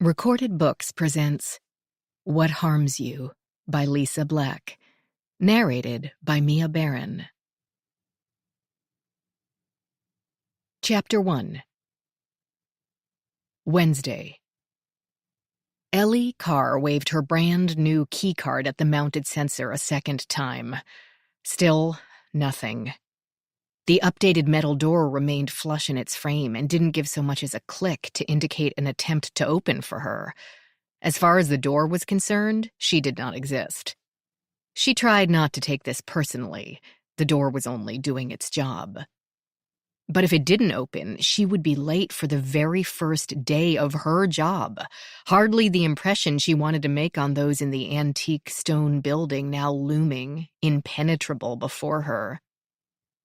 Recorded Books presents What Harms You by Lisa Black, narrated by Mia Barron. Chapter 1. Wednesday. Ellie Carr waved her brand-new keycard at the mounted sensor a second time. Still, nothing. The updated metal door remained flush in its frame and didn't give so much as a click to indicate an attempt to open for her. As far as the door was concerned, she did not exist. She tried not to take this personally. The door was only doing its job. But if it didn't open, she would be late for the very first day of her job. Hardly the impression she wanted to make on those in the antique stone building now looming, impenetrable before her.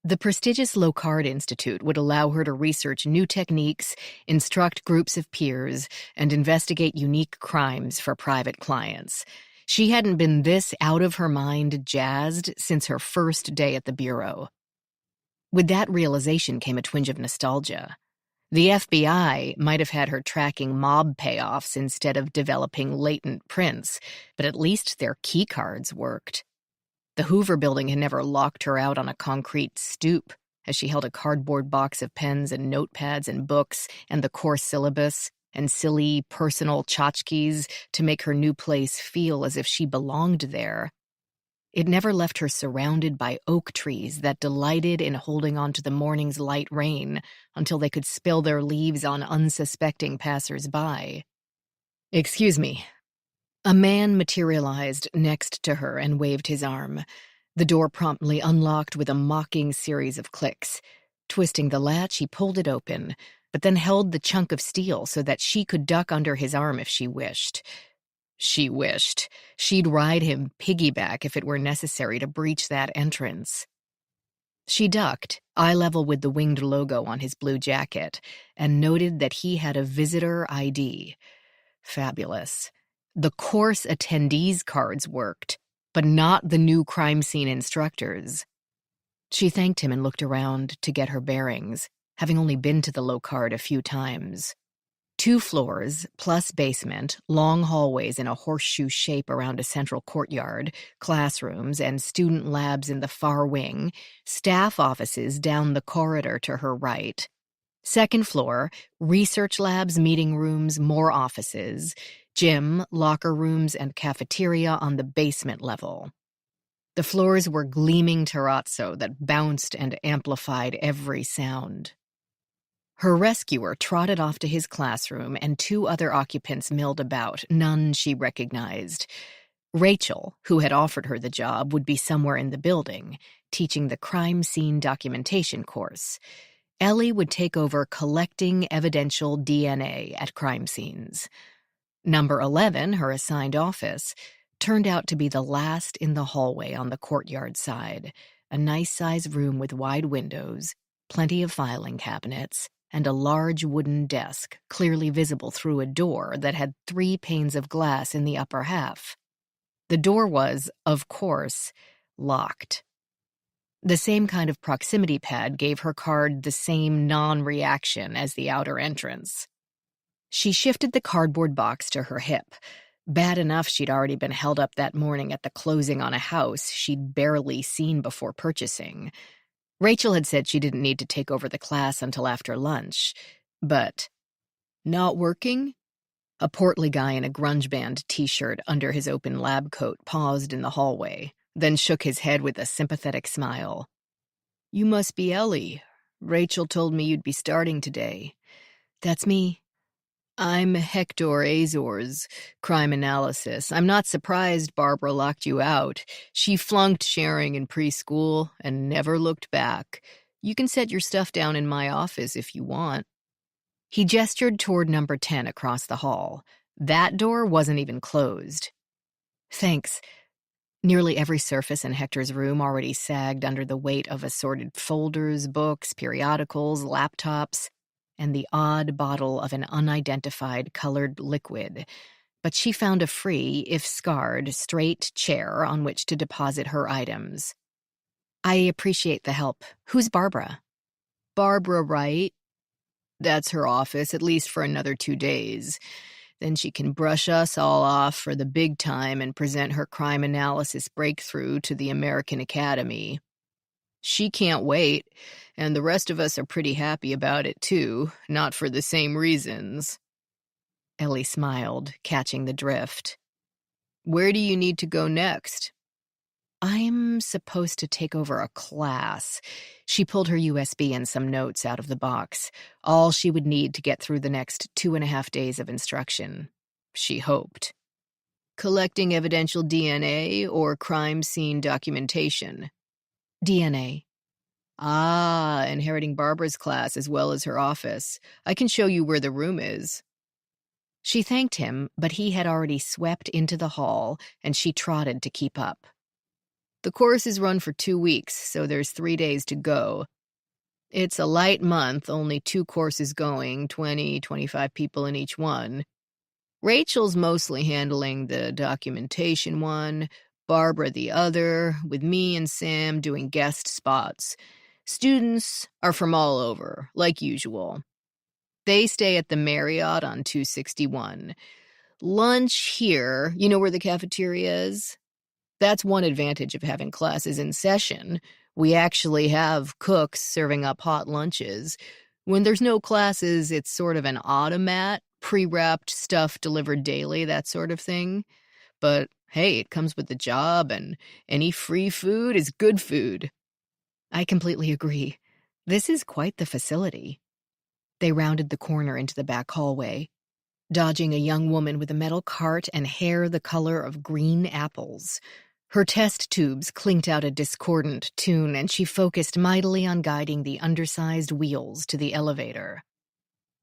The prestigious Locard Institute would allow her to research new techniques, instruct groups of peers, and investigate unique crimes for private clients. She hadn't been this out of her mind jazzed since her first day at the Bureau. With that realization came a twinge of nostalgia. The FBI might have had her tracking mob payoffs instead of developing latent prints, but at least their keycards worked. The Hoover building had never locked her out on a concrete stoop as she held a cardboard box of pens and notepads and books and the course syllabus and silly personal tchotchkes to make her new place feel as if she belonged there. It never left her surrounded by oak trees that delighted in holding on to the morning's light rain until they could spill their leaves on unsuspecting passers-by. "Excuse me." A man materialized next to her and waved his arm. The door promptly unlocked with a mocking series of clicks. Twisting the latch, he pulled it open, but then held the chunk of steel so that she could duck under his arm if she wished. She wished. She'd ride him piggyback if it were necessary to breach that entrance. She ducked, eye level with the winged logo on his blue jacket, and noted that he had a visitor ID. Fabulous. The course attendees cards worked, but not the new crime scene instructors. She thanked him and looked around to get her bearings, having only been to the Locard a few times. 2 floors, plus basement, long hallways in a horseshoe shape around a central courtyard, classrooms and student labs in the far wing, staff offices down the corridor to her right. Second floor, research labs, meeting rooms, more offices, gym, locker rooms, and cafeteria on the basement level. The floors were gleaming terrazzo that bounced and amplified every sound. Her rescuer trotted off to his classroom, and 2 other occupants milled about, none she recognized. Rachel, who had offered her the job, would be somewhere in the building, teaching the crime scene documentation course. Ellie would take over collecting evidential DNA at crime scenes. Number 11, her assigned office, turned out to be the last in the hallway on the courtyard side, a nice-sized room with wide windows, plenty of filing cabinets, and a large wooden desk clearly visible through a door that had 3 panes of glass in the upper half. The door was, of course, locked. The same kind of proximity pad gave her card the same non-reaction as the outer entrance. She shifted the cardboard box to her hip. Bad enough she'd already been held up that morning at the closing on a house she'd barely seen before purchasing. Rachel had said she didn't need to take over the class until after lunch. But, "Not working?" A portly guy in a grunge band t-shirt under his open lab coat paused in the hallway, then shook his head with a sympathetic smile. "You must be Ellie. Rachel told me you'd be starting today." "That's me." "I'm Hector Azores, crime analysis. I'm not surprised Barbara locked you out. She flunked sharing in preschool and never looked back. You can set your stuff down in my office if you want." He gestured toward number 10 across the hall. That door wasn't even closed. "Thanks." Nearly every surface in Hector's room already sagged under the weight of assorted folders, books, periodicals, laptops, and the odd bottle of an unidentified colored liquid. But she found a free, if scarred, straight chair on which to deposit her items. "I appreciate the help. Who's Barbara?" "Barbara Wright. That's her office, at least for another 2 days. Then she can brush us all off for the big time and present her crime analysis breakthrough to the American Academy. She can't wait, and the rest of us are pretty happy about it too, not for the same reasons." Ellie smiled, catching the drift. "Where do you need to go next?" "I'm supposed to take over a class." She pulled her USB and some notes out of the box, all she would need to get through the next 2.5 days of instruction. She hoped. "Collecting evidential DNA or crime scene documentation?" "DNA. "Ah, inheriting Barbara's class as well as her office. I can show you where the room is." She thanked him, but he had already swept into the hall, and she trotted to keep up. "The course is run for 2 weeks, so there's 3 days to go. It's a light month, only 2 courses going, 20, 25 people in each one. Rachel's mostly handling the documentation one, Barbara the other, with me and Sam doing guest spots. Students are from all over, like usual. They stay at the Marriott on 261. Lunch here, you know where the cafeteria is? That's one advantage of having classes in session. We actually have cooks serving up hot lunches. When there's no classes, it's sort of an automat, pre-wrapped stuff delivered daily, that sort of thing. But hey, it comes with the job, and any free food is good food." "I completely agree. This is quite the facility." They rounded the corner into the back hallway, dodging a young woman with a metal cart and hair the color of green apples. Her test tubes clinked out a discordant tune, and she focused mightily on guiding the undersized wheels to the elevator.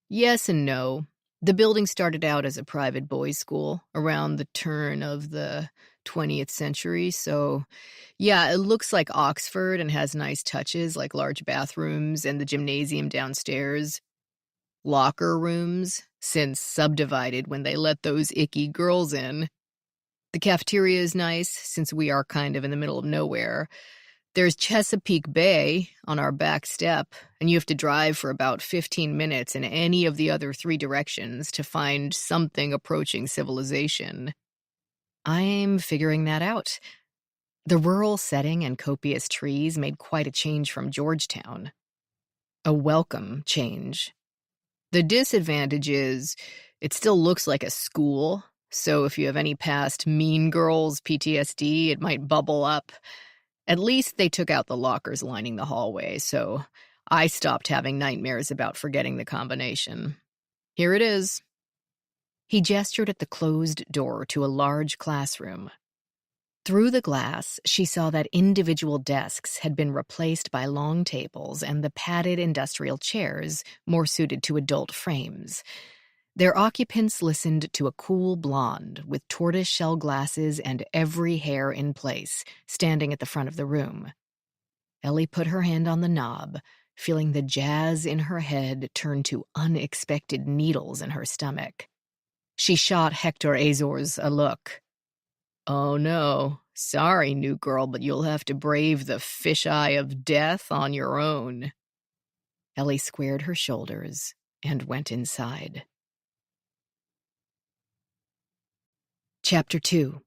"Yes and no. The building started out as a private boys' school around the turn of the 20th century, so yeah, it looks like Oxford and has nice touches like large bathrooms and the gymnasium downstairs. Locker rooms, since subdivided when they let those icky girls in. The cafeteria is nice, since we are kind of in the middle of nowhere. There's Chesapeake Bay on our back step, and you have to drive for about 15 minutes in any of the other 3 directions to find something approaching civilization." "I'm figuring that out." The rural setting and copious trees made quite a change from Georgetown. A welcome change. The disadvantage is, it still looks like a school, so if you have any past Mean Girls PTSD, it might bubble up. At least they took out the lockers lining the hallway, so I stopped having nightmares about forgetting the combination. Here it is. He gestured at the closed door to a large classroom. Through the glass, she saw that individual desks had been replaced by long tables and the padded industrial chairs more suited to adult frames. Their occupants listened to a cool blonde with tortoise-shell glasses and every hair in place, standing at the front of the room. Ellie put her hand on the knob, feeling the jazz in her head turn to unexpected needles in her stomach. She shot Hector Azores a look. "Oh no, sorry, new girl, but you'll have to brave the fisheye of death on your own." Ellie squared her shoulders and went inside. Chapter 2.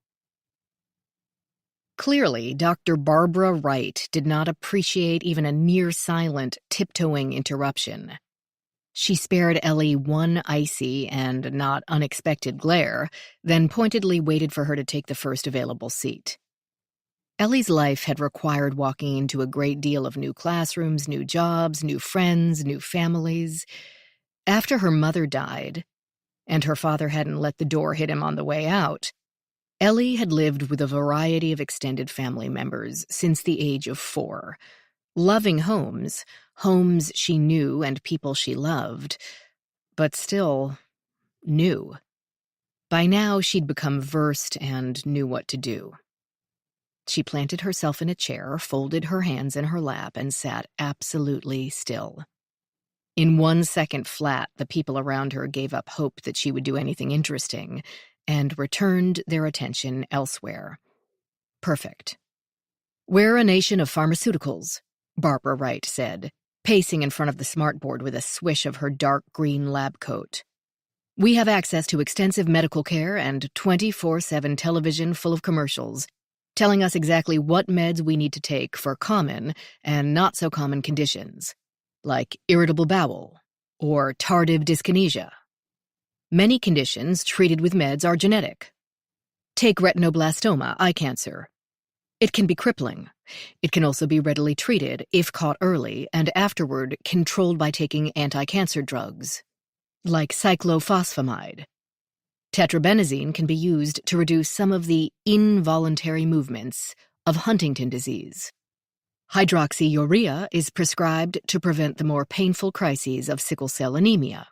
Clearly, Dr. Barbara Wright did not appreciate even a near-silent, tiptoeing interruption. She spared Ellie one icy and not unexpected glare, then pointedly waited for her to take the first available seat. Ellie's life had required walking into a great deal of new classrooms, new jobs, new friends, new families. After her mother died, and her father hadn't let the door hit him on the way out, Ellie had lived with a variety of extended family members since the age of 4. Loving homes, homes she knew and people she loved, but still new. By now, she'd become versed and knew what to do. She planted herself in a chair, folded her hands in her lap, and sat absolutely still. In 1 second flat, the people around her gave up hope that she would do anything interesting and returned their attention elsewhere. Perfect. "We're a nation of pharmaceuticals," Barbara Wright said, pacing in front of the smartboard with a swish of her dark green lab coat. We have access to extensive medical care and 24/7 television full of commercials, telling us exactly what meds we need to take for common and not-so-common conditions, like irritable bowel or tardive dyskinesia. Many conditions treated with meds are genetic. Take retinoblastoma, eye cancer. It can be crippling. It can also be readily treated if caught early and afterward controlled by taking anti-cancer drugs, like cyclophosphamide. Tetrabenazine can be used to reduce some of the involuntary movements of Huntington disease. Hydroxyurea is prescribed to prevent the more painful crises of sickle cell anemia.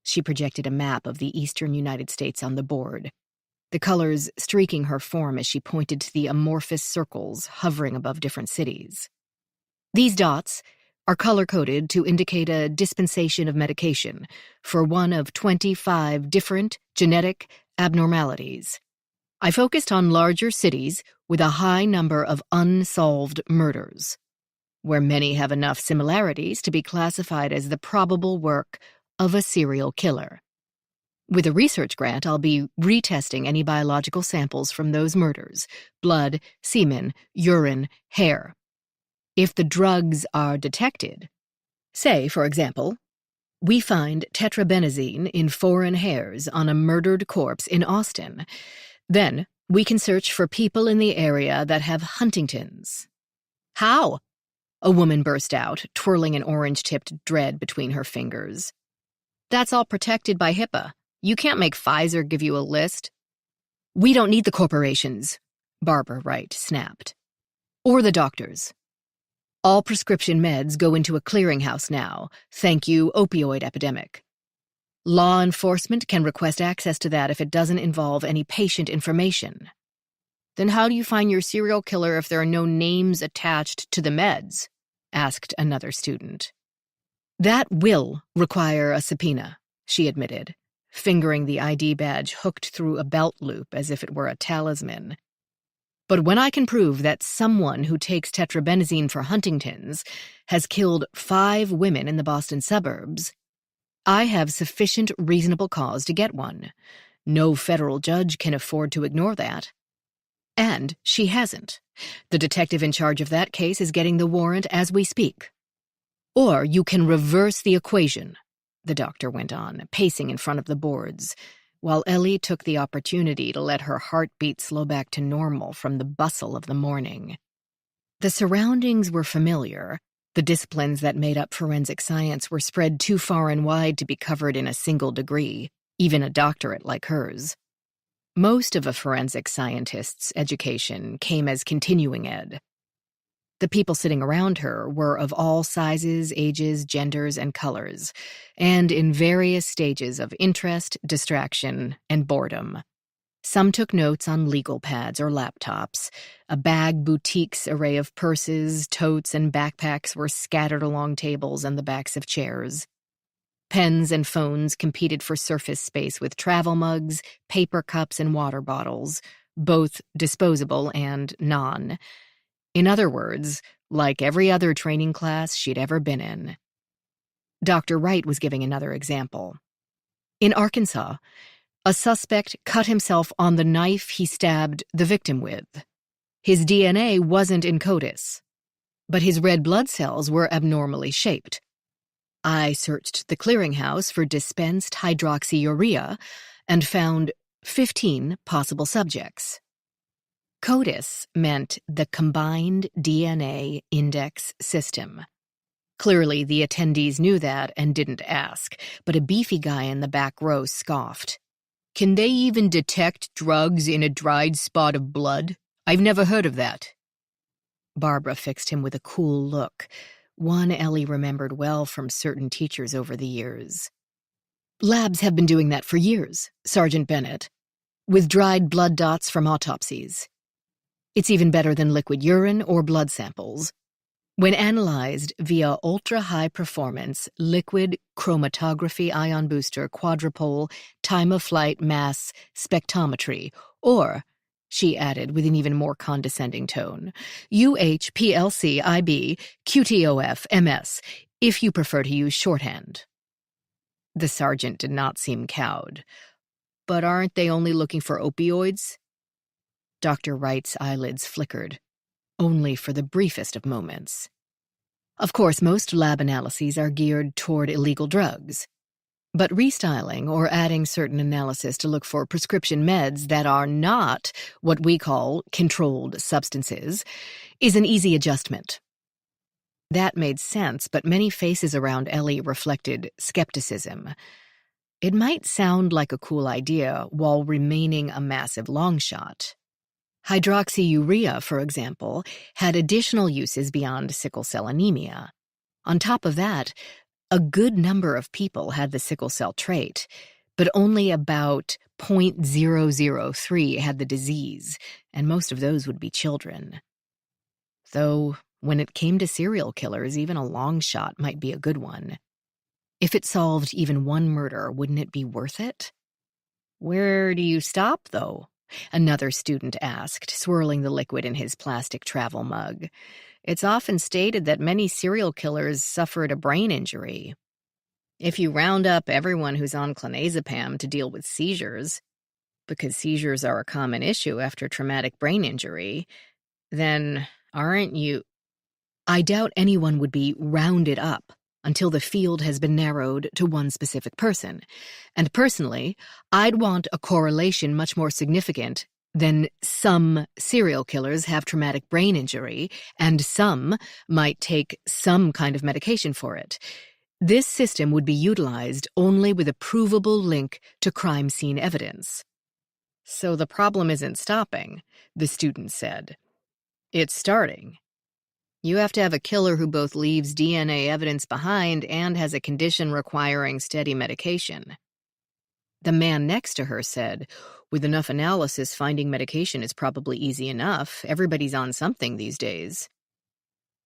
She projected a map of the eastern United States on the board, the colors streaking her form as she pointed to the amorphous circles hovering above different cities. These dots are color-coded to indicate a dispensation of medication for one of 25 different genetic abnormalities. I focused on larger cities with a high number of unsolved murders, where many have enough similarities to be classified as the probable work of a serial killer. With a research grant, I'll be retesting any biological samples from those murders: blood, semen, urine, hair. If the drugs are detected, say, for example, we find tetrabenazine in foreign hairs on a murdered corpse in Austin, then we can search for people in the area that have Huntington's. How? A woman burst out, twirling an orange-tipped dread between her fingers. That's all protected by HIPAA. You can't make Pfizer give you a list. We don't need the corporations, Barbara Wright snapped. Or the doctors. All prescription meds go into a clearinghouse now, thank you, opioid epidemic. Law enforcement can request access to that if it doesn't involve any patient information. Then how do you find your serial killer if there are no names attached to the meds? Asked another student. That will require a subpoena, she admitted, fingering the ID badge hooked through a belt loop as if it were a talisman. But when I can prove that someone who takes tetrabenazine for Huntington's has killed 5 women in the Boston suburbs, I have sufficient reasonable cause to get one. No federal judge can afford to ignore that. And she hasn't. The detective in charge of that case is getting the warrant as we speak. Or you can reverse the equation, the doctor went on, pacing in front of the boards, while Ellie took the opportunity to let her heartbeat slow back to normal from the bustle of the morning. The surroundings were familiar. The disciplines that made up forensic science were spread too far and wide to be covered in a single degree, even a doctorate like hers. Most of a forensic scientist's education came as continuing ed. The people sitting around her were of all sizes, ages, genders, and colors, and in various stages of interest, distraction, and boredom. Some took notes on legal pads or laptops. A bag boutique's array of purses, totes, and backpacks were scattered along tables and the backs of chairs. Pens and phones competed for surface space with travel mugs, paper cups, and water bottles, both disposable and non. In other words, like every other training class she'd ever been in. Dr. Wright was giving another example. In Arkansas, a suspect cut himself on the knife he stabbed the victim with. His DNA wasn't in CODIS, but his red blood cells were abnormally shaped. I searched the clearinghouse for dispensed hydroxyurea and found 15 possible subjects. CODIS meant the Combined DNA Index System. Clearly, the attendees knew that and didn't ask, but a beefy guy in the back row scoffed. Can they even detect drugs in a dried spot of blood? I've never heard of that. Barbara fixed him with a cool look, one Ellie remembered well from certain teachers over the years. Labs have been doing that for years, Sergeant Bennett, with dried blood dots from autopsies. It's even better than liquid urine or blood samples. When analyzed via ultra-high-performance liquid chromatography ion booster quadrupole time-of-flight mass spectrometry, or, she added with an even more condescending tone, UHPLC-IB QTOF MS, if you prefer to use shorthand. The sergeant did not seem cowed. But aren't they only looking for opioids? Dr. Wright's eyelids flickered, only for the briefest of moments. Of course, most lab analyses are geared toward illegal drugs. But restyling or adding certain analysis to look for prescription meds that are not what we call controlled substances is an easy adjustment. That made sense, but many faces around Ellie reflected skepticism. It might sound like a cool idea while remaining a massive long shot. Hydroxyurea, for example, had additional uses beyond sickle cell anemia. On top of that, a good number of people had the sickle cell trait, but only about 0.003 had the disease, and most of those would be children. Though, when it came to serial killers, even a long shot might be a good one. If it solved even one murder, wouldn't it be worth it? Where do you stop, though? Another student asked, swirling the liquid in his plastic travel mug. It's often stated that many serial killers suffered a brain injury. If you round up everyone who's on clonazepam to deal with seizures, because seizures are a common issue after traumatic brain injury, then aren't you... I doubt anyone would be rounded up until the field has been narrowed to one specific person. And personally, I'd want a correlation much more significant than some serial killers have traumatic brain injury, and some might take some kind of medication for it. This system would be utilized only with a provable link to crime scene evidence. So the problem isn't stopping, the student said. It's starting. You have to have a killer who both leaves DNA evidence behind and has a condition requiring steady medication. The man next to her said, with enough analysis, finding medication is probably easy enough. Everybody's on something these days.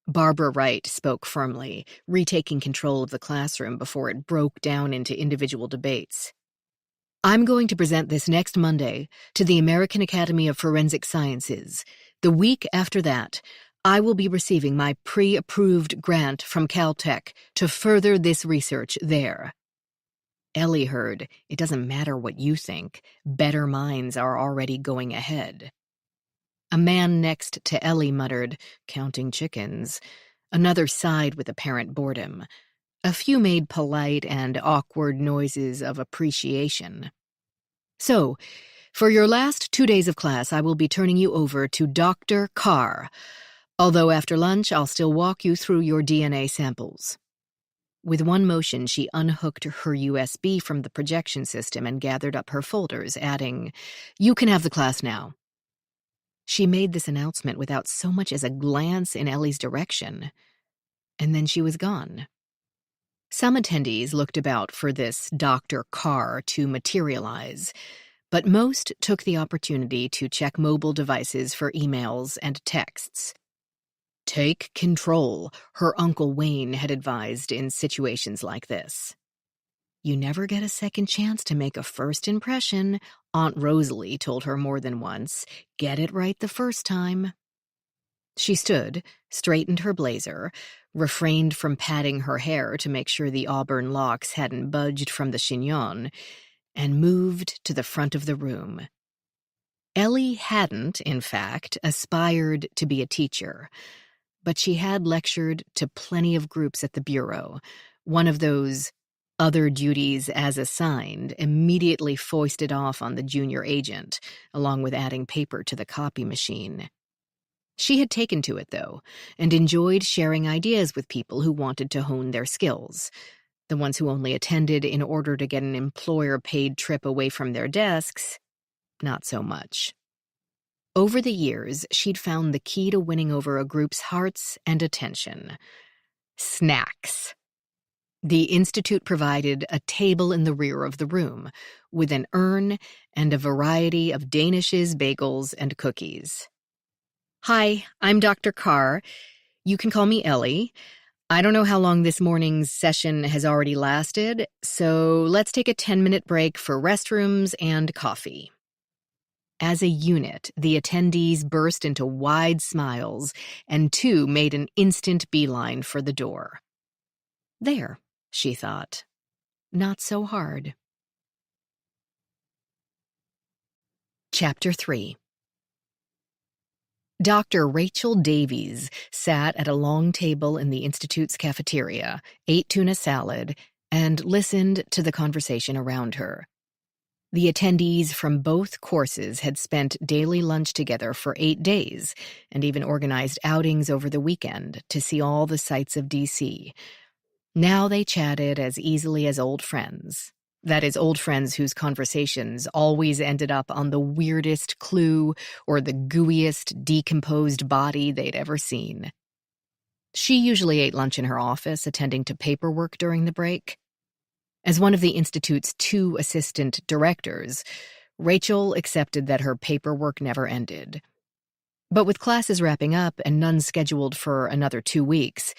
Barbara Wright spoke firmly, retaking control of the classroom before it broke down into individual debates. I'm going to present this next Monday to the American Academy of Forensic Sciences. The week after that, I will be receiving my pre-approved grant from Caltech to further this research there. Ellie heard, it doesn't matter what you think, better minds are already going ahead. A man next to Ellie muttered, counting chickens. Another sighed with apparent boredom. A few made polite and awkward noises of appreciation. So, for your last 2 days of class, I will be turning you over to Dr. Carr. Although after lunch, I'll still walk you through your DNA samples. With one motion, she unhooked her USB from the projection system and gathered up her folders, adding, "You can have the class now." She made this announcement without so much as a glance in Ellie's direction, and then she was gone. Some attendees looked about for this Dr. Carr to materialize, but most took the opportunity to check mobile devices for emails and texts. Take control, her Uncle Wayne had advised in situations like this. You never get a second chance to make a first impression, Aunt Rosalie told her more than once. Get it right the first time. She stood, straightened her blazer, refrained from patting her hair to make sure the auburn locks hadn't budged from the chignon, and moved to the front of the room. Ellie hadn't, in fact, aspired to be a teacher, but she had lectured to plenty of groups at the Bureau. One of those other duties as assigned immediately foisted off on the junior agent, along with adding paper to the copy machine. She had taken to it, though, and enjoyed sharing ideas with people who wanted to hone their skills. The ones who only attended in order to get an employer-paid trip away from their desks, not so much. Over the years, she'd found the key to winning over a group's hearts and attention. Snacks. The Institute provided a table in the rear of the room, with an urn and a variety of danishes, bagels, and cookies. Hi, I'm Dr. Carr. You can call me Ellie. I don't know how long this morning's session has already lasted, so let's take a 10-minute break for restrooms and coffee. As a unit, the attendees burst into wide smiles, and two made an instant beeline for the door. There, she thought. not so hard. Chapter 3. Dr. Rachel Davies sat at a long table in the Institute's cafeteria, ate tuna salad, and listened to the conversation around her. The attendees from both courses had spent daily lunch together for 8 days and even organized outings over the weekend to see all the sights of D.C. Now they chatted as easily as old friends. That is, old friends whose conversations always ended up on the weirdest clue or the gooeyest decomposed body they'd ever seen. She usually ate lunch in her office, attending to paperwork during the break. As one of the Institute's 2 assistant directors, Rachel accepted that her paperwork never ended. But with classes wrapping up and none scheduled for another 2 weeks,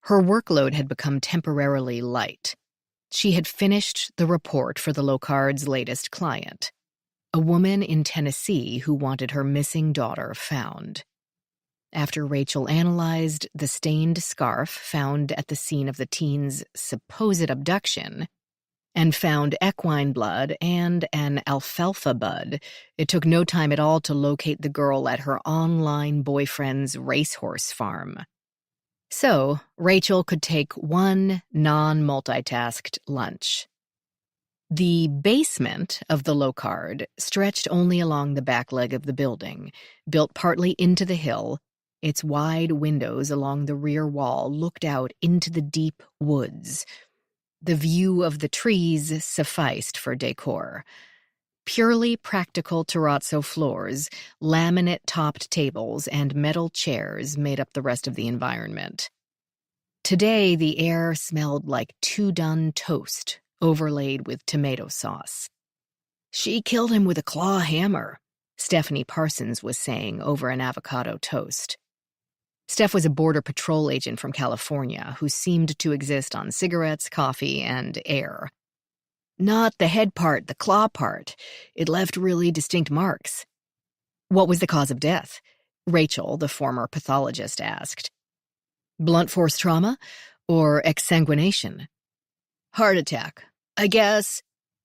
her workload had become temporarily light. She had finished the report for the Locard's latest client, a woman in Tennessee who wanted her missing daughter found. After Rachel analyzed the stained scarf found at the scene of the teen's supposed abduction and found equine blood and an alfalfa bud, it took no time at all to locate the girl at her online boyfriend's racehorse farm. So, Rachel could take one non-multitasked lunch. The basement of the Locard stretched only along the back leg of the building, built partly into the hill. Its wide windows along the rear wall looked out into the deep woods. The view of the trees sufficed for decor. Purely practical terrazzo floors, laminate-topped tables, and metal chairs made up the rest of the environment. Today, the air smelled like two-done toast, overlaid with tomato sauce. "She killed him with a claw hammer," Stephanie Parsons was saying over an avocado toast. Steph was a Border Patrol agent from California who seemed to exist on cigarettes, coffee, and air. "Not the head part, the claw part. It left really distinct marks." "What was the cause of death?" Rachel, the former pathologist, asked. "Blunt force trauma or exsanguination?" "Heart attack, I guess.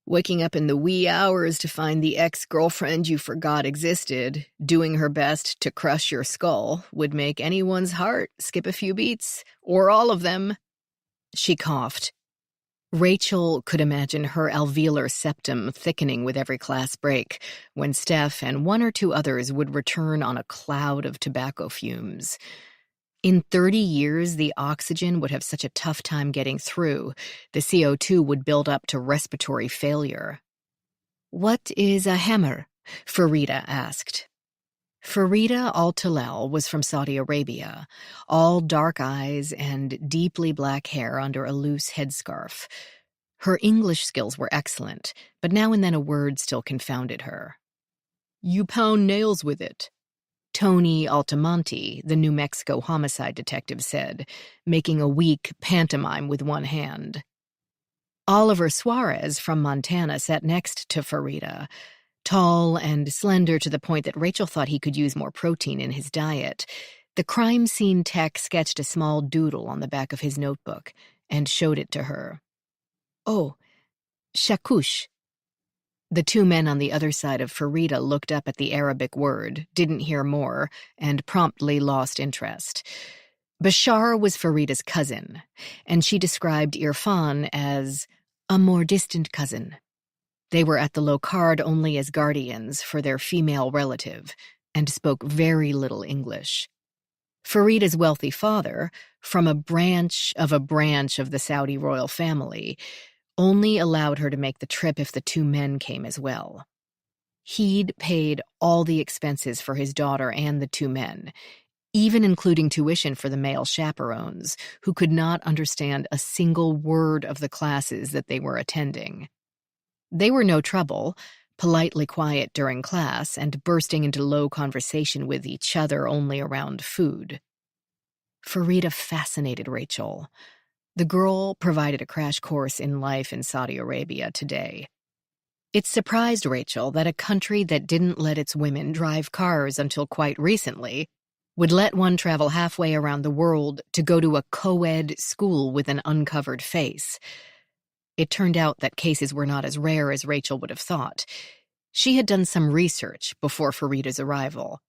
Waking up in the wee hours to find the ex-girlfriend you forgot existed, doing her best to crush your skull, would make anyone's heart skip a few beats, or all of them." She coughed. Rachel could imagine her alveolar septum thickening with every class break, when Steph and 1 or 2 others would return on a cloud of tobacco fumes. In 30 years, the oxygen would have such a tough time getting through. The CO2 would build up to respiratory failure. "What is a hammer?" Farida asked. Farida al-Talal was from Saudi Arabia, all dark eyes and deeply black hair under a loose headscarf. Her English skills were excellent, but now and then a word still confounded her. "You pound nails with it," Tony Altamonte, the New Mexico homicide detective, said, making a weak pantomime with one hand. Oliver Suarez from Montana sat next to Farida, tall and slender to the point that Rachel thought he could use more protein in his diet. The crime scene tech sketched a small doodle on the back of his notebook and showed it to her. "Oh, shakush." The 2 men on the other side of Farida looked up at the Arabic word, didn't hear more, and promptly lost interest. Bashar was Farida's cousin, and she described Irfan as a more distant cousin. They were at the Locard only as guardians for their female relative, and spoke very little English. Farida's wealthy father, from a branch of the Saudi royal family, only allowed her to make the trip if the 2 men came as well. He'd paid all the expenses for his daughter and the 2 men, even including tuition for the male chaperones, who could not understand a single word of the classes that they were attending. They were no trouble, politely quiet during class and bursting into low conversation with each other only around food. Farida fascinated Rachel. The girl provided a crash course in life in Saudi Arabia today. It surprised Rachel that a country that didn't let its women drive cars until quite recently would let one travel halfway around the world to go to a co-ed school with an uncovered face. It turned out that cases were not as rare as Rachel would have thought. She had done some research before Farida's arrival.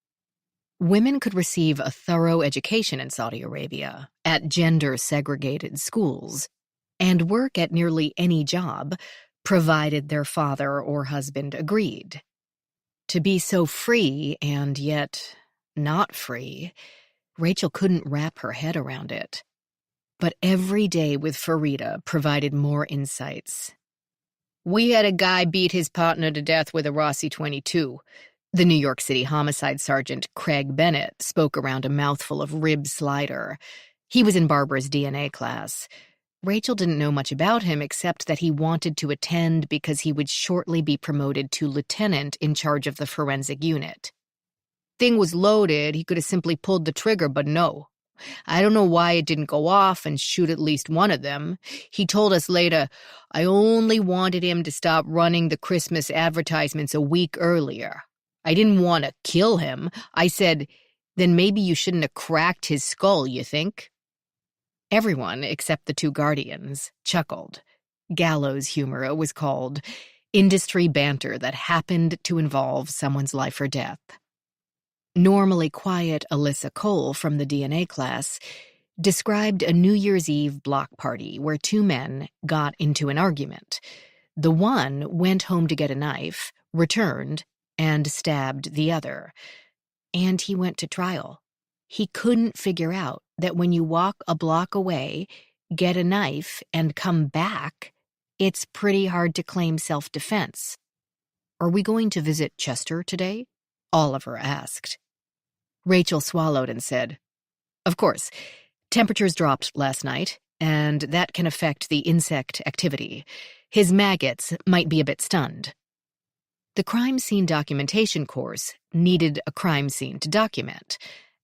Women could receive a thorough education in Saudi Arabia, at gender-segregated schools, and work at nearly any job, provided their father or husband agreed. To be so free and yet not free, Rachel couldn't wrap her head around it. But every day with Farida provided more insights. "We had a guy beat his partner to death with a Rossi 22. The New York City homicide sergeant Craig Bennett spoke around a mouthful of rib slider. He was in Barbara's DNA class. Rachel didn't know much about him except that he wanted to attend because he would shortly be promoted to lieutenant in charge of the forensic unit. Thing was loaded, he could have simply pulled the trigger, but no. I don't know why it didn't go off and shoot at least one of them. He told us later, I only wanted him to stop running the Christmas advertisements a week earlier. I didn't want to kill him. I said, then maybe you shouldn't have cracked his skull, you think?" Everyone, except the two guardians, chuckled. Gallows humor, it was called. Industry banter that happened to involve someone's life or death. Normally quiet Alyssa Cole from the DNA class described a New Year's Eve block party where two men got into an argument. The one went home to get a knife, returned, and stabbed the other. And he went to trial. He couldn't figure out that when you walk a block away, get a knife, and come back, it's pretty hard to claim self-defense. "Are we going to visit Chester today?" Oliver asked. Rachel swallowed and said, "Of course. Temperatures dropped last night, and that can affect the insect activity. His maggots might be a bit stunned." The crime scene documentation course needed a crime scene to document,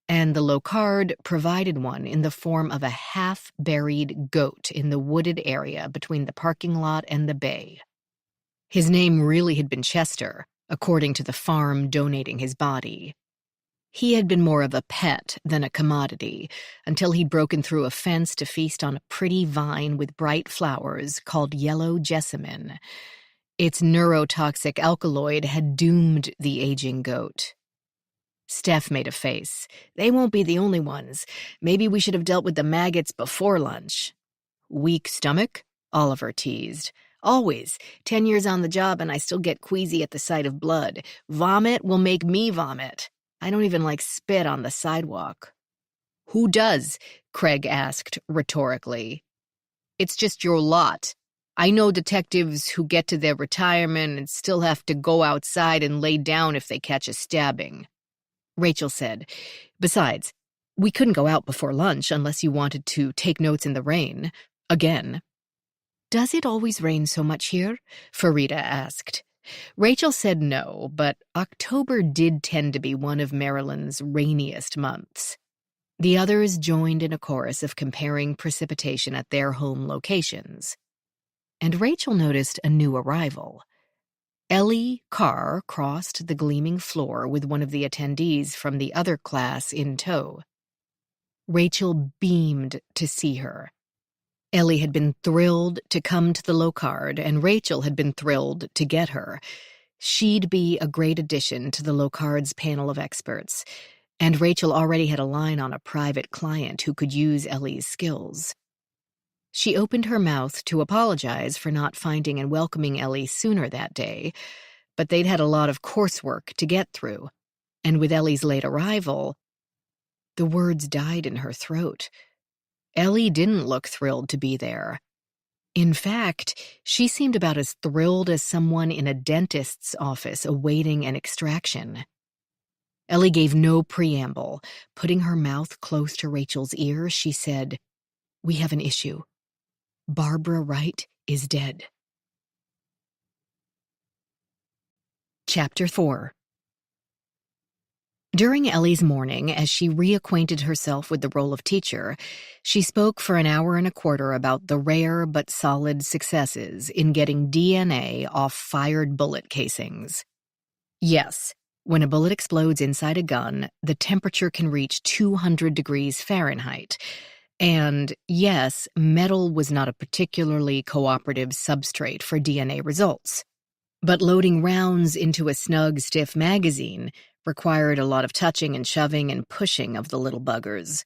and the Locard provided one in the form of a half-buried goat in the wooded area between the parking lot and the bay. His name really had been Chester, according to the farm donating his body. He had been more of a pet than a commodity, until he'd broken through a fence to feast on a pretty vine with bright flowers called yellow jessamine. Its neurotoxic alkaloid had doomed the aging goat. Steph made a face. "They won't be the only ones. Maybe we should have dealt with the maggots before lunch." "Weak stomach?" Oliver teased. "Always. 10 years on the job and I still get queasy at the sight of blood. Vomit will make me vomit. I don't even like spit on the sidewalk." "Who does?" Craig asked rhetorically. "It's just your lot. I know detectives who get to their retirement and still have to go outside and lay down if they catch a stabbing." Rachel said, "Besides, we couldn't go out before lunch unless you wanted to take notes in the rain. Again." "Does it always rain so much here?" Farida asked. Rachel said no, but October did tend to be one of Maryland's rainiest months. The others joined in a chorus of comparing precipitation at their home locations. And Rachel noticed a new arrival. Ellie Carr crossed the gleaming floor with one of the attendees from the other class in tow. Rachel beamed to see her. Ellie had been thrilled to come to the Locard, and Rachel had been thrilled to get her. She'd be a great addition to the Locard's panel of experts, and Rachel already had a line on a private client who could use Ellie's skills. She opened her mouth to apologize for not finding and welcoming Ellie sooner that day, but they'd had a lot of coursework to get through, and with Ellie's late arrival, the words died in her throat. Ellie didn't look thrilled to be there. In fact, she seemed about as thrilled as someone in a dentist's office awaiting an extraction. Ellie gave no preamble. Putting her mouth close to Rachel's ear, she said, "We have an issue. Barbara Wright is dead." Chapter 4. During Ellie's morning, as she reacquainted herself with the role of teacher, she spoke for an hour and a quarter about the rare but solid successes in getting DNA off fired bullet casings. Yes, when a bullet explodes inside a gun, the temperature can reach 200 degrees Fahrenheit, And yes, metal was not a particularly cooperative substrate for DNA results. But loading rounds into a snug, stiff magazine required a lot of touching and shoving and pushing of the little buggers.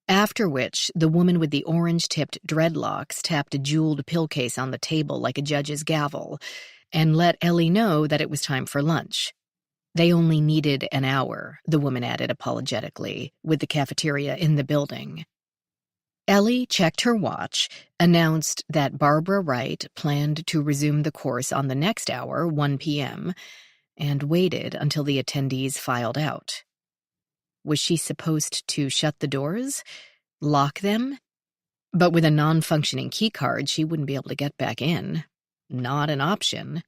After which, the woman with the orange-tipped dreadlocks tapped a jeweled pill case on the table like a judge's gavel and let Ellie know that it was time for lunch. They only needed an hour, the woman added apologetically, with the cafeteria in the building. Ellie checked her watch, announced that Barbara Wright planned to resume the course on the next hour, 1 p.m., and waited until the attendees filed out. Was she supposed to shut the doors? Lock them? But with a non-functioning keycard, she wouldn't be able to get back in. Not an option.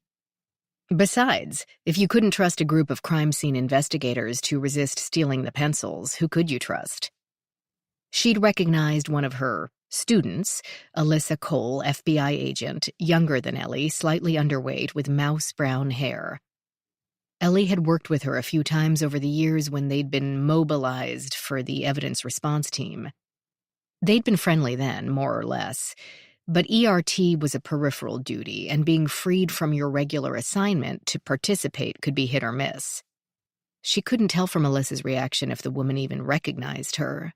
Besides, if you couldn't trust a group of crime scene investigators to resist stealing the pencils, who could you trust? She'd recognized one of her students, Alyssa Cole, FBI agent, younger than Ellie, slightly underweight, with mouse-brown hair. Ellie had worked with her a few times over the years when they'd been mobilized for the evidence response team. They'd been friendly then, more or less, but ERT was a peripheral duty, and being freed from your regular assignment to participate could be hit or miss. She couldn't tell from Alyssa's reaction if the woman even recognized her.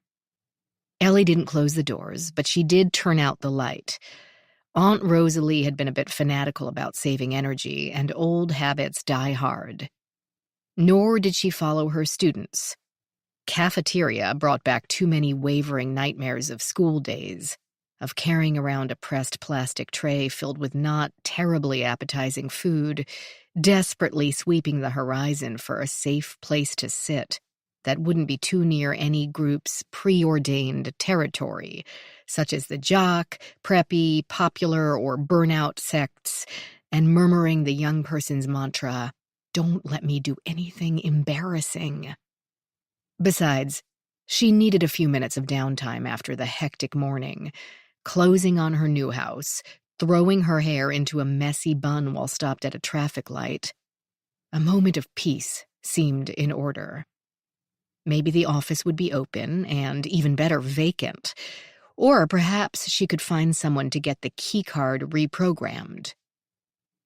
Ellie didn't close the doors, but she did turn out the light. Aunt Rosalie had been a bit fanatical about saving energy, and old habits die hard. Nor did she follow her students. Cafeteria brought back too many wavering nightmares of school days, of carrying around a pressed plastic tray filled with not terribly appetizing food, desperately sweeping the horizon for a safe place to sit that wouldn't be too near any group's preordained territory, such as the jock, preppy, popular, or burnout sects, and murmuring the young person's mantra, "Don't let me do anything embarrassing." Besides, she needed a few minutes of downtime after the hectic morning, closing on her new house, throwing her hair into a messy bun while stopped at a traffic light. A moment of peace seemed in order. Maybe the office would be open, and even better, vacant. Or perhaps she could find someone to get the keycard reprogrammed.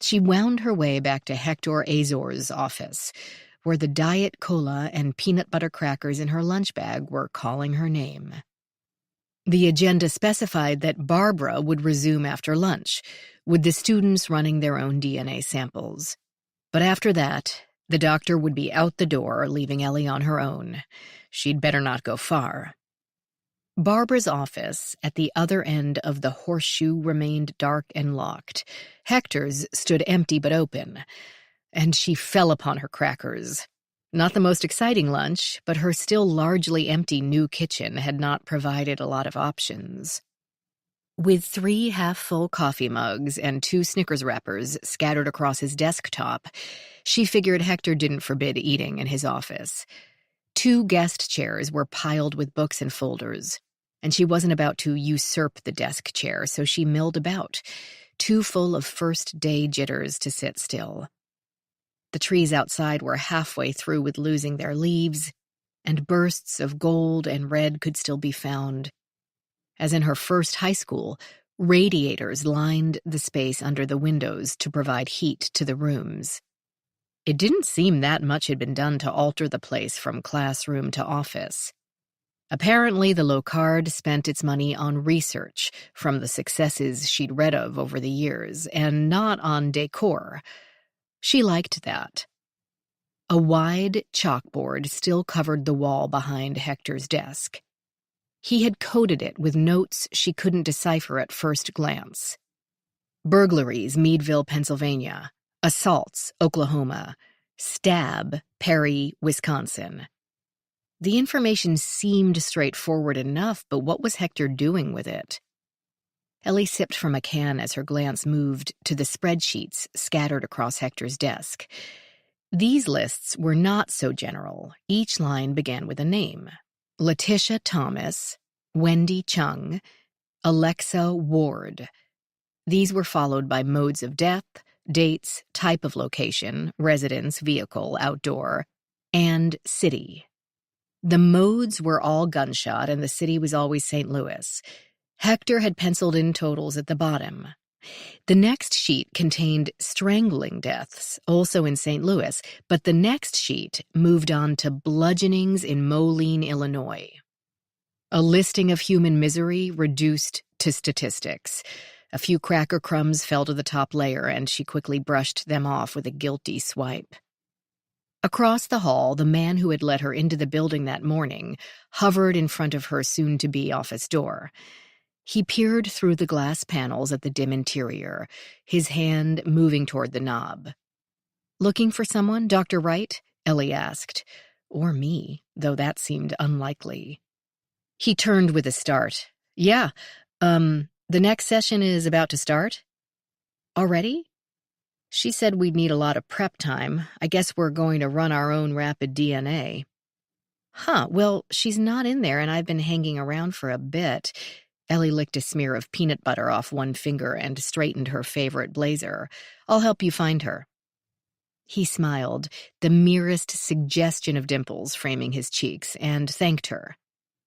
She wound her way back to Hector Azor's office, where the Diet Cola and peanut butter crackers in her lunch bag were calling her name. The agenda specified that Barbara would resume after lunch, with the students running their own DNA samples. But after that, the doctor would be out the door, leaving Ellie on her own. She'd better not go far. Barbara's office, at the other end of the horseshoe, remained dark and locked. Hector's stood empty but open, and she fell upon her crackers. Not the most exciting lunch, but her still largely empty new kitchen had not provided a lot of options. With 3 half-full coffee mugs and 2 Snickers wrappers scattered across his desktop, she figured Hector didn't forbid eating in his office. 2 guest chairs were piled with books and folders, and she wasn't about to usurp the desk chair, so she milled about, too full of first-day jitters to sit still. The trees outside were halfway through with losing their leaves, and bursts of gold and red could still be found. As in her first high school, radiators lined the space under the windows to provide heat to the rooms. It didn't seem that much had been done to alter the place from classroom to office. Apparently, the Locard spent its money on research from the successes she'd read of over the years, and not on decor. She liked that. A wide chalkboard still covered the wall behind Hector's desk. He had coded it with notes she couldn't decipher at first glance. Burglaries, Meadville, Pennsylvania. Assaults, Oklahoma. Stab, Perry, Wisconsin. The information seemed straightforward enough, but what was Hector doing with it? Ellie sipped from a can as her glance moved to the spreadsheets scattered across Hector's desk. These lists were not so general. Each line began with a name. Letitia Thomas, Wendy Chung, Alexa Ward. These were followed by modes of death, dates, type of location, residence, vehicle, outdoor, and city. The modes were all gunshot, and the city was always St. Louis. Hector had penciled in totals at the bottom. The next sheet contained strangling deaths, also in St. Louis, but the next sheet moved on to bludgeonings in Moline, Illinois. A listing of human misery reduced to statistics. A few cracker crumbs fell to the top layer, and she quickly brushed them off with a guilty swipe. Across the hall, the man who had let her into the building that morning hovered in front of her soon-to-be office door. He peered through the glass panels at the dim interior, his hand moving toward the knob. "Looking for someone, Dr. Wright?" Ellie asked. Or me, though that seemed unlikely. He turned with a start. "Yeah, the next session is about to start?" "Already?" "She said we'd need a lot of prep time. I guess we're going to run our own rapid DNA." "Huh, well, she's not in there and I've been hanging around for a bit." Ellie licked a smear of peanut butter off one finger and straightened her favorite blazer. "I'll help you find her." He smiled, the merest suggestion of dimples framing his cheeks, and thanked her.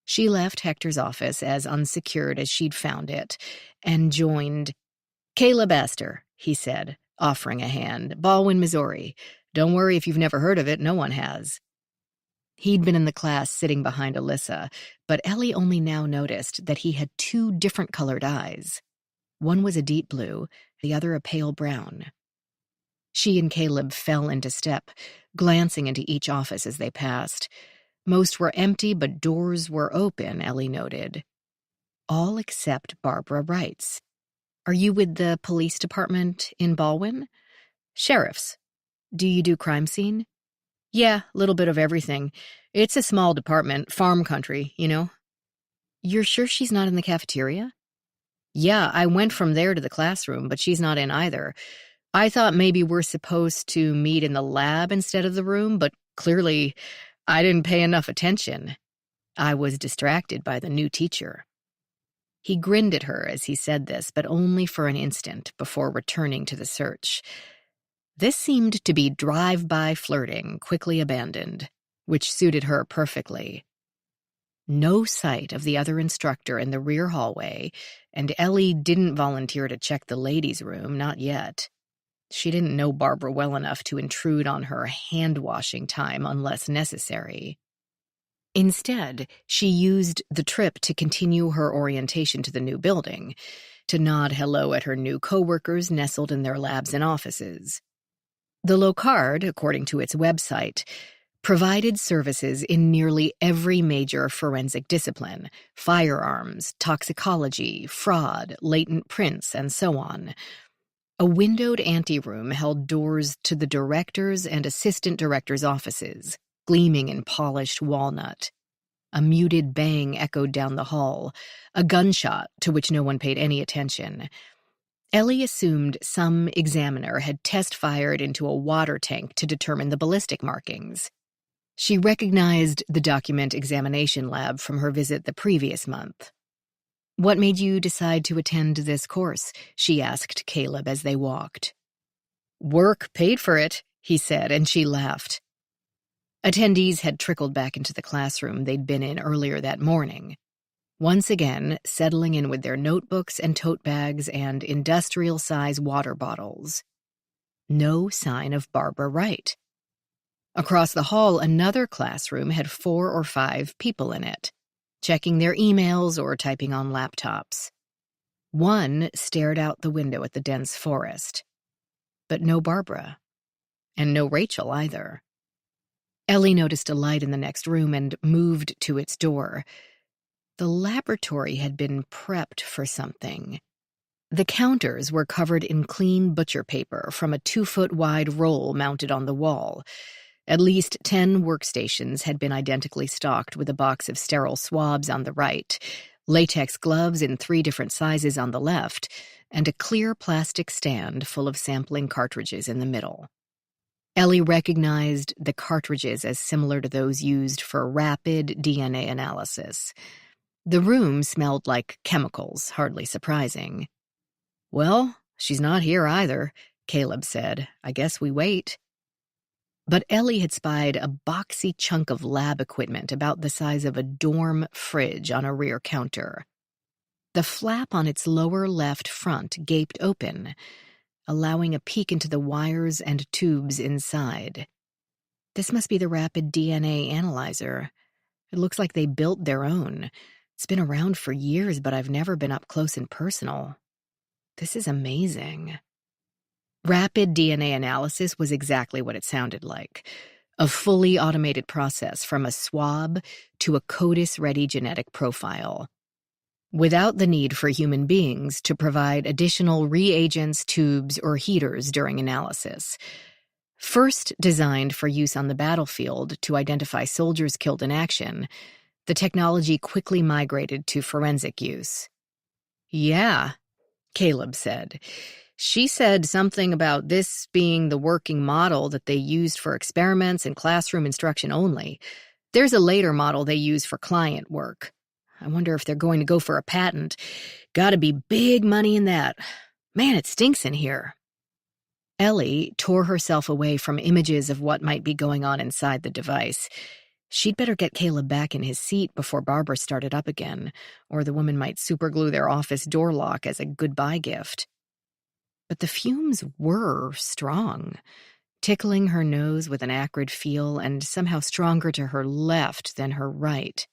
She left Hector's office as unsecured as she'd found it, and joined. "Caleb Astor," he said, offering a hand. "Baldwin, Missouri. Don't worry if you've never heard of it, no one has." He'd been in the class sitting behind Alyssa, but Ellie only now noticed that he had two different colored eyes. One was a deep blue, the other a pale brown. She and Caleb fell into step, glancing into each office as they passed. Most were empty, but doors were open, Ellie noted. All except Barbara Wright's. "Are you with the police department in Baldwin?" "Sheriff's." "Do you do crime scene?" "Yeah, a little bit of everything. It's a small department, farm country, you know." "You're sure she's not in the cafeteria?" "Yeah, I went from there to the classroom, but she's not in either. I thought maybe we're supposed to meet in the lab instead of the room, but clearly I didn't pay enough attention. I was distracted by the new teacher." He grinned at her as he said this, but only for an instant before returning to the search. This seemed to be drive-by flirting, quickly abandoned, which suited her perfectly. No sight of the other instructor in the rear hallway, and Ellie didn't volunteer to check the ladies' room, not yet. She didn't know Barbara well enough to intrude on her hand-washing time unless necessary. Instead, she used the trip to continue her orientation to the new building, to nod hello at her new coworkers nestled in their labs and offices. The Locard, according to its website, provided services in nearly every major forensic discipline: firearms, toxicology, fraud, latent prints, and so on. A windowed anteroom held doors to the director's and assistant director's offices, gleaming in polished walnut. A muted bang echoed down the hall, a gunshot to which no one paid any attention. Ellie assumed some examiner had test-fired into a water tank to determine the ballistic markings. She recognized the document examination lab from her visit the previous month. "What made you decide to attend this course?" she asked Caleb as they walked. "Work paid for it," he said, and she laughed. Attendees had trickled back into the classroom they'd been in earlier that morning, once again settling in with their notebooks and tote bags and industrial-size water bottles. No sign of Barbara Wright. Across the hall, another classroom had 4 or 5 people in it, checking their emails or typing on laptops. One stared out the window at the dense forest. But no Barbara. And no Rachel either. Ellie noticed a light in the next room and moved to its door. The laboratory had been prepped for something. The counters were covered in clean butcher paper from a 2-foot-wide roll mounted on the wall. At least 10 workstations had been identically stocked with a box of sterile swabs on the right, latex gloves in 3 different sizes on the left, and a clear plastic stand full of sampling cartridges in the middle. Ellie recognized the cartridges as similar to those used for rapid DNA analysis. The room smelled like chemicals, hardly surprising. "Well, she's not here either," Caleb said. "I guess we wait." But Ellie had spied a boxy chunk of lab equipment about the size of a dorm fridge on a rear counter. The flap on its lower left front gaped open, allowing a peek into the wires and tubes inside. This must be the rapid DNA analyzer. It looks like they built their own. It's been around for years, but I've never been up close and personal. This is amazing. Rapid DNA analysis was exactly what it sounded like. A fully automated process from a swab to a CODIS-ready genetic profile, without the need for human beings to provide additional reagents, tubes, or heaters during analysis. First designed for use on the battlefield to identify soldiers killed in action, the technology quickly migrated to forensic use. "Yeah," Caleb said. "She said something about this being the working model that they used for experiments and classroom instruction only. There's a later model they use for client work. I wonder if they're going to go for a patent. Gotta be big money in that. Man, it stinks in here." Ellie tore herself away from images of what might be going on inside the device. She'd better get Caleb back in his seat before Barbara started up again, or the woman might superglue their office door lock as a goodbye gift. But the fumes were strong, tickling her nose with an acrid feel and somehow stronger to her left than her right.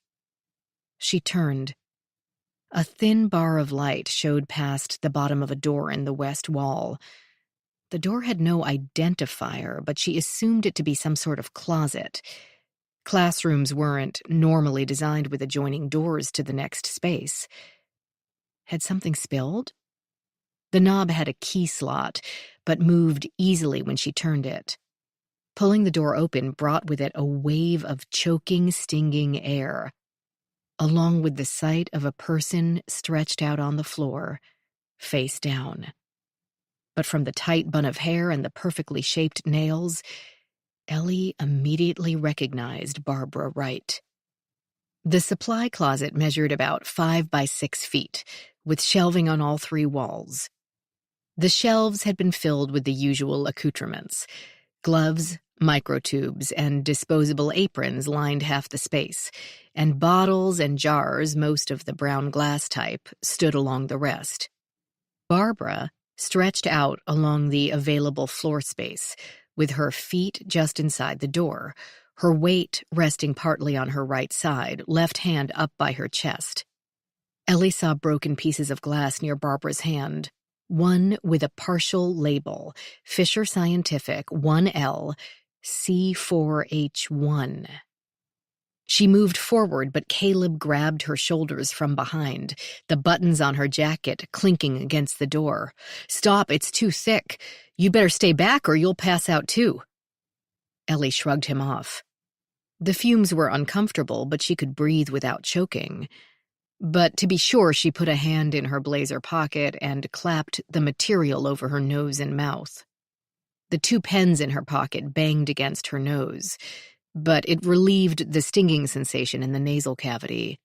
She turned. A thin bar of light showed past the bottom of a door in the west wall. The door had no identifier, but she assumed it to be some sort of closet. Classrooms weren't normally designed with adjoining doors to the next space. Had something spilled? The knob had a key slot, but moved easily when she turned it. Pulling the door open brought with it a wave of choking, stinging air, along with the sight of a person stretched out on the floor, face down. But from the tight bun of hair and the perfectly shaped nails, Ellie immediately recognized Barbara Wright. The supply closet measured about 5 by 6 feet, with shelving on all 3 walls. The shelves had been filled with the usual accoutrements. Gloves, microtubes, and disposable aprons lined half the space, and bottles and jars, most of the brown glass type, stood along the rest. Barbara stretched out along the available floor space, with her feet just inside the door, her weight resting partly on her right side, left hand up by her chest. Ellie saw broken pieces of glass near Barbara's hand, one with a partial label, Fisher Scientific 1L C4H1. She moved forward, but Caleb grabbed her shoulders from behind, the buttons on her jacket clinking against the door. "Stop, it's too thick. You better stay back or you'll pass out too." Ellie shrugged him off. The fumes were uncomfortable, but she could breathe without choking. But to be sure, she put a hand in her blazer pocket and clapped the material over her nose and mouth. The 2 pens in her pocket banged against her nose, but it relieved the stinging sensation in the nasal cavity.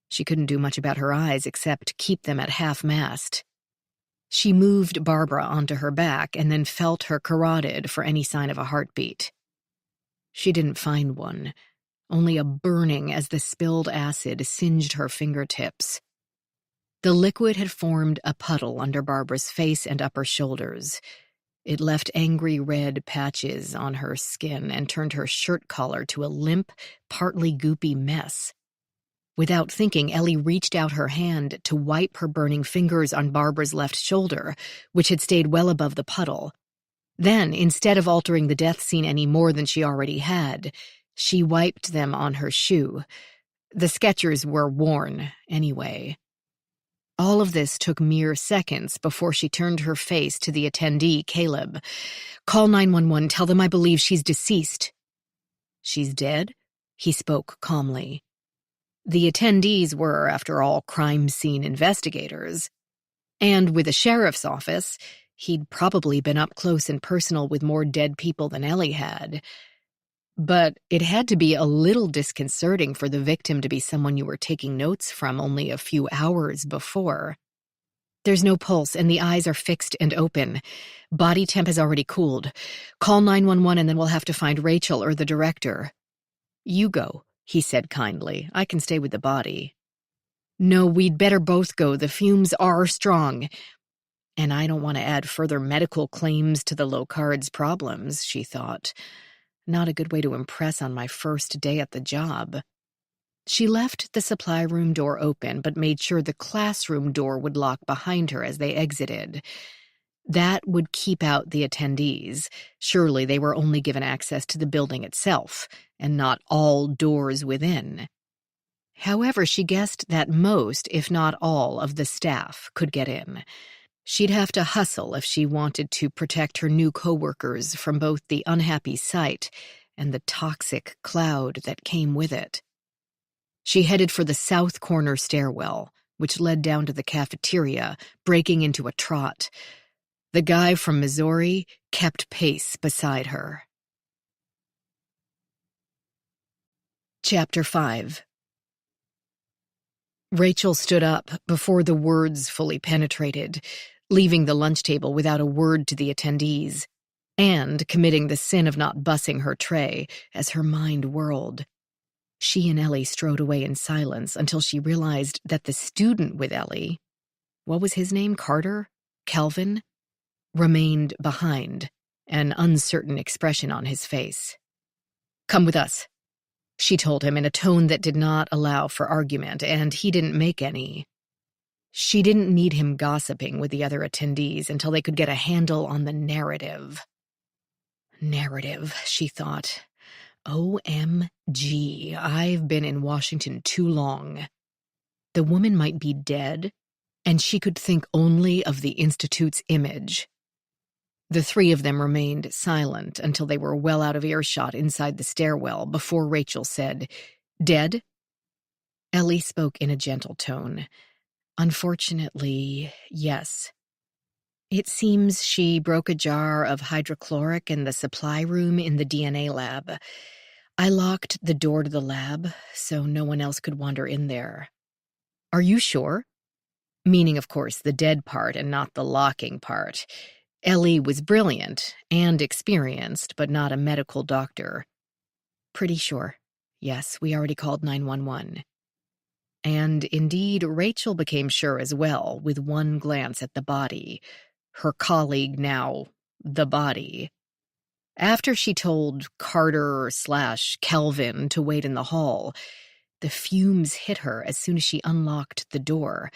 She couldn't do much about her eyes except keep them at half-mast. She moved Barbara onto her back and then felt her carotid for any sign of a heartbeat. She didn't find one, only a burning as the spilled acid singed her fingertips. The liquid had formed a puddle under Barbara's face and upper shoulders. It left angry red patches on her skin and turned her shirt collar to a limp, partly goopy mess. Without thinking, Ellie reached out her hand to wipe her burning fingers on Barbara's left shoulder, which had stayed well above the puddle. Then, instead of altering the death scene any more than she already had, she wiped them on her shoe. The Skechers were worn, anyway. All of this took mere seconds before she turned her face to the attendee, Caleb. "Call 911, tell them I believe she's deceased." "She's dead?" He spoke calmly. The attendees were, after all, crime scene investigators. And with the sheriff's office, he'd probably been up close and personal with more dead people than Ellie had. But it had to be a little disconcerting for the victim to be someone you were taking notes from only a few hours before. There's no pulse, and the eyes are fixed and open. Body temp has already cooled. Call 911 and then we'll have to find Rachel or the director. You go, he said kindly. I can stay with the body. No, we'd better both go. The fumes are strong. And I don't want to add further medical claims to the Locard's problems, she thought. Not a good way to impress on my first day at the job. She left the supply room door open, but made sure the classroom door would lock behind her as they exited. That would keep out the attendees. Surely they were only given access to the building itself, and not all doors within. However, she guessed that most, if not all, of the staff could get in. She'd have to hustle if she wanted to protect her new coworkers from both the unhappy sight and the toxic cloud that came with it. She headed for the south corner stairwell, which led down to the cafeteria, breaking into a trot. The guy from Missouri kept pace beside her. Chapter 5. Rachel stood up before the words fully penetrated, leaving the lunch table without a word to the attendees, and committing the sin of not bussing her tray as her mind whirled. She and Ellie strode away in silence until she realized that the student with Ellie, what was his name, Carter? Kelvin? Remained behind, an uncertain expression on his face. Come with us, she told him in a tone that did not allow for argument, and he didn't make any. She didn't need him gossiping with the other attendees until they could get a handle on the narrative. Narrative, she thought. OMG, I've been in Washington too long. The woman might be dead, and she could think only of the Institute's image. The three of them remained silent until they were well out of earshot inside the stairwell before Rachel said, "Dead?" Ellie spoke in a gentle tone. "Unfortunately, yes. It seems she broke a jar of hydrochloric in the supply room in the DNA lab. I locked the door to the lab so no one else could wander in there." "Are you sure?" Meaning, of course, the dead part and not the locking part. Ellie was brilliant and experienced, but not a medical doctor. "Pretty sure. Yes, we already called 911. And indeed, Rachel became sure as well with one glance at the body. Her colleague now, the body. After she told Carter/Kelvin to wait in the hall, the fumes hit her as soon as she unlocked the door,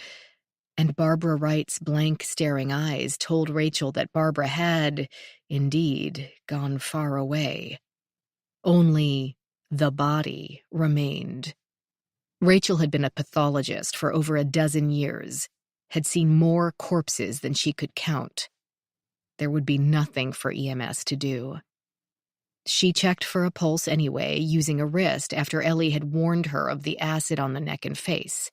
and Barbara Wright's blank, staring eyes told Rachel that Barbara had, indeed, gone far away. Only the body remained. Rachel had been a pathologist for over a dozen years, had seen more corpses than she could count. There would be nothing for EMS to do. She checked for a pulse anyway, using a wrist after Ellie had warned her of the acid on the neck and face.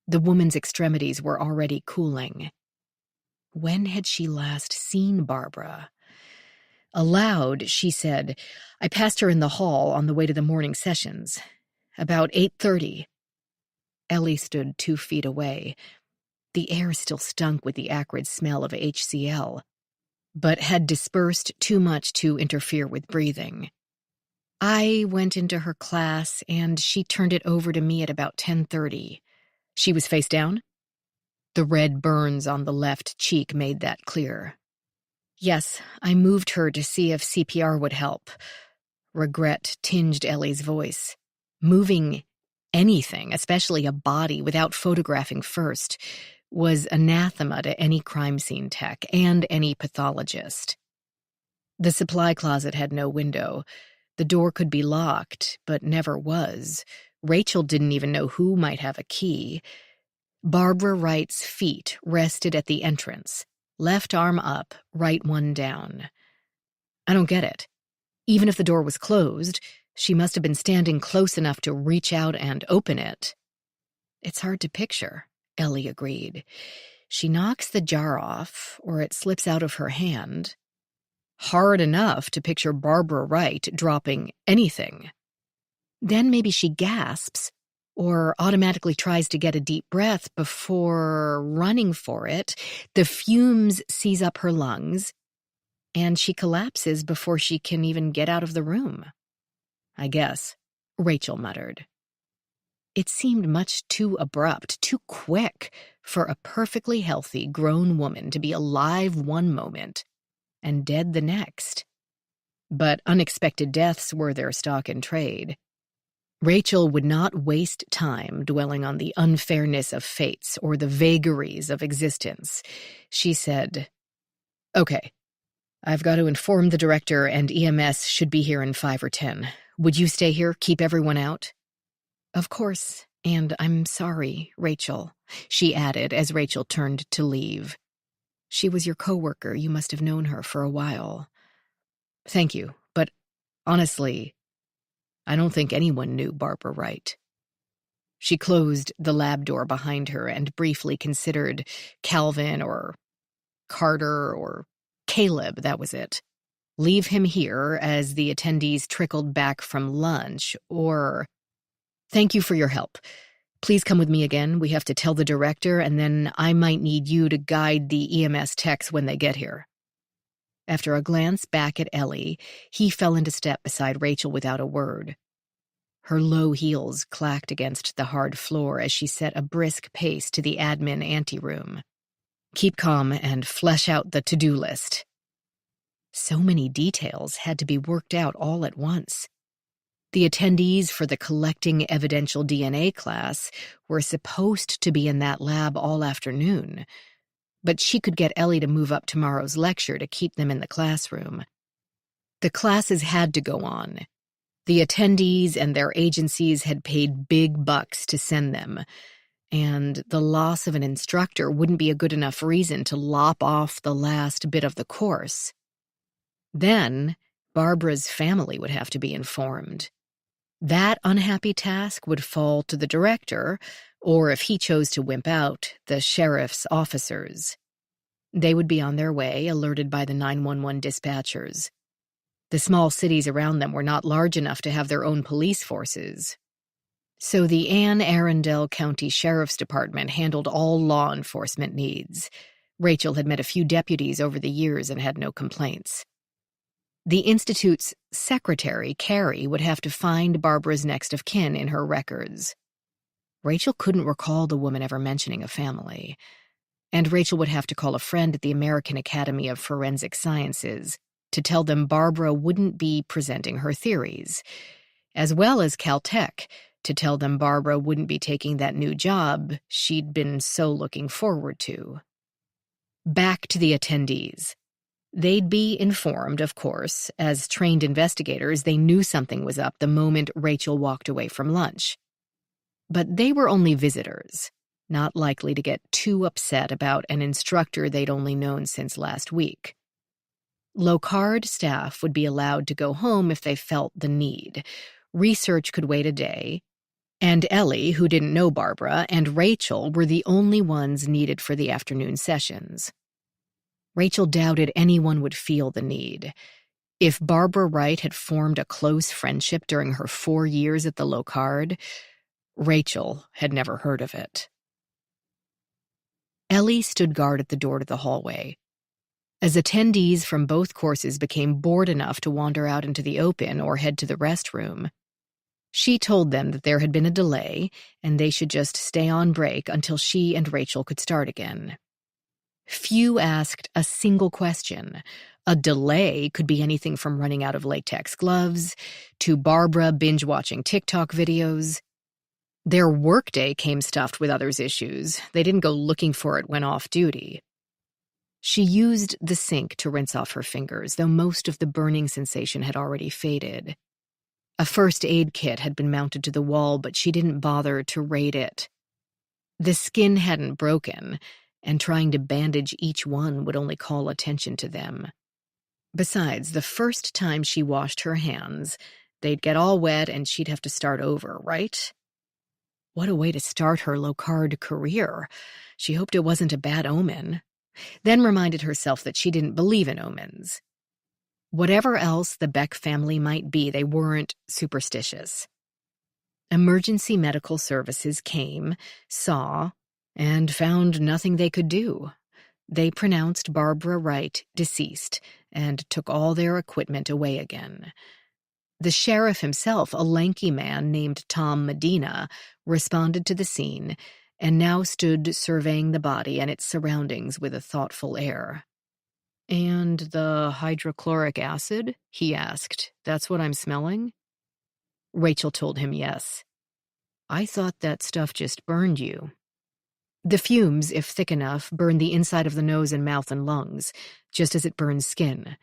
The woman's extremities were already cooling. When had she last seen Barbara? Aloud, she said, "I passed her in the hall on the way to the morning sessions. About 8:30. Ellie stood 2 feet away. The air still stunk with the acrid smell of HCl, but had dispersed too much to interfere with breathing. "I went into her class, and she turned it over to me at about 10:30. She was face down?" The red burns on the left cheek made that clear. "Yes, I moved her to see if CPR would help." Regret tinged Ellie's voice. Moving anything, especially a body, without photographing first, was anathema to any crime scene tech and any pathologist. The supply closet had no window. The door could be locked, but never was. Rachel didn't even know who might have a key. Barbara Wright's feet rested at the entrance, left arm up, right one down. I don't get it. Even if the door was closed, she must have been standing close enough to reach out and open it. It's hard to picture, Ellie agreed. She knocks the jar off, or it slips out of her hand. Hard enough to picture Barbara Wright dropping anything. Then maybe she gasps, or automatically tries to get a deep breath before running for it, the fumes seize up her lungs, and she collapses before she can even get out of the room. I guess, Rachel muttered. It seemed much too abrupt, too quick, for a perfectly healthy, grown woman to be alive one moment and dead the next. But unexpected deaths were their stock in trade. Rachel would not waste time dwelling on the unfairness of fates or the vagaries of existence. She said, "Okay, I've got to inform the director, and EMS should be here in 5 or 10. Would you stay here, keep everyone out?" "Of course, and I'm sorry, Rachel," she added as Rachel turned to leave. "She was your coworker. You must have known her for a while." "Thank you, but honestly, I don't think anyone knew Barbara Wright." She closed the lab door behind her and briefly considered Calvin or Carter or Caleb, that was it. Leave him here as the attendees trickled back from lunch, or, "Thank you for your help. Please come with me again. We have to tell the director, and then I might need you to guide the EMS techs when they get here." After a glance back at Ellie, he fell into step beside Rachel without a word. Her low heels clacked against the hard floor as she set a brisk pace to the admin anteroom. Keep calm and flesh out the to-do list. So many details had to be worked out all at once. The attendees for the collecting evidential DNA class were supposed to be in that lab all afternoon, but she could get Ellie to move up tomorrow's lecture to keep them in the classroom. The classes had to go on. The attendees and their agencies had paid big bucks to send them, and the loss of an instructor wouldn't be a good enough reason to lop off the last bit of the course. Then, Barbara's family would have to be informed. That unhappy task would fall to the director, or if he chose to wimp out, the sheriff's officers. They would be on their way, alerted by the 911 dispatchers. The small cities around them were not large enough to have their own police forces. So the Anne Arundel County Sheriff's Department handled all law enforcement needs. Rachel had met a few deputies over the years and had no complaints. The Institute's secretary, Carrie, would have to find Barbara's next of kin in her records. Rachel couldn't recall the woman ever mentioning a family. And Rachel would have to call a friend at the American Academy of Forensic Sciences to tell them Barbara wouldn't be presenting her theories, as well as Caltech to tell them Barbara wouldn't be taking that new job she'd been so looking forward to. Back to the attendees. They'd be informed, of course. As trained investigators, they knew something was up the moment Rachel walked away from lunch. But they were only visitors, not likely to get too upset about an instructor they'd only known since last week. Low-card staff would be allowed to go home if they felt the need. Research could wait a day, and Ellie, who didn't know Barbara, and Rachel were the only ones needed for the afternoon sessions. Rachel doubted anyone would feel the need. If Barbara Wright had formed a close friendship during her 4 years at the Low-Card, Rachel had never heard of it. Ellie stood guard at the door to the hallway. As attendees from both courses became bored enough to wander out into the open or head to the restroom, she told them that there had been a delay and they should just stay on break until she and Rachel could start again. Few asked a single question. A delay could be anything from running out of latex gloves to Barbara binge-watching TikTok videos. Their workday came stuffed with others' issues. They didn't go looking for it when off duty. She used the sink to rinse off her fingers, though most of the burning sensation had already faded. A first aid kit had been mounted to the wall, but she didn't bother to raid it. The skin hadn't broken, and trying to bandage each one would only call attention to them. Besides, the first time she washed her hands, they'd get all wet and she'd have to start over, right? What a way to start her low-card career. She hoped it wasn't a bad omen, then reminded herself that she didn't believe in omens. Whatever else the Beck family might be, they weren't superstitious. Emergency medical services came, saw, and found nothing they could do. They pronounced Barbara Wright deceased and took all their equipment away again. The sheriff himself, a lanky man named Tom Medina, responded to the scene and now stood surveying the body and its surroundings with a thoughtful air. "And the hydrochloric acid?" he asked. "That's what I'm smelling?" Rachel told him yes. "I thought that stuff just burned you." The fumes, if thick enough, burn the inside of the nose and mouth and lungs, just as it burns skin.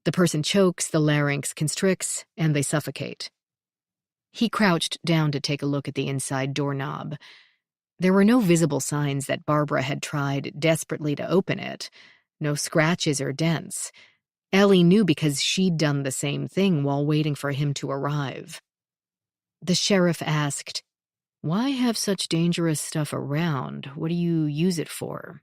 The person chokes, the larynx constricts, and they suffocate. He crouched down to take a look at the inside doorknob. There were no visible signs that Barbara had tried desperately to open it. No scratches or dents. Ellie knew because she'd done the same thing while waiting for him to arrive. The sheriff asked, "Why have such dangerous stuff around? What do you use it for?"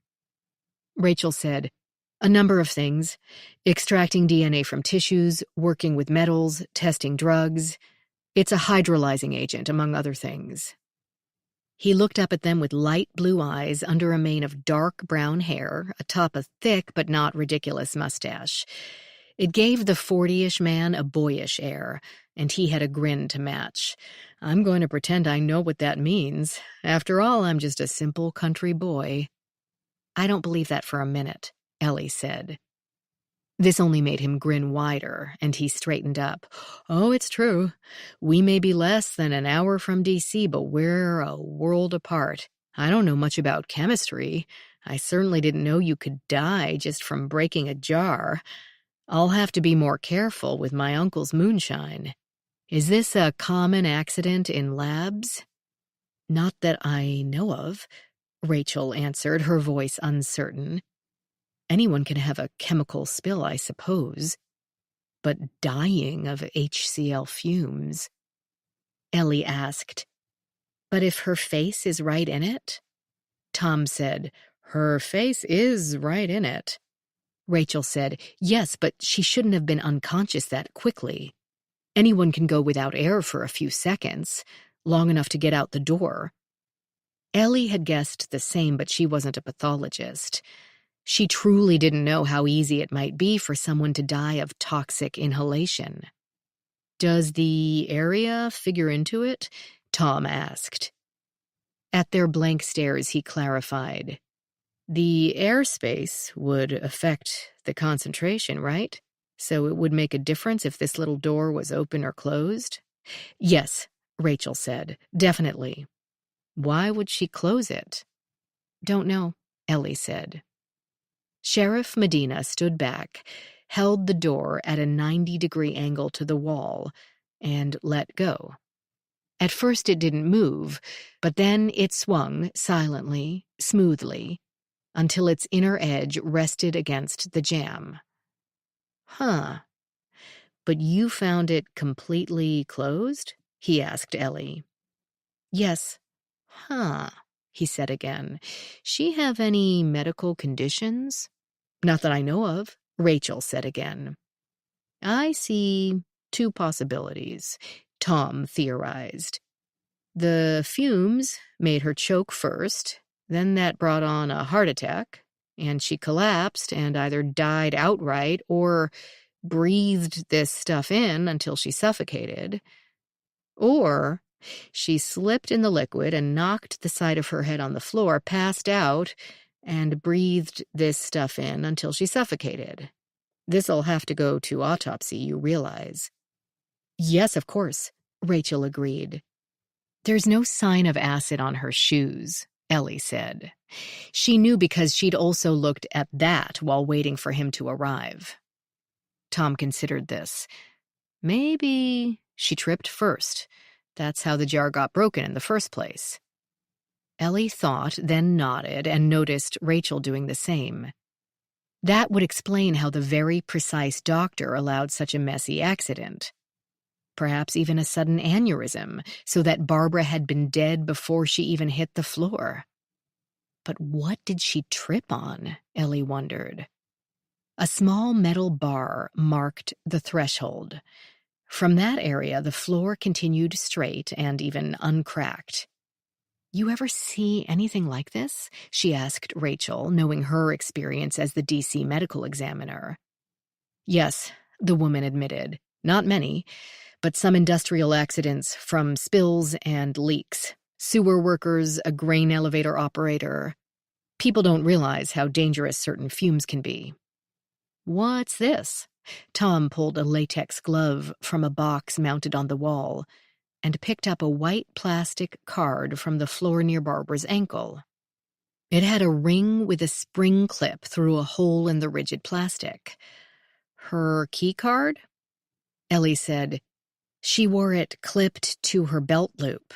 Rachel said, "A number of things. Extracting DNA from tissues, working with metals, testing drugs. It's a hydrolyzing agent, among other things." He looked up at them with light blue eyes under a mane of dark brown hair, atop a thick but not ridiculous mustache. It gave the 40-ish man a boyish air, and he had a grin to match. "I'm going to pretend I know what that means. After all, I'm just a simple country boy." "I don't believe that for a minute," Ellie said. This only made him grin wider, and he straightened up. "Oh, it's true. We may be less than an hour from D.C., but we're a world apart. I don't know much about chemistry. I certainly didn't know you could die just from breaking a jar. I'll have to be more careful with my uncle's moonshine. Is this a common accident in labs?" "Not that I know of," Rachel answered, her voice uncertain. "Anyone can have a chemical spill, I suppose. But dying of HCl fumes." Ellie asked, "But if her face is right in it?" Tom said, "Her face is right in it." Rachel said, "Yes, but she shouldn't have been unconscious that quickly. Anyone can go without air for a few seconds, long enough to get out the door." Ellie had guessed the same, but she wasn't a pathologist. She truly didn't know how easy it might be for someone to die of toxic inhalation. "Does the area figure into it?" Tom asked. At their blank stares, he clarified. "The airspace would affect the concentration, right? So it would make a difference if this little door was open or closed?" "Yes," Rachel said, "definitely." "Why would she close it?" "Don't know," Ellie said. Sheriff Medina stood back, held the door at a 90-degree angle to the wall, and let go. At first it didn't move, but then it swung silently, smoothly, until its inner edge rested against the jamb. "Huh. But you found it completely closed?" he asked Ellie. "Yes." "Huh," he said again. "She have any medical conditions?" "Not that I know of," Rachel said again. "I see two possibilities," Tom theorized. "The fumes made her choke first, then that brought on a heart attack, and she collapsed and either died outright or breathed this stuff in until she suffocated. Or she slipped in the liquid and knocked the side of her head on the floor, passed out, and breathed this stuff in until she suffocated. This'll have to go to autopsy, you realize." "Yes, of course," Rachel agreed. "There's no sign of acid on her shoes," Ellie said. She knew because she'd also looked at that while waiting for him to arrive. Tom considered this. Maybe she tripped first. That's how the jar got broken in the first place. Ellie thought, then nodded, and noticed Rachel doing the same. That would explain how the very precise doctor allowed such a messy accident. Perhaps even a sudden aneurysm, so that Barbara had been dead before she even hit the floor. But what did she trip on? Ellie wondered. A small metal bar marked the threshold. From that area, the floor continued straight and even uncracked. "You ever see anything like this?" she asked Rachel, knowing her experience as the DC medical examiner. "Yes," the woman admitted. "Not many, but some industrial accidents from spills and leaks. Sewer workers, a grain elevator operator. People don't realize how dangerous certain fumes can be." "What's this?" Tom pulled a latex glove from a box mounted on the wall and picked up a white plastic card from the floor near Barbara's ankle. It had a ring with a spring clip through a hole in the rigid plastic. "Her key card?" Ellie said. "She wore it clipped to her belt loop.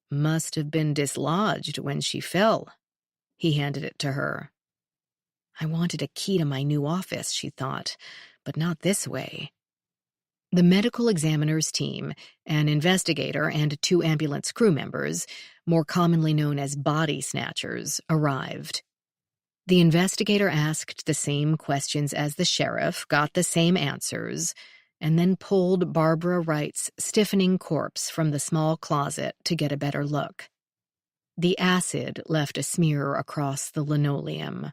Must have been dislodged when she fell." He handed it to her. "I wanted a key to my new office," she thought, "but not this way." The medical examiner's team, an investigator and 2 ambulance crew members, more commonly known as body snatchers, arrived. The investigator asked the same questions as the sheriff, got the same answers, and then pulled Barbara Wright's stiffening corpse from the small closet to get a better look. The acid left a smear across the linoleum.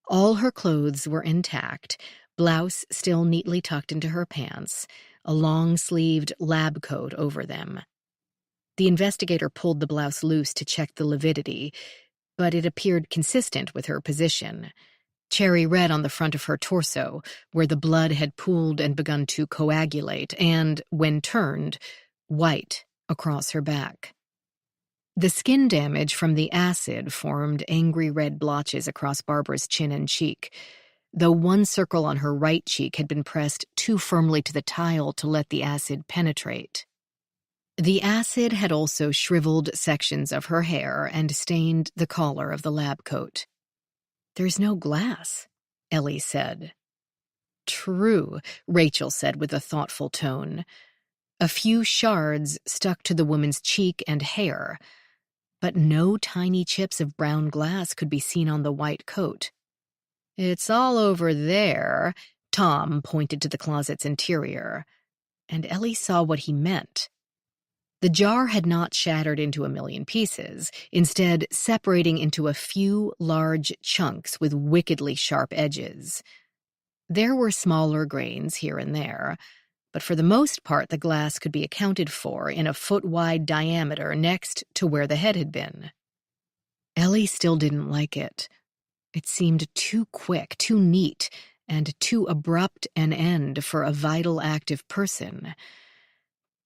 All her clothes were intact, blouse still neatly tucked into her pants, a long-sleeved lab coat over them. The investigator pulled the blouse loose to check the lividity, but it appeared consistent with her position. Cherry red on the front of her torso, where the blood had pooled and begun to coagulate, and, when turned, white across her back. The skin damage from the acid formed angry red blotches across Barbara's chin and cheek, though one circle on her right cheek had been pressed too firmly to the tile to let the acid penetrate. The acid had also shriveled sections of her hair and stained the collar of the lab coat. "There's no glass," Ellie said. "True," Rachel said with a thoughtful tone. A few shards stuck to the woman's cheek and hair, but no tiny chips of brown glass could be seen on the white coat. "It's all over there," Tom pointed to the closet's interior, and Ellie saw what he meant. The jar had not shattered into a million pieces, instead separating into a few large chunks with wickedly sharp edges. There were smaller grains here and there, but for the most part the glass could be accounted for in a foot-wide diameter next to where the head had been. Ellie still didn't like it. It seemed too quick, too neat, and too abrupt an end for a vital, active person.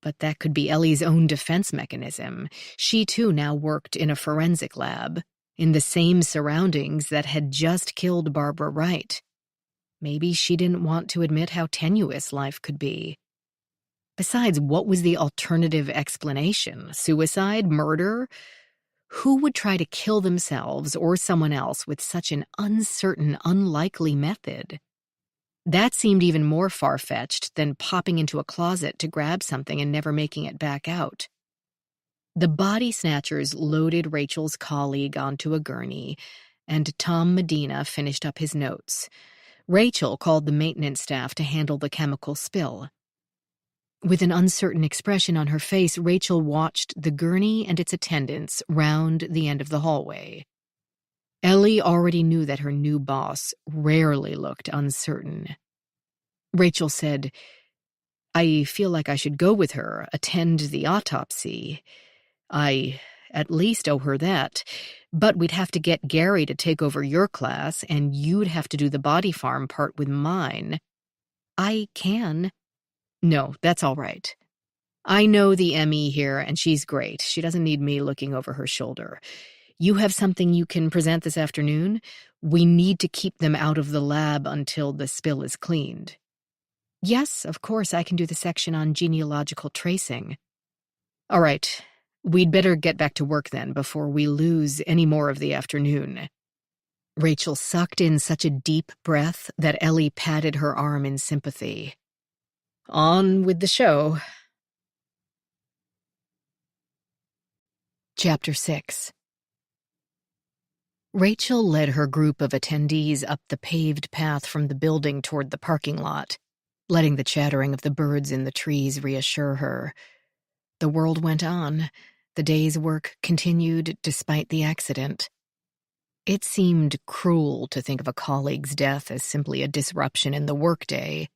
But that could be Ellie's own defense mechanism. She, too, now worked in a forensic lab, in the same surroundings that had just killed Barbara Wright. Maybe she didn't want to admit how tenuous life could be. Besides, what was the alternative explanation? Suicide? Murder? Who would try to kill themselves or someone else with such an uncertain, unlikely method? That seemed even more far-fetched than popping into a closet to grab something and never making it back out. The body snatchers loaded Rachel's colleague onto a gurney, and Tom Medina finished up his notes. Rachel called the maintenance staff to handle the chemical spill. With an uncertain expression on her face, Rachel watched the gurney and its attendants round the end of the hallway. Ellie already knew that her new boss rarely looked uncertain. Rachel said, "I feel like I should go with her, attend the autopsy. I at least owe her that. But we'd have to get Gary to take over your class, and you'd have to do the body farm part with mine." "I can." "No, that's all right. I know the ME here, and she's great. She doesn't need me looking over her shoulder. You have something you can present this afternoon? We need to keep them out of the lab until the spill is cleaned." "Yes, of course, I can do the section on genealogical tracing." "All right. We'd better get back to work then, before we lose any more of the afternoon." Rachel sucked in such a deep breath that Ellie patted her arm in sympathy. On with the show. Chapter 6. Rachel led her group of attendees up the paved path from the building toward the parking lot. letting the chattering of the birds in the trees reassure her. The world went on. The day's work continued despite the accident. It seemed cruel to think of a colleague's death as simply a disruption in the workday.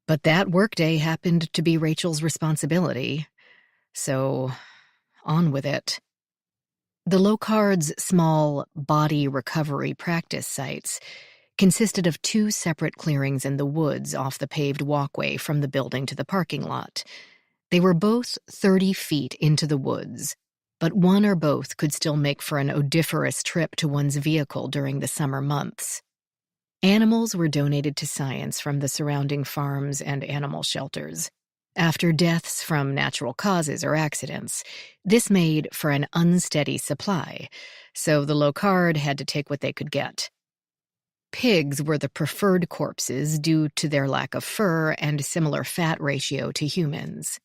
But that workday happened to be Rachel's responsibility. So, on with it. The Locard's small body recovery practice sites consisted of 2 separate clearings in the woods off the paved walkway from the building to the parking lot. They were both 30 feet into the woods, but one or both could still make for an odoriferous trip to one's vehicle during the summer months. Animals were donated to science from the surrounding farms and animal shelters. After deaths from natural causes or accidents, this made for an unsteady supply, so the Locard had to take what they could get. Pigs were the preferred corpses due to their lack of fur and similar fat ratio to humans.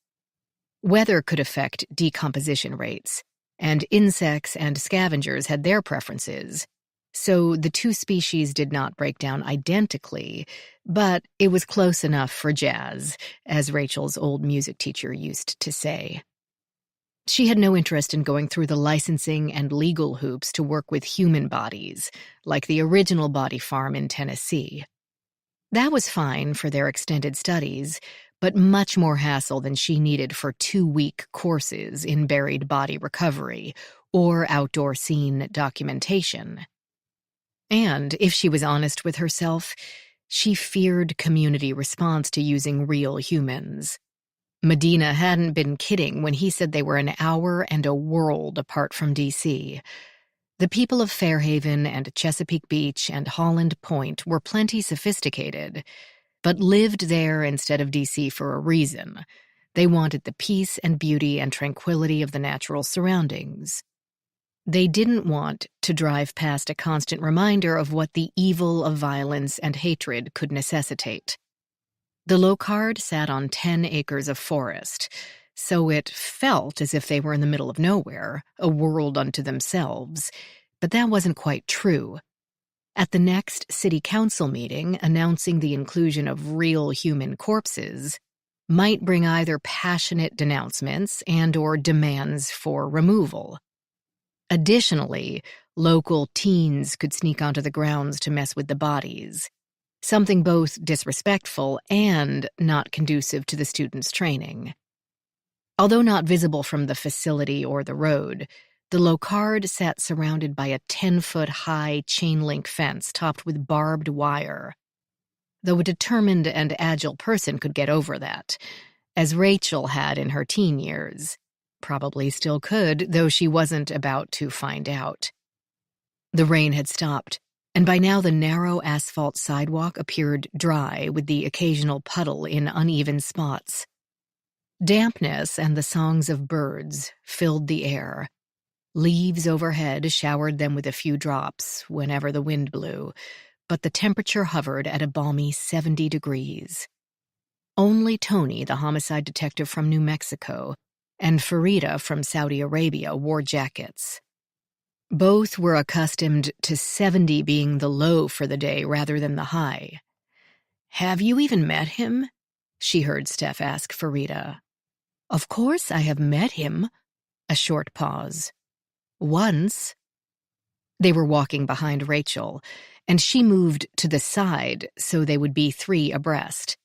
Weather could affect decomposition rates, and insects and scavengers had their preferences. So the 2 species did not break down identically, but it was close enough for jazz, as Rachel's old music teacher used to say. She had no interest in going through the licensing and legal hoops to work with human bodies, like the original body farm in Tennessee. That was fine for their extended studies, but much more hassle than she needed for 2-week courses in buried body recovery or outdoor scene documentation. And, if she was honest with herself, she feared community response to using real humans. Medina hadn't been kidding when he said they were an hour and a world apart from D.C. The people of Fairhaven and Chesapeake Beach and Holland Point were plenty sophisticated, but lived there instead of D.C. for a reason. They wanted the peace and beauty and tranquility of the natural surroundings. They didn't want to drive past a constant reminder of what the evil of violence and hatred could necessitate. The Locard sat on 10 acres of forest, so it felt as if they were in the middle of nowhere, a world unto themselves. But that wasn't quite true. At the next city council meeting, announcing the inclusion of real human corpses might bring either passionate denouncements and/or demands for removal. Additionally, local teens could sneak onto the grounds to mess with the bodies, something both disrespectful and not conducive to the students' training. Although not visible from the facility or the road, the Locard sat surrounded by a 10-foot-high chain-link fence topped with barbed wire. Though a determined and agile person could get over that, as Rachel had in her teen years. Probably still could, though she wasn't about to find out. The rain had stopped, and by now the narrow asphalt sidewalk appeared dry with the occasional puddle in uneven spots. Dampness and the songs of birds filled the air. Leaves overhead showered them with a few drops whenever the wind blew, but the temperature hovered at a balmy 70 degrees. Only Tony, the homicide detective from New Mexico, and Farida from Saudi Arabia wore jackets. Both were accustomed to 70 being the low for the day rather than the high. "Have you even met him?" she heard Steph ask Farida. "Of course I have met him." A short pause. "Once." They were walking behind Rachel, and she moved to the side so they would be 3 abreast.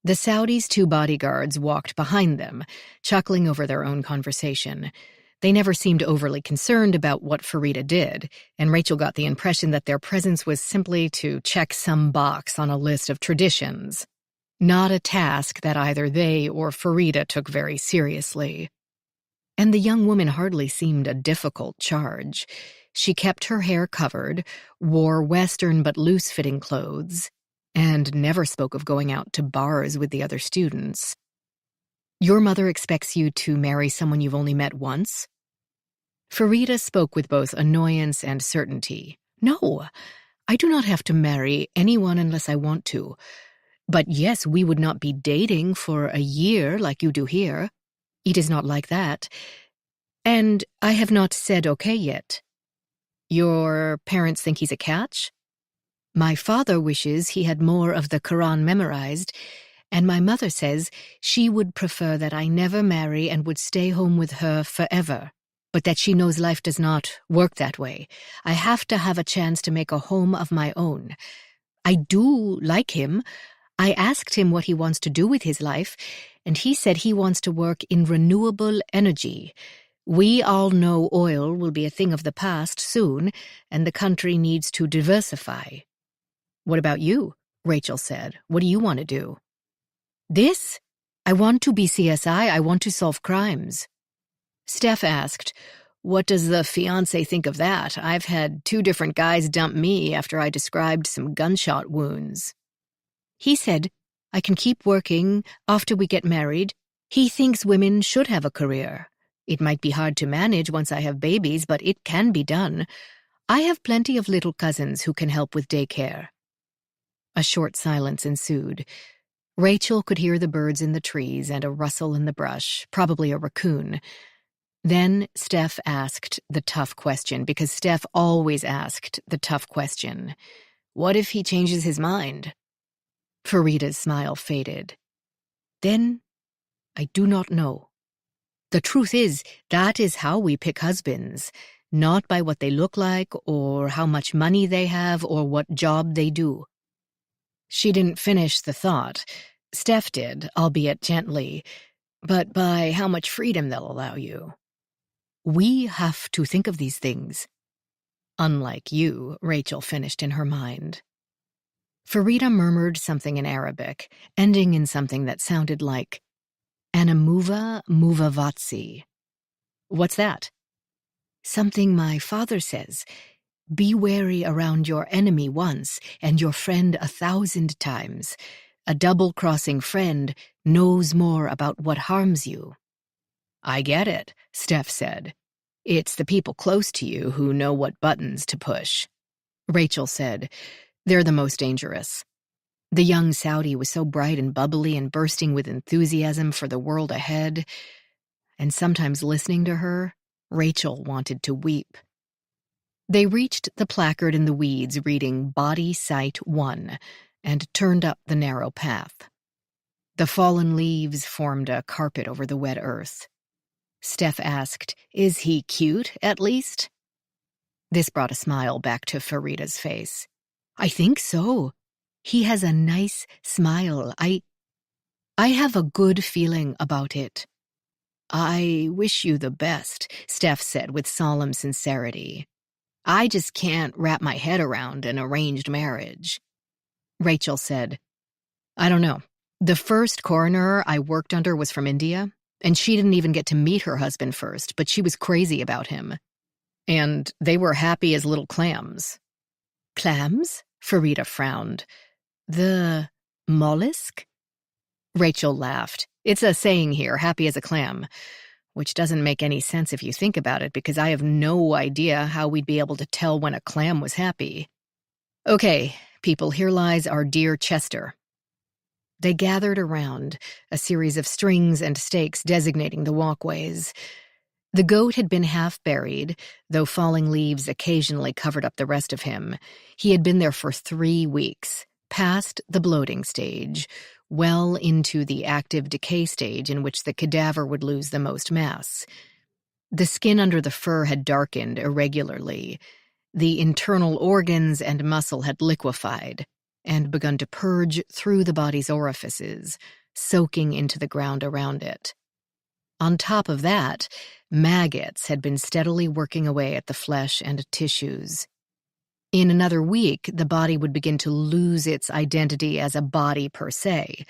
The Saudis' 2 bodyguards walked behind them, chuckling over their own conversation. They never seemed overly concerned about what Farida did, and Rachel got the impression that their presence was simply to check some box on a list of traditions, not a task that either they or Farida took very seriously. And the young woman hardly seemed a difficult charge. She kept her hair covered, wore Western but loose-fitting clothes, and never spoke of going out to bars with the other students. "Your mother expects you to marry someone you've only met once?" Farida spoke with both annoyance and certainty. "No, I do not have to marry anyone unless I want to. But yes, we would not be dating for a year like you do here. It is not like that. And I have not said okay yet." "Your parents think he's a catch?" "My father wishes he had more of the Quran memorized, And my mother says she would prefer that I never marry and would stay home with her forever, but that she knows life does not work that way. I have to have a chance to make a home of my own. I do like him. I asked him what he wants to do with his life, and he said he wants to work in renewable energy. We all know oil will be a thing of the past soon, and the country needs to diversify. What about you? Rachel said. What do you want to do? This? I want to be CSI. I want to solve crimes. Steph asked, what does the fiancé think of that? I've had 2 different guys dump me after I described some gunshot wounds. He said, I can keep working after we get married. He thinks women should have a career. It might be hard to manage once I have babies, but it can be done. I have plenty of little cousins who can help with daycare. A short silence ensued. Rachel could hear the birds in the trees and a rustle in the brush, probably a raccoon. Then Steph asked the tough question, because Steph always asked the tough question. What if he changes his mind? Farida's smile faded. Then, I do not know. The truth is, that is how we pick husbands, not by what they look like or how much money they have or what job they do. She didn't finish the thought. Steph did, albeit gently, but by how much freedom they'll allow you. We have to think of these things. Unlike you, Rachel finished in her mind. Farida murmured something in Arabic, ending in something that sounded like Anamuva Muvavatsi. What's that? Something my father says. Be wary around your enemy once and your friend 1,000 times. A double-crossing friend knows more about what harms you. I get it, Steph said. It's the people close to you who know what buttons to push. Rachel said, they're the most dangerous. The young Saudi was so bright and bubbly and bursting with enthusiasm for the world ahead, and sometimes listening to her, Rachel wanted to weep. They reached the placard in the weeds reading Body Site 1 and turned up the narrow path. The fallen leaves formed a carpet over the wet earth. Steph asked, is he cute, at least? This brought a smile back to Farida's face. I think so. He has a nice smile. I have a good feeling about it. I wish you the best, Steph said with solemn sincerity. I just can't wrap my head around an arranged marriage. Rachel said, I don't know. The first coroner I worked under was from India, and she didn't even get to meet her husband first, but she was crazy about him. And they were happy as little clams. Clams? Farida frowned. The mollusk? Rachel laughed. It's a saying here, happy as a clam, which doesn't make any sense if you think about it, because I have no idea how we'd be able to tell when a clam was happy. Okay, people, here lies our dear Chester. They gathered around, a series of strings and stakes designating the walkways. The goat had been half buried, though falling leaves occasionally covered up the rest of him. He had been there for 3 weeks, past the bloating stage, well into the active decay stage in which the cadaver would lose the most mass. The skin under the fur had darkened irregularly. The internal organs and muscle had liquefied and begun to purge through the body's orifices, soaking into the ground around it. On top of that, maggots had been steadily working away at the flesh and tissues. In another week, the body would begin to lose its identity as a body per se,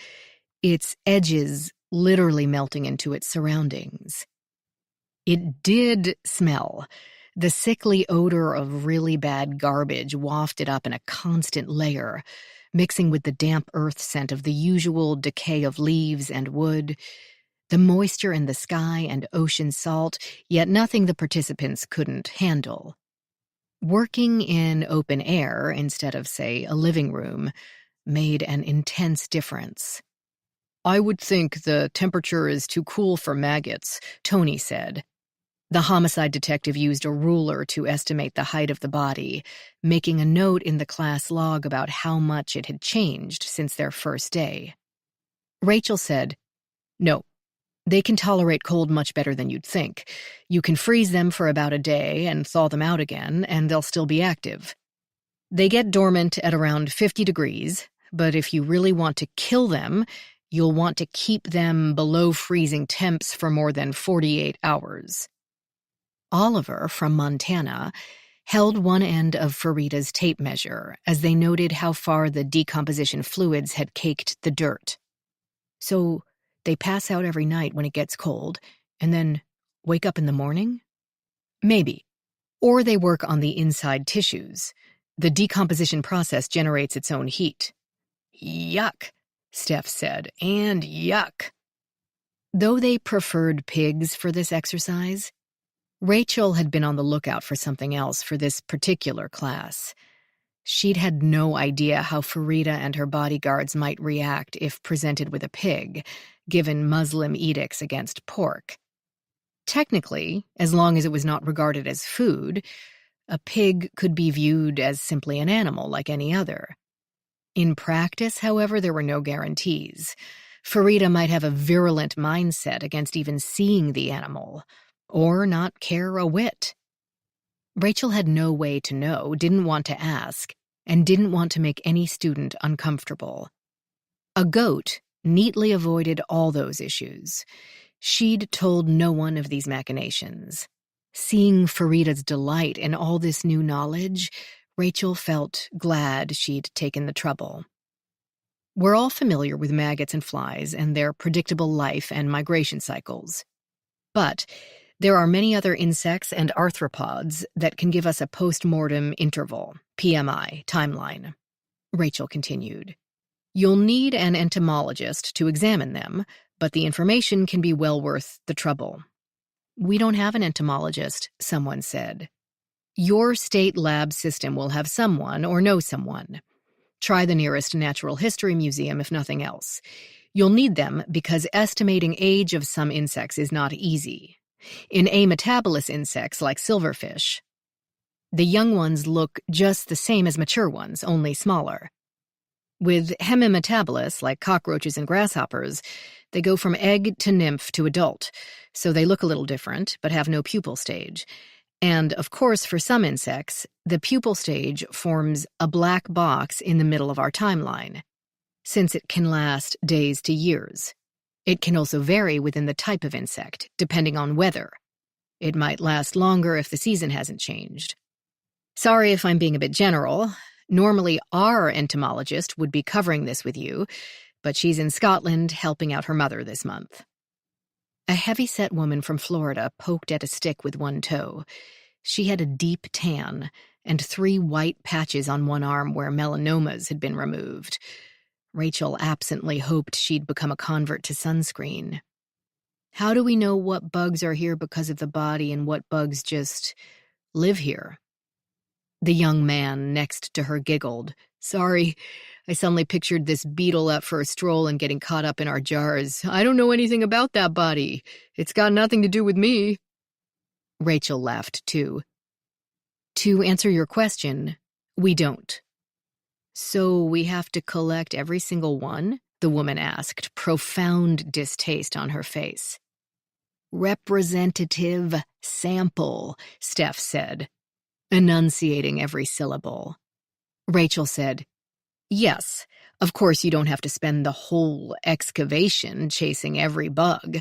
its edges literally melting into its surroundings. It did smell. The sickly odor of really bad garbage wafted up in a constant layer, mixing with the damp earth scent of the usual decay of leaves and wood, the moisture in the sky and ocean salt, yet nothing the participants couldn't handle. Working in open air instead of, say, a living room made an intense difference. I would think the temperature is too cool for maggots, Tony said. The homicide detective used a ruler to estimate the height of the body, making a note in the class log about how much it had changed since their first day. Rachel said, "No, they can tolerate cold much better than you'd think. You can freeze them for about a day and thaw them out again, and they'll still be active. They get dormant at around 50 degrees, but if you really want to kill them, you'll want to keep them below freezing temps for more than 48 hours. Oliver, from Montana, held one end of Farida's tape measure as they noted how far the decomposition fluids had caked the dirt. "So they pass out every night when it gets cold, and then wake up in the morning?" "Maybe. Or they work on the inside tissues. The decomposition process generates its own heat." "Yuck," Steph said, "and yuck." Though they preferred pigs for this exercise, Rachel had been on the lookout for something else for this particular class. She'd had no idea how Farida and her bodyguards might react if presented with a pig, given Muslim edicts against pork. Technically, as long as it was not regarded as food, a pig could be viewed as simply an animal like any other. In practice, however, there were no guarantees. Farida might have a virulent mindset against even seeing the animal, or not care a whit. Rachel had no way to know, didn't want to ask, and didn't want to make any student uncomfortable. A goat neatly avoided all those issues. She'd told no one of these machinations. Seeing Farida's delight in all this new knowledge, Rachel felt glad she'd taken the trouble. We're all familiar with maggots and flies and their predictable life and migration cycles. But there are many other insects and arthropods that can give us a post-mortem interval, PMI, timeline. Rachel continued. You'll need an entomologist to examine them, but the information can be well worth the trouble. We don't have an entomologist, someone said. Your state lab system will have someone or know someone. Try the nearest natural history museum if nothing else. You'll need them because estimating age of some insects is not easy. In ametabolous insects like silverfish, the young ones look just the same as mature ones, only smaller. With hemimetabolous, like cockroaches and grasshoppers, they go from egg to nymph to adult, so they look a little different, but have no pupal stage. And, of course, for some insects, the pupal stage forms a black box in the middle of our timeline, since it can last days to years. It can also vary within the type of insect, depending on weather. It might last longer if the season hasn't changed. Sorry if I'm being a bit general. Normally, our entomologist would be covering this with you, but she's in Scotland helping out her mother this month. A heavy-set woman from Florida poked at a stick with one toe. She had a deep tan and 3 white patches on one arm where melanomas had been removed. Rachel absently hoped she'd become a convert to sunscreen. How do we know what bugs are here because of the body and what bugs just live here? The young man next to her giggled. Sorry, I suddenly pictured this beetle out for a stroll and getting caught up in our jars. I don't know anything about that body. It's got nothing to do with me. Rachel laughed, too. To answer your question, we don't. So we have to collect every single one? The woman asked, profound distaste on her face. Representative sample, Steph said, enunciating every syllable. Rachel said, yes, of course you don't have to spend the whole excavation chasing every bug.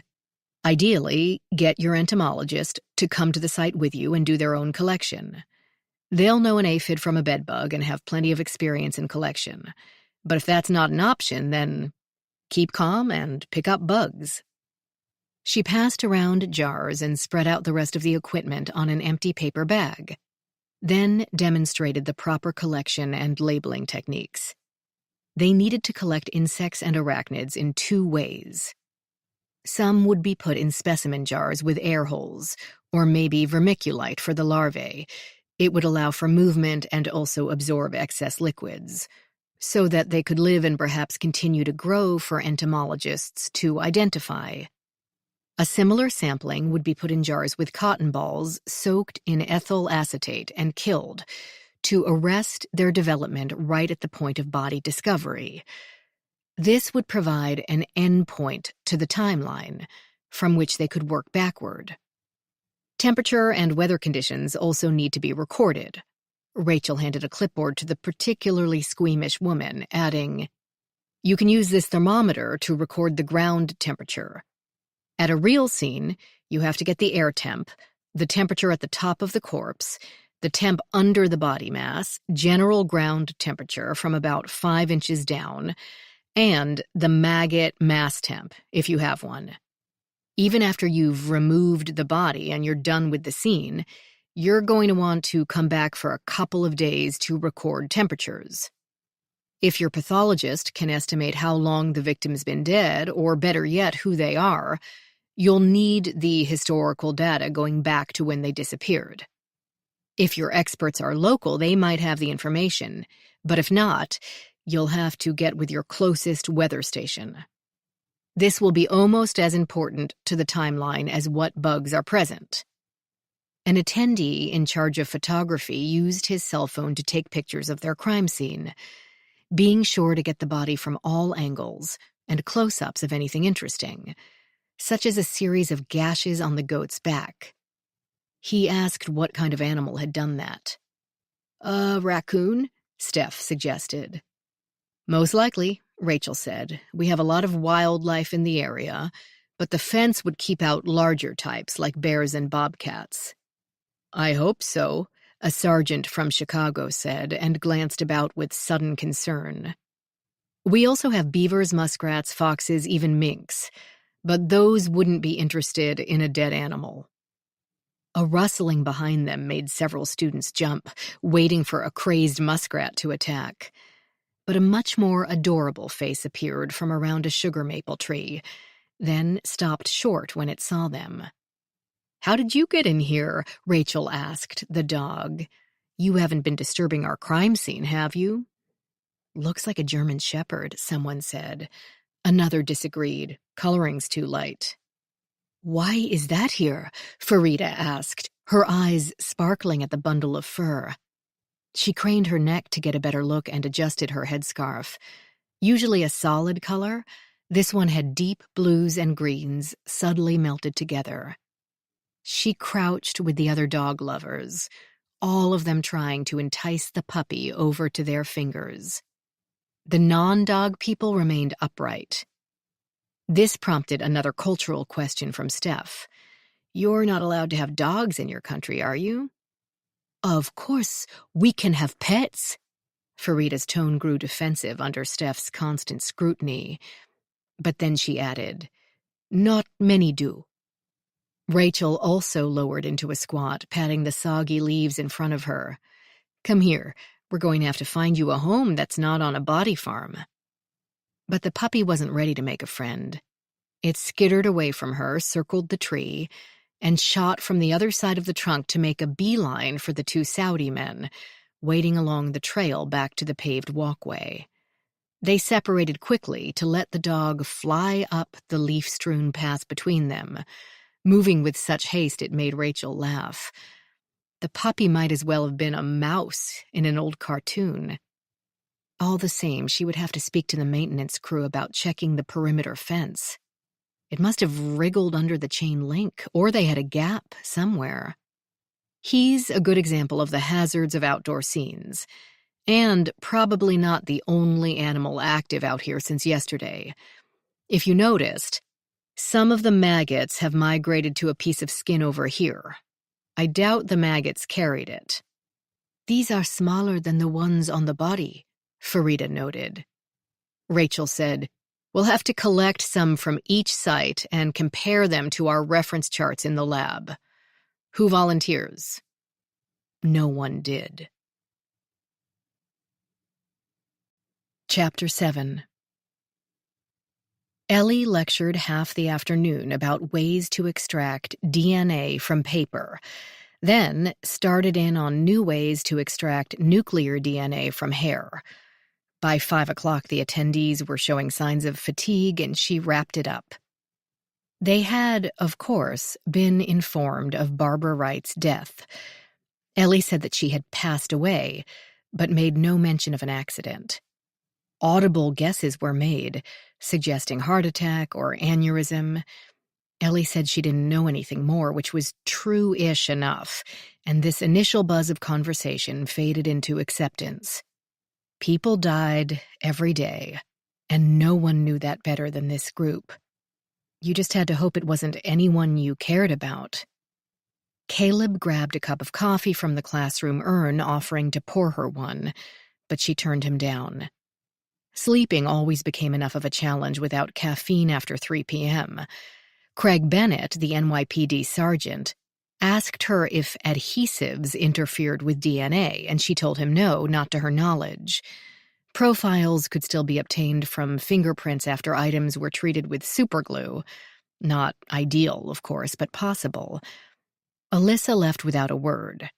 Ideally, get your entomologist to come to the site with you and do their own collection. They'll know an aphid from a bedbug and have plenty of experience in collection. But if that's not an option, then keep calm and pick up bugs. She passed around jars and spread out the rest of the equipment on an empty paper bag, then demonstrated the proper collection and labeling techniques. They needed to collect insects and arachnids in 2 ways. Some would be put in specimen jars with air holes, or maybe vermiculite for the larvae. It would allow for movement and also absorb excess liquids, so that they could live and perhaps continue to grow for entomologists to identify. A similar sampling would be put in jars with cotton balls soaked in ethyl acetate and killed to arrest their development right at the point of body discovery. This would provide an endpoint to the timeline, from which they could work backward. Temperature and weather conditions also need to be recorded. Rachel handed a clipboard to the particularly squeamish woman, adding, "You can use this thermometer to record the ground temperature. At a real scene, you have to get the air temp, the temperature at the top of the corpse, the temp under the body mass, general ground temperature from about 5 inches down, and the maggot mass temp, if you have one. Even after you've removed the body and you're done with the scene, you're going to want to come back for a couple of days to record temperatures. If your pathologist can estimate how long the victim's been dead, or better yet, who they are, you'll need the historical data going back to when they disappeared. If your experts are local, they might have the information, but if not, you'll have to get with your closest weather station. This will be almost as important to the timeline as what bugs are present." An attendee in charge of photography used his cell phone to take pictures of their crime scene, being sure to get the body from all angles and close-ups of anything interesting, such as a series of gashes on the goat's back. He asked what kind of animal had done that. "A raccoon?" Steph suggested. "Most likely," Rachel said. "We have a lot of wildlife in the area, but the fence would keep out larger types like bears and bobcats." "I hope so," a sergeant from Chicago said, and glanced about with sudden concern. "We also have beavers, muskrats, foxes, even minks, but those wouldn't be interested in a dead animal." A rustling behind them made several students jump, waiting for a crazed muskrat to attack. But a much more adorable face appeared from around a sugar maple tree, then stopped short when it saw them. "How did you get in here?" Rachel asked the dog. "You haven't been disturbing our crime scene, have you?" "Looks like a German shepherd," someone said. Another disagreed. "Coloring's too light." "Why is that here?" Farida asked, her eyes sparkling at the bundle of fur. She craned her neck to get a better look and adjusted her headscarf. Usually a solid color, this one had deep blues and greens subtly melted together. She crouched with the other dog lovers, all of them trying to entice the puppy over to their fingers. The non-dog people remained upright. This prompted another cultural question from Steph. "You're not allowed to have dogs in your country, are you?" "Of course, we can have pets." Farida's tone grew defensive under Steph's constant scrutiny. But then she added, "Not many do." Rachel also lowered into a squat, patting the soggy leaves in front of her. "Come here, we're going to have to find you a home that's not on a body farm." But the puppy wasn't ready to make a friend. It skittered away from her, circled the tree, and shot from the other side of the trunk to make a beeline for the two Saudi men, waiting along the trail back to the paved walkway. They separated quickly to let the dog fly up the leaf-strewn path between them, moving with such haste it made Rachel laugh. The puppy might as well have been a mouse in an old cartoon. All the same, she would have to speak to the maintenance crew about checking the perimeter fence. It must have wriggled under the chain link, or they had a gap somewhere. He's a good example of the hazards of outdoor scenes, and probably not the only animal active out here since yesterday. If you noticed, some of the maggots have migrated to a piece of skin over here. I doubt the maggots carried it. "These are smaller than the ones on the body," Farida noted. Rachel said, "We'll have to collect some from each site and compare them to our reference charts in the lab. Who volunteers?" No one did. Chapter 7. Ellie lectured half the afternoon about ways to extract DNA from paper, then started in on new ways to extract nuclear DNA from hair. By 5 o'clock, the attendees were showing signs of fatigue, and she wrapped it up. They had, of course, been informed of Barbara Wright's death. Ellie said that she had passed away, but made no mention of an accident. Audible guesses were made, suggesting heart attack or aneurysm. Ellie said she didn't know anything more, which was true-ish enough, and this initial buzz of conversation faded into acceptance. People died every day, and no one knew that better than this group. You just had to hope it wasn't anyone you cared about. Caleb grabbed a cup of coffee from the classroom urn, offering to pour her one, but she turned him down. Sleeping always became enough of a challenge without caffeine after 3 p.m. Craig Bennett, the NYPD sergeant, asked her if adhesives interfered with DNA, and she told him no, not to her knowledge. Profiles could still be obtained from fingerprints after items were treated with superglue. Not ideal, of course, but possible. Alyssa left without a word.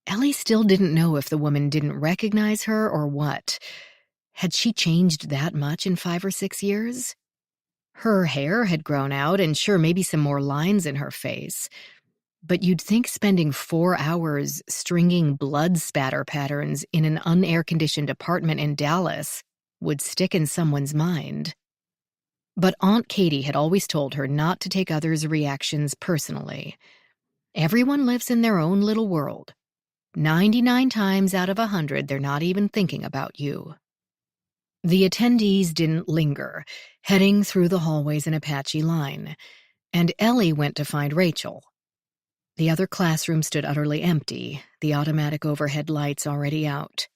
Ellie still didn't know if the woman didn't recognize her or what. Had she changed that much in 5 or 6 years? Her hair had grown out, and sure, maybe some more lines in her face. But you'd think spending 4 hours stringing blood spatter patterns in an unair-conditioned apartment in Dallas would stick in someone's mind. But Aunt Katie had always told her not to take others' reactions personally. Everyone lives in their own little world. 99 times out of 100, they're not even thinking about you. The attendees didn't linger, heading through the hallways in a patchy line, and Ellie went to find Rachel. The other classroom stood utterly empty, the automatic overhead lights already out.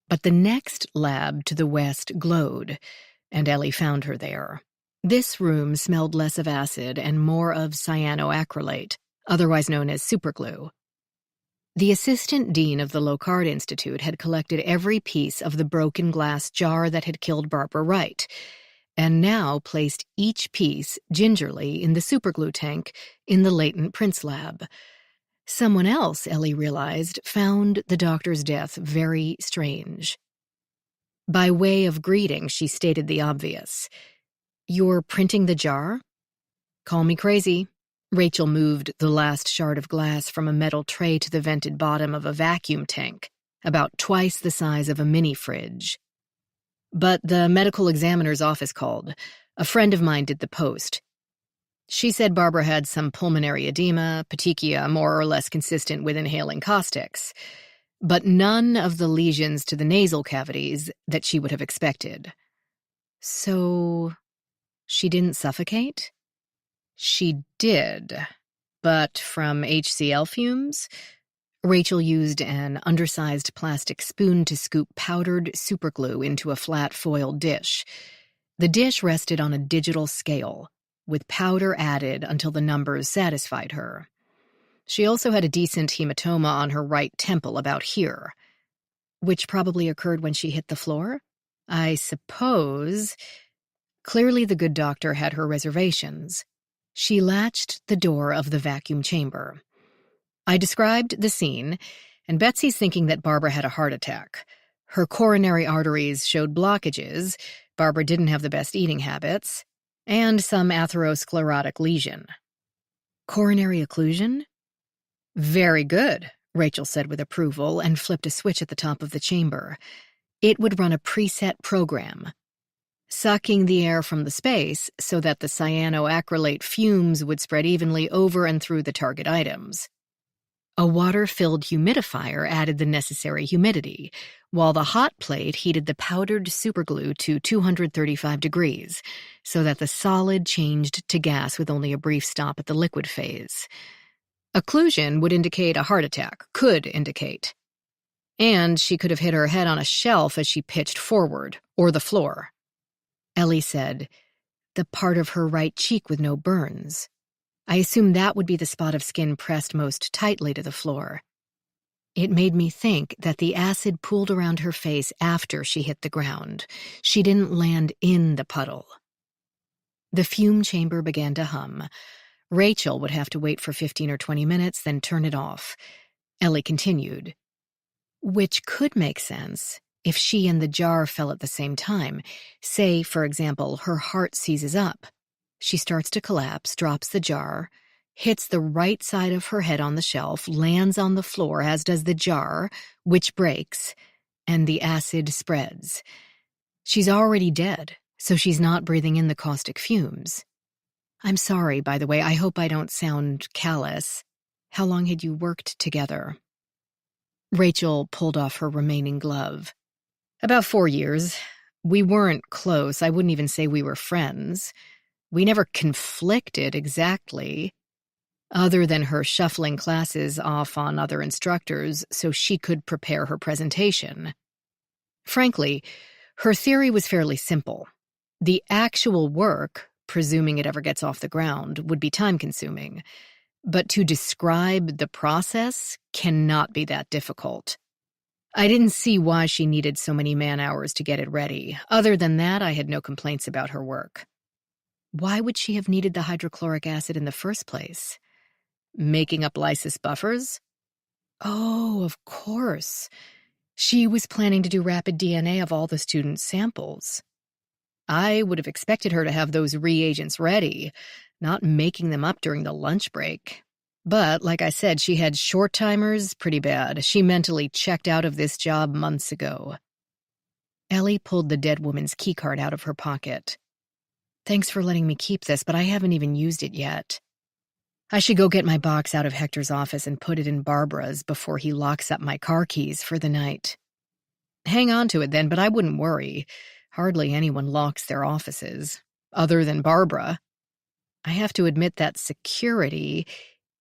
But the next lab to the west glowed, and Ellie found her there. This room smelled less of acid and more of cyanoacrylate, otherwise known as superglue. The assistant dean of the Locard Institute had collected every piece of the broken glass jar that had killed Barbara Wright, and now placed each piece gingerly in the superglue tank in the latent prints lab. Someone else, Ellie realized, found the doctor's death very strange. By way of greeting, she stated the obvious. "You're printing the jar?" "Call me crazy." Rachel moved the last shard of glass from a metal tray to the vented bottom of a vacuum tank, about twice the size of a mini-fridge. "But the medical examiner's office called. A friend of mine did the post. She said Barbara had some pulmonary edema, petechia more or less consistent with inhaling caustics, but none of the lesions to the nasal cavities that she would have expected." "So she didn't suffocate?" "She did, but from HCl fumes?" Rachel used an undersized plastic spoon to scoop powdered superglue into a flat foil dish. The dish rested on a digital scale, with powder added until the numbers satisfied her. She also had a decent hematoma on her right temple about here, which probably occurred when she hit the floor, I suppose. Clearly the good doctor had her reservations. She latched the door of the vacuum chamber. "I described the scene, and Betsy's thinking that Barbara had a heart attack. Her coronary arteries showed blockages, Barbara didn't have the best eating habits, and some atherosclerotic lesion." "Coronary occlusion?" "Very good," Rachel said with approval and flipped a switch at the top of the chamber. It would run a preset program, sucking the air from the space so that the cyanoacrylate fumes would spread evenly over and through the target items. A water-filled humidifier added the necessary humidity, while the hot plate heated the powdered superglue to 235 degrees, so that the solid changed to gas with only a brief stop at the liquid phase. Occlusion would indicate a heart attack, could indicate. And she could have hit her head on a shelf as she pitched forward, or the floor. Ellie said, "The part of her right cheek with no burns. I assume that would be the spot of skin pressed most tightly to the floor." It made me think that the acid pooled around her face after she hit the ground. She didn't land in the puddle. The fume chamber began to hum. Rachel would have to wait for 15 or 20 minutes, then turn it off. Ellie continued. "Which could make sense if she and the jar fell at the same time. Say, for example, her heart seizes up. She starts to collapse, drops the jar, hits the right side of her head on the shelf, lands on the floor, as does the jar, which breaks, and the acid spreads. She's already dead, so she's not breathing in the caustic fumes. I'm sorry, by the way, I hope I don't sound callous. How long had you worked together? Rachel pulled off her remaining glove. About 4 years. We weren't close. I wouldn't even say we were friends. We never conflicted exactly, other than her shuffling classes off on other instructors so she could prepare her presentation. Frankly, her theory was fairly simple. The actual work, presuming it ever gets off the ground, would be time-consuming. But to describe the process cannot be that difficult. I didn't see why she needed so many man-hours to get it ready. Other than that, I had no complaints about her work. Why would she have needed the hydrochloric acid in the first place? Making up lysis buffers? Oh, of course. She was planning to do rapid DNA of all the students' samples. I would have expected her to have those reagents ready, not making them up during the lunch break. But, like I said, she had short-timers pretty bad. She mentally checked out of this job months ago. Ellie pulled the dead woman's keycard out of her pocket. Thanks for letting me keep this, but I haven't even used it yet. I should go get my box out of Hector's office and put it in Barbara's before he locks up my car keys for the night. Hang on to it then, but I wouldn't worry. Hardly anyone locks their offices, other than Barbara. I have to admit that security,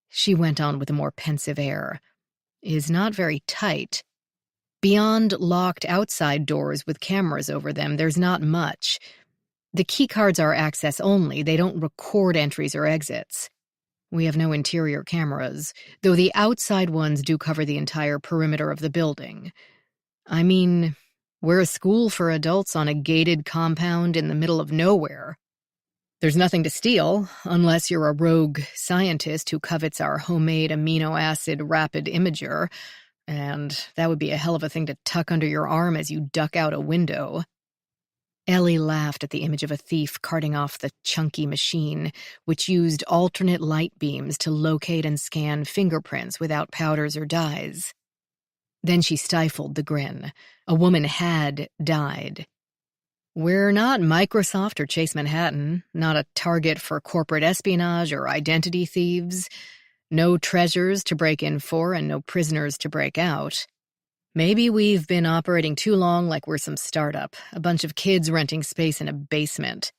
she went on with a more pensive air, is not very tight. Beyond locked outside doors with cameras over them, there's not much. The keycards are access only. They don't record entries or exits. We have no interior cameras, though the outside ones do cover the entire perimeter of the building. I mean, we're a school for adults on a gated compound in the middle of nowhere. There's nothing to steal, unless you're a rogue scientist who covets our homemade amino acid rapid imager, and that would be a hell of a thing to tuck under your arm as you duck out a window. Ellie laughed at the image of a thief carting off the chunky machine, which used alternate light beams to locate and scan fingerprints without powders or dyes. Then she stifled the grin. A woman had died. We're not Microsoft or Chase Manhattan, not a target for corporate espionage or identity thieves. No treasures to break in for and no prisoners to break out. Maybe we've been operating too long like we're some startup, a bunch of kids renting space in a basement.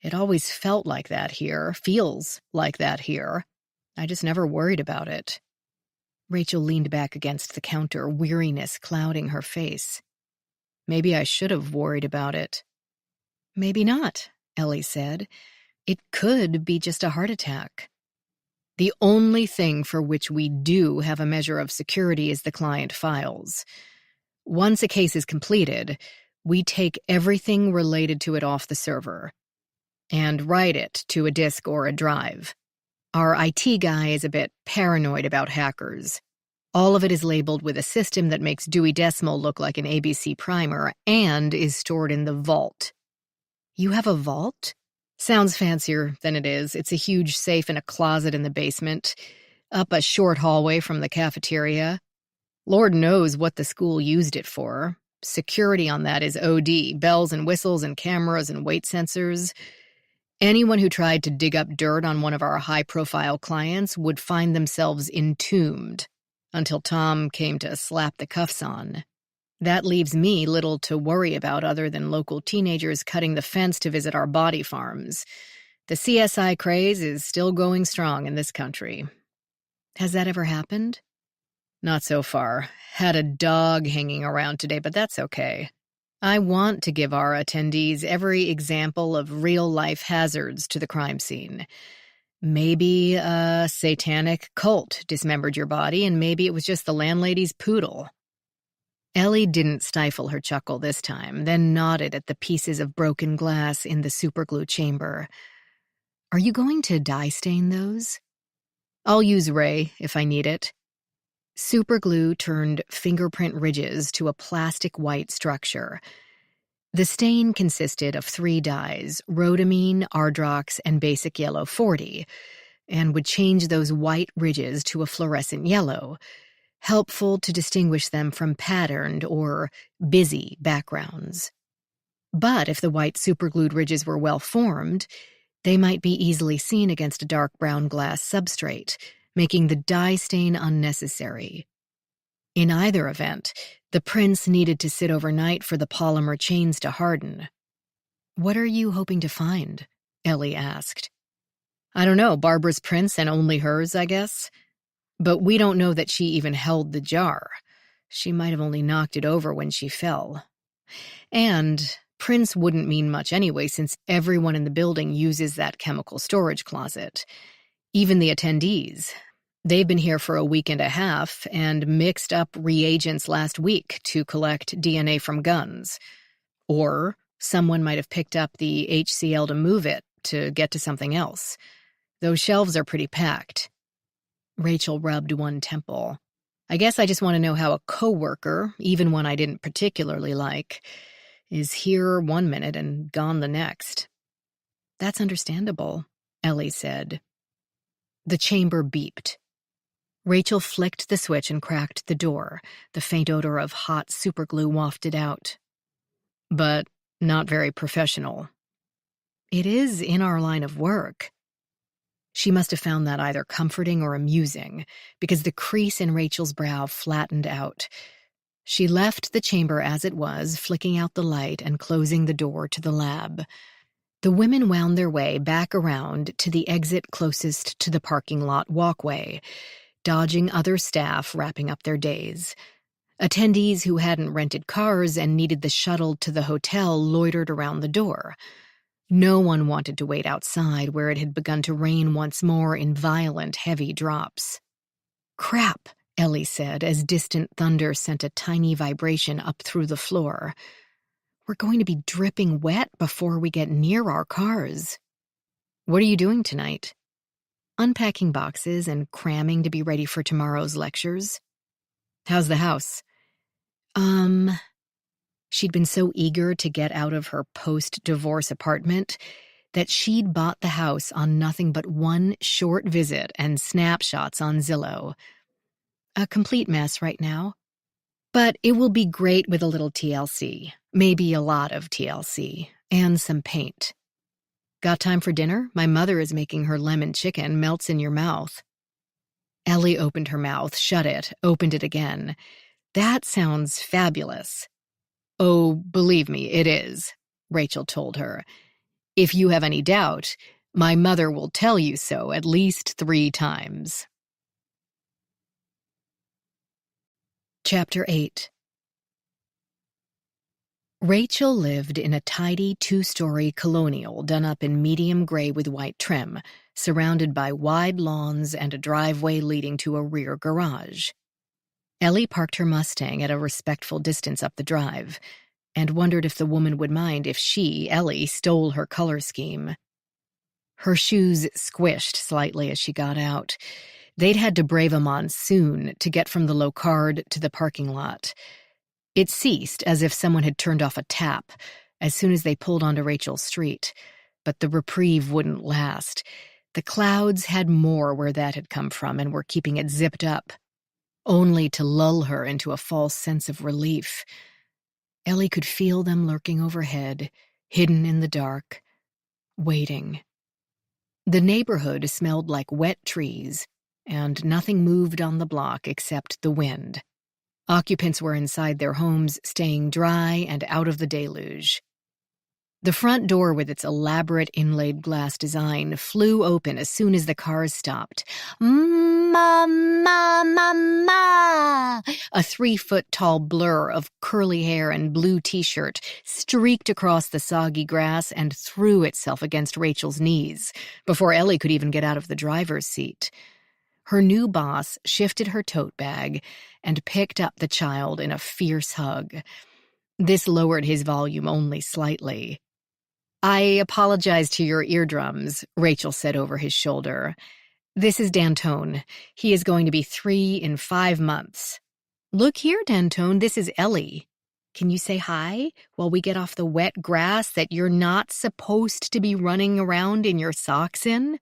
It always felt like that here, feels like that here. I just never worried about it. Rachel leaned back against the counter, weariness clouding her face. Maybe I should have worried about it. Maybe not, Ellie said. It could be just a heart attack. The only thing for which we do have a measure of security is the client files. Once a case is completed, we take everything related to it off the server and write it to a disk or a drive. Our IT guy is a bit paranoid about hackers. All of it is labeled with a system that makes Dewey Decimal look like an ABC primer and is stored in the vault. You have a vault? Sounds fancier than it is. It's a huge safe in a closet in the basement, up a short hallway from the cafeteria. Lord knows what the school used it for. Security on that is OD, bells and whistles and cameras and weight sensors. Anyone who tried to dig up dirt on one of our high-profile clients would find themselves entombed until Tom came to slap the cuffs on. That leaves me little to worry about other than local teenagers cutting the fence to visit our body farms. The CSI craze is still going strong in this country. Has that ever happened? Not so far. Had a dog hanging around today, but that's okay. I want to give our attendees every example of real-life hazards to the crime scene. Maybe a satanic cult dismembered your body, and maybe it was just the landlady's poodle. Ellie didn't stifle her chuckle this time, then nodded at the pieces of broken glass in the superglue chamber. Are you going to dye stain those? I'll use Ray if I need it. Superglue turned fingerprint ridges to a plastic white structure. The stain consisted of 3 dyes, rhodamine, Ardrox, and basic yellow 40, and would change those white ridges to a fluorescent yellow, helpful to distinguish them from patterned or busy backgrounds. But if the white superglued ridges were well formed, they might be easily seen against a dark brown glass substrate, making the dye stain unnecessary. In either event, the prints needed to sit overnight for the polymer chains to harden. "What are you hoping to find?" Ellie asked. "I don't know, Barbara's prints and only hers, I guess. But we don't know that she even held the jar. She might have only knocked it over when she fell. And prints wouldn't mean much anyway, since everyone in the building uses that chemical storage closet. Even the attendees. They've been here for a week and a half and mixed up reagents last week to collect DNA from guns. Or someone might have picked up the HCl to move it to get to something else. Those shelves are pretty packed." Rachel rubbed one temple. "I guess I just want to know how a coworker, even one I didn't particularly like, is here one minute and gone the next." "That's understandable," Ellie said. The chamber beeped. Rachel flicked the switch and cracked the door. The faint odor of hot superglue wafted out. "But not very professional." "It is in our line of work." She must have found that either comforting or amusing, because the crease in Rachel's brow flattened out. She left the chamber as it was, flicking out the light and closing the door to the lab. The women wound their way back around to the exit closest to the parking lot walkway, dodging other staff wrapping up their days. Attendees who hadn't rented cars and needed the shuttle to the hotel loitered around the door. No one wanted to wait outside where it had begun to rain once more in violent, heavy drops. "Crap," Ellie said as distant thunder sent a tiny vibration up through the floor. "We're going to be dripping wet before we get near our cars." "What are you doing tonight?" "Unpacking boxes and cramming to be ready for tomorrow's lectures." "How's the house?" She'd been so eager to get out of her post-divorce apartment that she'd bought the house on nothing but one short visit and snapshots on Zillow. "A complete mess right now. But it will be great with a little TLC, maybe a lot of TLC, and some paint." "Got time for dinner? My mother is making her lemon chicken, melts in your mouth." Ellie opened her mouth, shut it, opened it again. "That sounds fabulous." "Oh, believe me, it is," Rachel told her. "If you have any doubt, my mother will tell you so at least 3 times. Chapter 8. Rachel lived in a tidy 2-story colonial done up in medium gray with white trim, surrounded by wide lawns and a driveway leading to a rear garage. Ellie parked her Mustang at a respectful distance up the drive, and wondered if the woman would mind if she, Ellie, stole her color scheme. Her shoes squished slightly as she got out. They'd had to brave a monsoon to get from the Locard to the parking lot. It ceased as if someone had turned off a tap as soon as they pulled onto Rachel's street, but the reprieve wouldn't last. The clouds had more where that had come from and were keeping it zipped up, only to lull her into a false sense of relief. Ellie could feel them lurking overhead, hidden in the dark, waiting. The neighborhood smelled like wet trees, and nothing moved on the block except the wind. Occupants were inside their homes, staying dry and out of the deluge. The front door with its elaborate inlaid glass design flew open as soon as the cars stopped. "Mama, mama!" A 3-foot-tall blur of curly hair and blue t-shirt streaked across the soggy grass and threw itself against Rachel's knees before Ellie could even get out of the driver's seat. Her new boss shifted her tote bag and picked up the child in a fierce hug. This lowered his volume only slightly. "I apologize to your eardrums," Rachel said over his shoulder. "This is D'Antone. He is going to be 3 in 5 months. Look here, D'Antone, this is Ellie. Can you say hi while we get off the wet grass that you're not supposed to be running around in your socks in?"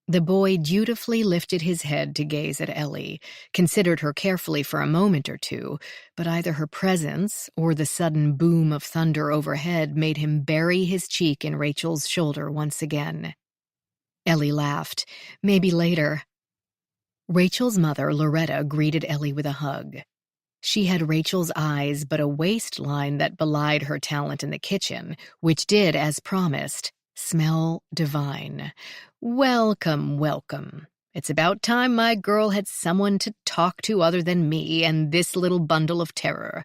The boy dutifully lifted his head to gaze at Ellie, considered her carefully for a moment or two, but either her presence or the sudden boom of thunder overhead made him bury his cheek in Rachel's shoulder once again. Ellie laughed. Maybe later. Rachel's mother, Loretta, greeted Ellie with a hug. She had Rachel's eyes, but a waistline that belied her talent in the kitchen, which did, as promised, smell divine. Welcome, welcome. It's about time my girl had someone to talk to other than me and this little bundle of terror.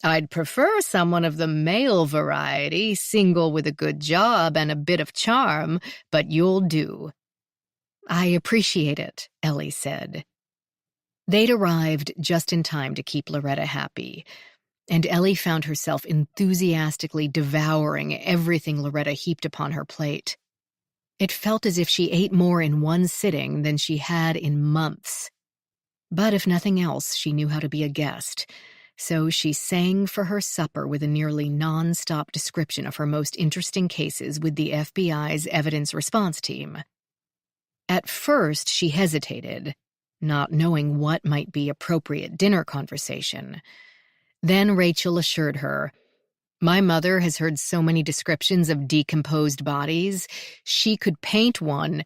I'd prefer someone of the male variety, single with a good job and a bit of charm, but you'll do. I appreciate it, Ellie said. They'd arrived just in time to keep Loretta happy, and Ellie found herself enthusiastically devouring everything Loretta heaped upon her plate. It felt as if she ate more in one sitting than she had in months. But if nothing else, she knew how to be a guest, so she sang for her supper with a nearly non-stop description of her most interesting cases with the FBI's evidence response team. At first, she hesitated, not knowing what might be appropriate dinner conversation. Then Rachel assured her, "My mother has heard so many descriptions of decomposed bodies, she could paint one."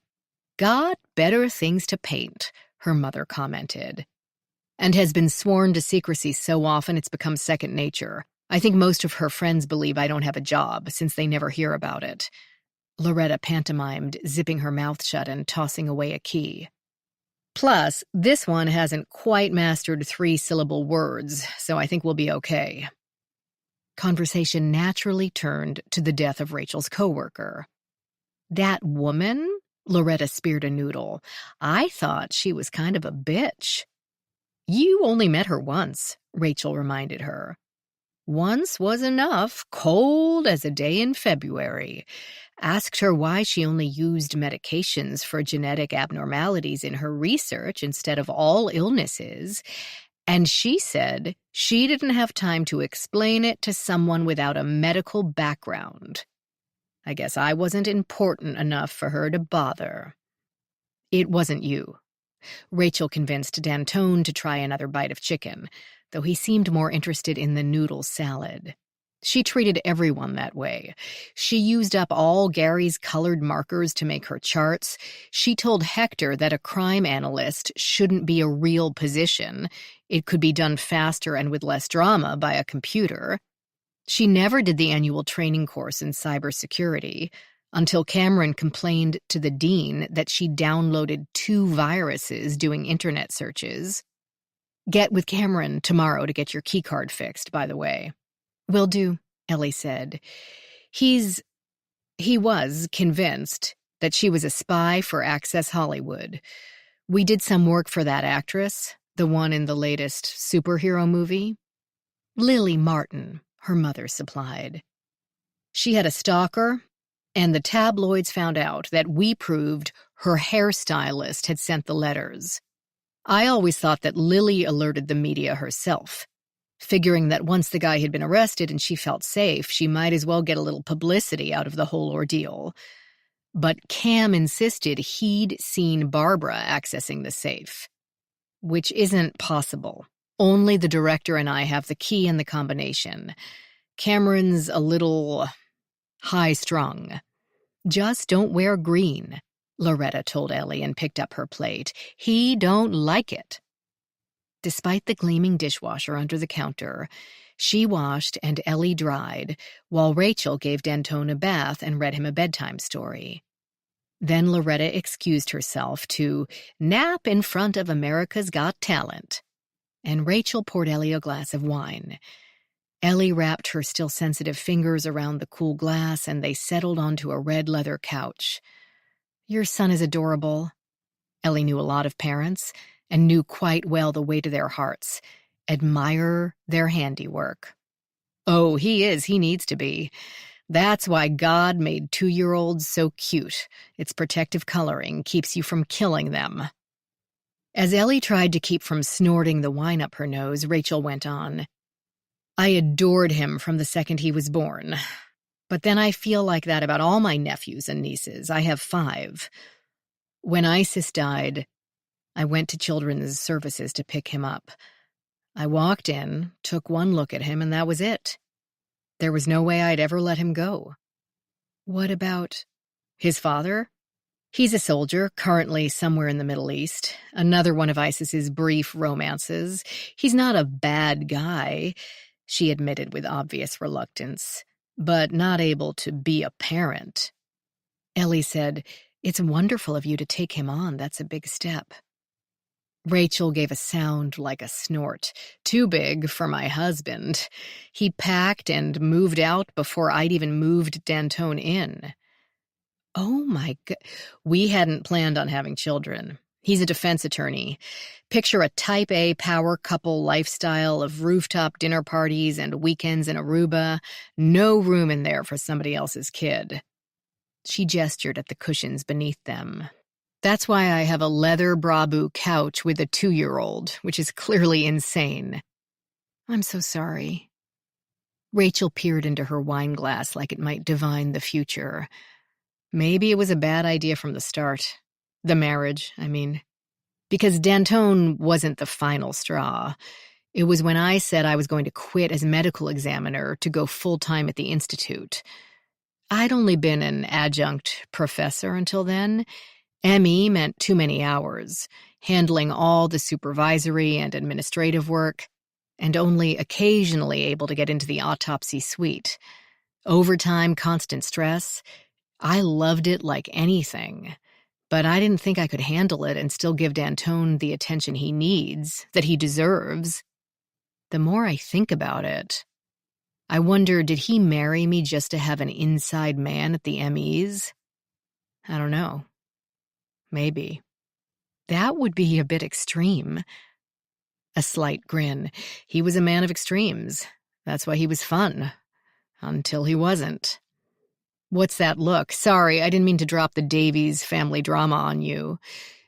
"Got better things to paint," her mother commented. "And has been sworn to secrecy so often it's become second nature. I think most of her friends believe I don't have a job, since they never hear about it." Loretta pantomimed, zipping her mouth shut and tossing away a key. "Plus, this one hasn't quite mastered 3-syllable words, so I think we'll be okay." Conversation naturally turned to the death of Rachel's coworker. "That woman?" Loretta speared a noodle. "I thought she was kind of a bitch." "You only met her once," Rachel reminded her. "Once was enough, cold as a day in February. Asked her why she only used medications for genetic abnormalities in her research instead of all illnesses, and she said she didn't have time to explain it to someone without a medical background. I guess I wasn't important enough for her to bother." "It wasn't you." Rachel convinced D'Antone to try another bite of chicken, though he seemed more interested in the noodle salad. She treated everyone that way. She used up all Gary's colored markers to make her charts. She told Hector that a crime analyst shouldn't be a real position. It could be done faster and with less drama by a computer. She never did the annual training course in cybersecurity until Cameron complained to the dean that she downloaded 2 viruses doing internet searches. "Get with Cameron tomorrow to get your keycard fixed, by the way." "Will do," Ellie said. He was convinced that she was a spy for Access Hollywood. We did some work for that actress, the one in the latest superhero movie. Lily Martin, her mother supplied. She had a stalker, and the tabloids found out that we proved her hairstylist had sent the letters. I always thought that Lily alerted the media herself, figuring that once the guy had been arrested and she felt safe, she might as well get a little publicity out of the whole ordeal. But Cam insisted he'd seen Barbara accessing the safe, which isn't possible. Only the director and I have the key and the combination. Cameron's a little high-strung. "Just don't wear green," Loretta told Ellie and picked up her plate. "He don't like it." Despite the gleaming dishwasher under the counter, she washed and Ellie dried, while Rachel gave D'Antone a bath and read him a bedtime story. Then Loretta excused herself to nap in front of America's Got Talent, and Rachel poured Ellie a glass of wine. Ellie wrapped her still sensitive fingers around the cool glass, and they settled onto a red leather couch. "Your son is adorable." Ellie knew a lot of parents, and knew quite well the way to their hearts. Admire their handiwork. "Oh, he is. He needs to be. That's why God made 2-year-olds so cute. Its protective coloring keeps you from killing them." As Ellie tried to keep from snorting the wine up her nose, Rachel went on. "I adored him from the second he was born. But then I feel like that about all my nephews and nieces. I have 5. When Isis died, I went to Children's Services to pick him up. I walked in, took one look at him, and that was it. There was no way I'd ever let him go. What about his father? He's a soldier, currently somewhere in the Middle East. Another one of Isis's brief romances. He's not a bad guy, she admitted with obvious reluctance, but not able to be a parent. Ellie said, "It's wonderful of you to take him on. That's a big step." Rachel gave a sound like a snort. Too big for my husband. He packed and moved out before I'd even moved D'Antone in. Oh my God. We hadn't planned on having children. He's a defense attorney. Picture a type A power couple lifestyle of rooftop dinner parties and weekends in Aruba. No room in there for somebody else's kid. She gestured at the cushions beneath them. That's why I have a leather Braboo couch with a 2-year-old, which is clearly insane. I'm so sorry. Rachel peered into her wine glass like it might divine the future. Maybe it was a bad idea from the start. The marriage, I mean. Because D'Antone wasn't the final straw. It was when I said I was going to quit as medical examiner to go full-time at the institute. I'd only been an adjunct professor until then. ME meant too many hours, handling all the supervisory and administrative work, and only occasionally able to get into the autopsy suite. Overtime, constant stress. I loved it like anything, but I didn't think I could handle it and still give D'Antone the attention he needs, that he deserves. The more I think about it, I wonder, did he marry me just to have an inside man at the MEs? I don't know. Maybe. That would be a bit extreme. A slight grin. He was a man of extremes. That's why he was fun. Until he wasn't. What's that look? Sorry, I didn't mean to drop the Davies family drama on you.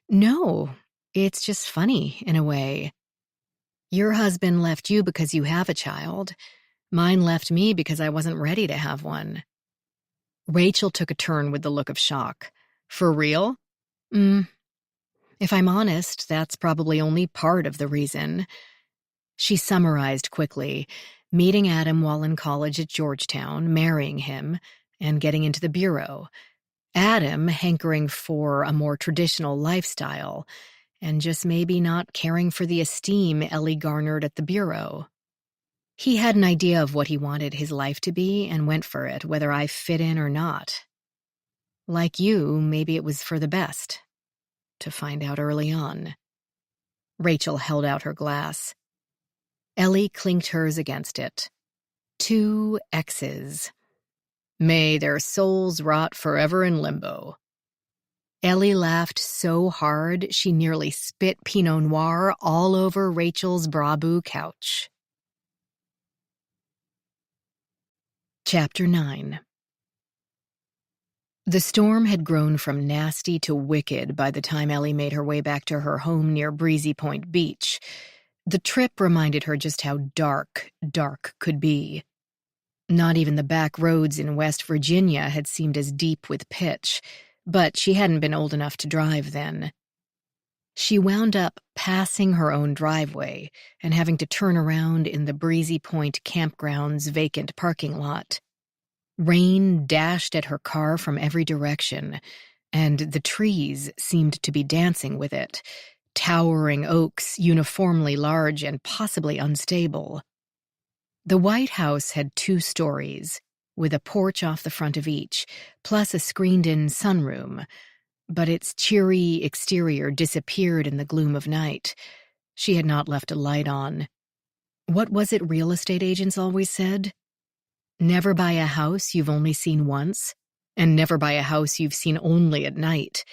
No, it's just funny, in a way. Your husband left you because you have a child. Mine left me because I wasn't ready to have one. Rachel took a turn with the look of shock. For real? If I'm honest, that's probably only part of the reason. She summarized quickly, meeting Adam while in college at Georgetown, marrying him, and getting into the bureau. Adam hankering for a more traditional lifestyle, and just maybe not caring for the esteem Ellie garnered at the bureau. He had an idea of what he wanted his life to be and went for it, whether I fit in or not. Like you, maybe it was for the best. To find out early on. Rachel held out her glass. Ellie clinked hers against it. 2 X's. May their souls rot forever in limbo. Ellie laughed so hard she nearly spit Pinot Noir all over Rachel's Braboo couch. Chapter 9. The storm had grown from nasty to wicked by the time Ellie made her way back to her home near Breezy Point Beach. The trip reminded her just how dark could be. Not even the back roads in West Virginia had seemed as deep with pitch, but she hadn't been old enough to drive then. She wound up passing her own driveway and having to turn around in the Breezy Point campground's vacant parking lot. Rain dashed at her car from every direction, and the trees seemed to be dancing with it, towering oaks uniformly large and possibly unstable. The White House had 2 stories, with a porch off the front of each, plus a screened-in sunroom, but its cheery exterior disappeared in the gloom of night. She had not left a light on. What was it real estate agents always said? Never buy a house you've only seen once, and never buy a house you've seen only at night.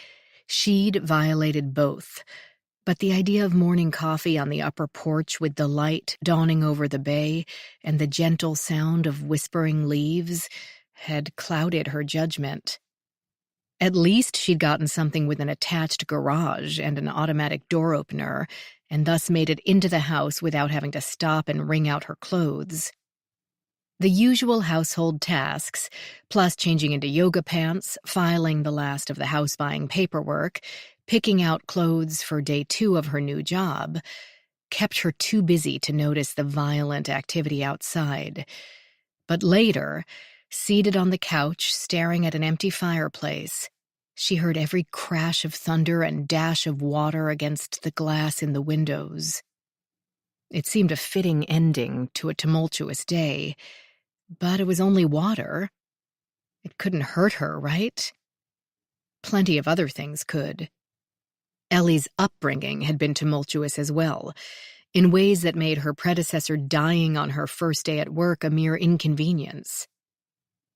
She'd violated both, but the idea of morning coffee on the upper porch with the light dawning over the bay and the gentle sound of whispering leaves had clouded her judgment. At least she'd gotten something with an attached garage and an automatic door opener, and thus made it into the house without having to stop and wring out her clothes. The usual household tasks, plus changing into yoga pants, filing the last of the house-buying paperwork, picking out clothes for day 2 of her new job, kept her too busy to notice the violent activity outside. But later, seated on the couch, staring at an empty fireplace, she heard every crash of thunder and dash of water against the glass in the windows. It seemed a fitting ending to a tumultuous day, but it was only water. It couldn't hurt her, right? Plenty of other things could. Ellie's upbringing had been tumultuous as well, in ways that made her predecessor dying on her first day at work a mere inconvenience.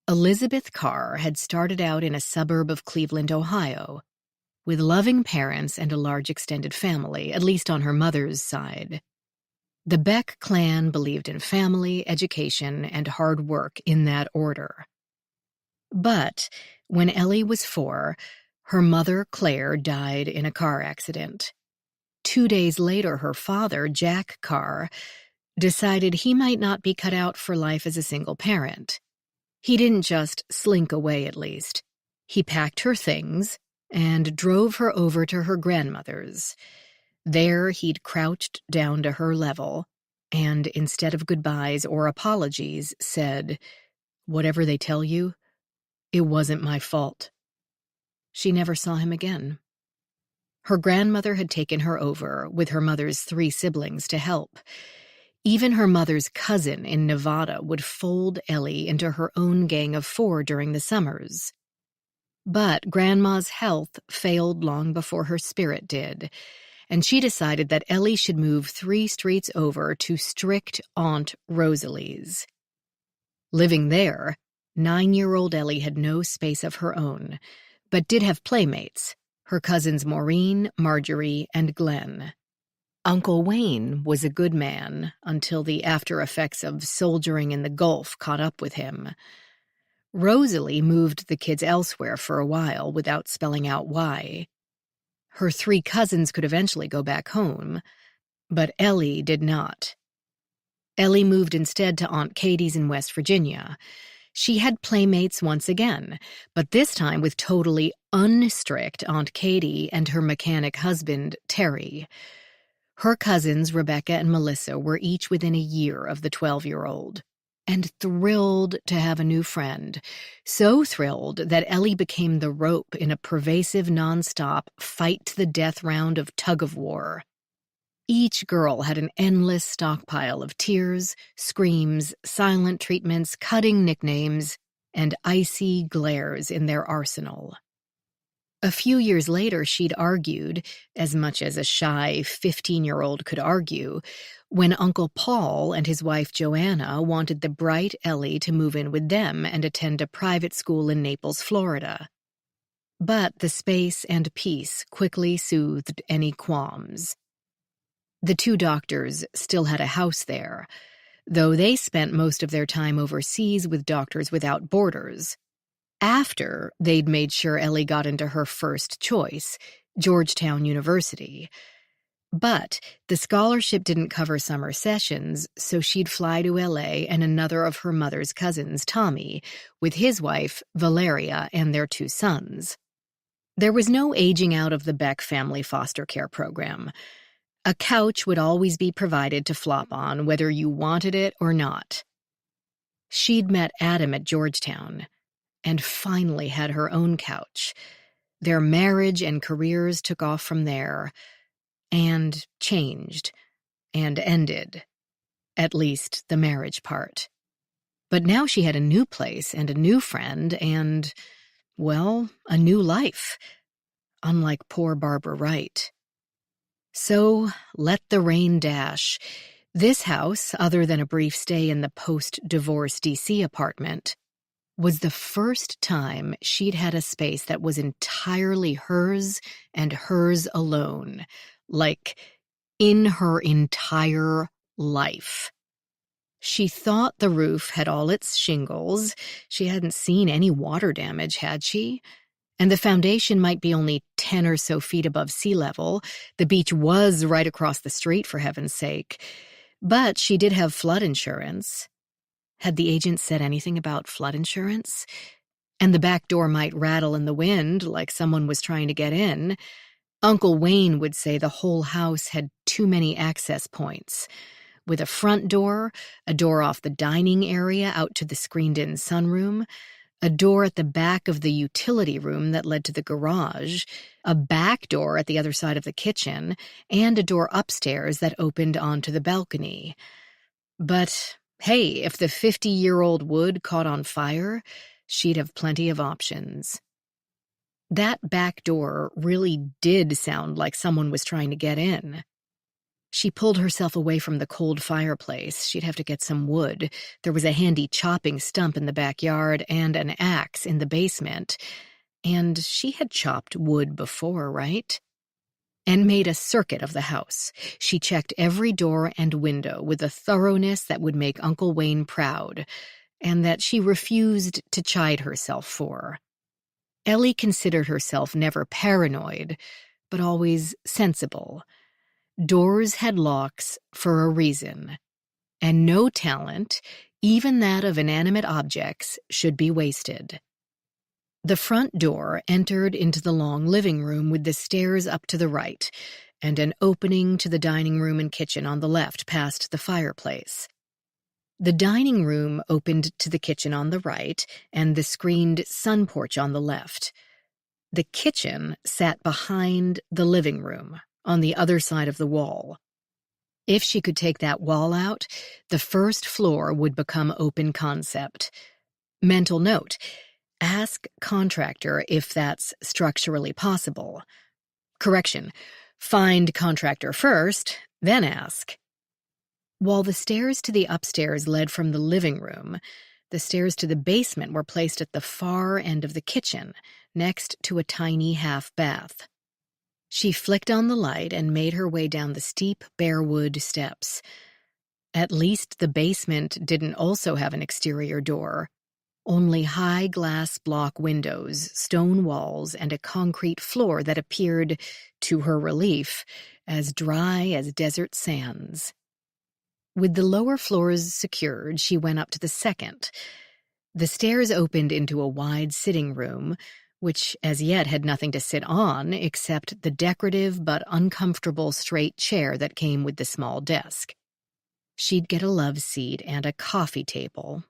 Elizabeth Carr had started out in a suburb of Cleveland, Ohio, with loving parents and a large extended family, at least on her mother's side. The Beck clan believed in family, education, and hard work in that order. But when Ellie was 4, her mother, Claire, died in a car accident. 2 days later, her father, Jack Carr, decided he might not be cut out for life as a single parent. He didn't just slink away, at least. He packed her things and drove her over to her grandmother's. There, he'd crouched down to her level and, instead of goodbyes or apologies, said, "Whatever they tell you, it wasn't my fault." She never saw him again. Her grandmother had taken her over with her mother's 3 siblings to help. Even her mother's cousin in Nevada would fold Ellie into her own gang of 4 during the summers. But Grandma's health failed long before her spirit did, and she decided that Ellie should move 3 streets over to strict Aunt Rosalie's. Living there, 9-year-old Ellie had no space of her own, but did have playmates, her cousins Maureen, Marjorie, and Glenn. Uncle Wayne was a good man until the after effects of soldiering in the Gulf caught up with him. Rosalie moved the kids elsewhere for a while without spelling out why. Her 3 cousins could eventually go back home, but Ellie did not. Ellie moved instead to Aunt Katie's in West Virginia. She had playmates once again, but this time with totally unstrict Aunt Katie and her mechanic husband, Terry. Her cousins, Rebecca and Melissa, were each within a year of the 12-year-old, and thrilled to have a new friend. So thrilled that Ellie became the rope in a pervasive, nonstop, fight-to-the-death round of tug-of-war. Each girl had an endless stockpile of tears, screams, silent treatments, cutting nicknames, and icy glares in their arsenal. A few years later, she'd argued, as much as a shy 15-year-old could argue, when Uncle Paul and his wife Joanna wanted the bright Ellie to move in with them and attend a private school in Naples, Florida. But the space and peace quickly soothed any qualms. The 2 doctors still had a house there, though they spent most of their time overseas with Doctors Without Borders. After they'd made sure Ellie got into her first choice, Georgetown University. But the scholarship didn't cover summer sessions, so she'd fly to LA and another of her mother's cousins, Tommy, with his wife, Valeria, and their 2 sons. There was no aging out of the Beck family foster care program. A couch would always be provided to flop on, whether you wanted it or not. She'd met Adam at Georgetown, and finally had her own couch. Their marriage and careers took off from there, and changed, and ended. At least the marriage part. But now she had a new place and a new friend and, well, a new life. Unlike poor Barbara Wright. So, let the rain dash. This house, other than a brief stay in the post-divorce D.C. apartment, was the first time she'd had a space that was entirely hers and hers alone, like in her entire life. She thought the roof had all its shingles. She hadn't seen any water damage, had she? And the foundation might be only 10 or so feet above sea level. The beach was right across the street, for heaven's sake. But she did have flood insurance. Had the agent said anything about flood insurance? And the back door might rattle in the wind like someone was trying to get in. Uncle Wayne would say the whole house had too many access points, with a front door, a door off the dining area out to the screened-in sunroom, a door at the back of the utility room that led to the garage, a back door at the other side of the kitchen, and a door upstairs that opened onto the balcony. But hey, if the 50-year-old wood caught on fire, she'd have plenty of options. That back door really did sound like someone was trying to get in. She pulled herself away from the cold fireplace. She'd have to get some wood. There was a handy chopping stump in the backyard and an axe in the basement. And she had chopped wood before, right? And made a circuit of the house. She checked every door and window with a thoroughness that would make Uncle Wayne proud, and that she refused to chide herself for. Ellie considered herself never paranoid, but always sensible. Doors had locks for a reason, and no talent, even that of inanimate objects, should be wasted. The front door entered into the long living room with the stairs up to the right, and an opening to the dining room and kitchen on the left past the fireplace. The dining room opened to the kitchen on the right, and the screened sun porch on the left. The kitchen sat behind the living room, on the other side of the wall. If she could take that wall out, the first floor would become open concept. Mental note: ask contractor if that's structurally possible. Correction, find contractor first, then ask. While the stairs to the upstairs led from the living room, the stairs to the basement were placed at the far end of the kitchen, next to a tiny half bath. She flicked on the light and made her way down the steep bare wood steps. At least the basement didn't also have an exterior door. Only high glass block windows, stone walls, and a concrete floor that appeared, to her relief, as dry as desert sands. With the lower floors secured, she went up to the second. The stairs opened into a wide sitting room, which as yet had nothing to sit on except the decorative but uncomfortable straight chair that came with the small desk. She'd get a love seat and a coffee table.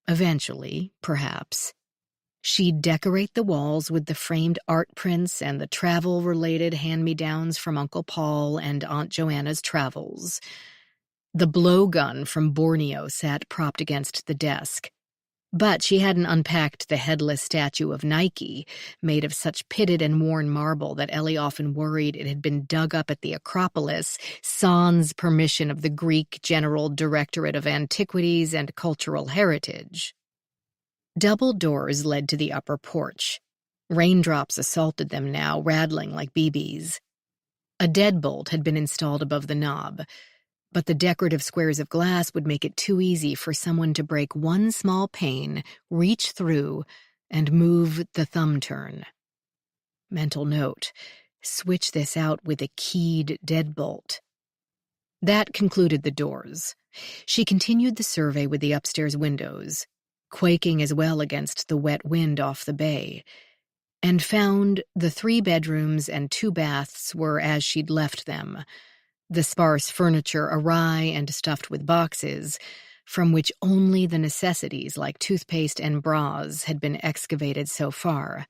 Eventually, perhaps. She'd decorate the walls with the framed art prints and the travel-related hand-me-downs from Uncle Paul and Aunt Joanna's travels. The blowgun from Borneo sat propped against the desk. But she hadn't unpacked the headless statue of Nike, made of such pitted and worn marble that Ellie often worried it had been dug up at the Acropolis, sans permission of the Greek General Directorate of Antiquities and Cultural Heritage. Double doors led to the upper porch. Raindrops assaulted them now, rattling like BBs. A deadbolt had been installed above the knob, but the decorative squares of glass would make it too easy for someone to break one small pane, reach through, and move the thumb turn. Mental note: switch this out with a keyed deadbolt. That concluded the doors. She continued the survey with the upstairs windows, quaking as well against the wet wind off the bay, and found the 3 bedrooms and 2 baths were as she'd left them, the sparse furniture awry and stuffed with boxes, from which only the necessities like toothpaste and bras had been excavated so far.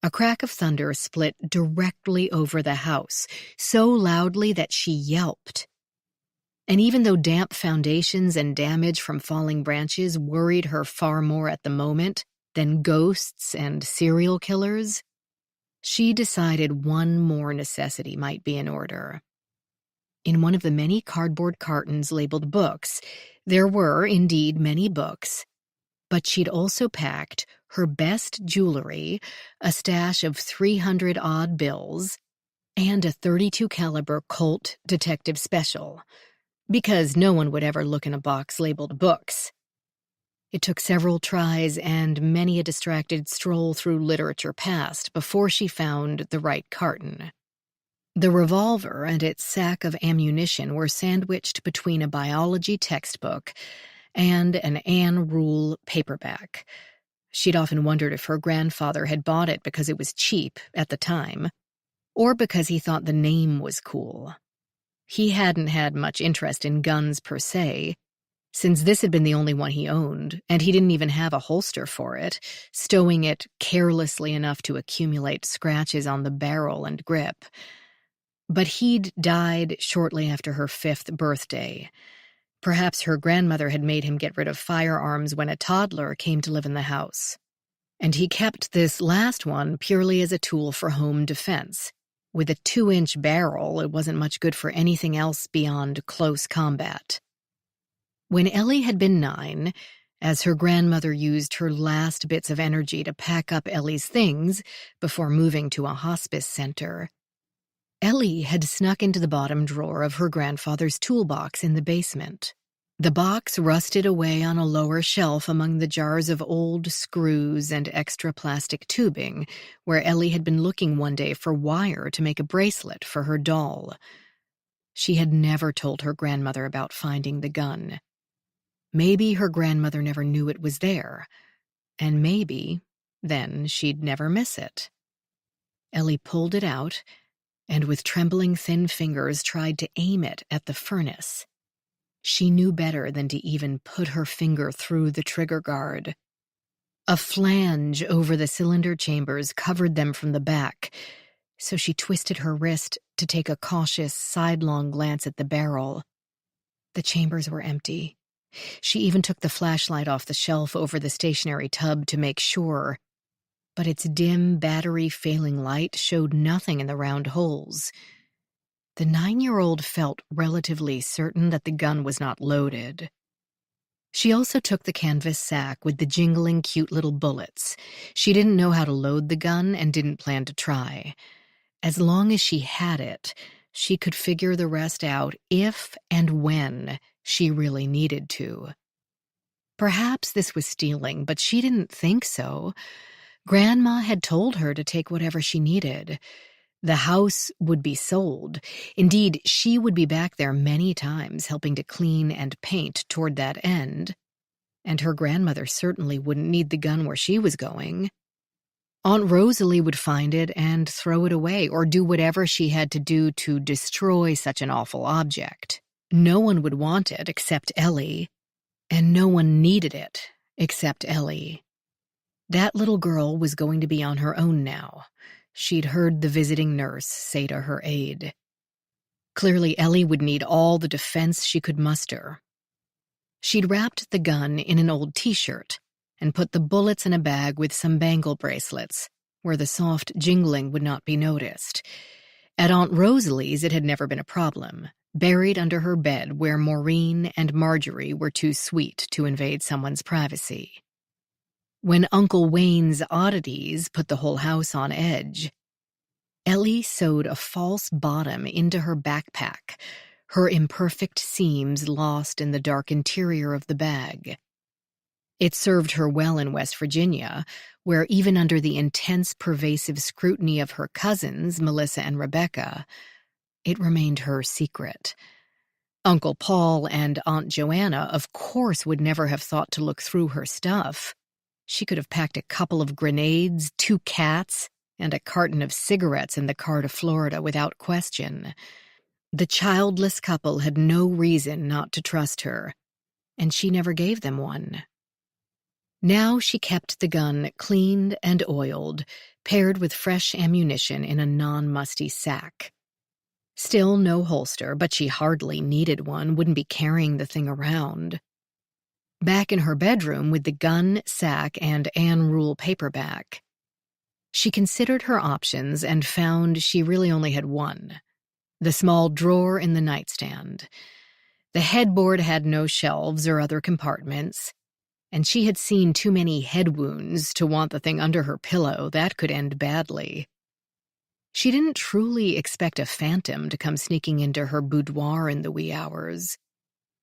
A crack of thunder split directly over the house, so loudly that she yelped. And even though damp foundations and damage from falling branches worried her far more at the moment than ghosts and serial killers, she decided one more necessity might be in order. In one of the many cardboard cartons labeled books, there were indeed many books, but she'd also packed her best jewelry, a stash of 300-odd bills, and a .32 caliber Colt Detective Special, because no one would ever look in a box labeled books. It took several tries and many a distracted stroll through literature past before she found the right carton. The revolver and its sack of ammunition were sandwiched between a biology textbook and an Anne Rule paperback. She'd often wondered if her grandfather had bought it because it was cheap at the time, or because he thought the name was cool. He hadn't had much interest in guns per se, since this had been the only one he owned, and he didn't even have a holster for it, stowing it carelessly enough to accumulate scratches on the barrel and grip. But he'd died shortly after her 5th birthday. Perhaps her grandmother had made him get rid of firearms when a toddler came to live in the house. And he kept this last one purely as a tool for home defense. With a 2-inch barrel, it wasn't much good for anything else beyond close combat. When Ellie had been 9, as her grandmother used her last bits of energy to pack up Ellie's things before moving to a hospice center, Ellie had snuck into the bottom drawer of her grandfather's toolbox in the basement. The box rusted away on a lower shelf among the jars of old screws and extra plastic tubing, where Ellie had been looking one day for wire to make a bracelet for her doll. She had never told her grandmother about finding the gun. Maybe her grandmother never knew it was there, and maybe, then, she'd never miss it. Ellie pulled it out, and with trembling thin fingers tried to aim it at the furnace. She knew better than to even put her finger through the trigger guard. A flange over the cylinder chambers covered them from the back, so she twisted her wrist to take a cautious, sidelong glance at the barrel. The chambers were empty. She even took the flashlight off the shelf over the stationary tub to make sure, but its dim, battery-failing light showed nothing in the round holes. The 9-year-old felt relatively certain that the gun was not loaded. She also took the canvas sack with the jingling cute little bullets. She didn't know how to load the gun and didn't plan to try. As long as she had it, she could figure the rest out if and when she really needed to. Perhaps this was stealing, but she didn't think so. Grandma had told her to take whatever she needed. The house would be sold. Indeed, she would be back there many times helping to clean and paint toward that end. And her grandmother certainly wouldn't need the gun where she was going. Aunt Rosalie would find it and throw it away or do whatever she had to do to destroy such an awful object. No one would want it except Ellie, and no one needed it except Ellie. That little girl was going to be on her own now. She'd heard the visiting nurse say to her aide. Clearly, Ellie would need all the defense she could muster. She'd wrapped the gun in an old t-shirt and put the bullets in a bag with some bangle bracelets, where the soft jingling would not be noticed. At Aunt Rosalie's, it had never been a problem, buried under her bed where Maureen and Marjorie were too sweet to invade someone's privacy. When Uncle Wayne's oddities put the whole house on edge, Ellie sewed a false bottom into her backpack, her imperfect seams lost in the dark interior of the bag. It served her well in West Virginia, where even under the intense, pervasive scrutiny of her cousins, Melissa and Rebecca, it remained her secret. Uncle Paul and Aunt Joanna, of course, would never have thought to look through her stuff. She could have packed a couple of grenades, 2 cats, and a carton of cigarettes in the car to Florida without question. The childless couple had no reason not to trust her, and she never gave them one. Now she kept the gun cleaned and oiled, paired with fresh ammunition in a non-musty sack. Still no holster, but she hardly needed one, wouldn't be carrying the thing around. Back in her bedroom with the gun, sack, and Anne Rule paperback, she considered her options and found she really only had one: the small drawer in the nightstand. The headboard had no shelves or other compartments, and she had seen too many head wounds to want the thing under her pillow. That could end badly. She didn't truly expect a phantom to come sneaking into her boudoir in the wee hours.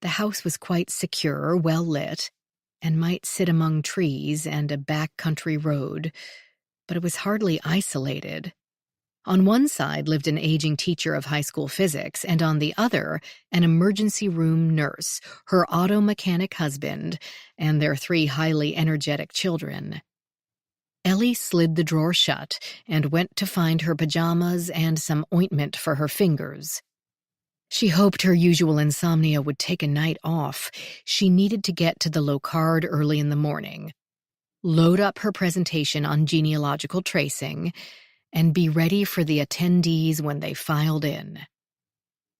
The house was quite secure, well lit, and might sit among trees and a back country road, but it was hardly isolated. On one side lived an aging teacher of high school physics, and on the other, an emergency room nurse, her auto mechanic husband, and their 3 highly energetic children. Ellie slid the drawer shut and went to find her pajamas and some ointment for her fingers. She hoped her usual insomnia would take a night off. She needed to get to the Locard early in the morning, load up her presentation on genealogical tracing, and be ready for the attendees when they filed in.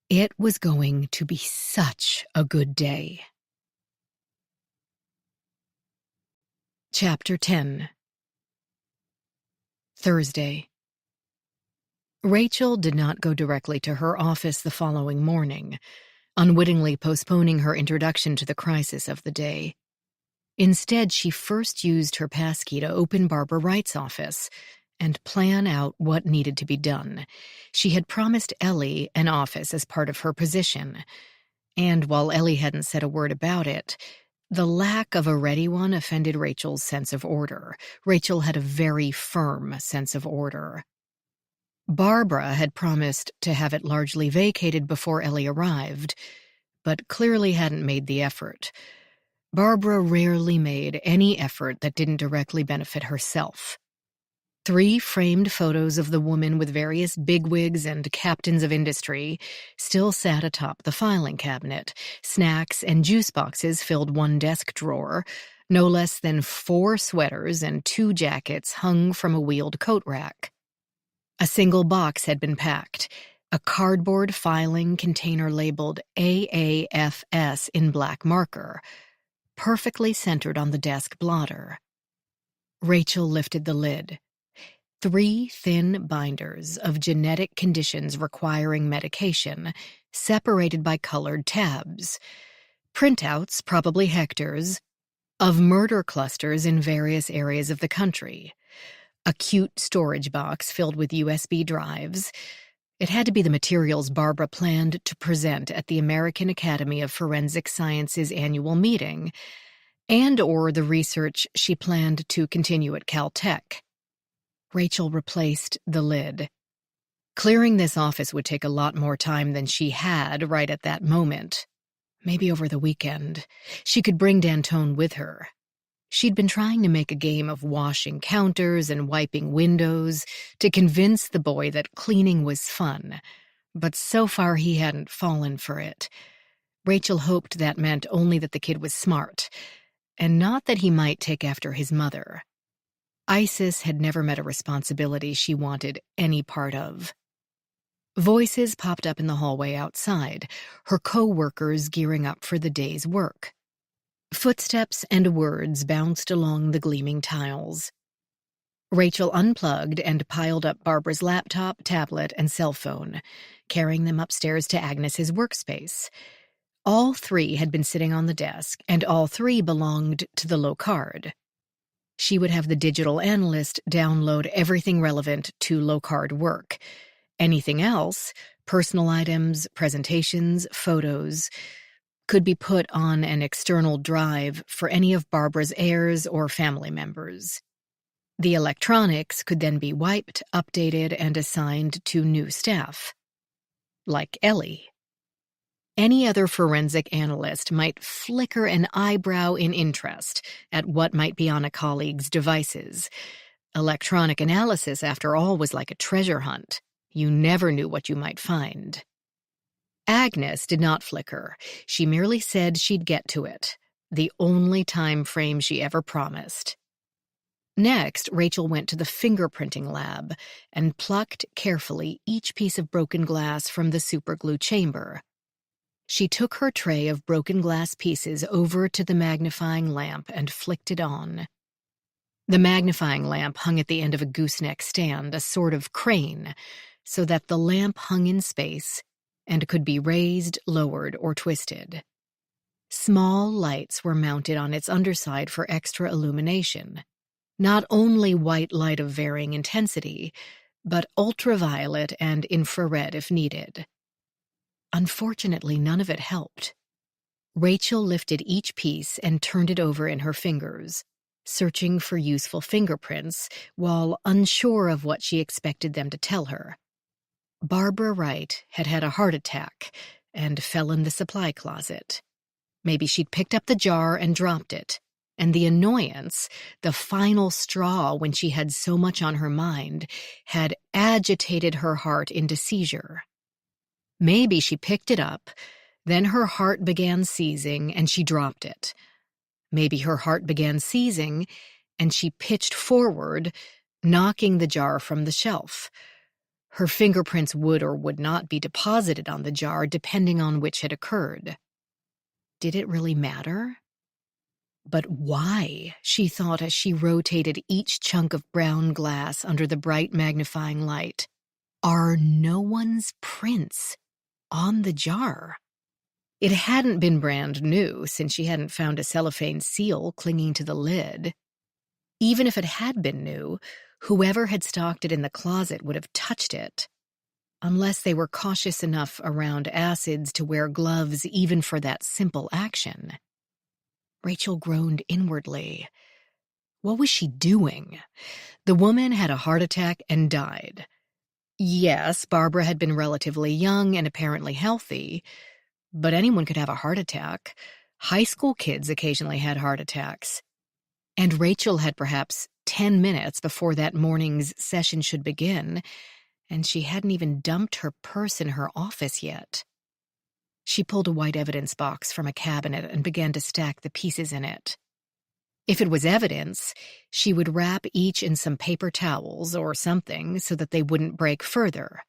It was going to be such a good day. Chapter 10. Thursday. Rachel did not go directly to her office the following morning, unwittingly postponing her introduction to the crisis of the day. Instead, she first used her passkey to open Barbara Wright's office and plan out what needed to be done. She had promised Ellie an office as part of her position, and while Ellie hadn't said a word about it, the lack of a ready one offended Rachel's sense of order. Rachel had a very firm sense of order. Barbara had promised to have it largely vacated before Ellie arrived, but clearly hadn't made the effort. Barbara rarely made any effort that didn't directly benefit herself. 3 framed photos of the woman with various bigwigs and captains of industry still sat atop the filing cabinet. Snacks and juice boxes filled one desk drawer. No less than 4 sweaters and 2 jackets hung from a wheeled coat rack. A single box had been packed, a cardboard filing container labeled AAFS in black marker, perfectly centered on the desk blotter. Rachel lifted the lid. 3 thin binders of genetic conditions requiring medication, separated by colored tabs. Printouts, probably Hector's, of murder clusters in various areas of the country. A cute storage box filled with USB drives. It had to be the materials Barbara planned to present at the American Academy of Forensic Sciences annual meeting, and/or the research she planned to continue at Caltech. Rachel replaced the lid. Clearing this office would take a lot more time than she had right at that moment. Maybe over the weekend. She could bring D'Antone with her. She'd been trying to make a game of washing counters and wiping windows to convince the boy that cleaning was fun, but so far he hadn't fallen for it. Rachel hoped that meant only that the kid was smart, and not that he might take after his mother. Isis had never met a responsibility she wanted any part of. Voices popped up in the hallway outside, her co-workers gearing up for the day's work. Footsteps and words bounced along the gleaming tiles. Rachel unplugged and piled up Barbara's laptop, tablet, and cell phone, carrying them upstairs to Agnes's workspace. All 3 had been sitting on the desk, and all 3 belonged to the Locard. She would have the digital analyst download everything relevant to Locard work. Anything else, personal items, presentations, photos, could be put on an external drive for any of Barbara's heirs or family members. The electronics could then be wiped, updated, and assigned to new staff, like Ellie. Any other forensic analyst might flicker an eyebrow in interest at what might be on a colleague's devices. Electronic analysis, after all, was like a treasure hunt. You never knew what you might find. Agnes did not flicker. She merely said she'd get to it, the only time frame she ever promised. Next, Rachel went to the fingerprinting lab and plucked carefully each piece of broken glass from the superglue chamber. She took her tray of broken glass pieces over to the magnifying lamp and flicked it on. The magnifying lamp hung at the end of a gooseneck stand, a sort of crane, so that the lamp hung in space and could be raised, lowered, or twisted. Small lights were mounted on its underside for extra illumination. Not only white light of varying intensity, but ultraviolet and infrared if needed. Unfortunately, none of it helped. Rachel lifted each piece and turned it over in her fingers. searching for useful fingerprints while unsure of what she expected them to tell her. Barbara Wright had had a heart attack and fell in the supply closet. Maybe she'd picked up the jar and dropped it, and the annoyance, the final straw when she had so much on her mind, had agitated her heart into seizure. Maybe she picked it up, then her heart began seizing and she dropped it. Maybe her heart began seizing and she pitched forward, knocking the jar from the shelf. Her fingerprints would or would not be deposited on the jar depending on which had occurred. Did it really matter? But why, she thought as she rotated each chunk of brown glass under the bright magnifying light, are no one's prints on the jar? It hadn't been brand new since she hadn't found a cellophane seal clinging to the lid. Even if it had been new, whoever had stocked it in the closet would have touched it, unless they were cautious enough around acids to wear gloves even for that simple action. Rachel groaned inwardly. What was she doing? The woman had a heart attack and died. Yes, Barbara had been relatively young and apparently healthy, but anyone could have a heart attack. High school kids occasionally had heart attacks. And Rachel had perhaps 10 minutes before that morning's session should begin, and she hadn't even dumped her purse in her office yet. She pulled a white evidence box from a cabinet and began to stack the pieces in it. If it was evidence, she would wrap each in some paper towels or something so that they wouldn't break further.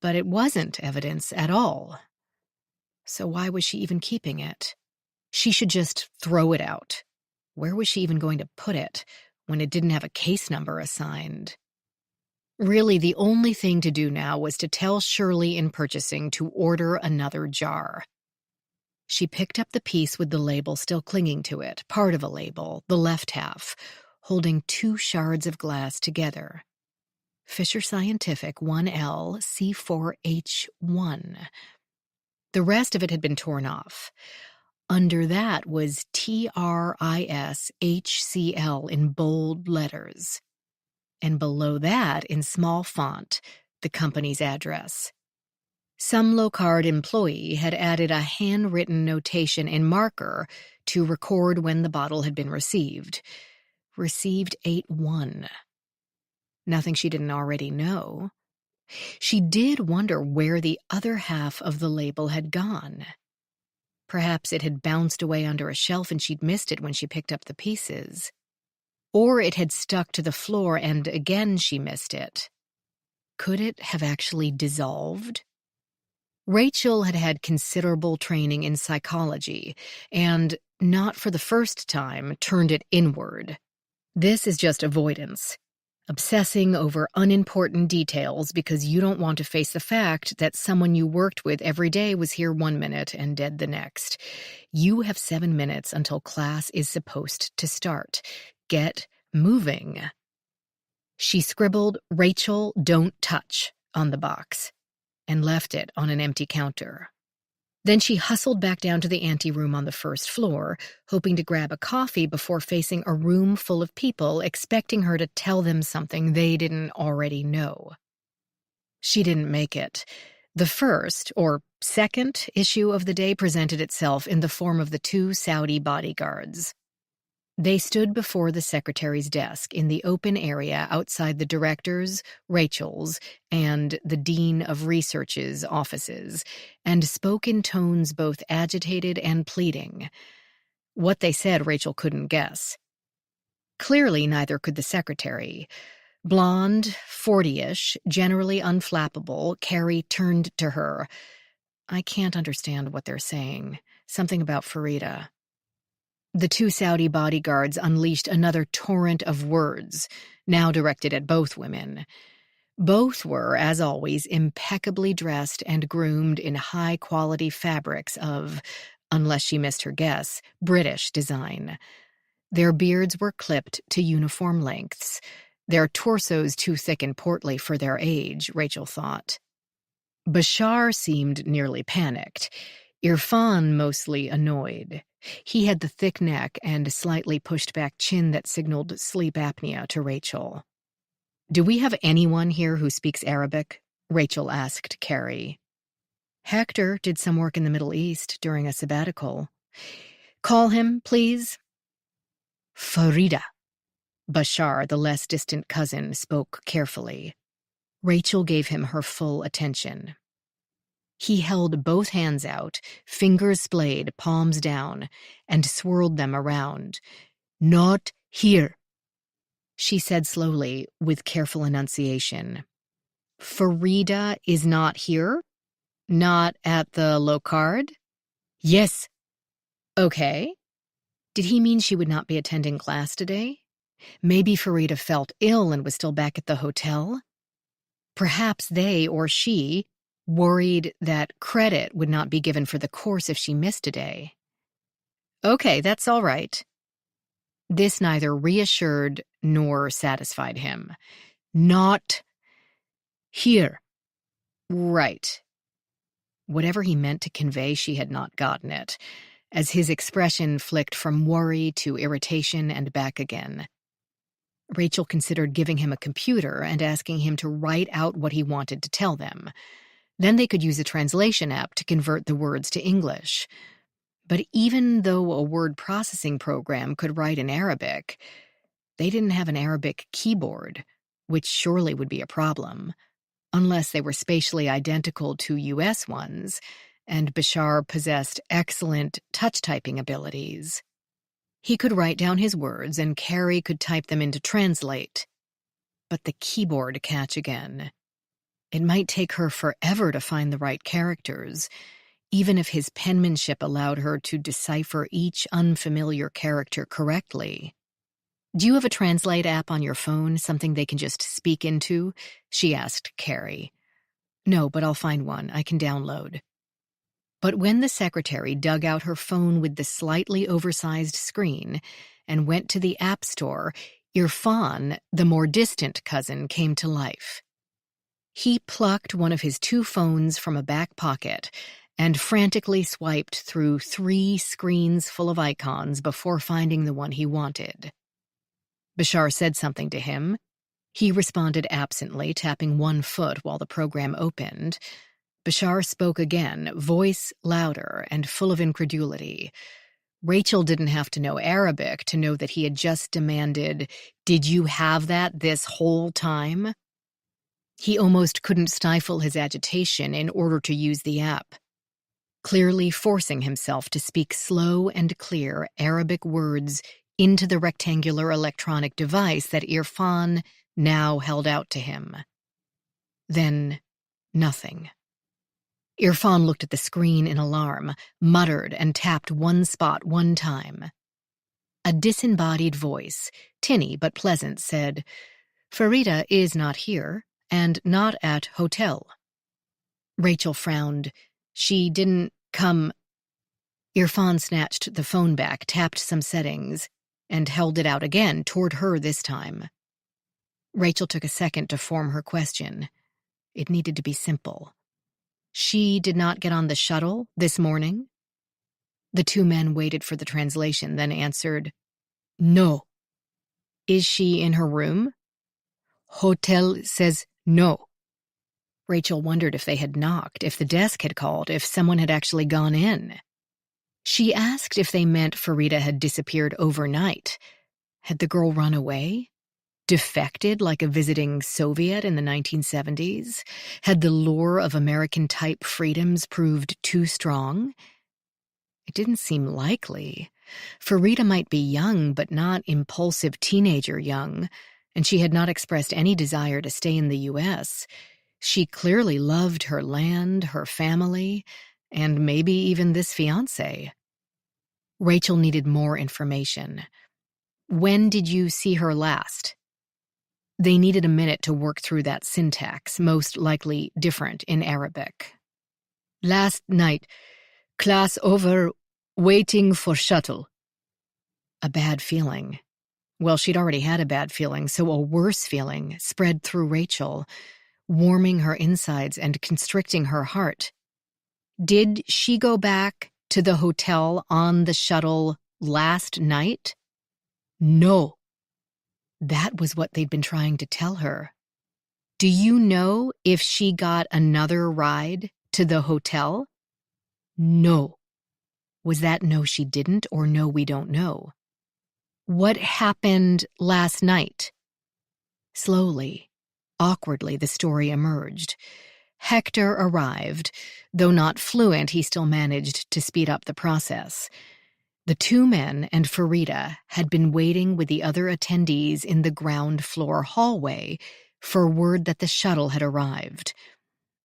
But it wasn't evidence at all. So why was she even keeping it? She should just throw it out. Where was she even going to put it when it didn't have a case number assigned? Really, the only thing to do now was to tell Shirley in purchasing to order another jar. She picked up the piece with the label still clinging to it, part of a label, the left half, holding 2 shards of glass together. Fisher Scientific 1L C4H1. The rest of it had been torn off. Under that was TRISHCL in bold letters. And below that, in small font, the company's address. Some low-card employee had added a handwritten notation in marker to record when the bottle had been received. Received 8/1. Nothing she didn't already know. She did wonder where the other half of the label had gone. Perhaps it had bounced away under a shelf and she'd missed it when she picked up the pieces. Or it had stuck to the floor and again she missed it. Could it have actually dissolved? Rachel had had considerable training in psychology and, not for the first time, turned it inward. This is just avoidance. Obsessing over unimportant details because you don't want to face the fact that someone you worked with every day was here 1 minute and dead the next. You have 7 minutes until class is supposed to start. Get moving. She scribbled, "Rachel, don't touch," on the box, and left it on an empty counter. Then she hustled back down to the anteroom on the first floor, hoping to grab a coffee before facing a room full of people expecting her to tell them something they didn't already know. She didn't make it. The first, or second, issue of the day presented itself in the form of the 2 Saudi bodyguards. They stood before the secretary's desk in the open area outside the director's, Rachel's, and the dean of research's offices, and spoke in tones both agitated and pleading. What they said Rachel couldn't guess. Clearly neither could the secretary. Blonde, 40-ish, generally unflappable, Carrie turned to her. "I can't understand what they're saying. Something about Farida." The 2 Saudi bodyguards unleashed another torrent of words, now directed at both women. Both were, as always, impeccably dressed and groomed in high-quality fabrics of, unless she missed her guess, British design. Their beards were clipped to uniform lengths, their torsos too thick and portly for their age, Rachel thought. Bashar seemed nearly panicked, Irfan mostly annoyed. He had the thick neck and slightly pushed-back chin that signaled sleep apnea to Rachel. "Do we have anyone here who speaks Arabic?" Rachel asked Carrie. "Hector did some work in the Middle East during a sabbatical." "Call him, please." "Farida." Bashar, the less distant cousin, spoke carefully. Rachel gave him her full attention. He held both hands out, fingers splayed, palms down, and swirled them around. "Not here," she said slowly, with careful enunciation. "Farida is not here? Not at the Locard?" "Yes." "Okay." Did he mean she would not be attending class today? Maybe Farida felt ill and was still back at the hotel? Perhaps they, or she, worried that credit would not be given for the course if she missed a day. "Okay, that's all right." This neither reassured nor satisfied him. "Not here." Right. Whatever he meant to convey, she had not gotten it, as his expression flicked from worry to irritation and back again. Rachel considered giving him a computer and asking him to write out what he wanted to tell them. Then they could use a translation app to convert the words to English. But even though a word processing program could write in Arabic, they didn't have an Arabic keyboard, which surely would be a problem, unless they were spatially identical to US ones, and Bashar possessed excellent touch-typing abilities. He could write down his words, and Carrie could type them into Translate. But the keyboard catch again. It might take her forever to find the right characters, even if his penmanship allowed her to decipher each unfamiliar character correctly. "Do you have a Translate app on your phone, something they can just speak into?" she asked Carrie. "No, but I'll find one. I can download." But when the secretary dug out her phone with the slightly oversized screen and went to the App Store, Irfan, the more distant cousin, came to life. He plucked one of his 2 phones from a back pocket and frantically swiped through 3 screens full of icons before finding the one he wanted. Bashar said something to him. He responded absently, tapping one foot while the program opened. Bashar spoke again, voice louder and full of incredulity. Rachel didn't have to know Arabic to know that he had just demanded, "Did you have that this whole time?" He almost couldn't stifle his agitation in order to use the app, clearly forcing himself to speak slow and clear Arabic words into the rectangular electronic device that Irfan now held out to him. Then, nothing. Irfan looked at the screen in alarm, muttered, and tapped one spot one time. A disembodied voice, tinny but pleasant, said, "Farida is not here, and not at hotel." Rachel frowned. "She didn't come." Irfan snatched the phone back, tapped some settings, and held it out again, toward her this time. Rachel took a second to form her question. It needed to be simple. "She did not get on the shuttle this morning?" The 2 men waited for the translation, then answered, "No." "Is she in her room?" "Hotel says no." Rachel wondered if they had knocked, if the desk had called, if someone had actually gone in. She asked if they meant Farida had disappeared overnight. Had the girl run away? Defected like a visiting Soviet in the 1970s? Had the lure of American-type freedoms proved too strong? It didn't seem likely. Farida might be young, but not impulsive teenager young, and she had not expressed any desire to stay in the U.S. She clearly loved her land, her family, and maybe even this fiancé. Rachel needed more information. "When did you see her last?" They needed a minute to work through that syntax, most likely different in Arabic. "Last night. Class over. Waiting for shuttle." A bad feeling. Well, she'd already had a bad feeling, so a worse feeling spread through Rachel, warming her insides and constricting her heart. "Did she go back to the hotel on the shuttle last night? No. That was what they'd been trying to tell her. Do you know if she got another ride to the hotel? No. Was that no, she didn't, or no, we don't know? What happened last night? Slowly, awkwardly, the story emerged. Hector arrived. Though not fluent, he still managed to speed up the process. The two men and Farida had been waiting with the other attendees in the ground floor hallway for word that the shuttle had arrived.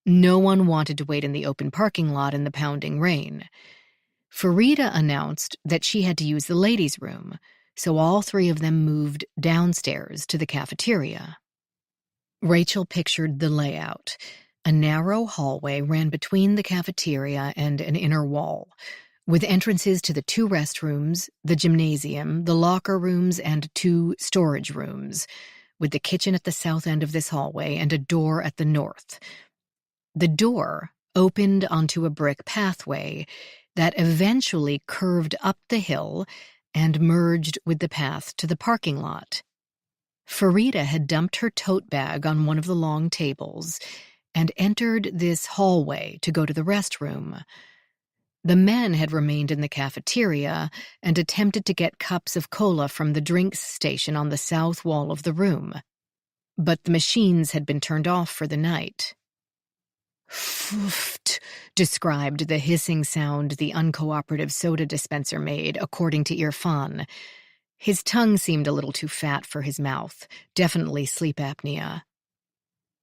No one wanted to wait in the open parking lot in the pounding rain. Farida announced that she had to use the ladies' room, so all three of them moved downstairs to the cafeteria. Rachel pictured the layout. A narrow hallway ran between the cafeteria and an inner wall, with entrances to the 2 restrooms, the gymnasium, the locker rooms, and 2 storage rooms, with the kitchen at the south end of this hallway and a door at the north. The door opened onto a brick pathway that eventually curved up the hill and merged with the path to the parking lot. Farida had dumped her tote bag on one of the long tables and entered this hallway to go to the restroom. The men had remained in the cafeteria and attempted to get cups of cola from the drinks station on the south wall of the room, but the machines had been turned off for the night. "Pfft," described the hissing sound the uncooperative soda dispenser made, according to Irfan. His tongue seemed a little too fat for his mouth, definitely sleep apnea.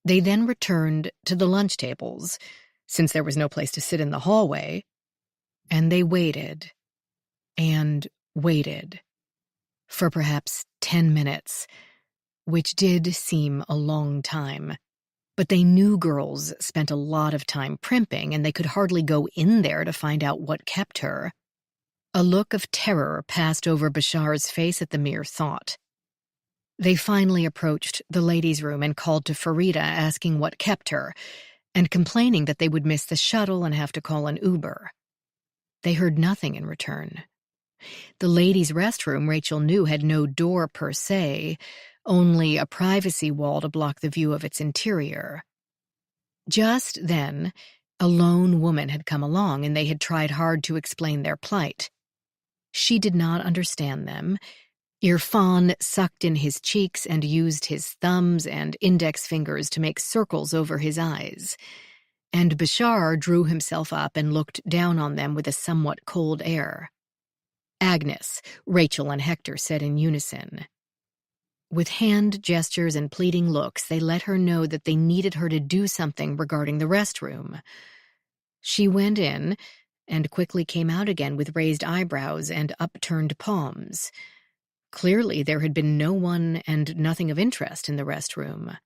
They then returned to the lunch tables, since there was no place to sit in the hallway, and they waited and waited for perhaps 10 minutes, which did seem a long time. But they knew girls spent a lot of time primping, and they could hardly go in there to find out what kept her. A look of terror passed over Bashar's face at the mere thought. They finally approached the ladies' room and called to Farida, asking what kept her, and complaining that they would miss the shuttle and have to call an Uber. They heard nothing in return. The ladies' restroom, Rachel knew, had no door per se, only a privacy wall to block the view of its interior. Just then, a lone woman had come along, and they had tried hard to explain their plight. She did not understand them. Irfan sucked in his cheeks and used his thumbs and index fingers to make circles over his eyes. And Bashar drew himself up and looked down on them with a somewhat cold air. "Agnes," Rachel and Hector said in unison. With hand gestures and pleading looks, they let her know that they needed her to do something regarding the restroom. She went in and quickly came out again with raised eyebrows and upturned palms. Clearly, there had been no one and nothing of interest in the restroom.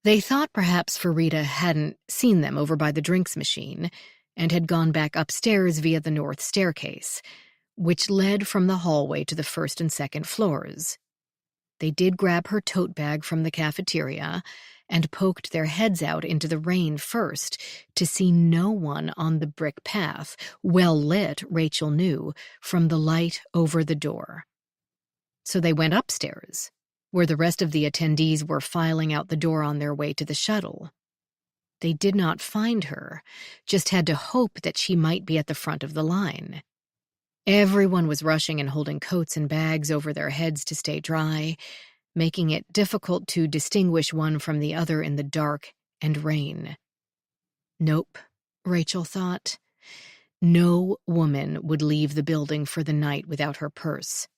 They thought perhaps Farida hadn't seen them over by the drinks machine and had gone back upstairs via the north staircase, which led from the hallway to the first and second floors. They did grab her tote bag from the cafeteria and poked their heads out into the rain first to see no one on the brick path, well lit, Rachel knew, from the light over the door. So they went upstairs, where the rest of the attendees were filing out the door on their way to the shuttle. They did not find her, just had to hope that she might be at the front of the line. Everyone was rushing and holding coats and bags over their heads to stay dry, making it difficult to distinguish one from the other in the dark and rain. Nope, Rachel thought. No woman would leave the building for the night without her purse.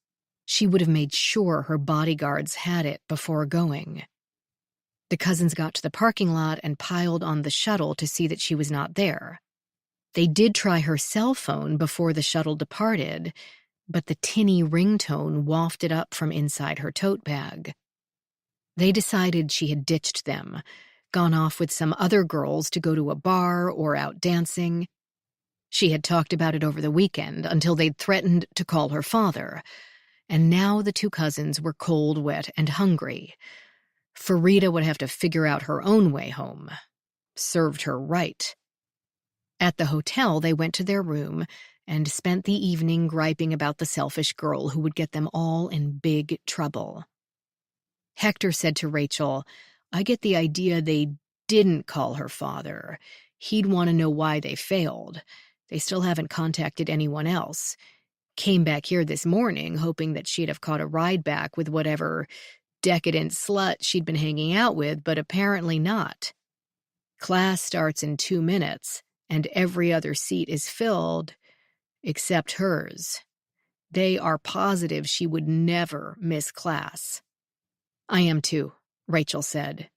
She would have made sure her bodyguards had it before going. The cousins got to the parking lot and piled on the shuttle to see that she was not there. They did try her cell phone before the shuttle departed, but the tinny ringtone wafted up from inside her tote bag. They decided she had ditched them, gone off with some other girls to go to a bar or out dancing. She had talked about it over the weekend until they'd threatened to call her father, and now the two cousins were cold, wet, and hungry. Farida would have to figure out her own way home. Served her right. At the hotel, they went to their room and spent the evening griping about the selfish girl who would get them all in big trouble. Hector said to Rachel, "I get the idea they didn't call her father. He'd want to know why they failed. They still haven't contacted anyone else. Came back here this morning hoping that she'd have caught a ride back with whatever decadent slut she'd been hanging out with, but apparently not. Class starts in 2 minutes, and every other seat is filled except hers. They are positive she would never miss class." "I am too," Rachel said.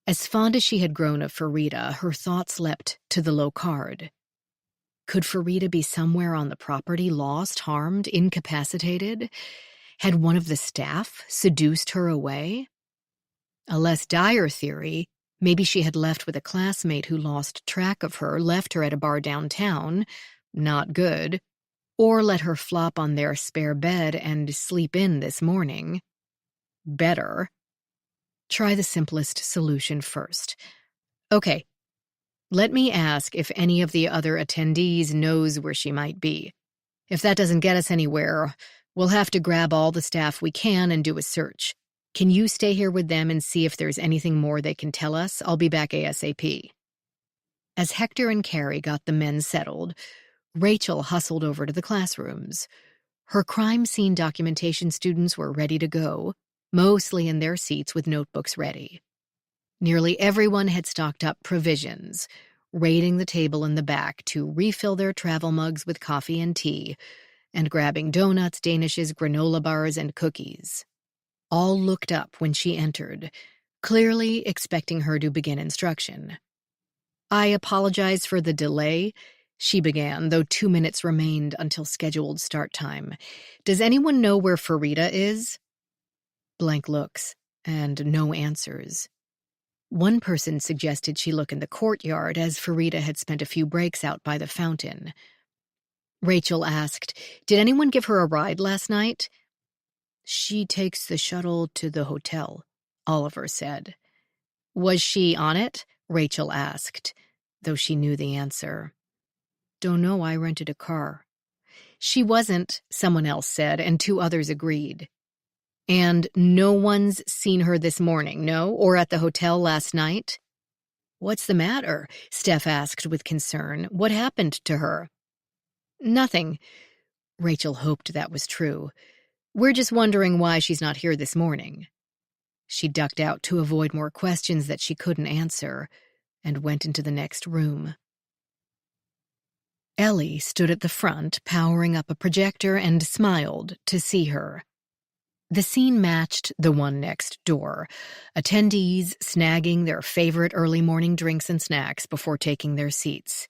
As fond as she had grown of Farida, her thoughts leapt to the Locard. Could Farida be somewhere on the property, lost, harmed, incapacitated? Had one of the staff seduced her away? A less dire theory, maybe she had left with a classmate who lost track of her, left her at a bar downtown, not good, or let her flop on their spare bed and sleep in this morning. Better. Try the simplest solution first. Okay, let me ask if any of the other attendees knows where she might be. If that doesn't get us anywhere, we'll have to grab all the staff we can and do a search. Can you stay here with them and see if there's anything more they can tell us? I'll be back ASAP. As Hector and Carrie got the men settled, Rachel hustled over to the classrooms. Her crime scene documentation students were ready to go, mostly in their seats with notebooks ready. Nearly everyone had stocked up provisions, raiding the table in the back to refill their travel mugs with coffee and tea, and grabbing donuts, danishes, granola bars, and cookies. All looked up when she entered, clearly expecting her to begin instruction. "I apologize for the delay," she began, though 2 minutes remained until scheduled start time. "Does anyone know where Farida is?" Blank looks, and no answers. One person suggested she look in the courtyard, as Farida had spent a few breaks out by the fountain. Rachel asked, "Did anyone give her a ride last night?" "She takes the shuttle to the hotel," Oliver said. "Was she on it?" Rachel asked, though she knew the answer. "Don't know, I rented a car." "She wasn't," someone else said, and 2 others agreed. "And no one's seen her this morning, no? Or at the hotel last night?" "What's the matter?" Steph asked with concern. "What happened to her?" "Nothing." Rachel hoped that was true. "We're just wondering why she's not here this morning." She ducked out to avoid more questions that she couldn't answer, and went into the next room. Ellie stood at the front, powering up a projector, and smiled to see her. The scene matched the one next door, attendees snagging their favorite early morning drinks and snacks before taking their seats.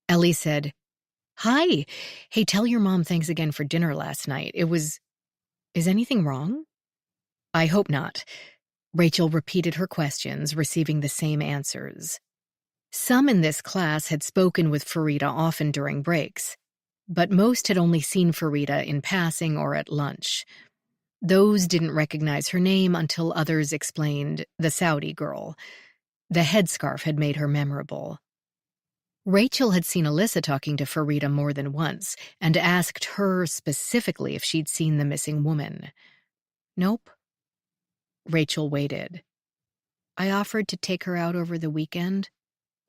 Ellie said, "Hi. Hey, tell your mom thanks again for dinner last night. Is anything wrong?" "I hope not." Rachel repeated her questions, receiving the same answers. Some in this class had spoken with Farida often during breaks, but most had only seen Farida in passing or at lunch. Those didn't recognize her name until others explained the Saudi girl. The headscarf had made her memorable. Rachel had seen Alyssa talking to Farida more than once, and asked her specifically if she'd seen the missing woman. "Nope." Rachel waited. "I offered to take her out over the weekend,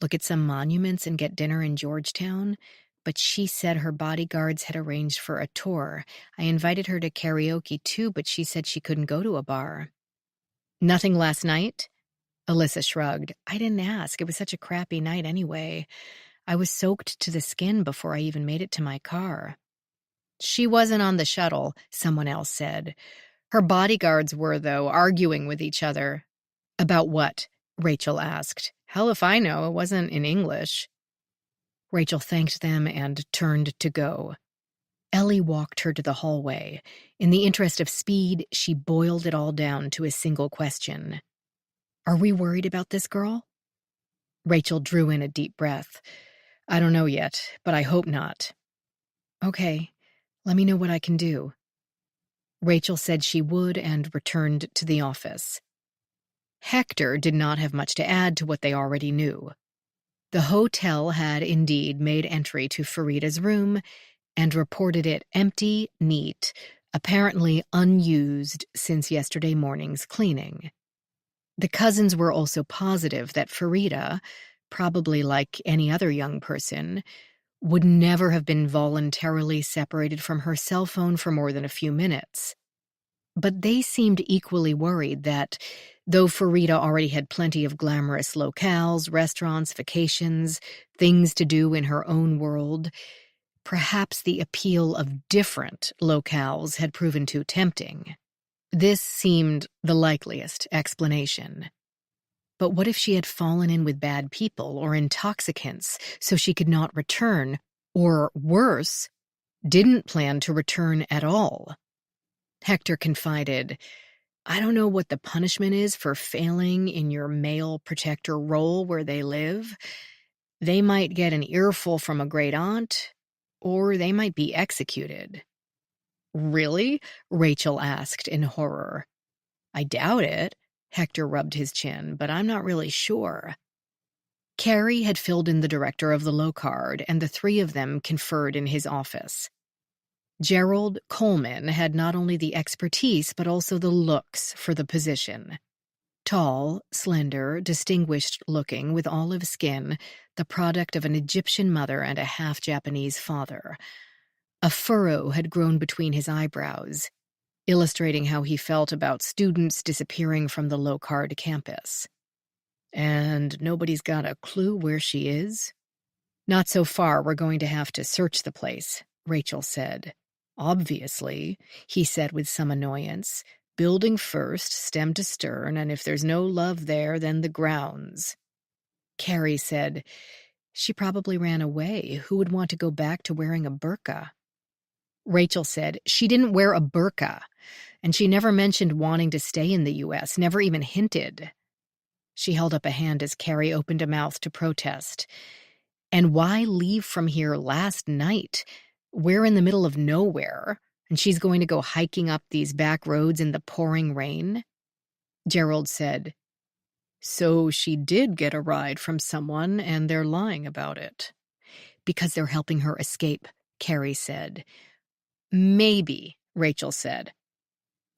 look at some monuments and get dinner in Georgetown, but she said her bodyguards had arranged for a tour. I invited her to karaoke too, but she said she couldn't go to a bar." "Nothing last night?" Alyssa shrugged. "I didn't ask. It was such a crappy night anyway. I was soaked to the skin before I even made it to my car." "She wasn't on the shuttle," someone else said. "Her bodyguards were, though, arguing with each other." "About what?" Rachel asked. "Hell if I know, it wasn't in English." Rachel thanked them and turned to go. Ellie walked her to the hallway. In the interest of speed, she boiled it all down to a single question. "Are we worried about this girl?" Rachel drew in a deep breath. "I don't know yet, but I hope not." "Okay, let me know what I can do." Rachel said she would and returned to the office. Hector did not have much to add to what they already knew. The hotel had indeed made entry to Farida's room and reported it empty, neat, apparently unused since yesterday morning's cleaning. The cousins were also positive that Farida, probably like any other young person, would never have been voluntarily separated from her cell phone for more than a few minutes. But they seemed equally worried that, though Farida already had plenty of glamorous locales, restaurants, vacations, things to do in her own world, perhaps the appeal of different locales had proven too tempting. This seemed the likeliest explanation. But what if she had fallen in with bad people or intoxicants so she could not return, or worse, didn't plan to return at all? Hector confided, "I don't know what the punishment is for failing in your male protector role where they live. They might get an earful from a great aunt, or they might be executed." "Really?" Rachel asked in horror. "I doubt it." Hector rubbed his chin, "but I'm not really sure." Carrie had filled in the director of the Locard, and the three of them conferred in his office. Gerald Coleman had not only the expertise but also the looks for the position. Tall, slender, distinguished-looking, with olive skin, the product of an Egyptian mother and a half-Japanese father. A furrow had grown between his eyebrows, illustrating how he felt about students disappearing from the Locard campus. "And nobody's got a clue where she is?" "Not so far. We're going to have to search the place," Rachel said. "Obviously," he said with some annoyance. "Building first, stem to stern, and if there's no love there, then the grounds." Carrie said, "She probably ran away. Who would want to go back to wearing a burqa?" Rachel said, "She didn't wear a burqa, and she never mentioned wanting to stay in the U.S., never even hinted." She held up a hand as Carrie opened a mouth to protest. "And why leave from here last night? We're in the middle of nowhere, and she's going to go hiking up these back roads in the pouring rain?" Gerald said, "So she did get a ride from someone, and they're lying about it." "Because they're helping her escape," Carrie said. "Maybe," Rachel said.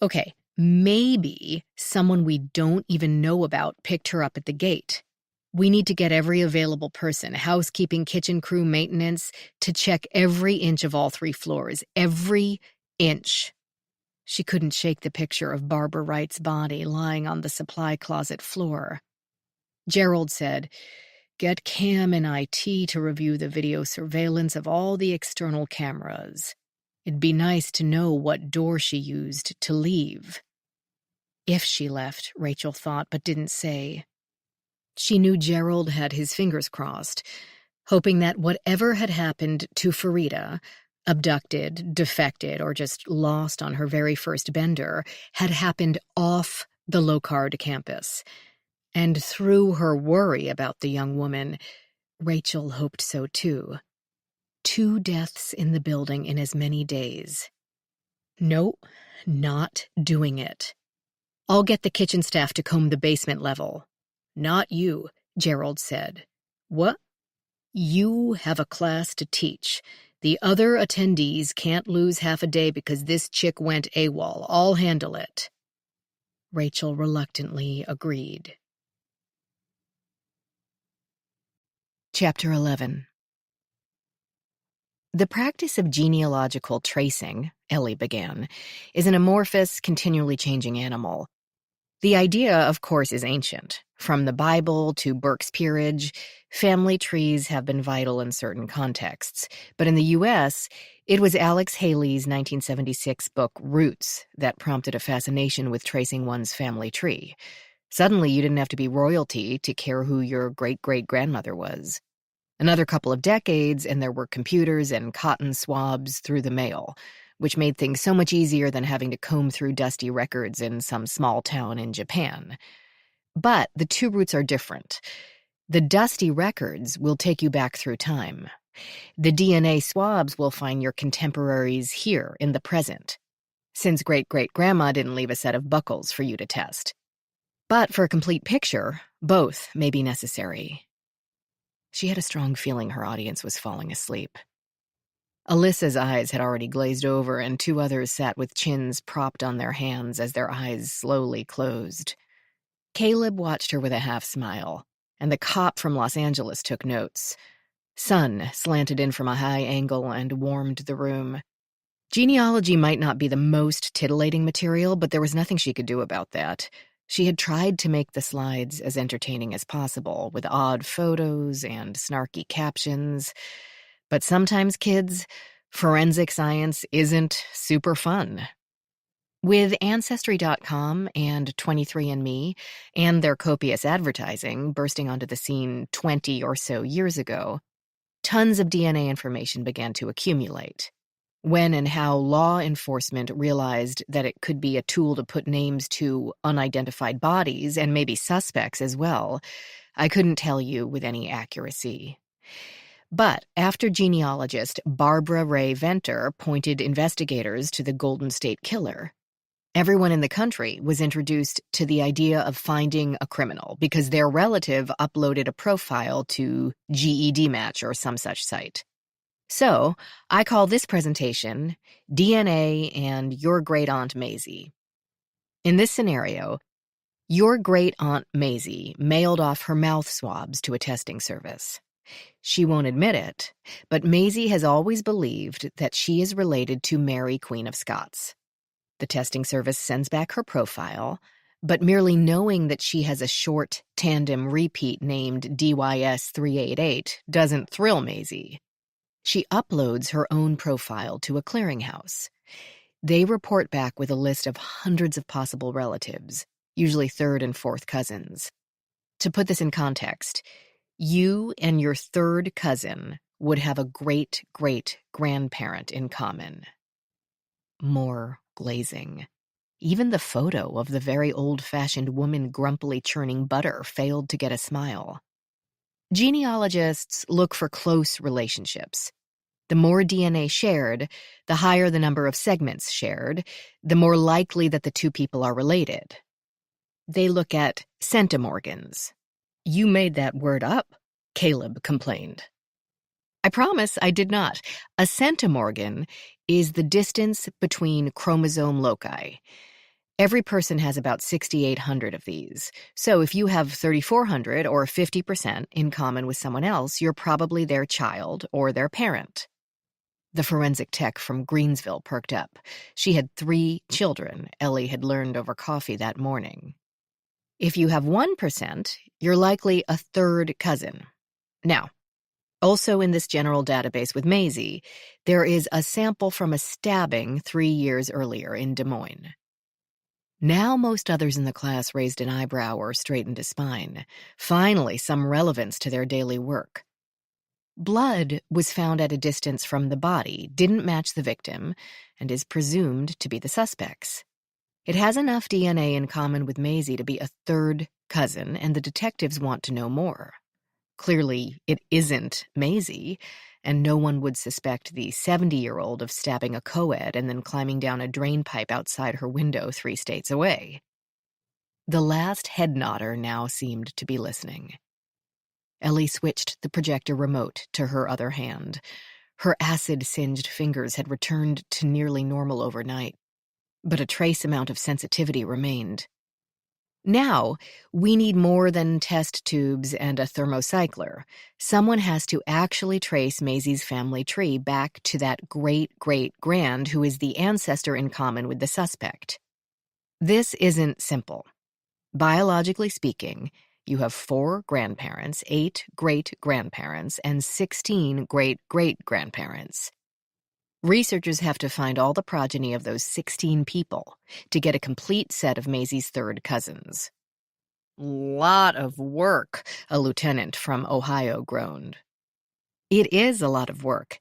"Okay, maybe someone we don't even know about picked her up at the gate. We need to get every available person, housekeeping, kitchen crew, maintenance, to check every inch of all 3 floors. Every inch." She couldn't shake the picture of Barbara Wright's body lying on the supply closet floor. Gerald said, "Get Cam and IT to review the video surveillance of all the external cameras. It'd be nice to know what door she used to leave." If she left, Rachel thought, but didn't say. She knew Gerald had his fingers crossed, hoping that whatever had happened to Farida, abducted, defected, or just lost on her very first bender, had happened off the Locard campus. And through her worry about the young woman, Rachel hoped so too. 2 deaths in the building in as many days. "No, not doing it. I'll get the kitchen staff to comb the basement level." "Not you," Gerald said. "What?" "You have a class to teach. The other attendees can't lose half a day because this chick went AWOL. I'll handle it." Rachel reluctantly agreed. Chapter 11. The practice of genealogical tracing, Ellie began, is an amorphous, continually changing animal. The idea, of course, is ancient. From the Bible to Burke's Peerage, family trees have been vital in certain contexts. But in the U.S., it was Alex Haley's 1976 book Roots that prompted a fascination with tracing one's family tree. Suddenly, you didn't have to be royalty to care who your great-great-grandmother was. Another couple of decades, and there were computers and cotton swabs through the mail, which made things so much easier than having to comb through dusty records in some small town in Japan. But the 2 routes are different. The dusty records will take you back through time. The DNA swabs will find your contemporaries here in the present, since great-great-grandma didn't leave a set of buckles for you to test. But for a complete picture, both may be necessary. She had a strong feeling her audience was falling asleep. Alyssa's eyes had already glazed over, and two others sat with chins propped on their hands as their eyes slowly closed. Caleb watched her with a half smile, and the cop from Los Angeles took notes. Sun slanted in from a high angle and warmed the room. Genealogy might not be the most titillating material, but there was nothing she could do about that. She had tried to make the slides as entertaining as possible, with odd photos and snarky captions. But sometimes, kids, forensic science isn't super fun. With Ancestry.com and 23andMe and their copious advertising bursting onto the scene 20 or so years ago, tons of DNA information began to accumulate. When and how law enforcement realized that it could be a tool to put names to unidentified bodies and maybe suspects as well, I couldn't tell you with any accuracy. But after genealogist Barbara Ray Venter pointed investigators to the Golden State Killer, everyone in the country was introduced to the idea of finding a criminal because their relative uploaded a profile to GED Match or some such site. So, I call this presentation DNA and Your Great Aunt Maisie. In this scenario, your great Aunt Maisie mailed off her mouth swabs to a testing service. She won't admit it, but Maisie has always believed that she is related to Mary, Queen of Scots. The testing service sends back her profile, but merely knowing that she has a short tandem repeat named DYS388 doesn't thrill Maisie. She uploads her own profile to a clearinghouse. They report back with a list of hundreds of possible relatives, usually third and fourth cousins. To put this in context, you and your third cousin would have a great-great-grandparent in common. More glazing. Even the photo of the very old-fashioned woman grumpily churning butter failed to get a smile. Genealogists look for close relationships. The more DNA shared, the higher the number of segments shared, the more likely that the two people are related. They look at centimorgans. You made that word up, Caleb complained. I promise I did not. A centimorgan is the distance between chromosome loci. Every person has about 6,800 of these. So if you have 3,400 or 50% in common with someone else, you're probably their child or their parent. The forensic tech from Greensville perked up. She had 3 children, Ellie had learned over coffee that morning. If you have 1%, you're likely a third cousin. Now, also in this general database with Maisie, there is a sample from a stabbing 3 years earlier in Des Moines. Now most others in the class raised an eyebrow or straightened a spine. Finally, some relevance to their daily work. Blood was found at a distance from the body, didn't match the victim, and is presumed to be the suspect's. It has enough DNA in common with Maisie to be a third cousin, and the detectives want to know more. Clearly, it isn't Maisie, and no one would suspect the 70-year-old of stabbing a co-ed and then climbing down a drain pipe outside her window 3 states away. The last head nodder now seemed to be listening. Ellie switched the projector remote to her other hand. Her acid-singed fingers had returned to nearly normal overnight, but a trace amount of sensitivity remained. Now, we need more than test tubes and a thermocycler. Someone has to actually trace Maisie's family tree back to that great-great-grand who is the ancestor in common with the suspect. This isn't simple. Biologically speaking, you have 4 grandparents, 8 great-grandparents, and 16 great-great-grandparents. Researchers have to find all the progeny of those 16 people to get a complete set of Maisie's third cousins. Lot of work, a lieutenant from Ohio groaned. It is a lot of work.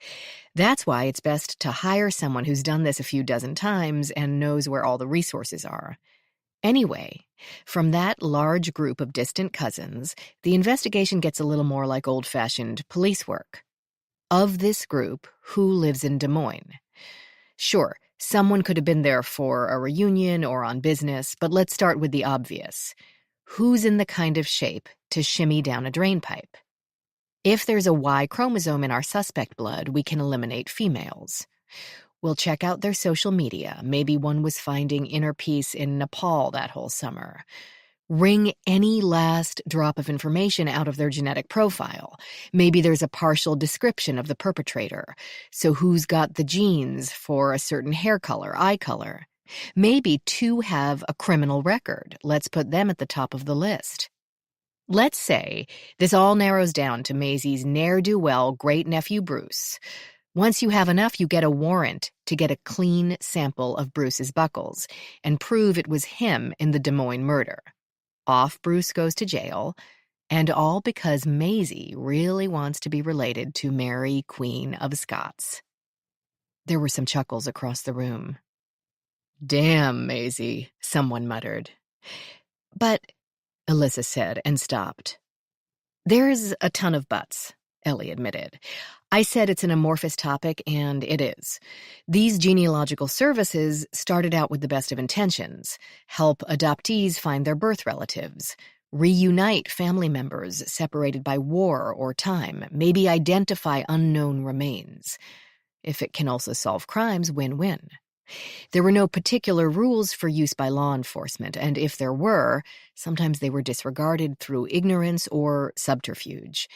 That's why it's best to hire someone who's done this a few dozen times and knows where all the resources are. Anyway, from that large group of distant cousins, the investigation gets a little more like old-fashioned police work. Of this group, who lives in Des Moines? Sure, someone could have been there for a reunion or on business, but let's start with the obvious. Who's in the kind of shape to shimmy down a drain pipe? If there's a Y chromosome in our suspect blood, we can eliminate females. We'll check out their social media. Maybe one was finding inner peace in Nepal that whole summer. Wring any last drop of information out of their genetic profile. Maybe there's a partial description of the perpetrator. So who's got the genes for a certain hair color, eye color? Maybe two have a criminal record. Let's put them at the top of the list. Let's say this all narrows down to Maisie's ne'er-do-well great-nephew Bruce. Once you have enough, you get a warrant to get a clean sample of Bruce's buckles and prove it was him in the Des Moines murder. Off Bruce goes to jail, and all because Maisie really wants to be related to Mary, Queen of Scots. There were some chuckles across the room. "Damn, Maisie," someone muttered. "But," Alyssa said and stopped. "There's a ton of buts," Ellie admitted. "I said it's an amorphous topic, and it is. These genealogical services started out with the best of intentions. Help adoptees find their birth relatives. Reunite family members separated by war or time. Maybe identify unknown remains. If it can also solve crimes, win-win. There were no particular rules for use by law enforcement, and if there were, sometimes they were disregarded through ignorance or subterfuge.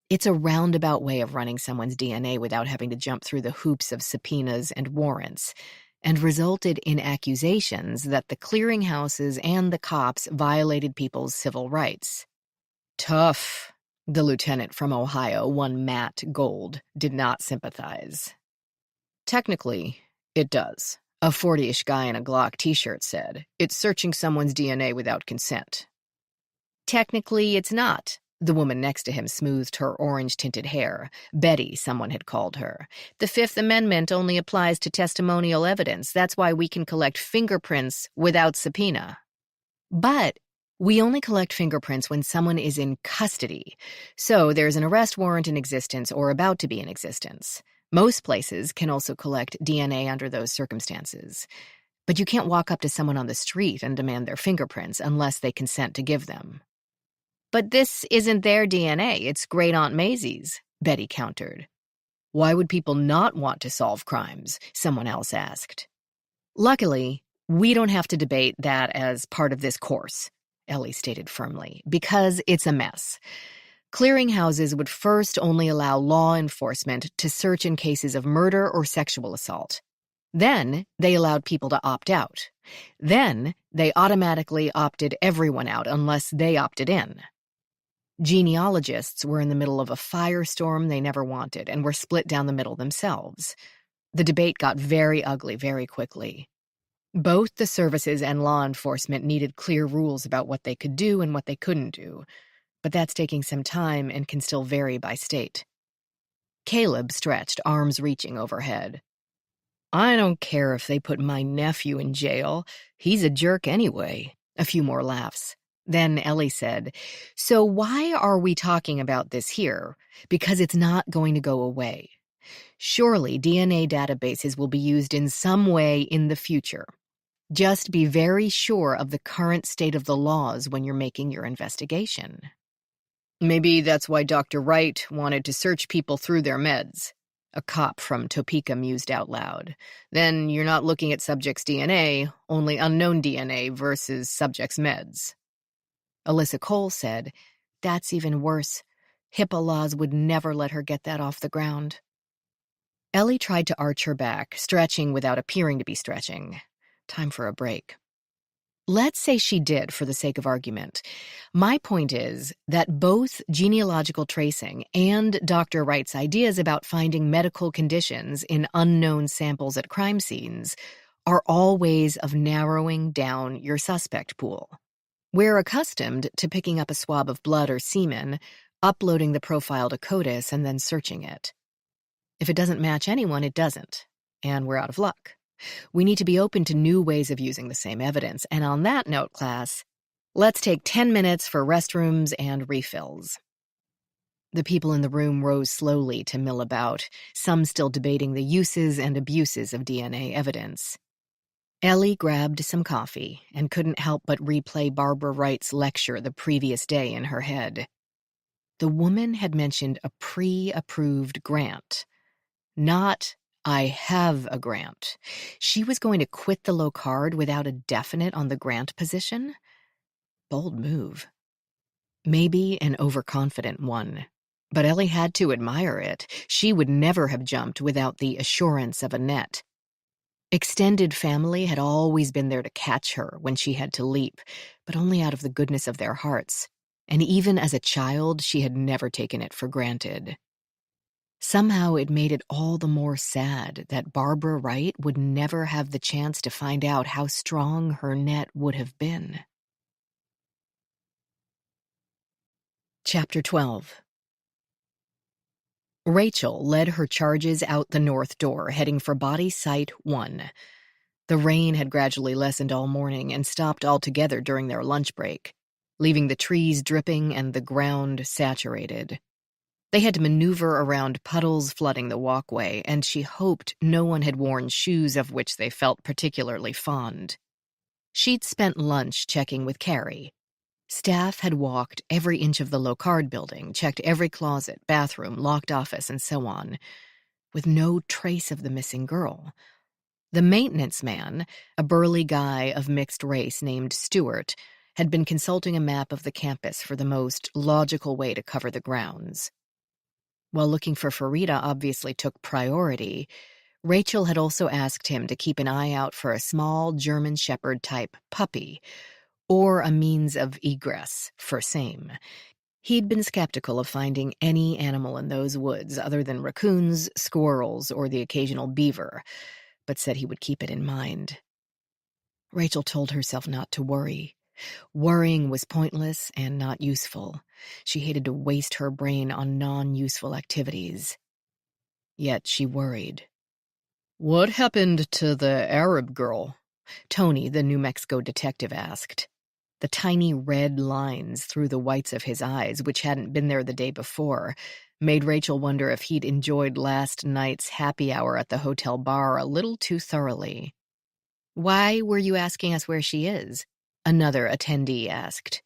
It's a roundabout way of running someone's DNA without having to jump through the hoops of subpoenas and warrants, and resulted in accusations that the clearinghouses and the cops violated people's civil rights." "Tough," the lieutenant from Ohio, one Matt Gold, did not sympathize. "Technically, it does," a 40-ish guy in a Glock t-shirt said. "It's searching someone's DNA without consent." "Technically, it's not." The woman next to him smoothed her orange-tinted hair. Betty, someone had called her. "The Fifth Amendment only applies to testimonial evidence. That's why we can collect fingerprints without subpoena." "But we only collect fingerprints when someone is in custody. So there's an arrest warrant in existence or about to be in existence. Most places can also collect DNA under those circumstances. But you can't walk up to someone on the street and demand their fingerprints unless they consent to give them." "But this isn't their DNA, it's Great Aunt Maisie's," Betty countered. "Why would people not want to solve crimes?" someone else asked. "Luckily, we don't have to debate that as part of this course," Ellie stated firmly, "because it's a mess. Clearinghouses would first only allow law enforcement to search in cases of murder or sexual assault. Then they allowed people to opt out. Then they automatically opted everyone out unless they opted in. Genealogists were in the middle of a firestorm they never wanted and were split down the middle themselves. The debate got very ugly very quickly. Both the services and law enforcement needed clear rules about what they could do and what they couldn't do, but that's taking some time and can still vary by state. Caleb stretched, arms reaching overhead. "I don't care if they put my nephew in jail. He's a jerk anyway." A few more laughs. Then Ellie said, "So why are we talking about this here? Because it's not going to go away. Surely DNA databases will be used in some way in the future. Just be very sure of the current state of the laws when you're making your investigation." "Maybe that's why Dr. Wright wanted to search people through their meds," a cop from Topeka mused out loud. "Then you're not looking at subjects' DNA, only unknown DNA versus subjects' meds." Alyssa Cole said, "That's even worse. HIPAA laws would never let her get that off the ground." Ellie tried to arch her back, stretching without appearing to be stretching. Time for a break. Let's say she did, for the sake of argument. My point is that both genealogical tracing and Dr. Wright's ideas about finding medical conditions in unknown samples at crime scenes are all ways of narrowing down your suspect pool. We're accustomed to picking up a swab of blood or semen, uploading the profile to CODIS, and then searching it. If it doesn't match anyone, it doesn't, and we're out of luck. We need to be open to new ways of using the same evidence. And on that note, class, let's take 10 minutes for restrooms and refills. The people in the room rose slowly to mill about, some still debating the uses and abuses of DNA evidence. Ellie grabbed some coffee and couldn't help but replay Barbara Wright's lecture the previous day in her head. The woman had mentioned a pre-approved grant. Not, I have a grant. She was going to quit the low-card without a definite on the grant position? Bold move. Maybe an overconfident one. But Ellie had to admire it. She would never have jumped without the assurance of a net. Extended family had always been there to catch her when she had to leap, but only out of the goodness of their hearts. And even as a child, she had never taken it for granted. Somehow it made it all the more sad that Barbara Wright would never have the chance to find out how strong her net would have been. Chapter 12. Rachel led her charges out the north door, heading for body site 1. The rain had gradually lessened all morning and stopped altogether during their lunch break, leaving the trees dripping and the ground saturated. They had to maneuver around puddles flooding the walkway, and she hoped no one had worn shoes of which they felt particularly fond. She'd spent lunch checking with Carrie. Staff had walked every inch of the low-card building, checked every closet, bathroom, locked office, and so on, with no trace of the missing girl. The maintenance man, a burly guy of mixed race named Stewart, had been consulting a map of the campus for the most logical way to cover the grounds. While looking for Farida obviously took priority, Rachel had also asked him to keep an eye out for a small German Shepherd-type puppy, or a means of egress for same. He'd been skeptical of finding any animal in those woods other than raccoons, squirrels, or the occasional beaver, but said he would keep it in mind. Rachel told herself not to worry. Worrying was pointless and not useful. She hated to waste her brain on non-useful activities. Yet she worried. "What happened to the Arab girl?" Tony, the New Mexico detective, asked. The tiny red lines through the whites of his eyes, which hadn't been there the day before, made Rachel wonder if he'd enjoyed last night's happy hour at the hotel bar a little too thoroughly. "Why were you asking us where she is?" another attendee asked.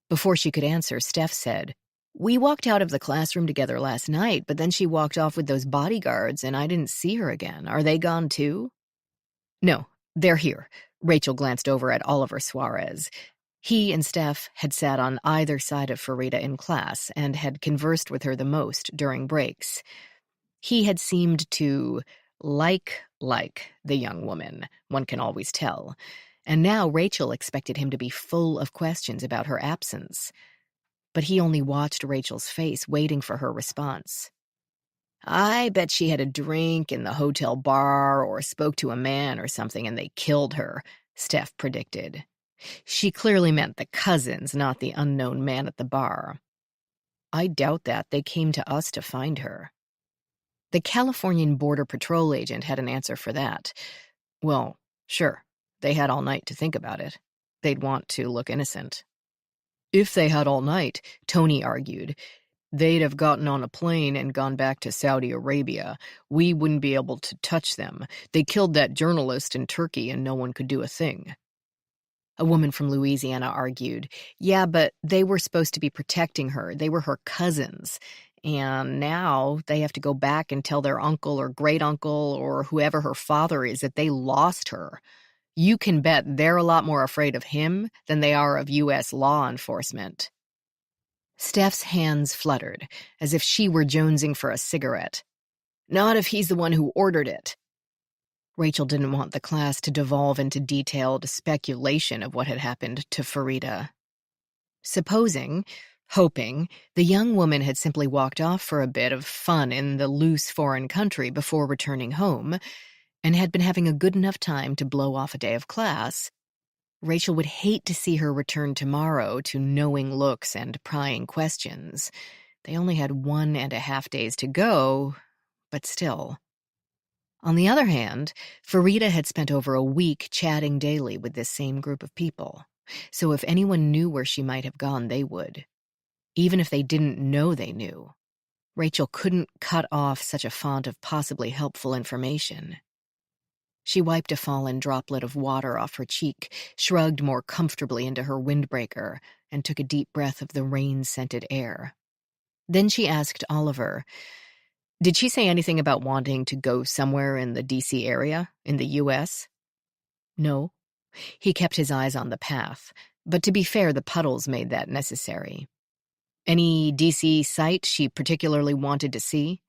Before she could answer, Steph said, "We walked out of the classroom together last night, but then she walked off with those bodyguards and I didn't see her again. Are they gone too?" "No, they're here." Rachel glanced over at Oliver Suarez. He and Steph had sat on either side of Farida in class and had conversed with her the most during breaks. He had seemed to like the young woman, one can always tell, and now Rachel expected him to be full of questions about her absence. But he only watched Rachel's face, waiting for her response. "I bet she had a drink in the hotel bar or spoke to a man or something and they killed her," Steph predicted. She clearly meant the cousins, not the unknown man at the bar. "I doubt that. They came to us to find her." The Californian Border Patrol agent had an answer for that. Well, sure, they had all night to think about it. They'd want to look innocent. "If they had all night," Tony argued, "they'd have gotten on a plane and gone back to Saudi Arabia. We wouldn't be able to touch them. They killed that journalist in Turkey and no one could do a thing." A woman from Louisiana argued, "Yeah, but they were supposed to be protecting her. They were her cousins. And now they have to go back and tell their uncle or great-uncle or whoever her father is that they lost her. You can bet they're a lot more afraid of him than they are of U.S. law enforcement." Steph's hands fluttered, as if she were jonesing for a cigarette. "Not if he's the one who ordered it." Rachel didn't want the class to devolve into detailed speculation of what had happened to Farida. Hoping, the young woman had simply walked off for a bit of fun in the loose foreign country before returning home, and had been having a good enough time to blow off a day of class, Rachel would hate to see her return tomorrow to knowing looks and prying questions. They only had 1.5 days to go, but still. On the other hand, Farida had spent over a week chatting daily with this same group of people, so if anyone knew where she might have gone, they would. Even if they didn't know they knew. Rachel couldn't cut off such a font of possibly helpful information. She wiped a fallen droplet of water off her cheek, shrugged more comfortably into her windbreaker, and took a deep breath of the rain-scented air. Then she asked Oliver, "Did she say anything about wanting to go somewhere in the D.C. area, in the U.S.?" "No." He kept his eyes on the path, but to be fair, the puddles made that necessary. "Any D.C. site she particularly wanted to see?"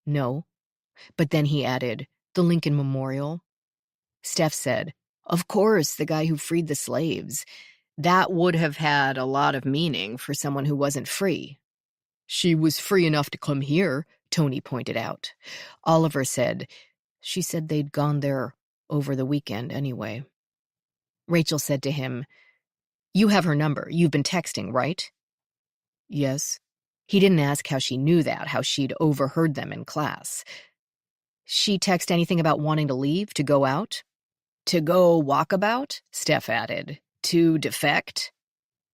"No." But then he added, "The Lincoln Memorial." Steph said, "Of course, the guy who freed the slaves. That would have had a lot of meaning for someone who wasn't free." "She was free enough to come here," Tony pointed out. Oliver said, "She said they'd gone there over the weekend anyway." Rachel said to him, "You have her number. You've been texting, right?" "Yes." He didn't ask how she knew that, how she'd overheard them in class. "She text anything about wanting to leave, to go out?" "To go walkabout?" Steph added. "To defect?"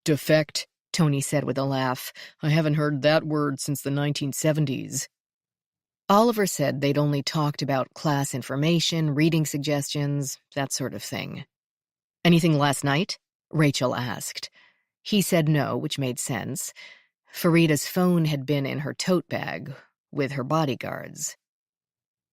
"Defect," Tony said with a laugh. "I haven't heard that word since the 1970s. Oliver said they'd only talked about class information, reading suggestions, that sort of thing. "Anything last night?" Rachel asked. He said no, which made sense. Farida's phone had been in her tote bag with her bodyguards.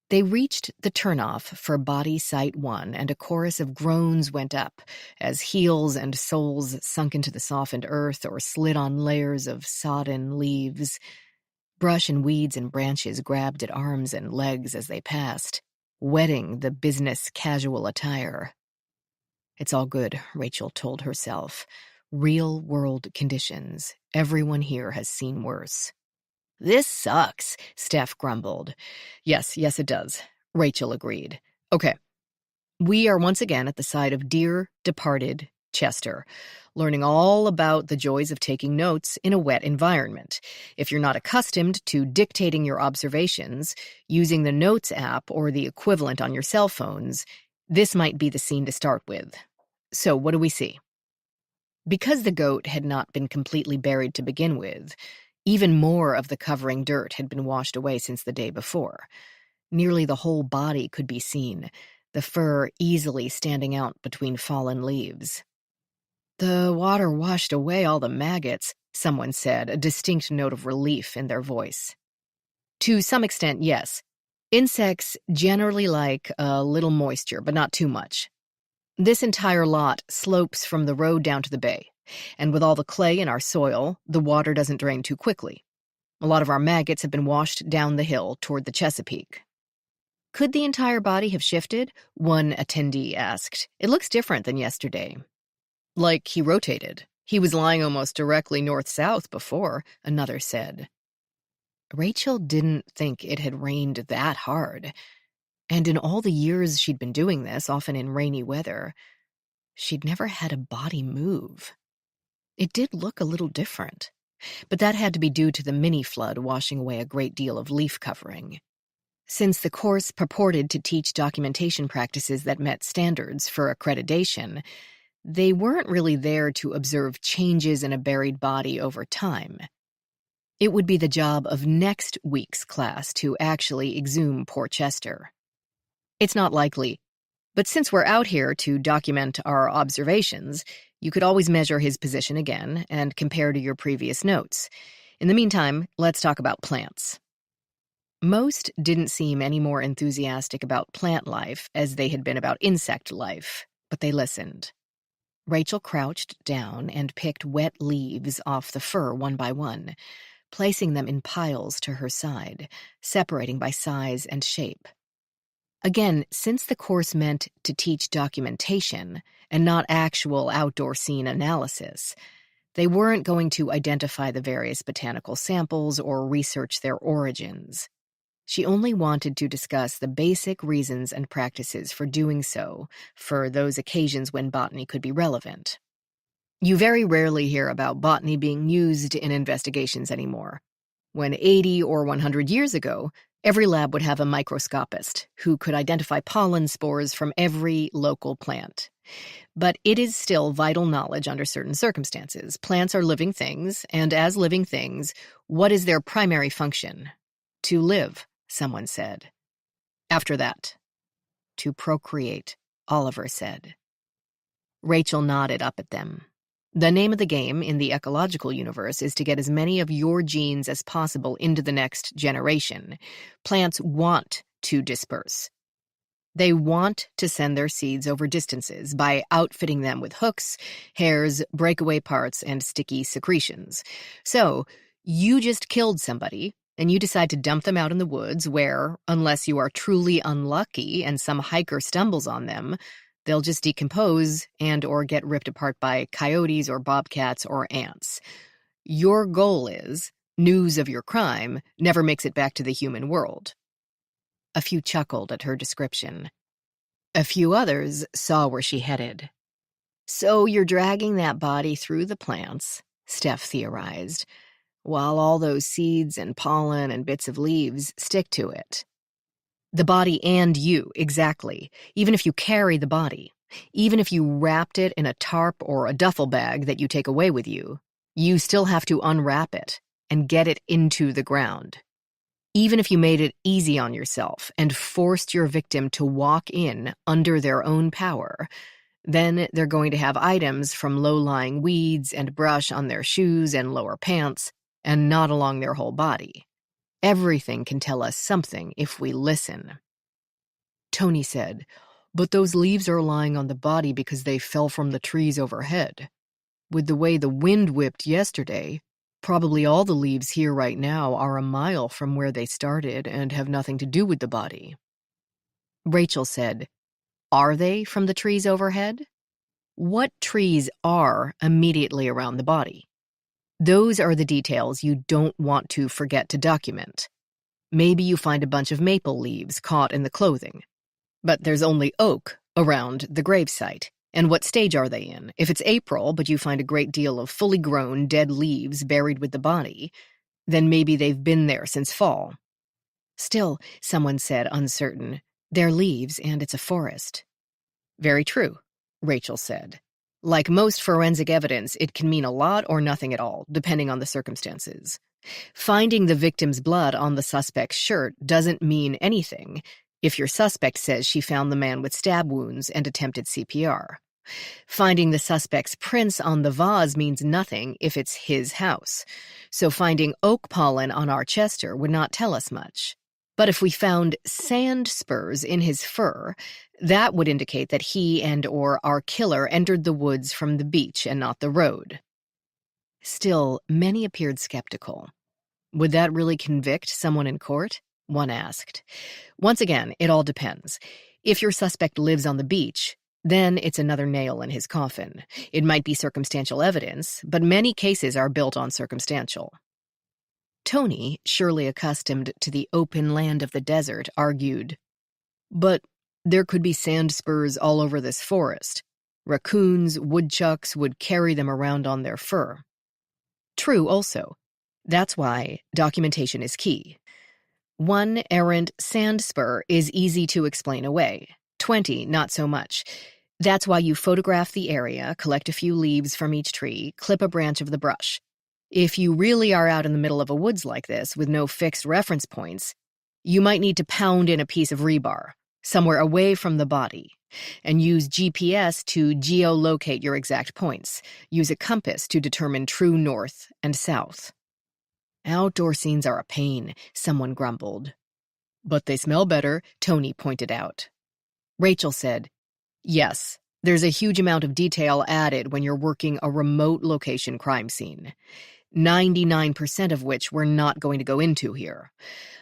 They reached the turnoff for Body Site 1, and a chorus of groans went up as heels and soles sunk into the softened earth or slid on layers of sodden leaves. Brush and weeds and branches grabbed at arms and legs as they passed, wetting the business casual attire. "It's all good," Rachel told herself. "Real-world conditions. Everyone here has seen worse." "This sucks," Steph grumbled. Yes, it does," Rachel agreed. "Okay. We are once again at the side of dear, departed Chester, learning all about the joys of taking notes in a wet environment. If you're not accustomed to dictating your observations, using the Notes app or the equivalent on your cell phones, this might be the scene to start with. So what do we see?" Because the goat had not been completely buried to begin with, even more of the covering dirt had been washed away since the day before. Nearly the whole body could be seen, the fur easily standing out between fallen leaves. "The water washed away all the maggots," someone said, a distinct note of relief in their voice. "To some extent, yes. Insects generally like a little moisture, but not too much. This entire lot slopes from the road down to the bay, and with all the clay in our soil, the water doesn't drain too quickly. A lot of our maggots have been washed down the hill toward the Chesapeake." "Could the entire body have shifted?" one attendee asked. "It looks different than yesterday." "Like he rotated. He was lying almost directly north-south before," another said. Rachel didn't think it had rained that hard, and in all the years she'd been doing this, often in rainy weather, she'd never had a body move. It did look a little different, but that had to be due to the mini-flood washing away a great deal of leaf covering. Since the course purported to teach documentation practices that met standards for accreditation, they weren't really there to observe changes in a buried body over time. It would be the job of next week's class to actually exhume poor Chester. "It's not likely, but since we're out here to document our observations, you could always measure his position again and compare to your previous notes. In the meantime, let's talk about plants." Most didn't seem any more enthusiastic about plant life as they had been about insect life, but they listened. Rachel crouched down and picked wet leaves off the fur one by one, placing them in piles to her side, separating by size and shape. Again, since the course meant to teach documentation and not actual outdoor scene analysis, they weren't going to identify the various botanical samples or research their origins. She only wanted to discuss the basic reasons and practices for doing so, for those occasions when botany could be relevant. You very rarely hear about botany being used in investigations anymore. When 80 or 100 years ago, every lab would have a microscopist who could identify pollen spores from every local plant. But it is still vital knowledge under certain circumstances. Plants are living things, and as living things, what is their primary function? To live, someone said. After that, to procreate, Oliver said. Rachel nodded up at them. The name of the game in the ecological universe is to get as many of your genes as possible into the next generation. Plants want to disperse. They want to send their seeds over distances by outfitting them with hooks, hairs, breakaway parts, and sticky secretions. So, you just killed somebody, and you decide to dump them out in the woods where, unless you are truly unlucky and some hiker stumbles on them, they'll just decompose and or get ripped apart by coyotes or bobcats or ants. Your goal is, news of your crime never makes it back to the human world. A few chuckled at her description. A few others saw where she headed. So you're dragging that body through the plants, Steph theorized, while all those seeds and pollen and bits of leaves stick to it. The body and you, exactly, even if you carry the body. Even if you wrapped it in a tarp or a duffel bag that you take away with you, you still have to unwrap it and get it into the ground. Even if you made it easy on yourself and forced your victim to walk in under their own power, then they're going to have items from low-lying weeds and brush on their shoes and lower pants, and not along their whole body. Everything can tell us something if we listen. Tony said, "But those leaves are lying on the body because they fell from the trees overhead. With the way the wind whipped yesterday, probably all the leaves here right now are a mile from where they started and have nothing to do with the body." Rachel said, "Are they from the trees overhead? What trees are immediately around the body? Those are the details you don't want to forget to document. Maybe you find a bunch of maple leaves caught in the clothing. But there's only oak around the gravesite. And what stage are they in? If it's April, but you find a great deal of fully grown, dead leaves buried with the body, then maybe they've been there since fall." "Still," someone said, uncertain, "they're leaves and it's a forest." "Very true," Rachel said. "Like most forensic evidence, it can mean a lot or nothing at all, depending on the circumstances. Finding the victim's blood on the suspect's shirt doesn't mean anything if your suspect says she found the man with stab wounds and attempted CPR. Finding the suspect's prints on the vase means nothing if it's his house. So finding oak pollen on our Chester would not tell us much. But if we found sand spurs in his fur, that would indicate that he and or our killer entered the woods from the beach and not the road." Still, many appeared skeptical. "Would that really convict someone in court?" one asked. "Once again, it all depends. If your suspect lives on the beach, then it's another nail in his coffin. It might be circumstantial evidence, but many cases are built on circumstantial." Tony, surely accustomed to the open land of the desert, argued, "But there could be sand spurs all over this forest. Raccoons, woodchucks would carry them around on their fur." True also. That's why documentation is key. One errant sand spur is easy to explain away. 20, not so much. That's why you photograph the area, collect a few leaves from each tree, clip a branch of the brush. If you really are out in the middle of a woods like this with no fixed reference points, you might need to pound in a piece of rebar, somewhere away from the body, and use GPS to geolocate your exact points. Use a compass to determine true north and south. "Outdoor scenes are a pain," someone grumbled. "But they smell better," Tony pointed out. Rachel said, "Yes, there's a huge amount of detail added when you're working a remote location crime scene, 99% of which we're not going to go into here.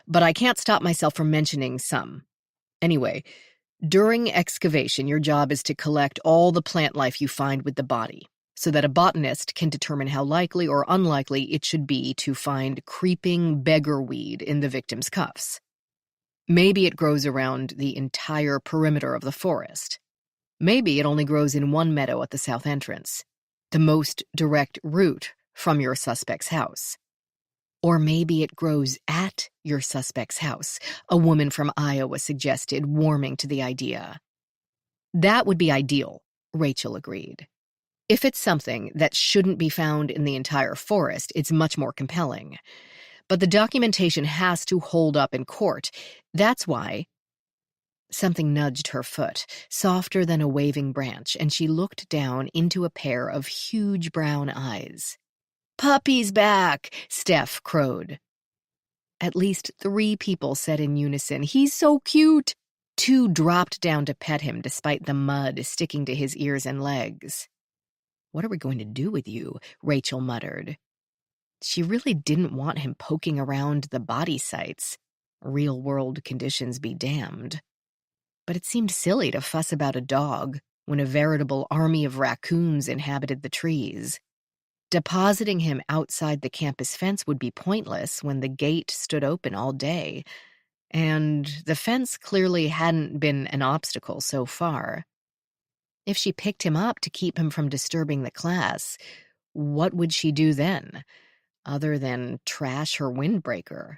But I can't stop myself from mentioning some. Anyway, during excavation, your job is to collect all the plant life you find with the body, so that a botanist can determine how likely or unlikely it should be to find creeping beggarweed in the victim's cuffs. Maybe it grows around the entire perimeter of the forest. Maybe it only grows in one meadow at the south entrance, the most direct route from your suspect's house. Or maybe it grows at your suspect's house," a woman from Iowa suggested, warming to the idea. "That would be ideal," Rachel agreed. "If it's something that shouldn't be found in the entire forest, it's much more compelling. But the documentation has to hold up in court. That's why..." Something nudged her foot, softer than a waving branch, and she looked down into a pair of huge brown eyes. "Puppy's back!" Steph crowed. At least 3 people said in unison, "He's so cute!" 2 dropped down to pet him despite the mud sticking to his ears and legs. "What are we going to do with you?" Rachel muttered. She really didn't want him poking around the body sites. Real-world conditions be damned. But it seemed silly to fuss about a dog when a veritable army of raccoons inhabited the trees. Depositing him outside the campus fence would be pointless when the gate stood open all day, and the fence clearly hadn't been an obstacle so far. If she picked him up to keep him from disturbing the class, what would she do then, other than trash her windbreaker?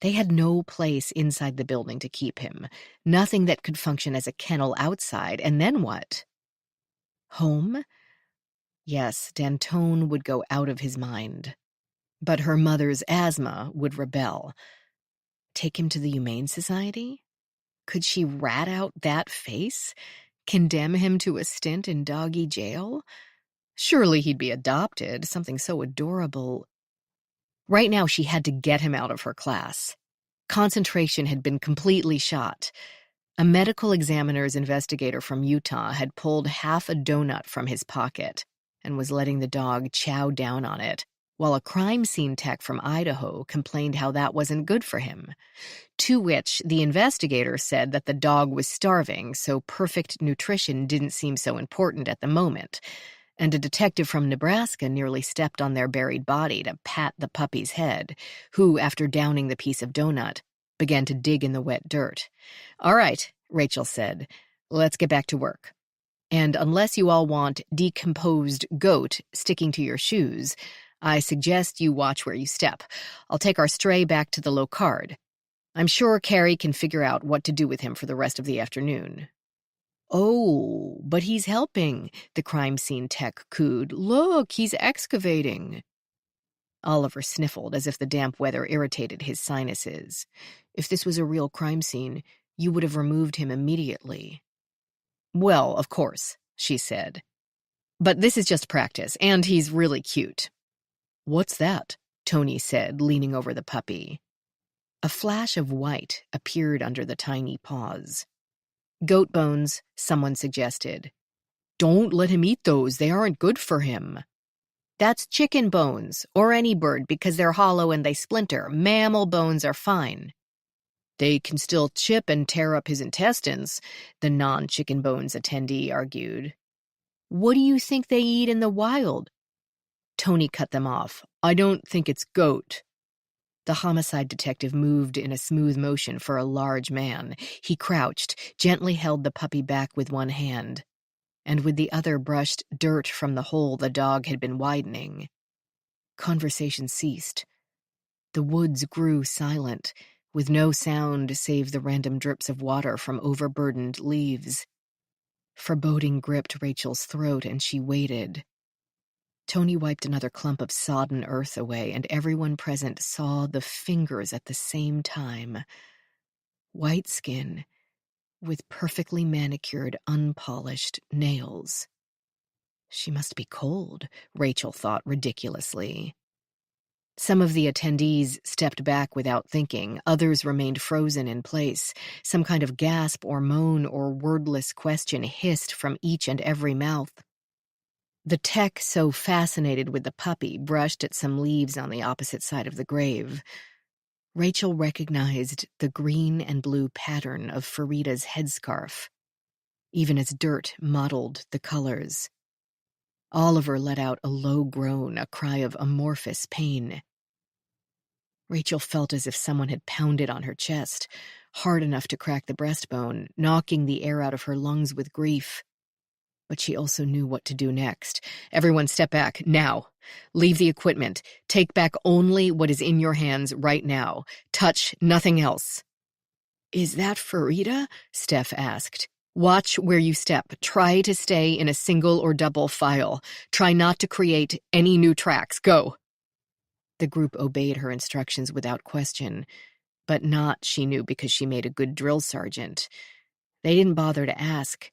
They had no place inside the building to keep him, nothing that could function as a kennel outside, and then what? Home? Yes, Dantone would go out of his mind. But her mother's asthma would rebel. Take him to the Humane Society? Could she rat out that face? Condemn him to a stint in doggy jail? Surely he'd be adopted, something so adorable. Right now she had to get him out of her class. Concentration had been completely shot. A medical examiner's investigator from Utah had pulled half a donut from his pocket and was letting the dog chow down on it, while a crime scene tech from Idaho complained how that wasn't good for him. To which the investigator said that the dog was starving, so perfect nutrition didn't seem so important at the moment. And a detective from Nebraska nearly stepped on their buried body to pat the puppy's head, who, after downing the piece of donut, began to dig in the wet dirt. "All right," Rachel said, "let's get back to work. And unless you all want decomposed goat sticking to your shoes, I suggest you watch where you step. I'll take our stray back to the Locard. I'm sure Carrie can figure out what to do with him for the rest of the afternoon." "Oh, but he's helping," the crime scene tech cooed. "Look, he's excavating." Oliver sniffled as if the damp weather irritated his sinuses. "If this was a real crime scene, you would have removed him immediately." "Well, of course," she said. "But this is just practice, and he's really cute." "What's that?" Tony said, leaning over the puppy. A flash of white appeared under the tiny paws. "Goat bones," someone suggested. "Don't let him eat those. They aren't good for him." "That's chicken bones, or any bird, because they're hollow and they splinter. Mammal bones are fine." "They can still chip and tear up his intestines," the non-chicken bones attendee argued. "What do you think they eat in the wild?" Tony cut them off. "I don't think it's goat." The homicide detective moved in a smooth motion for a large man. He crouched, gently held the puppy back with one hand, and with the other brushed dirt from the hole the dog had been widening. Conversation ceased. The woods grew silent, with no sound save the random drips of water from overburdened leaves. Foreboding gripped Rachel's throat, and she waited. Tony wiped another clump of sodden earth away, and everyone present saw the fingers at the same time. White skin, with perfectly manicured, unpolished nails. She must be cold, Rachel thought ridiculously. Some of the attendees stepped back without thinking. Others remained frozen in place. Some kind of gasp or moan or wordless question hissed from each and every mouth. The tech, so fascinated with the puppy, brushed at some leaves on the opposite side of the grave. Rachel recognized the green and blue pattern of Farida's headscarf, even as dirt mottled the colors. Oliver let out a low groan, a cry of amorphous pain. Rachel felt as if someone had pounded on her chest, hard enough to crack the breastbone, knocking the air out of her lungs with grief. But she also knew what to do next. "Everyone step back, now. Leave the equipment. Take back only what is in your hands right now. Touch nothing else." "Is that Farida?" Steph asked. "Watch where you step. Try to stay in a single or double file. Try not to create any new tracks. Go." The group obeyed her instructions without question, but not, she knew, because she made a good drill sergeant. They didn't bother to ask,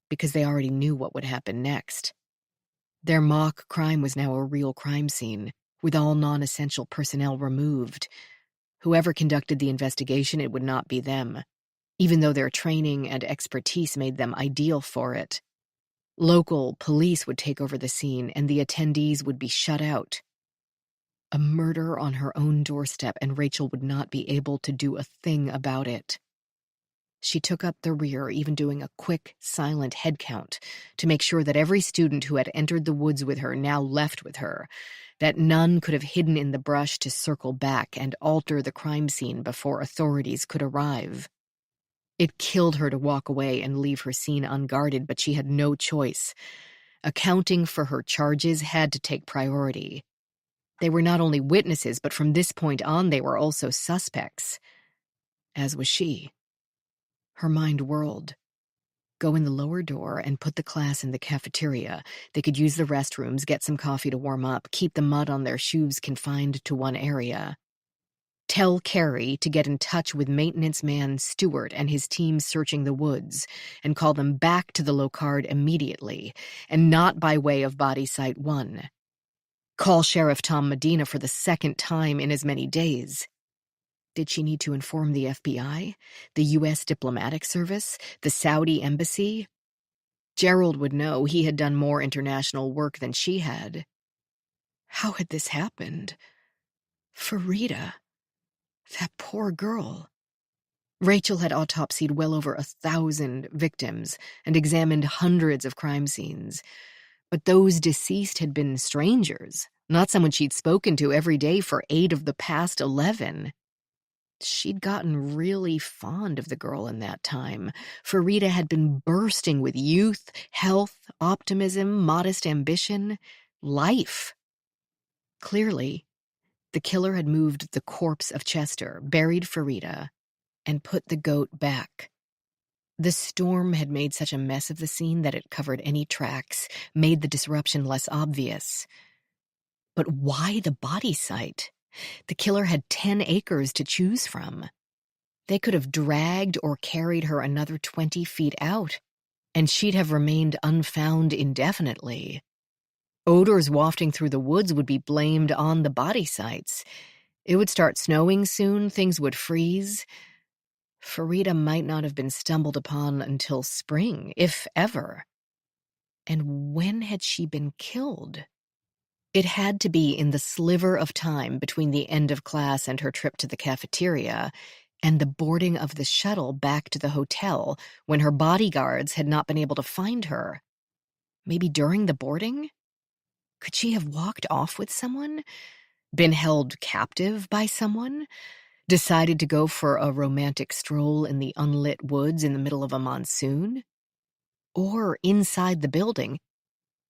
because they already knew what would happen next. Their mock crime was now a real crime scene, with all non-essential personnel removed. Whoever conducted the investigation, it would not be them, even though their training and expertise made them ideal for it. Local police would take over the scene, and the attendees would be shut out. A murder on her own doorstep, and Rachel would not be able to do a thing about it. She took up the rear, even doing a quick, silent head count to make sure that every student who had entered the woods with her now left with her, that none could have hidden in the brush to circle back and alter the crime scene before authorities could arrive. It killed her to walk away and leave her scene unguarded, but she had no choice. Accounting for her charges had to take priority. They were not only witnesses, but from this point on they were also suspects. As was she. Her mind whirled. Go in the lower door and put the class in the cafeteria. They could use the restrooms, get some coffee to warm up, keep the mud on their shoes confined to one area. Tell Carrie to get in touch with maintenance man Stewart and his team searching the woods, and call them back to the Locard immediately, and not by way of Body Site 1. Call Sheriff Tom Medina for the second time in as many days. Did she need to inform the FBI, the U.S. Diplomatic Service, the Saudi Embassy? Gerald would know. He had done more international work than she had. How had this happened? Farida. That poor girl. Rachel had autopsied well over 1,000 victims and examined hundreds of crime scenes. But those deceased had been strangers, not someone she'd spoken to every day for 8 of the past 11. She'd gotten really fond of the girl in that time. Farida had been bursting with youth, health, optimism, modest ambition, life. Clearly, the killer had moved the corpse of Chester, buried Farida, and put the goat back. The storm had made such a mess of the scene that it covered any tracks, made the disruption less obvious. But why the body site? The killer had 10 acres to choose from. They could have dragged or carried her another 20 feet out, and she'd have remained unfound indefinitely. Odors wafting through the woods would be blamed on the body sites. It would start snowing soon, things would freeze. Farida might not have been stumbled upon until spring, if ever. And when had she been killed? It had to be in the sliver of time between the end of class and her trip to the cafeteria and the boarding of the shuttle back to the hotel, when her bodyguards had not been able to find her. Maybe during the boarding? Could she have walked off with someone? Been held captive by someone? Decided to go for a romantic stroll in the unlit woods in the middle of a monsoon? Or inside the building?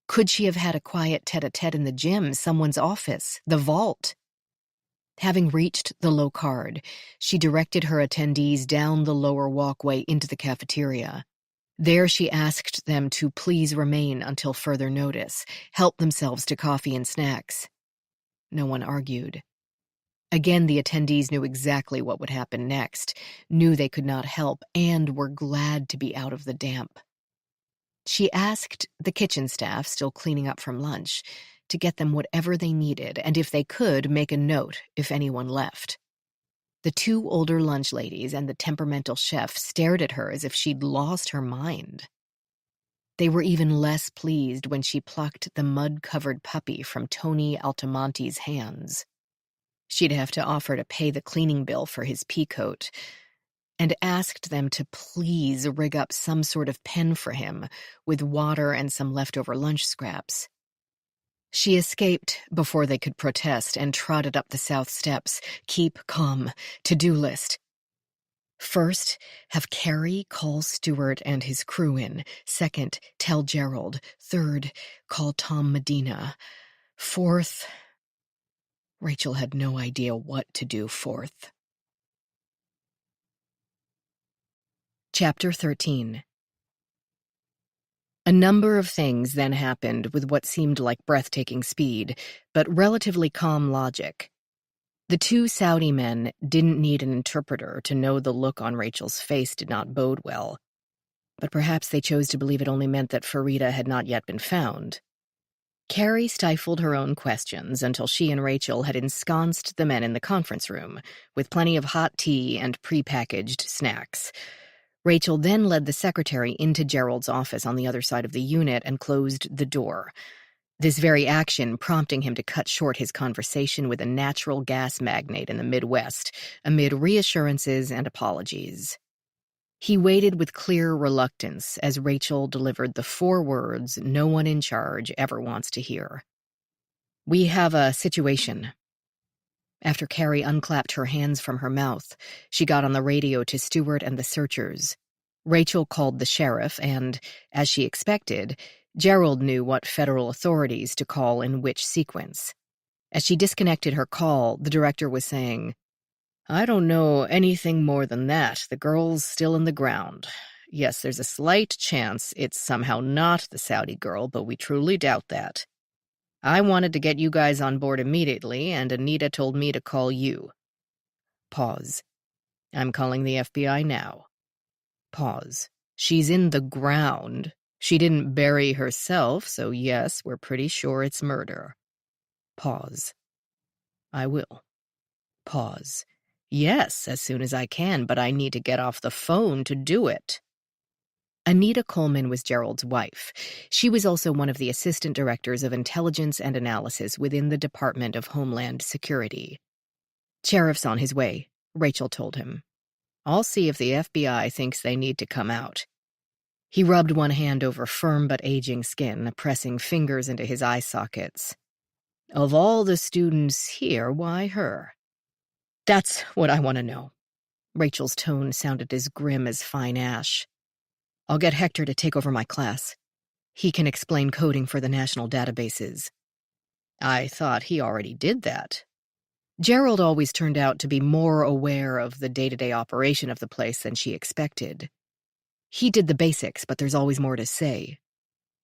Could she have had a quiet tete-a-tete in the gym, someone's office, the vault? Having reached the Locard, she directed her attendees down the lower walkway into the cafeteria. There she asked them to please remain until further notice, help themselves to coffee and snacks. No one argued. Again, the attendees knew exactly what would happen next, knew they could not help, and were glad to be out of the damp. She asked the kitchen staff, still cleaning up from lunch, to get them whatever they needed, and if they could, make a note if anyone left. The 2 older lunch ladies and the temperamental chef stared at her as if she'd lost her mind. They were even less pleased when she plucked the mud-covered puppy from Tony Altamonte's hands. She'd have to offer to pay the cleaning bill for his peacoat, and asked them to please rig up some sort of pen for him with water and some leftover lunch scraps. She escaped before they could protest and trotted up the south steps. Keep calm. To-do list. First, have Carrie call Stewart and his crew in. Second, tell Gerald. Third, call Tom Medina. Fourth, Rachel had no idea what to do fourth. Chapter 13. A number of things then happened with what seemed like breathtaking speed, but relatively calm logic. The 2 Saudi men didn't need an interpreter to know the look on Rachel's face did not bode well. but perhaps they chose to believe it only meant that Farida had not yet been found. Carrie stifled her own questions until she and Rachel had ensconced the men in the conference room, with plenty of hot tea and prepackaged snacks. Rachel then led the secretary into Gerald's office on the other side of the unit and closed the door, this very action prompting him to cut short his conversation with a natural gas magnate in the Midwest, amid reassurances and apologies. He waited with clear reluctance as Rachel delivered the 4 words no one in charge ever wants to hear. "We have a situation." After Carrie unclapped her hands from her mouth, she got on the radio to Stewart and the searchers. Rachel called the sheriff and, as she expected, Gerald knew what federal authorities to call in which sequence. As she disconnected her call, the director was saying, "I don't know anything more than that. The girl's still in the ground. Yes, there's a slight chance it's somehow not the Saudi girl, but we truly doubt that. I wanted to get you guys on board immediately, and Anita told me to call you." Pause. "I'm calling the FBI now." Pause. "She's in the ground. She didn't bury herself, so yes, we're pretty sure it's murder." Pause. "I will." Pause. "Yes, as soon as I can, but I need to get off the phone to do it." Anita Coleman was Gerald's wife. She was also one of the assistant directors of intelligence and analysis within the Department of Homeland Security. "Sheriff's on his way," Rachel told him. "I'll see if the FBI thinks they need to come out." He rubbed one hand over firm but aging skin, pressing fingers into his eye sockets. "Of all the students here, why her?" "That's what I want to know." Rachel's tone sounded as grim as fine ash. "I'll get Hector to take over my class. He can explain coding for the national databases." "I thought he already did that." Gerald always turned out to be more aware of the day-to-day operation of the place than she expected. "He did the basics, but there's always more to say."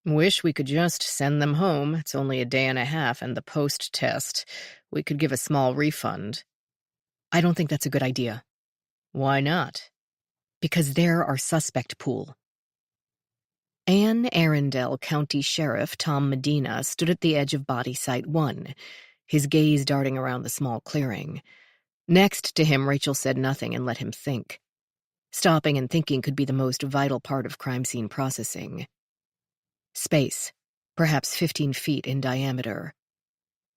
"Wish we could just send them home. It's only a day and a half, and the post-test. We could give a small refund." "I don't think that's a good idea." "Why not?" "Because they're our suspect pool." Anne Arundel County Sheriff Tom Medina stood at the edge of body site 1, his gaze darting around the small clearing. Next to him, Rachel said nothing and let him think. Stopping and thinking could be the most vital part of crime scene processing. Space, perhaps 15 feet in diameter.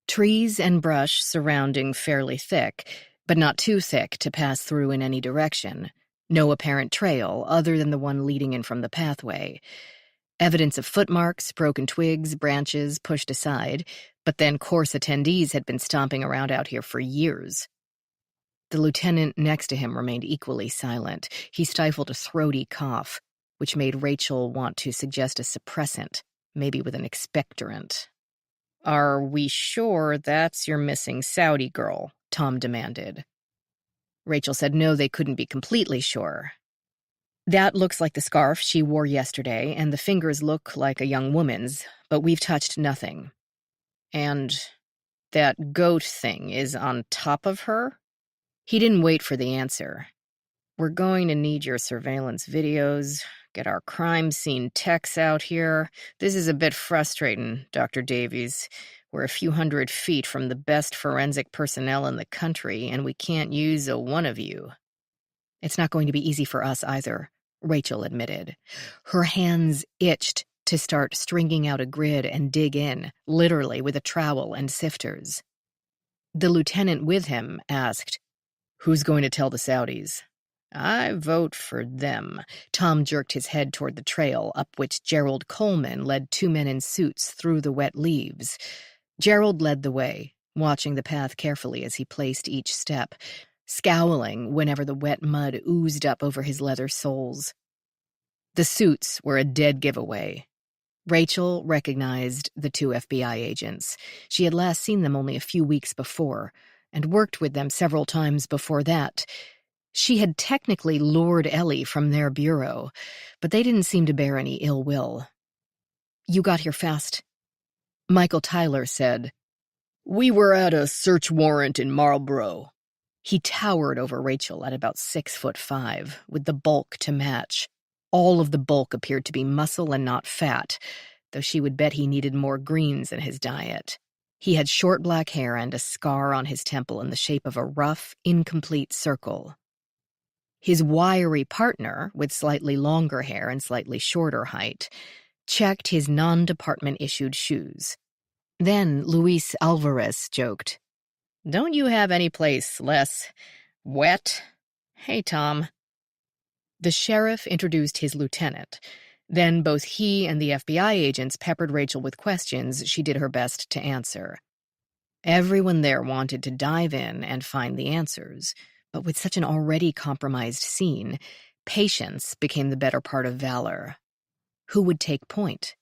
Trees and brush surrounding fairly thick, but not too thick to pass through in any direction. No apparent trail other than the one leading in from the pathway. Evidence of footmarks, broken twigs, branches pushed aside, but then course attendees had been stomping around out here for years. The lieutenant next to him remained equally silent. He stifled a throaty cough, which made Rachel want to suggest a suppressant, maybe with an expectorant. "Are we sure that's your missing Saudi girl?" Tom demanded. Rachel said no, they couldn't be completely sure. "That looks like the scarf she wore yesterday, and the fingers look like a young woman's, but we've touched nothing." "And that goat thing is on top of her?" He didn't wait for the answer. "We're going to need your surveillance videos, get our crime scene techs out here. This is a bit frustrating, Dr. Davies. We're a few hundred feet from the best forensic personnel in the country, and we can't use a one of you." "It's not going to be easy for us either," Rachel admitted. Her hands itched to start stringing out a grid and dig in, literally with a trowel and sifters. The lieutenant with him asked, "Who's going to tell the Saudis?" "I vote for them." Tom jerked his head toward the trail up which Gerald Coleman led 2 men in suits through the wet leaves. Gerald led the way, watching the path carefully as he placed each step, scowling whenever the wet mud oozed up over his leather soles. The suits were a dead giveaway. Rachel recognized the 2 FBI agents. She had last seen them only a few weeks before, and worked with them several times before that. She had technically lured Ellie from their bureau, but they didn't seem to bear any ill will. "You got here fast," Michael Tyler said. "We were at a search warrant in Marlborough." He towered over Rachel at about 6'5", with the bulk to match. All of the bulk appeared to be muscle and not fat, though she would bet he needed more greens in his diet. He had short black hair and a scar on his temple in the shape of a rough, incomplete circle. His wiry partner, with slightly longer hair and slightly shorter height, checked his non-department-issued shoes. Then Luis Alvarez joked, "Don't you have any place less wet? Hey, Tom." The sheriff introduced his lieutenant. Then both he and the FBI agents peppered Rachel with questions she did her best to answer. Everyone there wanted to dive in and find the answers, but with such an already compromised scene, patience became the better part of valor. Who would take point?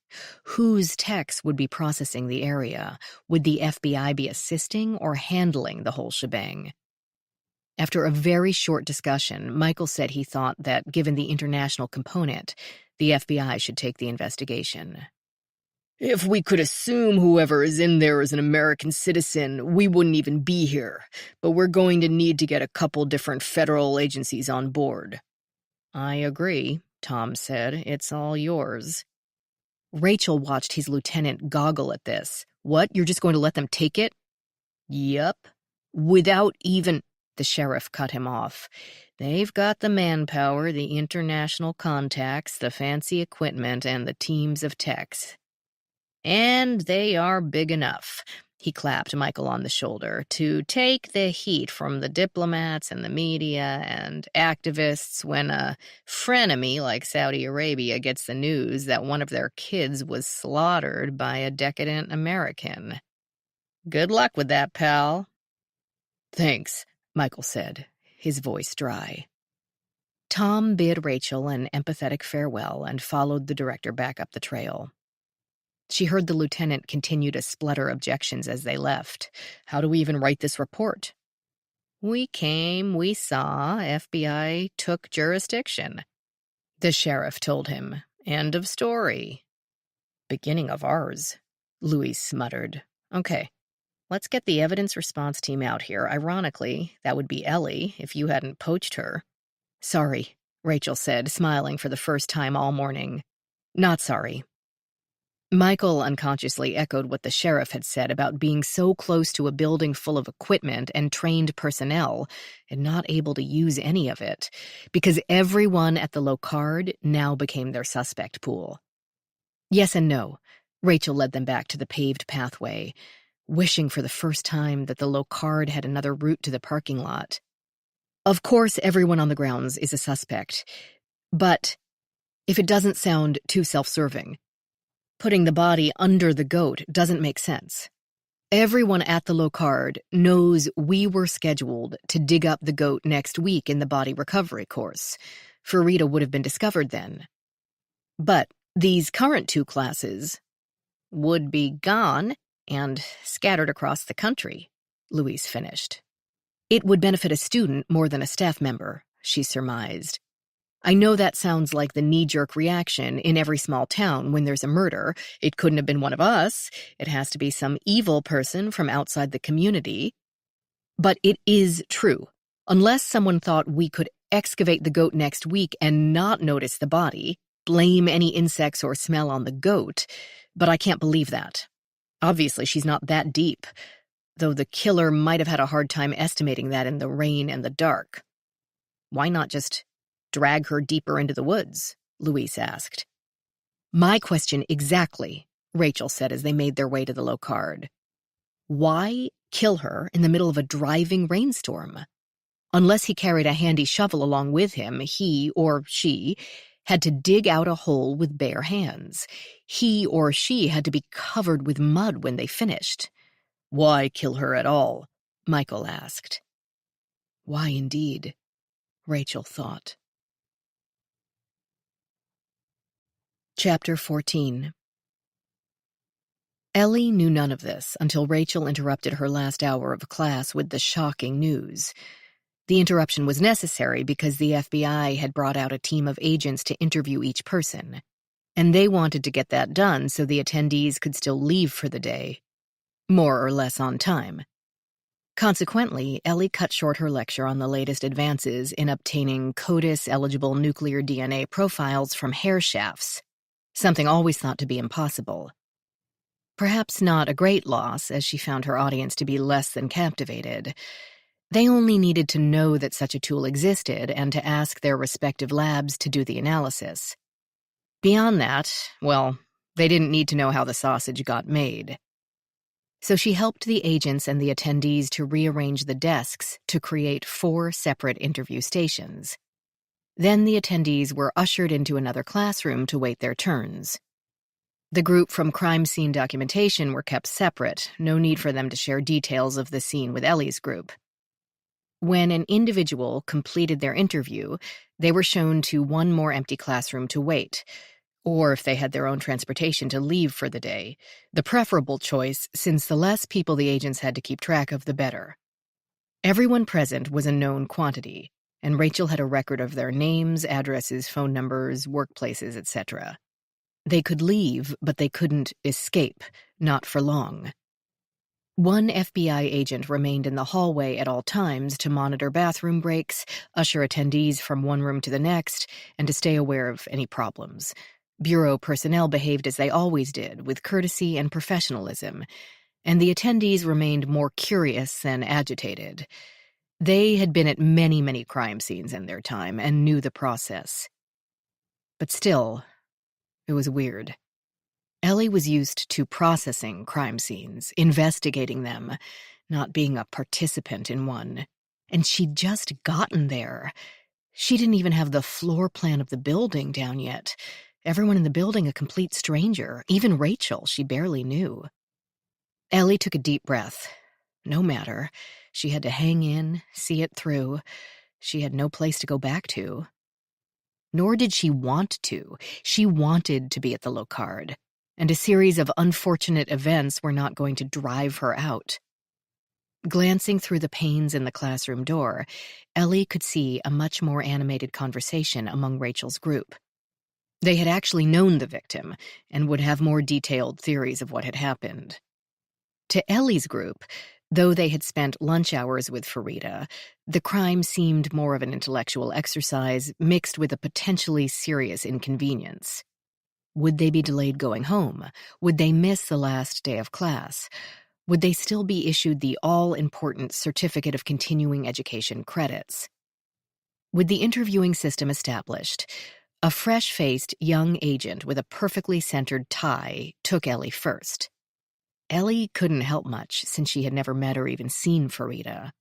Whose techs would be processing the area? Would the FBI be assisting or handling the whole shebang? After a very short discussion, Michael said he thought that, given the international component, the FBI should take the investigation. "If we could assume whoever is in there is an American citizen, we wouldn't even be here, but we're going to need to get a couple different federal agencies on board." "I agree," Tom said. "It's all yours." Rachel watched his lieutenant goggle at this. "What, you're just going to let them take it?" "Yup. Without even—" The sheriff cut him off. "They've got the manpower, the international contacts, the fancy equipment, and the teams of techs. And they are big enough," he clapped Michael on the shoulder, "to take the heat from the diplomats and the media and activists when a frenemy like Saudi Arabia gets the news that one of their kids was slaughtered by a decadent American. Good luck with that, pal." "Thanks," Michael said, his voice dry. Tom bid Rachel an empathetic farewell and followed the director back up the trail. She heard the lieutenant continue to splutter objections as they left. "How do we even write this report?" "We came, we saw, FBI took jurisdiction," the sheriff told him. "End of story." "Beginning of ours," Luis muttered. "Okay, let's get the evidence response team out here. Ironically, that would be Ellie if you hadn't poached her." "Sorry," Rachel said, smiling for the first time all morning. "Not sorry." Michael unconsciously echoed what the sheriff had said about being so close to a building full of equipment and trained personnel and not able to use any of it, because everyone at the Locard now became their suspect pool. Yes and no. Rachel led them back to the paved pathway, wishing for the first time that the Locard had another route to the parking lot. Of course, everyone on the grounds is a suspect, but if it doesn't sound too self-serving, putting the body under the goat doesn't make sense. Everyone at the Locard knows we were scheduled to dig up the goat next week in the body recovery course. Farida would have been discovered then. But these current two classes would be gone and scattered across the country, Louise finished. It would benefit a student more than a staff member, she surmised. I know that sounds like the knee-jerk reaction in every small town when there's a murder. It couldn't have been one of us. It has to be some evil person from outside the community. But it is true. Unless someone thought we could excavate the goat next week and not notice the body, blame any insects or smell on the goat, but I can't believe that. Obviously, she's not that deep, though the killer might have had a hard time estimating that in the rain and the dark. Why not just drag her deeper into the woods? Louise asked. My question exactly, Rachel said as they made their way to the Locard. Why kill her in the middle of a driving rainstorm? Unless he carried a handy shovel along with him, he or she had to dig out a hole with bare hands. He or she had to be covered with mud when they finished. Why kill her at all? Michael asked. Why indeed? Rachel thought. Chapter 14. Ellie knew none of this until Rachel interrupted her last hour of class with the shocking news. The interruption was necessary because the FBI had brought out a team of agents to interview each person, and they wanted to get that done so the attendees could still leave for the day, more or less on time. Consequently, Ellie cut short her lecture on the latest advances in obtaining CODIS-eligible nuclear DNA profiles from hair shafts, something always thought to be impossible. Perhaps not a great loss, as she found her audience to be less than captivated. They only needed to know that such a tool existed and to ask their respective labs to do the analysis. Beyond that, well, they didn't need to know how the sausage got made. So she helped the agents and the attendees to rearrange the desks to create 4 separate interview stations. Then the attendees were ushered into another classroom to wait their turns. The group from crime scene documentation were kept separate, no need for them to share details of the scene with Ellie's group. When an individual completed their interview, they were shown to one more empty classroom to wait, or if they had their own transportation to leave for the day, the preferable choice since the less people the agents had to keep track of, the better. Everyone present was a known quantity, and Rachel had a record of their names, addresses, phone numbers, workplaces, etc. They could leave, but they couldn't escape, not for long. One FBI agent remained in the hallway at all times to monitor bathroom breaks, usher attendees from one room to the next, and to stay aware of any problems. Bureau personnel behaved as they always did, with courtesy and professionalism, and the attendees remained more curious than agitated. They had been at many, many crime scenes in their time and knew the process. But still, it was weird. Ellie was used to processing crime scenes, investigating them, not being a participant in one. And she'd just gotten there. She didn't even have the floor plan of the building down yet. Everyone in the building a complete stranger, even Rachel she barely knew. Ellie took a deep breath. No matter. She had to hang in, see it through. She had no place to go back to. Nor did she want to. She wanted to be at the Locard, and a series of unfortunate events were not going to drive her out. Glancing through the panes in the classroom door, Ellie could see a much more animated conversation among Rachel's group. They had actually known the victim and would have more detailed theories of what had happened. To Ellie's group, though they had spent lunch hours with Farida, the crime seemed more of an intellectual exercise mixed with a potentially serious inconvenience. Would they be delayed going home? Would they miss the last day of class? Would they still be issued the all-important Certificate of Continuing Education credits? With the interviewing system established, a fresh-faced young agent with a perfectly centered tie took Ellie first. Ellie couldn't help much since she had never met or even seen Farida,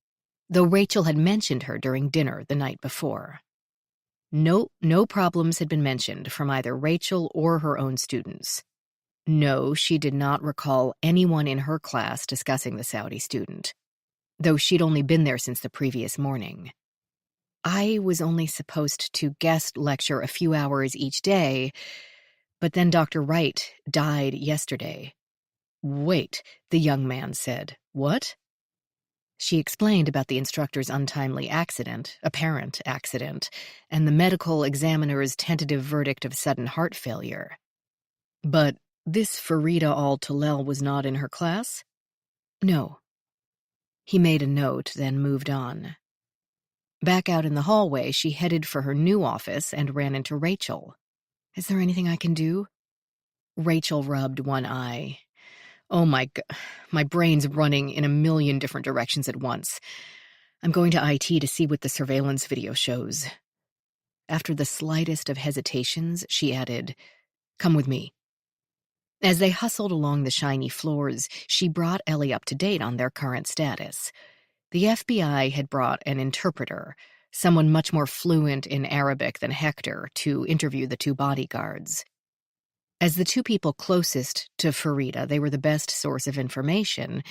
though Rachel had mentioned her during dinner the night before. No problems had been mentioned from either Rachel or her own students. No, she did not recall anyone in her class discussing the Saudi student, though she'd only been there since the previous morning. I was only supposed to guest lecture a few hours each day, but then Dr. Wright died yesterday. Wait, the young man said. What? She explained about the instructor's untimely apparent accident, and the medical examiner's tentative verdict of sudden heart failure. But this Farida al-Talal was not in her class? No. He made a note, then moved on. Back out in the hallway, she headed for her new office and ran into Rachel. Is there anything I can do? Rachel rubbed one eye. Oh my brain's running in a million different directions at once. I'm going to IT to see what the surveillance video shows. After the slightest of hesitations, she added, "Come with me." As they hustled along the shiny floors, she brought Ellie up to date on their current status. The FBI had brought an interpreter, someone much more fluent in Arabic than Hector, to interview the 2 bodyguards. As the 2 people closest to Farida, they were the best source of information,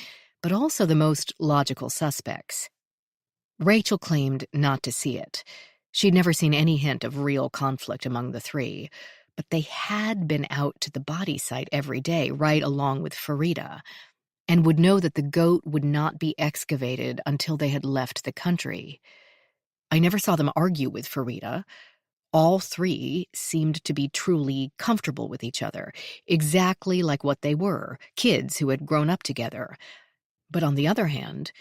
but also the most logical suspects. Rachel claimed not to see it. She'd never seen any hint of real conflict among the 3, but they had been out to the body site every day, right along with Farida, and would know that the goat would not be excavated until they had left the country. I never saw them argue with Farida. All 3 seemed to be truly comfortable with each other, exactly like what they were, kids who had grown up together. But on the other hand,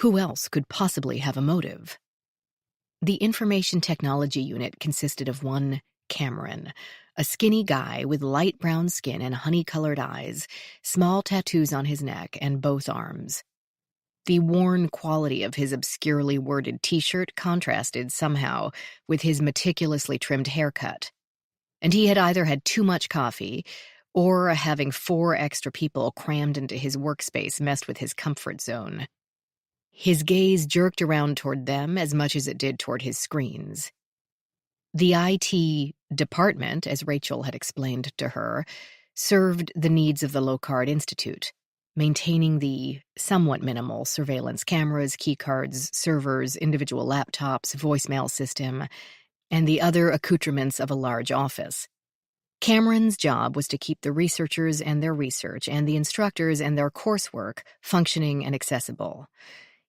Who else could possibly have a motive? The information technology unit consisted of one Cameron, a skinny guy with light brown skin and honey-colored eyes, small tattoos on his neck and both arms. The worn quality of his obscurely worded t-shirt contrasted somehow with his meticulously trimmed haircut. And he had either had too much coffee or having 4 extra people crammed into his workspace messed with his comfort zone. His gaze jerked around toward them as much as it did toward his screens. The IT department, as Rachel had explained to her, served the needs of the Locard Institute, maintaining the somewhat minimal surveillance cameras, keycards, servers, individual laptops, voicemail system, and the other accoutrements of a large office. Cameron's job was to keep the researchers and their research and the instructors and their coursework functioning and accessible.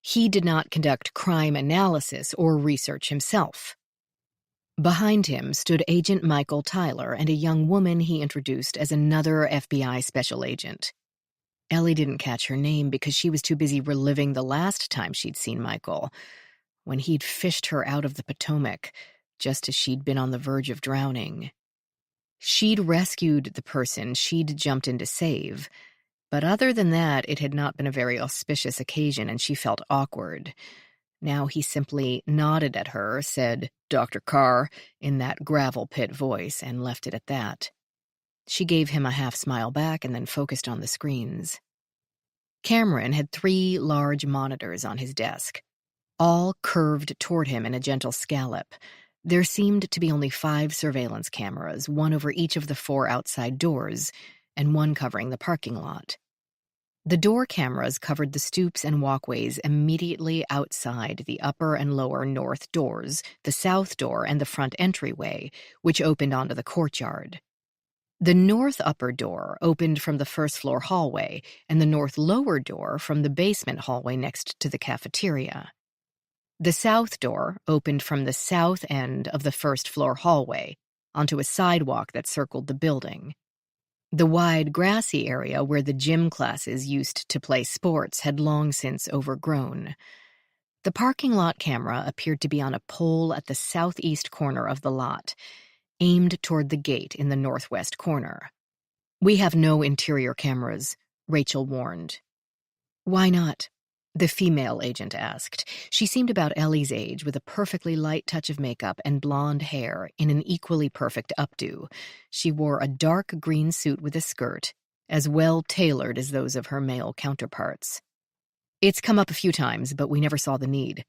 He did not conduct crime analysis or research himself. Behind him stood Agent Michael Tyler and a young woman he introduced as another FBI special agent. Ellie didn't catch her name because she was too busy reliving the last time she'd seen Michael, when he'd fished her out of the Potomac, just as she'd been on the verge of drowning. She'd rescued the person she'd jumped in to save, but other than that, it had not been a very auspicious occasion, and she felt awkward. Now he simply nodded at her, said, "Dr. Carr," in that gravel pit voice, and left it at that. She gave him a half-smile back and then focused on the screens. Cameron had 3 large monitors on his desk, all curved toward him in a gentle scallop. There seemed to be only 5 surveillance cameras, one over each of the 4 outside doors, and one covering the parking lot. The door cameras covered the stoops and walkways immediately outside the upper and lower north doors, the south door, and the front entryway, which opened onto the courtyard. The north upper door opened from the first-floor hallway, and the north lower door from the basement hallway next to the cafeteria. The south door opened from the south end of the first-floor hallway onto a sidewalk that circled the building. The wide, grassy area where the gym classes used to play sports had long since overgrown. The parking lot camera appeared to be on a pole at the southeast corner of the lot, aimed toward the gate in the northwest corner. "We have no interior cameras," Rachel warned. "Why not?" the female agent asked. She seemed about Ellie's age, with a perfectly light touch of makeup and blonde hair in an equally perfect updo. She wore a dark green suit with a skirt, as well tailored as those of her male counterparts. "It's come up a few times, but we never saw the need.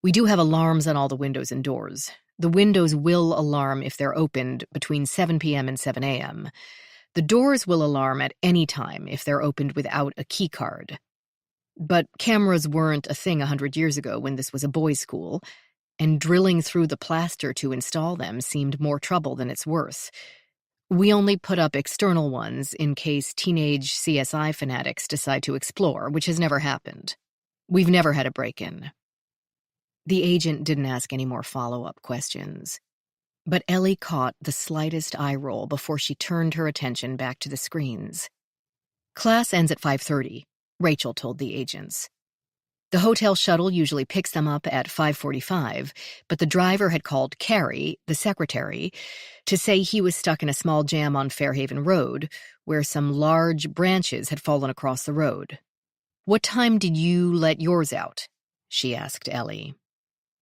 We do have alarms on all the windows and doors. The windows will alarm if they're opened between 7 p.m. and 7 a.m. The doors will alarm at any time if they're opened without a key card. But cameras weren't a thing 100 years ago when this was a boys' school, and drilling through the plaster to install them seemed more trouble than it's worth. We only put up external ones in case teenage CSI fanatics decide to explore, which has never happened. We've never had a break-in." The agent didn't ask any more follow-up questions, but Ellie caught the slightest eye roll before she turned her attention back to the screens. "Class ends at 5:30. Rachel told the agents. "The hotel shuttle usually picks them up at 5:45, but the driver had called Carrie, the secretary, to say he was stuck in a small jam on Fairhaven Road, where some large branches had fallen across the road." "What time did you let yours out?" she asked Ellie.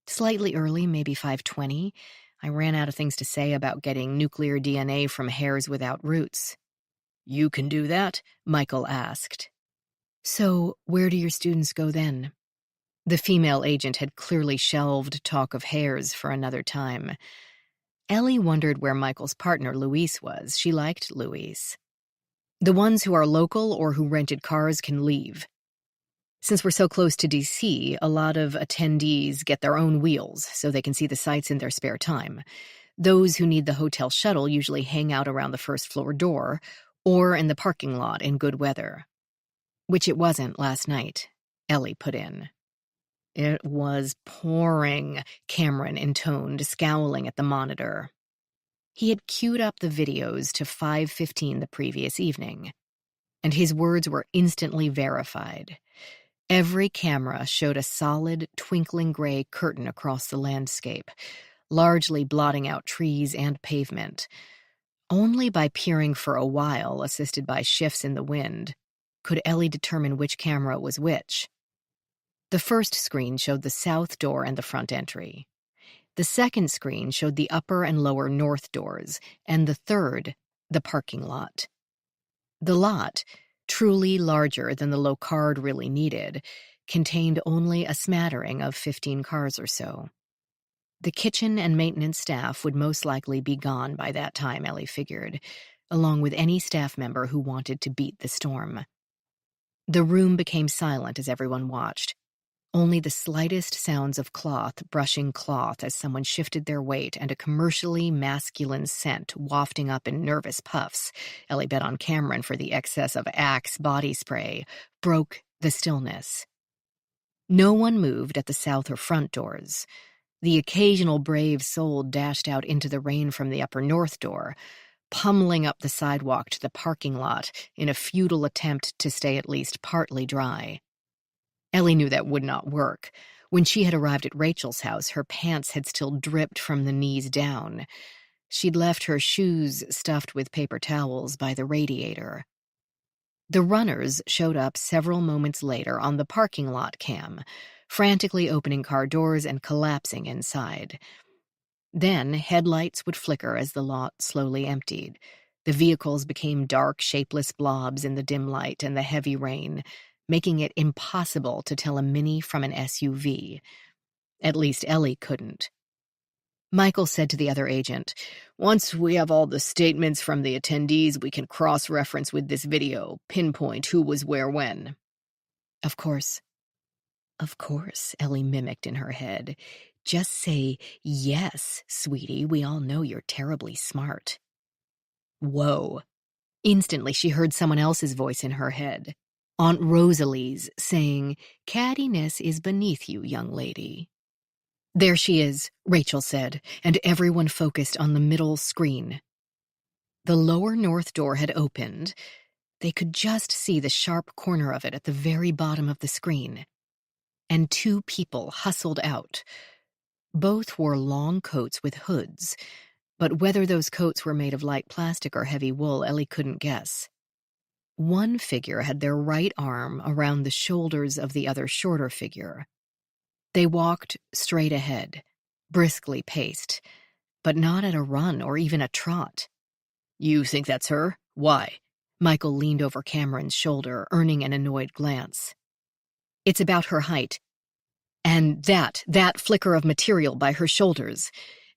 "Slightly early, maybe 5:20. I ran out of things to say about getting nuclear DNA from hairs without roots." "You can do that?" Michael asked. "So, where do your students go then?" The female agent had clearly shelved talk of hairs for another time. Ellie wondered where Michael's partner Luis was. She liked Luis. "The ones who are local or who rented cars can leave. Since we're so close to D.C., a lot of attendees get their own wheels so they can see the sights in their spare time. Those who need the hotel shuttle usually hang out around the first-floor door or in the parking lot in good weather." "Which it wasn't last night," Ellie put in. "It was pouring," Cameron intoned, scowling at the monitor. He had queued up the videos to 5:15 the previous evening, and his words were instantly verified. Every camera showed a solid, twinkling gray curtain across the landscape, largely blotting out trees and pavement. Only by peering for a while, assisted by shifts in the wind, could Ellie determine which camera was which. The first screen showed the south door and the front entry. The second screen showed the upper and lower north doors, and the third, the parking lot. The lot, truly larger than the Locard really needed, contained only a smattering of 15 cars or so. The kitchen and maintenance staff would most likely be gone by that time, Ellie figured, along with any staff member who wanted to beat the storm. The room became silent as everyone watched. Only the slightest sounds of cloth brushing cloth as someone shifted their weight and a commercially masculine scent wafting up in nervous puffs, Ellie bet on Cameron for the excess of Axe body spray, broke the stillness. No one moved at the south or front doors. The occasional brave soul dashed out into the rain from the upper north door, pummeling up the sidewalk to the parking lot in a futile attempt to stay at least partly dry. Ellie knew that would not work. When she had arrived at Rachel's house, her pants had still dripped from the knees down. She'd left her shoes stuffed with paper towels by the radiator. The runners showed up several moments later on the parking lot cam, frantically opening car doors and collapsing inside. Then headlights would flicker as the lot slowly emptied. The vehicles became dark, shapeless blobs in the dim light and the heavy rain, making it impossible to tell a Mini from an SUV. At least Ellie couldn't. Michael said to the other agent, "Once we have all the statements from the attendees, we can cross-reference with this video, pinpoint who was where when." Of course. Of course, Ellie mimicked in her head. Just say, "Yes, sweetie, we all know you're terribly smart." Whoa. Instantly, she heard someone else's voice in her head. Aunt Rosalie's, saying, "Cattiness is beneath you, young lady." "There she is," Rachel said, and everyone focused on the middle screen. The lower north door had opened. They could just see the sharp corner of it at the very bottom of the screen. And two people hustled out. Both wore long coats with hoods, but whether those coats were made of light plastic or heavy wool, Ellie couldn't guess. One figure had their right arm around the shoulders of the other shorter figure. They walked straight ahead, briskly paced, but not at a run or even a trot. "You think that's her? Why?" Michael leaned over Cameron's shoulder, earning an annoyed glance. "It's about her height. And that flicker of material by her shoulders,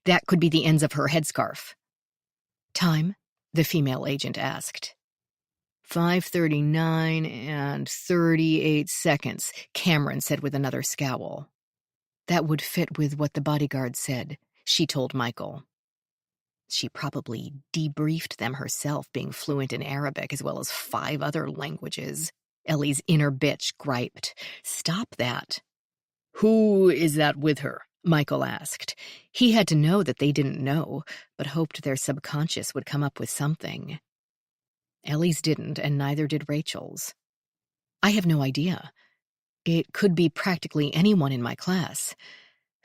that could be the ends of her headscarf." "Time?" the female agent asked. 5:39 and 38 seconds, Cameron said with another scowl. "That would fit with what the bodyguard said," she told Michael. She probably debriefed them herself, being fluent in Arabic as well as 5 other languages. Ellie's inner bitch griped. "Stop that." "Who is that with her?" Michael asked. He had to know that they didn't know, but hoped their subconscious would come up with something. Ellie's didn't, and neither did Rachel's. "I have no idea. It could be practically anyone in my class.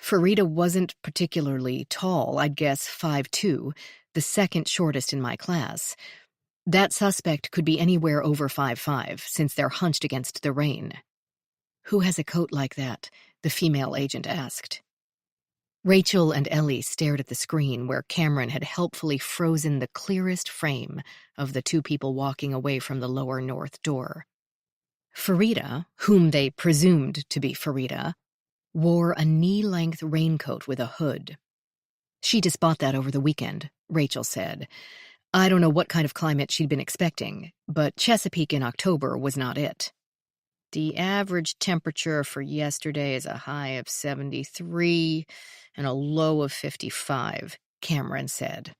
Farida wasn't particularly tall, I'd guess 5'2", the second shortest in my class. That suspect could be anywhere over 5'5", since they're hunched against the rain." "Who has a coat like that?" the female agent asked. Rachel and Ellie stared at the screen where Cameron had helpfully frozen the clearest frame of the two people walking away from the lower north door. Farida, whom they presumed to be Farida, wore a knee-length raincoat with a hood. "She just bought that over the weekend," Rachel said. "I don't know what kind of climate she'd been expecting, but Chesapeake in October was not it." "The average temperature for yesterday is a high of 73 and a low of 55, Cameron said.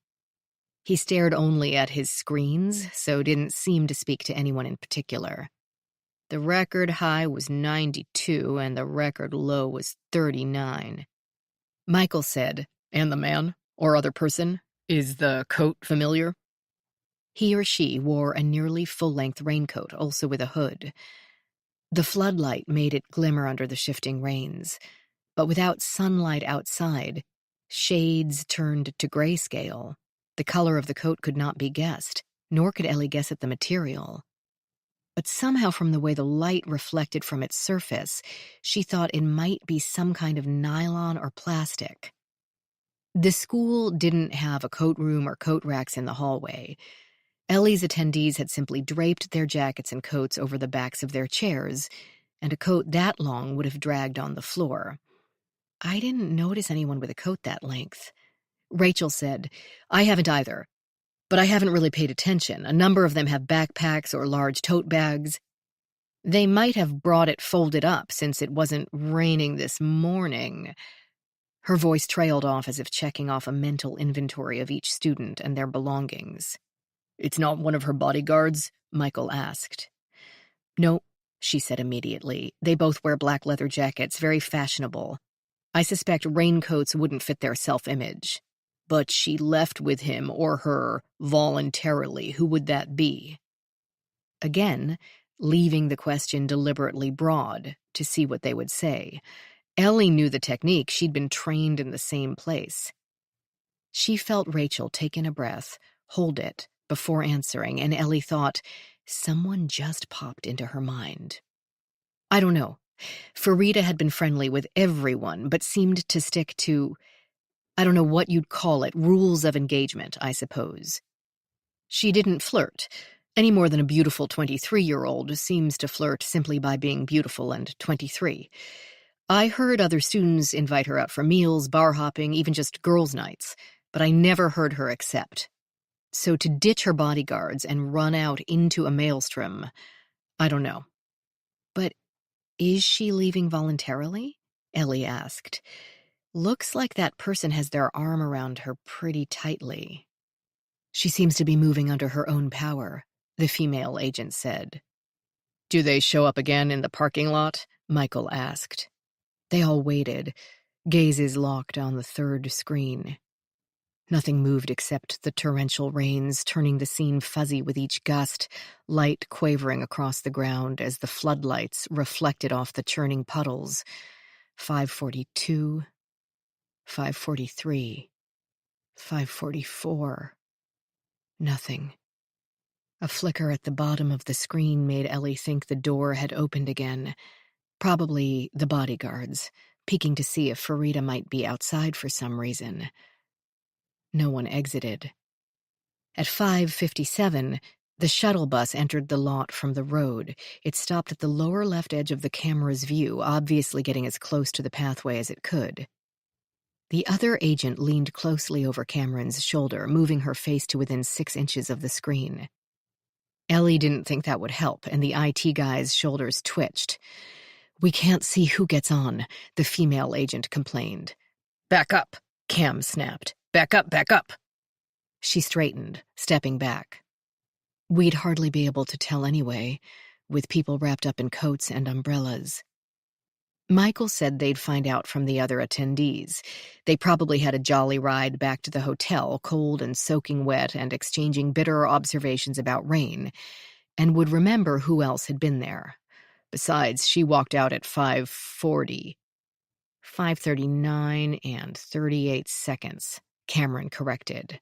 He stared only at his screens, so didn't seem to speak to anyone in particular. "The record high was 92 and the record low was 39. Michael said, "And the man, or other person, is the coat familiar?" He or she wore a nearly full-length raincoat, also with a hood. The floodlight made it glimmer under the shifting rains, but without sunlight outside, shades turned to grayscale. The color of the coat could not be guessed, nor could Ellie guess at the material. But somehow from the way the light reflected from its surface, she thought it might be some kind of nylon or plastic. The school didn't have a coat room or coat racks in the hallway. Ellie's attendees had simply draped their jackets and coats over the backs of their chairs, and a coat that long would have dragged on the floor. I didn't notice anyone with a coat that length. Rachel said, I haven't either, but I haven't really paid attention. A number of them have backpacks or large tote bags. They might have brought it folded up since it wasn't raining this morning. Her voice trailed off as if checking off a mental inventory of each student and their belongings. It's not one of her bodyguards? Michael asked. No, she said immediately. They both wear black leather jackets, very fashionable. I suspect raincoats wouldn't fit their self-image. But she left with him or her voluntarily. Who would that be? Again, leaving the question deliberately broad to see what they would say. Ellie knew the technique. She'd been trained in the same place. She felt Rachel take in a breath, hold it, before answering, and Ellie thought, someone just popped into her mind. I don't know. Farida had been friendly with everyone, but seemed to stick to, I don't know what you'd call it, rules of engagement, I suppose. She didn't flirt, any more than a beautiful 23-year-old seems to flirt simply by being beautiful and 23. I heard other students invite her out for meals, bar hopping, even just girls' nights, but I never heard her accept. So to ditch her bodyguards and run out into a maelstrom, I don't know. But is she leaving voluntarily? Ellie asked. Looks like that person has their arm around her pretty tightly. She seems to be moving under her own power, the female agent said. Do they show up again in the parking lot? Michael asked. They all waited, gazes locked on the third screen. Nothing moved except the torrential rains, turning the scene fuzzy with each gust, light quavering across the ground as the floodlights reflected off the churning puddles. 5:42, 5:43, 5:44. Nothing. A flicker at the bottom of the screen made Ellie think the door had opened again. Probably the bodyguards, peeking to see if Farida might be outside for some reason. No one exited. At 5:57, the shuttle bus entered the lot from the road. It stopped at the lower left edge of the camera's view, obviously getting as close to the pathway as it could. The other agent leaned closely over Cameron's shoulder, moving her face to within 6 inches of the screen. Ellie didn't think that would help, and the IT guy's shoulders twitched. We can't see who gets on, the female agent complained. Back up, Cam snapped. Back up, back up. She straightened, stepping back. We'd hardly be able to tell anyway, with people wrapped up in coats and umbrellas. Michael said they'd find out from the other attendees. They probably had a jolly ride back to the hotel, cold and soaking wet and exchanging bitter observations about rain, and would remember who else had been there. Besides, she walked out at 5:40. 5:39 and 38 seconds, Cameron corrected.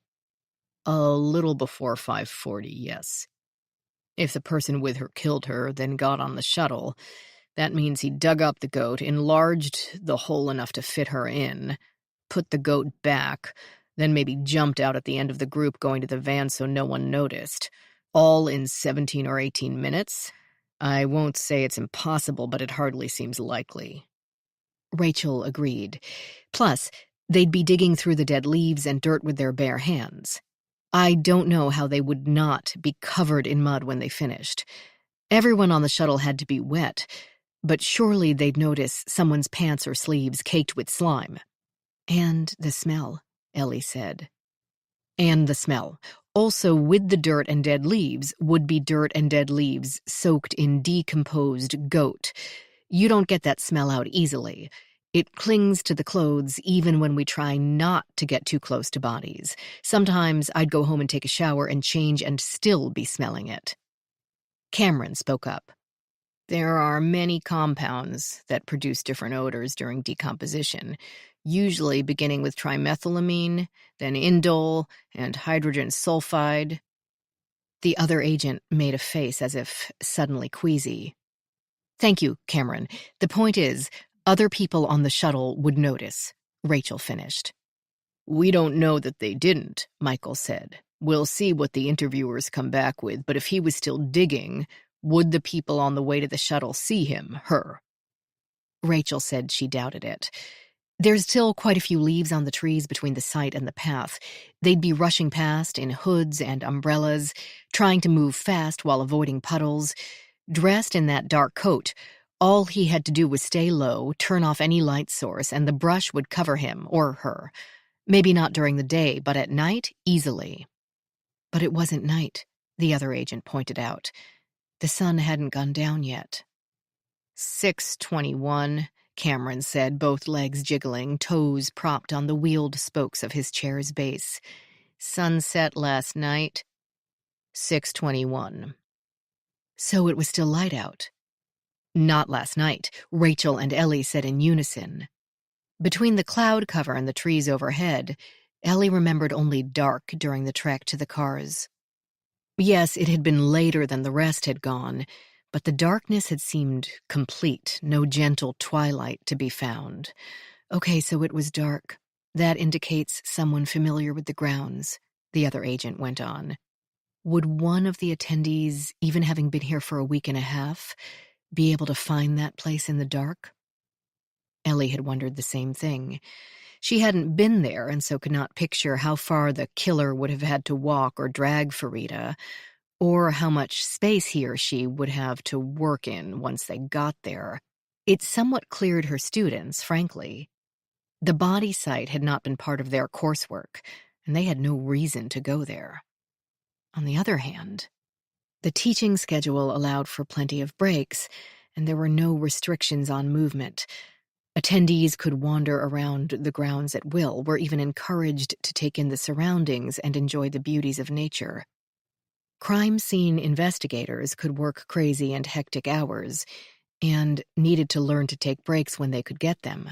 A little before 5:40, yes. If the person with her killed her, then got on the shuttle, that means he dug up the goat, enlarged the hole enough to fit her in, put the goat back, then maybe jumped out at the end of the group going to the van so no one noticed. All in 17 or 18 minutes? I won't say it's impossible, but it hardly seems likely. Rachel agreed. Plus, they'd be digging through the dead leaves and dirt with their bare hands. I don't know how they would not be covered in mud when they finished. Everyone on the shuttle had to be wet, but surely they'd notice someone's pants or sleeves caked with slime. And the smell, Ellie said. And the smell. Also, with the dirt and dead leaves, would be dirt and dead leaves soaked in decomposed goat. You don't get that smell out easily. It clings to the clothes even when we try not to get too close to bodies. Sometimes I'd go home and take a shower and change and still be smelling it. Cameron spoke up. There are many compounds that produce different odors during decomposition, usually beginning with trimethylamine, then indole, and hydrogen sulfide. The other agent made a face as if suddenly queasy. Thank you, Cameron. The point is, other people on the shuttle would notice, Rachel finished. We don't know that they didn't, Michael said. We'll see what the interviewers come back with, but if he was still digging, would the people on the way to the shuttle see him, her? Rachel said she doubted it. There's still quite a few leaves on the trees between the site and the path. They'd be rushing past in hoods and umbrellas, trying to move fast while avoiding puddles. Dressed in that dark coat, all he had to do was stay low, turn off any light source, and the brush would cover him or her. Maybe not during the day, but at night, easily. But it wasn't night, the other agent pointed out. The sun hadn't gone down yet. 6:21, Cameron said, both legs jiggling, toes propped on the wheeled spokes of his chair's base. Sunset last night. 6:21. So it was still light out. Not last night, Rachel and Ellie said in unison. Between the cloud cover and the trees overhead, Ellie remembered only dark during the trek to the cars. Yes, it had been later than the rest had gone, but the darkness had seemed complete, no gentle twilight to be found. Okay, so it was dark. That indicates someone familiar with the grounds, the other agent went on. Would one of the attendees, even having been here for a week and a half, be able to find that place in the dark? Ellie had wondered the same thing. She hadn't been there and so could not picture how far the killer would have had to walk or drag Farida, or how much space he or she would have to work in once they got there. It somewhat cleared her students, frankly. The body site had not been part of their coursework, and they had no reason to go there. On the other hand, the teaching schedule allowed for plenty of breaks, and there were no restrictions on movement. Attendees could wander around the grounds at will, were even encouraged to take in the surroundings and enjoy the beauties of nature. Crime scene investigators could work crazy and hectic hours, and needed to learn to take breaks when they could get them.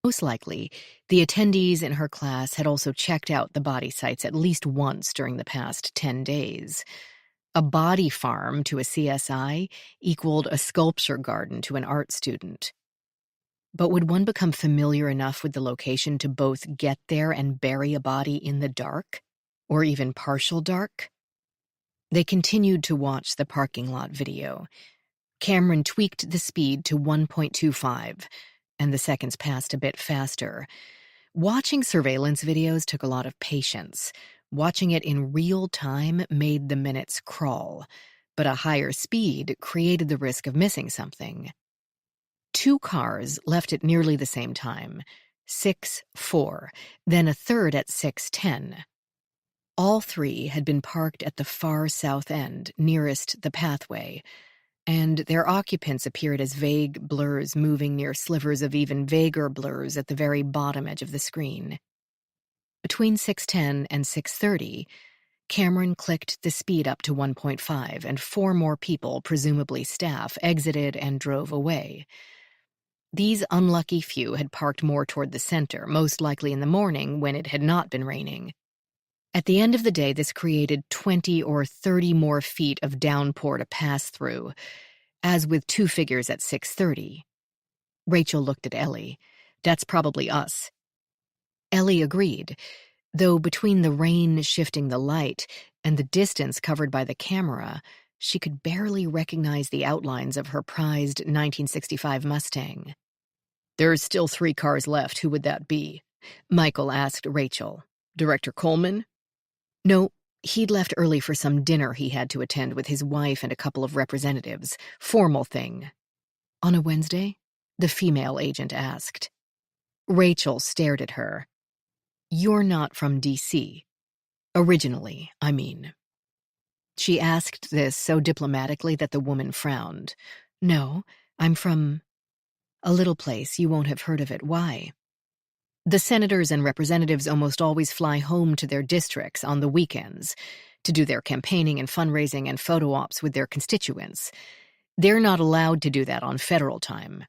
Most likely, the attendees in her class had also checked out the body sites at least once during the past 10 days. A body farm to a CSI equaled a sculpture garden to an art student. But would one become familiar enough with the location to both get there and bury a body in the dark? Or even partial dark? They continued to watch the parking lot video. Cameron tweaked the speed to 1.25, and the seconds passed a bit faster. Watching surveillance videos took a lot of patience. Watching it in real time made the minutes crawl, but a higher speed created the risk of missing something. 2 cars left at nearly the same time, 6:04, then a third at 6:10. All 3 had been parked at the far south end, nearest the pathway, and their occupants appeared as vague blurs moving near slivers of even vaguer blurs at the very bottom edge of the screen. Between 6:10 and 6:30, Cameron clicked the speed up to 1.5, and 4 more people, presumably staff, exited and drove away. These unlucky few had parked more toward the center, most likely in the morning when it had not been raining. At the end of the day, this created 20 or 30 more feet of downpour to pass through, as with 2 figures at 6:30. Rachel looked at Ellie. That's probably us. Ellie agreed, though between the rain shifting the light and the distance covered by the camera, she could barely recognize the outlines of her prized 1965 Mustang. There's still 3 cars left. Who would that be? Michael asked Rachel. Director Coleman? No, he'd left early for some dinner he had to attend with his wife and a couple of representatives. Formal thing. On a Wednesday? The female agent asked. Rachel stared at her. You're not from D.C. Originally, I mean. She asked this so diplomatically that the woman frowned. No, I'm from a little place. You won't have heard of it. Why? The senators and representatives almost always fly home to their districts on the weekends to do their campaigning and fundraising and photo ops with their constituents. They're not allowed to do that on federal time.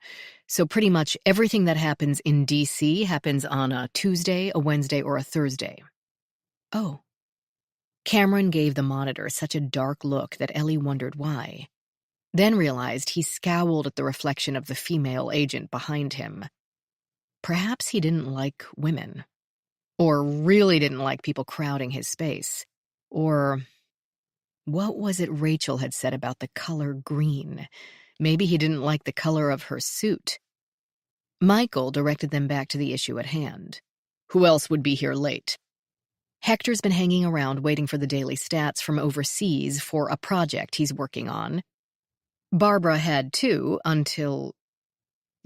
So pretty much everything that happens in D.C. happens on a Tuesday, a Wednesday, or a Thursday. Oh. Cameron gave the monitor such a dark look that Ellie wondered why. Then realized he scowled at the reflection of the female agent behind him. Perhaps he didn't like women. Or really didn't like people crowding his space. Or what was it Rachel had said about the color green? Maybe he didn't like the color of her suit. Michael directed them back to the issue at hand. Who else would be here late? Hector's been hanging around waiting for the daily stats from overseas for a project he's working on. Barbara had too, until...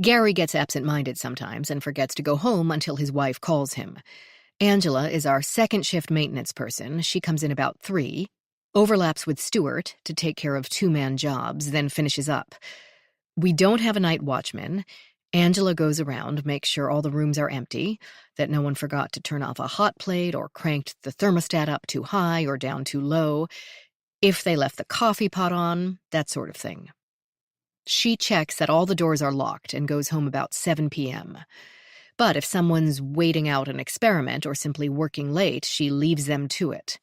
Gary gets absent-minded sometimes and forgets to go home until his wife calls him. Angela is our second-shift maintenance person. She comes in about 3, overlaps with Stuart to take care of 2-man jobs, then finishes up. We don't have a night watchman. Angela goes around, makes sure all the rooms are empty, that no one forgot to turn off a hot plate or cranked the thermostat up too high or down too low, if they left the coffee pot on, that sort of thing. She checks that all the doors are locked and goes home about 7 p.m. But if someone's waiting out an experiment or simply working late, she leaves them to it.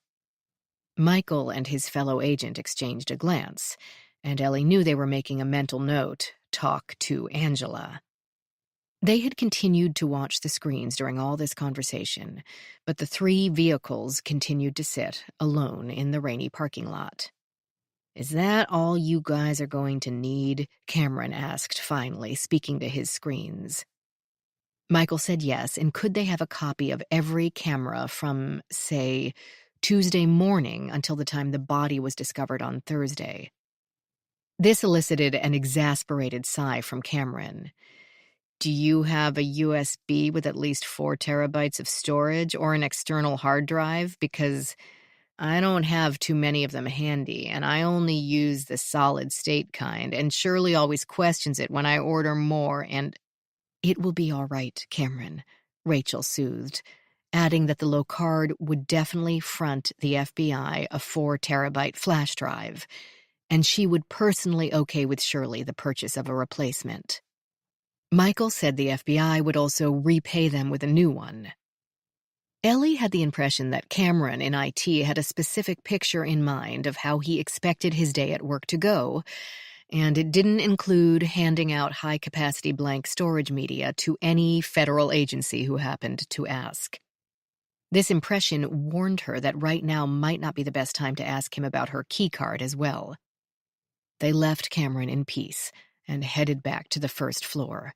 Michael and his fellow agent exchanged a glance, and Ellie knew they were making a mental note, talk to Angela. They had continued to watch the screens during all this conversation, but the 3 vehicles continued to sit alone in the rainy parking lot. "Is that all you guys are going to need?" Cameron asked finally, speaking to his screens. Michael said yes, and could they have a copy of every camera from, say, Tuesday morning until the time the body was discovered on Thursday? This elicited an exasperated sigh from Cameron. "Do you have a USB with at least 4 terabytes of storage or an external hard drive? Because I don't have too many of them handy, and I only use the solid-state kind, and Shirley always questions it when I order more, and—" "It will be all right, Cameron," Rachel soothed, adding that the Locard would definitely front the FBI a 4-terabyte flash drive, and she would personally okay with Shirley the purchase of a replacement. Michael said the FBI would also repay them with a new one. Ellie had the impression that Cameron in IT had a specific picture in mind of how he expected his day at work to go, and it didn't include handing out high-capacity blank storage media to any federal agency who happened to ask. This impression warned her that right now might not be the best time to ask him about her keycard as well. They left Cameron in peace and headed back to the first floor.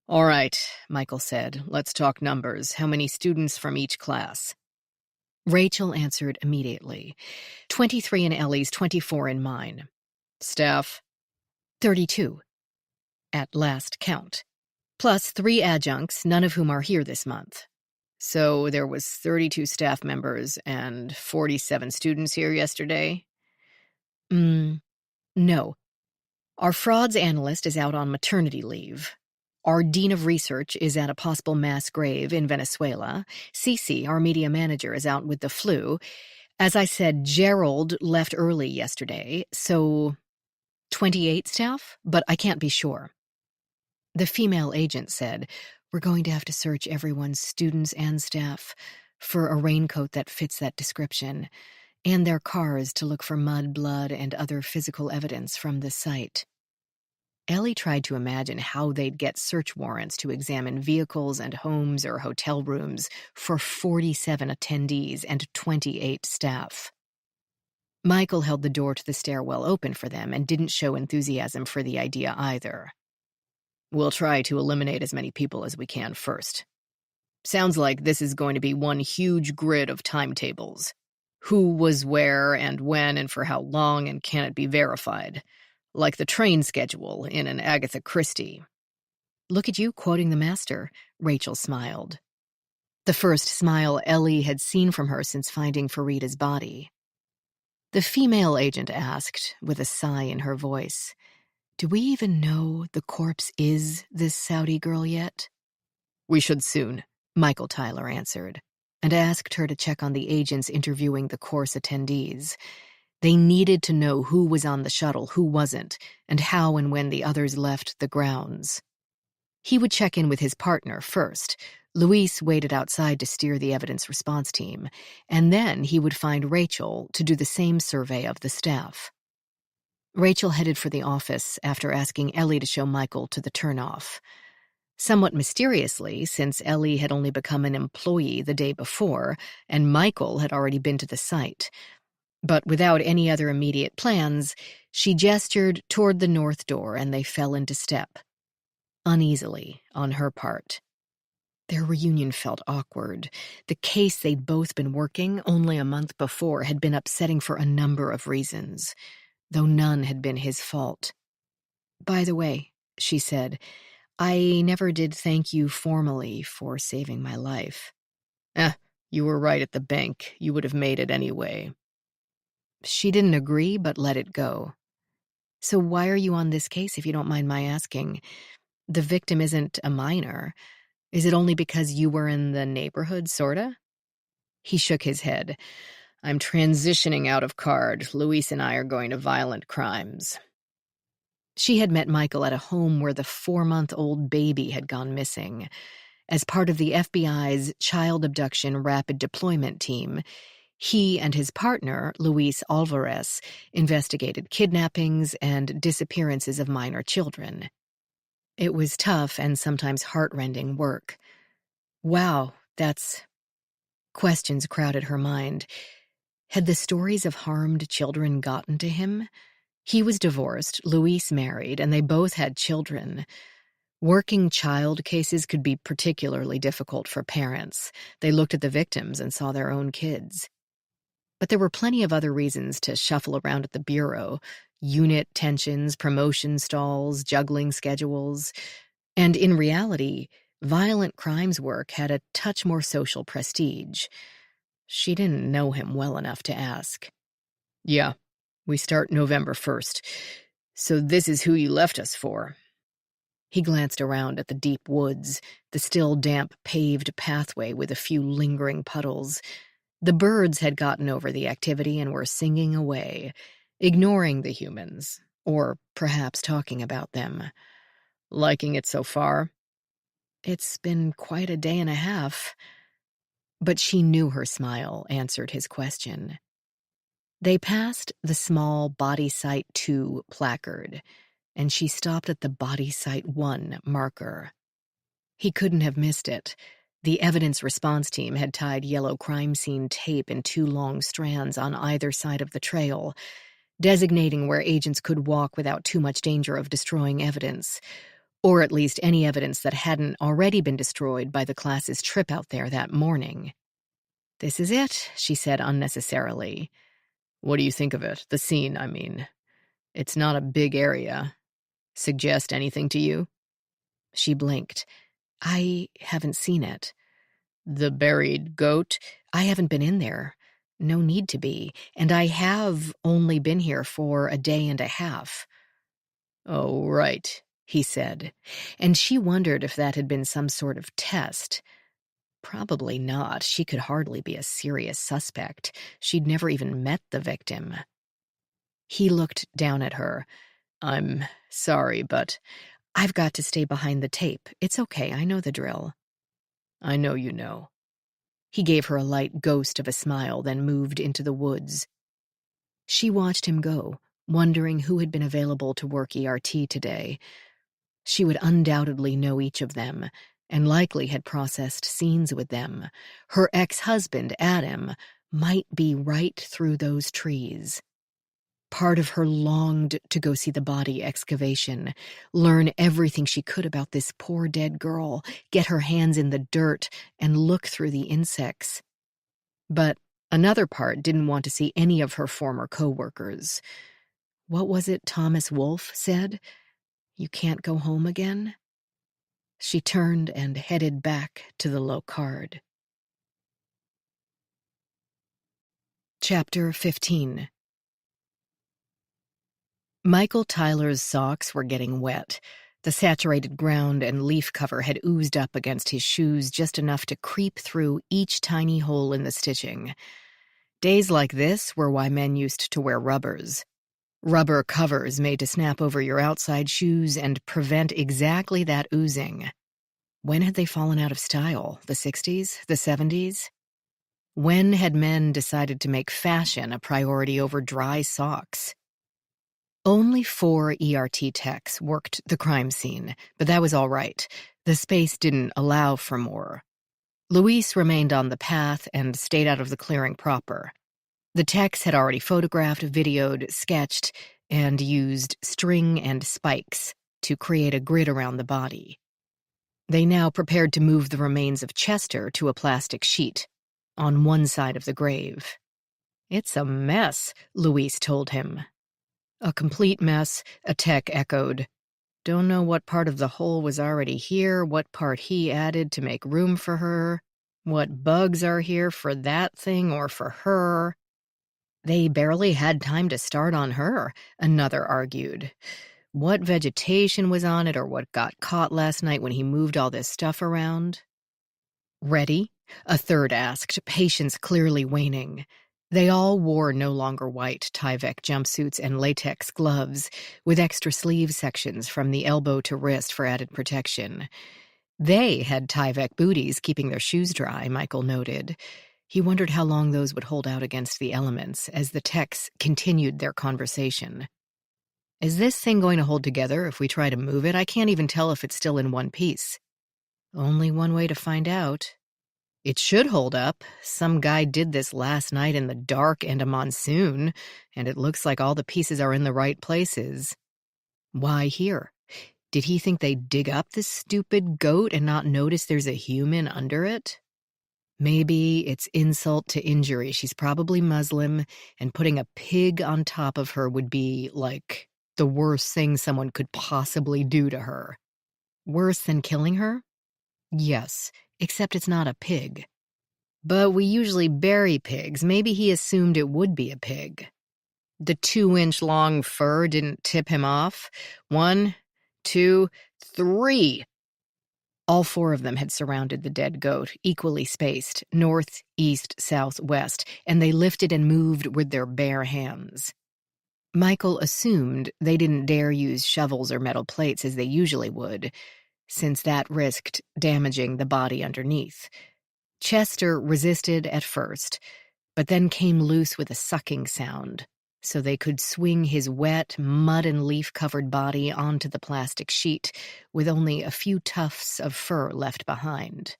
"All right," Michael said. "Let's talk numbers. How many students from each class?" Rachel answered immediately. 23 in Ellie's, 24 in mine. "Staff?" 32. At last count. Plus 3 adjuncts, none of whom are here this month. So there was 32 staff members and 47 students here yesterday? No. Our frauds analyst is out on maternity leave. Our dean of research is at a possible mass grave in Venezuela. Cece, our media manager, is out with the flu. As I said, Gerald left early yesterday, so 28 staff, but I can't be sure. The female agent said, "We're going to have to search everyone's students and staff for a raincoat that fits that description, and their cars to look for mud, blood, and other physical evidence from the site." Ellie tried to imagine how they'd get search warrants to examine vehicles and homes or hotel rooms for 47 attendees and 28 staff. Michael held the door to the stairwell open for them and didn't show enthusiasm for the idea either. "We'll try to eliminate as many people as we can first. Sounds like this is going to be one huge grid of timetables. Who was where and when and for how long, and can it be verified? Like the train schedule in an Agatha Christie." "Look at you quoting the master," Rachel smiled. The first smile Ellie had seen from her since finding Farida's body. The female agent asked, with a sigh in her voice, "Do we even know the corpse is this Saudi girl yet?" "We should soon," Michael Tyler answered, and asked her to check on the agents interviewing the course attendees. They needed to know who was on the shuttle, who wasn't, and how and when the others left the grounds. He would check in with his partner first. Luis waited outside to steer the evidence response team, and then he would find Rachel to do the same survey of the staff. Rachel headed for the office after asking Ellie to show Michael to the turnoff. Somewhat mysteriously, since Ellie had only become an employee the day before, and Michael had already been to the site. But without any other immediate plans, she gestured toward the north door and they fell into step. Uneasily, on her part. Their reunion felt awkward. The case they'd both been working only a month before had been upsetting for a number of reasons, though none had been his fault. "By the way," she said, "I never did thank you formally for saving my life." You were right at the bank. You would have made it anyway." She didn't agree, but let it go. "So why are you on this case, if you don't mind my asking? The victim isn't a minor. Is it only because you were in the neighborhood, sorta?" He shook his head. "I'm transitioning out of card. Luis and I are going to violent crimes." She had met Michael at a home where the 4-month-old baby had gone missing. As part of the FBI's Child Abduction Rapid Deployment Team, he and his partner, Luis Alvarez, investigated kidnappings and disappearances of minor children. It was tough and sometimes heartrending work. Wow, that's... Questions crowded her mind. Had the stories of harmed children gotten to him? He was divorced, Luis married, and they both had children. Working child cases could be particularly difficult for parents. They looked at the victims and saw their own kids. But there were plenty of other reasons to shuffle around at the bureau: unit tensions, promotion stalls, juggling schedules. And in reality, violent crimes work had a touch more social prestige. She didn't know him well enough to ask. "Yeah, we start November 1st. So this is who you left us for." He glanced around at the deep woods, the still damp paved pathway with a few lingering puddles. The birds had gotten over the activity and were singing away, ignoring the humans, or perhaps talking about them. "Liking it so far?" "It's been quite a day and a half." But she knew her smile answered his question. They passed the small Body Site 2 placard, and she stopped at the Body Site 1 marker. He couldn't have missed it. The evidence response team had tied yellow crime scene tape in 2 long strands on either side of the trail, designating where agents could walk without too much danger of destroying evidence, or at least any evidence that hadn't already been destroyed by the class's trip out there that morning. "This is it," she said unnecessarily. "What do you think of it? The scene, I mean. It's not a big area. Suggest anything to you?" She blinked. "I haven't seen it." "The buried goat?" "I haven't been in there. No need to be. And I have only been here for a day and a half." "Oh, right," he said. And she wondered if that had been some sort of test. Probably not. She could hardly be a serious suspect. She'd never even met the victim. He looked down at her. "I'm sorry, but I've got to stay behind the tape. It's okay, I know the drill." "I know you know." He gave her a light ghost of a smile, then moved into the woods. She watched him go, wondering who had been available to work ERT today. She would undoubtedly know each of them, and likely had processed scenes with them. Her ex-husband, Adam, might be right through those trees. Part of her longed to go see the body excavation, learn everything she could about this poor dead girl, get her hands in the dirt, and look through the insects. But another part didn't want to see any of her former co-workers. What was it Thomas Wolfe said? "You can't go home again?" She turned and headed back to the Locard. Chapter 15. Michael Tyler's socks were getting wet. The saturated ground and leaf cover had oozed up against his shoes just enough to creep through each tiny hole in the stitching. Days like this were why men used to wear rubbers. Rubber covers made to snap over your outside shoes and prevent exactly that oozing. When had they fallen out of style? The 60s? The 70s? When had men decided to make fashion a priority over dry socks? Only 4 ERT techs worked the crime scene, but that was all right. The space didn't allow for more. Luis remained on the path and stayed out of the clearing proper. The techs had already photographed, videoed, sketched, and used string and spikes to create a grid around the body. They now prepared to move the remains of Chester to a plastic sheet on one side of the grave. "It's a mess," Luis told him. "A complete mess," a tech echoed. "Don't know what part of the hole was already here, what part he added to make room for her, what bugs are here for that thing or for her." "They barely had time to start on her," another argued. "What vegetation was on it or what got caught last night when he moved all this stuff around?" "Ready?" a third asked, patience clearly waning. They all wore no longer white Tyvek jumpsuits and latex gloves, with extra sleeve sections from the elbow to wrist for added protection. They had Tyvek booties keeping their shoes dry, Michael noted. He wondered how long those would hold out against the elements as the techs continued their conversation. "Is this thing going to hold together if we try to move it? I can't even tell if it's still in one piece." "Only one way to find out." "It should hold up. Some guy did this last night in the dark and a monsoon, and it looks like all the pieces are in the right places." "Why here? Did he think they'd dig up this stupid goat and not notice there's a human under it?" "Maybe it's insult to injury. She's probably Muslim, and putting a pig on top of her would be, like, the worst thing someone could possibly do to her." "Worse than killing her?" "Yes, except it's not a pig." "But we usually bury pigs. Maybe he assumed it would be a pig." "The 2-inch-long fur didn't tip him off. 1, 2, 3. All 4 of them had surrounded the dead goat, equally spaced, north, east, south, west, and they lifted and moved with their bare hands. Michael assumed they didn't dare use shovels or metal plates as they usually would, since that risked damaging the body underneath. Chester resisted at first, but then came loose with a sucking sound, so they could swing his wet, mud and leaf-covered body onto the plastic sheet, with only a few tufts of fur left behind.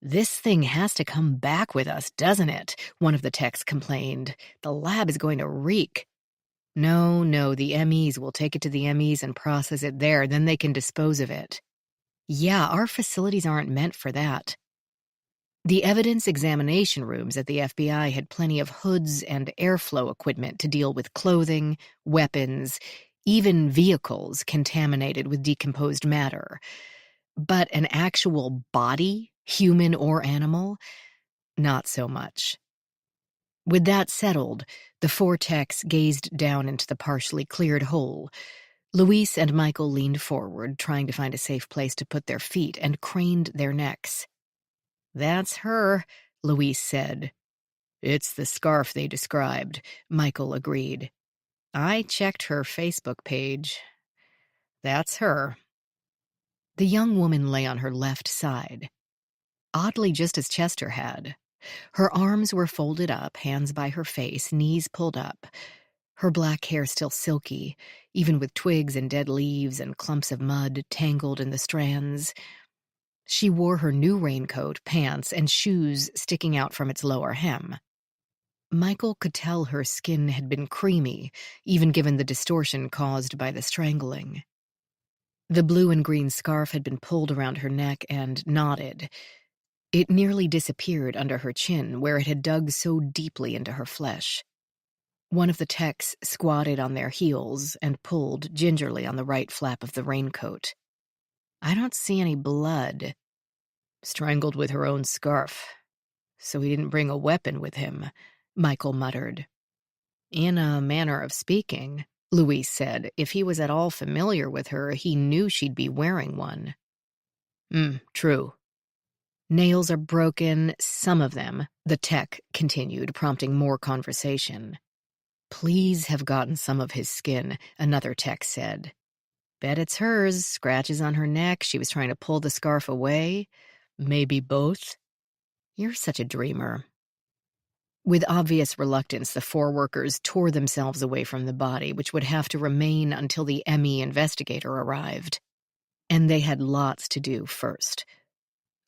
"This thing has to come back with us, doesn't it?" one of the techs complained. "The lab is going to reek." No, the MEs will take it to the MEs and process it there, then they can dispose of it." "Yeah, our facilities aren't meant for that." The evidence examination rooms at the FBI had plenty of hoods and airflow equipment to deal with clothing, weapons, even vehicles contaminated with decomposed matter. But an actual body, human or animal? Not so much. With that settled, the 4 techs gazed down into the partially cleared hole. Luis and Michael leaned forward, trying to find a safe place to put their feet, and craned their necks. "That's her," Luis said. "It's the scarf they described," Michael agreed. "I checked her Facebook page. That's her." The young woman lay on her left side, oddly just as Chester had. Her arms were folded up, hands by her face, knees pulled up. Her black hair still silky, even with twigs and dead leaves and clumps of mud tangled in the strands. She wore her new raincoat, pants, and shoes sticking out from its lower hem. Michael could tell her skin had been creamy, even given the distortion caused by the strangling. The blue and green scarf had been pulled around her neck and knotted. It nearly disappeared under her chin, where it had dug so deeply into her flesh. One of the techs squatted on their heels and pulled gingerly on the right flap of the raincoat. "I don't see any blood." "Strangled with her own scarf. So he didn't bring a weapon with him," Michael muttered. "In a manner of speaking," Luis said. "If he was at all familiar with her, he knew she'd be wearing one." True." Nails are broken, some of them, the tech continued, prompting more conversation. Please have gotten some of his skin, another tech said. Bet it's hers, scratches on her neck, she was trying to pull the scarf away. Maybe both. You're such a dreamer. With obvious reluctance, the four workers tore themselves away from the body, which would have to remain until the ME investigator arrived. And they had lots to do first.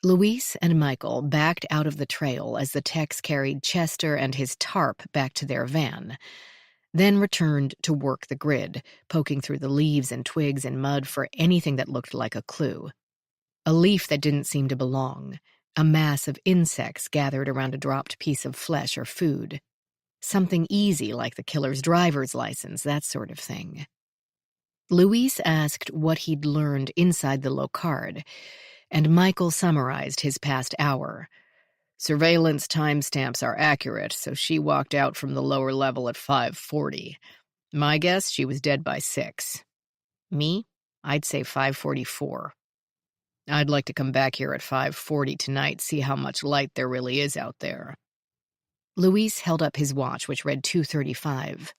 Luis and Michael backed out of the trail as the techs carried Chester and his tarp back to their van, then returned to work the grid, poking through the leaves and twigs and mud for anything that looked like a clue. A leaf that didn't seem to belong, a mass of insects gathered around a dropped piece of flesh or food. Something easy like the killer's driver's license, that sort of thing. Luis asked what he'd learned inside the Locard, and Michael summarized his past hour. Surveillance timestamps are accurate, so she walked out from the lower level at 5:40. My guess, she was dead by 6. Me? I'd say 5:44. I'd like to come back here at 5:40 tonight, see how much light there really is out there. Luis held up his watch, which read 2:35.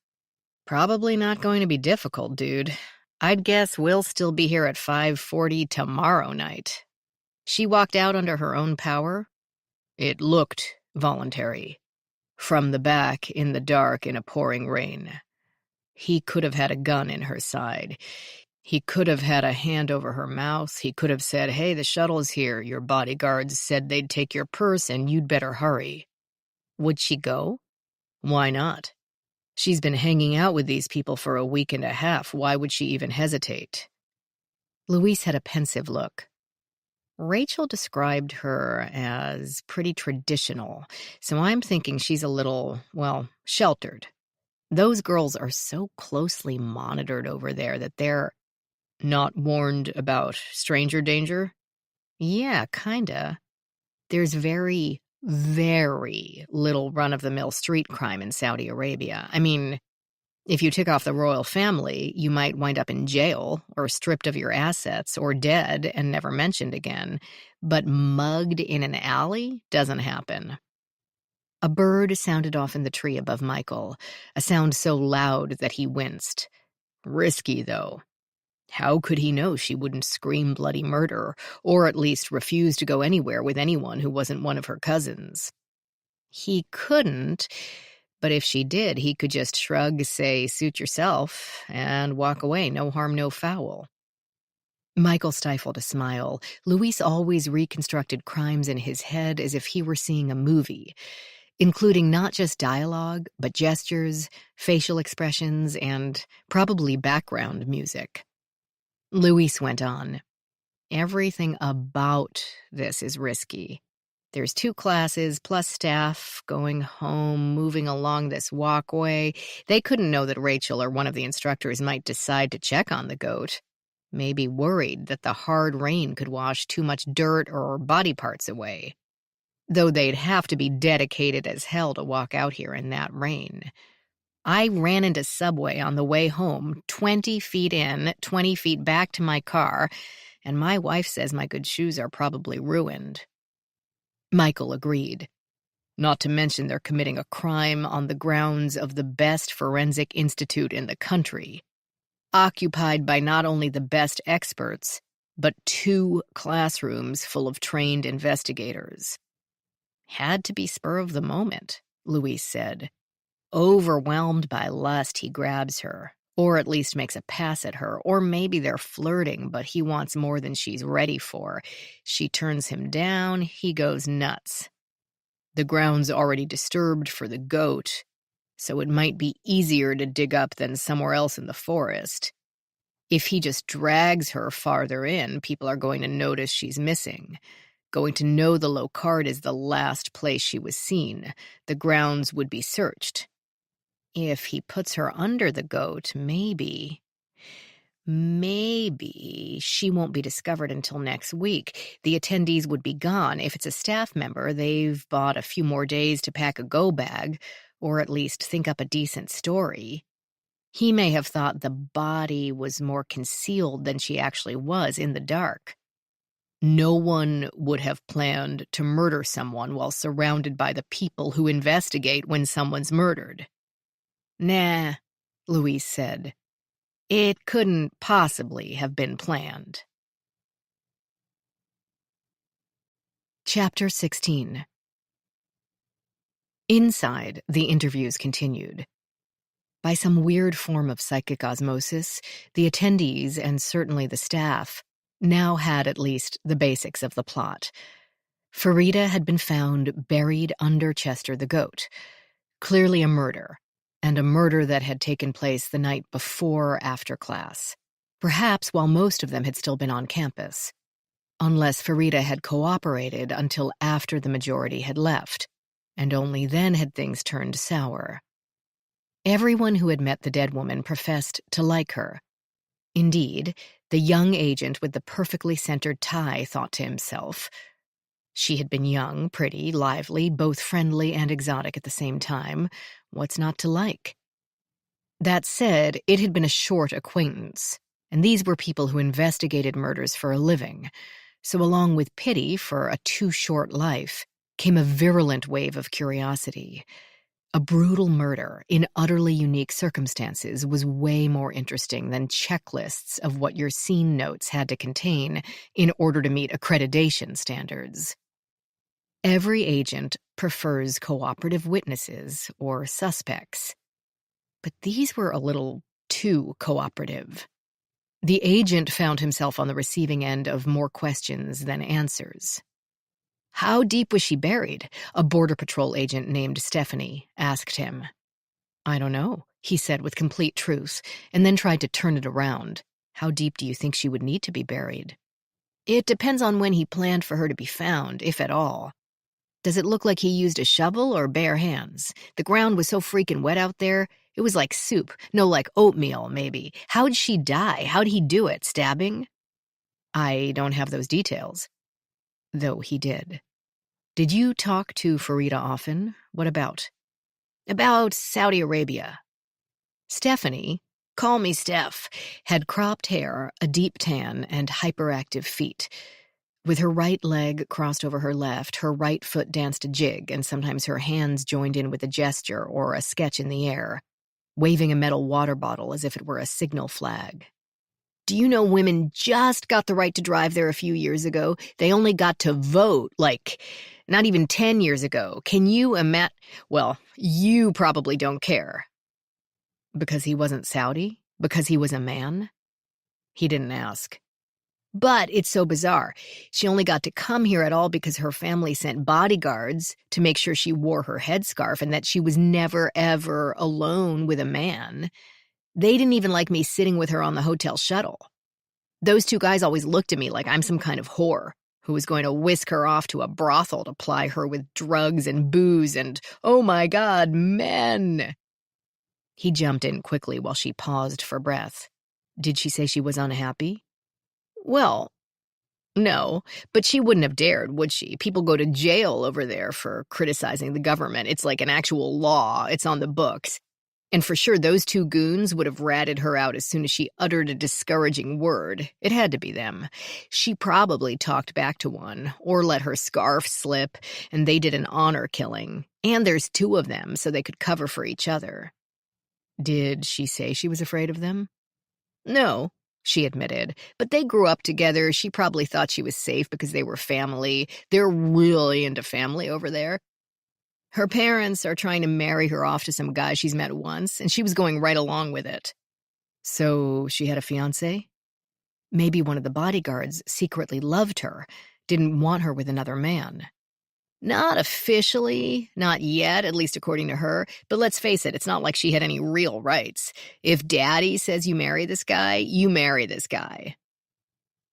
Probably not going to be difficult, dude. I'd guess we'll still be here at 5:40 tomorrow night. She walked out under her own power? It looked voluntary. From the back, in the dark, in a pouring rain. He could have had a gun in her side. He could have had a hand over her mouth. He could have said, hey, the shuttle's here. Your bodyguards said they'd take your purse and you'd better hurry. Would she go? Why not? She's been hanging out with these people for a week and a half. Why would she even hesitate? Luis had a pensive look. Rachel described her as pretty traditional, so I'm thinking she's a little, well, sheltered. Those girls are so closely monitored over there that they're not warned about stranger danger? Yeah, kinda. There's very, very little run-of-the-mill street crime in Saudi Arabia. I mean, if you tick off the royal family, you might wind up in jail or stripped of your assets or dead and never mentioned again. But mugged in an alley doesn't happen. A bird sounded off in the tree above Michael, a sound so loud that he winced. Risky, though. How could he know she wouldn't scream bloody murder, or at least refuse to go anywhere with anyone who wasn't one of her cousins? He couldn't, but if she did, he could just shrug, say, suit yourself, and walk away, no harm, no foul. Michael stifled a smile. Luis always reconstructed crimes in his head as if he were seeing a movie, including not just dialogue, but gestures, facial expressions, and probably background music. Luis went on. Everything about this is risky. There's 2 classes, plus staff, going home, moving along this walkway. They couldn't know that Rachel or one of the instructors might decide to check on the goat. Maybe worried that the hard rain could wash too much dirt or body parts away. Though they'd have to be dedicated as hell to walk out here in that rain. I ran into Subway on the way home, 20 feet in, 20 feet back to my car, and my wife says my good shoes are probably ruined. Michael agreed. Not to mention they're committing a crime on the grounds of the best forensic institute in the country, occupied by not only the best experts, but 2 classrooms full of trained investigators. Had to be spur of the moment, Luis said. Overwhelmed by lust, he grabs her, or at least makes a pass at her, or maybe they're flirting, but he wants more than she's ready for. She turns him down, he goes nuts. The ground's already disturbed for the goat, so it might be easier to dig up than somewhere else in the forest. If he just drags her farther in, people are going to notice she's missing. Going to know the Locard is the last place she was seen. The grounds would be searched. If he puts her under the goat, maybe she won't be discovered until next week. The attendees would be gone. If it's a staff member, they've bought a few more days to pack a go bag, or at least think up a decent story. He may have thought the body was more concealed than she actually was in the dark. No one would have planned to murder someone while surrounded by the people who investigate when someone's murdered. Nah, Louise said. It couldn't possibly have been planned. Chapter 16. Inside, the interviews continued. By some weird form of psychic osmosis, the attendees, and certainly the staff, now had at least the basics of the plot. Farida had been found buried under Chester the goat. Clearly a murder, and a murder that had taken place the night before after class. Perhaps while most of them had still been on campus. Unless Farida had cooperated until after the majority had left, and only then had things turned sour. Everyone who had met the dead woman professed to like her. Indeed, the young agent with the perfectly centered tie thought to himself. She had been young, pretty, lively, both friendly and exotic at the same time. What's not to like? That said, it had been a short acquaintance, and these were people who investigated murders for a living. So along with pity for a too short life came a virulent wave of curiosity. A brutal murder in utterly unique circumstances was way more interesting than checklists of what your scene notes had to contain in order to meet accreditation standards. Every agent prefers cooperative witnesses or suspects, but these were a little too cooperative. The agent found himself on the receiving end of more questions than answers. How deep was she buried? A Border Patrol agent named Stephanie asked him. I don't know, he said with complete truth, and then tried to turn it around. How deep do you think she would need to be buried? It depends on when he planned for her to be found, if at all. Does it look like he used a shovel or bare hands? The ground was so freaking wet out there, it was like soup. No, like oatmeal, maybe. How'd she die? How'd he do it? Stabbing? I don't have those details. Though he did. Did you talk to Farida often? What about? About Saudi Arabia. Stephanie, call me Steph, had cropped hair, a deep tan, and hyperactive feet. With her right leg crossed over her left, her right foot danced a jig, and sometimes her hands joined in with a gesture or a sketch in the air, waving a metal water bottle as if it were a signal flag. Do you know women just got the right to drive there a few years ago? They only got to vote, not even 10 years ago. Can you imagine? Well, you probably don't care. Because he wasn't Saudi? Because he was a man? He didn't ask. But it's so bizarre. She only got to come here at all because her family sent bodyguards to make sure she wore her headscarf and that she was never, ever alone with a man. They didn't even like me sitting with her on the hotel shuttle. Those two guys always looked at me like I'm some kind of whore who was going to whisk her off to a brothel to ply her with drugs and booze and, oh my God, men. He jumped in quickly while she paused for breath. Did she say she was unhappy? Well, no, but she wouldn't have dared, would she? People go to jail over there for criticizing the government. It's like an actual law. It's on the books. And for sure, those two goons would have ratted her out as soon as she uttered a discouraging word. It had to be them. She probably talked back to one, or let her scarf slip, and they did an honor killing. And there's two of them, so they could cover for each other. Did she say she was afraid of them? No, she admitted, but they grew up together. She probably thought she was safe because they were family. They're really into family over there. Her parents are trying to marry her off to some guy she's met once, and she was going right along with it. So she had a fiancé? Maybe one of the bodyguards secretly loved her, didn't want her with another man. Not officially, not yet, at least according to her, but let's face it, it's not like she had any real rights. If Daddy says you marry this guy, you marry this guy.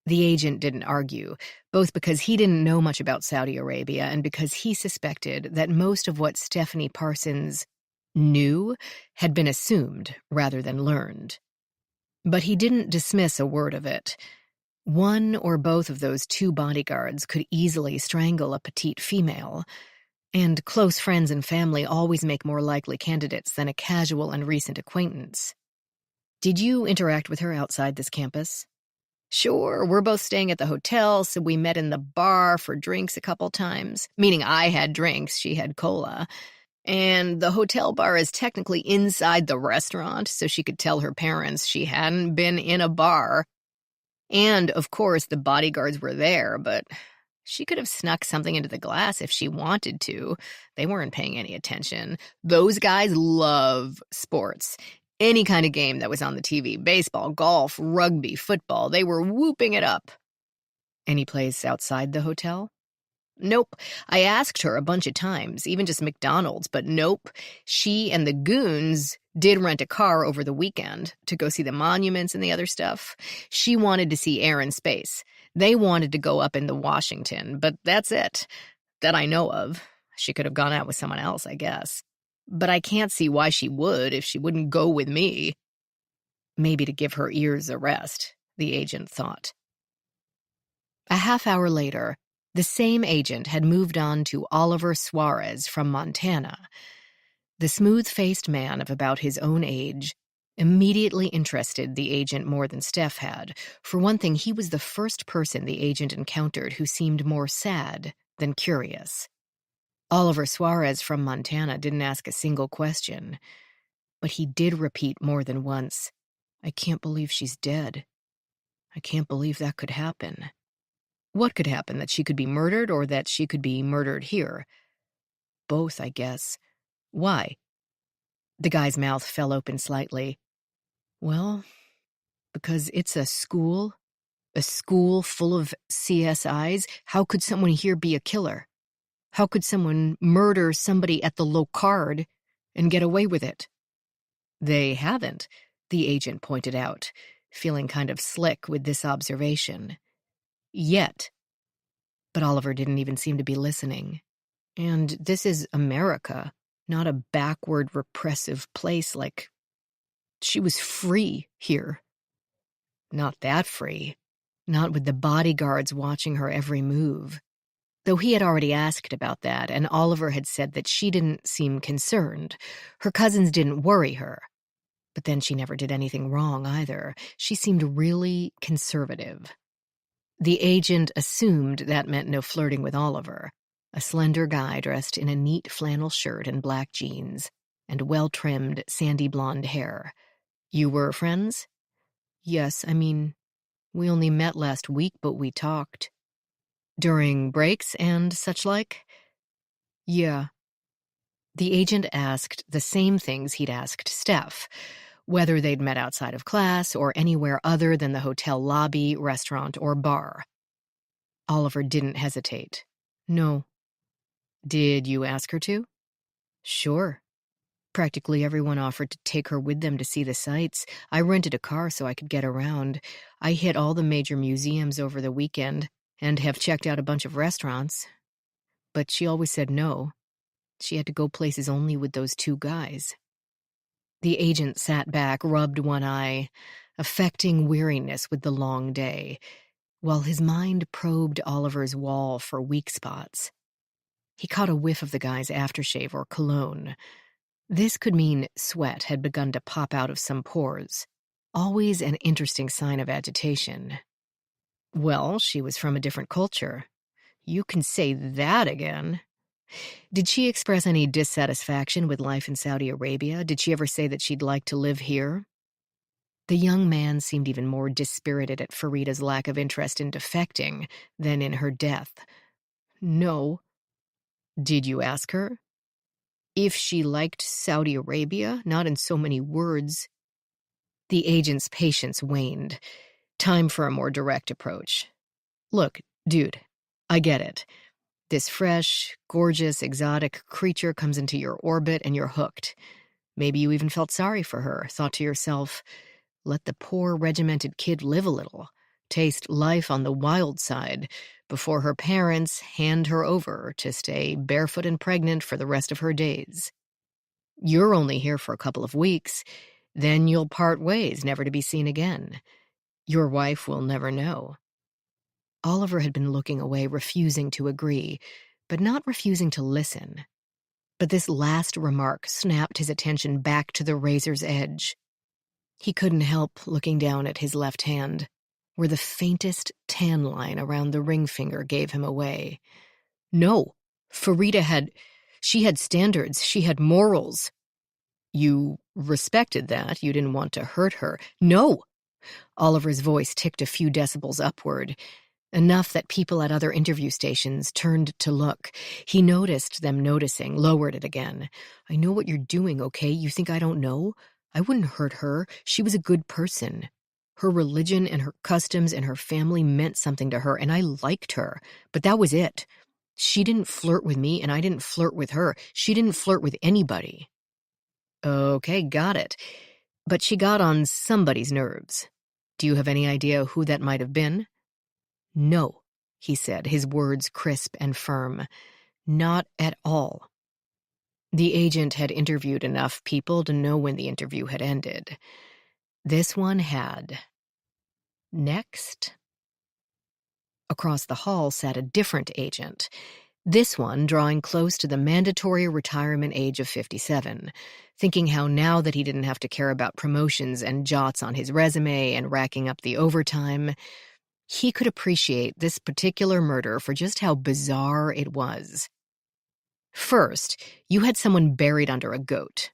The agent didn't argue, both because he didn't know much about Saudi Arabia and because he suspected that most of what Stephanie Parsons knew had been assumed rather than learned. But he didn't dismiss a word of it. One or both of those two bodyguards could easily strangle a petite female, and close friends and family always make more likely candidates than a casual and recent acquaintance. Did you interact with her outside this campus? Sure, we're both staying at the hotel, so we met in the bar for drinks a couple times. Meaning I had drinks, she had cola. And the hotel bar is technically inside the restaurant, so she could tell her parents she hadn't been in a bar. And, of course, the bodyguards were there, but she could have snuck something into the glass if she wanted to. They weren't paying any attention. Those guys love sports. Any kind of game that was on the TV, baseball, golf, rugby, football, they were whooping it up. Any place outside the hotel? Nope. I asked her a bunch of times, even just McDonald's, but nope. She and the goons did rent a car over the weekend to go see the monuments and the other stuff. She wanted to see air and space. They wanted to go up into Washington, but that's it. That I know of. She could have gone out with someone else, I guess. But I can't see why she would if she wouldn't go with me. Maybe to give her ears a rest, the agent thought. A half hour later, the same agent had moved on to Oliver Suarez from Montana. The smooth-faced man of about his own age immediately interested the agent more than Steph had. For one thing, he was the first person the agent encountered who seemed more sad than curious. Oliver Suarez from Montana didn't ask a single question, but he did repeat more than once, "I can't believe she's dead. I can't believe that could happen." What could happen? That she could be murdered or that she could be murdered here? Both, I guess. Why? The guy's mouth fell open slightly. Well, because it's a school full of CSIs. How could someone here be a killer? How could someone murder somebody at the Locard and get away with it? They haven't, the agent pointed out, feeling kind of slick with this observation. Yet. But Oliver didn't even seem to be listening. And this is America, not a backward, repressive place like... She was free here. Not that free. Not with the bodyguards watching her every move. Though he had already asked about that, and Oliver had said that she didn't seem concerned. Her cousins didn't worry her. But then she never did anything wrong either. She seemed really conservative. The agent assumed that meant no flirting with Oliver, a slender guy dressed in a neat flannel shirt and black jeans, and well-trimmed, sandy blonde hair. You were friends? Yes, I mean, we only met last week, but we talked. During breaks and such like? Yeah. The agent asked the same things he'd asked Steph, whether they'd met outside of class or anywhere other than the hotel lobby, restaurant, or bar. Oliver didn't hesitate. No. Did you ask her to? Sure. Practically everyone offered to take her with them to see the sights. I rented a car so I could get around. I hit all the major museums over the weekend and have checked out a bunch of restaurants. But she always said no. She had to go places only with those two guys. The agent sat back, rubbed one eye, affecting weariness with the long day, while his mind probed Oliver's wall for weak spots. He caught a whiff of the guy's aftershave or cologne. This could mean sweat had begun to pop out of some pores. Always an interesting sign of agitation. Well, she was from a different culture. You can say that again. Did she express any dissatisfaction with life in Saudi Arabia? Did she ever say that she'd like to live here? The young man seemed even more dispirited at Farida's lack of interest in defecting than in her death. No. Did you ask her? If she liked Saudi Arabia, not in so many words. The agent's patience waned. Time for a more direct approach. Look, dude, I get it. This fresh, gorgeous, exotic creature comes into your orbit and you're hooked. Maybe you even felt sorry for her, thought to yourself, let the poor, regimented kid live a little, taste life on the wild side, before her parents hand her over to stay barefoot and pregnant for the rest of her days. You're only here for a couple of weeks, then you'll part ways, never to be seen again. Your wife will never know. Oliver had been looking away, refusing to agree, but not refusing to listen. But this last remark snapped his attention back to the razor's edge. He couldn't help looking down at his left hand, where the faintest tan line around the ring finger gave him away. No, Farida had standards, she had morals. You respected that, you didn't want to hurt her. No! Oliver's voice ticked a few decibels upward, enough that people at other interview stations turned to look. He noticed them noticing, lowered it again. I know what you're doing, okay? You think I don't know? I wouldn't hurt her. She was a good person. Her religion and her customs and her family meant something to her, and I liked her. But that was it. She didn't flirt with me, and I didn't flirt with her. She didn't flirt with anybody. Okay, got it. But she got on somebody's nerves. Do you have any idea who that might have been? No, he said, his words crisp and firm. Not at all. The agent had interviewed enough people to know when the interview had ended. This one had. Next. Across the hall sat a different agent, this one drawing close to the mandatory retirement age of 57, thinking how now that he didn't have to care about promotions and jots on his resume and racking up the overtime, he could appreciate this particular murder for just how bizarre it was. First, you had someone buried under a goat.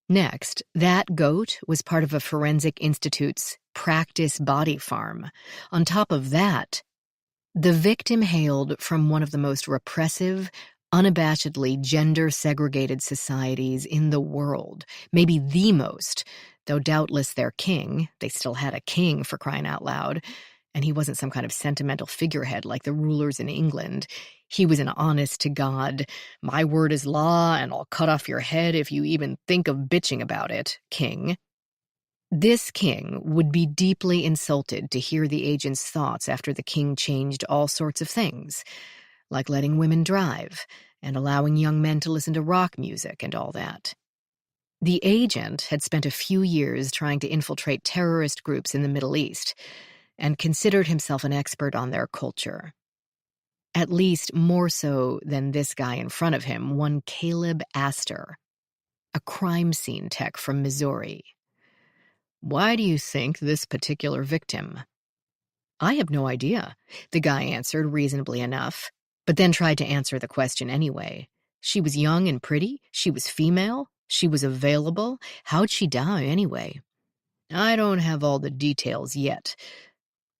Next, that goat was part of a forensic institute's practice body farm. On top of that, the victim hailed from one of the most repressive, unabashedly gender-segregated societies in the world, maybe the most, though doubtless their king, they still had a king for crying out loud, and he wasn't some kind of sentimental figurehead like the rulers in England. He was an honest-to-God, my word is law, and I'll cut off your head if you even think of bitching about it, king. This king would be deeply insulted to hear the agent's thoughts after the king changed all sorts of things, like letting women drive and allowing young men to listen to rock music and all that. The agent had spent a few years trying to infiltrate terrorist groups in the Middle East and considered himself an expert on their culture. At least more so than this guy in front of him, one Caleb Astor, a crime scene tech from Missouri. Why do you think this particular victim? I have no idea, the guy answered reasonably enough, but then tried to answer the question anyway. She was young and pretty, she was female, she was available. How'd she die anyway? I don't have all the details yet.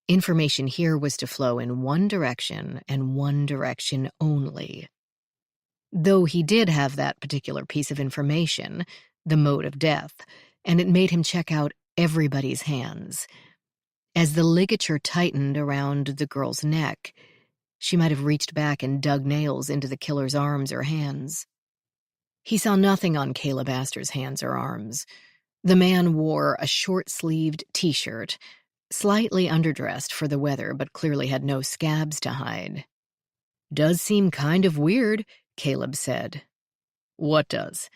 Information here was to flow in one direction and one direction only. Though he did have that particular piece of information, the mode of death, and it made him check out everybody's hands. As the ligature tightened around the girl's neck, she might have reached back and dug nails into the killer's arms or hands. He saw nothing on Caleb Astor's hands or arms. The man wore a short-sleeved t-shirt, slightly underdressed for the weather, but clearly had no scabs to hide. Does seem kind of weird, Caleb said. What does?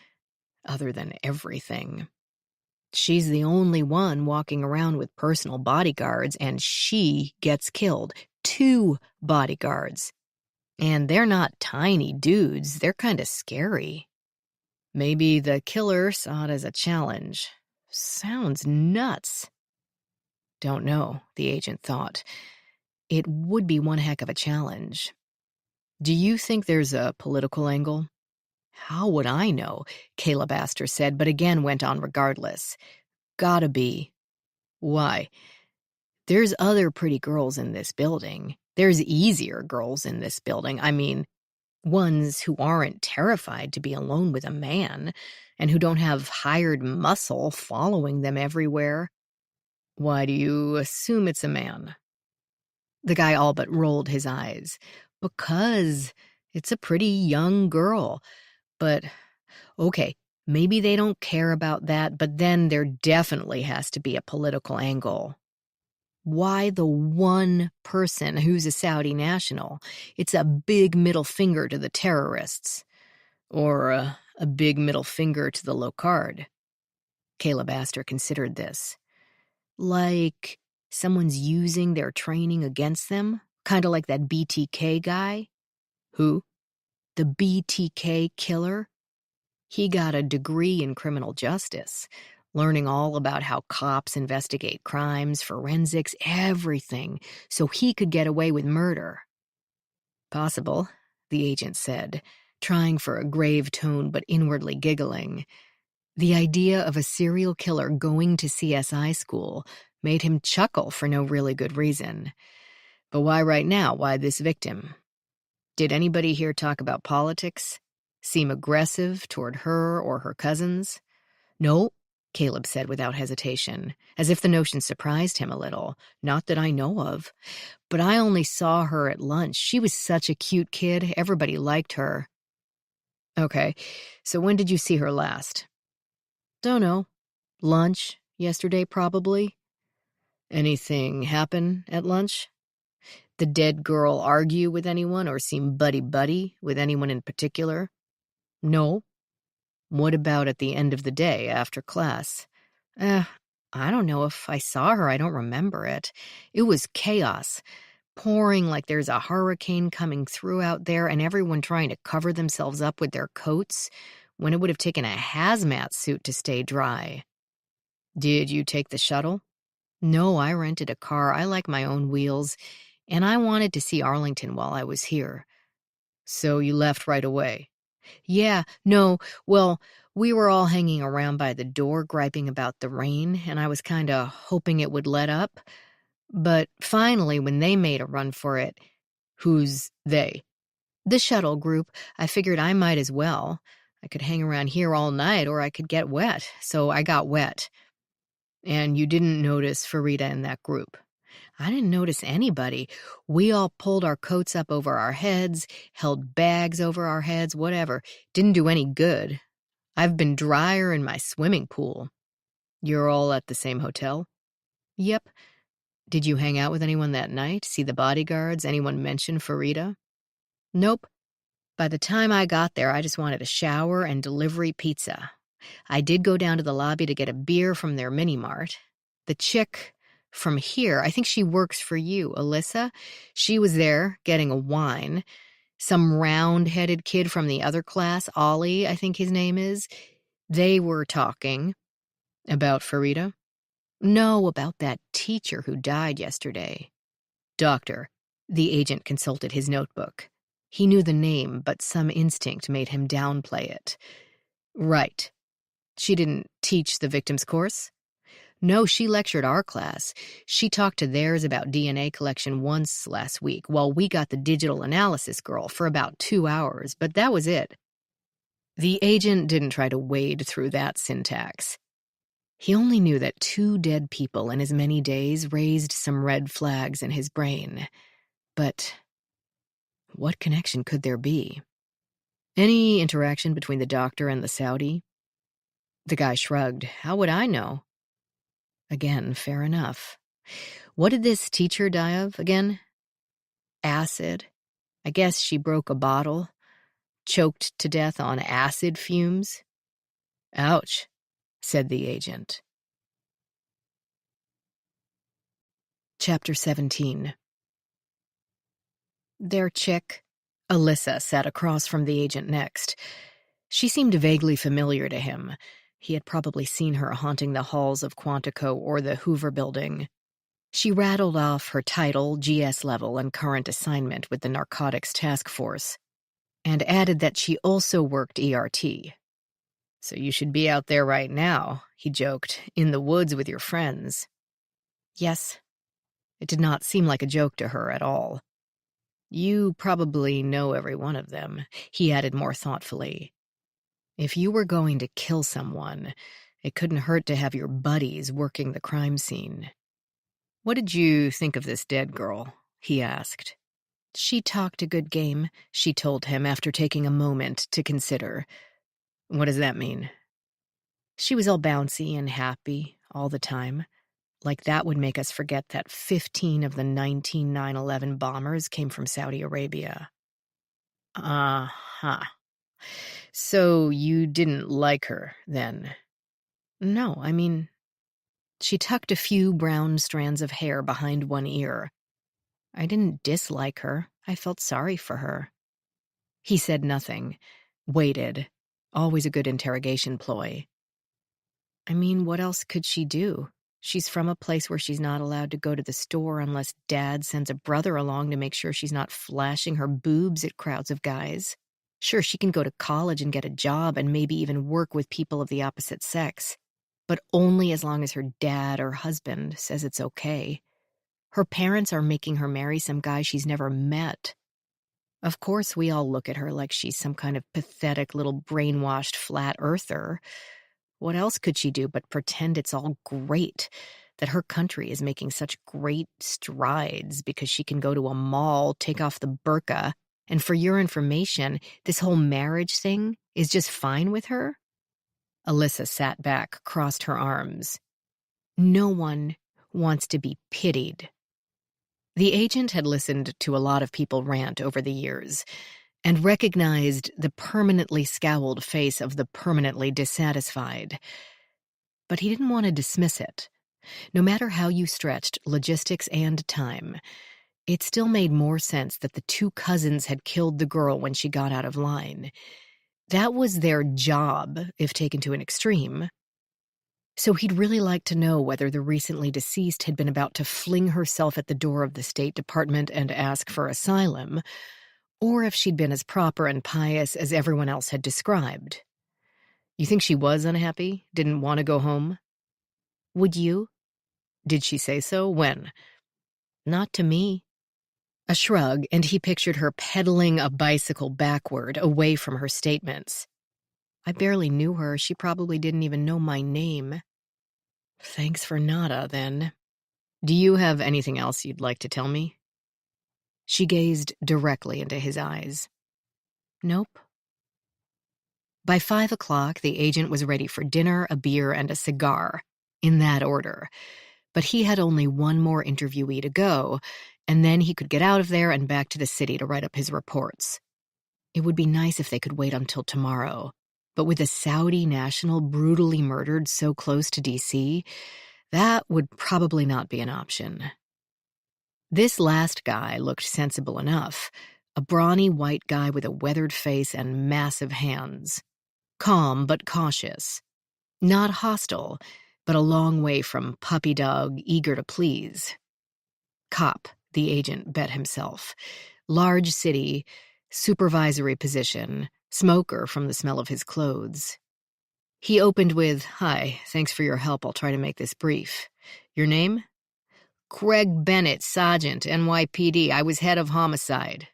Other than everything. She's the only one walking around with personal bodyguards, and she gets killed. 2 bodyguards. And they're not tiny dudes, they're kind of scary. Maybe the killer saw it as a challenge. Sounds nuts. Don't know, the agent thought. It would be one heck of a challenge. Do you think there's a political angle? How would I know? Caleb Astor said, but again went on regardless. Gotta be. Why? There's other pretty girls in this building. There's easier girls in this building. I mean, ones who aren't terrified to be alone with a man and who don't have hired muscle following them everywhere. Why do you assume it's a man? The guy all but rolled his eyes. Because it's a pretty young girl. But, okay, maybe they don't care about that, but then there definitely has to be a political angle. Why the one person who's a Saudi national? It's a big middle finger to the terrorists. Or a big middle finger to the Locard. Caleb Astor considered this. Like someone's using their training against them? Kind of like that BTK guy? Who? The BTK killer? He got a degree in criminal justice. learning all about how cops investigate crimes, forensics, everything, so he could get away with murder. Possible, the agent said, trying for a grave tone but inwardly giggling. The idea of a serial killer going to CSI school made him chuckle for no really good reason. But why right now? Why this victim? Did anybody here talk about politics? Seem aggressive toward her or her cousins? No, Caleb said without hesitation, as if the notion surprised him a little. Not that I know of. But I only saw her at lunch. She was such a cute kid. Everybody liked her. Okay, so when did you see her last? Don't know. Lunch, yesterday probably. Anything happen at lunch? The dead girl argue with anyone or seem buddy-buddy with anyone in particular? No. What about at the end of the day, after class? I don't know if I saw her. I don't remember it. It was chaos. Pouring like there's a hurricane coming through out there and everyone trying to cover themselves up with their coats when it would have taken a hazmat suit to stay dry. Did you take the shuttle? No, I rented a car. I like my own wheels, and I wanted to see Arlington while I was here. So you left right away? Yeah, no, well, we were all hanging around by the door griping about the rain, and I was kinda hoping it would let up. But finally, when they made a run for it— Who's they? The shuttle group. I figured I might as well. I could hang around here all night or I could get wet, so I got wet. And you didn't notice Farida in that group? I didn't notice anybody. We all pulled our coats up over our heads, held bags over our heads, whatever. Didn't do any good. I've been drier in my swimming pool. You're all at the same hotel? Yep. Did you hang out with anyone that night? See the bodyguards? Anyone mention Farida? Nope. By the time I got there, I just wanted a shower and delivery pizza. I did go down to the lobby to get a beer from their mini-mart. The chick from here, I think she works for you, Alyssa. She was there getting a wine. Some round-headed kid from the other class, Ollie, I think his name is. They were talking. About Farida? No, about that teacher who died yesterday. Doctor. The agent consulted his notebook. He knew the name, but some instinct made him downplay it. Right. She didn't teach the victim's course? No, she lectured our class. She talked to theirs about DNA collection once last week, while we got the digital analysis girl for about 2 hours, but that was it. The agent didn't try to wade through that syntax. He only knew that 2 dead people in as many days raised some red flags in his brain. But what connection could there be? Any interaction between the doctor and the Saudi? The guy shrugged. How would I know? Again, fair enough. What did this teacher die of again? Acid. I guess she broke a bottle. Choked to death on acid fumes. Ouch, said the agent. Chapter 17. Their chick. Alyssa sat across from the agent next. She seemed vaguely familiar to him. He had probably seen her haunting the halls of Quantico or the Hoover Building. She rattled off her title, GS level, and current assignment with the Narcotics Task Force, and added that she also worked ERT. So you should be out there right now, he joked, in the woods with your friends. Yes. It did not seem like a joke to her at all. You probably know every one of them, he added more thoughtfully. If you were going to kill someone, it couldn't hurt to have your buddies working the crime scene. What did you think of this dead girl? He asked. She talked a good game, she told him after taking a moment to consider. What does that mean? She was all bouncy and happy all the time. Like that would make us forget that 15 of the 19 9/11 bombers came from Saudi Arabia. Uh-huh. So you didn't like her, then? No, I mean, she tucked a few brown strands of hair behind one ear. I didn't dislike her. I felt sorry for her. He said nothing. Waited. Always a good interrogation ploy. I mean, what else could she do? She's from a place where she's not allowed to go to the store unless Dad sends a brother along to make sure she's not flashing her boobs at crowds of guys. Sure, she can go to college and get a job and maybe even work with people of the opposite sex, but only as long as her dad or husband says it's okay. Her parents are making her marry some guy she's never met. Of course, we all look at her like she's some kind of pathetic little brainwashed flat earther. What else could she do but pretend it's all great, that her country is making such great strides because she can go to a mall, take off the burqa, and for your information, this whole marriage thing is just fine with her? Alyssa sat back, crossed her arms. No one wants to be pitied. The agent had listened to a lot of people rant over the years and recognized the permanently scowled face of the permanently dissatisfied. But he didn't want to dismiss it. No matter how you stretched logistics and time, it still made more sense that the two cousins had killed the girl when she got out of line. That was their job, if taken to an extreme. So he'd really like to know whether the recently deceased had been about to fling herself at the door of the State Department and ask for asylum, or if she'd been as proper and pious as everyone else had described. You think she was unhappy? Didn't want to go home? Would you? Did she say so? When? Not to me. A shrug, and he pictured her pedaling a bicycle backward, away from her statements. I barely knew her. She probably didn't even know my name. Thanks for nada, then. Do you have anything else you'd like to tell me? She gazed directly into his eyes. Nope. By 5 o'clock, the agent was ready for dinner, a beer, and a cigar, in that order. But he had only one more interviewee to go, and then he could get out of there and back to the city to write up his reports. It would be nice if they could wait until tomorrow, but with a Saudi national brutally murdered so close to D.C., that would probably not be an option. This last guy looked sensible enough, a brawny white guy with a weathered face and massive hands. Calm but cautious. Not hostile, but a long way from puppy dog eager to please. Cop, the agent bet himself. Large city, supervisory position, smoker from the smell of his clothes. He opened with, "Hi, thanks for your help. I'll try to make this brief. Your name?" "Craig Bennett, Sergeant, NYPD. I was head of homicide."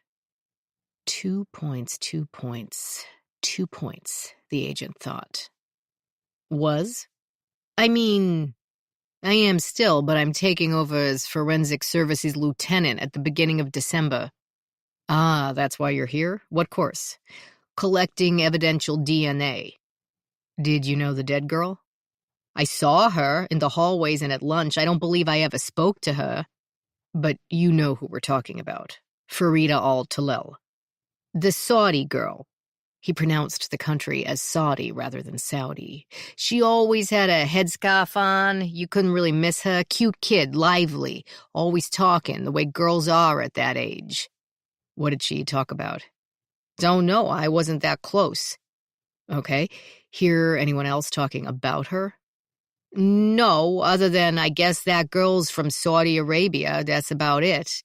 2 points, 2 points, 2 points, the agent thought. Was? I mean, I am still, but I'm taking over as Forensic Services Lieutenant at the beginning of December. Ah, that's why you're here? What course? Collecting evidential DNA. Did you know the dead girl? I saw her in the hallways and at lunch. I don't believe I ever spoke to her. But you know who we're talking about. Farida al-Talal. The Saudi girl. He pronounced the country as Saudi rather than Saudi. She always had a headscarf on. You couldn't really miss her. Cute kid, lively, always talking, the way girls are at that age. What did she talk about? Don't know. I wasn't that close. Okay. Hear anyone else talking about her? No, other than I guess that girl's from Saudi Arabia. That's about it.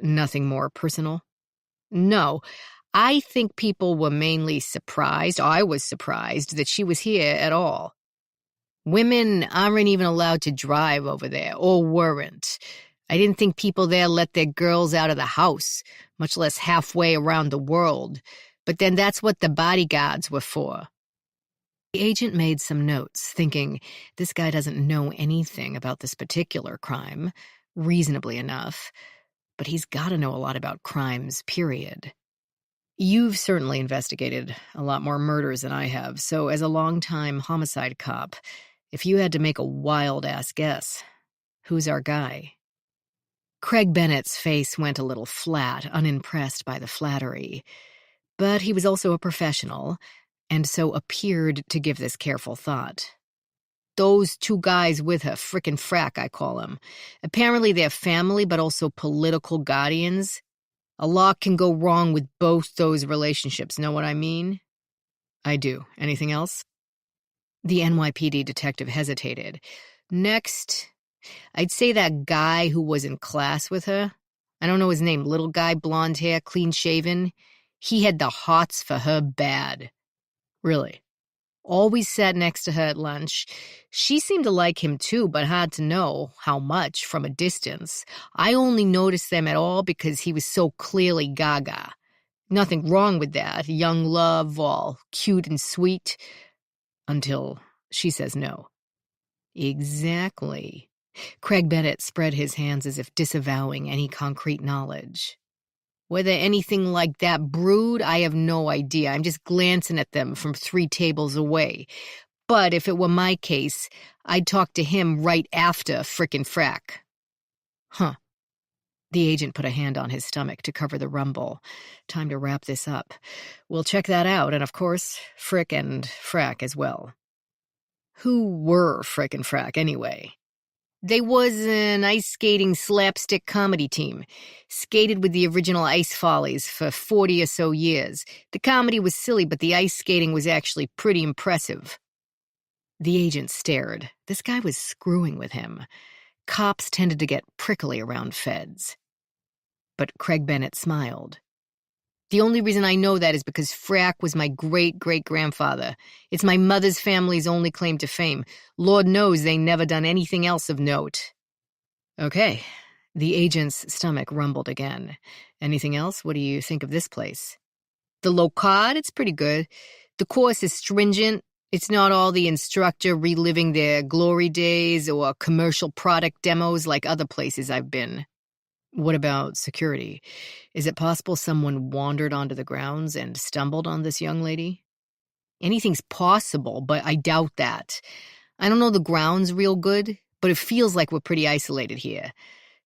Nothing more personal? No. I think people were mainly surprised, I was surprised, that she was here at all. Women aren't even allowed to drive over there, or weren't. I didn't think people there let their girls out of the house, much less halfway around the world. But then that's what the bodyguards were for. The agent made some notes, thinking, this guy doesn't know anything about this particular crime, reasonably enough, but he's got to know a lot about crimes, period. You've certainly investigated a lot more murders than I have, so as a longtime homicide cop, if you had to make a wild-ass guess, who's our guy? Craig Bennett's face went a little flat, unimpressed by the flattery. But he was also a professional, and so appeared to give this careful thought. Those two guys with her, frickin' frack, I call them. Apparently they're family, but also political guardians. A lot can go wrong with both those relationships, know what I mean? I do. Anything else? The NYPD detective hesitated. Next, I'd say that guy who was in class with her. I don't know his name, little guy, blonde hair, clean-shaven. He had the hots for her bad. Really. Always sat next to her at lunch. She seemed to like him too, but hard to know how much from a distance. I only noticed them at all because he was so clearly gaga. Nothing wrong with that. Young love, all cute and sweet. Until she says no. Exactly. Craig Bennett spread his hands as if disavowing any concrete knowledge. Whether anything like that brewed, I have no idea. I'm just glancing at them from 3 tables away. But if it were my case, I'd talk to him right after frickin' frack. Huh. The agent put a hand on his stomach to cover the rumble. Time to wrap this up. We'll check that out, and of course, Frick and Frack as well. Who were Frick and Frack, anyway? They was an ice skating slapstick comedy team. Skated with the original Ice Follies for 40 or so years. The comedy was silly, but the ice skating was actually pretty impressive. The agent stared. This guy was screwing with him. Cops tended to get prickly around feds. But Craig Bennett smiled. The only reason I know that is because Frack was my great-great-grandfather. It's my mother's family's only claim to fame. Lord knows they never done anything else of note. Okay. The agent's stomach rumbled again. Anything else? What do you think of this place? The locard, it's pretty good. The course is stringent. It's not all the instructor reliving their glory days or commercial product demos like other places I've been. What about security? Is it possible someone wandered onto the grounds and stumbled on this young lady? Anything's possible, but I doubt that. I don't know the grounds real good, but it feels like we're pretty isolated here.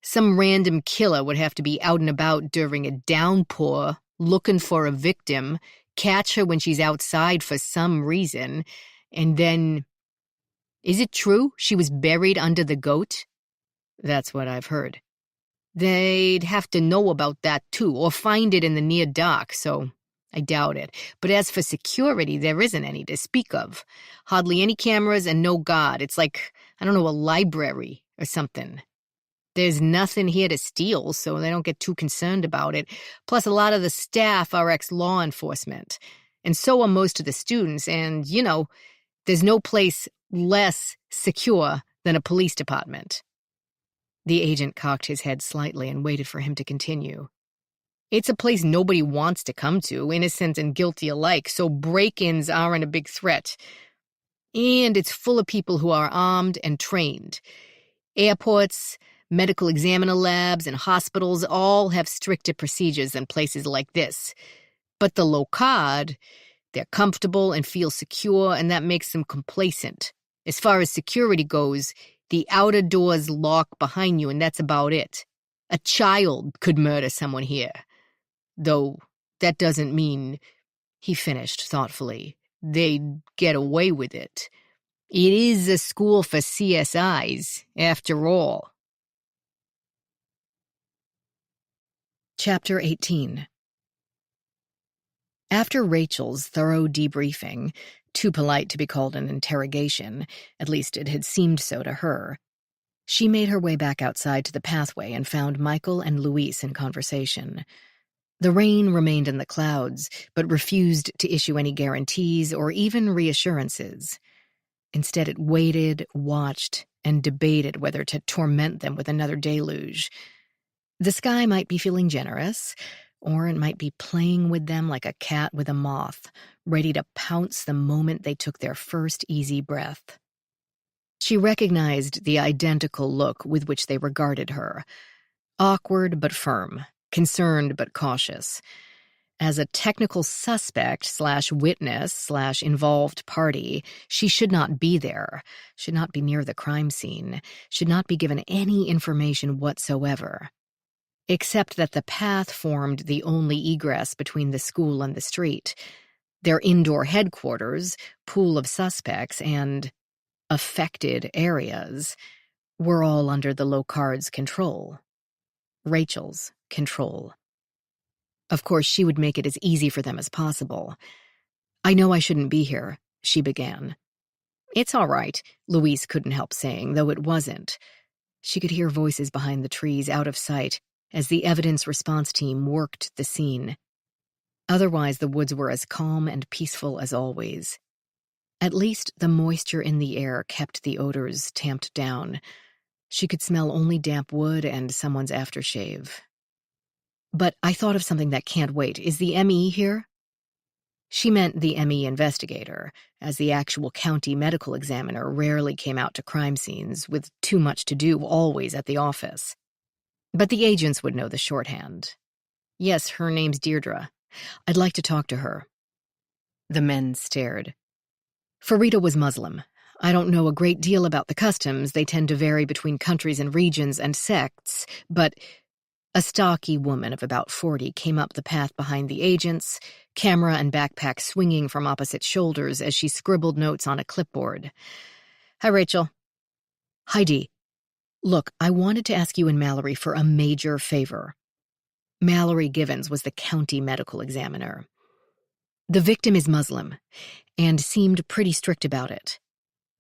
Some random killer would have to be out and about during a downpour, looking for a victim, catch her when she's outside for some reason, and then... Is it true she was buried under the goat? That's what I've heard. They'd have to know about that too, or find it in the near dock, so I doubt it. But as for security, there isn't any to speak of. Hardly any cameras and no guard. It's like, I don't know, a library or something. There's nothing here to steal, so they don't get too concerned about it. Plus, a lot of the staff are ex-law enforcement. And so are most of the students, and, there's no place less secure than a police department. The agent cocked his head slightly and waited for him to continue. It's a place nobody wants to come to, innocent and guilty alike, so break-ins aren't a big threat. And it's full of people who are armed and trained. Airports, medical examiner labs, and hospitals all have stricter procedures than places like this. But the locard, they're comfortable and feel secure, and that makes them complacent. As far as security goes, the outer doors lock behind you, and that's about it. A child could murder someone here. Though that doesn't mean, he finished thoughtfully, they'd get away with it. It is a school for CSIs, after all. Chapter 18. After Rachel's thorough debriefing, too polite to be called an interrogation, at least it had seemed so to her, she made her way back outside to the pathway and found Michael and Luis in conversation. The rain remained in the clouds, but refused to issue any guarantees or even reassurances. Instead, it waited, watched, and debated whether to torment them with another deluge. The sky might be feeling generous, or it might be playing with them like a cat with a moth, ready to pounce the moment they took their first easy breath. She recognized the identical look with which they regarded her. Awkward but firm, concerned but cautious. As a technical suspect/witness/involved party, she should not be there, should not be near the crime scene, should not be given any information whatsoever. Except that the path formed the only egress between the school and the street. Their indoor headquarters, pool of suspects, and affected areas were all under the locard's control. Rachel's control. Of course, she would make it as easy for them as possible. I know I shouldn't be here, she began. "It's all right," Louise couldn't help saying, though it wasn't. She could hear voices behind the trees out of sight as the evidence response team worked the scene. Otherwise, the woods were as calm and peaceful as always. At least the moisture in the air kept the odors tamped down. She could smell only damp wood and someone's aftershave. "But I thought of something that can't wait. Is the ME here?" She meant the ME investigator, as the actual county medical examiner rarely came out to crime scenes, with too much to do always at the office. But the agents would know the shorthand. "Yes, her name's Deirdre. I'd like to talk to her." The men stared. Farida was Muslim. I don't know a great deal about the customs. They tend to vary between countries and regions and sects, but a stocky woman of about 40 came up the path behind the agents, camera and backpack swinging from opposite shoulders as she scribbled notes on a clipboard. "Hi, Rachel." "Hi, Dee. Look, I wanted to ask you and Mallory for a major favor." Mallory Givens was the county medical examiner. "The victim is Muslim, and seemed pretty strict about it.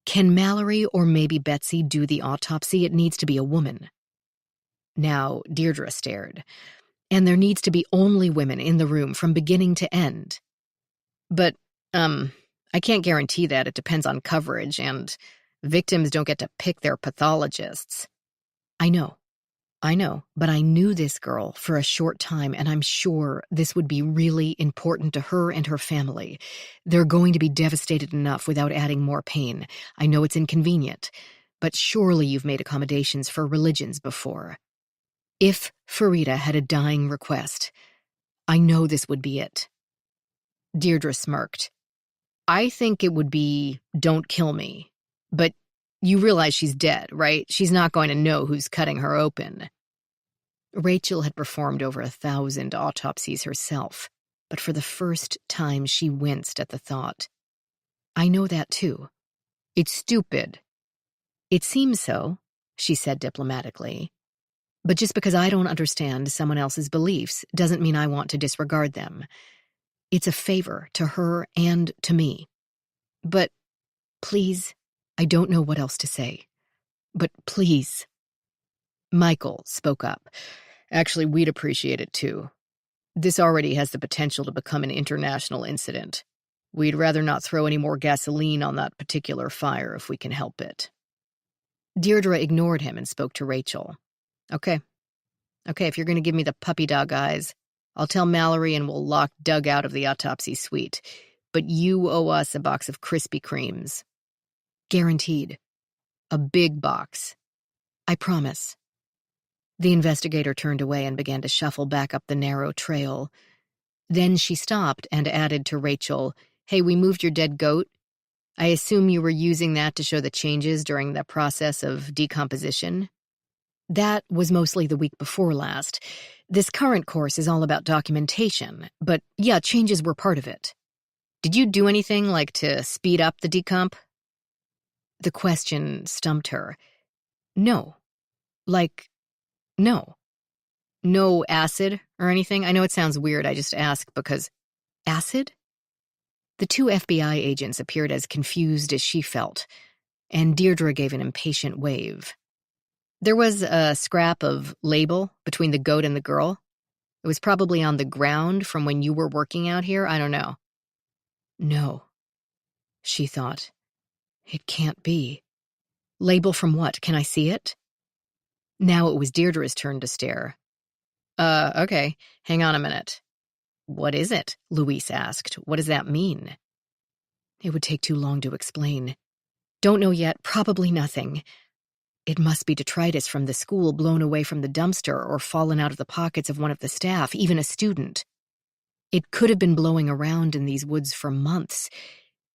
Can Mallory or maybe Betsy do the autopsy? It needs to be a woman." Now, Deirdre stared. "And there needs to be only women in the room from beginning to end." "But, I can't guarantee that. It depends on coverage, and victims don't get to pick their pathologists." I know, but I knew this girl for a short time, and I'm sure this would be really important to her and her family. They're going to be devastated enough without adding more pain. I know it's inconvenient, but surely you've made accommodations for religions before. If Farida had a dying request, I know this would be it." Deirdre smirked. "I think it would be, 'Don't kill me.' But you realize she's dead, right? She's not going to know who's cutting her open." Rachel had performed over 1,000 autopsies herself, but for the first time she winced at the thought. "I know that too. It's stupid." "It seems so," she said diplomatically. "But just because I don't understand someone else's beliefs doesn't mean I want to disregard them. It's a favor to her and to me. But please, I don't know what else to say. But please." Michael spoke up. "Actually, we'd appreciate it too. This already has the potential to become an international incident. We'd rather not throw any more gasoline on that particular fire if we can help it." Deirdre ignored him and spoke to Rachel. Okay, if you're going to give me the puppy dog eyes, I'll tell Mallory and we'll lock Doug out of the autopsy suite. But you owe us a box of Krispy Kremes." "Guaranteed. A big box. I promise." The investigator turned away and began to shuffle back up the narrow trail. Then she stopped and added to Rachel, "Hey, we moved your dead goat. I assume you were using that to show the changes during the process of decomposition?" "That was mostly the week before last. This current course is all about documentation, but yeah, changes were part of it." "Did you do anything, like to speed up the decomp?" The question stumped her. "No. Like, no. No acid or anything? I know it sounds weird, I just ask because—" "Acid?" The two FBI agents appeared as confused as she felt, and Deirdre gave an impatient wave. "There was a scrap of label between the goat and the girl. It was probably on the ground from when you were working out here. I don't know." "No," she thought. "It can't be. Label from what? Can I see it?" Now it was Deirdre's turn to stare. Okay. Hang on a minute." "What is it?" Louise asked. "What does that mean?" It would take too long to explain. "Don't know yet. Probably nothing. It must be detritus from the school blown away from the dumpster or fallen out of the pockets of one of the staff, even a student. It could have been blowing around in these woods for months.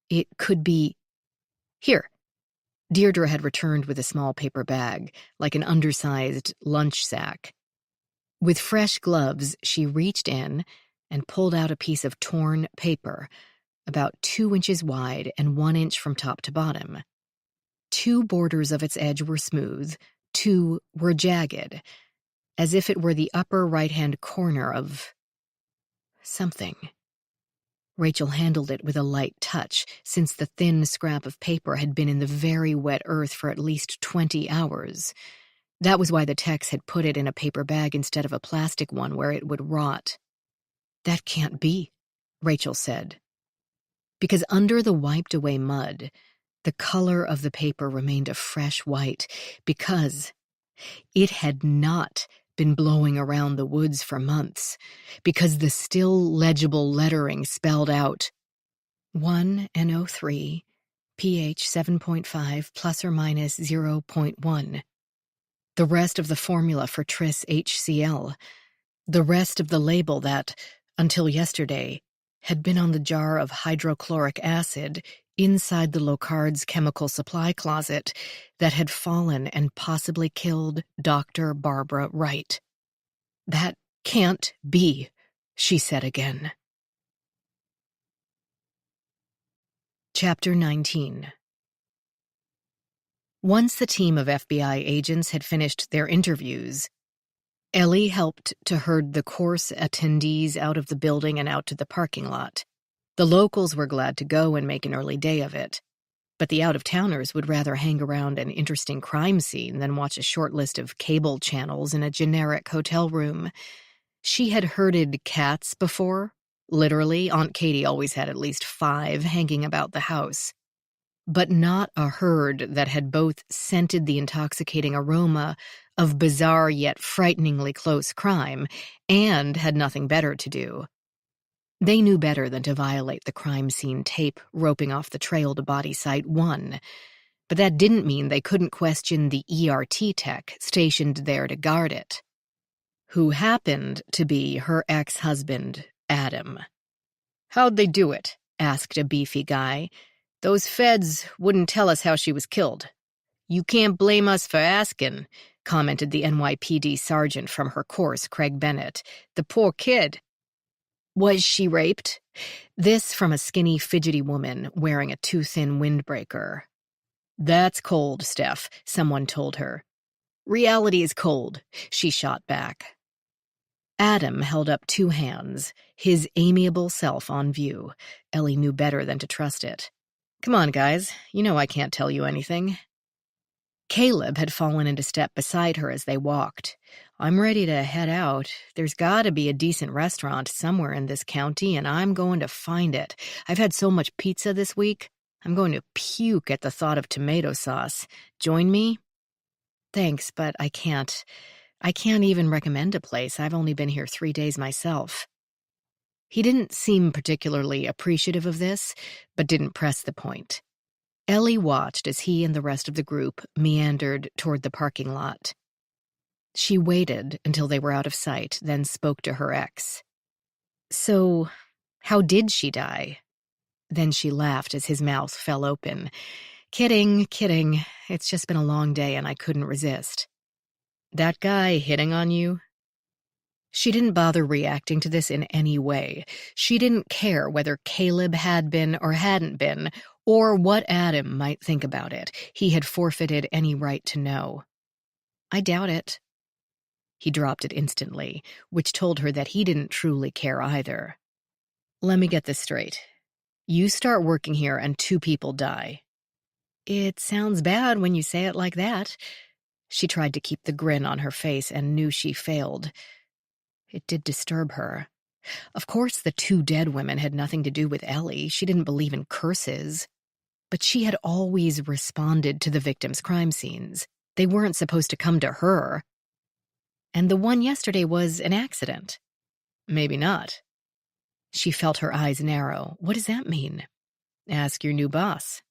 It could be—" "Here." Deirdre had returned with a small paper bag, like an undersized lunch sack. With fresh gloves, she reached in and pulled out a piece of torn paper, about 2 inches wide and 1 inch from top to bottom. 2 borders of its edge were smooth, 2 were jagged, as if it were the upper right-hand corner of something. Rachel handled it with a light touch, since the thin scrap of paper had been in the very wet earth for at least 20 hours. That was why the techs had put it in a paper bag instead of a plastic one where it would rot. "That can't be," Rachel said. Because under the wiped-away mud, the color of the paper remained a fresh white, because it had not been blowing around the woods for months, because the still legible lettering spelled out 1NO3, pH 7.5 plus or minus 0.1. The rest of the formula for tris HCl. The rest of the label that, until yesterday, had been on the jar of hydrochloric acid inside the Locard's chemical supply closet that had fallen and possibly killed Dr. Barbara Wright. "That can't be," she said again. Chapter 19. Once the team of FBI agents had finished their interviews, Ellie helped to herd the course attendees out of the building and out to the parking lot. The locals were glad to go and make an early day of it, but the out-of-towners would rather hang around an interesting crime scene than watch a short list of cable channels in a generic hotel room. She had herded cats before. Literally, Aunt Katie always had at least 5 hanging about the house. But not a herd that had both scented the intoxicating aroma of bizarre yet frighteningly close crime and had nothing better to do. They knew better than to violate the crime scene tape roping off the trail to body site 1, but that didn't mean they couldn't question the ERT tech stationed there to guard it, who happened to be her ex-husband, Adam. "How'd they do it?" asked a beefy guy. "Those feds wouldn't tell us how she was killed." "You can't blame us for asking," commented the NYPD sergeant from her course, Craig Bennett. "The poor kid." "Was she raped?" This from a skinny, fidgety woman wearing a too-thin windbreaker. "That's cold, Steph," someone told her. "Reality is cold," she shot back. Adam held up 2 hands, his amiable self on view. Ellie knew better than to trust it. "Come on, guys. You know I can't tell you anything." Caleb had fallen into step beside her as they walked. "I'm ready to head out. There's gotta be a decent restaurant somewhere in this county, and I'm going to find it. I've had so much pizza this week. I'm going to puke at the thought of tomato sauce. Join me?" "Thanks, but I can't. I can't even recommend a place. I've only been here 3 days myself." He didn't seem particularly appreciative of this, but didn't press the point. Ellie watched as he and the rest of the group meandered toward the parking lot. She waited until they were out of sight, then spoke to her ex. "So, how did she die?" Then she laughed as his mouth fell open. "Kidding, kidding. It's just been a long day and I couldn't resist." "That guy hitting on you?" She didn't bother reacting to this in any way. She didn't care whether Caleb had been or hadn't been, or what Adam might think about it. He had forfeited any right to know. "I doubt it." He dropped it instantly, which told her that he didn't truly care either. "Let me get this straight. You start working here and 2 people die." "It sounds bad when you say it like that." She tried to keep the grin on her face and knew she failed. It did disturb her. Of course the 2 dead women had nothing to do with Ellie. She didn't believe in curses. But she had always responded to the victims' crime scenes. They weren't supposed to come to her. And the one yesterday was an accident. Maybe not. She felt her eyes narrow. What does that mean? Ask your new boss.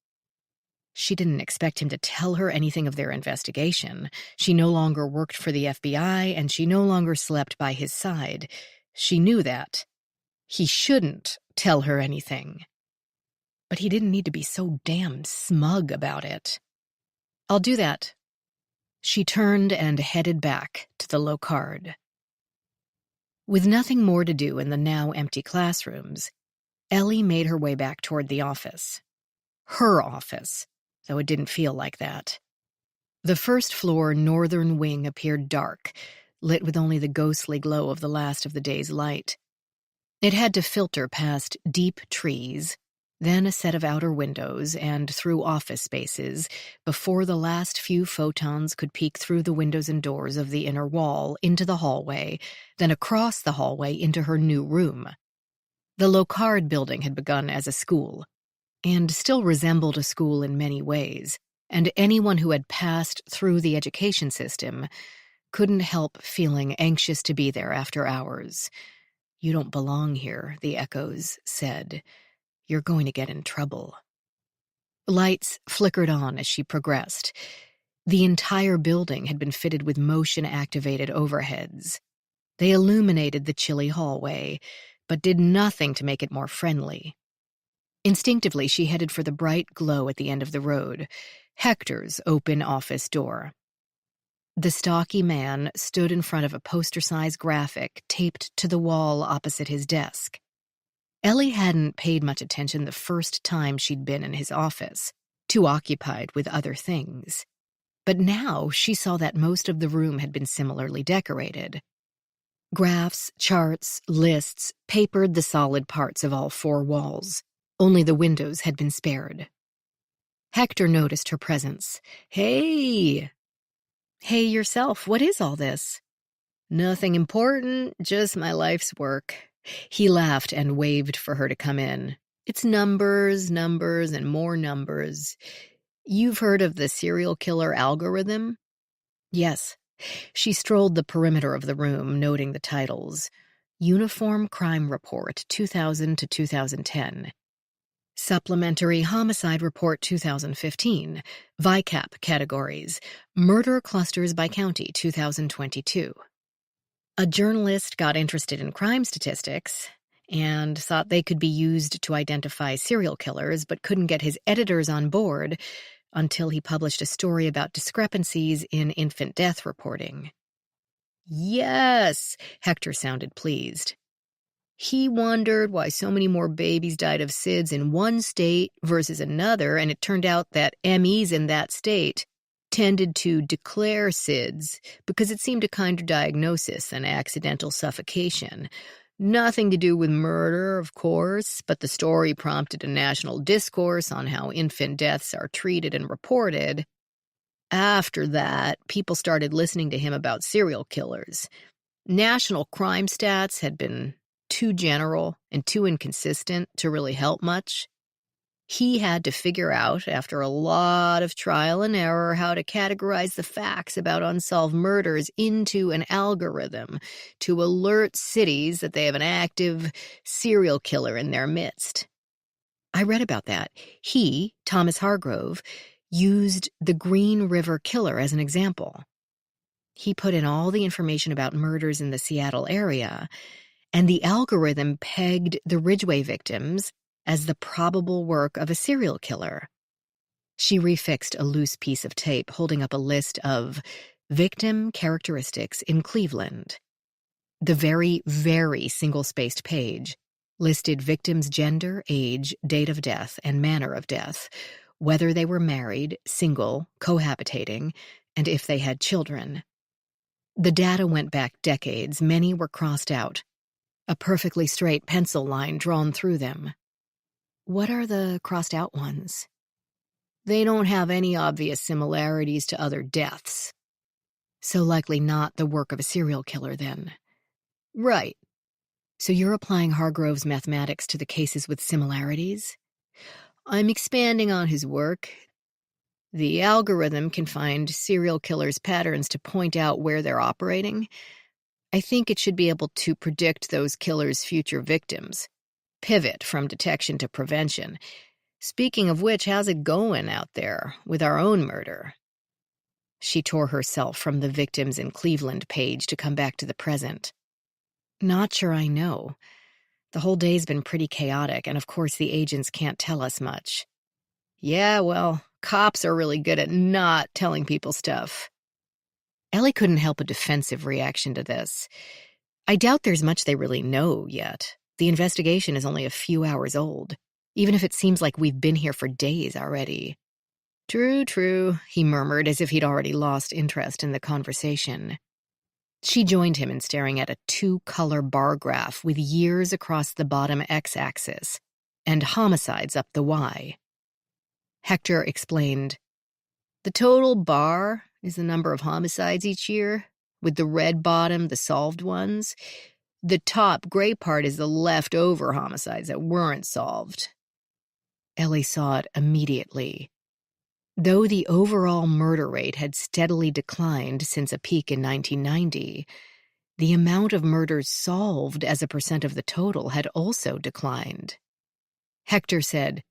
She didn't expect him to tell her anything of their investigation. She no longer worked for the FBI, and she no longer slept by his side. She knew that. He shouldn't tell her anything. But he didn't need to be so damn smug about it. "I'll do that." She turned and headed back to the Locard. With nothing more to do in the now empty classrooms, Ellie made her way back toward the office. Her office, though it didn't feel like that. The first-floor northern wing appeared dark, lit with only the ghostly glow of the last of the day's light. It had to filter past deep trees, then a set of outer windows and through office spaces before the last few photons could peek through the windows and doors of the inner wall into the hallway, then across the hallway into her new room. The Locard building had begun as a school, and still resembled a school in many ways, and anyone who had passed through the education system couldn't help feeling anxious to be there after hours. "You don't belong here," the echoes said. "You're going to get in trouble." Lights flickered on as she progressed. The entire building had been fitted with motion-activated overheads. They illuminated the chilly hallway, but did nothing to make it more friendly. Instinctively, she headed for the bright glow at the end of the road, Hector's open office door. The stocky man stood in front of a poster-sized graphic taped to the wall opposite his desk. Ellie hadn't paid much attention the first time she'd been in his office, too occupied with other things. But now she saw that most of the room had been similarly decorated. Graphs, charts, lists papered the solid parts of all four walls. Only the windows had been spared. Hector noticed her presence. "Hey!" "Hey yourself, what is all this?" "Nothing important, just my life's work." He laughed and waved for her to come in. "It's numbers, numbers, and more numbers. You've heard of the serial killer algorithm?" "Yes." She strolled the perimeter of the room, noting the titles. Uniform Crime Report, 2000 to 2010. Supplementary Homicide Report 2015, VICAP categories, Murder Clusters by County 2022. A journalist got interested in crime statistics and thought they could be used to identify serial killers, but couldn't get his editors on board until he published a story about discrepancies in infant death reporting. "Yes," Hector sounded pleased. He wondered why so many more babies died of SIDS in one state versus another, and it turned out that MEs in that state tended to declare SIDS because it seemed a kinder diagnosis than accidental suffocation. Nothing to do with murder, of course, but the story prompted a national discourse on how infant deaths are treated and reported. After that, people started listening to him about serial killers. National crime stats had been too general and too inconsistent to really help much. He had to figure out, after a lot of trial and error, how to categorize the facts about unsolved murders into an algorithm to alert cities that they have an active serial killer in their midst. I read about that. He, Thomas Hargrove, used the Green River Killer as an example. He put in all the information about murders in the Seattle area, and the algorithm pegged the Ridgeway victims as the probable work of a serial killer. She refixed a loose piece of tape holding up a list of victim characteristics in Cleveland. The very, very single-spaced page listed victims' gender, age, date of death, and manner of death, whether they were married, single, cohabitating, and if they had children. The data went back decades. Many were crossed out, a perfectly straight pencil line drawn through them. What are the crossed-out ones? They don't have any obvious similarities to other deaths. So likely not the work of a serial killer, then. Right. So you're applying Hargrove's mathematics to the cases with similarities? I'm expanding on his work. The algorithm can find serial killers' patterns to point out where they're operating. I think it should be able to predict those killers' future victims. Pivot from detection to prevention. Speaking of which, how's it going out there with our own murder? She tore herself from the victims in Cleveland page to come back to the present. Not sure I know. The whole day's been pretty chaotic, and of course the agents can't tell us much. Yeah, well, cops are really good at not telling people stuff. Ellie couldn't help a defensive reaction to this. I doubt there's much they really know yet. The investigation is only a few hours old, even if it seems like we've been here for days already. True, he murmured as if he'd already lost interest in the conversation. She joined him in staring at a two-color bar graph with years across the bottom x-axis and homicides up the y. Hector explained, "The total bar is the number of homicides each year, with the red bottom the solved ones. The top gray part is the leftover homicides that weren't solved." Ellie saw it immediately. Though the overall murder rate had steadily declined since a peak in 1990, the amount of murders solved as a percent of the total had also declined. Hector said,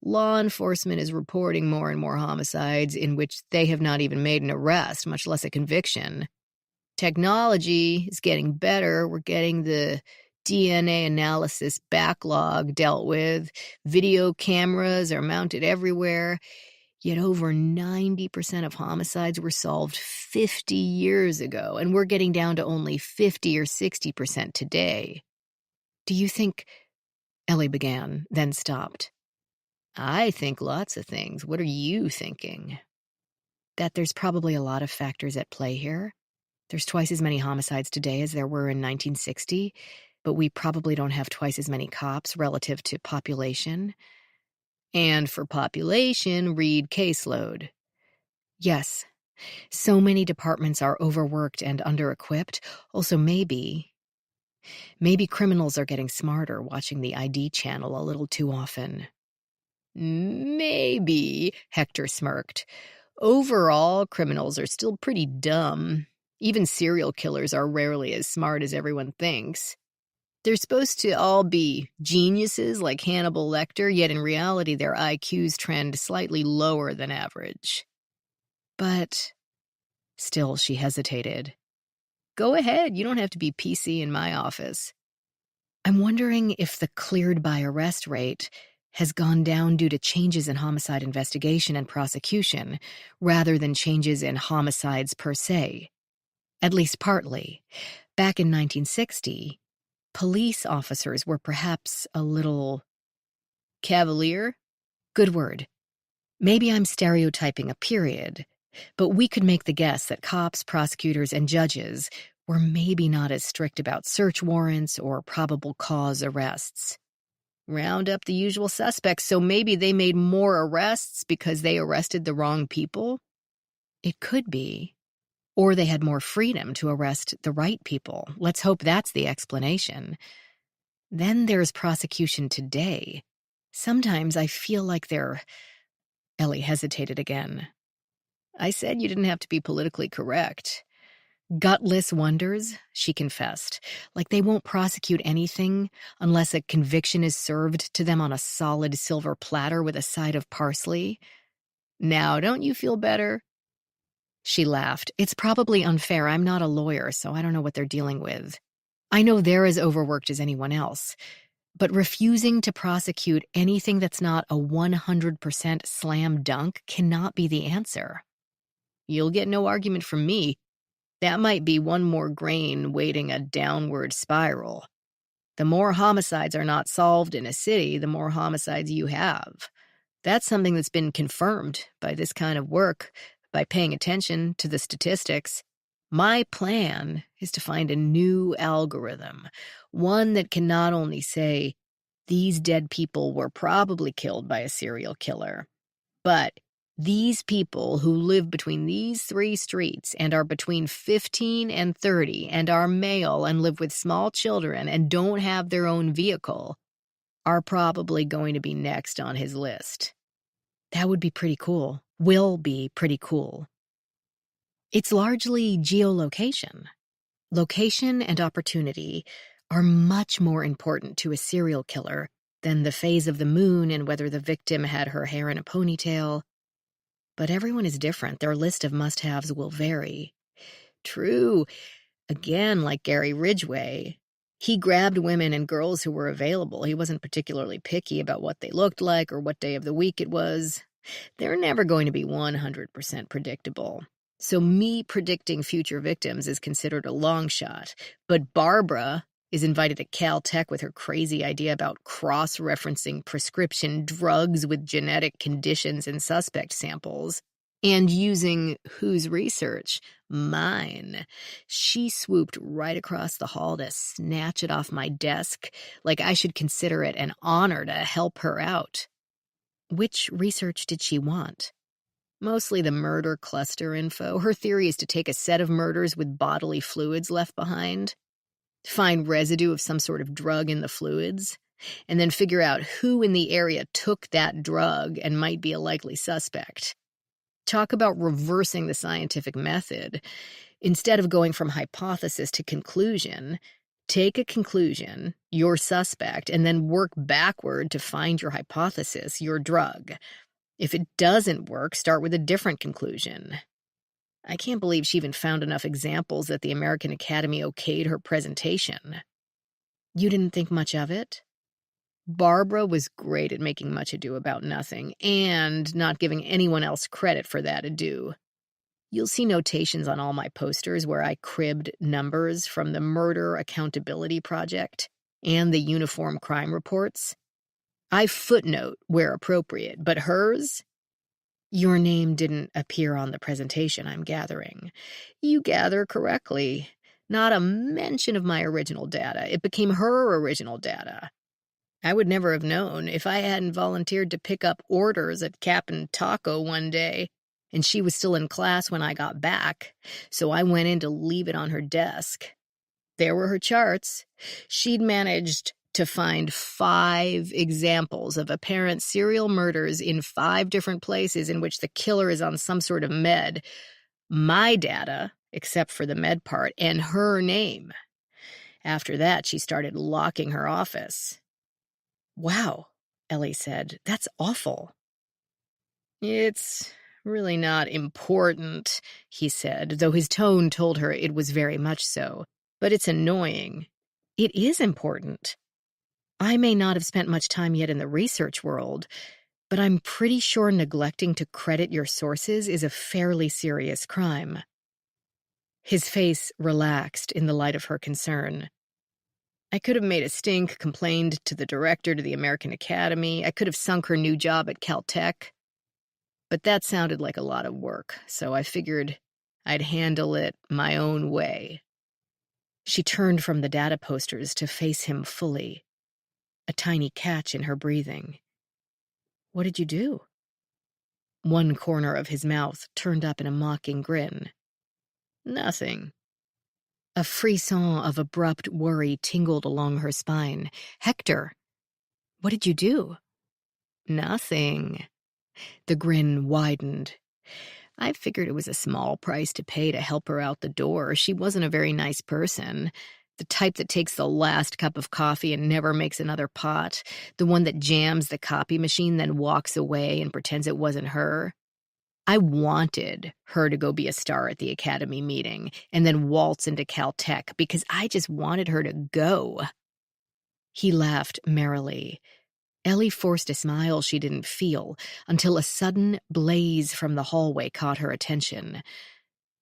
"Law enforcement is reporting more and more homicides in which they have not even made an arrest, much less a conviction. Technology is getting better. We're getting the DNA analysis backlog dealt with. Video cameras are mounted everywhere. Yet over 90% of homicides were solved 50 years ago, and we're getting down to only 50 or 60% today. Do you think—" Ellie began, then stopped. "I think lots of things. What are you thinking?" "That there's probably a lot of factors at play here. There's twice as many homicides today as there were in 1960, but we probably don't have twice as many cops relative to population." "And for population, read caseload." "Yes. So many departments are overworked and under-equipped. Also, maybe criminals are getting smarter, watching the ID channel a little too often." "Maybe," Hector smirked. "Overall, criminals are still pretty dumb. Even serial killers are rarely as smart as everyone thinks. They're supposed to all be geniuses like Hannibal Lecter, yet in reality their IQs trend slightly lower than average." "But—" Still, she hesitated. "Go ahead, you don't have to be PC in my office." "I'm wondering if the cleared by arrest rate has gone down due to changes in homicide investigation and prosecution, rather than changes in homicides per se. At least partly. Back in 1960, police officers were perhaps a little—" "Cavalier?" "Good word. Maybe I'm stereotyping a period, but we could make the guess that cops, prosecutors, and judges were maybe not as strict about search warrants or probable cause arrests. Round up the usual suspects, so maybe they made more arrests because they arrested the wrong people?" "It could be. Or they had more freedom to arrest the right people. Let's hope that's the explanation. Then there's prosecution today. Sometimes I feel like they're—" Ellie hesitated again. "I said you didn't have to be politically correct." "Gutless wonders," she confessed, "like they won't prosecute anything unless a conviction is served to them on a solid silver platter with a side of parsley. Now, don't you feel better?" She laughed. "It's probably unfair. I'm not a lawyer, so I don't know what they're dealing with. I know they're as overworked as anyone else. But refusing to prosecute anything that's not a 100% slam dunk cannot be the answer." "You'll get no argument from me. That might be one more grain weighting a downward spiral. The more homicides are not solved in a city, the more homicides you have. That's something that's been confirmed by this kind of work, by paying attention to the statistics. My plan is to find a new algorithm, one that can not only say, these dead people were probably killed by a serial killer, but these people who live between these three streets and are between 15 and 30 and are male and live with small children and don't have their own vehicle are probably going to be next on his list." "That would be pretty cool. Will be pretty cool." "It's largely geolocation. Location and opportunity are much more important to a serial killer than the phase of the moon and whether the victim had her hair in a ponytail. But everyone is different. Their list of must-haves will vary." "True. Again, like Gary Ridgway. He grabbed women and girls who were available. He wasn't particularly picky about what they looked like or what day of the week it was. They're never going to be 100% predictable. So me predicting future victims is considered a long shot. But Barbara is invited to Caltech with her crazy idea about cross-referencing prescription drugs with genetic conditions in suspect samples. And using whose research? Mine. She swooped right across the hall to snatch it off my desk, like I should consider it an honor to help her out. Which research did she want? Mostly the murder cluster info. Her theory is to take a set of murders with bodily fluids left behind, find residue of some sort of drug in the fluids, and then figure out who in the area took that drug and might be a likely suspect. Talk about reversing the scientific method. Instead of going from hypothesis to conclusion, take a conclusion, your suspect, and then work backward to find your hypothesis, your drug. If it doesn't work, start with a different conclusion. I can't believe she even found enough examples that the American Academy okayed her presentation. You didn't think much of it? Barbara was great at making much ado about nothing, and not giving anyone else credit for that ado. You'll see notations on all my posters where I cribbed numbers from the Murder Accountability Project and the Uniform Crime Reports. I footnote where appropriate, but hers? Your name didn't appear on the presentation, I'm gathering. You gather correctly. Not a mention of my original data. It became her original data. I would never have known if I hadn't volunteered to pick up orders at Cap'n Taco one day, and she was still in class when I got back, so I went in to leave it on her desk. There were her charts. She'd managed to find 5 examples of apparent serial murders in 5 different places in which the killer is on some sort of med. My data, except for the med part, and her name. After that, she started locking her office. Wow, Ellie said. That's awful. It's really not important, he said, though his tone told her it was very much so. But it's annoying. It is important. I may not have spent much time yet in the research world, but I'm pretty sure neglecting to credit your sources is a fairly serious crime. His face relaxed in the light of her concern. I could have made a stink, complained to the director to the American Academy. I could have sunk her new job at Caltech. But that sounded like a lot of work, so I figured I'd handle it my own way. She turned from the data posters to face him fully, a tiny catch in her breathing. What did you do? One corner of his mouth turned up in a mocking grin. Nothing. A frisson of abrupt worry tingled along her spine. Hector, what did you do? Nothing. The grin widened. I figured it was a small price to pay to help her out the door. She wasn't a very nice person. The type that takes the last cup of coffee and never makes another pot. The one that jams the copy machine, then walks away and pretends it wasn't her. I wanted her to go be a star at the Academy meeting and then waltz into Caltech because I just wanted her to go. He laughed merrily. Ellie forced a smile she didn't feel until a sudden blaze from the hallway caught her attention.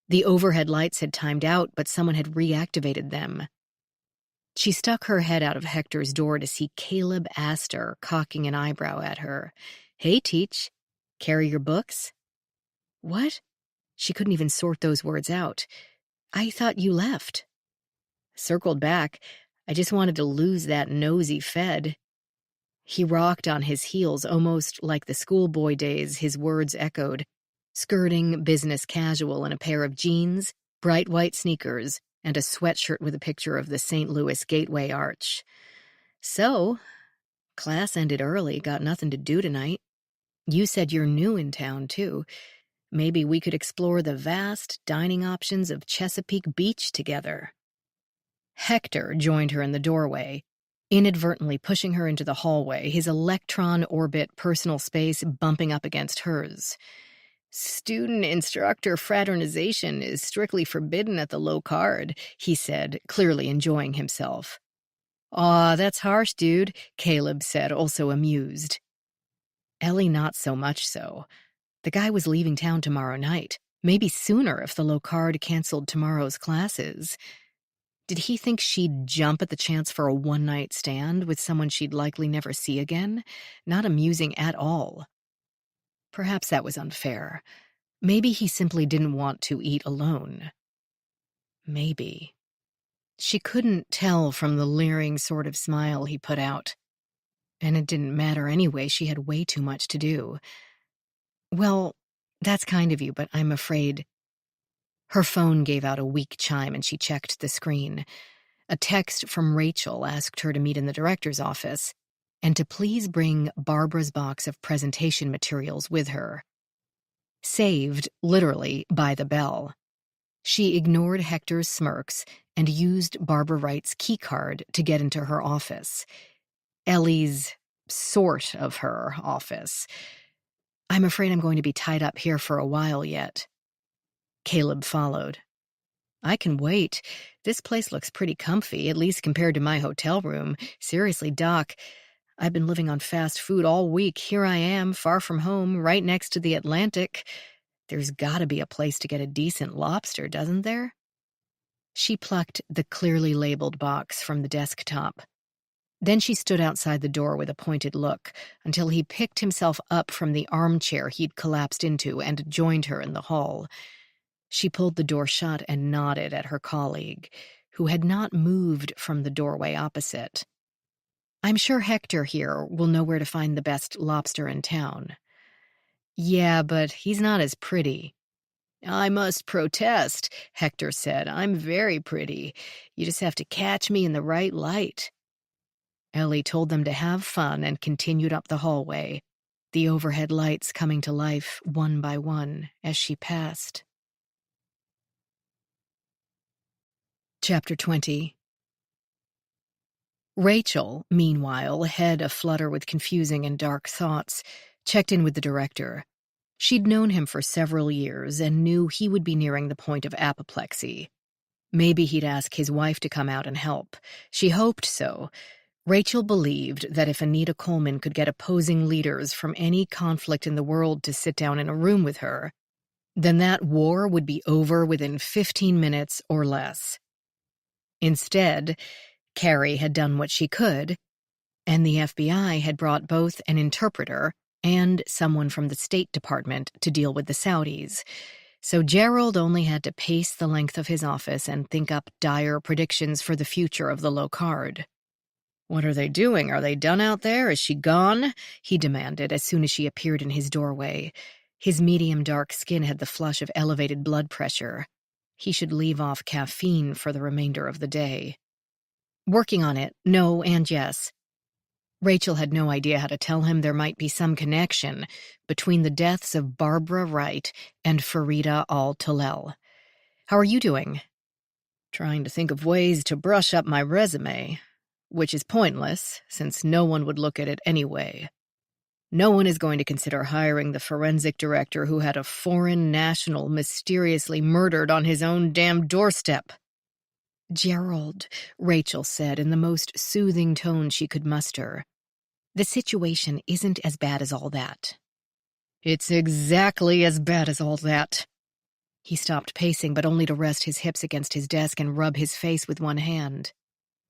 The overhead lights had timed out, but someone had reactivated them. She stuck her head out of Hector's door to see Caleb Astor cocking an eyebrow at her. Hey, Teach. Carry your books? What? She couldn't even sort those words out. I thought you left. Circled back. I just wanted to lose that nosy Fed. He rocked on his heels almost like the schoolboy days his words echoed, skirting business casual in a pair of jeans, bright white sneakers, and a sweatshirt with a picture of the St. Louis Gateway Arch. So, class ended early, got nothing to do tonight. You said you're new in town, too. Maybe we could explore the vast dining options of Chesapeake Beach together. Hector joined her in the doorway, inadvertently pushing her into the hallway, his electron orbit personal space bumping up against hers. Student-instructor fraternization is strictly forbidden at the low card, he said, clearly enjoying himself. Aw, that's harsh, dude, Caleb said, also amused. Ellie not so much so. The guy was leaving town tomorrow night, maybe sooner if the low card canceled tomorrow's classes. Did he think she'd jump at the chance for a one-night stand with someone she'd likely never see again? Not amusing at all. Perhaps that was unfair. Maybe he simply didn't want to eat alone. Maybe. She couldn't tell from the leering sort of smile he put out. And it didn't matter anyway, she had way too much to do. Well, that's kind of you, but I'm afraid. Her phone gave out a weak chime and she checked the screen. A text from Rachel asked her to meet in the director's office and to please bring Barbara's box of presentation materials with her. Saved, literally, by the bell. She ignored Hector's smirks and used Barbara Wright's keycard to get into her office. Ellie's sort of her office. I'm afraid I'm going to be tied up here for a while yet. Caleb followed. I can wait. This place looks pretty comfy, at least compared to my hotel room. Seriously, Doc, I've been living on fast food all week. Here I am, far from home, right next to the Atlantic. There's gotta be a place to get a decent lobster, doesn't there? She plucked the clearly labeled box from the desktop. Then she stood outside the door with a pointed look until he picked himself up from the armchair he'd collapsed into and joined her in the hall. She pulled the door shut and nodded at her colleague, who had not moved from the doorway opposite. I'm sure Hector here will know where to find the best lobster in town. Yeah, but he's not as pretty. I must protest, Hector said. I'm very pretty. You just have to catch me in the right light. Ellie told them to have fun and continued up the hallway, the overhead lights coming to life one by one as she passed. Chapter 20. Rachel, meanwhile, head aflutter with confusing and dark thoughts, checked in with the director. She'd known him for several years and knew he would be nearing the point of apoplexy. Maybe he'd ask his wife to come out and help. She hoped so. Rachel believed that if Anita Coleman could get opposing leaders from any conflict in the world to sit down in a room with her, then that war would be over within 15 minutes or less. Instead, Carrie had done what she could, and the FBI had brought both an interpreter and someone from the State Department to deal with the Saudis. So Gerald only had to pace the length of his office and think up dire predictions for the future of the Locard. What are they doing? Are they done out there? Is she gone? He demanded as soon as she appeared in his doorway. His medium-dark skin had the flush of elevated blood pressure. He should leave off caffeine for the remainder of the day. Working on it, no and yes. Rachel had no idea how to tell him there might be some connection between the deaths of Barbara Wright and Farida Al-Talel. How are you doing? Trying to think of ways to brush up my resume, which is pointless, since no one would look at it anyway. No one is going to consider hiring the forensic director who had a foreign national mysteriously murdered on his own damn doorstep. Gerald, Rachel said in the most soothing tone she could muster. The situation isn't as bad as all that. It's exactly as bad as all that. He stopped pacing, but only to rest his hips against his desk and rub his face with one hand.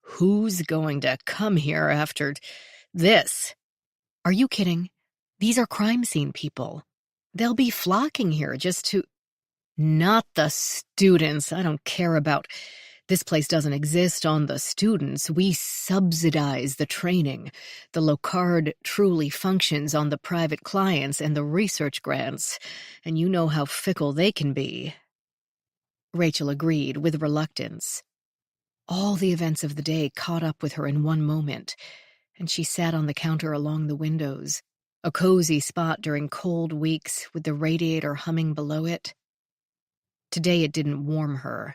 Who's going to come here after this? Are you kidding? These are crime scene people. They'll be flocking here just to... Not the students. I don't care about... This place doesn't exist on the students. We subsidize the training. The Locard truly functions on the private clients and the research grants, and you know how fickle they can be. Rachel agreed with reluctance. All the events of the day caught up with her in one moment, and she sat on the counter along the windows, a cozy spot during cold weeks with the radiator humming below it. Today it didn't warm her.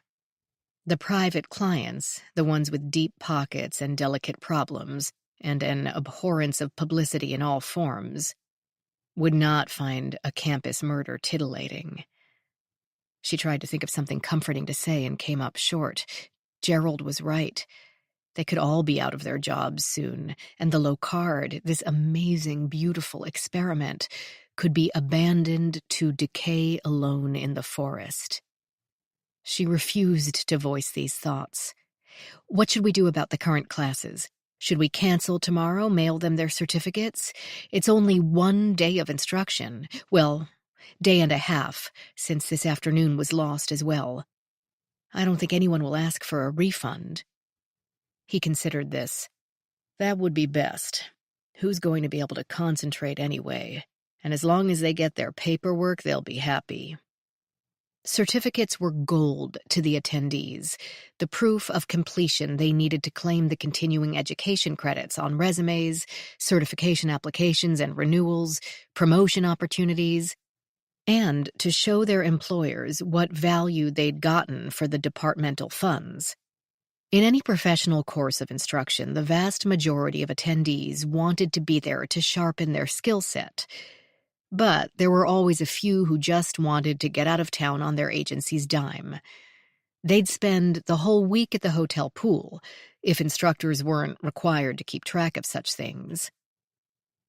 The private clients, the ones with deep pockets and delicate problems, and an abhorrence of publicity in all forms, would not find a campus murder titillating. She tried to think of something comforting to say and came up short. Gerald was right. They could all be out of their jobs soon, and the Locard, this amazing, beautiful experiment, could be abandoned to decay alone in the forest. She refused to voice these thoughts. What should we do about the current classes? Should we cancel tomorrow, mail them their certificates? It's only one day of instruction. Well, Day and a half, since this afternoon was lost as well. I don't think anyone will ask for a refund. He considered this. That would be best. Who's going to be able to concentrate anyway? And as long as they get their paperwork, they'll be happy. Certificates were gold to the attendees, the proof of completion they needed to claim the continuing education credits on resumes, certification applications and renewals, promotion opportunities, and to show their employers what value they'd gotten for the departmental funds. In any professional course of instruction, the vast majority of attendees wanted to be there to sharpen their skill set. But there were always a few who just wanted to get out of town on their agency's dime. They'd spend the whole week at the hotel pool, if instructors weren't required to keep track of such things.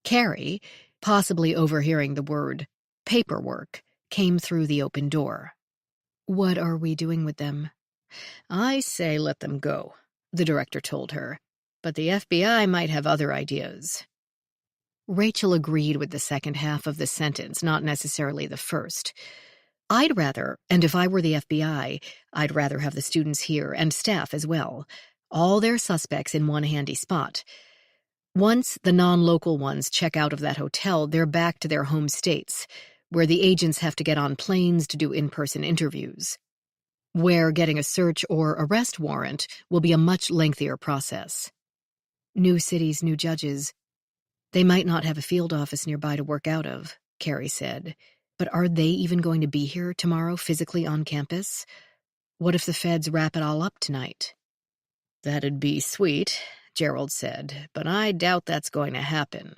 Carrie, possibly overhearing the word paperwork, came through the open door. "What are we doing with them?" "I say let them go," the director told her, "but the FBI might have other ideas." Rachel agreed with the second half of the sentence, not necessarily the first. "I'd rather, and if I were the FBI, I'd rather have the students here, and staff as well. All their suspects in one handy spot. Once the non-local ones check out of that hotel, they're back to their home states, where the agents have to get on planes to do in-person interviews, where getting a search or arrest warrant will be a much lengthier process. New cities, new judges. They might not have a field office nearby to work out of," Carrie said. "But are they even going to be here tomorrow physically on campus? What if the feds wrap it all up tonight?" "That'd be sweet," Gerald said, "but I doubt that's going to happen.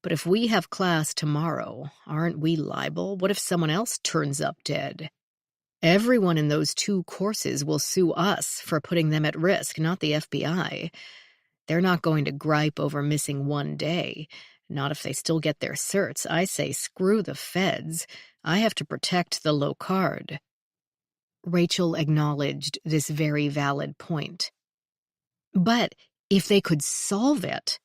But if we have class tomorrow, aren't we liable? What if someone else turns up dead? Everyone in those 2 courses will sue us for putting them at risk, not the FBI. They're not going to gripe over missing 1 day. Not if they still get their certs. I say screw the feds. I have to protect the low card." Rachel acknowledged this very valid point. But if they could solve it?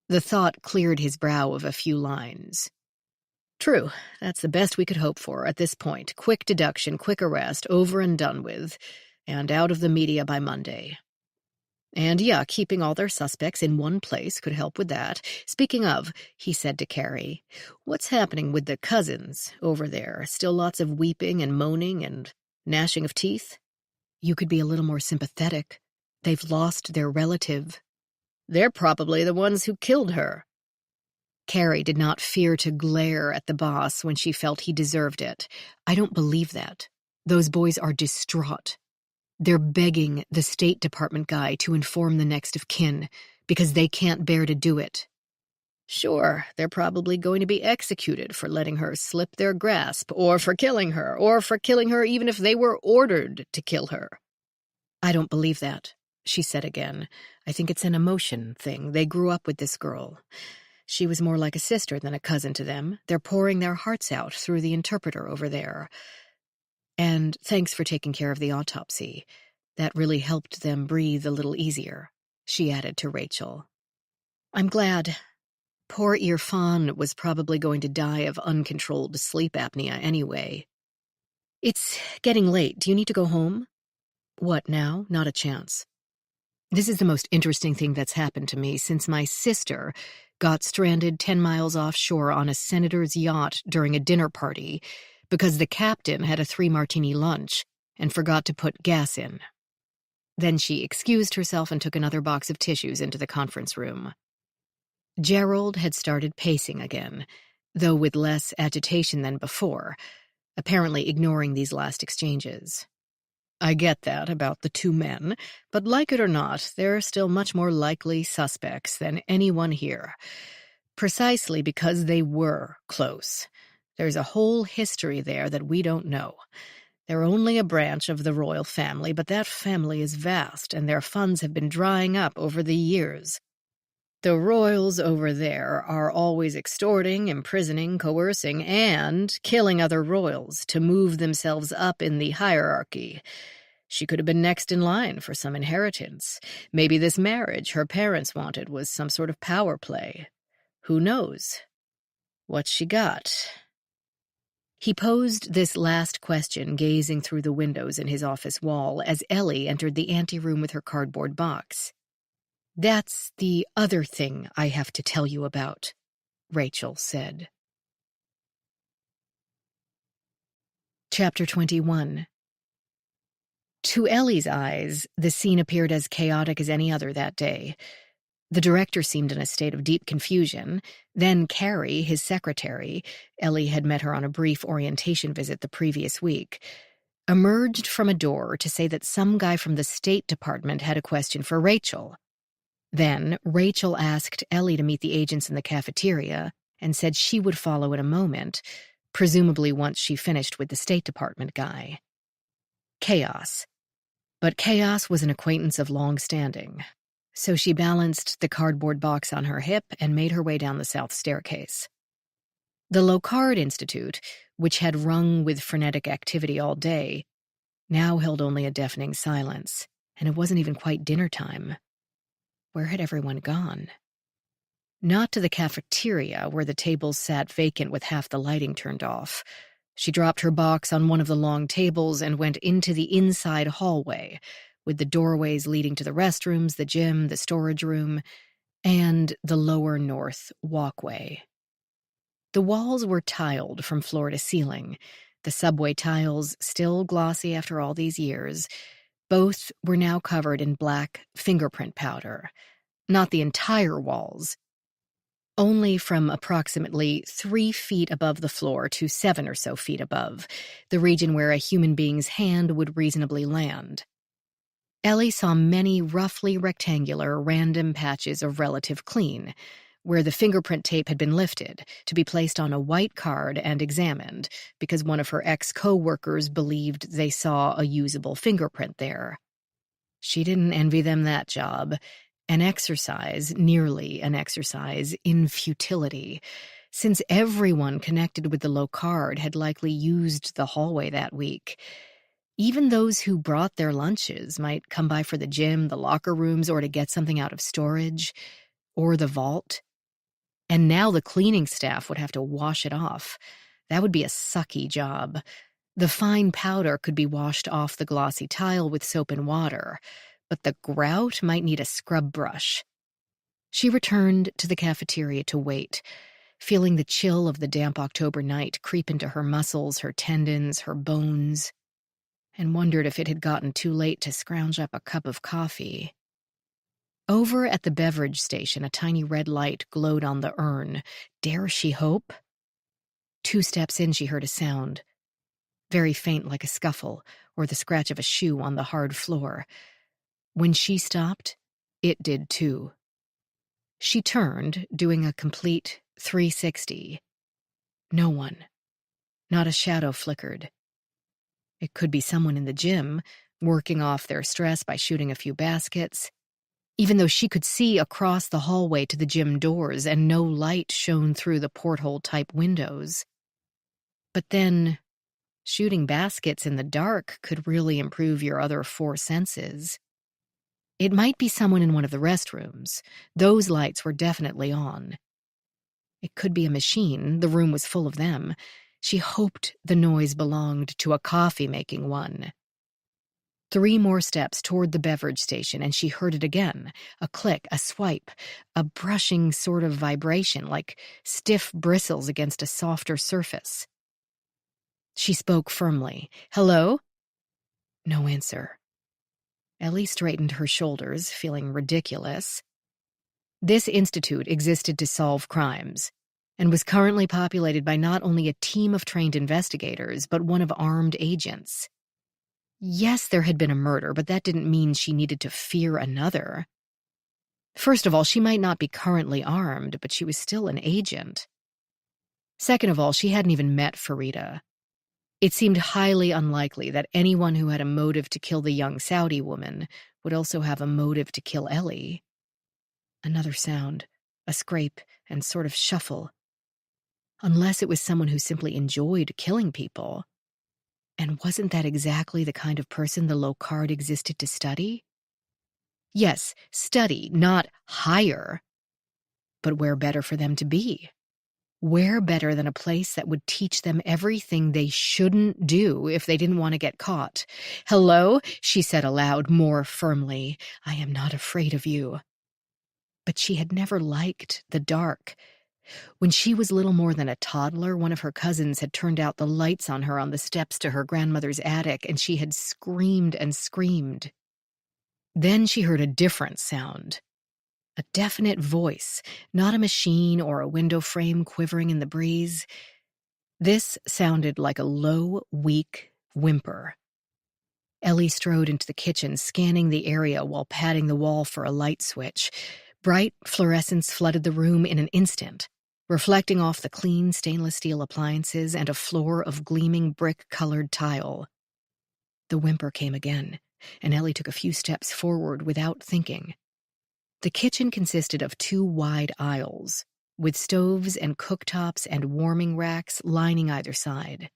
The thought cleared his brow of a few lines. "True, that's the best we could hope for at this point. Quick deduction, quick arrest, over and done with, and out of the media by Monday. And yeah, keeping all their suspects in one place could help with that. Speaking of," he said to Carrie, "what's happening with the cousins over there? Still lots of weeping and moaning and gnashing of teeth?" "You could be a little more sympathetic. They've lost their relative." "They're probably the ones who killed her." Carrie did not fear to glare at the boss when she felt he deserved it. "I don't believe that. Those boys are distraught. They're begging the State Department guy to inform the next of kin, because they can't bear to do it." "Sure, they're probably going to be executed for letting her slip their grasp, or for killing her even if they were ordered to kill her." "I don't believe that," she said again. "I think it's an emotion thing. They grew up with this girl. She was more like a sister than a cousin to them. They're pouring their hearts out through the interpreter over there. And thanks for taking care of the autopsy. That really helped them breathe a little easier," she added to Rachel. "I'm glad. Poor Irfan was probably going to die of uncontrolled sleep apnea anyway. It's getting late. Do you need to go home?" "What now? Not a chance. This is the most interesting thing that's happened to me since my sister got stranded 10 miles offshore on a senator's yacht during a dinner party because the captain had a 3-martini lunch and forgot to put gas in." Then she excused herself and took another box of tissues into the conference room. Gerald had started pacing again, though with less agitation than before, apparently ignoring these last exchanges. "I get that about the 2 men, but like it or not, they're still much more likely suspects than anyone here. Precisely because they were close. There's a whole history there that we don't know. They're only a branch of the royal family, but that family is vast, and their funds have been drying up over the years. The royals over there are always extorting, imprisoning, coercing, and killing other royals to move themselves up in the hierarchy. She could have been next in line for some inheritance. Maybe this marriage her parents wanted was some sort of power play. Who knows? What's she got?" He posed this last question, gazing through the windows in his office wall, as Ellie entered the anteroom with her cardboard box. "That's the other thing I have to tell you about," Rachel said. Chapter 21. To Ellie's eyes, the scene appeared as chaotic as any other that day. The director seemed in a state of deep confusion. Then Carrie, his secretary — Ellie had met her on a brief orientation visit the previous week — emerged from a door to say that some guy from the State Department had a question for Rachel. Then Rachel asked Ellie to meet the agents in the cafeteria and said she would follow in a moment, presumably once she finished with the State Department guy. Chaos. But chaos was an acquaintance of long standing, so she balanced the cardboard box on her hip and made her way down the south staircase. The Locard Institute, which had rung with frenetic activity all day, now held only a deafening silence, and it wasn't even quite dinner time. Where had everyone gone? Not to the cafeteria, where the tables sat vacant with half the lighting turned off. She dropped her box on one of the long tables and went into the inside hallway, with the doorways leading to the restrooms, the gym, the storage room, and the lower north walkway. The walls were tiled from floor to ceiling, the subway tiles still glossy after all these years. Both were now covered in black fingerprint powder. Not the entire walls. Only from approximately 3 feet above the floor to 7 or so feet above, the region where a human being's hand would reasonably land. Ellie saw many roughly rectangular, random patches of relative clean, where the fingerprint tape had been lifted to be placed on a white card and examined because one of her ex-co-workers believed they saw a usable fingerprint there. She didn't envy them that job. Nearly an exercise in futility, since everyone connected with the Locard had likely used the hallway that week. Even those who brought their lunches might come by for the gym, the locker rooms, or to get something out of storage, or the vault. And now the cleaning staff would have to wash it off. That would be a sucky job. The fine powder could be washed off the glossy tile with soap and water, but the grout might need a scrub brush. She returned to the cafeteria to wait, feeling the chill of the damp October night creep into her muscles, her tendons, her bones, and wondered if it had gotten too late to scrounge up a cup of coffee. Over at the beverage station, a tiny red light glowed on the urn. Dare she hope? 2 steps in, she heard a sound, very faint, like a scuffle or the scratch of a shoe on the hard floor. When she stopped, it did too. She turned, doing a complete 360. No one. Not a shadow flickered. It could be someone in the gym, working off their stress by shooting a few baskets. Even though she could see across the hallway to the gym doors and no light shone through the porthole-type windows. But then, shooting baskets in the dark could really improve your other 4 senses. It might be someone in one of the restrooms. Those lights were definitely on. It could be a machine. The room was full of them. She hoped the noise belonged to a coffee-making one. 3 more steps toward the beverage station, and she heard it again. A click, a swipe, a brushing sort of vibration, like stiff bristles against a softer surface. She spoke firmly. "Hello?" No answer. Ellie straightened her shoulders, feeling ridiculous. This institute existed to solve crimes, and was currently populated by not only a team of trained investigators, but one of armed agents. Yes, there had been a murder, but that didn't mean she needed to fear another. First of all, she might not be currently armed, but she was still an agent. Second of all, she hadn't even met Farida. It seemed highly unlikely that anyone who had a motive to kill the young Saudi woman would also have a motive to kill Ellie. Another sound, a scrape and sort of shuffle. Unless it was someone who simply enjoyed killing people. And wasn't that exactly the kind of person the Locard existed to study? Yes, study, not hire. But where better for them to be? Where better than a place that would teach them everything they shouldn't do if they didn't want to get caught? "Hello," she said aloud, more firmly. "I am not afraid of you." But she had never liked the dark. When she was little more than a toddler, one of her cousins had turned out the lights on her on the steps to her grandmother's attic, and she had screamed and screamed. Then she heard a different sound. A definite voice, not a machine or a window frame quivering in the breeze. This sounded like a low, weak whimper. Ellie strode into the kitchen, scanning the area while patting the wall for a light switch. Bright fluorescence flooded the room in an instant, reflecting off the clean stainless steel appliances and a floor of gleaming brick-colored tile. The whimper came again, and Ellie took a few steps forward without thinking. The kitchen consisted of 2 wide aisles, with stoves and cooktops and warming racks lining either side.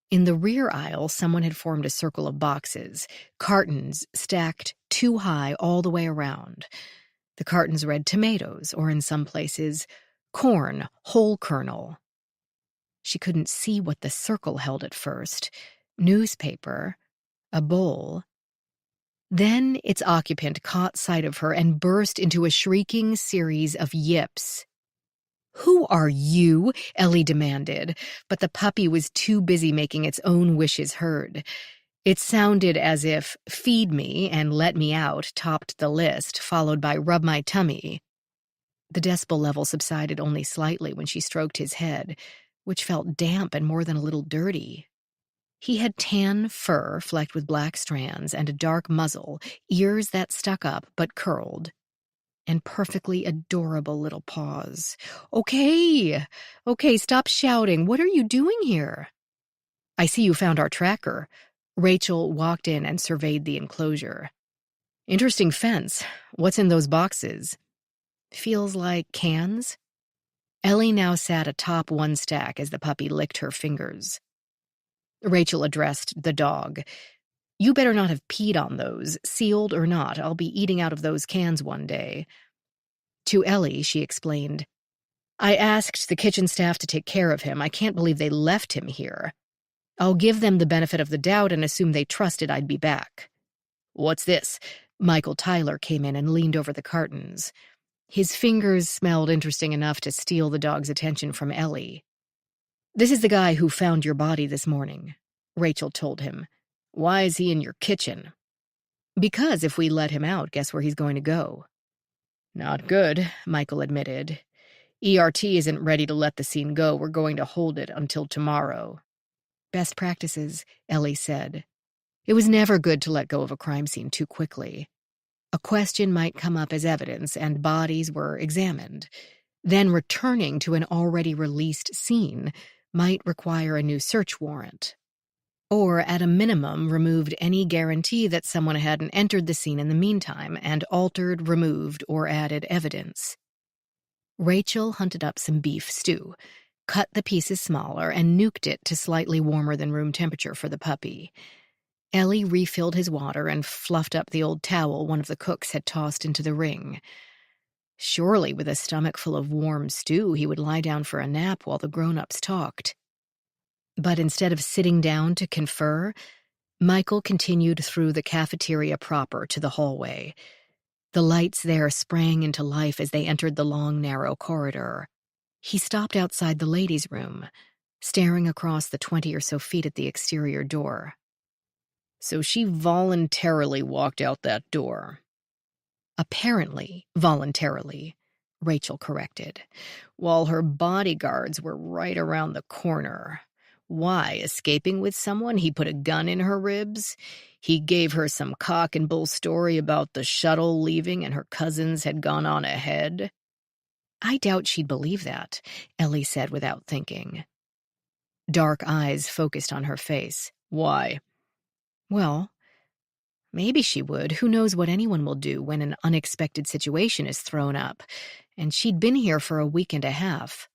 In the rear aisle, someone had formed a circle of boxes, cartons stacked 2 high all the way around. The cartons read tomatoes, or in some places, corn, whole kernel. She couldn't see what the circle held at first. Newspaper, a bowl. Then its occupant caught sight of her and burst into a shrieking series of yips. "Who are you?" Ellie demanded, but the puppy was too busy making its own wishes heard. It sounded as if "feed me" and "let me out" topped the list, followed by "rub my tummy." The decibel level subsided only slightly when she stroked his head, which felt damp and more than a little dirty. He had tan fur flecked with black strands and a dark muzzle, ears that stuck up but curled, and perfectly adorable little paws. Okay, stop shouting. What are you doing here?" "I see you found our tracker." Rachel walked in and surveyed the enclosure. "Interesting fence. What's in those boxes?" "Feels like cans." Ellie now sat atop one stack as the puppy licked her fingers. Rachel addressed the dog. "You better not have peed on those, sealed or not. I'll be eating out of those cans one day." To Ellie, she explained, "I asked the kitchen staff to take care of him. I can't believe they left him here. I'll give them the benefit of the doubt and assume they trusted I'd be back." "What's this?" Michael Tyler came in and leaned over the cartons. His fingers smelled interesting enough to steal the dog's attention from Ellie. "This is the guy who found your body this morning," Rachel told him. "Why is he in your kitchen?" "Because if we let him out, guess where he's going to go?" "Not good," Michael admitted. "ERT isn't ready to let the scene go. We're going to hold it until tomorrow." "Best practices," Ellie said. It was never good to let go of a crime scene too quickly. A question might come up as evidence, and bodies were examined. Then returning to an already released scene might require a new search warrant. Or, at a minimum, removed any guarantee that someone hadn't entered the scene in the meantime and altered, removed, or added evidence. Rachel hunted up some beef stew, cut the pieces smaller, and nuked it to slightly warmer than room temperature for the puppy. Ellie refilled his water and fluffed up the old towel one of the cooks had tossed into the ring. Surely, with a stomach full of warm stew, he would lie down for a nap while the grown-ups talked. But instead of sitting down to confer, Michael continued through the cafeteria proper to the hallway. The lights there sprang into life as they entered the long, narrow corridor. He stopped outside the ladies' room, staring across the 20 or so feet at the exterior door. "So she voluntarily walked out that door." "Apparently voluntarily," Rachel corrected, "while her bodyguards were right around the corner. Why, escaping with someone? He put a gun in her ribs? He gave her some cock and bull story about the shuttle leaving and her cousins had gone on ahead?" "I doubt she'd believe that," Ellie said without thinking. Dark eyes focused on her face. "Why?" "Well, maybe she would. Who knows what anyone will do when an unexpected situation is thrown up? And she'd been here for a week and a half."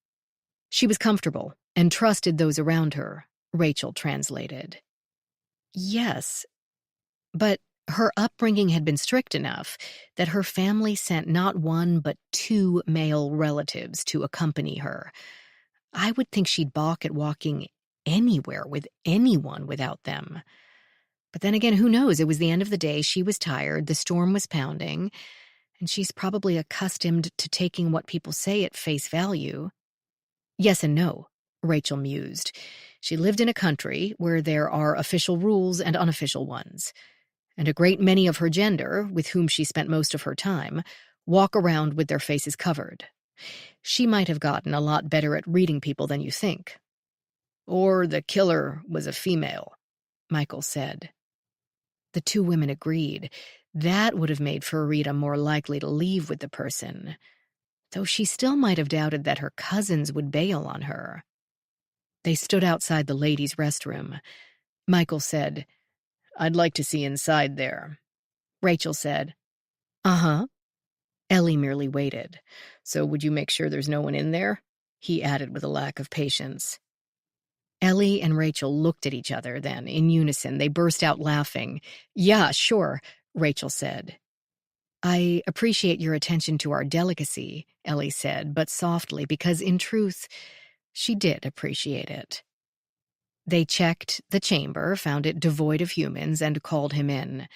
"She was comfortable and trusted those around her," Rachel translated. "Yes, but her upbringing had been strict enough that her family sent not one but 2 male relatives to accompany her. I would think she'd balk at walking anywhere with anyone without them. But then again, who knows? It was the end of the day, she was tired, the storm was pounding, and she's probably accustomed to taking what people say at face value. Yes and no, Rachel mused. She lived in a country where there are official rules and unofficial ones, and a great many of her gender, with whom she spent most of her time, walk around with their faces covered. She might have gotten a lot better at reading people than you think. Or the killer was a female, Michael said. The two women agreed. That would have made Farida more likely to leave with the person, though she still might have doubted that her cousins would bail on her. They stood outside the ladies' restroom. Michael said, "I'd like to see inside there." Rachel said, "Uh-huh." Ellie merely waited. "So would you make sure there's no one in there?" he added with a lack of patience. Ellie and Rachel looked at each other, then, in unison, they burst out laughing. "Yeah, sure," Rachel said. "I appreciate your attention to our delicacy," Ellie said, but softly, because in truth, she did appreciate it. They checked the chamber, found it devoid of humans, and called him in.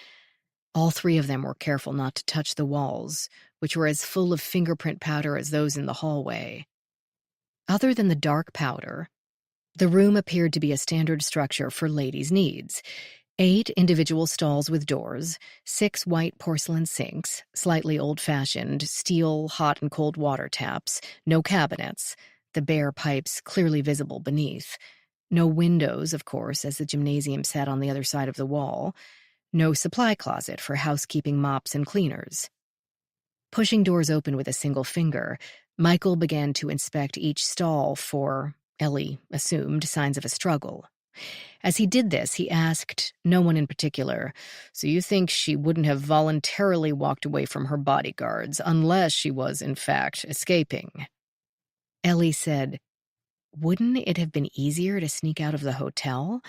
All three of them were careful not to touch the walls, which were as full of fingerprint powder as those in the hallway. Other than the dark powder, the room appeared to be a standard structure for ladies' needs. 8 individual stalls with doors, 6 white porcelain sinks, slightly old-fashioned, steel hot and cold water taps, no cabinets, the bare pipes clearly visible beneath, no windows, of course, as the gymnasium sat on the other side of the wall, no supply closet for housekeeping mops and cleaners. Pushing doors open with a single finger, Michael began to inspect each stall for, Ellie assumed, signs of a struggle. As he did this, he asked no one in particular, "So you think she wouldn't have voluntarily walked away from her bodyguards unless she was, in fact, escaping?" Ellie said, "Wouldn't it have been easier to sneak out of the hotel?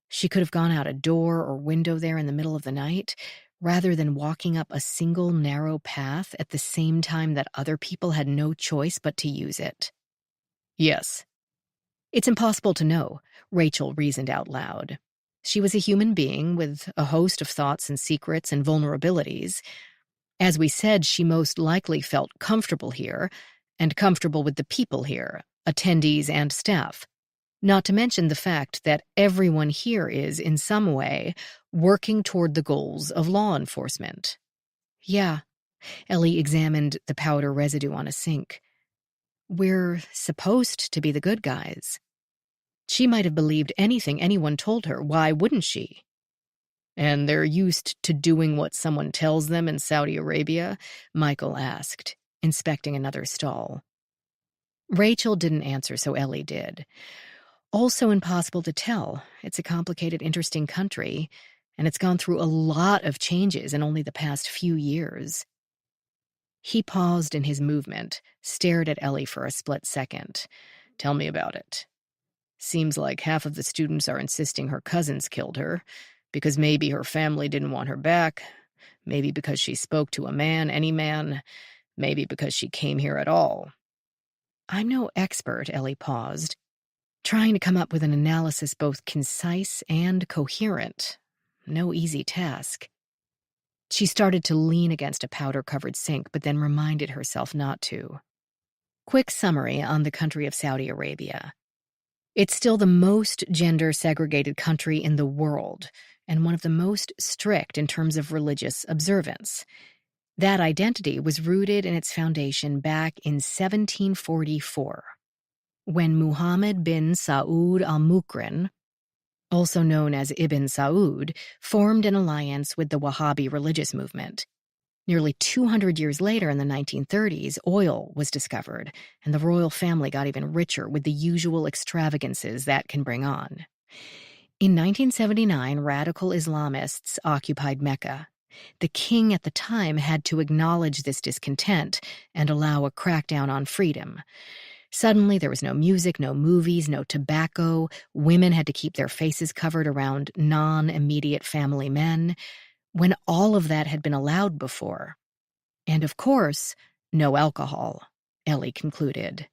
She could have gone out a door or window there in the middle of the night, rather than walking up a single narrow path at the same time that other people had no choice but to use it." "Yes." "It's impossible to know," Rachel reasoned out loud. She was a human being with a host of thoughts and secrets and vulnerabilities. As we said, she most likely felt comfortable here, and comfortable with the people here, attendees and staff. Not to mention the fact that everyone here is, in some way, working toward the goals of law enforcement. Yeah, Ellie examined the powder residue on a sink. We're supposed to be the good guys. She might have believed anything anyone told her. Why wouldn't she? "And they're used to doing what someone tells them in Saudi Arabia?" Michael asked, inspecting another stall. Rachel didn't answer, so Ellie did. "Also impossible to tell. It's a complicated, interesting country, and it's gone through a lot of changes in only the past few years." He paused in his movement, stared at Ellie for a split second. "Tell me about it." "Seems like half of the students are insisting her cousins killed her, because maybe her family didn't want her back, maybe because she spoke to a man, any man, maybe because she came here at all." "I'm no expert," Ellie paused, trying to come up with an analysis both concise and coherent. No easy task. She started to lean against a powder-covered sink, but then reminded herself not to. Quick summary on the country of Saudi Arabia. It's still the most gender-segregated country in the world, and one of the most strict in terms of religious observance. That identity was rooted in its foundation back in 1744, when Muhammad bin Saud al-Mukrin, also known as Ibn Saud, formed an alliance with the Wahhabi religious movement. Nearly 200 years later, in the 1930s, oil was discovered, and the royal family got even richer with the usual extravagances that can bring on. In 1979, radical Islamists occupied Mecca. The king at the time had to acknowledge this discontent and allow a crackdown on freedom. Suddenly, there was no music, no movies, no tobacco. Women had to keep their faces covered around non-immediate family men, when all of that had been allowed before. And of course, no alcohol, Ellie concluded.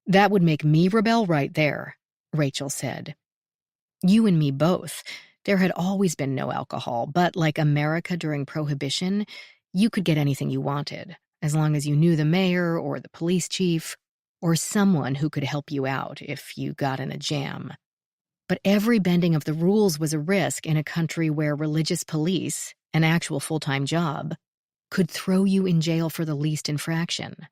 That would make me rebel right there, Rachel said. You and me both. There had always been no alcohol, but like America during Prohibition, you could get anything you wanted, as long as you knew the mayor or the police chief, or someone who could help you out if you got in a jam. But every bending of the rules was a risk in a country where religious police, an actual full-time job, could throw you in jail for the least infraction.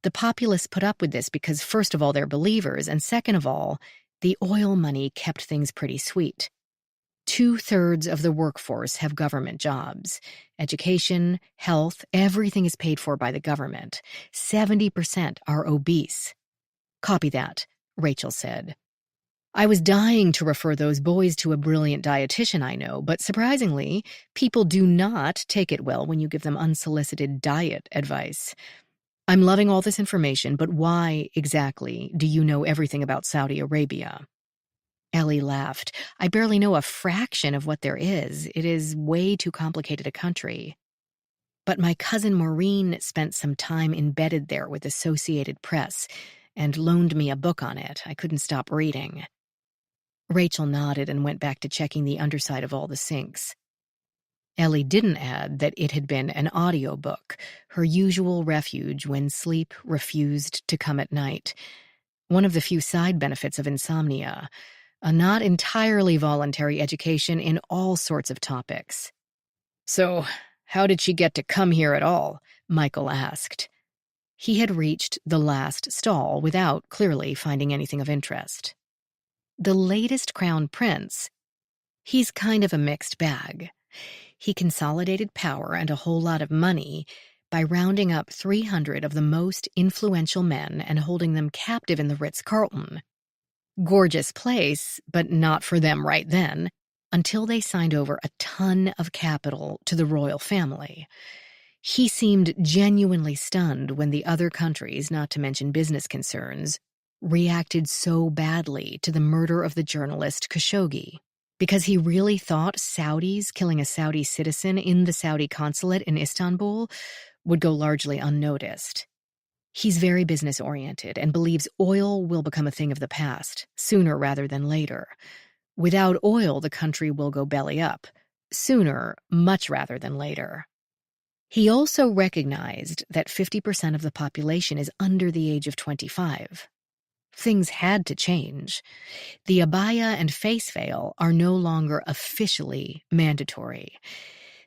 The populace put up with this because, first of all, they're believers, and second of all, the oil money kept things pretty sweet. 2/3 of the workforce have government jobs. Education, health, everything is paid for by the government. 70% are obese. Copy that, Rachel said. I was dying to refer those boys to a brilliant dietitian I know, but surprisingly, people do not take it well when you give them unsolicited diet advice. I'm loving all this information, but why exactly do you know everything about Saudi Arabia? Ellie laughed. I barely know a fraction of what there is. It is way too complicated a country. But my cousin Maureen spent some time embedded there with Associated Press and loaned me a book on it. I couldn't stop reading. Rachel nodded and went back to checking the underside of all the sinks. Ellie didn't add that it had been an audiobook, her usual refuge when sleep refused to come at night. One of the few side benefits of insomnia, a not entirely voluntary education in all sorts of topics. So, how did she get to come here at all? Michael asked. He had reached the last stall without clearly finding anything of interest. The latest crown prince, he's kind of a mixed bag. He consolidated power and a whole lot of money by rounding up 300 of the most influential men and holding them captive in the Ritz-Carlton. Gorgeous place, but not for them right then, until they signed over a ton of capital to the royal family. He seemed genuinely stunned when the other countries, not to mention business concerns, reacted so badly to the murder of the journalist Khashoggi, because he really thought Saudis killing a Saudi citizen in the Saudi consulate in Istanbul would go largely unnoticed. He's very business-oriented and believes oil will become a thing of the past, sooner rather than later. Without oil, the country will go belly up, sooner, much rather than later. He also recognized that 50% of the population is under the age of 25. Things had to change. The abaya and face veil are no longer officially mandatory.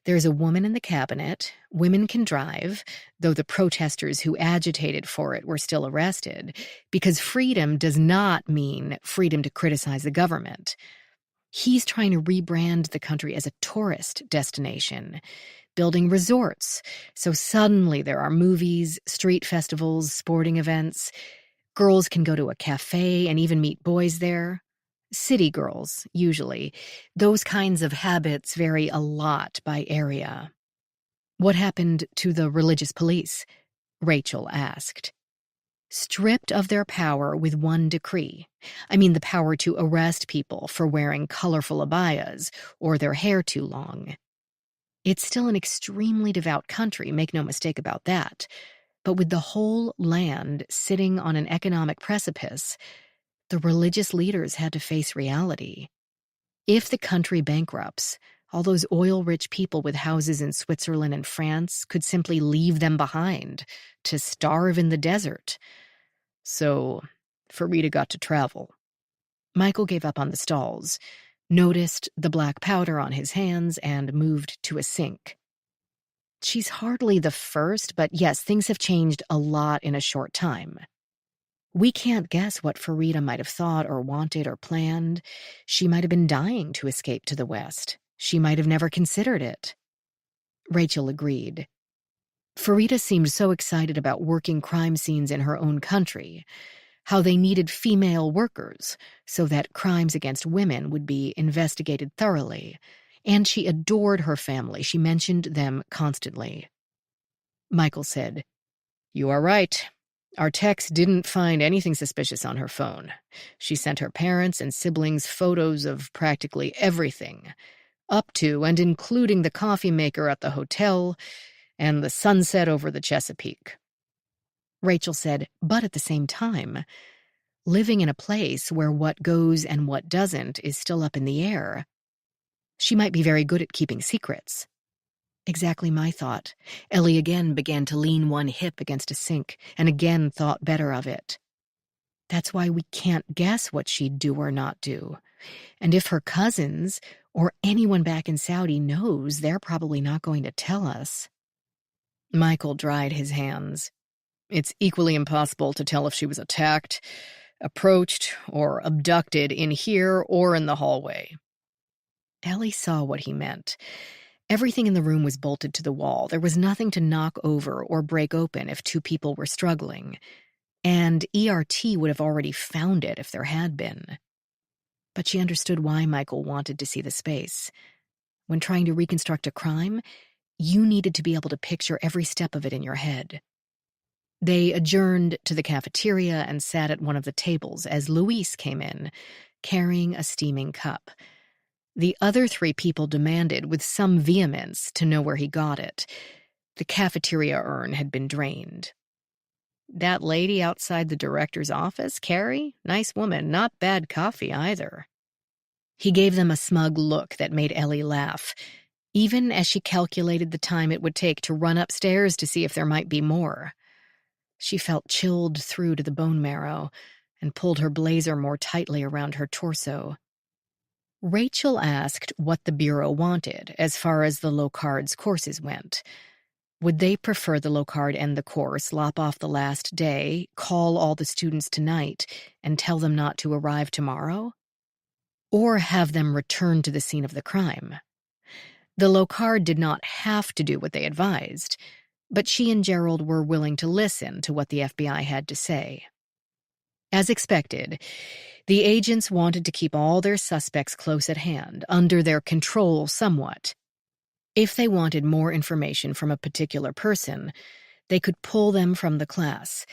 There's a woman in the cabinet, women can drive, though the protesters who agitated for it were still arrested, because freedom does not mean freedom to criticize the government. He's trying to rebrand the country as a tourist destination, building resorts, so suddenly there are movies, street festivals, sporting events. Girls can go to a cafe and even meet boys there. City girls, usually. Those kinds of habits vary a lot by area. What happened to the religious police? Rachel asked. Stripped of their power with one decree. I mean the power to arrest people for wearing colorful abayas or their hair too long. It's still an extremely devout country, make no mistake about that. But with the whole land sitting on an economic precipice, the religious leaders had to face reality. If the country bankrupts, all those oil-rich people with houses in Switzerland and France could simply leave them behind to starve in the desert. So, Farida got to travel. Michael gave up on the stalls, noticed the black powder on his hands, and moved to a sink. She's hardly the first, but yes, things have changed a lot in a short time. We can't guess what Farida might have thought or wanted or planned. She might have been dying to escape to the West. She might have never considered it. Rachel agreed. Farida seemed so excited about working crime scenes in her own country, how they needed female workers so that crimes against women would be investigated thoroughly. And she adored her family. She mentioned them constantly. Michael said, "You are right. Our techs didn't find anything suspicious on her phone. She sent her parents and siblings photos of practically everything, up to and including the coffee maker at the hotel and the sunset over the Chesapeake." Rachel said, but at the same time, living in a place where what goes and what doesn't is still up in the air. She might be very good at keeping secrets. Exactly my thought. Ellie again began to lean one hip against a sink, and again thought better of it. That's why we can't guess what she'd do or not do. And if her cousins or anyone back in Saudi knows, they're probably not going to tell us. Michael dried his hands. It's equally impossible to tell if she was attacked, approached, or abducted in here or in the hallway. Ellie saw what he meant. Everything in the room was bolted to the wall. There was nothing to knock over or break open if two people were struggling. And ERT would have already found it if there had been. But she understood why Michael wanted to see the space. When trying to reconstruct a crime, you needed to be able to picture every step of it in your head. They adjourned to the cafeteria and sat at one of the tables as Luis came in, carrying a steaming cup. The other three people demanded with some vehemence to know where he got it. The cafeteria urn had been drained. That lady outside the director's office, Carrie? Nice woman, not bad coffee either. He gave them a smug look that made Ellie laugh, even as she calculated the time it would take to run upstairs to see if there might be more. She felt chilled through to the bone marrow and pulled her blazer more tightly around her torso. Rachel asked what the Bureau wanted as far as the Locard's courses went. Would they prefer the Locard end the course, lop off the last day, call all the students tonight, and tell them not to arrive tomorrow? Or have them return to the scene of the crime? The Locard did not have to do what they advised, but she and Gerald were willing to listen to what the FBI had to say. As expected, the agents wanted to keep all their suspects close at hand, under their control somewhat. If they wanted more information from a particular person, they could pull them from the class,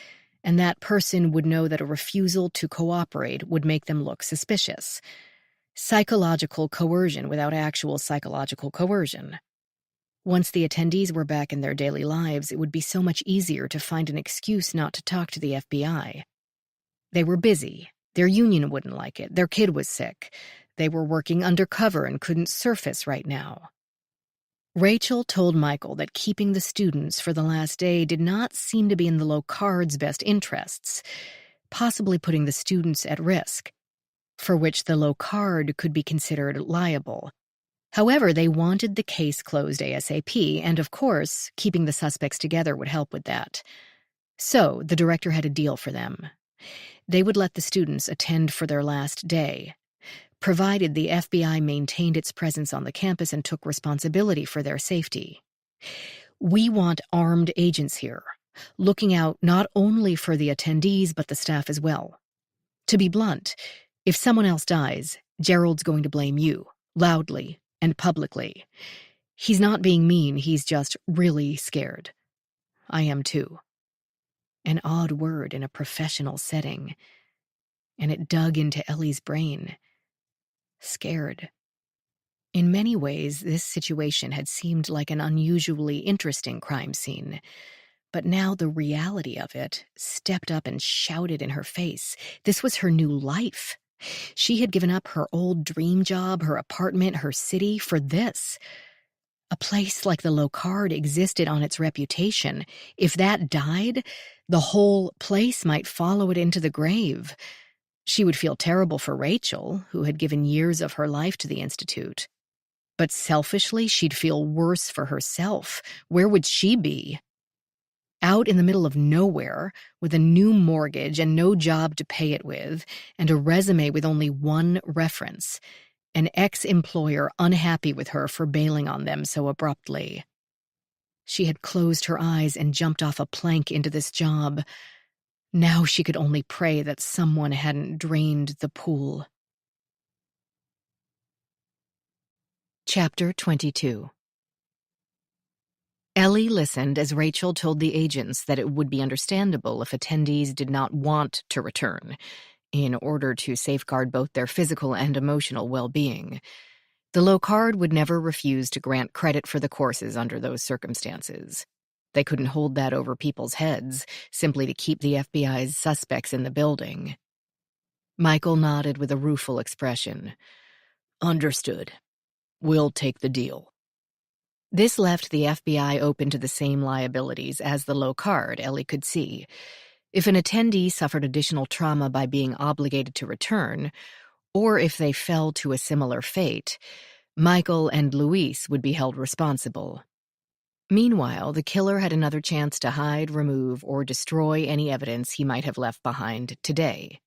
and that person would know that a refusal to cooperate would make them look suspicious. Psychological coercion without actual psychological coercion. Once the attendees were back in their daily lives, it would be so much easier to find an excuse not to talk to the FBI. They were busy. Their union wouldn't like it. Their kid was sick. They were working undercover and couldn't surface right now. Rachel told Michael that keeping the students for the last day did not seem to be in the Locard's best interests, possibly putting the students at risk, for which the Locard could be considered liable. However, they wanted the case closed ASAP, and of course, keeping the suspects together would help with that. So, the director had a deal for them. They would let the students attend for their last day, provided the FBI maintained its presence on the campus and took responsibility for their safety. We want armed agents here, looking out not only for the attendees but the staff as well. To be blunt, if someone else dies, Gerald's going to blame you, loudly and publicly. He's not being mean, he's just really scared. I am too. An odd word in a professional setting, and it dug into Ellie's brain. Scared. In many ways, this situation had seemed like an unusually interesting crime scene, but now the reality of it stepped up and shouted in her face. This was her new life. She had given up her old dream job, her apartment, her city for this. A place like the Locard existed on its reputation. If that died, the whole place might follow it into the grave. She would feel terrible for Rachel, who had given years of her life to the Institute. But selfishly, she'd feel worse for herself. Where would she be? Out in the middle of nowhere, with a new mortgage and no job to pay it with, and a resume with only one reference. An ex-employer unhappy with her for bailing on them so abruptly. She had closed her eyes and jumped off a plank into this job. Now she could only pray that someone hadn't drained the pool. Chapter 22. Ellie listened as Rachel told the agents that it would be understandable if attendees did not want to return, in order to safeguard both their physical and emotional well-being. The Locard would never refuse to grant credit for the courses under those circumstances. They couldn't hold that over people's heads, simply to keep the FBI's suspects in the building. Michael nodded with a rueful expression. Understood. We'll take the deal. This left the FBI open to the same liabilities as the low card, Ellie could see. If an attendee suffered additional trauma by being obligated to return, or if they fell to a similar fate, Michael and Luis would be held responsible. Meanwhile, the killer had another chance to hide, remove, or destroy any evidence he might have left behind today.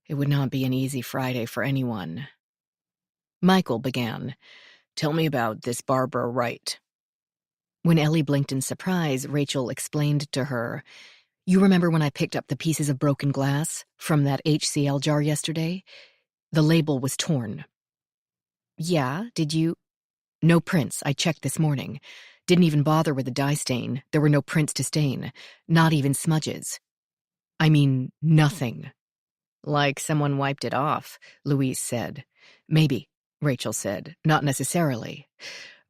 It would not be an easy Friday for anyone. Michael began. Tell me about this Barbara Wright. When Ellie blinked in surprise, Rachel explained to her, You remember when I picked up the pieces of broken glass from that HCl jar yesterday? The label was torn. Yeah, did you? No prints, I checked this morning. Didn't even bother with the dye stain. There were no prints to stain. Not even smudges. I mean, nothing. Like someone wiped it off, Louise said. Maybe, Rachel said. Not necessarily.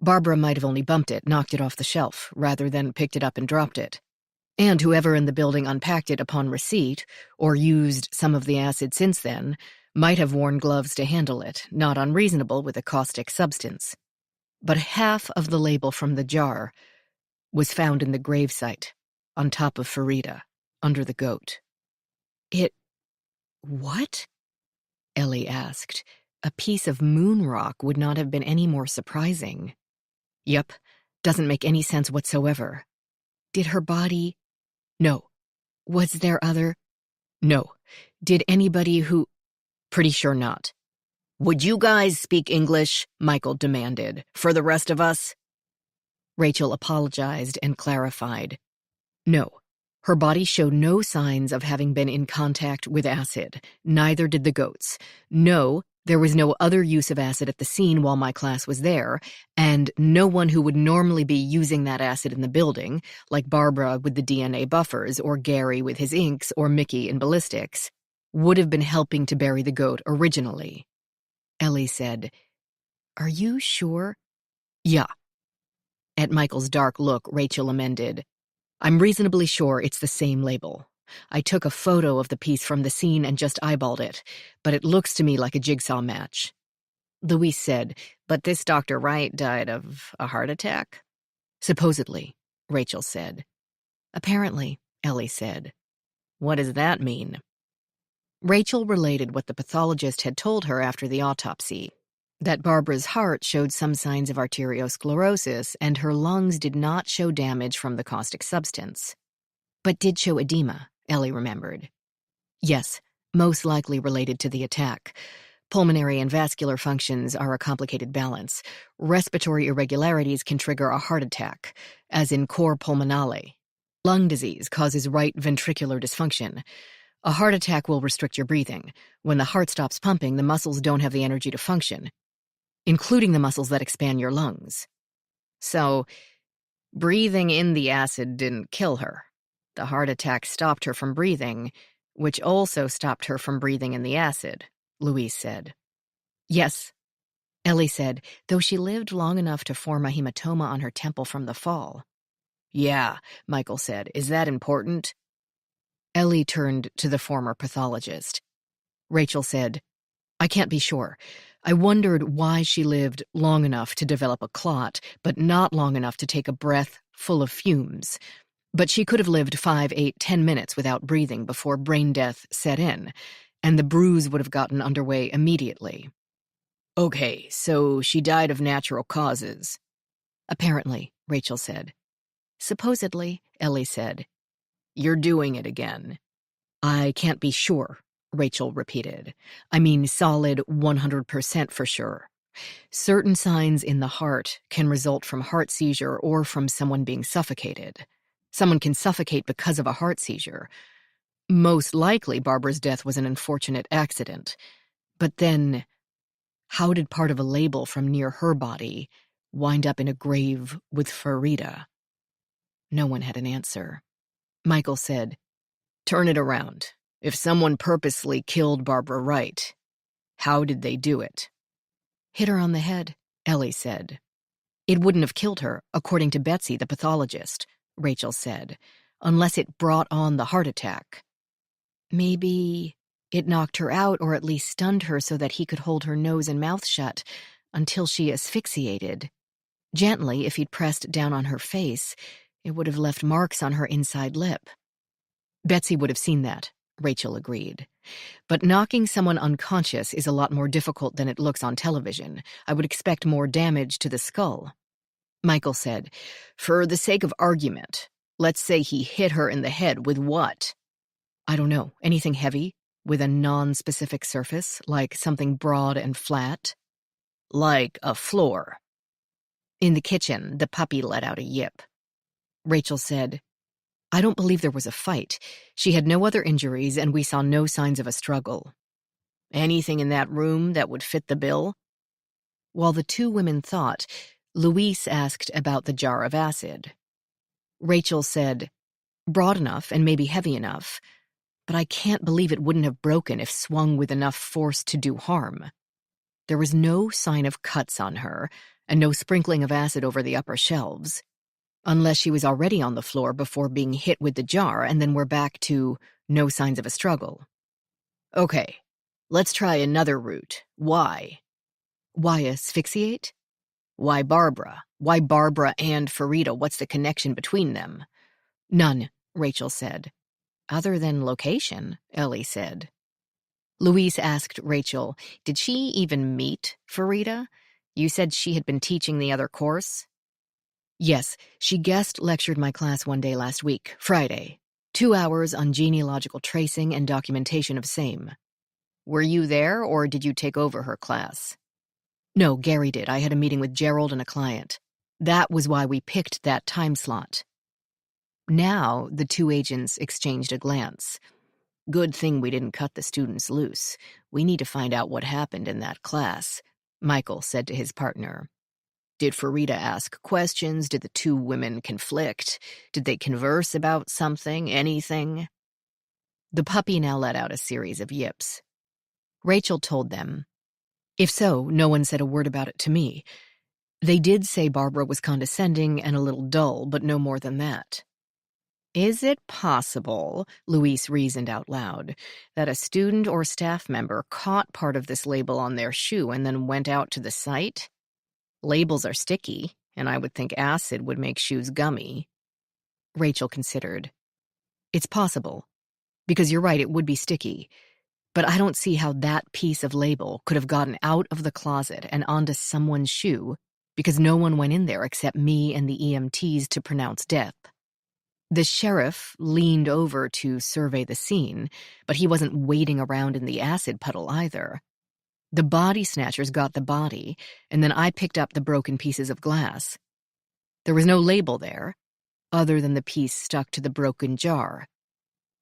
Barbara might have only bumped it, knocked it off the shelf, rather than picked it up and dropped it. And whoever in the building unpacked it upon receipt, or used some of the acid since then, might have worn gloves to handle it, not unreasonable with a caustic substance. But half of the label from the jar was found in the gravesite, on top of Farida, under the goat. What? Ellie asked. A piece of moon rock would not have been any more surprising. Yep, doesn't make any sense whatsoever. Did her body? No. Was there other? No. Did anybody who? Pretty sure not. Would you guys speak English? Michael demanded. For the rest of us? Rachel apologized and clarified. No. Her body showed no signs of having been in contact with acid. Neither did the goats. No, there was no other use of acid at the scene while my class was there, and no one who would normally be using that acid in the building, like Barbara with the DNA buffers, or Gary with his inks, or Mickey in ballistics, would have been helping to bury the goat originally. Ellie said, Are you sure? Yeah. At Michael's dark look, Rachel amended, I'm reasonably sure it's the same label. I took a photo of the piece from the scene and just eyeballed it, but it looks to me like a jigsaw match. Louise said, But this Dr. Wright died of a heart attack? Supposedly, Rachel said. Apparently, Ellie said. What does that mean? Rachel related what the pathologist had told her after the autopsy, that Barbara's heart showed some signs of arteriosclerosis and her lungs did not show damage from the caustic substance. But did show edema, Ellie remembered. Yes, most likely related to the attack. Pulmonary and vascular functions are a complicated balance. Respiratory irregularities can trigger a heart attack, as in cor pulmonale. Lung disease causes right ventricular dysfunction. A heart attack will restrict your breathing. When the heart stops pumping, the muscles don't have the energy to function, including the muscles that expand your lungs. So, breathing in the acid didn't kill her. The heart attack stopped her from breathing, which also stopped her from breathing in the acid, Louise said. Yes, Ellie said, though she lived long enough to form a hematoma on her temple from the fall. Yeah, Michael said. Is that important? Ellie turned to the former pathologist. Rachel said, I can't be sure. I wondered why she lived long enough to develop a clot, but not long enough to take a breath full of fumes. But she could have lived 5, 8, 10 minutes without breathing before brain death set in, and the bruise would have gotten underway immediately. Okay, so she died of natural causes. Apparently, Rachel said. Supposedly, Ellie said. You're doing it again. I can't be sure, Rachel repeated. I mean solid 100% for sure. Certain signs in the heart can result from heart seizure or from someone being suffocated. Someone can suffocate because of a heart seizure. Most likely, Barbara's death was an unfortunate accident. But then, how did part of a label from near her body wind up in a grave with Farida? No one had an answer. Michael said, Turn it around. If someone purposely killed Barbara Wright, how did they do it? Hit her on the head, Ellie said. It wouldn't have killed her, according to Betsy, the pathologist, Rachel said, unless it brought on the heart attack. Maybe it knocked her out or at least stunned her so that he could hold her nose and mouth shut until she asphyxiated. Gently, if he'd pressed down on her face, it would have left marks on her inside lip. Betsy would have seen that, Rachel agreed. But knocking someone unconscious is a lot more difficult than it looks on television. I would expect more damage to the skull. Michael said, for the sake of argument, let's say he hit her in the head with what? I don't know, anything heavy, with a non-specific surface, like something broad and flat? Like a floor. In the kitchen, the puppy let out a yip. Rachel said, I don't believe there was a fight. She had no other injuries, and we saw no signs of a struggle. Anything in that room that would fit the bill? While the two women thought, Louise asked about the jar of acid. Rachel said, broad enough and maybe heavy enough, but I can't believe it wouldn't have broken if swung with enough force to do harm. There was no sign of cuts on her, and no sprinkling of acid over the upper shelves. Unless she was already on the floor before being hit with the jar, and then we're back to no signs of a struggle. Okay, let's try another route. Why? Why asphyxiate? Why Barbara? Why Barbara and Farida? What's the connection between them? None, Rachel said. Other than location, Ellie said. Louise asked Rachel, did she even meet Farida? You said she had been teaching the other course? Yes, she guest lectured my class one day last week, Friday. 2 hours on genealogical tracing and documentation of same. Were you there, or did you take over her class? No, Gary did. I had a meeting with Gerald and a client. That was why we picked that time slot. Now, the two agents exchanged a glance. Good thing we didn't cut the students loose. We need to find out what happened in that class, Michael said to his partner. Did Farida ask questions? Did the two women conflict? Did they converse about something, anything? The puppy now let out a series of yips. Rachel told them. If so, no one said a word about it to me. They did say Barbara was condescending and a little dull, but no more than that. Is it possible, Louise reasoned out loud, that a student or staff member caught part of this label on their shoe and then went out to the site? Labels are sticky, and I would think acid would make shoes gummy. Rachel considered. It's possible, because you're right, it would be sticky. But I don't see how that piece of label could have gotten out of the closet and onto someone's shoe, because no one went in there except me and the EMTs to pronounce death. The sheriff leaned over to survey the scene, but he wasn't waiting around in the acid puddle either. The body snatchers got the body, and then I picked up the broken pieces of glass. There was no label there, other than the piece stuck to the broken jar.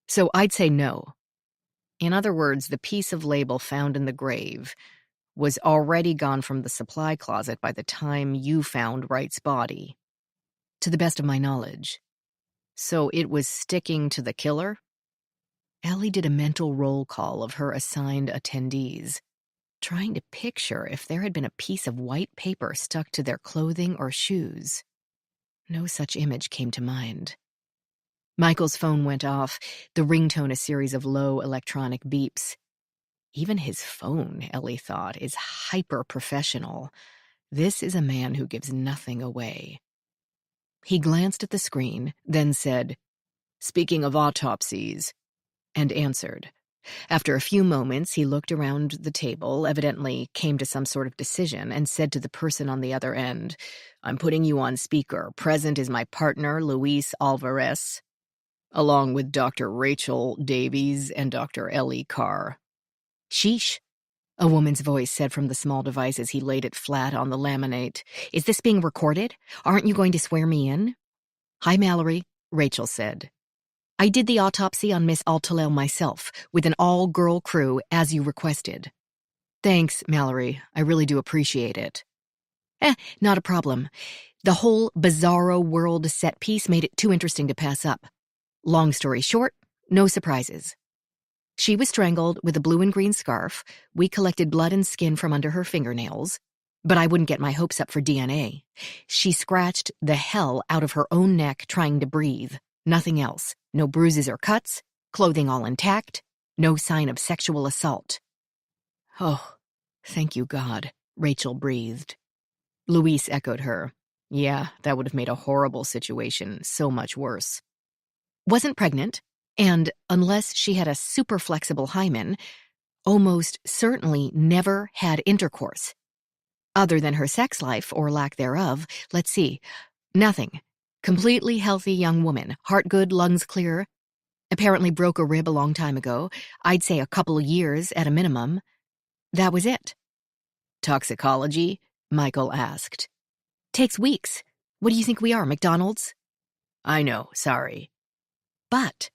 So I'd say no. In other words, the piece of label found in the grave was already gone from the supply closet by the time you found Wright's body. To the best of my knowledge. So it was sticking to the killer? Ellie did a mental roll call of her assigned attendees, trying to picture if there had been a piece of white paper stuck to their clothing or shoes. No such image came to mind. Michael's phone went off, the ringtone a series of low electronic beeps. Even his phone, Ellie thought, is hyper-professional. This is a man who gives nothing away. He glanced at the screen, then said, "Speaking of autopsies," and answered. After a few moments, he looked around the table, evidently came to some sort of decision, and said to the person on the other end, "I'm putting you on speaker. Present is my partner, Luis Alvarez, along with Dr. Rachel Davies and Dr. Ellie Carr." "Sheesh," a woman's voice said from the small device as he laid it flat on the laminate. "Is this being recorded? Aren't you going to swear me in?" "Hi, Mallory," Rachel said. "I did the autopsy on Miss Altalel myself, with an all-girl crew, as you requested." "Thanks, Mallory. I really do appreciate it." Not a problem. The whole bizarro world set piece made it too interesting to pass up. Long story short, no surprises. She was strangled with a blue and green scarf. We collected blood and skin from under her fingernails. But I wouldn't get my hopes up for DNA. She scratched the hell out of her own neck trying to breathe. Nothing else. No bruises or cuts, clothing all intact, no sign of sexual assault. Oh, thank you, God, Rachel breathed. Louise echoed her. Yeah, that would have made a horrible situation so much worse. Wasn't pregnant, and unless she had a super flexible hymen, almost certainly never had intercourse. Other than her sex life, or lack thereof, let's see. Nothing. Completely healthy young woman, heart good, lungs clear. Apparently broke a rib a long time ago. I'd say a couple of years at a minimum. That was it. Toxicology? Michael asked. Takes weeks. What do you think we are, McDonald's? I know, sorry. But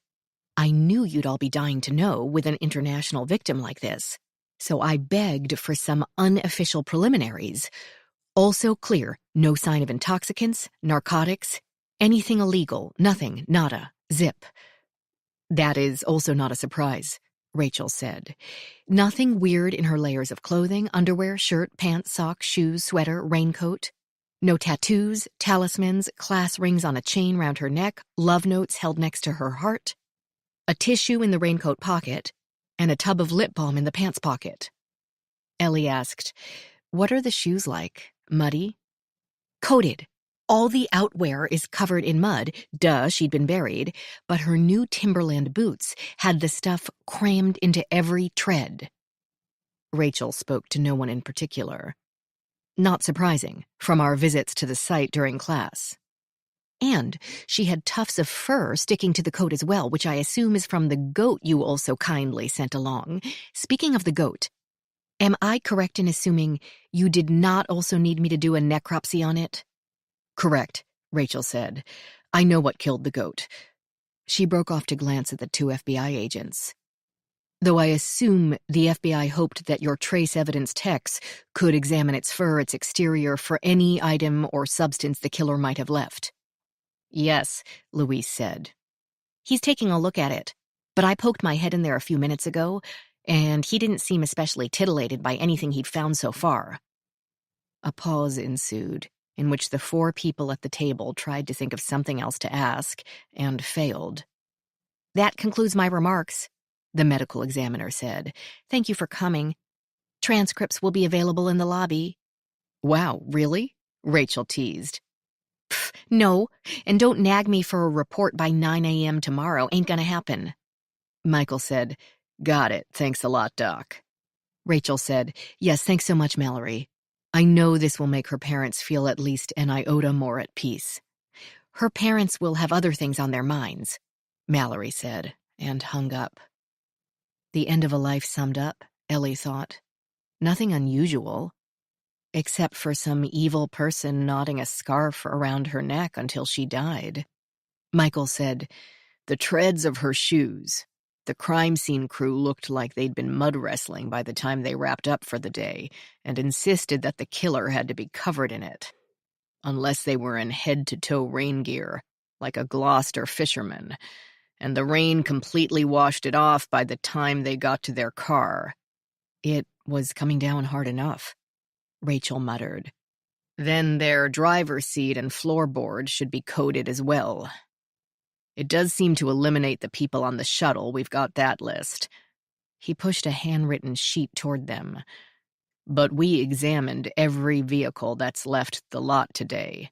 I knew you'd all be dying to know with an international victim like this, so I begged for some unofficial preliminaries. Also clear, no sign of intoxicants, narcotics, anything illegal, nothing, nada, zip. That is also not a surprise, Rachel said. Nothing weird in her layers of clothing, underwear, shirt, pants, socks, shoes, sweater, raincoat. No tattoos, talismans, class rings on a chain round her neck, love notes held next to her heart, a tissue in the raincoat pocket, and a tub of lip balm in the pants pocket. Ellie asked, "What are the shoes like? Muddy?" "Coated. All the outwear is covered in mud. Duh, she'd been buried. But her new Timberland boots had the stuff crammed into every tread." Rachel spoke to no one in particular. Not surprising, from our visits to the site during class. And she had tufts of fur sticking to the coat as well, which I assume is from the goat you also kindly sent along. Speaking of the goat, am I correct in assuming you did not also need me to do a necropsy on it? Correct, Rachel said. I know what killed the goat. She broke off to glance at the two FBI agents. Though I assume the FBI hoped that your trace evidence techs could examine its fur, its exterior, for any item or substance the killer might have left. Yes, Louise said. He's taking a look at it, but I poked my head in there a few minutes ago, and he didn't seem especially titillated by anything he'd found so far. A pause ensued, in which the four people at the table tried to think of something else to ask, and failed. That concludes my remarks, the medical examiner said. Thank you for coming. Transcripts will be available in the lobby. Wow, really? Rachel teased. Pff, no, and don't nag me for a report by 9 a.m. tomorrow. Ain't gonna happen. Michael said, Got it. Thanks a lot, Doc. Rachel said, Yes, thanks so much, Mallory. I know this will make her parents feel at least an iota more at peace. Her parents will have other things on their minds, Mallory said, and hung up. The end of a life summed up, Ellie thought. Nothing unusual, except for some evil person knotting a scarf around her neck until she died. Michael said, The treads of her shoes. The crime scene crew looked like they'd been mud wrestling by the time they wrapped up for the day, and insisted that the killer had to be covered in it. Unless they were in head-to-toe rain gear, like a Gloucester fisherman, and the rain completely washed it off by the time they got to their car. It was coming down hard enough, Rachel muttered. Then their driver's seat and floorboard should be coated as well. It does seem to eliminate the people on the shuttle. We've got that list. He pushed a handwritten sheet toward them. But we examined every vehicle that's left the lot today.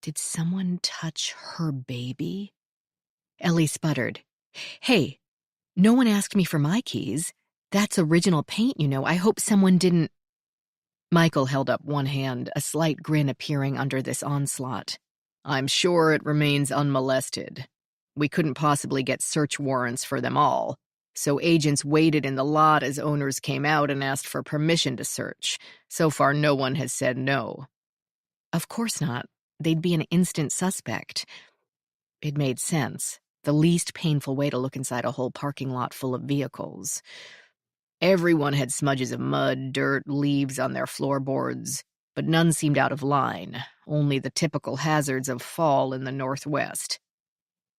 Did someone touch her baby? Ellie sputtered. Hey, no one asked me for my keys. That's original paint, you know. I hope someone didn't... Michael held up one hand, a slight grin appearing under this onslaught. I'm sure it remains unmolested. We couldn't possibly get search warrants for them all, so agents waited in the lot as owners came out and asked for permission to search. So far, no one has said no. Of course not. They'd be an instant suspect. It made sense. The least painful way to look inside a whole parking lot full of vehicles. Everyone had smudges of mud, dirt, leaves on their floorboards, but none seemed out of line, only the typical hazards of fall in the Northwest.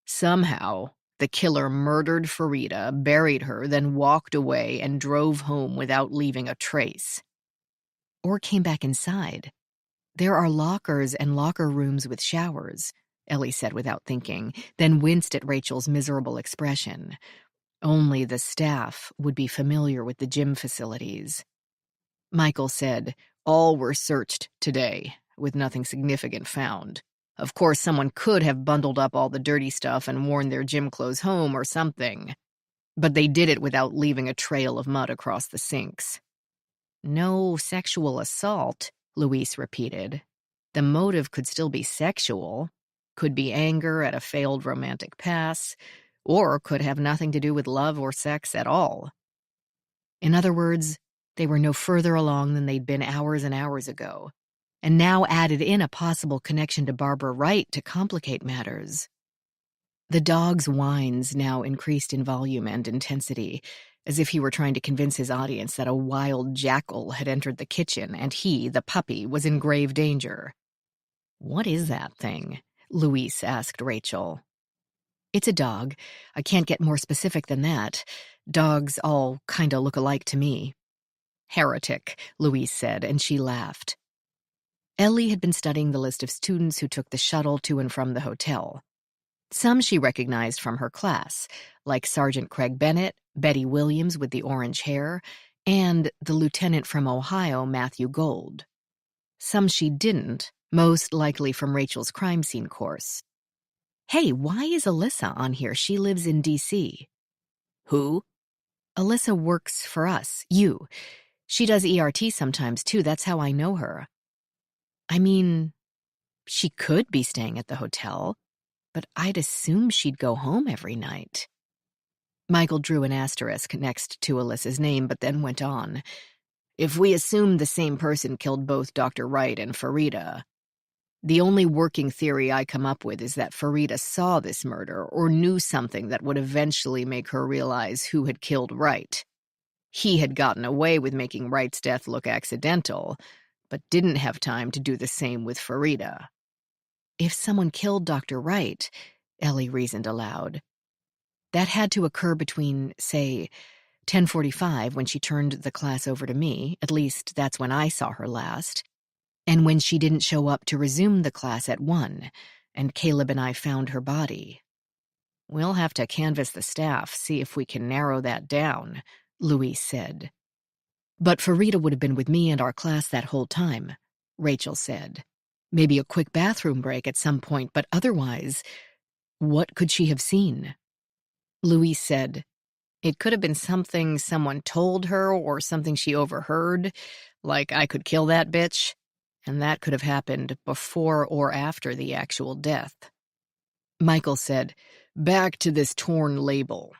Somehow, the killer murdered Farida, buried her, then walked away and drove home without leaving a trace. or came back inside. There are lockers and locker rooms with showers, Ellie said without thinking, then winced at Rachel's miserable expression. Only the staff would be familiar with the gym facilities. Michael said, "All were searched today, with nothing significant found. Of course, someone could have bundled up all the dirty stuff and worn their gym clothes home or something, but they did it without leaving a trail of mud across the sinks." "No sexual assault," Luis repeated. "The motive could still be sexual. Could be anger at a failed romantic pass, or could have nothing to do with love or sex at all." In other words, they were no further along than they'd been hours and hours ago, and now added in a possible connection to Barbara Wright to complicate matters. The dog's whines now increased in volume and intensity, as if he were trying to convince his audience that a wild jackal had entered the kitchen and he, the puppy, was in grave danger. "What is that thing?" Luis asked Rachel. "It's a dog. I can't get more specific than that. Dogs all kinda look alike to me." "Heretic," Luis said, and she laughed. Ellie had been studying the list of students who took the shuttle to and from the hotel. Some she recognized from her class, like Sergeant Craig Bennett, Betty Williams with the orange hair, and the lieutenant from Ohio, Matthew Gold. Some she didn't, most likely from Rachel's crime scene course. "Hey, why is Alyssa on here? She lives in D.C. "Who?" "Alyssa works for us, you. She does ERT sometimes, too. That's how I know her." "I mean, she could be staying at the hotel, but I'd assume she'd go home every night." Michael drew an asterisk next to Alyssa's name, but then went on. "If we assume the same person killed both Dr. Wright and Farida, the only working theory I come up with is that Farida saw this murder or knew something that would eventually make her realize who had killed Wright. He had gotten away with making Wright's death look accidental, but didn't have time to do the same with Farida." "If someone killed Dr. Wright," Ellie reasoned aloud, "that had to occur between, say, 10:45 when she turned the class over to me, at least that's when I saw her last, and when she didn't show up to resume the class at 1, and Caleb and I found her body." "We'll have to canvass the staff, see if we can narrow that down," Luis said. "But Farida would have been with me and our class that whole time," Rachel said. "Maybe a quick bathroom break at some point, but otherwise, what could she have seen?" Luis said, "It could have been something someone told her or something she overheard, like 'I could kill that bitch,' and that could have happened before or after the actual death." Michael said, "Back to this torn label.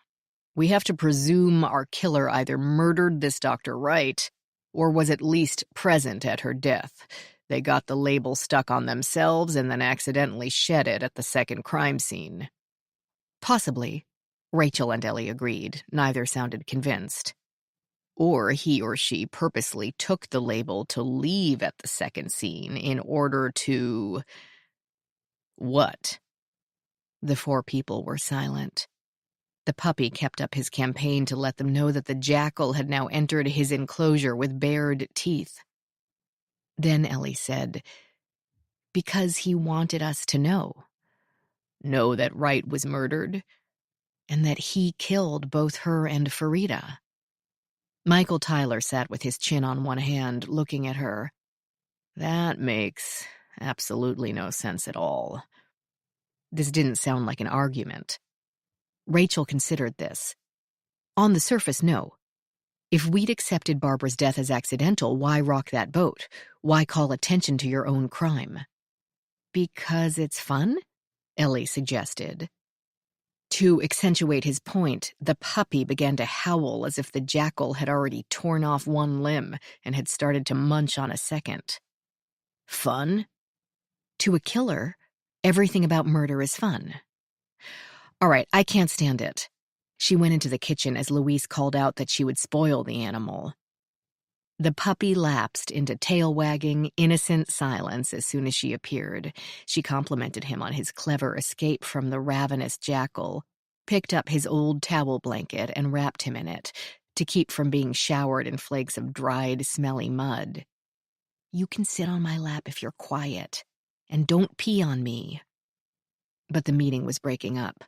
We have to presume our killer either murdered this Dr. Wright or was at least present at her death. They got the label stuck on themselves and then accidentally shed it at the second crime scene." "Possibly," Rachel and Ellie agreed. Neither sounded convinced. "Or he or she purposely took the label to leave at the second scene in order to—" "What?" The four people were silent. The puppy kept up his campaign to let them know that the jackal had now entered his enclosure with bared teeth. Then Ellie said, "Because he wanted us to know. Know that Wright was murdered, and that he killed both her and Farida." Michael Tyler sat with his chin on one hand, looking at her. "That makes absolutely no sense at all." This didn't sound like an argument. Rachel considered this. On the surface, no. If we'd accepted Barbara's death as accidental, why rock that boat? Why call attention to your own crime? "Because it's fun?" Ellie suggested. To accentuate his point, the puppy began to howl as if the jackal had already torn off one limb and had started to munch on a second. "Fun?" "To a killer, everything about murder is fun." "All right, I can't stand it." She went into the kitchen as Louise called out that she would spoil the animal. The puppy lapsed into tail-wagging, innocent silence as soon as she appeared. She complimented him on his clever escape from the ravenous jackal, picked up his old towel blanket and wrapped him in it, to keep from being showered in flakes of dried, smelly mud. You can sit on my lap if you're quiet. And don't pee on me. But the meeting was breaking up.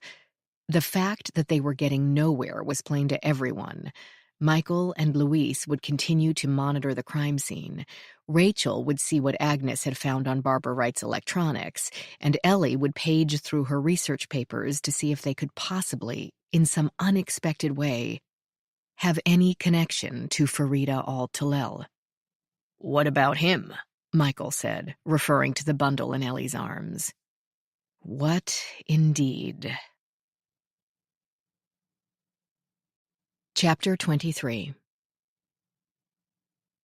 The fact that they were getting nowhere was plain to everyone. Michael and Luis would continue to monitor the crime scene. Rachel would see what Agnes had found on Barbara Wright's electronics, and Ellie would page through her research papers to see if they could possibly, in some unexpected way, have any connection to Farida al-Talel. "What about him?" Michael said, referring to the bundle in Ellie's arms. What indeed? Chapter 23.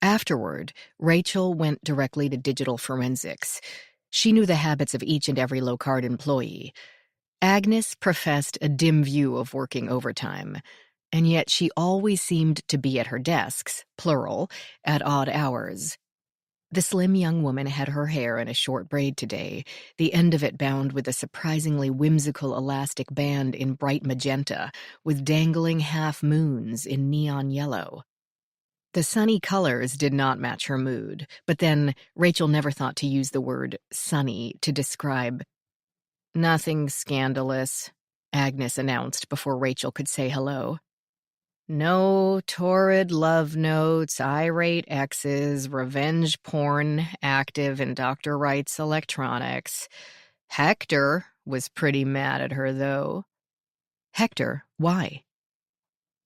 Afterward, Rachel went directly to digital forensics. She knew the habits of each and every Locard employee. Agnes professed a dim view of working overtime, and yet she always seemed to be at her desks, plural, at odd hours. The slim young woman had her hair in a short braid today, the end of it bound with a surprisingly whimsical elastic band in bright magenta, with dangling half-moons in neon yellow. The sunny colors did not match her mood, but then Rachel never thought to use the word sunny to describe. "Nothing scandalous," Agnes announced before Rachel could say hello. "No torrid love notes, irate exes, revenge porn active in Dr. Wright's electronics. Hector was pretty mad at her, though." "Hector? Why?"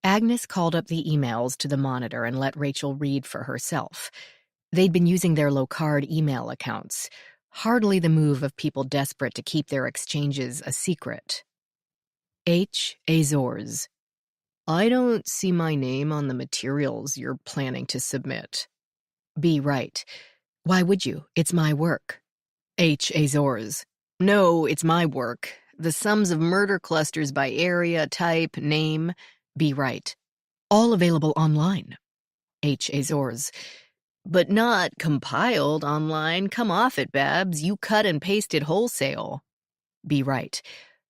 Agnes called up the emails to the monitor and let Rachel read for herself. They'd been using their Locard email accounts. Hardly the move of people desperate to keep their exchanges a secret. H. Azores. "I don't see my name on the materials you're planning to submit." B. Wright. "Why would you? It's my work." H. Azores. "No, it's my work. The sums of murder clusters by area, type, name." B. Wright. "All available online." H. Azores. "But not compiled online. Come off it, Babs. You cut and pasted wholesale." B. Wright.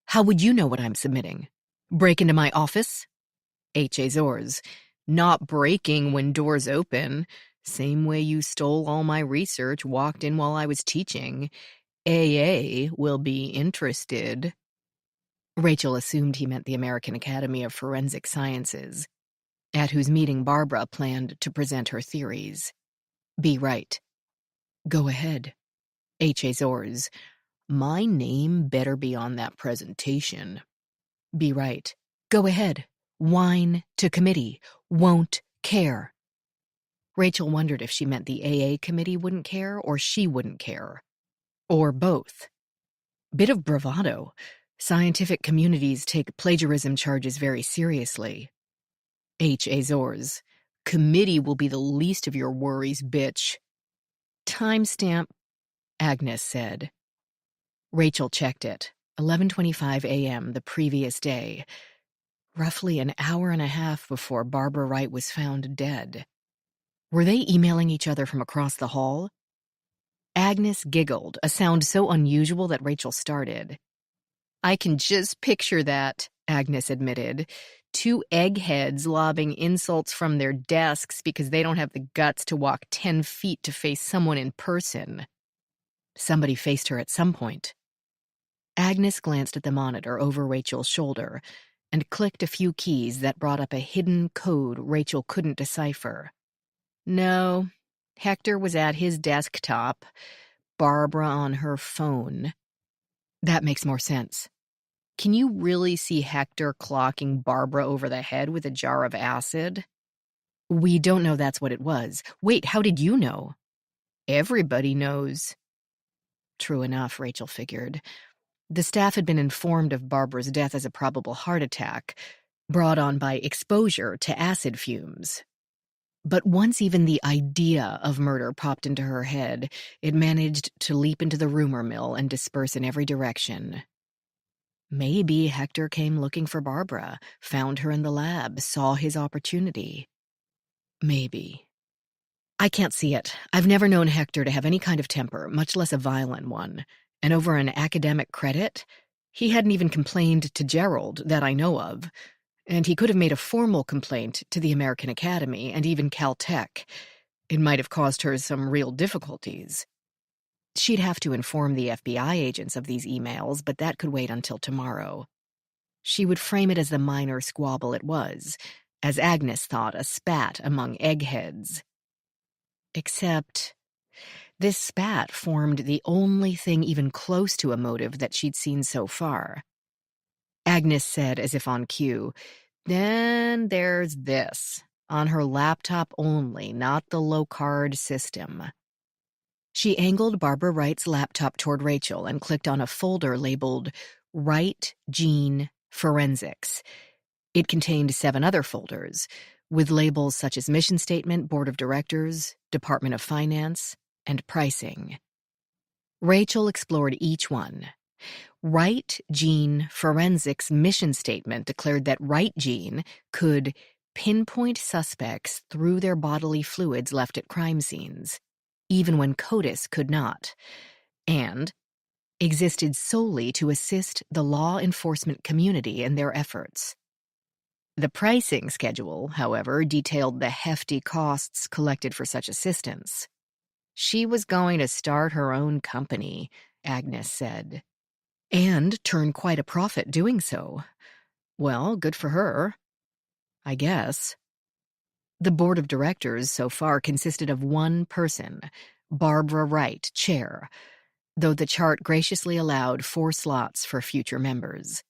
"How would you know what I'm submitting? Break into my office?" H. Azores. "Not breaking when doors open. Same way you stole all my research, walked in while I was teaching. AA will be interested." Rachel assumed he meant the American Academy of Forensic Sciences, at whose meeting Barbara planned to present her theories. B. Wright. "Go ahead." H. Azores. "My name better be on that presentation." B. Wright. "Go ahead. Whine to committee. Won't care." Rachel wondered if she meant the AA committee wouldn't care or she wouldn't care. Or both. Bit of bravado. Scientific communities take plagiarism charges very seriously. H. Azores. "Committee will be the least of your worries, bitch." "Timestamp," Agnes said. Rachel checked it. 11:25 a.m. the previous day. Roughly an hour and a half before Barbara Wright was found dead. Were they emailing each other from across the hall? Agnes giggled, a sound so unusual that Rachel started. "I can just picture that," Agnes admitted. "Two eggheads lobbing insults from their desks because they don't have the guts to walk 10 feet to face someone in person." Somebody faced her at some point. Agnes glanced at the monitor over Rachel's shoulder and clicked a few keys that brought up a hidden code Rachel couldn't decipher. No, Hector was at his desktop, Barbara on her phone. That makes more sense. Can you really see Hector clocking Barbara over the head with a jar of acid? We don't know that's what it was. Wait, how did you know? Everybody knows. True enough, Rachel figured. The staff had been informed of Barbara's death as a probable heart attack, brought on by exposure to acid fumes. But once even the idea of murder popped into her head, it managed to leap into the rumor mill and disperse in every direction. Maybe Hector came looking for Barbara, found her in the lab, saw his opportunity. Maybe. I can't see it. I've never known Hector to have any kind of temper, much less a violent one. And over an academic credit, he hadn't even complained to Gerald, that I know of. And he could have made a formal complaint to the American Academy and even Caltech. It might have caused her some real difficulties. She'd have to inform the FBI agents of these emails, but that could wait until tomorrow. She would frame it as the minor squabble it was, as Agnes thought, a spat among eggheads. Except this spat formed the only thing even close to a motive that she'd seen so far. Agnes said, as if on cue, "Then there's this, on her laptop only, not the low-card system." She angled Barbara Wright's laptop toward Rachel and clicked on a folder labeled Wright Gene Forensics. It contained 7 other folders, with labels such as Mission Statement, Board of Directors, Department of Finance, and Pricing. Rachel explored each one. Wright Gene Forensics Mission Statement declared that Wright Gene could pinpoint suspects through their bodily fluids left at crime scenes, even when CODIS could not, and existed solely to assist the law enforcement community in their efforts. The pricing schedule, however, detailed the hefty costs collected for such assistance. She was going to start her own company, Agnes said, and turn quite a profit doing so. Well, good for her, I guess. The board of directors so far consisted of one person, Barbara Wright, chair, though the chart graciously allowed 4 slots for future members.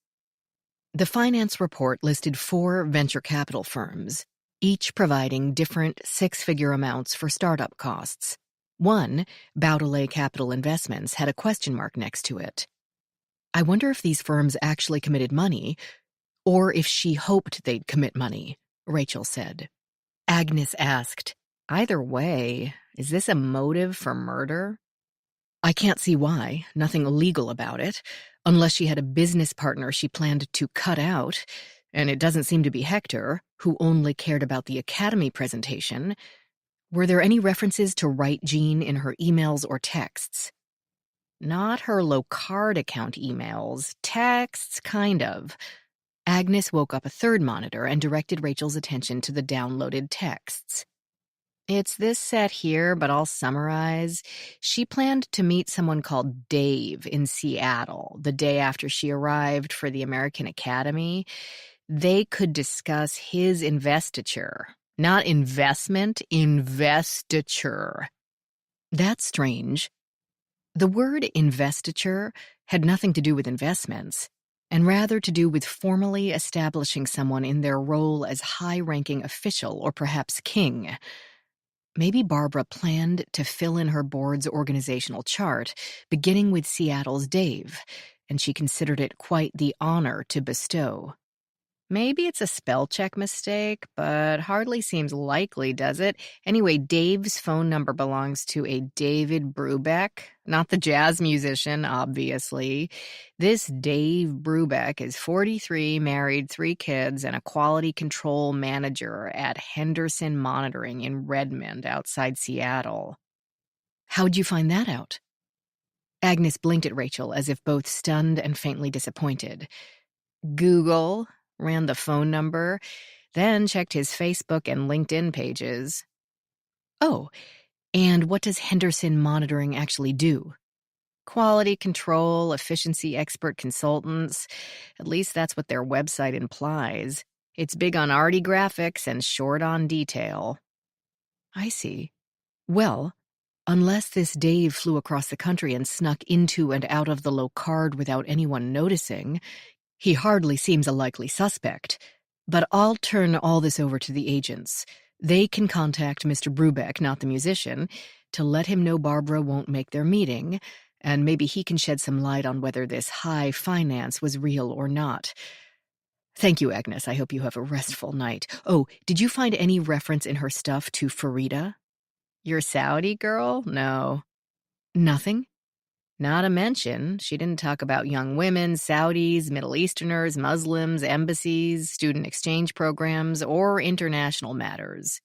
The finance report listed 4 venture capital firms, each providing different 6-figure amounts for startup costs. One, Baudelet Capital Investments, had a question mark next to it. I wonder if these firms actually committed money, or if she hoped they'd commit money, Rachel said. Agnes asked, "Either way, is this a motive for murder?" "I can't see why. Nothing illegal about it. Unless she had a business partner she planned to cut out, and it doesn't seem to be Hector, who only cared about the Academy presentation. Were there any references to Wright Gene in her emails or texts?" "Not her low-card account emails. Texts, kind of." Agnes woke up a third monitor and directed Rachel's attention to the downloaded texts. "It's this set here, but I'll summarize. She planned to meet someone called Dave in Seattle the day after she arrived for the American Academy. They could discuss his investiture. Not investment, investiture." That's strange. The word investiture had nothing to do with investments, and rather to do with formally establishing someone in their role as high-ranking official or perhaps king. Maybe Barbara planned to fill in her board's organizational chart, beginning with Seattle's Dave, and she considered it quite the honor to bestow. Maybe it's a spell check mistake, but hardly seems likely, does it? Anyway, Dave's phone number belongs to a David Brubeck, not the jazz musician, obviously. This Dave Brubeck is 43, married, 3 kids, and a quality control manager at Henderson Monitoring in Redmond, outside Seattle. How'd you find that out? Agnes blinked at Rachel as if both stunned and faintly disappointed. Google. Ran the phone number, then checked his Facebook and LinkedIn pages. Oh, and what does Henderson Monitoring actually do? Quality control, efficiency expert consultants. At least that's what their website implies. It's big on arty graphics and short on detail. I see. Well, unless this Dave flew across the country and snuck into and out of the low-card without anyone noticing, he hardly seems a likely suspect. But I'll turn all this over to the agents. They can contact Mr. Brubeck, not the musician, to let him know Barbara won't make their meeting, and maybe he can shed some light on whether this high finance was real or not. Thank you, Agnes. I hope you have a restful night. Oh, did you find any reference in her stuff to Farida? Your Saudi girl? No. Nothing? Not a mention. She didn't talk about young women, Saudis, Middle Easterners, Muslims, embassies, student exchange programs, or international matters.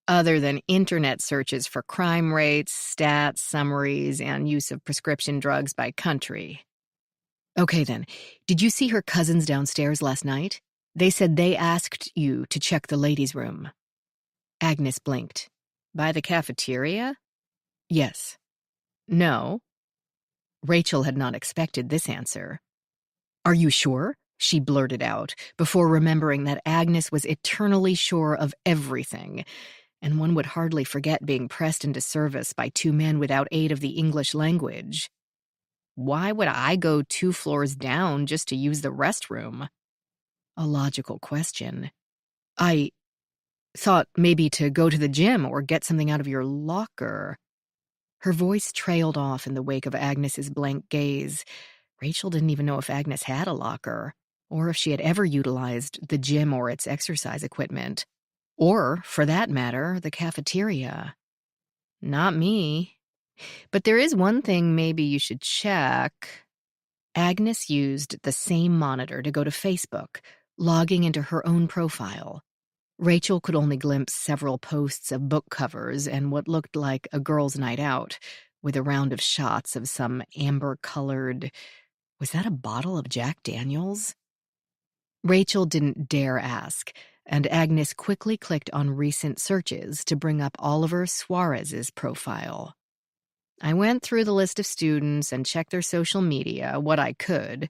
Other than internet searches for crime rates, stats, summaries, and use of prescription drugs by country. Okay then, did you see her cousins downstairs last night? They said they asked you to check the ladies' room. Agnes blinked. By the cafeteria? Yes. No. Rachel had not expected this answer. Are you sure? She blurted out, before remembering that Agnes was eternally sure of everything, and one would hardly forget being pressed into service by two men without aid of the English language. Why would I go 2 floors down just to use the restroom? A logical question. I thought maybe to go to the gym or get something out of your locker. Her voice trailed off in the wake of Agnes's blank gaze. Rachel didn't even know if Agnes had a locker, or if she had ever utilized the gym or its exercise equipment, or, for that matter, the cafeteria. Not me. But there is one thing maybe you should check. Agnes used the same monitor to go to Facebook, logging into her own profile. Rachel could only glimpse several posts of book covers and what looked like a girls' night out, with a round of shots of some amber-colored— was that a bottle of Jack Daniels? Rachel didn't dare ask, and Agnes quickly clicked on recent searches to bring up Oliver Suarez's profile. I went through the list of students and checked their social media, what I could.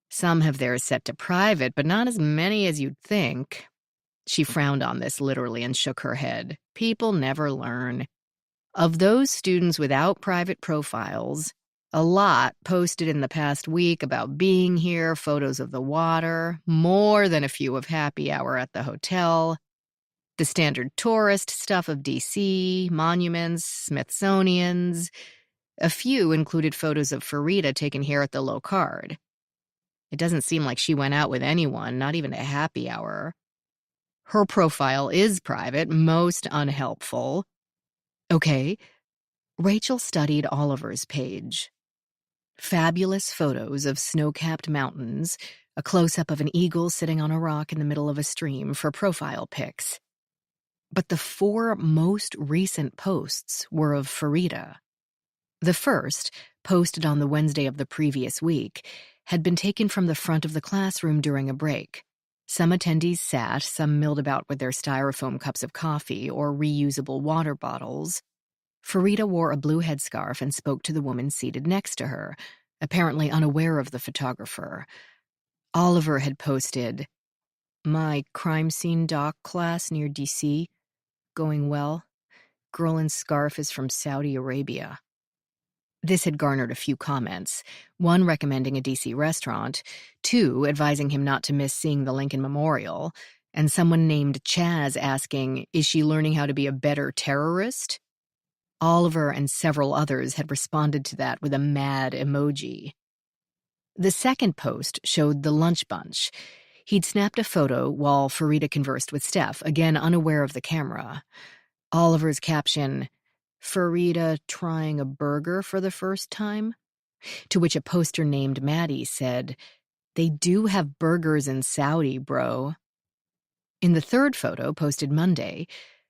Some have theirs set to private, but not as many as you'd think. She frowned on this literally and shook her head. People never learn. Of those students without private profiles, a lot posted in the past week about being here, photos of the water, more than a few of happy hour at the hotel, the standard tourist stuff of D.C., monuments, Smithsonian's. A few included photos of Farida taken here at the Locard. It doesn't seem like she went out with anyone, not even a happy hour. Her profile is private, most unhelpful. Okay, Rachel studied Oliver's page. Fabulous photos of snow-capped mountains, a close-up of an eagle sitting on a rock in the middle of a stream for profile pics. But the 4 most recent posts were of Farida. The first, posted on the Wednesday of the previous week, had been taken from the front of the classroom during a break. Some attendees sat, some milled about with their styrofoam cups of coffee or reusable water bottles. Farida wore a blue headscarf and spoke to the woman seated next to her, apparently unaware of the photographer. Oliver had posted, "My crime scene doc class near D.C. Going well. Girl in scarf is from Saudi Arabia." This had garnered a few comments, one recommending a D.C. restaurant, 2 advising him not to miss seeing the Lincoln Memorial, and someone named Chaz asking, is she learning how to be a better terrorist? Oliver and several others had responded to that with a mad emoji. The second post showed the lunch bunch. He'd snapped a photo while Farida conversed with Steph, again unaware of the camera. Oliver's caption, "Farida trying a burger for the first time?" To which a poster named Maddie said, "They do have burgers in Saudi, bro." In the third photo, posted Monday,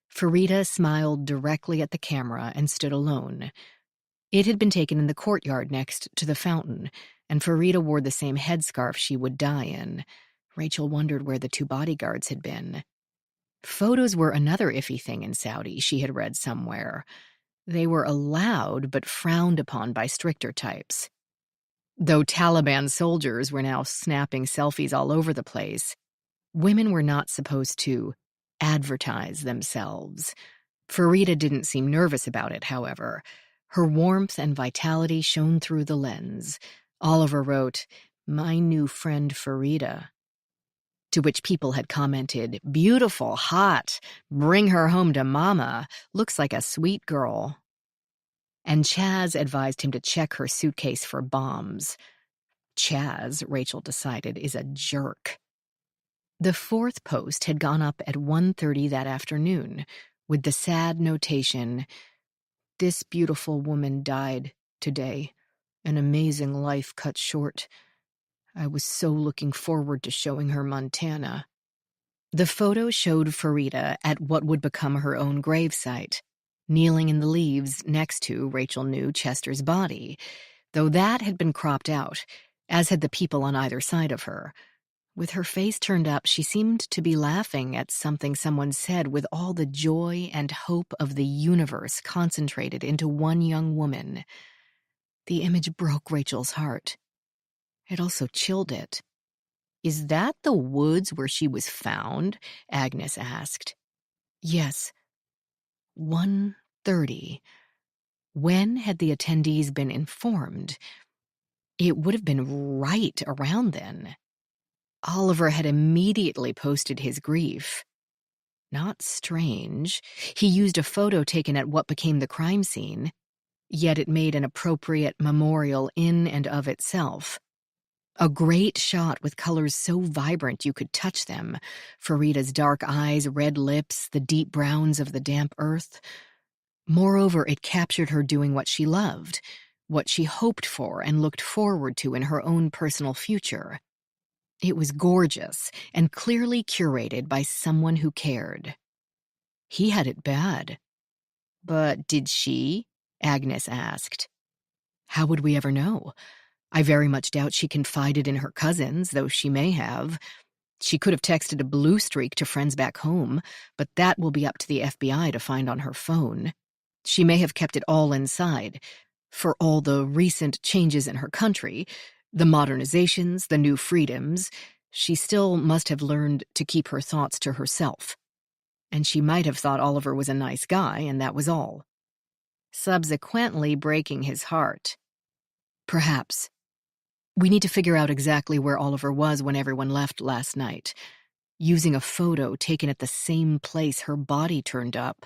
Farida smiled directly at the camera and stood alone. It had been taken in the courtyard next to the fountain, and Farida wore the same headscarf she would die in. Rachel wondered where the 2 bodyguards had been. Photos were another iffy thing in Saudi, she had read somewhere. They were allowed but frowned upon by stricter types. Though Taliban soldiers were now snapping selfies all over the place, women were not supposed to advertise themselves. Farida didn't seem nervous about it, however. Her warmth and vitality shone through the lens. Oliver wrote, "My new friend Farida." To which people had commented, "Beautiful, hot, bring her home to mama, looks like a sweet girl." And Chaz advised him to check her suitcase for bombs. Chaz, Rachel decided, is a jerk. The fourth post had gone up at 1:30 that afternoon, with the sad notation, "This beautiful woman died today. An amazing life cut short. I was so looking forward to showing her Montana." The photo showed Farida at what would become her own gravesite, kneeling in the leaves next to, Rachel knew, Chester's body, though that had been cropped out, as had the people on either side of her. With her face turned up, she seemed to be laughing at something someone said with all the joy and hope of the universe concentrated into one young woman. The image broke Rachel's heart. It also chilled it. "Is that the woods where she was found?" Agnes asked. "Yes. 1:30. When had the attendees been informed? It would have been right around then. Oliver had immediately posted his grief. Not strange. He used a photo taken at what became the crime scene, yet it made an appropriate memorial in and of itself. A great shot with colors so vibrant you could touch them. Farida's dark eyes, red lips, the deep browns of the damp earth. Moreover, it captured her doing what she loved, what she hoped for and looked forward to in her own personal future. It was gorgeous and clearly curated by someone who cared. He had it bad. But did she? Agnes asked. How would we ever know? I very much doubt she confided in her cousins, though she may have. She could have texted a blue streak to friends back home, but that will be up to the FBI to find on her phone. She may have kept it all inside. For all the recent changes in her country, the modernizations, the new freedoms, she still must have learned to keep her thoughts to herself. And she might have thought Oliver was a nice guy, and that was all. Subsequently breaking his heart. Perhaps. We need to figure out exactly where Oliver was when everyone left last night. Using a photo taken at the same place her body turned up.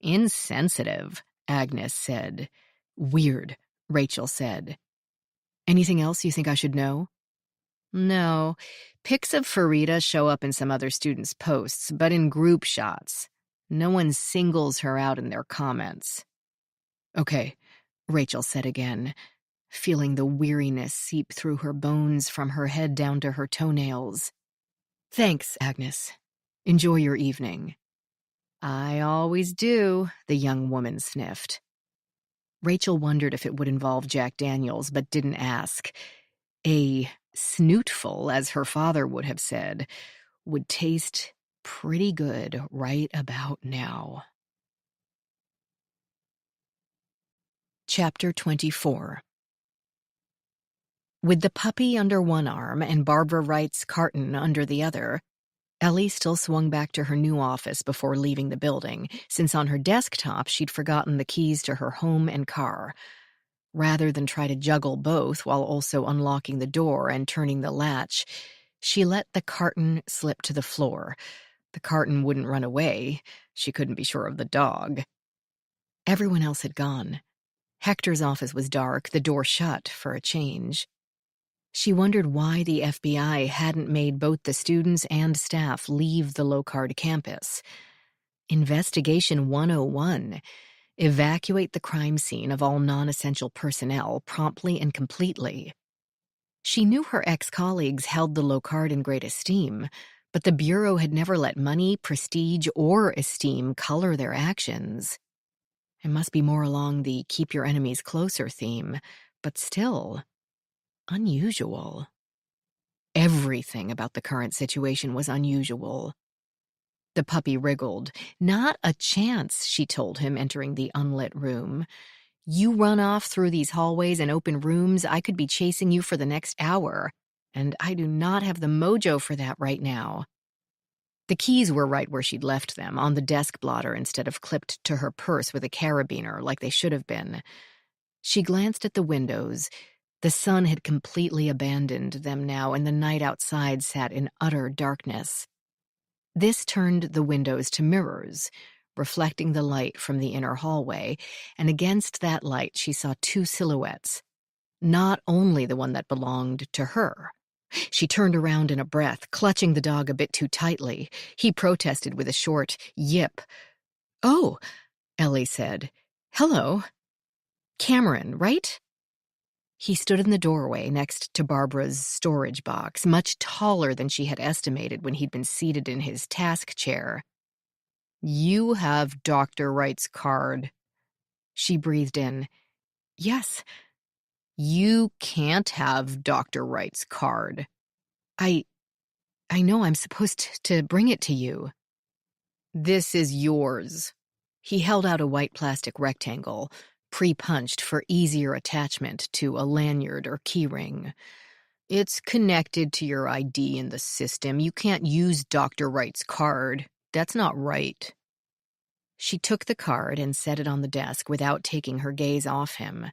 Insensitive, Agnes said. Weird, Rachel said. Anything else you think I should know? No. Pics of Farida show up in some other students' posts, but in group shots. No one singles her out in their comments. Okay, Rachel said again, feeling the weariness seep through her bones from her head down to her toenails. Thanks, Agnes. Enjoy your evening. I always do, the young woman sniffed. Rachel wondered if it would involve Jack Daniels, but didn't ask. A snootful, as her father would have said, would taste pretty good right about now. Chapter 24. With the puppy under one arm and Barbara Wright's carton under the other, Ellie still swung back to her new office before leaving the building, since on her desktop she'd forgotten the keys to her home and car. Rather than try to juggle both while also unlocking the door and turning the latch, she let the carton slip to the floor. The carton wouldn't run away. She couldn't be sure of the dog. Everyone else had gone. Hector's office was dark, the door shut for a change. She wondered why the FBI hadn't made both the students and staff leave the Locard campus. Investigation 101. Evacuate the crime scene of all non-essential personnel promptly and completely. She knew her ex-colleagues held the Locard in great esteem, but the Bureau had never let money, prestige, or esteem color their actions. It must be more along the keep your enemies closer theme, but still, unusual. Everything about the current situation was unusual. The puppy wriggled. Not a chance, she told him, entering the unlit room. You run off through these hallways and open rooms, I could be chasing you for the next hour, and I do not have the mojo for that right now. The keys were right where she'd left them, on the desk blotter instead of clipped to her purse with a carabiner like they should have been. She glanced at the windows. The sun had completely abandoned them now, and the night outside sat in utter darkness. This turned the windows to mirrors, reflecting the light from the inner hallway, and against that light she saw two silhouettes, not only the one that belonged to her. She turned around in a breath, clutching the dog a bit too tightly. He protested with a short yip. "Oh," Ellie said. "Hello. Cameron, right?" He stood in the doorway next to Barbara's storage box, much taller than she had estimated when he'd been seated in his task chair. "You have Dr. Wright's card." She breathed in. "Yes." "You can't have Dr. Wright's card." I know I'm supposed to bring it to you." "This is yours." He held out a white plastic rectangle, pre-punched for easier attachment to a lanyard or keyring. "It's connected to your ID in the system. You can't use Dr. Wright's card. That's not right." She took the card and set it on the desk without taking her gaze off him.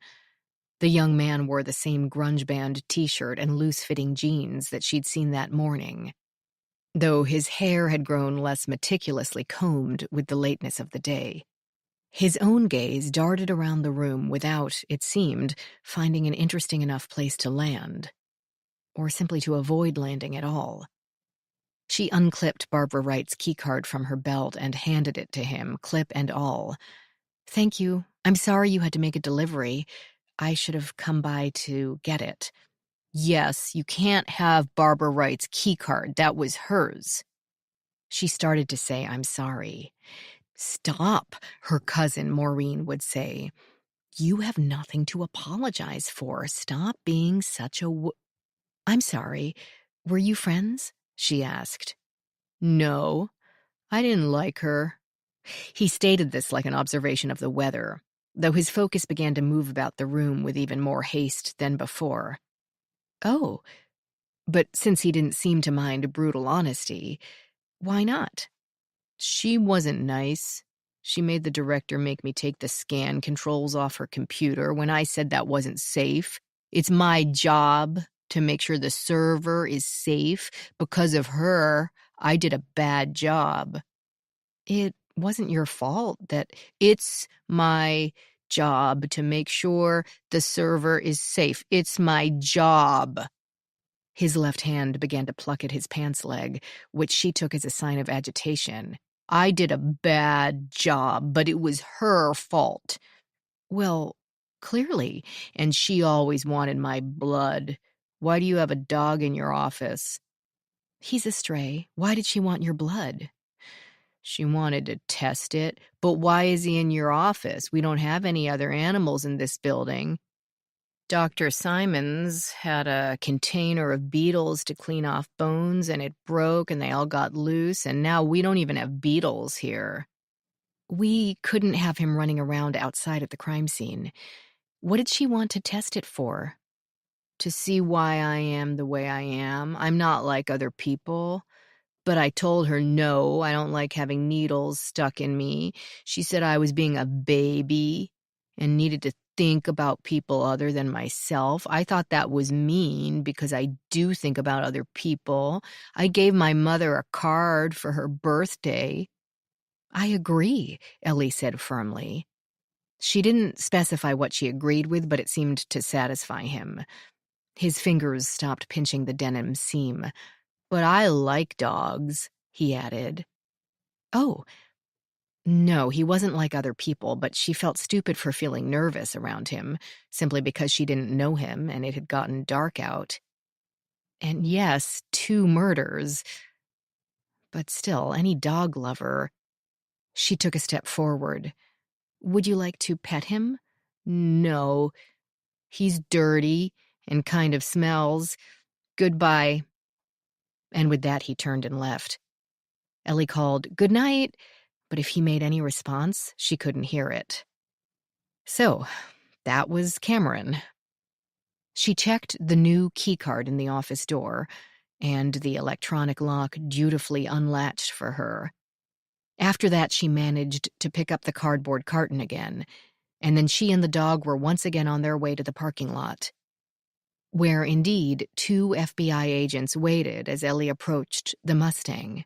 The young man wore the same grunge band t-shirt and loose-fitting jeans that she'd seen that morning, though his hair had grown less meticulously combed with the lateness of the day. His own gaze darted around the room without, it seemed, finding an interesting enough place to land, or simply to avoid landing at all. She unclipped Barbara Wright's keycard from her belt and handed it to him, clip and all. "Thank you. I'm sorry you had to make a delivery. I should have come by to get it." "Yes, you can't have Barbara Wright's keycard. That was hers." She started to say, "I'm sorry." "Stop," her cousin Maureen would say. "You have nothing to apologize for. Stop being such a "I'm sorry. Were you friends?" she asked. "No, I didn't like her." He stated this like an observation of the weather, though his focus began to move about the room with even more haste than before. Oh, but since he didn't seem to mind brutal honesty, why not? "She wasn't nice. She made the director make me take the scan controls off her computer when I said that wasn't safe. It's my job to make sure the server is safe. Because of her, I did a bad job." "It wasn't your fault that it's my job to make sure the server is safe. It's my job." His left hand began to pluck at his pants leg, which she took as a sign of agitation. "I did a bad job, but it was her fault." "Well, clearly, and she always wanted my blood. Why do you have a dog in your office?" "He's a stray. Why did she want your blood?" "She wanted to test it. But why is he in your office? We don't have any other animals in this building. Dr. Simons had a container of beetles to clean off bones, and it broke, and they all got loose, and now we don't even have beetles here." "We couldn't have him running around outside at the crime scene. What did she want to test it for?" "To see why I am the way I am. I'm not like other people." But I told her, "No, I don't like having needles stuck in me." She said I was being a baby and needed to think about people other than myself. I thought that was mean because I do think about other people. I gave my mother a card for her birthday. "I agree," Ellie said firmly. She didn't specify what she agreed with, but it seemed to satisfy him. His fingers stopped pinching the denim seam. "But I like dogs," he added. Oh, no, he wasn't like other people, but she felt stupid for feeling nervous around him, simply because she didn't know him and it had gotten dark out. And yes, 2 murders. But still, any dog lover. She took a step forward. "Would you like to pet him?" "No. He's dirty and kind of smells. Goodbye." And with that, he turned and left. Ellie called, "Good night," but if he made any response, she couldn't hear it. So, that was Cameron. She checked the new keycard in the office door, and the electronic lock dutifully unlatched for her. After that, she managed to pick up the cardboard carton again, and then she and the dog were once again on their way to the parking lot, where indeed 2 FBI agents waited as Ellie approached the Mustang.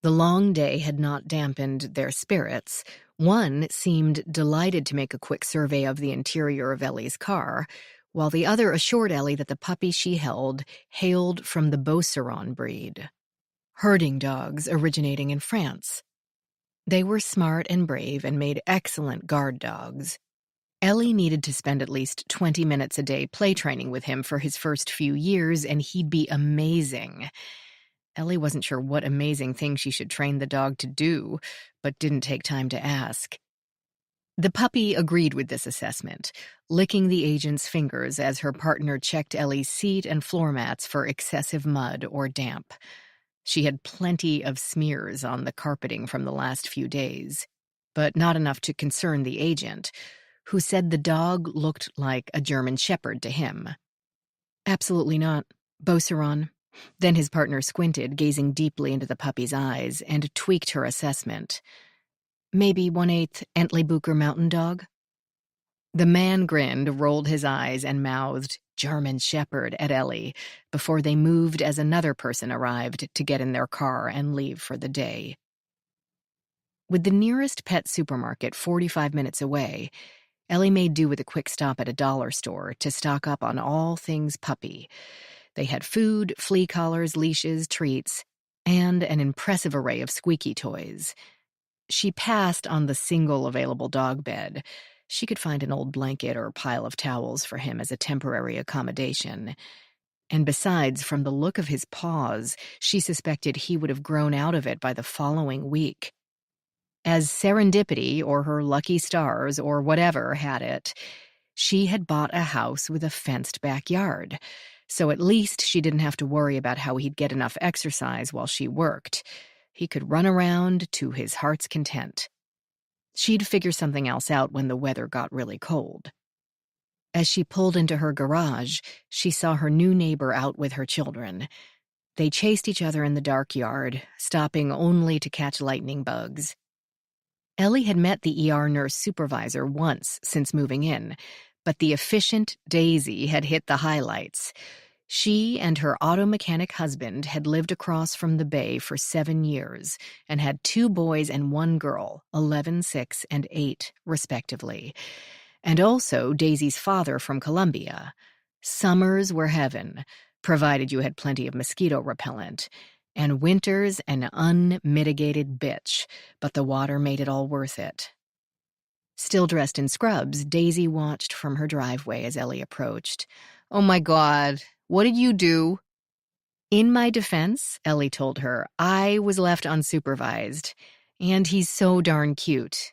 The long day had not dampened their spirits. One seemed delighted to make a quick survey of the interior of Ellie's car, while the other assured Ellie that the puppy she held hailed from the Beauceron breed, herding dogs originating in France. They were smart and brave and made excellent guard dogs. Ellie needed to spend at least 20 minutes a day play training with him for his first few years, and he'd be amazing. Ellie wasn't sure what amazing thing she should train the dog to do, but didn't take time to ask. The puppy agreed with this assessment, licking the agent's fingers as her partner checked Ellie's seat and floor mats for excessive mud or damp. She had plenty of smears on the carpeting from the last few days, but not enough to concern the agent, who said the dog looked like a German Shepherd to him. Absolutely not. Beauceron. Then his partner squinted, gazing deeply into the puppy's eyes, and tweaked her assessment. Maybe 1/8 Entlebucher Mountain Dog? The man grinned, rolled his eyes, and mouthed German Shepherd at Ellie before they moved as another person arrived to get in their car and leave for the day. With the nearest pet supermarket 45 minutes away, Ellie made do with a quick stop at a dollar store to stock up on all things puppy. They had food, flea collars, leashes, treats, and an impressive array of squeaky toys. She passed on the single available dog bed. She could find an old blanket or pile of towels for him as a temporary accommodation. And besides, from the look of his paws, she suspected he would have grown out of it by the following week. As serendipity, or her lucky stars, or whatever had it, she had bought a house with a fenced backyard, so at least she didn't have to worry about how he'd get enough exercise while she worked. He could run around to his heart's content. She'd figure something else out when the weather got really cold. As she pulled into her garage, she saw her new neighbor out with her children. They chased each other in the dark yard, stopping only to catch lightning bugs. Ellie had met the ER nurse supervisor once since moving in, but the efficient Daisy had hit the highlights. She and her auto mechanic husband had lived across from the bay for 7 years and had 2 boys and 1 girl, 11, 6, and 8, respectively. And also Daisy's father from Colombia. Summers were heaven, provided you had plenty of mosquito repellent, and winters an unmitigated bitch, but the water made it all worth it. Still dressed in scrubs, Daisy watched from her driveway as Ellie approached. "Oh my God, what did you do?" In my defense, Ellie told her, I was left unsupervised, and he's so darn cute.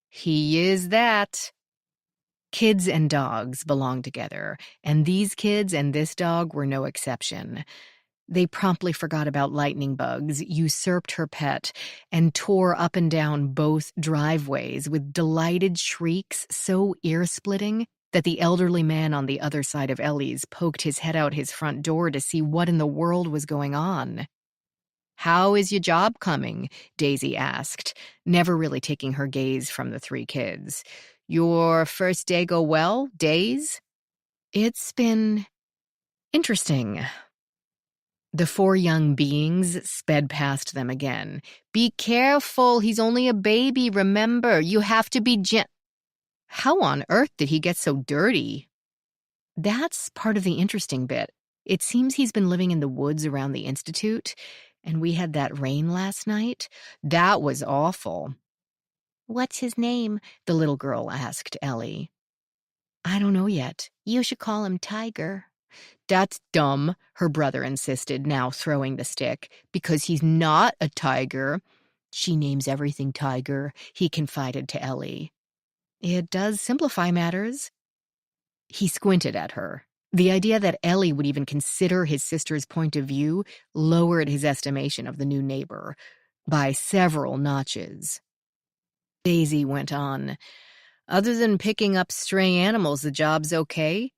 He is that. Kids and dogs belong together, and these kids and this dog were no exception. They promptly forgot about lightning bugs, usurped her pet, and tore up and down both driveways with delighted shrieks so ear-splitting that the elderly man on the other side of Ellie's poked his head out his front door to see what in the world was going on. "How is your job coming?" Daisy asked, never really taking her gaze from the 3 kids. "Your first day go well, Days?" "It's been interesting." The 4 young beings sped past them again. "Be careful, he's only a baby, remember, you have to be How on earth did he get so dirty?" That's part of the interesting bit. It seems he's been living in the woods around the Institute, and we had that rain last night. That was awful. "What's his name?" the little girl asked Ellie. "I don't know yet. You should call him Tiger." "That's dumb," her brother insisted, now throwing the stick, "because he's not a tiger." "She names everything Tiger," he confided to Ellie. "It does simplify matters." He squinted at her. The idea that Ellie would even consider his sister's point of view lowered his estimation of the new neighbor by several notches. Daisy went on. "Other than picking up stray animals, the job's okay.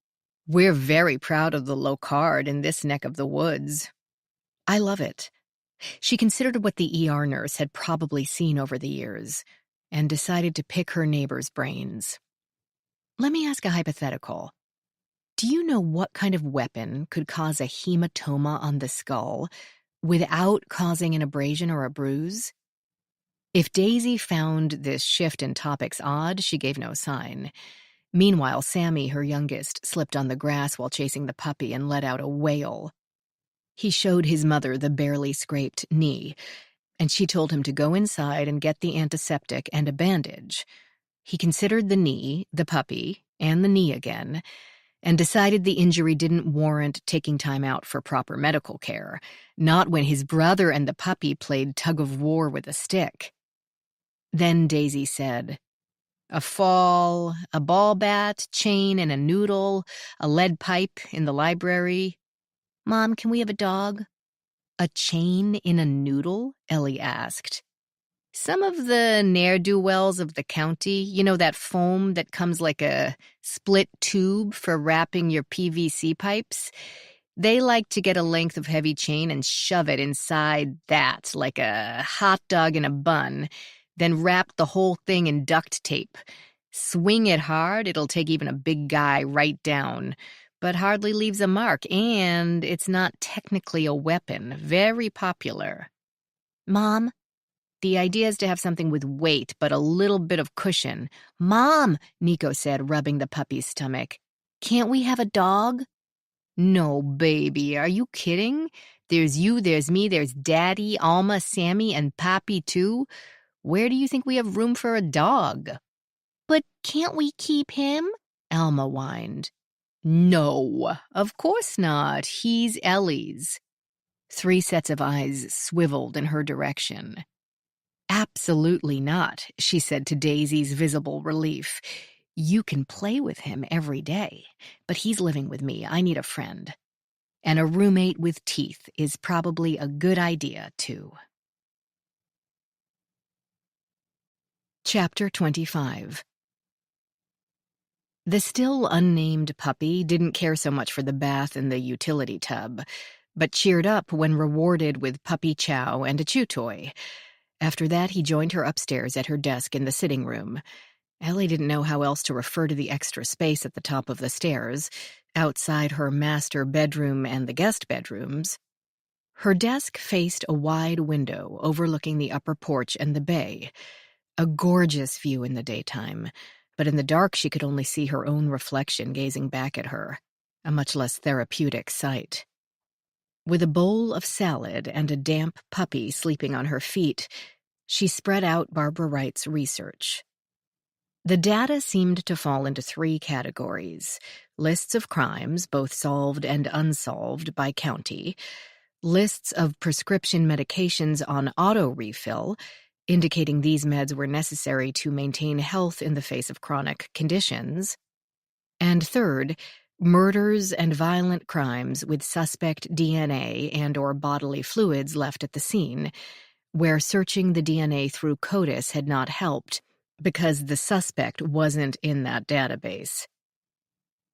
We're very proud of the Locard in this neck of the woods." "I love it." She considered what the ER nurse had probably seen over the years and decided to pick her neighbor's brains. "Let me ask a hypothetical. Do you know what kind of weapon could cause a hematoma on the skull without causing an abrasion or a bruise?" If Daisy found this shift in topics odd, she gave no sign. Meanwhile, Sammy, her youngest, slipped on the grass while chasing the puppy and let out a wail. He showed his mother the barely scraped knee, and she told him to go inside and get the antiseptic and a bandage. He considered the knee, the puppy, and the knee again, and decided the injury didn't warrant taking time out for proper medical care, not when his brother and the puppy played tug-of-war with a stick. Then Daisy said, "A fall, a ball bat, chain, and a noodle, a lead pipe in the library. Mom, can we have a dog?" A chain in a noodle? Ellie asked. Some of the ne'er-do-wells of the county, that foam that comes like a split tube for wrapping your PVC pipes, they like to get a length of heavy chain and shove it inside that like a hot dog in a bun, then wrap the whole thing in duct tape. Swing it hard, it'll take even a big guy right down, but hardly leaves a mark, and it's not technically a weapon. Very popular. Mom? The idea is to have something with weight, but a little bit of cushion. Mom, Nico said, rubbing the puppy's stomach. Can't we have a dog? No, baby, are you kidding? There's you, there's me, there's Daddy, Alma, Sammy, and Pappy, too. Where do you think we have room for a dog? But can't we keep him? Alma whined. No, of course not. He's Ellie's. 3 sets of eyes swiveled in her direction. Absolutely not, she said to Daisy's visible relief. You can play with him every day, but he's living with me. I need a friend. And a roommate with teeth is probably a good idea, too. Chapter 25. The still unnamed puppy didn't care so much for the bath in the utility tub, but cheered up when rewarded with puppy chow and a chew toy. After that, he joined her upstairs at her desk in the sitting room. Ellie didn't know how else to refer to the extra space at the top of the stairs, outside her master bedroom and the guest bedrooms. Her desk faced a wide window overlooking the upper porch and the bay, a gorgeous view in the daytime, but in the dark she could only see her own reflection gazing back at her, a much less therapeutic sight. With a bowl of salad and a damp puppy sleeping on her feet, she spread out Barbara Wright's research. The data seemed to fall into 3 categories: lists of crimes, both solved and unsolved, by county, lists of prescription medications on auto-refill, indicating these meds were necessary to maintain health in the face of chronic conditions, and third, murders and violent crimes with suspect DNA and/or bodily fluids left at the scene, where searching the DNA through CODIS had not helped because the suspect wasn't in that database.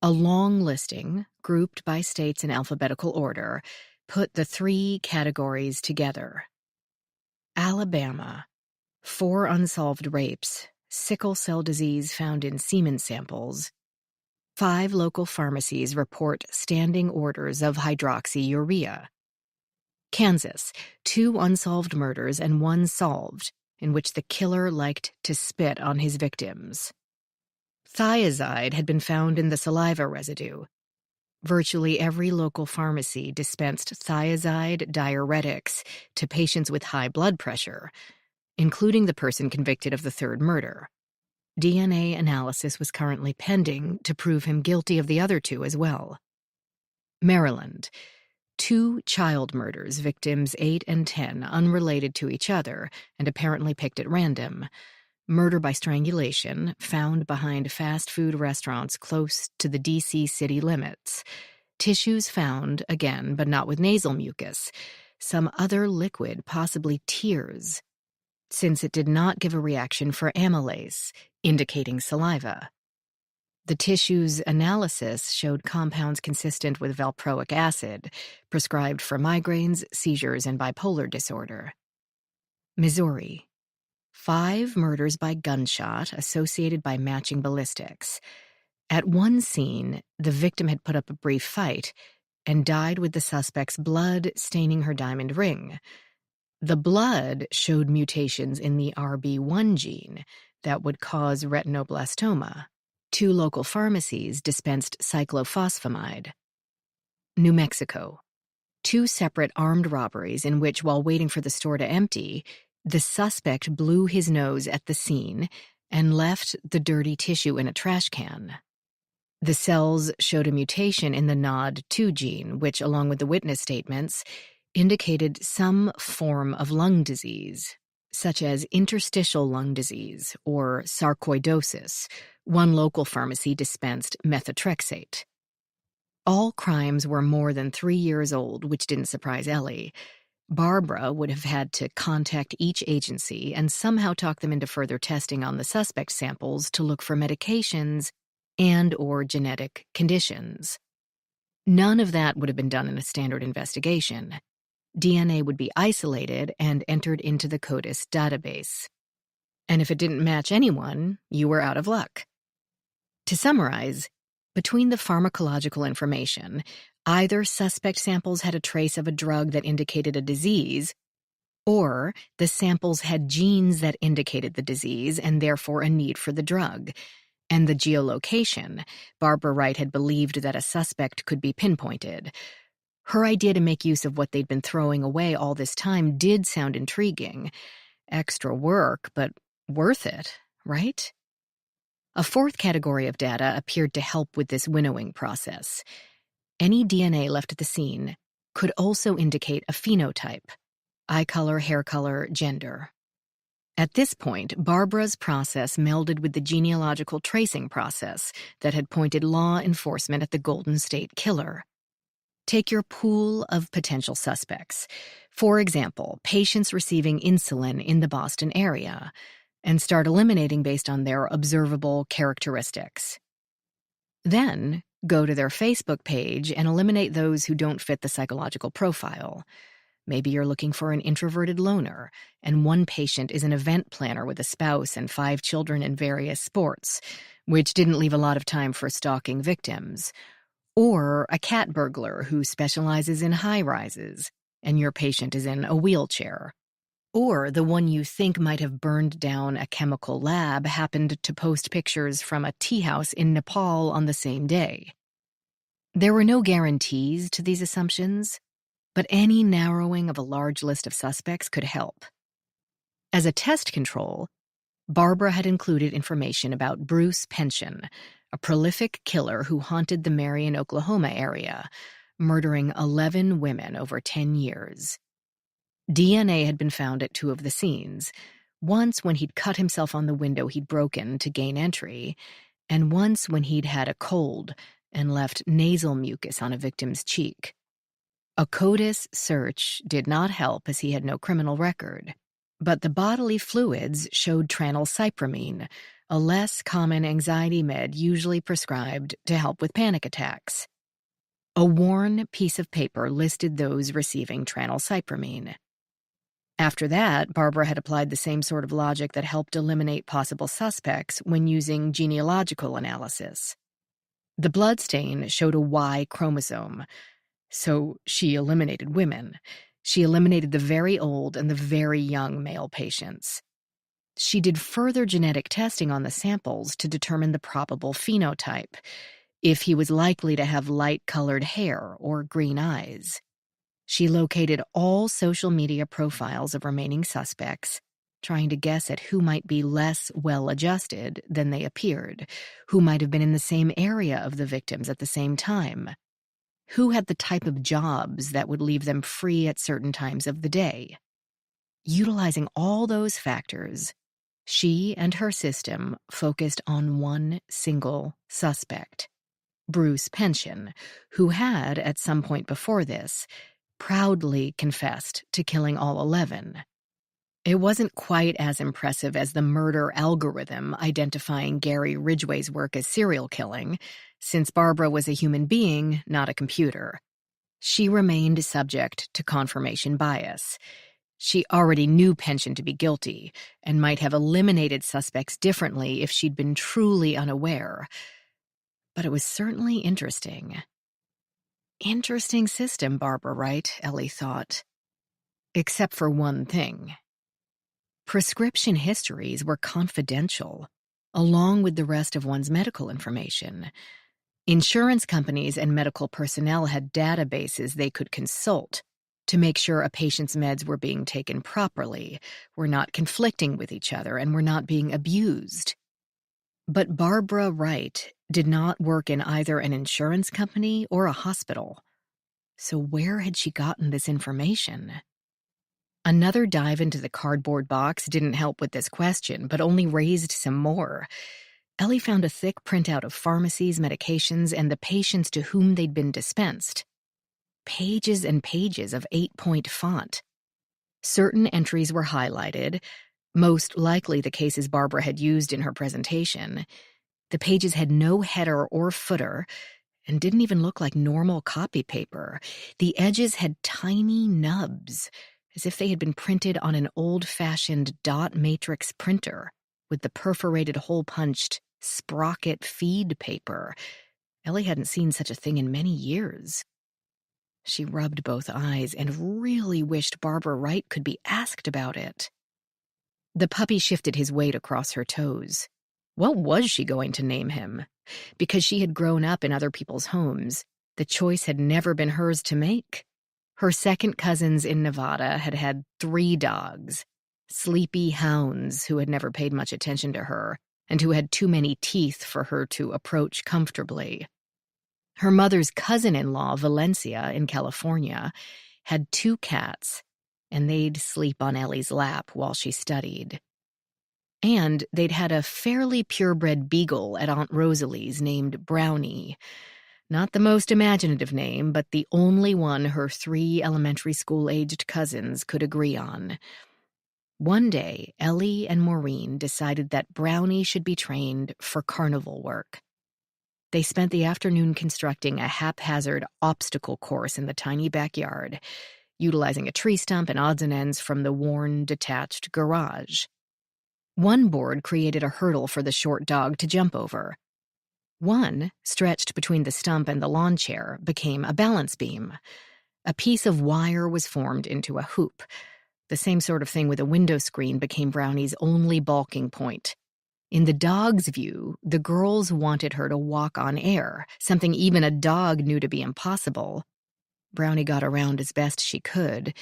A long listing, grouped by states in alphabetical order, put the 3 categories together. Alabama, 4 unsolved rapes, sickle cell disease found in semen samples. 5 local pharmacies report standing orders of hydroxyurea. Kansas, 2 unsolved murders and 1 solved, in which the killer liked to spit on his victims. Thiazide had been found in the saliva residue. Virtually every local pharmacy dispensed thiazide diuretics to patients with high blood pressure, including the person convicted of the 3rd murder. DNA analysis was currently pending to prove him guilty of the other 2 as well. Maryland, 2 child murders, victims 8 and 10, unrelated to each other and apparently picked at random. Murder by strangulation, found behind fast food restaurants close to the D.C. city limits. Tissues found, again, but not with nasal mucus. Some other liquid, possibly tears, since it did not give a reaction for amylase, indicating saliva. The tissue's analysis showed compounds consistent with valproic acid, prescribed for migraines, seizures, and bipolar disorder. Missouri, 5 murders by gunshot associated by matching ballistics. At one scene, the victim had put up a brief fight and died with the suspect's blood staining her diamond ring. The blood showed mutations in the RB1 gene that would cause retinoblastoma. 2 local pharmacies dispensed cyclophosphamide. New Mexico, 2 separate armed robberies in which, while waiting for the store to empty, the suspect blew his nose at the scene and left the dirty tissue in a trash can. The cells showed a mutation in the NOD2 gene, which, along with the witness statements, indicated some form of lung disease, such as interstitial lung disease or sarcoidosis. One local pharmacy dispensed methotrexate. All crimes were more than 3 years old, which didn't surprise Ellie. Barbara would have had to contact each agency and somehow talk them into further testing on the suspect samples to look for medications and/or genetic conditions. None of that would have been done in a standard investigation. DNA would be isolated and entered into the CODIS database. And if it didn't match anyone, you were out of luck. To summarize, between the pharmacological information, either suspect samples had a trace of a drug that indicated a disease, or the samples had genes that indicated the disease and therefore a need for the drug. And the geolocation, Barbara Wright had believed that a suspect could be pinpointed. Her idea to make use of what they'd been throwing away all this time did sound intriguing. Extra work, but worth it, right? A fourth category of data appeared to help with this winnowing process. Any DNA left at the scene could also indicate a phenotype: eye color, hair color, gender. At this point, Barbara's process melded with the genealogical tracing process that had pointed law enforcement at the Golden State Killer. Take your pool of potential suspects. For example, patients receiving insulin in the Boston area, and start eliminating based on their observable characteristics. Then, go to their Facebook page and eliminate those who don't fit the psychological profile. Maybe you're looking for an introverted loner, and one patient is an event planner with a spouse and 5 children in various sports, which didn't leave a lot of time for stalking victims. Or a cat burglar who specializes in high-rises, and your patient is in a wheelchair. Or the one you think might have burned down a chemical lab happened to post pictures from a tea house in Nepal on the same day. There were no guarantees to these assumptions, but any narrowing of a large list of suspects could help. As a test control, Barbara had included information about Bruce Pension, a prolific killer who haunted the Marion, Oklahoma area, murdering 11 women over 10 years. DNA had been found at 2 of the scenes, once when he'd cut himself on the window he'd broken to gain entry, and once when he'd had a cold and left nasal mucus on a victim's cheek. A CODIS search did not help as he had no criminal record, but the bodily fluids showed tranylcypromine, a less common anxiety med usually prescribed to help with panic attacks. A worn piece of paper listed those receiving tranylcypromine. After that, Barbara had applied the same sort of logic that helped eliminate possible suspects when using genealogical analysis. The bloodstain showed a Y chromosome, so she eliminated women. She eliminated the very old and the very young male patients. She did further genetic testing on the samples to determine the probable phenotype, if he was likely to have light-colored hair or green eyes. She located all social media profiles of remaining suspects, trying to guess at who might be less well-adjusted than they appeared, who might have been in the same area of the victims at the same time, who had the type of jobs that would leave them free at certain times of the day. Utilizing all those factors, she and her system focused on one single suspect, Bruce Pension, who had, at some point before this, proudly confessed to killing all 11. It wasn't quite as impressive as the murder algorithm identifying Gary Ridgway's work as serial killing, since Barbara was a human being, not a computer. She remained subject to confirmation bias. She already knew Pension to be guilty, and might have eliminated suspects differently if she'd been truly unaware. But it was certainly interesting. Interesting system, Barbara Wright, Ellie thought. Except for one thing. Prescription histories were confidential, along with the rest of one's medical information. Insurance companies and medical personnel had databases they could consult to make sure a patient's meds were being taken properly, were not conflicting with each other, and were not being abused. But Barbara Wright did not work in either an insurance company or a hospital. So where had she gotten this information? Another dive into the cardboard box didn't help with this question, but only raised some more. Ellie found a thick printout of pharmacies, medications, and the patients to whom they'd been dispensed. Pages and pages of 8-point font, Certain entries were highlighted, most likely the cases Barbara had used in her presentation. The pages had no header or footer and didn't even look like normal copy paper. The edges had tiny nubs, as if they had been printed on an old-fashioned dot matrix printer with the perforated hole-punched sprocket feed paper. Ellie hadn't seen such a thing in many years. She rubbed both eyes and really wished Barbara Wright could be asked about it. The puppy shifted his weight across her toes. What was she going to name him? Because she had grown up in other people's homes, the choice had never been hers to make. Her second cousins in Nevada had had 3 dogs, sleepy hounds who had never paid much attention to her and who had too many teeth for her to approach comfortably. Her mother's cousin-in-law, Valencia, in California, had 2 cats, and they'd sleep on Ellie's lap while she studied. And they'd had a fairly purebred beagle at Aunt Rosalie's named Brownie. Not the most imaginative name, but the only one her 3 elementary school-aged cousins could agree on. One day, Ellie and Maureen decided that Brownie should be trained for carnival work. They spent the afternoon constructing a haphazard obstacle course in the tiny backyard, utilizing a tree stump and odds and ends from the worn, detached garage. One board created a hurdle for the short dog to jump over. One, stretched between the stump and the lawn chair, became a balance beam. A piece of wire was formed into a hoop. The same sort of thing with a window screen became Brownie's only balking point. In the dog's view, the girls wanted her to walk on air, something even a dog knew to be impossible. Brownie got around as best she could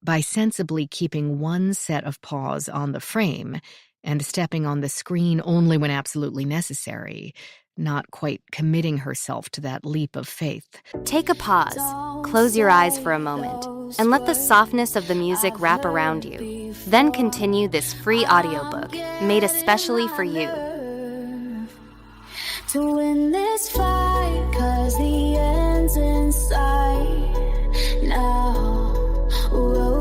by sensibly keeping one set of paws on the frame and stepping on the screen only when absolutely necessary, not quite committing herself to that leap of faith. Take a pause, close your eyes for a moment, and let the softness of the music wrap around you. Then continue this free audiobook made especially for you. To win this fight, 'cause the end's in sight now. Whoa.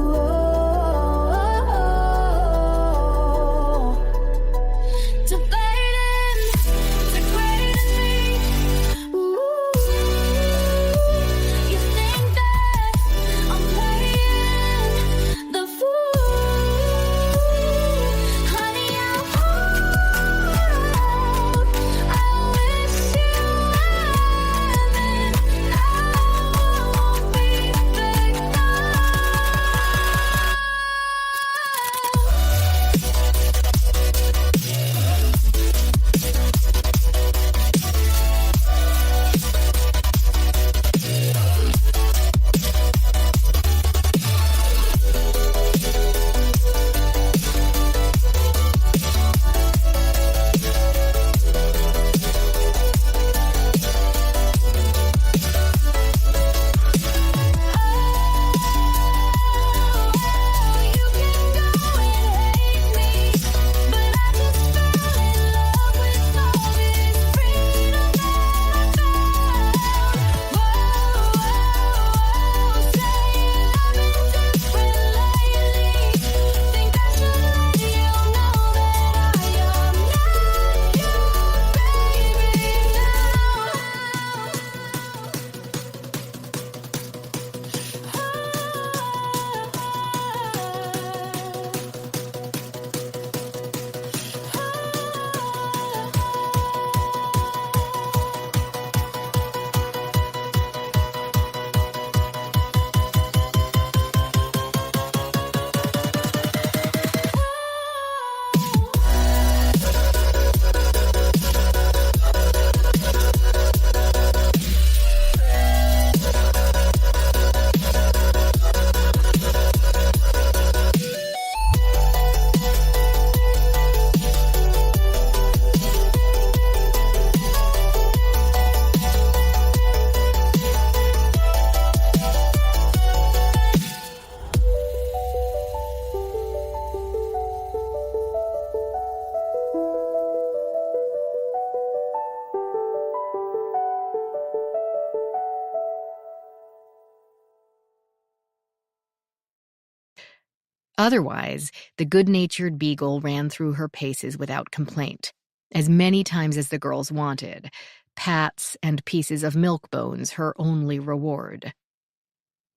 Otherwise, the good-natured beagle ran through her paces without complaint, as many times as the girls wanted, pats and pieces of milk bones her only reward.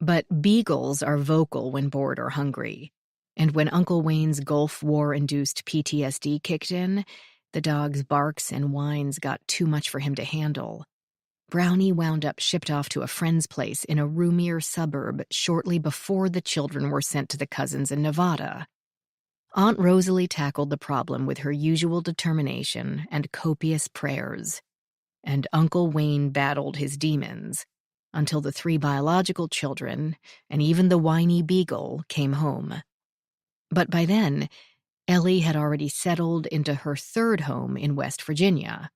But beagles are vocal when bored or hungry, and when Uncle Wayne's Gulf War-induced PTSD kicked in, the dog's barks and whines got too much for him to handle. Brownie wound up shipped off to a friend's place in a roomier suburb shortly before the children were sent to the cousins in Nevada. Aunt Rosalie tackled the problem with her usual determination and copious prayers, and Uncle Wayne battled his demons until the 3 biological children, and even the whiny beagle, came home. But by then, Ellie had already settled into her 3rd home in West Virginia.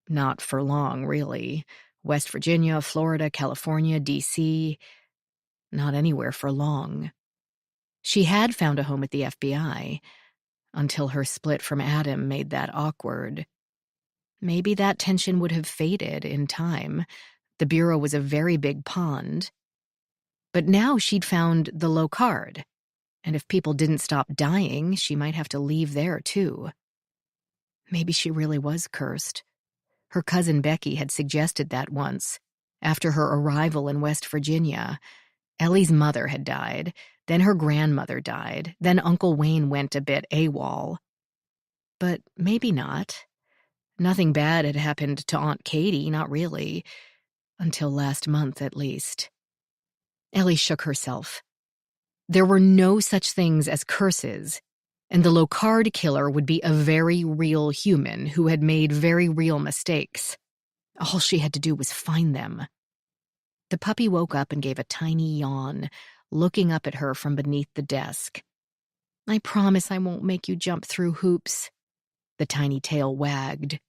Not for long, really. West Virginia, Florida, California, D.C. Not anywhere for long. She had found a home at the FBI, until her split from Adam made that awkward. Maybe that tension would have faded in time. The Bureau was a very big pond. But now she'd found the Locard, and if people didn't stop dying, she might have to leave there, too. Maybe she really was cursed. Her cousin Becky had suggested that once. After her arrival in West Virginia, Ellie's mother had died, then her grandmother died, then Uncle Wayne went a bit AWOL. But maybe not. Nothing bad had happened to Aunt Katie, not really. Until last month, at least. Ellie shook herself. There were no such things as curses, and the Locard killer would be a very real human who had made very real mistakes. All she had to do was find them. The puppy woke up and gave a tiny yawn, looking up at her from beneath the desk. I promise I won't make you jump through hoops. The tiny tail wagged.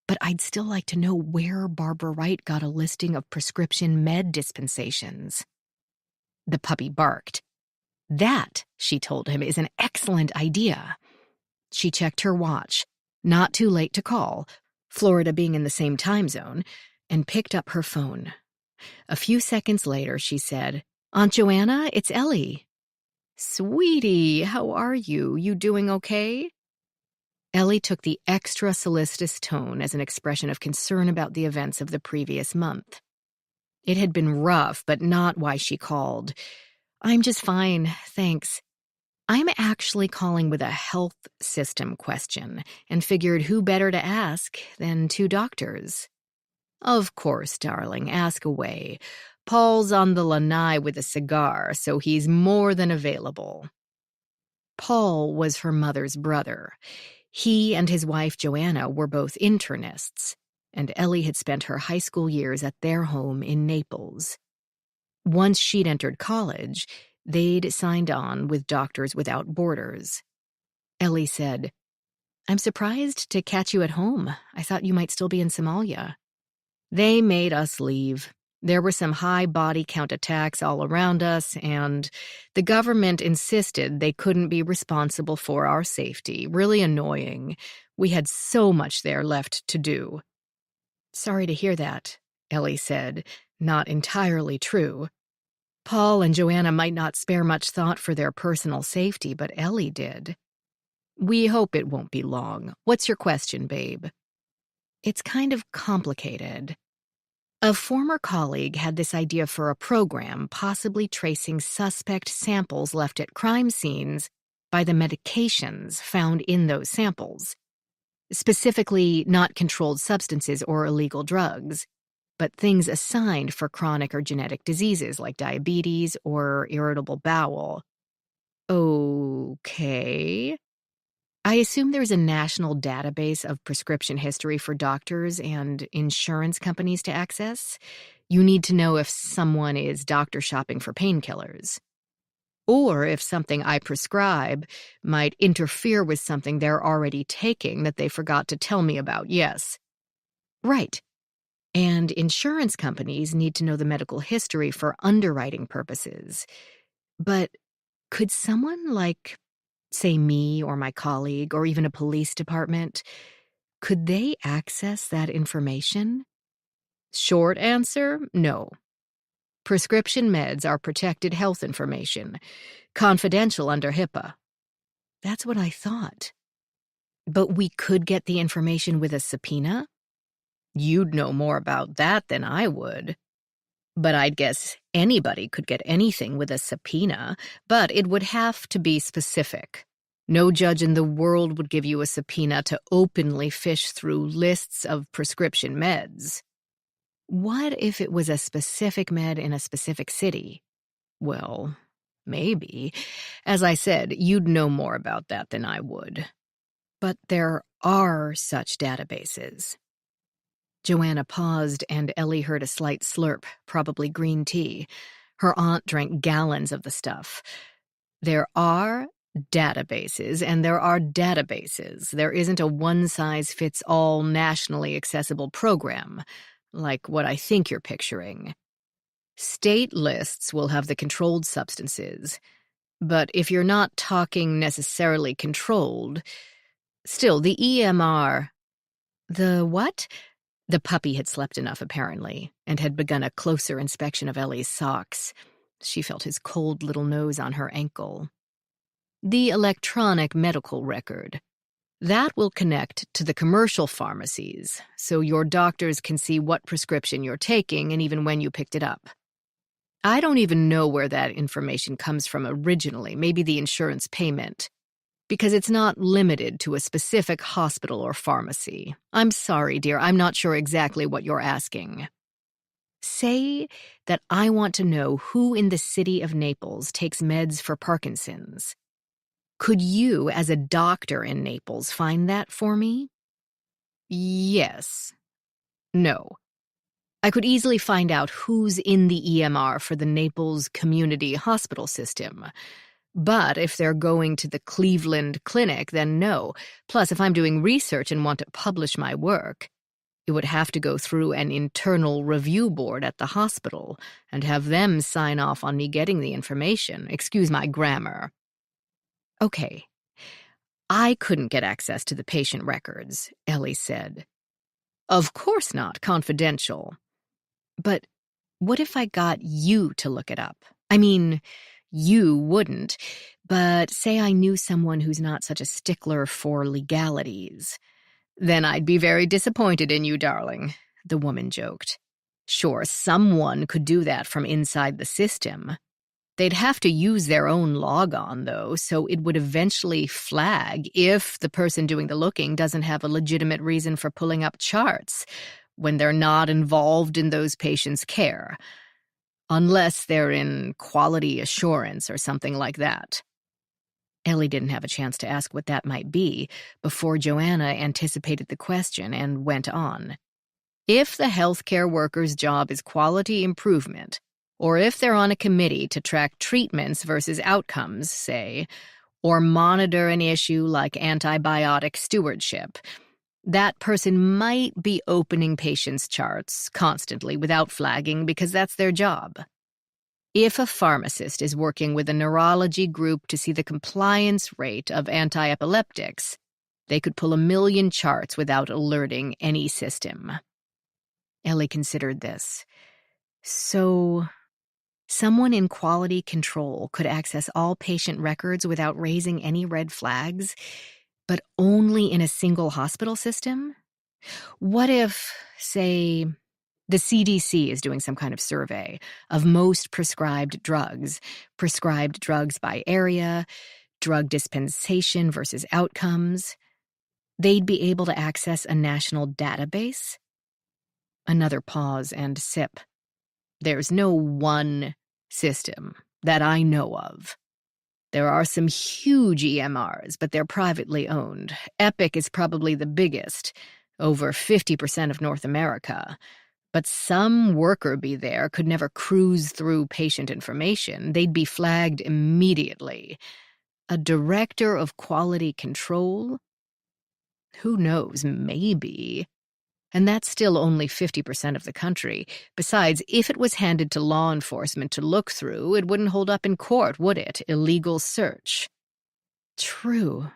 But I'd still like to know where Barbara Wright got a listing of prescription med dispensations. The puppy barked. That, she told him, is an excellent idea. She checked her watch, not too late to call, Florida being in the same time zone, and picked up her phone. A few seconds later, she said, Aunt Joanna, it's Ellie. Sweetie, how are you? You doing okay? Ellie took the extra solicitous tone as an expression of concern about the events of the previous month. It had been rough, but not why she called. I'm just fine, thanks. I'm actually calling with a health system question and figured who better to ask than 2 doctors. Of course, darling, ask away. Paul's on the lanai with a cigar, so he's more than available. Paul was her mother's brother. He and his wife Joanna were both internists, and Ellie had spent her high school years at their home in Naples. Once she'd entered college, they'd signed on with Doctors Without Borders. Ellie said, I'm surprised to catch you at home. I thought you might still be in Somalia. They made us leave. There were some high body count attacks all around us, and the government insisted they couldn't be responsible for our safety. Really annoying. We had so much there left to do. Sorry to hear that, Ellie said. Not entirely true. Paul and Joanna might not spare much thought for their personal safety, but Ellie did. We hope it won't be long. What's your question, babe? It's kind of complicated. A former colleague had this idea for a program possibly tracing suspect samples left at crime scenes by the medications found in those samples. Specifically, not controlled substances or illegal drugs, but things assigned for chronic or genetic diseases like diabetes or irritable bowel. Okay. I assume there's a national database of prescription history for doctors and insurance companies to access. You need to know if someone is doctor shopping for painkillers. Or if something I prescribe might interfere with something they're already taking that they forgot to tell me about, yes. Right. And insurance companies need to know the medical history for underwriting purposes. But could someone like, say me or my colleague or even a police department, could they access that information? Short answer, no. Prescription meds are protected health information, confidential under HIPAA. That's what I thought. But we could get the information with a subpoena? You'd know more about that than I would. But I'd guess anybody could get anything with a subpoena, but it would have to be specific. No judge in the world would give you a subpoena to openly fish through lists of prescription meds. What if it was a specific med in a specific city? Well, maybe. As I said, you'd know more about that than I would. But there are such databases. Joanna paused, and Ellie heard a slight slurp, probably green tea. Her aunt drank gallons of the stuff. There are databases, and there are databases. There isn't a one-size-fits-all nationally accessible program, like what I think you're picturing. State lists will have the controlled substances, but if you're not talking necessarily controlled, still, the EMR... The what? The puppy had slept enough, apparently, and had begun a closer inspection of Ellie's socks. She felt his cold little nose on her ankle. The electronic medical record. That will connect to the commercial pharmacies, so your doctors can see what prescription you're taking and even when you picked it up. I don't even know where that information comes from originally, maybe the insurance payment, because it's not limited to a specific hospital or pharmacy. I'm sorry, dear, I'm not sure exactly what you're asking. Say that I want to know who in the city of Naples takes meds for Parkinson's. Could you, as a doctor in Naples, find that for me? Yes. No. I could easily find out who's in the EMR for the Naples Community Hospital System. But if they're going to the Cleveland Clinic, then no. Plus, if I'm doing research and want to publish my work, it would have to go through an internal review board at the hospital and have them sign off on me getting the information. Excuse my grammar. Okay. I couldn't get access to the patient records, Ellie said. Of course not, confidential. But what if I got you to look it up? I mean, you wouldn't, but say I knew someone who's not such a stickler for legalities. Then I'd be very disappointed in you, darling, the woman joked. Sure, someone could do that from inside the system. They'd have to use their own logon, though, so it would eventually flag if the person doing the looking doesn't have a legitimate reason for pulling up charts when they're not involved in those patients' care. Unless they're in quality assurance or something like that. Ellie didn't have a chance to ask what that might be before Joanna anticipated the question and went on. If the healthcare worker's job is quality improvement, or if they're on a committee to track treatments versus outcomes, say, or monitor an issue like antibiotic stewardship, that person might be opening patients' charts constantly without flagging because that's their job. If a pharmacist is working with a neurology group to see the compliance rate of anti-epileptics, they could pull 1 million charts without alerting any system. Ellie considered this. So, someone in quality control could access all patient records without raising any red flags, but only in a single hospital system? What if, say, the CDC is doing some kind of survey of most prescribed drugs by area, drug dispensation versus outcomes? They'd be able to access a national database? Another pause and sip. There's no one system that I know of. There are some huge EMRs, but they're privately owned. Epic is probably the biggest, over 50% of North America. But some worker bee there could never cruise through patient information. They'd be flagged immediately. A director of quality control? Who knows, maybe. And that's still only 50% of the country. Besides, if it was handed to law enforcement to look through, it wouldn't hold up in court, would it? Illegal search. True.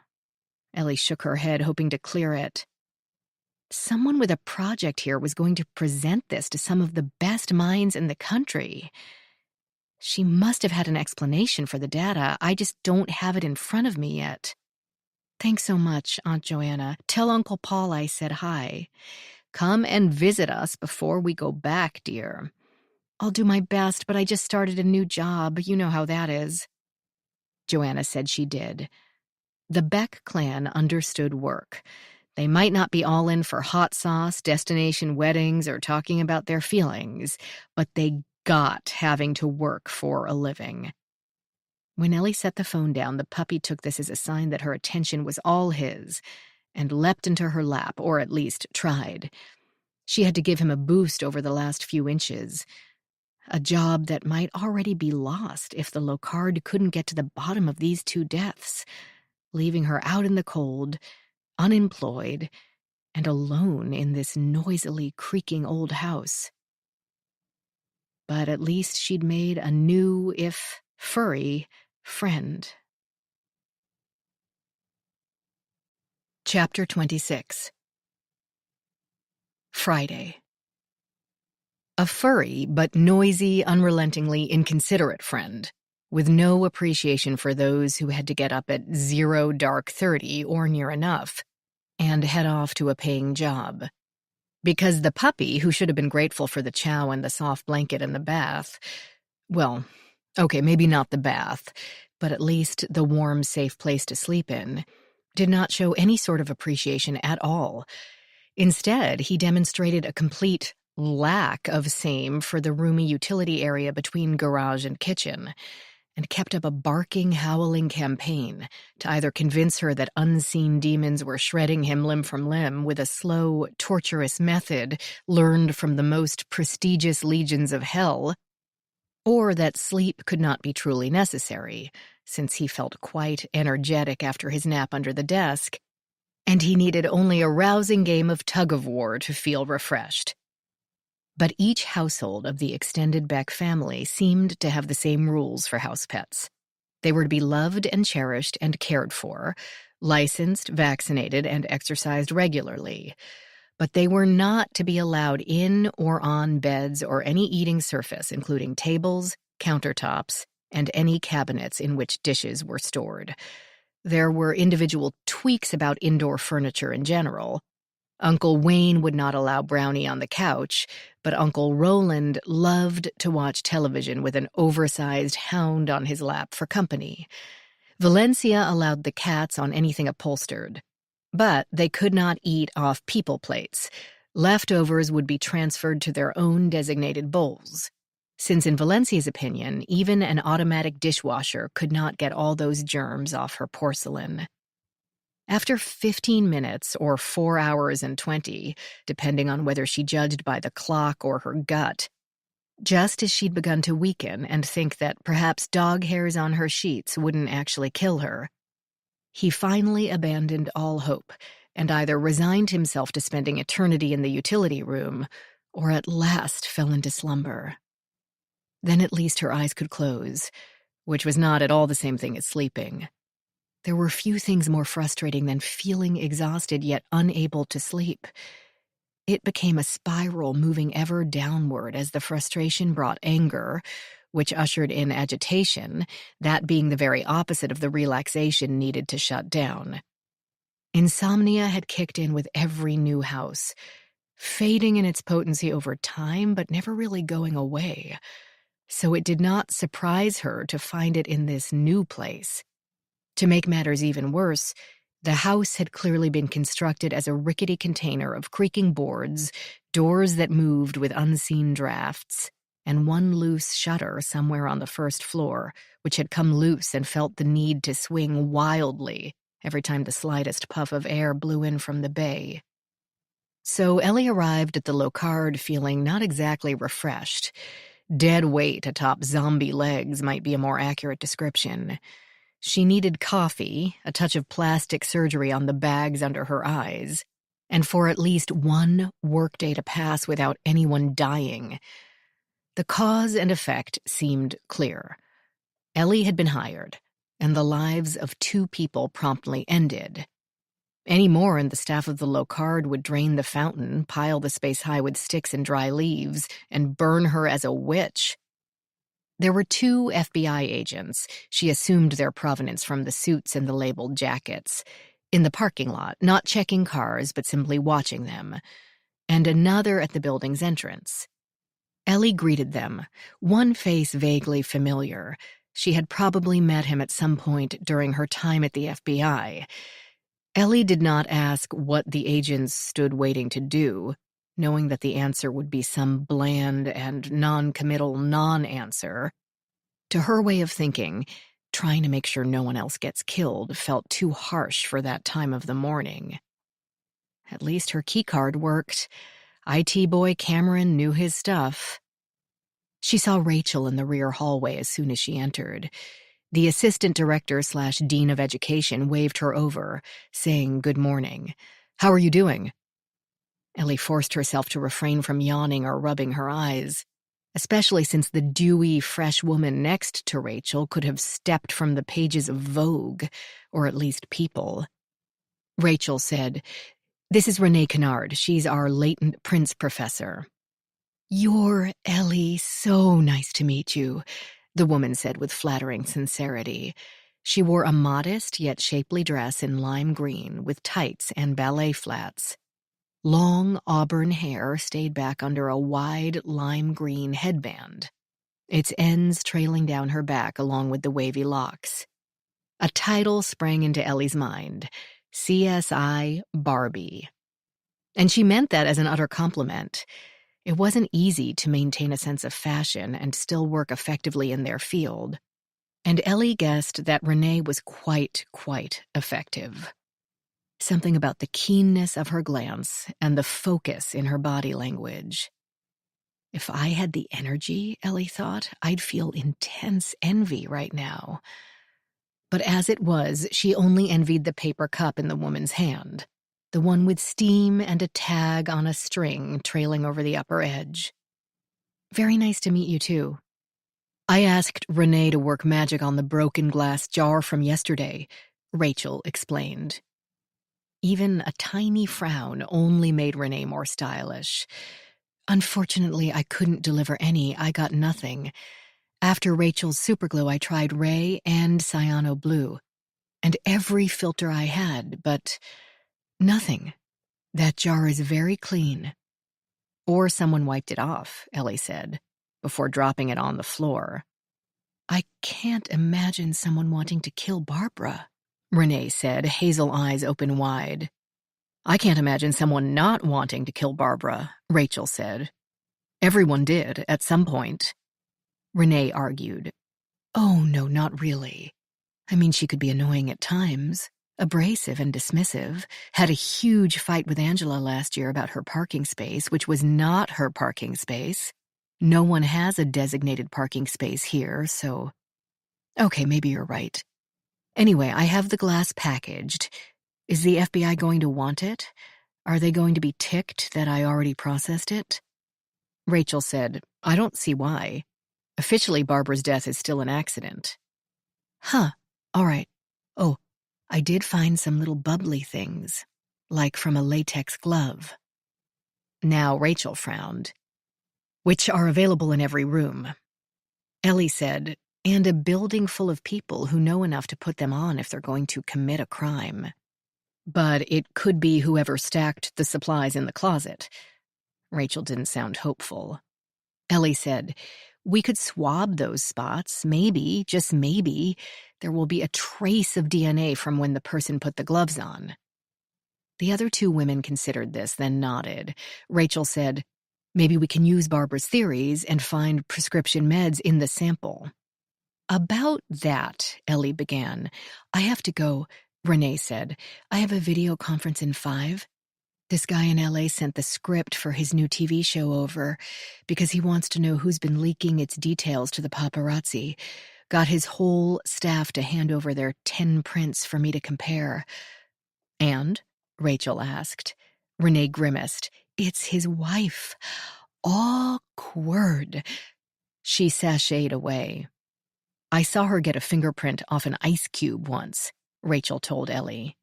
Ellie shook her head, hoping to clear it. Someone with a project here was going to present this to some of the best minds in the country. She must have had an explanation for the data. I just don't have it in front of me yet. Thanks so much, Aunt Joanna. Tell Uncle Paul I said hi. Come and visit us before we go back, dear. I'll do my best, but I just started a new job. You know how that is. Joanna said she did. The Beck clan understood work. They might not be all in for hot sauce, destination weddings, or talking about their feelings, but they got having to work for a living. When Ellie set the phone down, the puppy took this as a sign that her attention was all his and leapt into her lap, or at least tried. She had to give him a boost over the last few inches, a job that might already be lost if the Locard couldn't get to the bottom of these two deaths, leaving her out in the cold, unemployed, and alone in this noisily creaking old house. But at least she'd made a new, if furry, friend. Chapter 26. Friday. A furry but noisy, unrelentingly inconsiderate friend, with no appreciation for those who had to get up at 0:30 or near enough, and head off to a paying job. Because the puppy, who should have been grateful for the chow and the soft blanket and the bath, well, okay, maybe not the bath, but at least the warm, safe place to sleep in, did not show any sort of appreciation at all. Instead, he demonstrated a complete lack of same for the roomy utility area between garage and kitchen, and kept up a barking, howling campaign to either convince her that unseen demons were shredding him limb from limb with a slow, torturous method learned from the most prestigious legions of hell, or that sleep could not be truly necessary, since he felt quite energetic after his nap under the desk, and he needed only a rousing game of tug-of-war to feel refreshed. But each household of the extended Beck family seemed to have the same rules for house pets. They were to be loved and cherished and cared for, licensed, vaccinated, and exercised regularly. But they were not to be allowed in or on beds or any eating surface, including tables, countertops, and any cabinets in which dishes were stored. There were individual tweaks about indoor furniture in general. Uncle Wayne would not allow Brownie on the couch, but Uncle Roland loved to watch television with an oversized hound on his lap for company. Valencia allowed the cats on anything upholstered, but they could not eat off people plates. Leftovers would be transferred to their own designated bowls, since in Valencia's opinion, even an automatic dishwasher could not get all those germs off her porcelain. After 15 minutes, or 4 hours and 20, depending on whether she judged by the clock or her gut, just as she'd begun to weaken and think that perhaps dog hairs on her sheets wouldn't actually kill her, he finally abandoned all hope and either resigned himself to spending eternity in the utility room or at last fell into slumber. Then at least her eyes could close, which was not at all the same thing as sleeping. There were few things more frustrating than feeling exhausted yet unable to sleep. It became a spiral moving ever downward as the frustration brought anger, which ushered in agitation, that being the very opposite of the relaxation needed to shut down. Insomnia had kicked in with every new house, fading in its potency over time but never really going away. So it did not surprise her to find it in this new place. To make matters even worse, the house had clearly been constructed as a rickety container of creaking boards, doors that moved with unseen drafts, and one loose shutter somewhere on the first floor, which had come loose and felt the need to swing wildly every time the slightest puff of air blew in from the bay. So Ellie arrived at the Locard feeling not exactly refreshed. Dead weight atop zombie legs might be a more accurate description. She needed coffee, a touch of plastic surgery on the bags under her eyes, and for at least one workday to pass without anyone dying. The cause and effect seemed clear. Ellie had been hired, and the lives of 2 people promptly ended. Any more and the staff of the Locard would drain the fountain, pile the space high with sticks and dry leaves, and burn her as a witch. There were 2 FBI agents. She assumed their provenance from the suits and the labeled jackets. In the parking lot, not checking cars, but simply watching them. And another at the building's entrance. Ellie greeted them, one face vaguely familiar. She had probably met him at some point during her time at the FBI. Ellie did not ask what the agents stood waiting to do, knowing that the answer would be some bland and non-committal non-answer. To her way of thinking, trying to make sure no one else gets killed felt too harsh for that time of the morning. At least her keycard worked. IT boy Cameron knew his stuff. She saw Rachel in the rear hallway as soon as she entered. The assistant director/dean of education waved her over, saying good morning. "How are you doing?" Ellie forced herself to refrain from yawning or rubbing her eyes, especially since the dewy, fresh woman next to Rachel could have stepped from the pages of Vogue, or at least People. Rachel said, "This is Renee Kennard. She's our latent prince professor." "You're Ellie. So nice to meet you," the woman said with flattering sincerity. She wore a modest yet shapely dress in lime green with tights and ballet flats. Long auburn hair stayed back under a wide lime green headband, its ends trailing down her back along with the wavy locks. A title sprang into Ellie's mind, CSI Barbie. And she meant that as an utter compliment. It wasn't easy to maintain a sense of fashion and still work effectively in their field. And Ellie guessed that Renee was quite effective. Something about the keenness of her glance and the focus in her body language. If I had the energy, Ellie thought, I'd feel intense envy right now. But as it was, she only envied the paper cup in the woman's hand, the one with steam and a tag on a string trailing over the upper edge. "Very nice to meet you, too. I asked Renee to work magic on the broken glass jar from yesterday," Rachel explained. Even a tiny frown only made Renee more stylish. "Unfortunately, I couldn't deliver any. I got nothing. After Rachel's superglue, I tried Ray and Cyano Blue, and every filter I had, but nothing. That jar is very clean." "Or someone wiped it off," Ellie said, before dropping it on the floor. "I can't imagine someone wanting to kill Barbara," Renee said, hazel eyes open wide. "I can't imagine someone not wanting to kill Barbara," Rachel said. "Everyone did, at some point." Renee argued. "Oh, no, not really. I mean, she could be annoying at times, abrasive and dismissive. Had a huge fight with Angela last year about her parking space, which was not her parking space. No one has a designated parking space here, so... Okay, maybe you're right. Anyway, I have the glass packaged. Is the FBI going to want it? Are they going to be ticked that I already processed it?" Rachel said, "I don't see why. Officially, Barbara's death is still an accident." "Huh, all right. Oh, I did find some little bubbly things, like from a latex glove." Now Rachel frowned. "Which are available in every room." Ellie said, "And a building full of people who know enough to put them on if they're going to commit a crime. But it could be whoever stacked the supplies in the closet." Rachel didn't sound hopeful. Ellie said, "We could swab those spots. Maybe, just maybe, there will be a trace of DNA from when the person put the gloves on." The other 2 women considered this, then nodded. Rachel said, "Maybe we can use Barbara's theories and find prescription meds in the sample." "About that," Ellie began. "I have to go," Renee said. "I have a video conference in 5. This guy in LA sent the script for his new TV show over because he wants to know who's been leaking its details to the paparazzi. Got his whole staff to hand over their 10 prints for me to compare." "And?" Rachel asked. Renee grimaced. "It's his wife. Awkward." She sashayed away. "I saw her get a fingerprint off an ice cube once," Rachel told Ellie.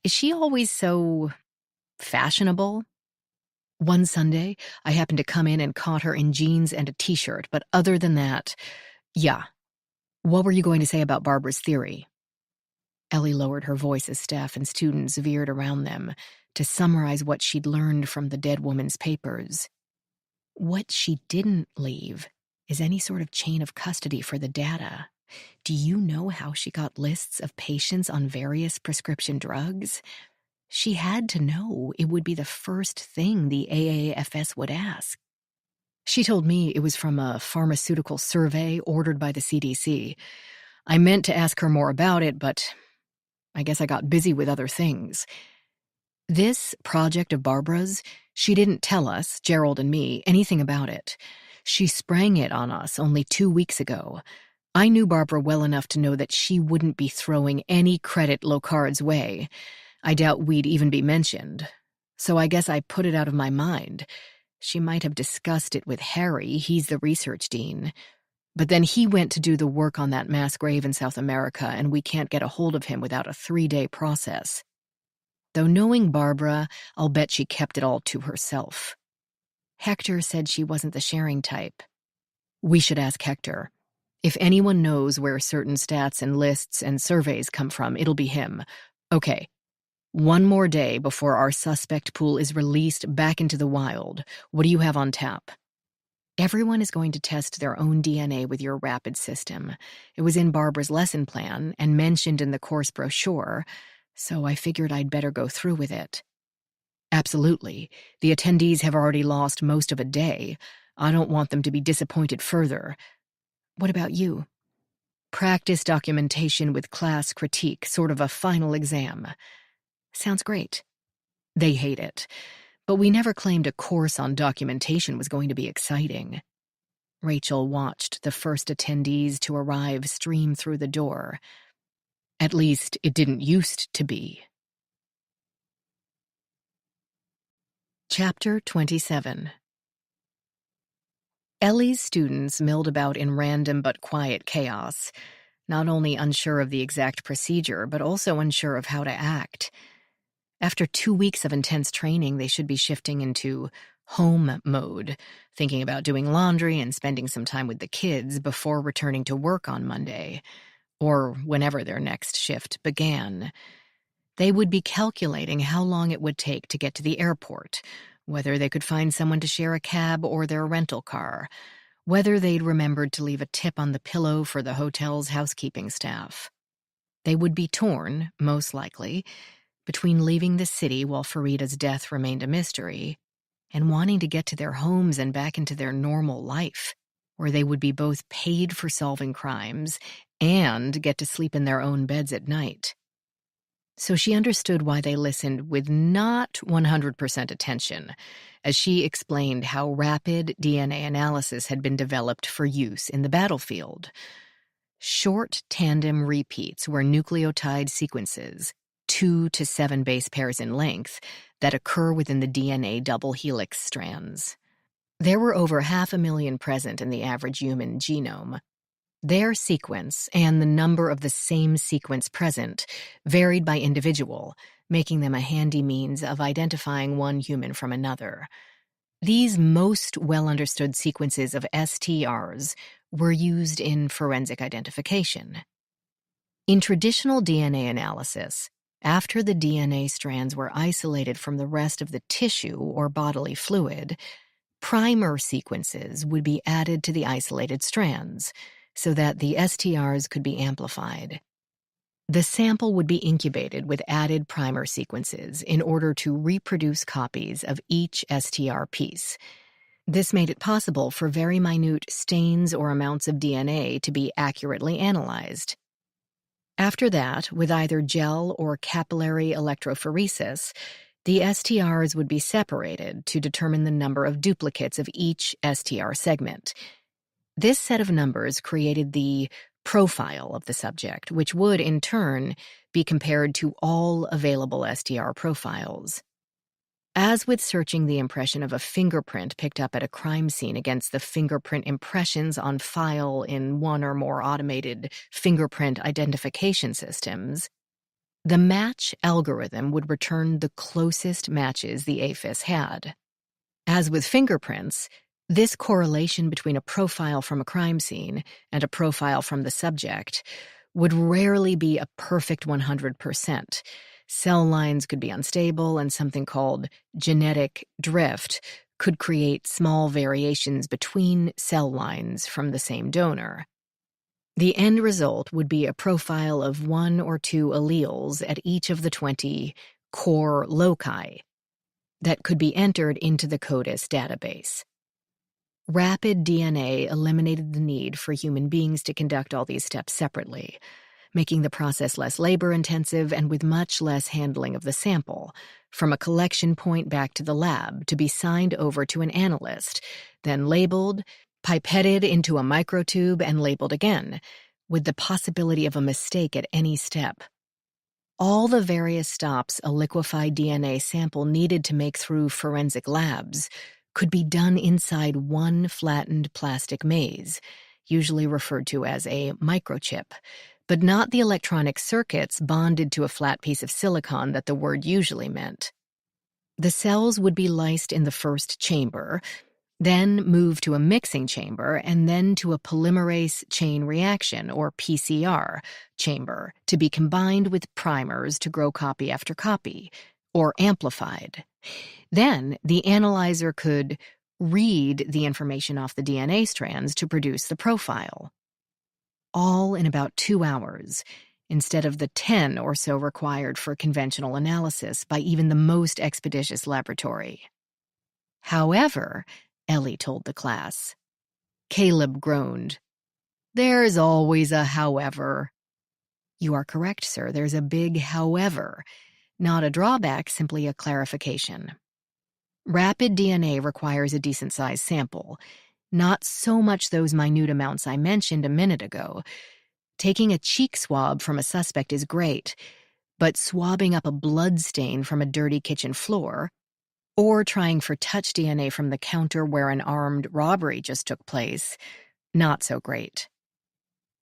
"Is she always so fashionable?" "One Sunday, I happened to come in and caught her in jeans and a t-shirt, but other than that, Yeah. What were you going to say about Barbara's theory? Ellie lowered her voice as staff and students veered around them to summarize what she'd learned from the dead woman's papers. What she didn't leave is any sort of chain of custody for the data. Do you know how she got lists of patients on various prescription drugs? She had to know. It would be the first thing the AAFS would ask. She told me it was from a pharmaceutical survey ordered by the CDC. I meant to ask her more about it, but I guess I got busy with other things. This project of Barbara's, she didn't tell us, Gerald and me, anything about it. She sprang it on us only 2 weeks ago. I knew Barbara well enough to know that she wouldn't be throwing any credit Locard's way. I doubt we'd even be mentioned. So I guess I put it out of my mind. She might have discussed it with Harry, he's the research dean. But then he went to do the work on that mass grave in South America, and we can't get a hold of him without a 3-day process. Though knowing Barbara, I'll bet she kept it all to herself. Hector said she wasn't the sharing type. We should ask Hector. If anyone knows where certain stats and lists and surveys come from, it'll be him. Okay. 1 more day before our suspect pool is released back into the wild. What do you have on tap? Everyone is going to test their own DNA with your rapid system. It was in Barbara's lesson plan and mentioned in the course brochure, so I figured I'd better go through with it. Absolutely. The attendees have already lost most of a day. I don't want them to be disappointed further. What about you? Practice documentation with class critique, sort of a final exam. Sounds great. They hate it, but we never claimed a course on documentation was going to be exciting. Rachel watched the first attendees to arrive stream through the door. At least, it didn't used to be. Chapter 27. Ellie's students milled about in random but quiet chaos, not only unsure of the exact procedure, but also unsure of how to act. After 2 weeks of intense training, they should be shifting into home mode, thinking about doing laundry and spending some time with the kids before returning to work on Monday, or whenever their next shift began. They would be calculating how long it would take to get to the airport, whether they could find someone to share a cab or their rental car, whether they'd remembered to leave a tip on the pillow for the hotel's housekeeping staff. They would be torn, most likely, between leaving the city while Farida's death remained a mystery and wanting to get to their homes and back into their normal life, where they would be both paid for solving crimes and get to sleep in their own beds at night. So she understood why they listened with not 100% attention, as she explained how rapid DNA analysis had been developed for use in the battlefield. Short tandem repeats were nucleotide sequences, 2 to 7 base pairs in length, that occur within the DNA double helix strands. There were over 500,000 present in the average human genome. Their sequence and the number of the same sequence present varied by individual, making them a handy means of identifying one human from another. These most well-understood sequences of STRs were used in forensic identification. In traditional DNA analysis, after the DNA strands were isolated from the rest of the tissue or bodily fluid, primer sequences would be added to the isolated strands, so that the STRs could be amplified. The sample would be incubated with added primer sequences in order to reproduce copies of each STR piece. This made it possible for very minute stains or amounts of DNA to be accurately analyzed. After that, with either gel or capillary electrophoresis, the STRs would be separated to determine the number of duplicates of each STR segment. This set of numbers created the profile of the subject, which would, in turn, be compared to all available STR profiles. As with searching the impression of a fingerprint picked up at a crime scene against the fingerprint impressions on file in one or more automated fingerprint identification systems, the match algorithm would return the closest matches the AFIS had. As with fingerprints, This correlation between a profile from a crime scene and a profile from the subject would rarely be a perfect 100%. Cell lines could be unstable, and something called genetic drift could create small variations between cell lines from the same donor. The end result would be a profile of 1 or 2 alleles at each of the 20 core loci that could be entered into the CODIS database. Rapid DNA eliminated the need for human beings to conduct all these steps separately, making the process less labor-intensive and with much less handling of the sample, from a collection point back to the lab to be signed over to an analyst, then labeled, pipetted into a microtube, and labeled again, with the possibility of a mistake at any step. All the various stops a liquefied DNA sample needed to make through forensic labs could be done inside one flattened plastic maze, usually referred to as a microchip, but not the electronic circuits bonded to a flat piece of silicon that the word usually meant. The cells would be lysed in the first chamber, then moved to a mixing chamber, and then to a polymerase chain reaction, or PCR, chamber to be combined with primers to grow copy after copy, or amplified. Then the analyzer could read the information off the DNA strands to produce the profile. All in about 2 hours, instead of the 10 or so required for conventional analysis by even the most expeditious laboratory. However, Ellie told the class. Caleb groaned. There's always a however. You are correct, sir. There's a big however. Not a drawback, simply a clarification. Rapid DNA requires a decent-sized sample. Not so much those minute amounts I mentioned a minute ago. Taking a cheek swab from a suspect is great, but swabbing up a blood stain from a dirty kitchen floor, or trying for touch DNA from the counter where an armed robbery just took place, not so great.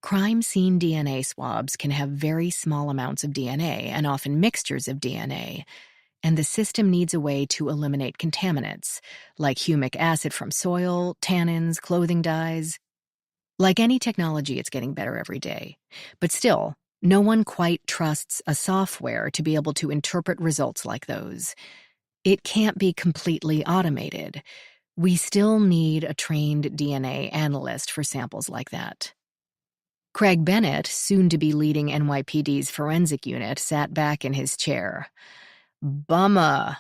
Crime scene DNA swabs can have very small amounts of DNA and often mixtures of DNA, and the system needs a way to eliminate contaminants, like humic acid from soil, tannins, clothing dyes. Like any technology, it's getting better every day. But still, no one quite trusts a software to be able to interpret results like those. It can't be completely automated. We still need a trained DNA analyst for samples like that. Craig Bennett, soon to be leading NYPD's forensic unit, sat back in his chair. Bummer.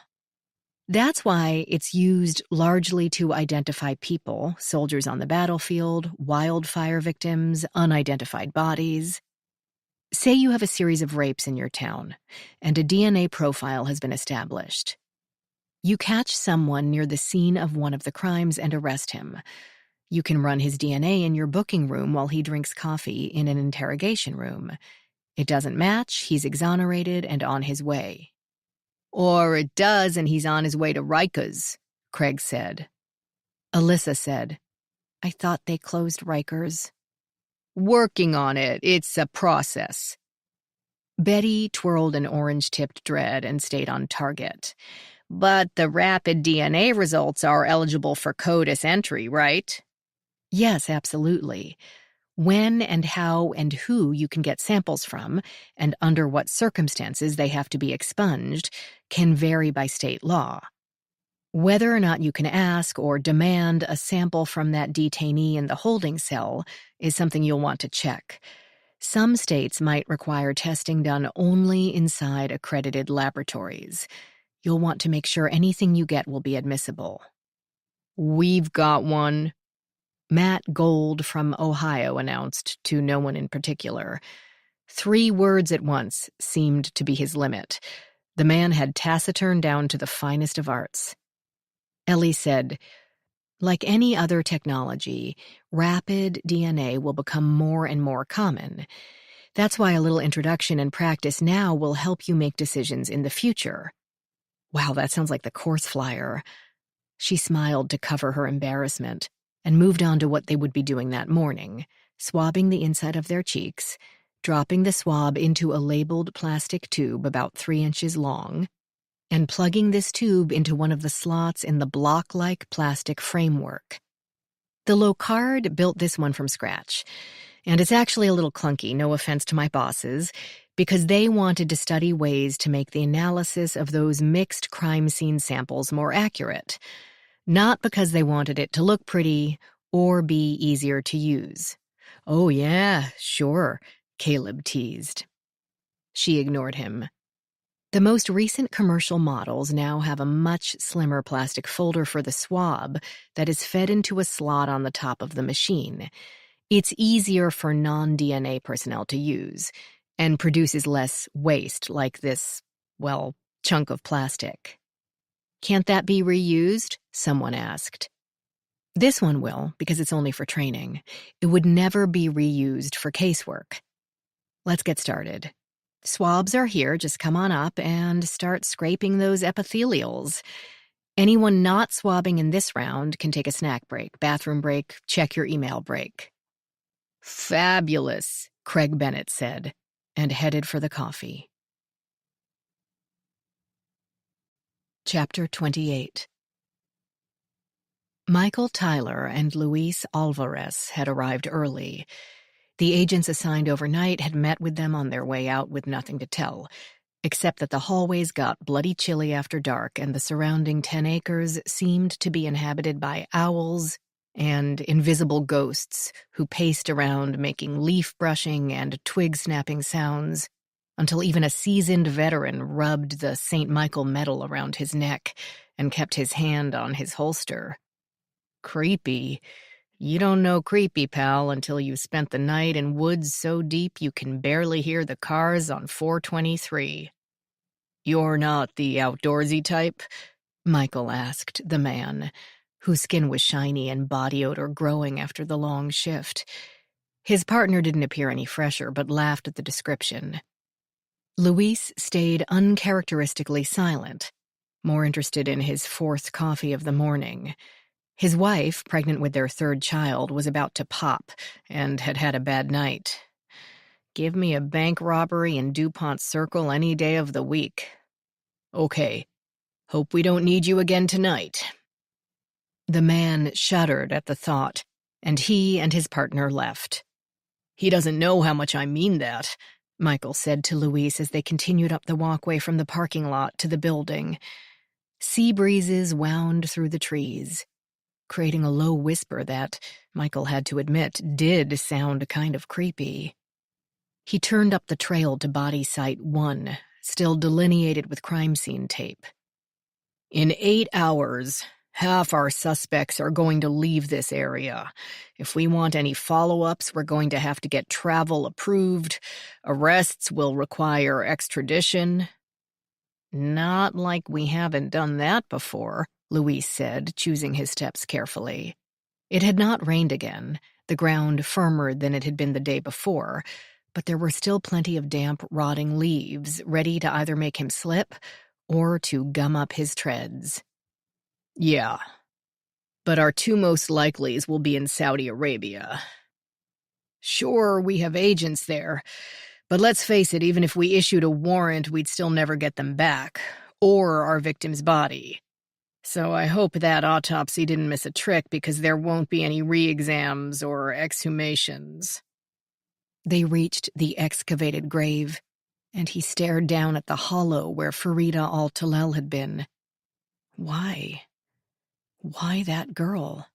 That's why it's used largely to identify people, soldiers on the battlefield, wildfire victims, unidentified bodies. Say you have a series of rapes in your town, and a DNA profile has been established. You catch someone near the scene of one of the crimes and arrest him. You can run his DNA in your booking room while he drinks coffee in an interrogation room. It doesn't match, he's exonerated and on his way. Or it does, and he's on his way to Rikers, Craig said. Alyssa said, I thought they closed Rikers. Working on it. It's a process. Betty twirled an orange-tipped dread and stayed on target. But the rapid DNA results are eligible for CODIS entry, right? Yes, absolutely. When and how and who you can get samples from, and under what circumstances they have to be expunged, can vary by state law. Whether or not you can ask or demand a sample from that detainee in the holding cell is something you'll want to check. Some states might require testing done only inside accredited laboratories. You'll want to make sure anything you get will be admissible. We've got one. Matt Gold from Ohio announced to no one in particular. 3 words at once seemed to be his limit. The man had taciturn down to the finest of arts. Ellie said, like any other technology, rapid DNA will become more and more common. That's why a little introduction and practice now will help you make decisions in the future. Wow, that sounds like the course flyer. She smiled to cover her embarrassment and moved on to what they would be doing that morning, swabbing the inside of their cheeks, dropping the swab into a labeled plastic tube about 3 inches long, and plugging this tube into one of the slots in the block-like plastic framework. The Locard built this one from scratch, and it's actually a little clunky, no offense to my bosses, because they wanted to study ways to make the analysis of those mixed crime scene samples more accurate, not because they wanted it to look pretty or be easier to use. Oh yeah, sure, Caleb teased. She ignored him. The most recent commercial models now have a much slimmer plastic folder for the swab that is fed into a slot on the top of the machine. It's easier for non-DNA personnel to use and produces less waste like this, well, chunk of plastic. Can't that be reused? Someone asked. This one will, because it's only for training. It would never be reused for casework. Let's get started. Swabs are here, just come on up and start scraping those epithelials. Anyone not swabbing in this round can take a snack break, bathroom break, check your email break. Fabulous, Craig Bennett said, and headed for the coffee. Chapter 28. Michael Tyler and Luis Alvarez had arrived early. The agents assigned overnight had met with them on their way out with nothing to tell, except that the hallways got bloody chilly after dark and the surrounding 10 acres seemed to be inhabited by owls and invisible ghosts who paced around making leaf brushing and twig snapping sounds until even a seasoned veteran rubbed the St. Michael medal around his neck and kept his hand on his holster. Creepy. You don't know creepy, pal, until you spent the night in woods so deep you can barely hear the cars on 423. You're not the outdoorsy type? Michael asked the man, whose skin was shiny and body odor growing after the long shift. His partner didn't appear any fresher, but laughed at the description. Luis stayed uncharacteristically silent, more interested in his fourth coffee of the morning. His wife, pregnant with their third child, was about to pop and had had a bad night. Give me a bank robbery in DuPont Circle any day of the week. Okay. Hope we don't need you again tonight. The man shuddered at the thought, and he and his partner left. He doesn't know how much I mean that, Michael said to Luis as they continued up the walkway from the parking lot to the building. Sea breezes wound through the trees, creating a low whisper that, Michael had to admit, did sound kind of creepy. He turned up the trail to body site 1, still delineated with crime scene tape. In 8 hours, half our suspects are going to leave this area. If we want any follow-ups, we're going to have to get travel approved. Arrests will require extradition. Not like we haven't done that before, Luis said, choosing his steps carefully. It had not rained again, the ground firmer than it had been the day before, but there were still plenty of damp, rotting leaves, ready to either make him slip or to gum up his treads. Yeah, but our 2 most likelies will be in Saudi Arabia. Sure, we have agents there, but let's face it, even if we issued a warrant, we'd still never get them back, or our victim's body. So I hope that autopsy didn't miss a trick because there won't be any re-exams or exhumations. They reached the excavated grave, and he stared down at the hollow where Farida al-Talal had been. Why? Why that girl?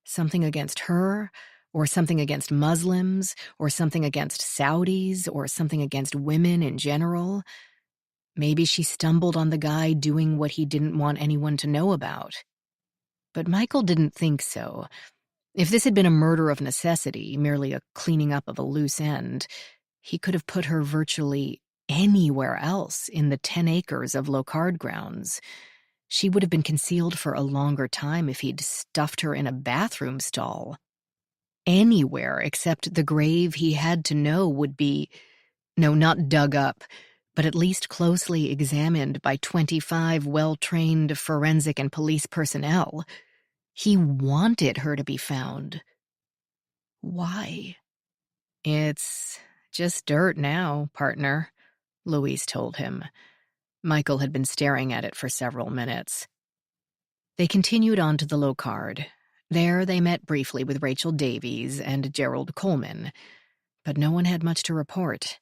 Something against her, or something against Muslims, or something against Saudis, or something against women in general? Maybe she stumbled on the guy doing what he didn't want anyone to know about. But Michael didn't think so. If this had been a murder of necessity, merely a cleaning up of a loose end, he could have put her virtually anywhere else in the 10 acres of Locard grounds. She would have been concealed for a longer time if he'd stuffed her in a bathroom stall. Anywhere except the grave he had to know would be, no, not dug up, but at least closely examined by 25 well-trained forensic and police personnel. He wanted her to be found. Why? It's just dirt now, partner, Luis told him. Michael had been staring at it for several minutes. They continued on to the Locard. There they met briefly with Rachel Davies and Gerald Coleman, but no one had much to report.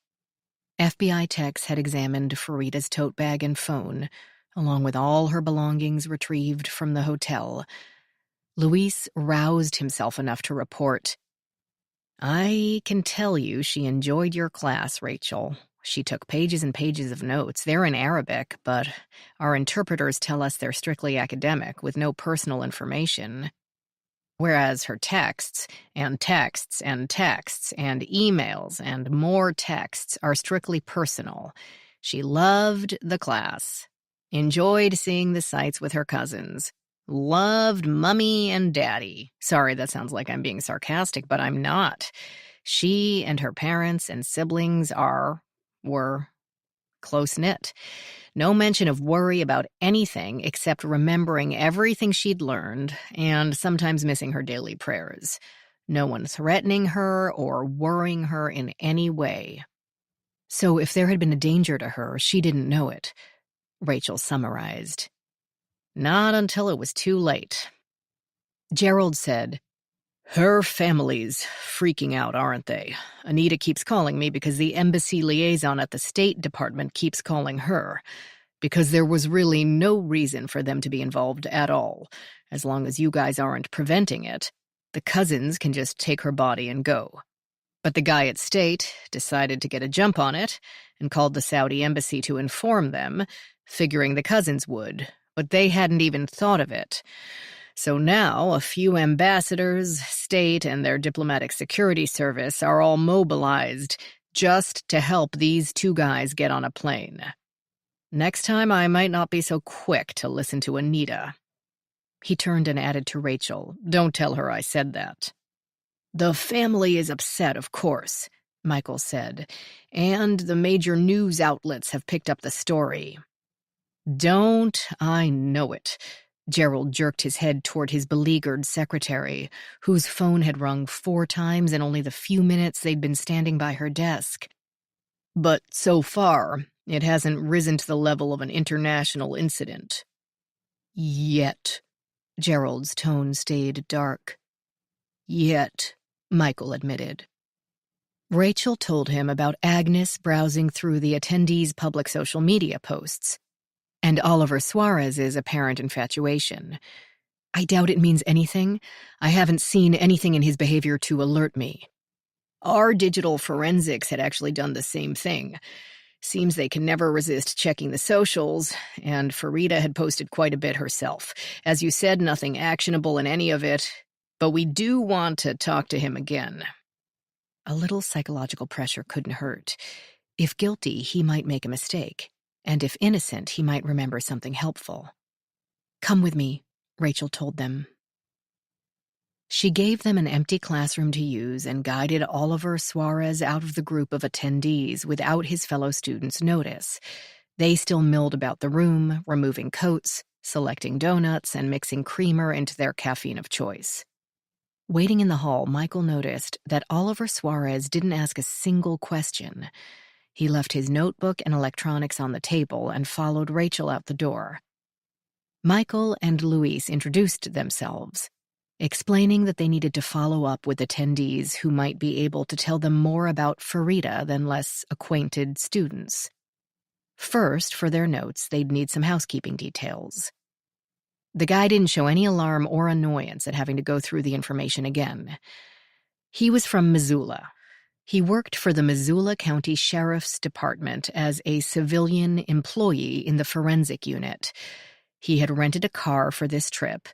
FBI techs had examined Farida's tote bag and phone, along with all her belongings retrieved from the hotel. Luis roused himself enough to report, "I can tell you she enjoyed your class, Rachel. She took pages and pages of notes. They're in Arabic, but our interpreters tell us they're strictly academic, with no personal information. Whereas her texts, and texts, and texts, and emails, and more texts are strictly personal. She loved the class, enjoyed seeing the sights with her cousins, loved Mummy and Daddy." Sorry, that sounds like I'm being sarcastic, but I'm not. She and her parents and siblings were close-knit. No mention of worry about anything except remembering everything she'd learned and sometimes missing her daily prayers. No one threatening her or worrying her in any way. So if there had been a danger to her, she didn't know it, Rachel summarized. Not until it was too late. Gerald said, "Her family's freaking out, aren't they? Anita keeps calling me because the embassy liaison at the State Department keeps calling her. Because there was really no reason for them to be involved at all. As long as you guys aren't preventing it, the cousins can just take her body and go. But the guy at State decided to get a jump on it and called the Saudi embassy to inform them, figuring the cousins would, but they hadn't even thought of it. So now a few ambassadors, State, and their diplomatic security service are all mobilized just to help these two guys get on a plane. Next time I might not be so quick to listen to Anita." He turned and added to Rachel, "Don't tell her I said that." "The family is upset, of course," Michael said, "and the major news outlets have picked up the story." "Don't I know it?" Gerald jerked his head toward his beleaguered secretary, whose phone had rung 4 times in only the few minutes they'd been standing by her desk. "But so far, it hasn't risen to the level of an international incident." "Yet." Gerald's tone stayed dark. "Yet," Michael admitted. Rachel told him about Agnes browsing through the attendees' public social media posts, and Oliver Suarez's apparent infatuation. "I doubt it means anything. I haven't seen anything in his behavior to alert me." Our digital forensics had actually done the same thing. Seems they can never resist checking the socials, and Farida had posted quite a bit herself. As you said, nothing actionable in any of it, but we do want to talk to him again. A little psychological pressure couldn't hurt. If guilty, he might make a mistake, and if innocent, he might remember something helpful. "Come with me," Rachel told them. She gave them an empty classroom to use and guided Oliver Suarez out of the group of attendees without his fellow students' notice. They still milled about the room, removing coats, selecting donuts, and mixing creamer into their caffeine of choice. Waiting in the hall, Michael noticed that Oliver Suarez didn't ask a single question. He left his notebook and electronics on the table and followed Rachel out the door. Michael and Luis introduced themselves, explaining that they needed to follow up with attendees who might be able to tell them more about Farida than less acquainted students. First, for their notes, they'd need some housekeeping details. The guy didn't show any alarm or annoyance at having to go through the information again. He was from Missoula. He worked for the Missoula County Sheriff's Department as a civilian employee in the forensic unit. He had rented a car for this trip,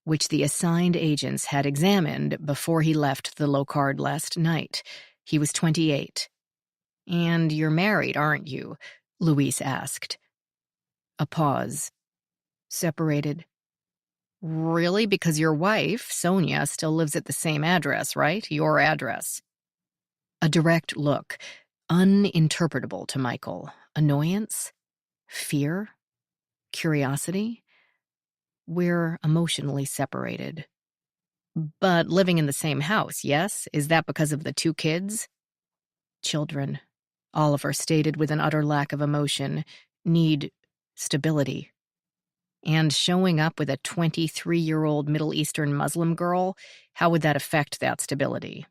which the assigned agents had examined before he left the Locard last night. He was 28. "And you're married, aren't you?" Luis asked. A pause. "Separated." "Really? Because your wife, Sonia, still lives at the same address, right? Your address." A direct look, uninterpretable to Michael. Annoyance? Fear? Curiosity? "We're emotionally separated." "But living in the same house, yes? Is that because of the 2 kids?" "Children," Oliver stated with an utter lack of emotion, "need stability." And showing up with a 23-year-old Middle Eastern Muslim girl, how would that affect that stability?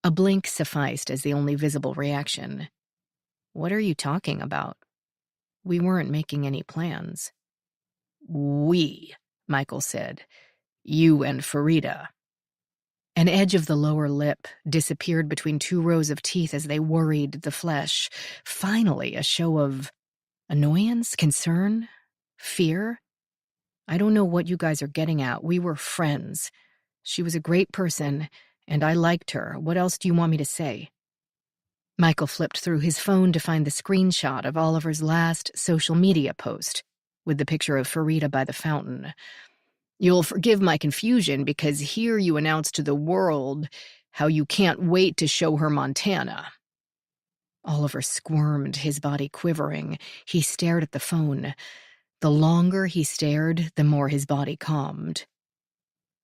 A blink sufficed as the only visible reaction. What are you talking about? We weren't making any plans. We, Michael said. You and Farida. An edge of the lower lip disappeared between two rows of teeth as they worried the flesh. Finally, a show of annoyance, concern, fear. I don't know what you guys are getting at. We were friends. She was a great person, and I liked her. What else do you want me to say? Michael flipped through his phone to find the screenshot of Oliver's last social media post, with the picture of Farida by the fountain. You'll forgive my confusion because here you announce to the world how you can't wait to show her Montana. Oliver squirmed, his body quivering. He stared at the phone. The longer he stared, the more his body calmed.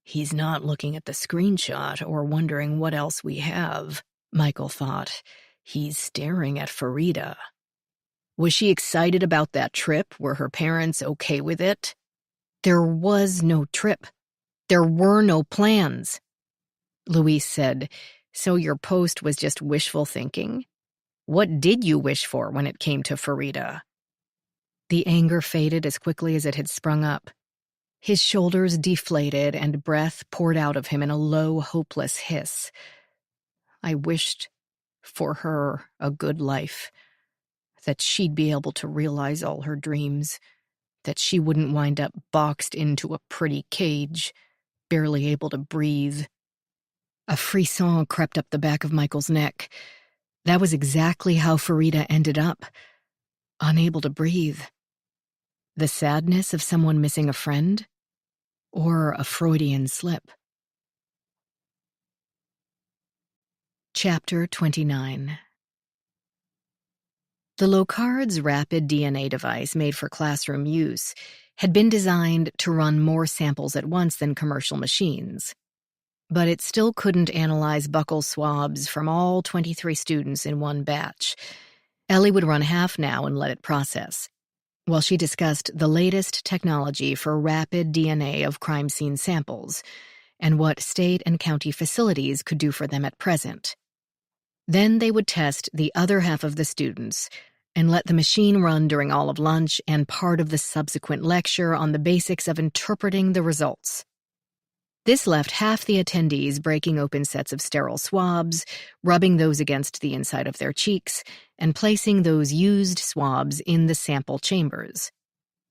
He's not looking at the screenshot or wondering what else we have, Michael thought. He's staring at Farida. Was she excited about that trip? Were her parents okay with it? There was no trip. There were no plans. Luis said, so your post was just wishful thinking? What did you wish for when it came to Farida? The anger faded as quickly as it had sprung up. His shoulders deflated and breath poured out of him in a low, hopeless hiss. I wished for her a good life, that she'd be able to realize all her dreams, that she wouldn't wind up boxed into a pretty cage, barely able to breathe. A frisson crept up the back of Michael's neck. That was exactly how Farida ended up, unable to breathe. The sadness of someone missing a friend, or a Freudian slip. Chapter 29. The Locard's rapid DNA device made for classroom use had been designed to run more samples at once than commercial machines. But it still couldn't analyze buccal swabs from all 23 students in one batch. Ellie would run half now and let it process, while she discussed the latest technology for rapid DNA of crime scene samples and what state and county facilities could do for them at present. Then they would test the other half of the students and let the machine run during all of lunch and part of the subsequent lecture on the basics of interpreting the results. This left half the attendees breaking open sets of sterile swabs, rubbing those against the inside of their cheeks, and placing those used swabs in the sample chambers.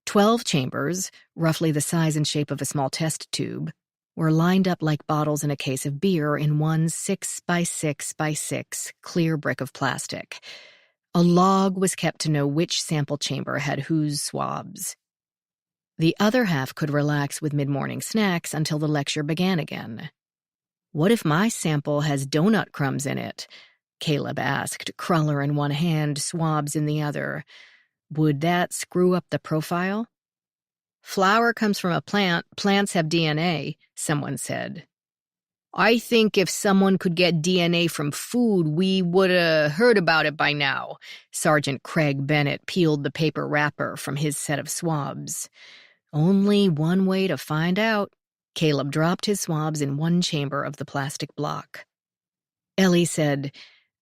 12 chambers, roughly the size and shape of a small test tube, were lined up like bottles in a case of beer in one 6 by 6 by 6 clear brick of plastic. A log was kept to know which sample chamber had whose swabs. The other half could relax with mid-morning snacks until the lecture began again. What if my sample has donut crumbs in it? Caleb asked, cruller in one hand, swabs in the other. Would that screw up the profile? Flour comes from a plant. Plants have DNA, someone said. I think if someone could get DNA from food, we would have heard about it by now. Sergeant Craig Bennett peeled the paper wrapper from his set of swabs. Only one way to find out. Caleb dropped his swabs in one chamber of the plastic block. Ellie said,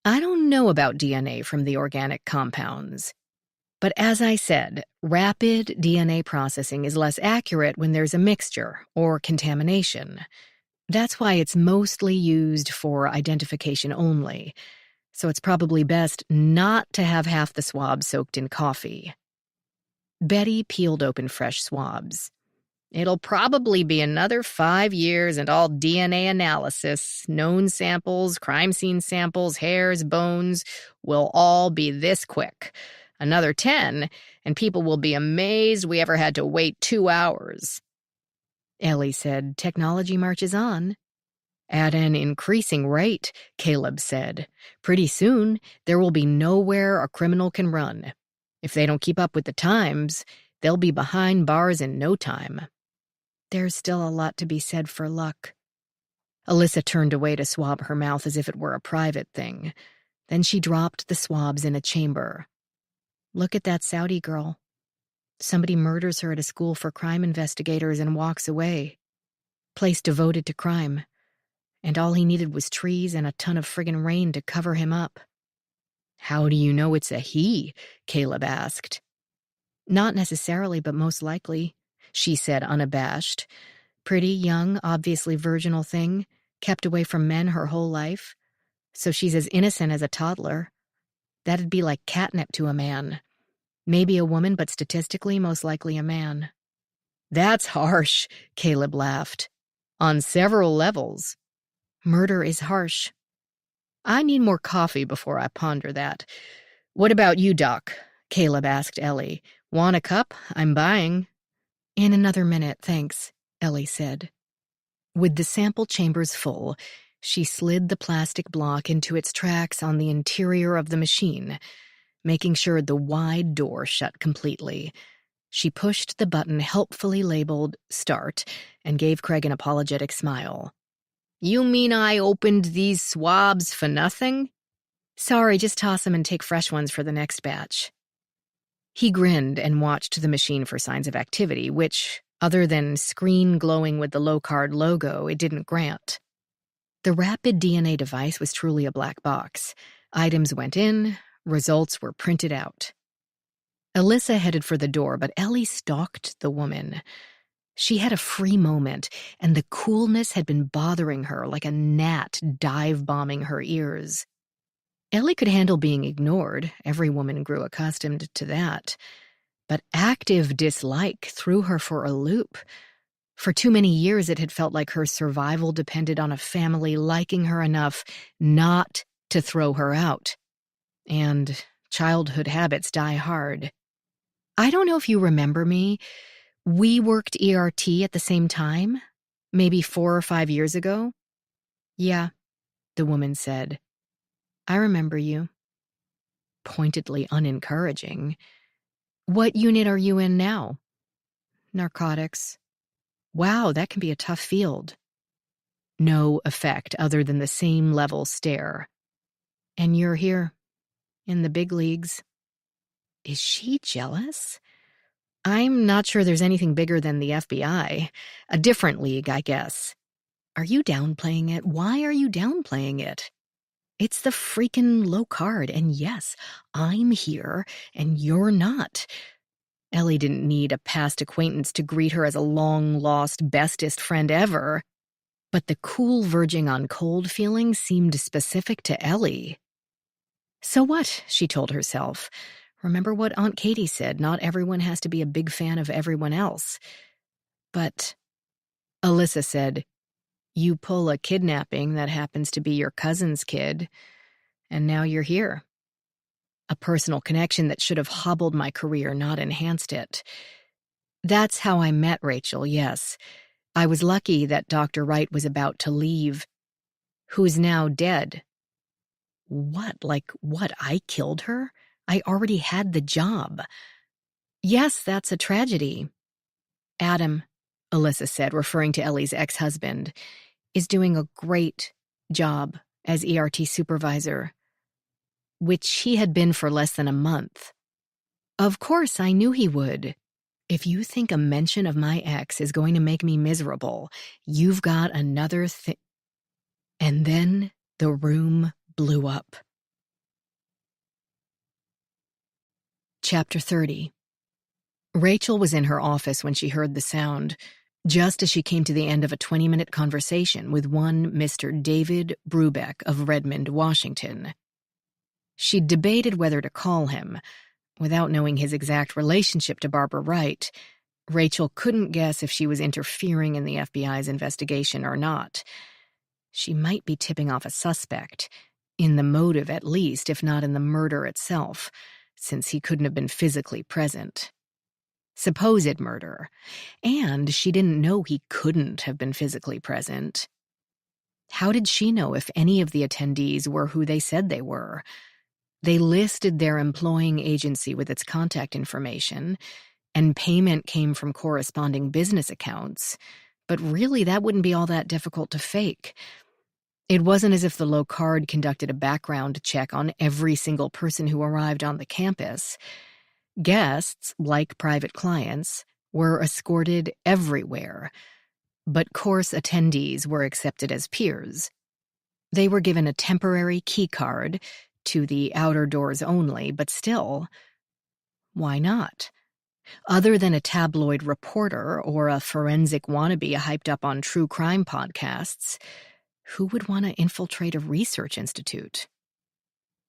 I don't know about DNA from the organic compounds. But as I said, rapid DNA processing is less accurate when there's a mixture or contamination. That's why it's mostly used for identification only, so it's probably best not to have half the swabs soaked in coffee. Betty peeled open fresh swabs. It'll probably be another 5 years and all DNA analysis, known samples, crime scene samples, hairs, bones, will all be this quick. Another 10, and people will be amazed we ever had to wait 2 hours. Ellie said, technology marches on. At an increasing rate, Caleb said. Pretty soon, there will be nowhere a criminal can run. If they don't keep up with the times, they'll be behind bars in no time. There's still a lot to be said for luck. Alyssa turned away to swab her mouth as if it were a private thing. Then she dropped the swabs in a chamber. Look at that Saudi girl. Somebody murders her at a school for crime investigators and walks away. Place devoted to crime. And all he needed was trees and a ton of friggin' rain to cover him up. How do you know it's a he? Caleb asked. Not necessarily, but most likely, she said, unabashed. Pretty, young, obviously virginal thing, kept away from men her whole life. So she's as innocent as a toddler. That'd be like catnip to a man. Maybe a woman, but statistically, most likely a man. That's harsh, Caleb laughed. On several levels. Murder is harsh. I need more coffee before I ponder that. What about you, Doc? Caleb asked Ellie. Want a cup? I'm buying. In another minute, thanks, Ellie said. With the sample chambers full, she slid the plastic block into its tracks on the interior of the machine, making sure the wide door shut completely. She pushed the button helpfully labeled Start and gave Craig an apologetic smile. You mean I opened these swabs for nothing? Sorry, just toss them and take fresh ones for the next batch. He grinned and watched the machine for signs of activity, which, other than screen glowing with the low-card logo, it didn't grant. The rapid DNA device was truly a black box. Items went in, results were printed out. Alyssa headed for the door, but Ellie stalked the woman. She had a free moment, and the coolness had been bothering her like a gnat dive-bombing her ears. Ellie could handle being ignored. Every woman grew accustomed to that. But active dislike threw her for a loop. For too many years, it had felt like her survival depended on a family liking her enough not to throw her out. And childhood habits die hard. I don't know if you remember me. We worked ERT at the same time, maybe 4 or 5 years ago. Yeah, the woman said. I remember you. Pointedly unencouraging. What unit are you in now? Narcotics. Wow, that can be a tough field. No effect other than the same level stare. And you're here, in the big leagues. Is she jealous? I'm not sure there's anything bigger than the FBI. A different league, I guess. Are you downplaying it? Why are you downplaying it? It's the freaking low card, and yes, I'm here, and you're not. Ellie didn't need a past acquaintance to greet her as a long-lost bestest friend ever, but the cool verging on cold feeling seemed specific to Ellie. So what, she told herself. Remember what Aunt Katie said, not everyone has to be a big fan of everyone else. But Alyssa said, you pull a kidnapping that happens to be your cousin's kid, and now you're here. A personal connection that should have hobbled my career, not enhanced it. That's how I met Rachel, yes. I was lucky that Dr. Wright was about to leave, who's now dead. What, like what, I killed her? I already had the job. Yes, that's a tragedy. Adam, Alyssa said, referring to Ellie's ex-husband, is doing a great job as ERT supervisor, which he had been for less than a month. Of course, I knew he would. If you think a mention of my ex is going to make me miserable, you've got another thing. And then the room blew up. Chapter 30. Rachel was in her office when she heard the sound, just as she came to the end of a 20-minute conversation with one Mr. David Brubeck of Redmond, Washington. She'd debated whether to call him. Without knowing his exact relationship to Barbara Wright, Rachel couldn't guess if she was interfering in the FBI's investigation or not. She might be tipping off a suspect, in the motive at least, if not in the murder itself, since he couldn't have been physically present. Supposed murder, and she didn't know he couldn't have been physically present. How did she know if any of the attendees were who they said they were? They listed their employing agency with its contact information, and payment came from corresponding business accounts, but really that wouldn't be all that difficult to fake. It wasn't as if the low card conducted a background check on every single person who arrived on the campus. Guests, like private clients, were escorted everywhere, but course attendees were accepted as peers. They were given a temporary key card to the outer doors only, but still, why not? Other than a tabloid reporter or a forensic wannabe hyped up on true crime podcasts, who would want to infiltrate a research institute?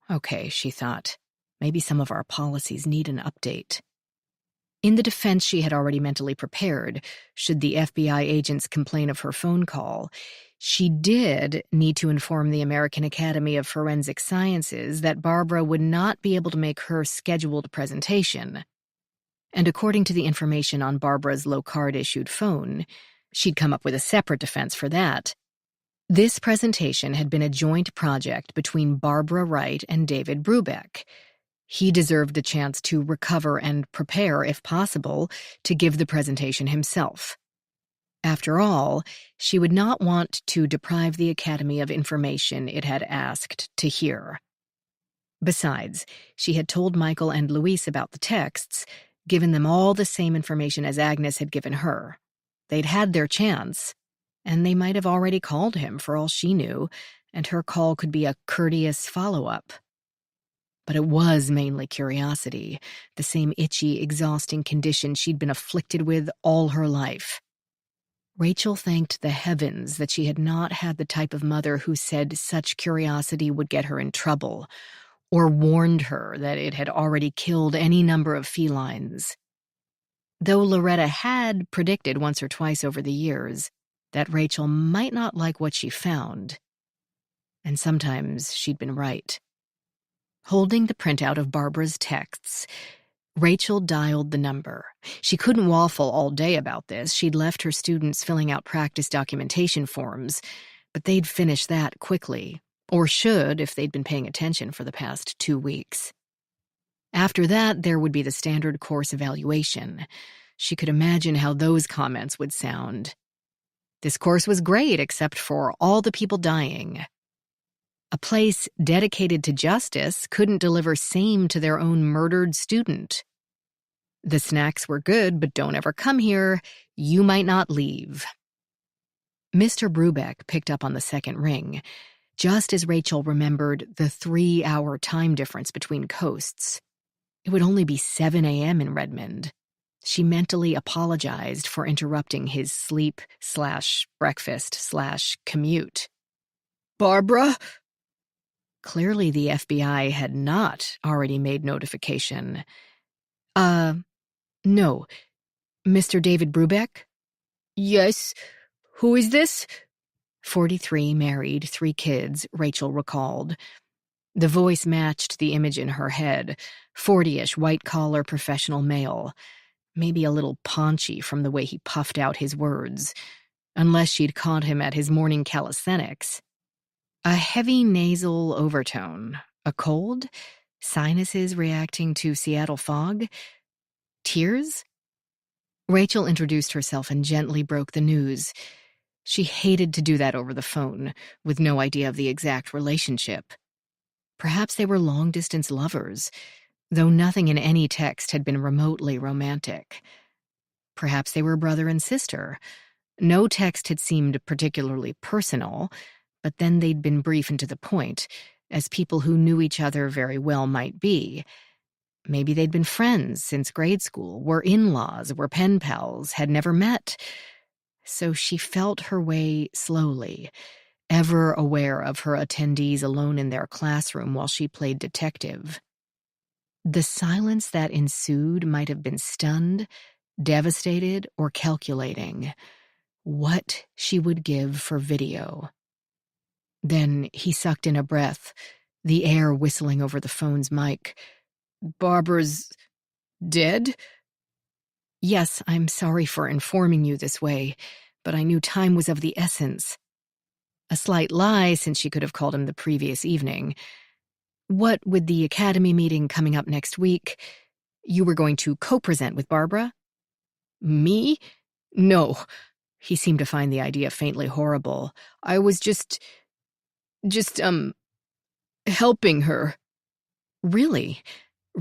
Okay, she thought, maybe some of our policies need an update. In the defense she had already mentally prepared, should the FBI agents complain of her phone call, she did need to inform the American Academy of Forensic Sciences that Barbara would not be able to make her scheduled presentation. And according to the information on Barbara's low-card-issued phone, she'd come up with a separate defense for that. This presentation had been a joint project between Barbara Wright and David Brubeck. He deserved a chance to recover and prepare, if possible, to give the presentation himself. After all, she would not want to deprive the Academy of information it had asked to hear. Besides, she had told Michael and Louise about the texts, given them all the same information as Agnes had given her. They'd had their chance, and they might have already called him for all she knew, and her call could be a courteous follow-up. But it was mainly curiosity, the same itchy, exhausting condition she'd been afflicted with all her life. Rachel thanked the heavens that she had not had the type of mother who said such curiosity would get her in trouble, or warned her that it had already killed any number of felines. Though Loretta had predicted once or twice over the years that Rachel might not like what she found, and sometimes she'd been right. Holding the printout of Barbara's texts, Rachel dialed the number. She couldn't waffle all day about this. She'd left her students filling out practice documentation forms, but they'd finish that quickly, or should if they'd been paying attention for the past 2 weeks. After that, there would be the standard course evaluation. She could imagine how those comments would sound. This course was great except for all the people dying. A place dedicated to justice couldn't deliver same to their own murdered student. The snacks were good, but don't ever come here. You might not leave. Mr. Brubeck picked up on the second ring, just as Rachel remembered the 3-hour time difference between coasts. It would only be 7 a.m. in Redmond. She mentally apologized for interrupting his sleep/breakfast/commute. Barbara? Clearly the FBI had not already made notification. No. Mr. David Brubeck? Yes. Who is this? 43, married, 3 kids, Rachel recalled. The voice matched the image in her head. 40-ish, white-collar professional male. Maybe a little paunchy from the way he puffed out his words. Unless she'd caught him at his morning calisthenics. A heavy nasal overtone. A cold? Sinuses reacting to Seattle fog? Tears? Rachel introduced herself and gently broke the news. She hated to do that over the phone, with no idea of the exact relationship. Perhaps they were long-distance lovers, though nothing in any text had been remotely romantic. Perhaps they were brother and sister. No text had seemed particularly personal, but then they'd been brief and to the point, as people who knew each other very well might be. Maybe they'd been friends since grade school, were in-laws, were pen pals, had never met. So she felt her way slowly, ever aware of her attendees alone in their classroom while she played detective. The silence that ensued might have been stunned, devastated, or calculating. What she would give for video. Then he sucked in a breath, the air whistling over the phone's mic. Barbara's dead? Yes, I'm sorry for informing you this way, but I knew time was of the essence. A slight lie, since she could have called him the previous evening. What with the Academy meeting coming up next week, you were going to co-present with Barbara? Me? No. He seemed to find the idea faintly horrible. I was just helping her. Really?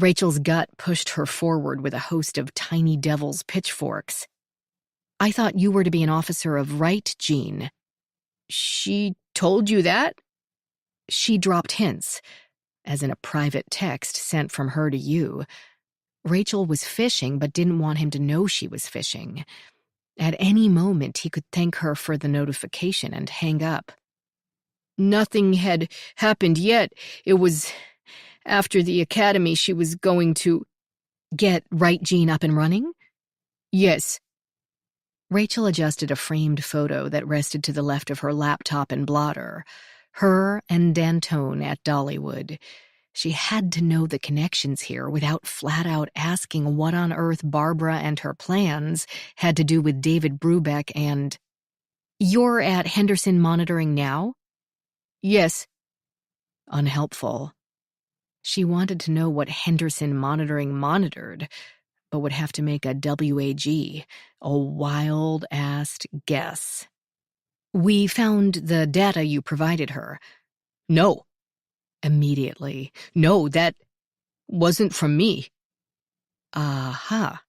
Rachel's gut pushed her forward with a host of tiny devil's pitchforks. "I thought you were to be an officer of right, Jean." "She told you that?" "She dropped hints, as in a private text sent from her to you. Rachel was fishing but didn't want him to know she was fishing. At any moment, he could thank her for the notification and hang up." "Nothing had happened yet. It was after the academy she was going to—" "Get Right Jean up and running?" "Yes." Rachel adjusted a framed photo that rested to the left of her laptop and blotter. Her and D'Antone at Dollywood. She had to know the connections here without flat-out asking what on earth Barbara and her plans had to do with David Brubeck and— "You're at Henderson Monitoring now?" "Yes." Unhelpful. She wanted to know what Henderson Monitoring monitored, but would have to make a WAG, a wild-assed guess. "We found the data you provided her." "No." Immediately. "No, that wasn't from me." Aha.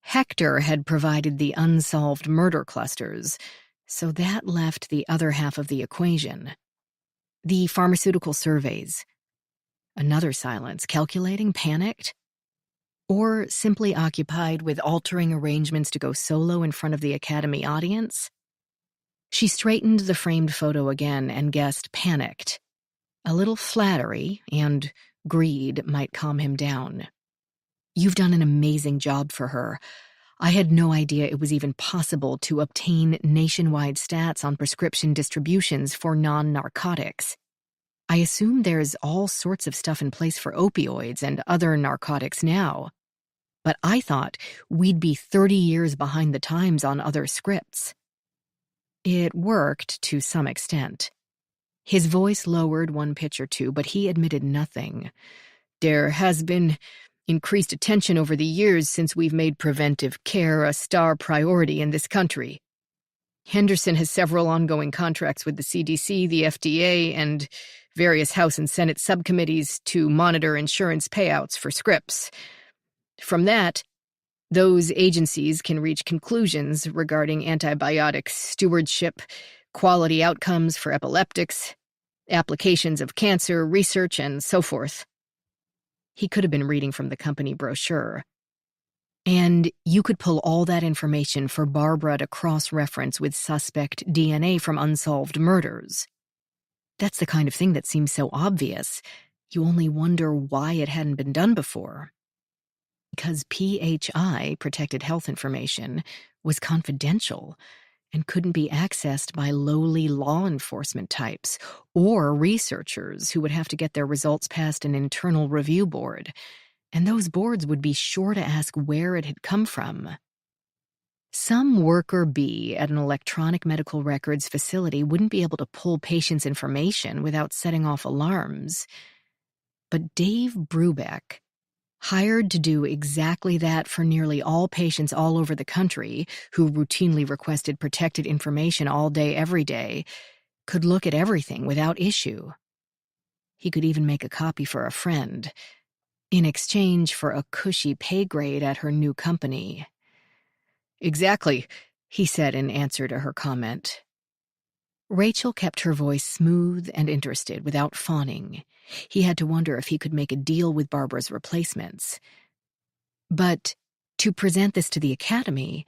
Hector had provided the unsolved murder clusters, so that left the other half of the equation. The pharmaceutical surveys. Another silence, calculating, panicked? Or simply occupied with altering arrangements to go solo in front of the Academy audience? She straightened the framed photo again and guessed panicked. A little flattery and greed might calm him down. "You've done an amazing job for her. I had no idea it was even possible to obtain nationwide stats on prescription distributions for non-narcotics. I assume there's all sorts of stuff in place for opioids and other narcotics now. But I thought we'd be 30 years behind the times on other scripts." It worked to some extent. His voice lowered one pitch or two, but he admitted nothing. "There has been increased attention over the years since we've made preventive care a star priority in this country. Henderson has several ongoing contracts with the CDC, the FDA, and various House and Senate subcommittees to monitor insurance payouts for scripts. From that, those agencies can reach conclusions regarding antibiotic stewardship, quality outcomes for epileptics, applications of cancer research, and so forth." He could have been reading from the company brochure. "And you could pull all that information for Barbara to cross-reference with suspect DNA from unsolved murders. That's the kind of thing that seems so obvious. You only wonder why it hadn't been done before. Because PHI, protected health information, was confidential and couldn't be accessed by lowly law enforcement types or researchers who would have to get their results past an internal review board, and those boards would be sure to ask where it had come from. Some worker bee at an electronic medical records facility wouldn't be able to pull patients' information without setting off alarms. But Dave Brubeck, hired to do exactly that for nearly all patients all over the country who routinely requested protected information all day, every day, could look at everything without issue. He could even make a copy for a friend, in exchange for a cushy pay grade at her new company. "Exactly," he said in answer to her comment. Rachel kept her voice smooth and interested without fawning. He had to wonder if he could make a deal with Barbara's replacements. But to present this to the Academy,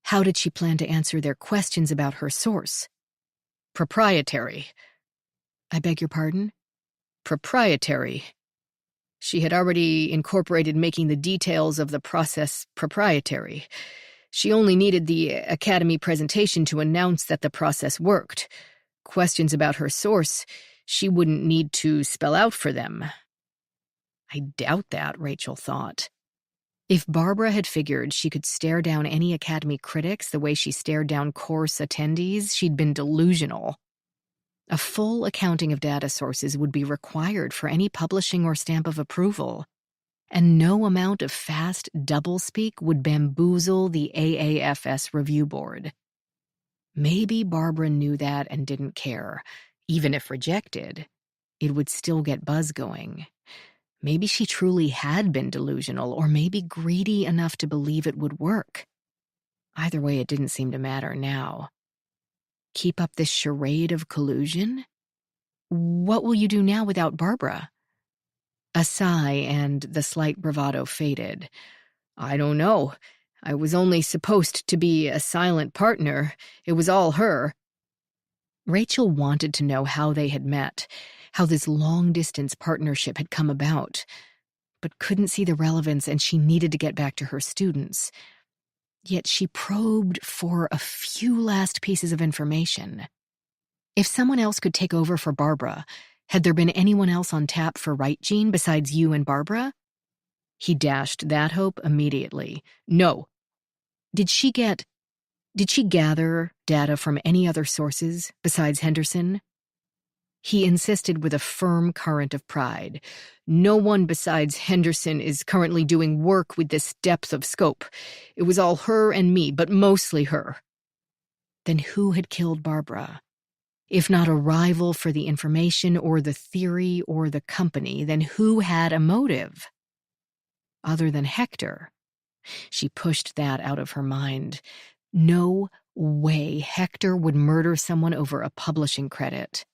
how did she plan to answer their questions about her source? "Proprietary." "I beg your pardon?" "Proprietary." She had already incorporated making the details of the process proprietary. She only needed the Academy presentation to announce that the process worked. Questions about her source, she wouldn't need to spell out for them. I doubt that, Rachel thought. If Barbara had figured she could stare down any Academy critics the way she stared down course attendees, she'd been delusional. A full accounting of data sources would be required for any publishing or stamp of approval, and no amount of fast doublespeak would bamboozle the AAFS review board. Maybe Barbara knew that and didn't care. Even if rejected, it would still get buzz going. Maybe she truly had been delusional, or maybe greedy enough to believe it would work. Either way, it didn't seem to matter now. Keep up this charade of collusion? What will you do now without Barbara? A sigh, and the slight bravado faded. I don't know. I was only supposed to be a silent partner. It was all her. Rachel wanted to know how they had met, how this long-distance partnership had come about, but couldn't see the relevance, and she needed to get back to her students. Yet she probed for a few last pieces of information. If someone else could take over for Barbara, had there been anyone else on tap for Right Gene besides you and Barbara? He dashed that hope immediately. No. Did she gather data from any other sources besides Henderson? He insisted with a firm current of pride. No one besides Henderson is currently doing work with this depth of scope. It was all her and me, but mostly her. Then who had killed Barbara? If not a rival for the information or the theory or the company, then who had a motive? Other than Hector. She pushed that out of her mind. No way Hector would murder someone over a publishing credit.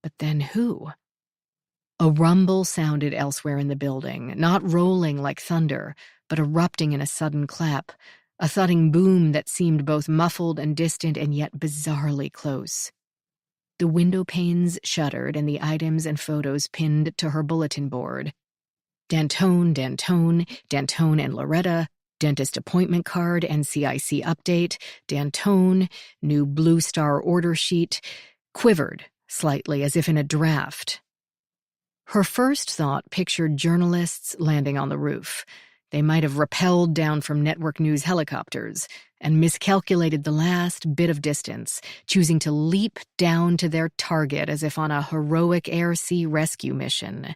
But then who? A rumble sounded elsewhere in the building, not rolling like thunder, but erupting in a sudden clap, a thudding boom that seemed both muffled and distant and yet bizarrely close. The window panes shuttered and the items and photos pinned to her bulletin board. Dantone and Loretta, dentist appointment card, NCIC update, Dantone, new Blue Star order sheet, quivered slightly as if in a draft. Her first thought pictured journalists landing on the roof. They might have rappelled down from network news helicopters and miscalculated the last bit of distance, choosing to leap down to their target as if on a heroic air-sea rescue mission.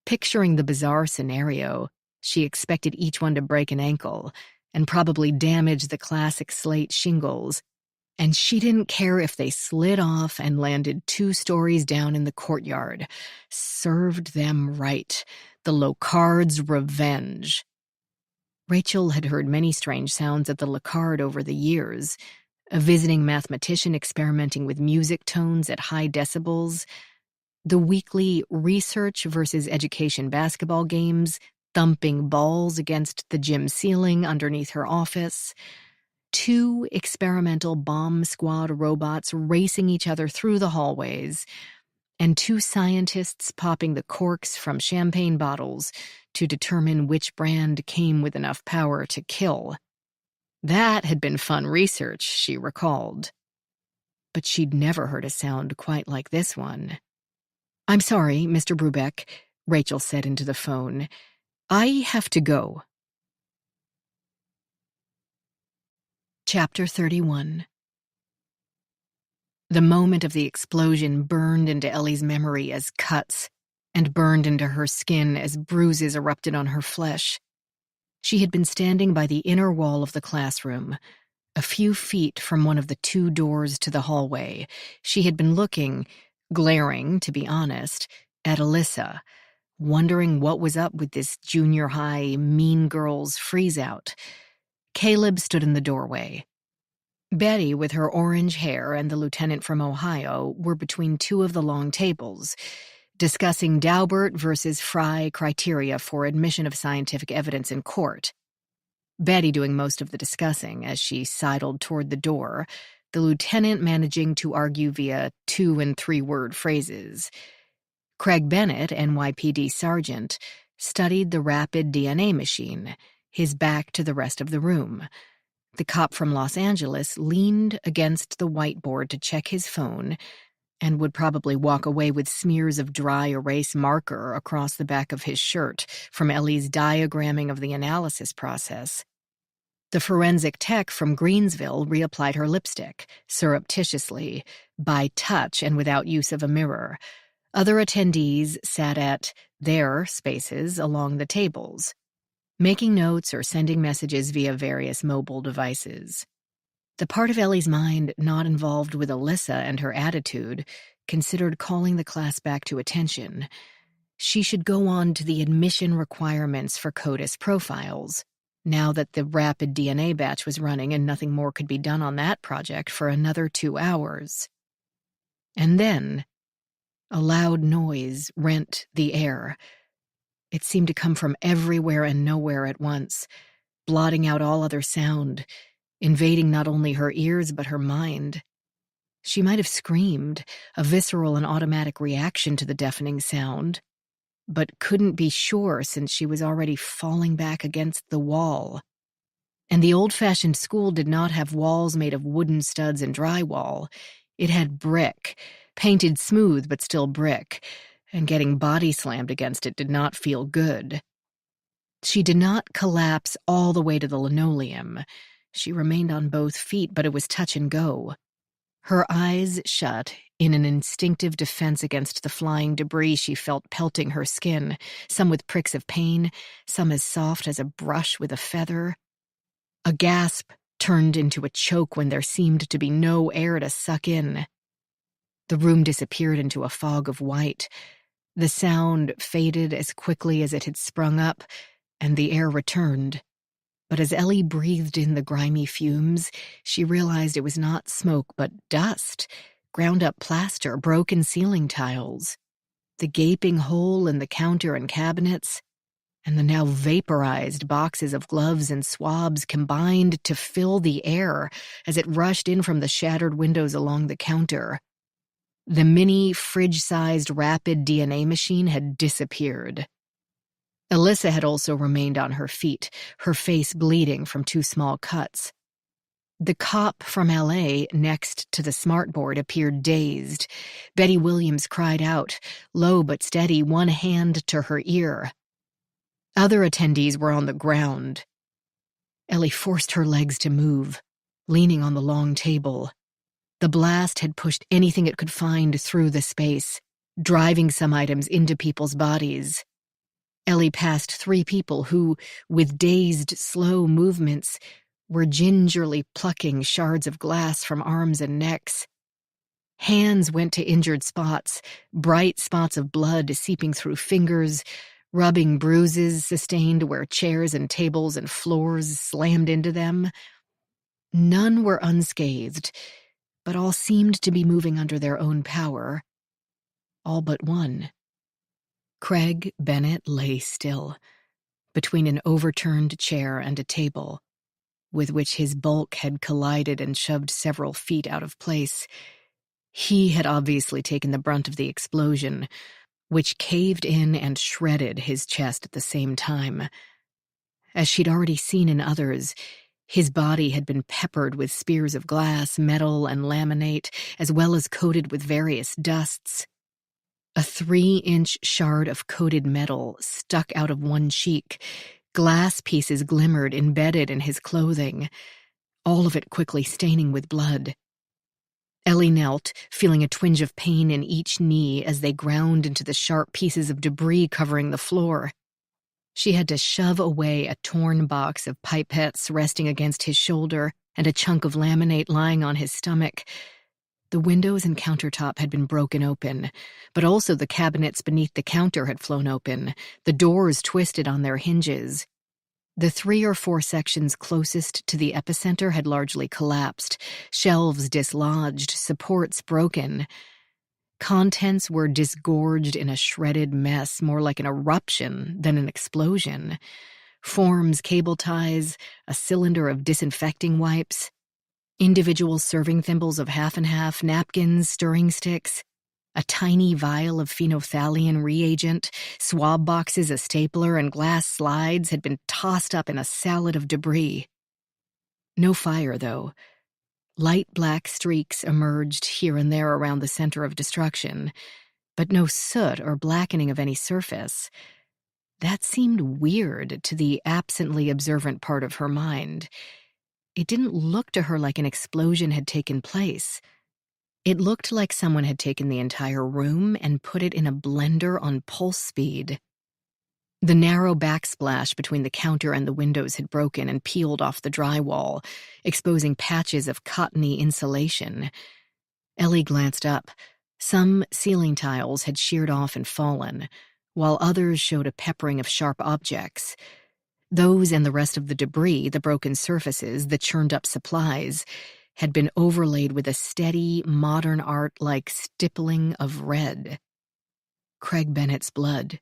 Picturing the bizarre scenario, she expected each one to break an ankle and probably damage the classic slate shingles, and she didn't care if they slid off and landed 2 stories down in the courtyard. Served them right. The Locard's revenge. Rachel had heard many strange sounds at the Locard over the years. A visiting mathematician experimenting with music tones at high decibels, the weekly research versus education basketball games, thumping balls against the gym ceiling underneath her office, 2 experimental bomb squad robots racing each other through the hallways, and 2 scientists popping the corks from champagne bottles to determine which brand came with enough power to kill. That had been fun research, she recalled. But she'd never heard a sound quite like this one. I'm sorry, Mr. Brubeck, Rachel said into the phone. I have to go. Chapter 31. The moment of the explosion burned into Ellie's memory as cuts, and burned into her skin as bruises erupted on her flesh. She had been standing by the inner wall of the classroom, a few feet from one of the 2 doors to the hallway. She had been looking, glaring, to be honest, at Alyssa, wondering what was up with this junior high mean girls freeze-out. Caleb stood in the doorway. Betty, with her orange hair, and the lieutenant from Ohio were between 2 of the long tables, discussing Daubert versus Fry criteria for admission of scientific evidence in court. Betty doing most of the discussing as she sidled toward the door, the lieutenant managing to argue via 2- and 3-word phrases. Craig Bennett, NYPD sergeant, studied the rapid DNA machine, his back to the rest of the room. The cop from Los Angeles leaned against the whiteboard to check his phone and would probably walk away with smears of dry erase marker across the back of his shirt from Ellie's diagramming of the analysis process. The forensic tech from Greensville reapplied her lipstick, surreptitiously, by touch and without use of a mirror. Other attendees sat at their spaces along the tables, making notes or sending messages via various mobile devices. The part of Ellie's mind not involved with Alyssa and her attitude considered calling the class back to attention. She should go on to the admission requirements for CODIS profiles, now that the rapid DNA batch was running and nothing more could be done on that project for another 2 hours. And then, a loud noise rent the air. It seemed to come from everywhere and nowhere at once, blotting out all other sound, invading not only her ears but her mind. She might have screamed, a visceral and automatic reaction to the deafening sound, but couldn't be sure since she was already falling back against the wall. And the old-fashioned school did not have walls made of wooden studs and drywall. It had brick, painted smooth but still brick, and getting body slammed against it did not feel good. She did not collapse all the way to the linoleum. She remained on both feet, but it was touch and go. Her eyes shut in an instinctive defense against the flying debris she felt pelting her skin, some with pricks of pain, some as soft as a brush with a feather. A gasp turned into a choke when there seemed to be no air to suck in. The room disappeared into a fog of white. The sound faded as quickly as it had sprung up, and the air returned. But as Ellie breathed in the grimy fumes, she realized it was not smoke but dust, ground-up plaster, broken ceiling tiles, the gaping hole in the counter and cabinets, and the now vaporized boxes of gloves and swabs combined to fill the air as it rushed in from the shattered windows along the counter. The mini, fridge-sized rapid DNA machine had disappeared. Alyssa had also remained on her feet, her face bleeding from 2 small cuts. The cop from L.A. next to the smartboard appeared dazed. Betty Williams cried out, low but steady, one hand to her ear. Other attendees were on the ground. Ellie forced her legs to move, leaning on the long table. The blast had pushed anything it could find through the space, driving some items into people's bodies. Ellie passed 3 people who, with dazed, slow movements, were gingerly plucking shards of glass from arms and necks. Hands went to injured spots, bright spots of blood seeping through fingers, rubbing bruises sustained where chairs and tables and floors slammed into them. None were unscathed, but all seemed to be moving under their own power. All but one. Craig Bennett lay still, between an overturned chair and a table, with which his bulk had collided and shoved several feet out of place. He had obviously taken the brunt of the explosion, which caved in and shredded his chest at the same time. As she'd already seen in others, his body had been peppered with spears of glass, metal, and laminate, as well as coated with various dusts. A 3-inch shard of coated metal stuck out of one cheek. Glass pieces glimmered embedded in his clothing, all of it quickly staining with blood. Ellie knelt, feeling a twinge of pain in each knee as they ground into the sharp pieces of debris covering the floor. She had to shove away a torn box of pipettes resting against his shoulder and a chunk of laminate lying on his stomach. The windows and countertop had been broken open, but also the cabinets beneath the counter had flown open, the doors twisted on their hinges. The 3 or 4 sections closest to the epicenter had largely collapsed, shelves dislodged, supports broken. Contents were disgorged in a shredded mess, more like an eruption than an explosion. Forms, cable ties, a cylinder of disinfecting wipes, individual serving thimbles of half and half, napkins, stirring sticks, a tiny vial of phenolphthalein reagent, swab boxes, a stapler, and glass slides had been tossed up in a salad of debris. No fire, though. Light black streaks emerged here and there around the center of destruction, but no soot or blackening of any surface. That seemed weird to the absently observant part of her mind. It didn't look to her like an explosion had taken place. It looked like someone had taken the entire room and put it in a blender on pulse speed. The narrow backsplash between the counter and the windows had broken and peeled off the drywall, exposing patches of cottony insulation. Ellie glanced up. Some ceiling tiles had sheared off and fallen. while others showed a peppering of sharp objects. Those and the rest of the debris, the broken surfaces, the churned-up supplies, had been overlaid with a steady, modern art-like stippling of red. Craig Bennett's blood.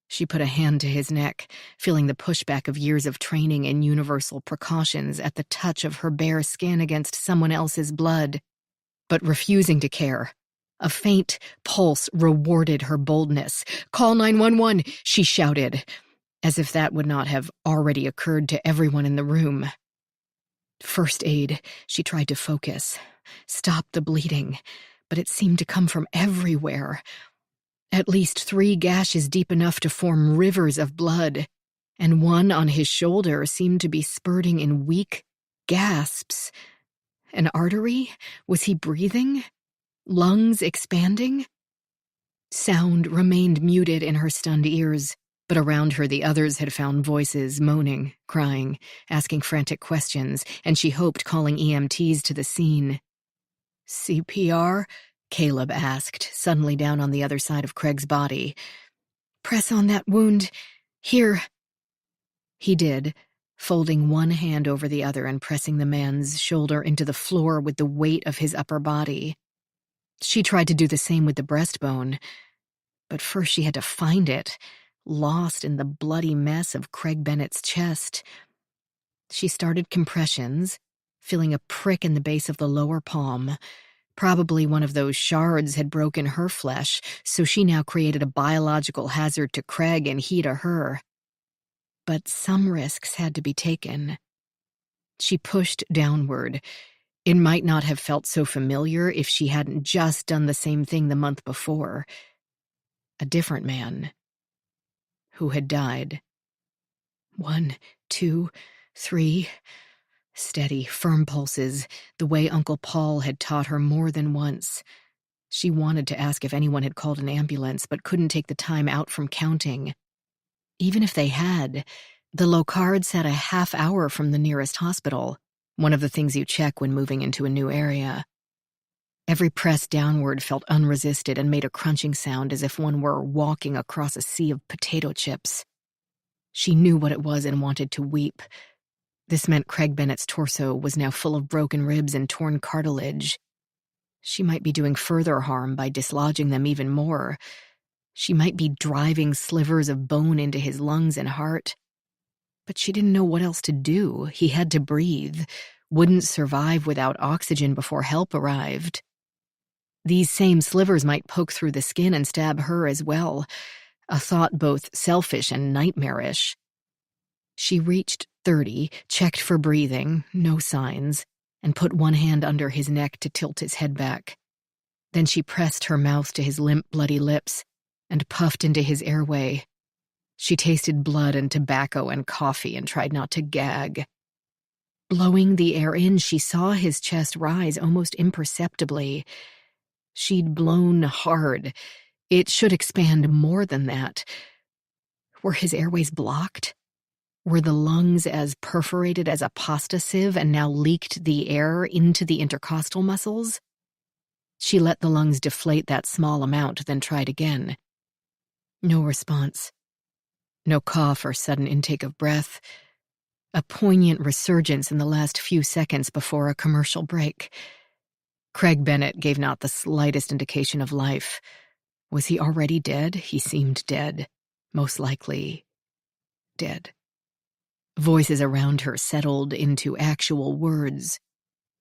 She put a hand to his neck, feeling the pushback of years of training and universal precautions at the touch of her bare skin against someone else's blood, but refusing to care. A faint pulse rewarded her boldness. "Call 911, she shouted, as if that would not have already occurred to everyone in the room. First aid, she tried to focus, stop the bleeding, but it seemed to come from everywhere. At least 3 gashes deep enough to form rivers of blood, and one on his shoulder seemed to be spurting in weak gasps. An artery? Was he breathing? Lungs expanding? Sound remained muted in her stunned ears, but around her the others had found voices moaning, crying, asking frantic questions, and she hoped calling EMTs to the scene. "CPR?" Caleb asked, suddenly down on the other side of Craig's body. "Press on that wound. Here." He did, folding one hand over the other and pressing the man's shoulder into the floor with the weight of his upper body. She tried to do the same with the breastbone, but first she had to find it, lost in the bloody mess of Craig Bennett's chest. She started compressions, feeling a prick in the base of the lower palm. Probably one of those shards had broken her flesh, so she now created a biological hazard to Craig and he to her. But some risks had to be taken. She pushed downward. It might not have felt so familiar if she hadn't just done the same thing the month before. A different man who had died. 1, 2, 3... Steady, firm pulses, the way Uncle Paul had taught her more than once. She wanted to ask if anyone had called an ambulance, but couldn't take the time out from counting. Even if they had, the Locard sat a half hour from the nearest hospital, one of the things you check when moving into a new area. Every press downward felt unresisted and made a crunching sound as if one were walking across a sea of potato chips. She knew what it was and wanted to weep. This meant Craig Bennett's torso was now full of broken ribs and torn cartilage. She might be doing further harm by dislodging them even more. She might be driving slivers of bone into his lungs and heart. But she didn't know what else to do. He had to breathe, wouldn't survive without oxygen before help arrived. These same slivers might poke through the skin and stab her as well, a thought both selfish and nightmarish. She reached 30, checked for breathing, no signs, and put one hand under his neck to tilt his head back. Then she pressed her mouth to his limp, bloody lips and puffed into his airway. She tasted blood and tobacco and coffee and tried not to gag. Blowing the air in, she saw his chest rise almost imperceptibly. She'd blown hard. It should expand more than that. Were his airways blocked? Were the lungs as perforated as a pasta sieve and now leaked the air into the intercostal muscles? She let the lungs deflate that small amount, then tried again. No response. No cough or sudden intake of breath. A poignant resurgence in the last few seconds before a commercial break. Craig Bennett gave not the slightest indication of life. Was he already dead? He seemed dead. Most likely dead. Voices around her settled into actual words.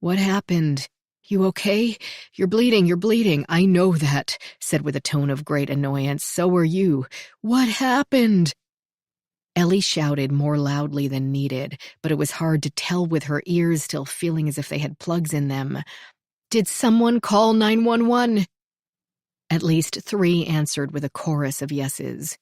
"What happened? You okay? You're bleeding. I know that," said with a tone of great annoyance. "So are you. What happened?" Ellie shouted more loudly than needed, but it was hard to tell with her ears still feeling as if they had plugs in them. "Did someone call 911? At least 3 answered with a chorus of yeses.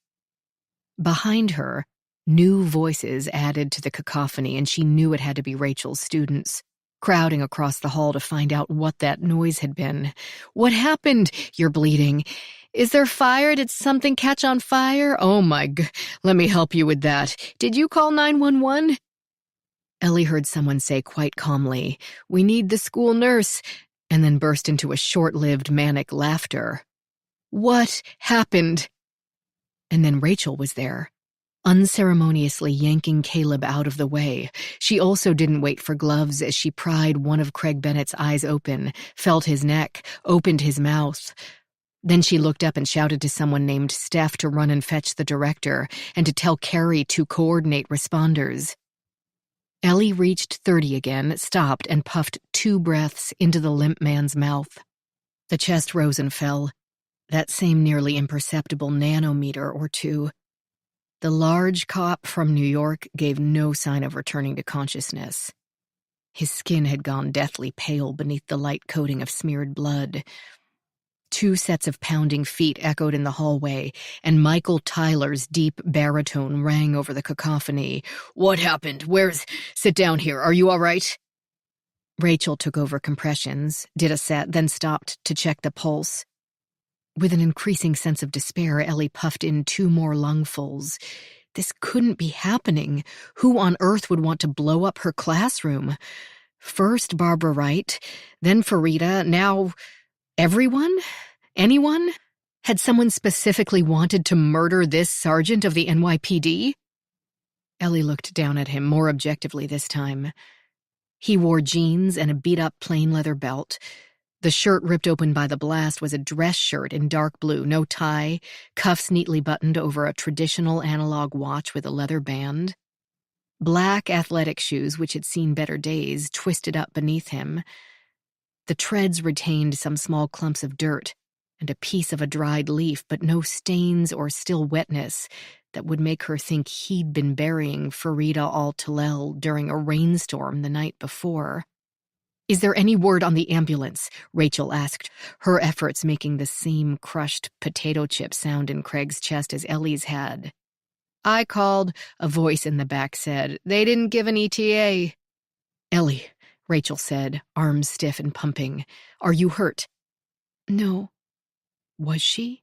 Behind her, new voices added to the cacophony, and she knew it had to be Rachel's students, crowding across the hall to find out what that noise had been. "What happened? You're bleeding. Is there fire? Did something catch on fire? Oh my let me help you with that. Did you call 911? Ellie heard someone say quite calmly, "We need the school nurse," and then burst into a short-lived manic laughter. "What happened?" And then Rachel was there, unceremoniously yanking Caleb out of the way. She also didn't wait for gloves as she pried one of Craig Bennett's eyes open, felt his neck, opened his mouth. Then she looked up and shouted to someone named Steph to run and fetch the director and to tell Carrie to coordinate responders. Ellie reached 30 again, stopped, and puffed 2 breaths into the limp man's mouth. The chest rose and fell, that same nearly imperceptible nanometer or two. The large cop from New York gave no sign of returning to consciousness. His skin had gone deathly pale beneath the light coating of smeared blood. 2 sets of pounding feet echoed in the hallway, and Michael Tyler's deep baritone rang over the cacophony. "What happened? Sit down here. Are you all right?" Rachel took over compressions, did a set, then stopped to check the pulse. With an increasing sense of despair, Ellie puffed in 2 more lungfuls. This couldn't be happening. Who on earth would want to blow up her classroom? First Barbara Wright, then Farida, now everyone? Anyone? Had someone specifically wanted to murder this sergeant of the NYPD? Ellie looked down at him more objectively this time. He wore jeans and a beat-up plain leather belt. The shirt ripped open by the blast was a dress shirt in dark blue, no tie, cuffs neatly buttoned over a traditional analog watch with a leather band. Black athletic shoes, which had seen better days, twisted up beneath him. The treads retained some small clumps of dirt and a piece of a dried leaf, but no stains or still wetness that would make her think he'd been burying Farida al-Talel during a rainstorm the night before. "Is there any word on the ambulance?" Rachel asked, her efforts making the same crushed potato chip sound in Craig's chest as Ellie's had. "I called," a voice in the back said. "They didn't give an ETA." "Ellie," Rachel said, arms stiff and pumping. "Are you hurt?" "No." Was she?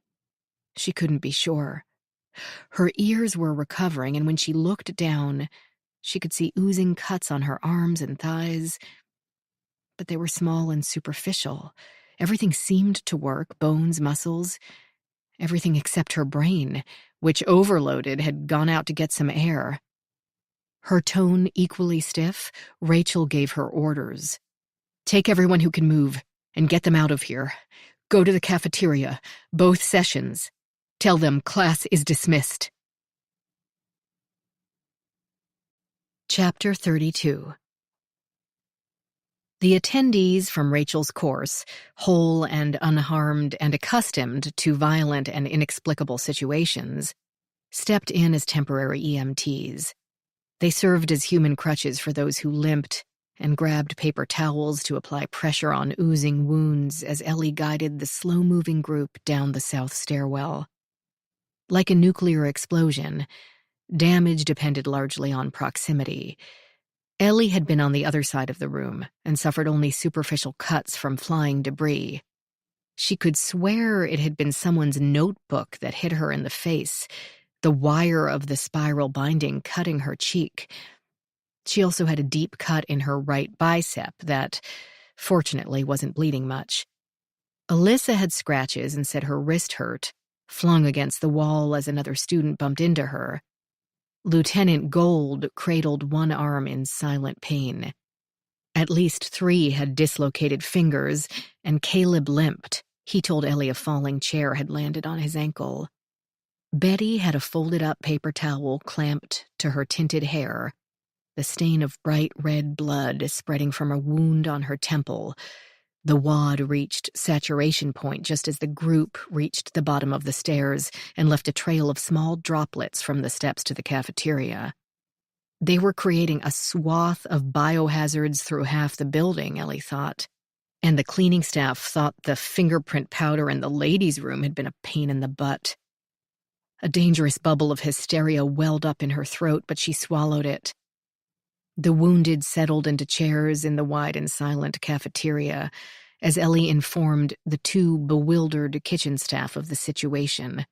She couldn't be sure. Her ears were recovering, and when she looked down, she could see oozing cuts on her arms and thighs. But they were small and superficial. Everything seemed to work, bones, muscles, everything except her brain, which, overloaded, had gone out to get some air. Her tone equally stiff, Rachel gave her orders. "Take everyone who can move and get them out of here. Go to the cafeteria, both sessions. Tell them class is dismissed." Chapter 32. The attendees from Rachel's course, whole and unharmed and accustomed to violent and inexplicable situations, stepped in as temporary EMTs. They served as human crutches for those who limped and grabbed paper towels to apply pressure on oozing wounds as Ellie guided the slow-moving group down the south stairwell. Like a nuclear explosion, damage depended largely on proximity. Ellie had been on the other side of the room and suffered only superficial cuts from flying debris. She could swear it had been someone's notebook that hit her in the face, the wire of the spiral binding cutting her cheek. She also had a deep cut in her right bicep that, fortunately, wasn't bleeding much. Alyssa had scratches and said her wrist hurt, flung against the wall as another student bumped into her. Lieutenant Gold cradled one arm in silent pain. At least 3 had dislocated fingers, and Caleb limped. He told Ellie a falling chair had landed on his ankle. Betty had a folded-up paper towel clamped to her tinted hair, the stain of bright red blood spreading from a wound on her temple. The wad reached saturation point just as the group reached the bottom of the stairs and left a trail of small droplets from the steps to the cafeteria. They were creating a swath of biohazards through half the building, Ellie thought. And the cleaning staff thought the fingerprint powder in the ladies' room had been a pain in the butt. A dangerous bubble of hysteria welled up in her throat, but she swallowed it. The wounded settled into chairs in the wide and silent cafeteria as Ellie informed the 2 bewildered kitchen staff of the situation.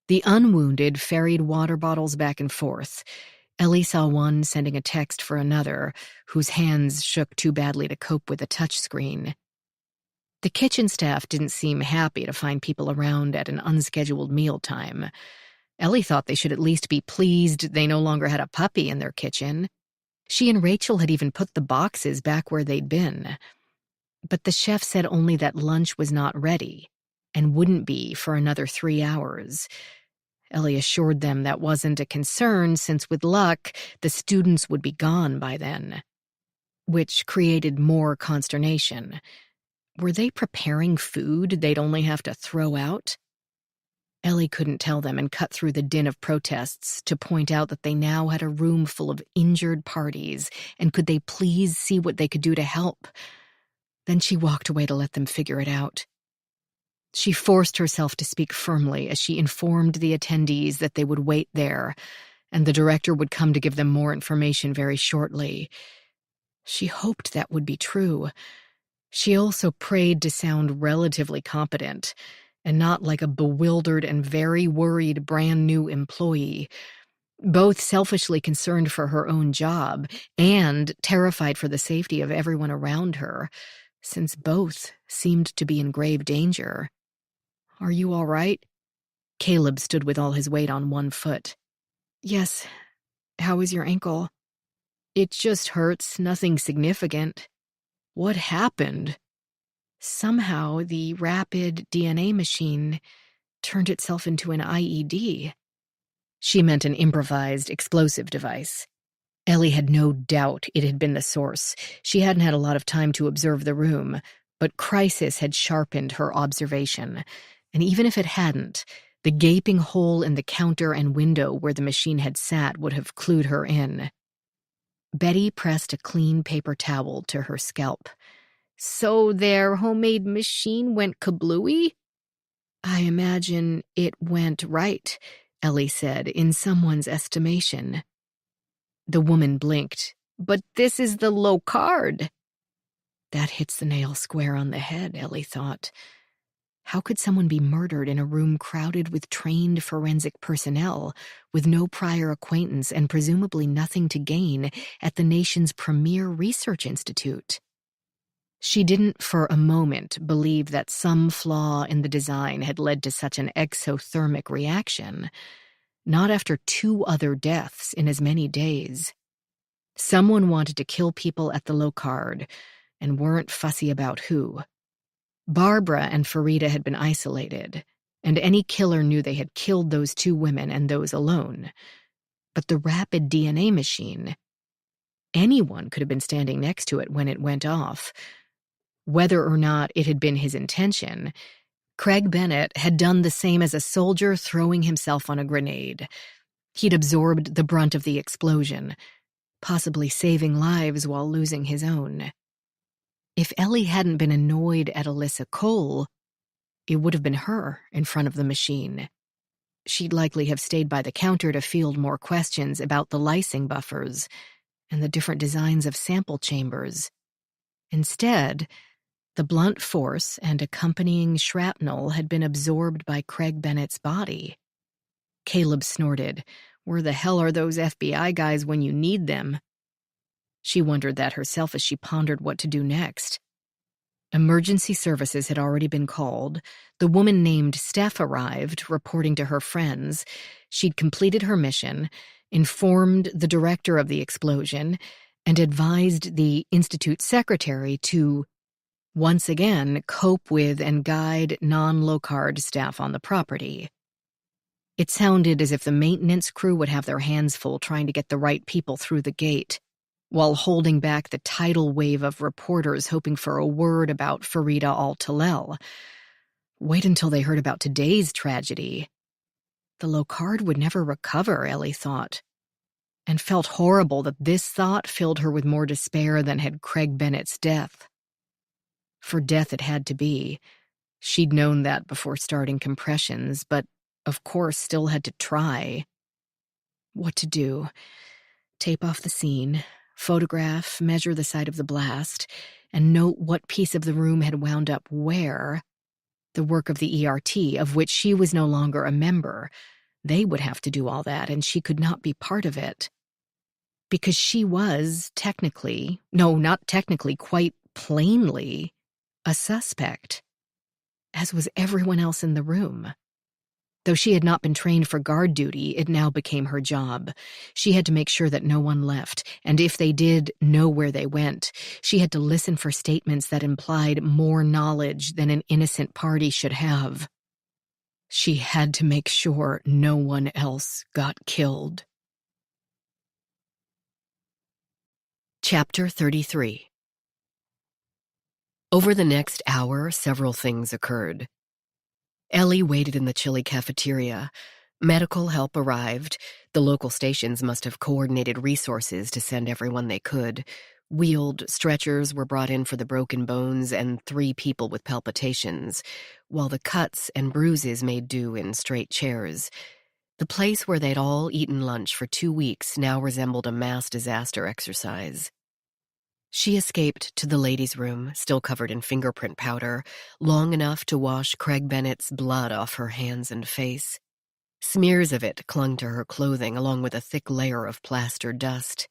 The unwounded ferried water bottles back and forth. Ellie saw one sending a text for another, whose hands shook too badly to cope with a touchscreen. The kitchen staff didn't seem happy to find people around at an unscheduled mealtime. Ellie thought they should at least be pleased they no longer had a puppy in their kitchen. She and Rachel had even put the boxes back where they'd been. But the chef said only that lunch was not ready and wouldn't be for another 3 hours. Ellie assured them that wasn't a concern since, with luck, the students would be gone by then, which created more consternation. Were they preparing food they'd only have to throw out? Ellie couldn't tell them and cut through the din of protests to point out that they now had a room full of injured parties, and could they please see what they could do to help? Then she walked away to let them figure it out. She forced herself to speak firmly as she informed the attendees that they would wait there, and the director would come to give them more information very shortly. She hoped that would be true. She also prayed to sound relatively competent, and not like a bewildered and very worried brand-new employee, both selfishly concerned for her own job and terrified for the safety of everyone around her, since both seemed to be in grave danger. "Are you all right?" Caleb stood with all his weight on one foot. "Yes. How is your ankle?" "It just hurts, nothing significant." "What happened?" "Somehow the rapid DNA machine turned itself into an IED." She meant an improvised explosive device. Ellie had no doubt it had been the source. She hadn't had a lot of time to observe the room, but crisis had sharpened her observation. And even if it hadn't, the gaping hole in the counter and window where the machine had sat would have clued her in. Betty pressed a clean paper towel to her scalp. "So their homemade machine went kablooey?" "I imagine it went right," Ellie said, "in someone's estimation." The woman blinked. "But this is the Locard." That hits the nail square on the head, Ellie thought. How could someone be murdered in a room crowded with trained forensic personnel, with no prior acquaintance and presumably nothing to gain, at the nation's premier research institute? She didn't for a moment believe that some flaw in the design had led to such an exothermic reaction. Not after 2 other deaths in as many days. Someone wanted to kill people at the Locard, and weren't fussy about who. Barbara and Farida had been isolated, and any killer knew they had killed those 2 women and those alone. But the rapid DNA machine, anyone could have been standing next to it when it went off. Whether or not it had been his intention, Craig Bennett had done the same as a soldier throwing himself on a grenade. He'd absorbed the brunt of the explosion, possibly saving lives while losing his own. If Ellie hadn't been annoyed at Alyssa Cole, it would have been her in front of the machine. She'd likely have stayed by the counter to field more questions about the lysing buffers and the different designs of sample chambers. Instead, the blunt force and accompanying shrapnel had been absorbed by Craig Bennett's body. Caleb snorted. "Where the hell are those FBI guys when you need them?" She wondered that herself as she pondered what to do next. Emergency services had already been called. The woman named Steph arrived, reporting to her friends. She'd completed her mission, informed the director of the explosion, and advised the institute secretary to, once again, cope with and guide non-Locard staff on the property. It sounded as if the maintenance crew would have their hands full trying to get the right people through the gate, while holding back the tidal wave of reporters hoping for a word about Farida al-Talel. Wait until they heard about today's tragedy. The Locard would never recover, Ellie thought, and felt horrible that this thought filled her with more despair than had Craig Bennett's death. For death it had to be. She'd known that before starting compressions, but of course still had to try. What to do? Tape off the scene, photograph, measure the site of the blast, and note what piece of the room had wound up where. The work of the ERT, of which she was no longer a member. They would have to do all that, and she could not be part of it. Because she was technically, no, not technically, quite plainly, a suspect, as was everyone else in the room. Though she had not been trained for guard duty, it now became her job. She had to make sure that no one left, and if they did, know where they went. She had to listen for statements that implied more knowledge than an innocent party should have. She had to make sure no one else got killed. Chapter 33. Over the next hour, several things occurred. Ellie waited in the chilly cafeteria. Medical help arrived. The local stations must have coordinated resources to send everyone they could. Wheeled stretchers were brought in for the broken bones and 3 people with palpitations, while the cuts and bruises made do in straight chairs. The place where they'd all eaten lunch for 2 weeks now resembled a mass disaster exercise. She escaped to the ladies' room, still covered in fingerprint powder, long enough to wash Craig Bennett's blood off her hands and face. Smears of it clung to her clothing along with a thick layer of plaster dust.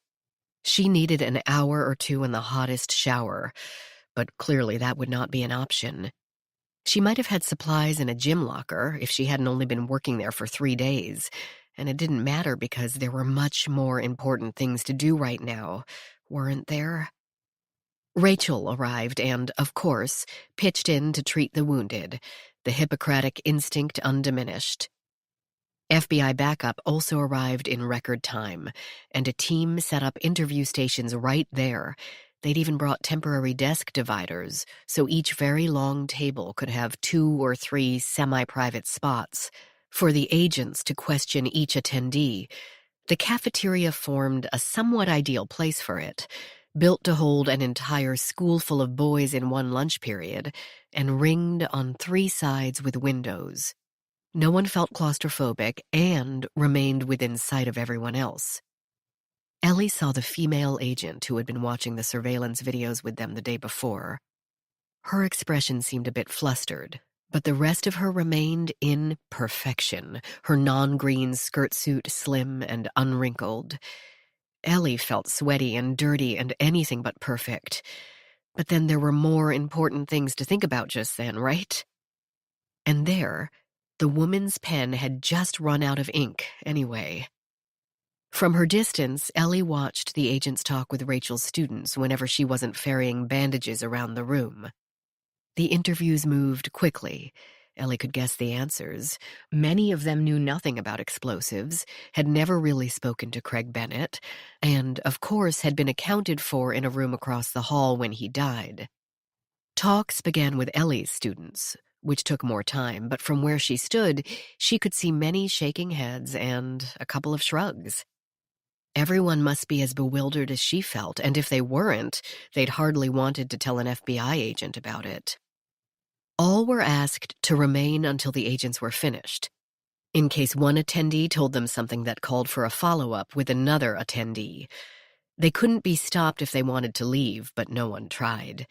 She needed an hour or 2 in the hottest shower, but clearly that would not be an option. She might have had supplies in a gym locker if she hadn't only been working there for 3 days, and it didn't matter because there were much more important things to do right now, weren't there? Rachel arrived and, of course, pitched in to treat the wounded, the Hippocratic instinct undiminished. FBI backup also arrived in record time, and a team set up interview stations right there. They'd even brought temporary desk dividers, so each very long table could have 2 or 3 semi-private spots for the agents to question each attendee. The cafeteria formed a somewhat ideal place for it, built to hold an entire school full of boys in one lunch period, and ringed on 3 sides with windows. No one felt claustrophobic and remained within sight of everyone else. Ellie saw the female agent who had been watching the surveillance videos with them the day before. Her expression seemed a bit flustered, but the rest of her remained in perfection, her non-green skirt suit slim and unwrinkled. Ellie felt sweaty and dirty and anything but perfect. But then there were more important things to think about just then, right? And there, the woman's pen had just run out of ink anyway. From her distance, Ellie watched the agents talk with Rachel's students whenever she wasn't ferrying bandages around the room. The interviews moved quickly. Ellie could guess the answers. Many of them knew nothing about explosives, had never really spoken to Craig Bennett, and, of course, had been accounted for in a room across the hall when he died. Talks began with Ellie's students, which took more time, but from where she stood, she could see many shaking heads and a couple of shrugs. Everyone must be as bewildered as she felt, and if they weren't, they'd hardly wanted to tell an FBI agent about it. All were asked to remain until the agents were finished, in case one attendee told them something that called for a follow-up with another attendee. They couldn't be stopped if they wanted to leave, but no one tried.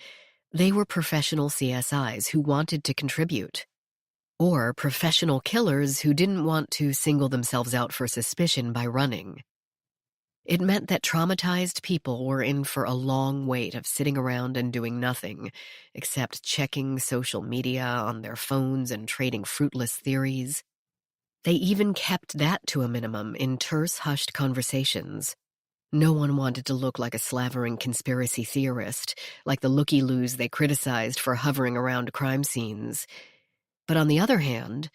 They were professional CSIs who wanted to contribute, or professional killers who didn't want to single themselves out for suspicion by running. It meant that traumatized people were in for a long wait of sitting around and doing nothing, except checking social media on their phones and trading fruitless theories. They even kept that to a minimum in terse, hushed conversations. No one wanted to look like a slavering conspiracy theorist, like the looky-loos they criticized for hovering around crime scenes. But on the other hand,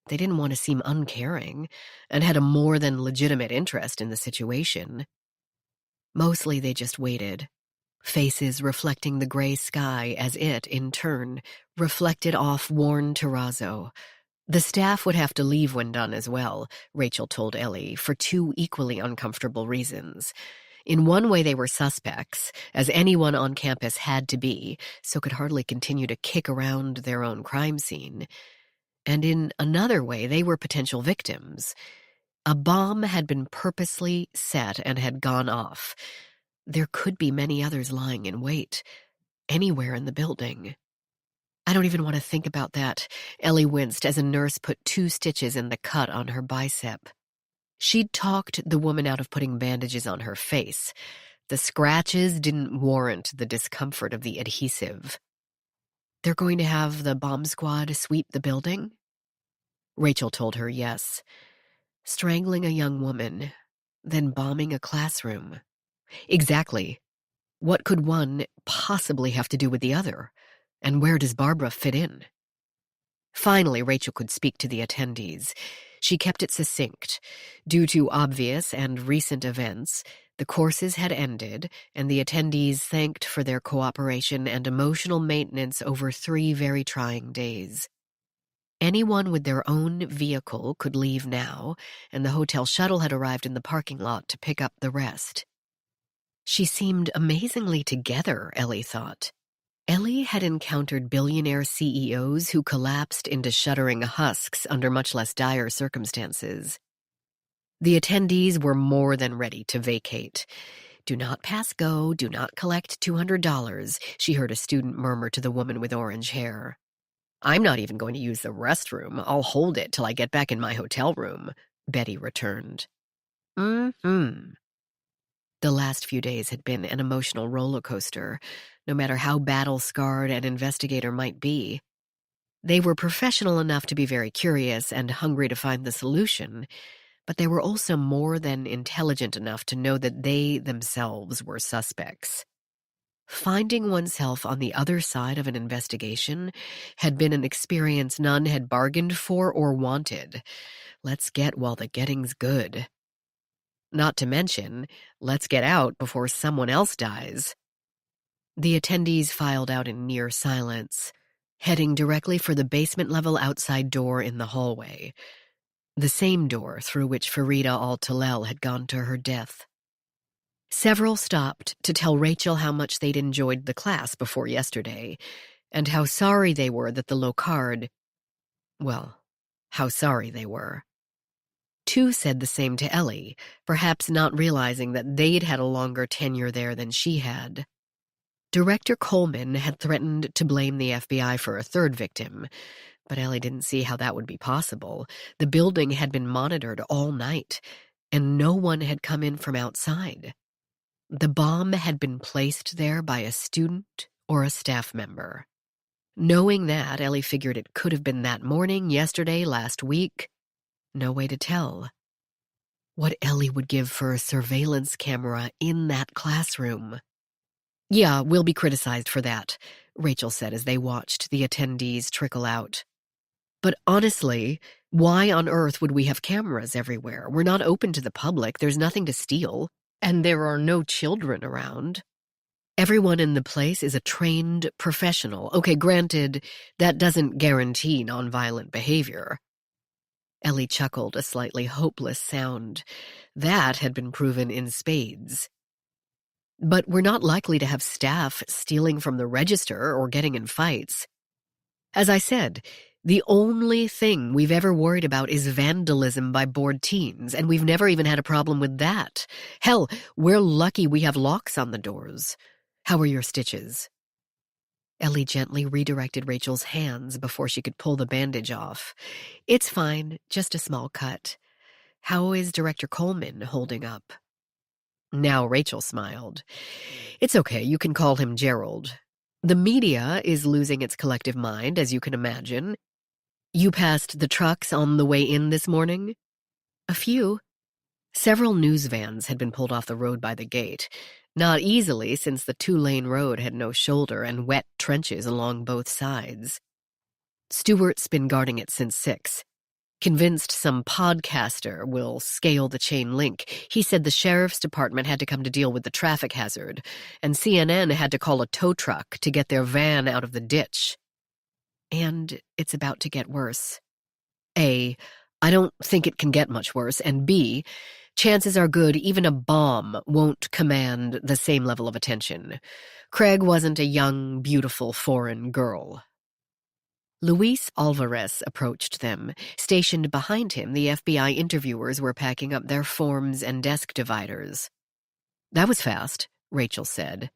they didn't want to seem uncaring, and had a more than legitimate interest in the situation. Mostly they just waited, faces reflecting the gray sky as it, in turn, reflected off worn terrazzo. The staff would have to leave when done as well, Rachel told Ellie, for 2 equally uncomfortable reasons. In one way they were suspects, as anyone on campus had to be, so could hardly continue to kick around their own crime scene. And in another way they were potential victims. A bomb had been purposely set and had gone off. There could be many others lying in wait, anywhere in the building. I don't even want to think about that, Ellie winced as a nurse put 2 stitches in the cut on her bicep. She'd talked the woman out of putting bandages on her face. The scratches didn't warrant the discomfort of the adhesive. They're going to have the bomb squad sweep the building? Rachel told her yes. Strangling a young woman, then bombing a classroom. Exactly. What could one possibly have to do with the other? And where does Barbara fit in? Finally, Rachel could speak to the attendees. She kept it succinct. Due to obvious and recent events, the courses had ended, and the attendees thanked for their cooperation and emotional maintenance over 3 very trying days. Anyone with their own vehicle could leave now, and the hotel shuttle had arrived in the parking lot to pick up the rest. She seemed amazingly together, Ellie thought. Ellie had encountered billionaire CEOs who collapsed into shuddering husks under much less dire circumstances. The attendees were more than ready to vacate. "Do not pass go, do not collect $200, she heard a student murmur to the woman with orange hair. "I'm not even going to use the restroom. I'll hold it till I get back in my hotel room," Betty returned. The last few days had been an emotional roller coaster, no matter how battle-scarred an investigator might be. They were professional enough to be very curious and hungry to find the solution, but they were also more than intelligent enough to know that they themselves were suspects. Finding oneself on the other side of an investigation had been an experience none had bargained for or wanted. Let's get while the getting's good. Not to mention, let's get out before someone else dies. The attendees filed out in near silence, heading directly for the basement-level outside door in the hallway, the same door through which Farida al-Talal had gone to her death. Several stopped to tell Rachel how much they'd enjoyed the class before yesterday, and how sorry they were that the Locard— well, how sorry they were. 2 said the same to Ellie, perhaps not realizing that they'd had a longer tenure there than she had. Director Coleman had threatened to blame the FBI for a 3rd victim, but Ellie didn't see how that would be possible. The building had been monitored all night, and no one had come in from outside. The bomb had been placed there by a student or a staff member. Knowing that, Ellie figured it could have been that morning, yesterday, last week. No way to tell. What Ellie would give for a surveillance camera in that classroom. "Yeah, we'll be criticized for that," Rachel said as they watched the attendees trickle out. "But honestly, why on earth would we have cameras everywhere? We're not open to the public, there's nothing to steal, and there are no children around. Everyone in the place is a trained professional. Okay, granted, that doesn't guarantee nonviolent behavior." Ellie chuckled, a slightly hopeless sound. That had been proven in spades. "But we're not likely to have staff stealing from the register or getting in fights. As I said, the only thing we've ever worried about is vandalism by bored teens, and we've never even had a problem with that. Hell, we're lucky we have locks on the doors. How are your stitches?" Ellie gently redirected Rachel's hands before she could pull the bandage off. "It's fine, just a small cut. How is Director Coleman holding up?" Now Rachel smiled. "It's okay, you can call him Gerald. The media is losing its collective mind, as you can imagine. You passed the trucks on the way in this morning?" "A few." Several news vans had been pulled off the road by the gate. Not easily, since the 2-lane road had no shoulder and wet trenches along both sides. Stewart's been guarding it since 6. Convinced some podcaster will scale the chain link. He said the sheriff's department had to come to deal with the traffic hazard, and CNN had to call a tow truck to get their van out of the ditch. And it's about to get worse. A, I don't think it can get much worse, and B, chances are good even a bomb won't command the same level of attention. Craig wasn't a young, beautiful foreign girl. Luis Alvarez approached them. Stationed behind him, the FBI interviewers were packing up their forms and desk dividers. "That was fast," Rachel said.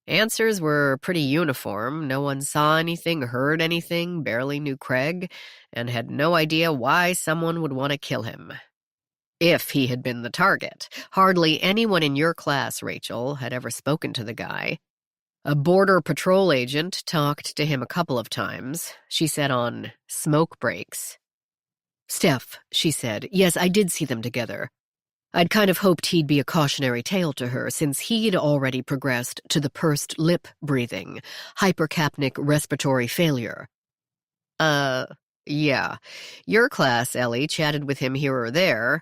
"Answers were pretty uniform. No one saw anything, heard anything, barely knew Craig, and had no idea why someone would want to kill him. If he had been the target. Hardly anyone in your class, Rachel, had ever spoken to the guy. A border patrol agent talked to him a couple of times, she said on smoke breaks." "Steph," she said, "yes, I did see them together. I'd kind of hoped he'd be a cautionary tale to her, since he'd already progressed to the pursed lip breathing, hypercapnic respiratory failure." Yeah. Your class, Ellie, chatted with him here or there,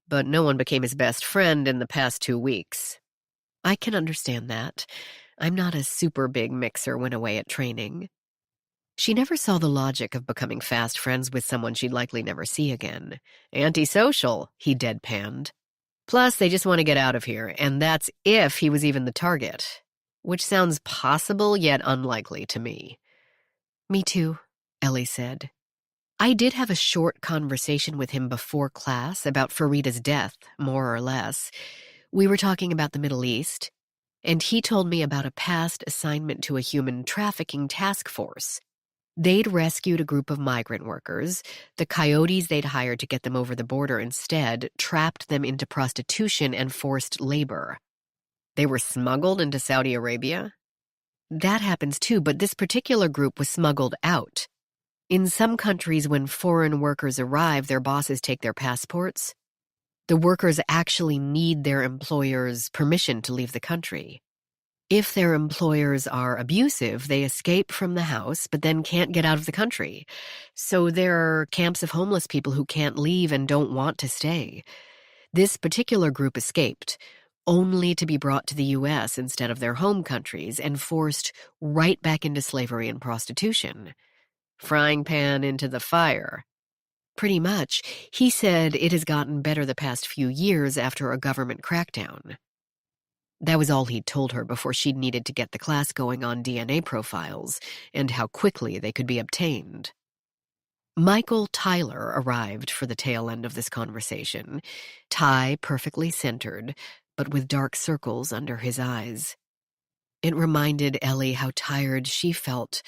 but no one became his best friend in the past 2 weeks. I can understand that. I'm not a super big mixer when away at training. She never saw the logic of becoming fast friends with someone she'd likely never see again. Antisocial, he deadpanned. Plus, they just want to get out of here, and that's if he was even the target. Which sounds possible, yet unlikely to me. Me too, Ellie said. I did have a short conversation with him before class about Farida's death, more or less. We were talking about the Middle East, and he told me about a past assignment to a human trafficking task force. They'd rescued a group of migrant workers. The coyotes they'd hired to get them over the border instead trapped them into prostitution and forced labor. They were smuggled into Saudi Arabia? That happens too, but this particular group was smuggled out. In some countries, when foreign workers arrive, their bosses take their passports. The workers actually need their employer's permission to leave the country. If their employers are abusive, they escape from the house, but then can't get out of the country. So there are camps of homeless people who can't leave and don't want to stay. This particular group escaped, only to be brought to the U.S. instead of their home countries and forced right back into slavery and prostitution. Frying pan into the fire. Pretty much. He said it has gotten better the past few years after a government crackdown. That was all he'd told her before she'd needed to get the class going on DNA profiles and how quickly they could be obtained. Michael Tyler arrived for the tail end of this conversation, tie perfectly centered, but with dark circles under his eyes. It reminded Ellie how tired she felt,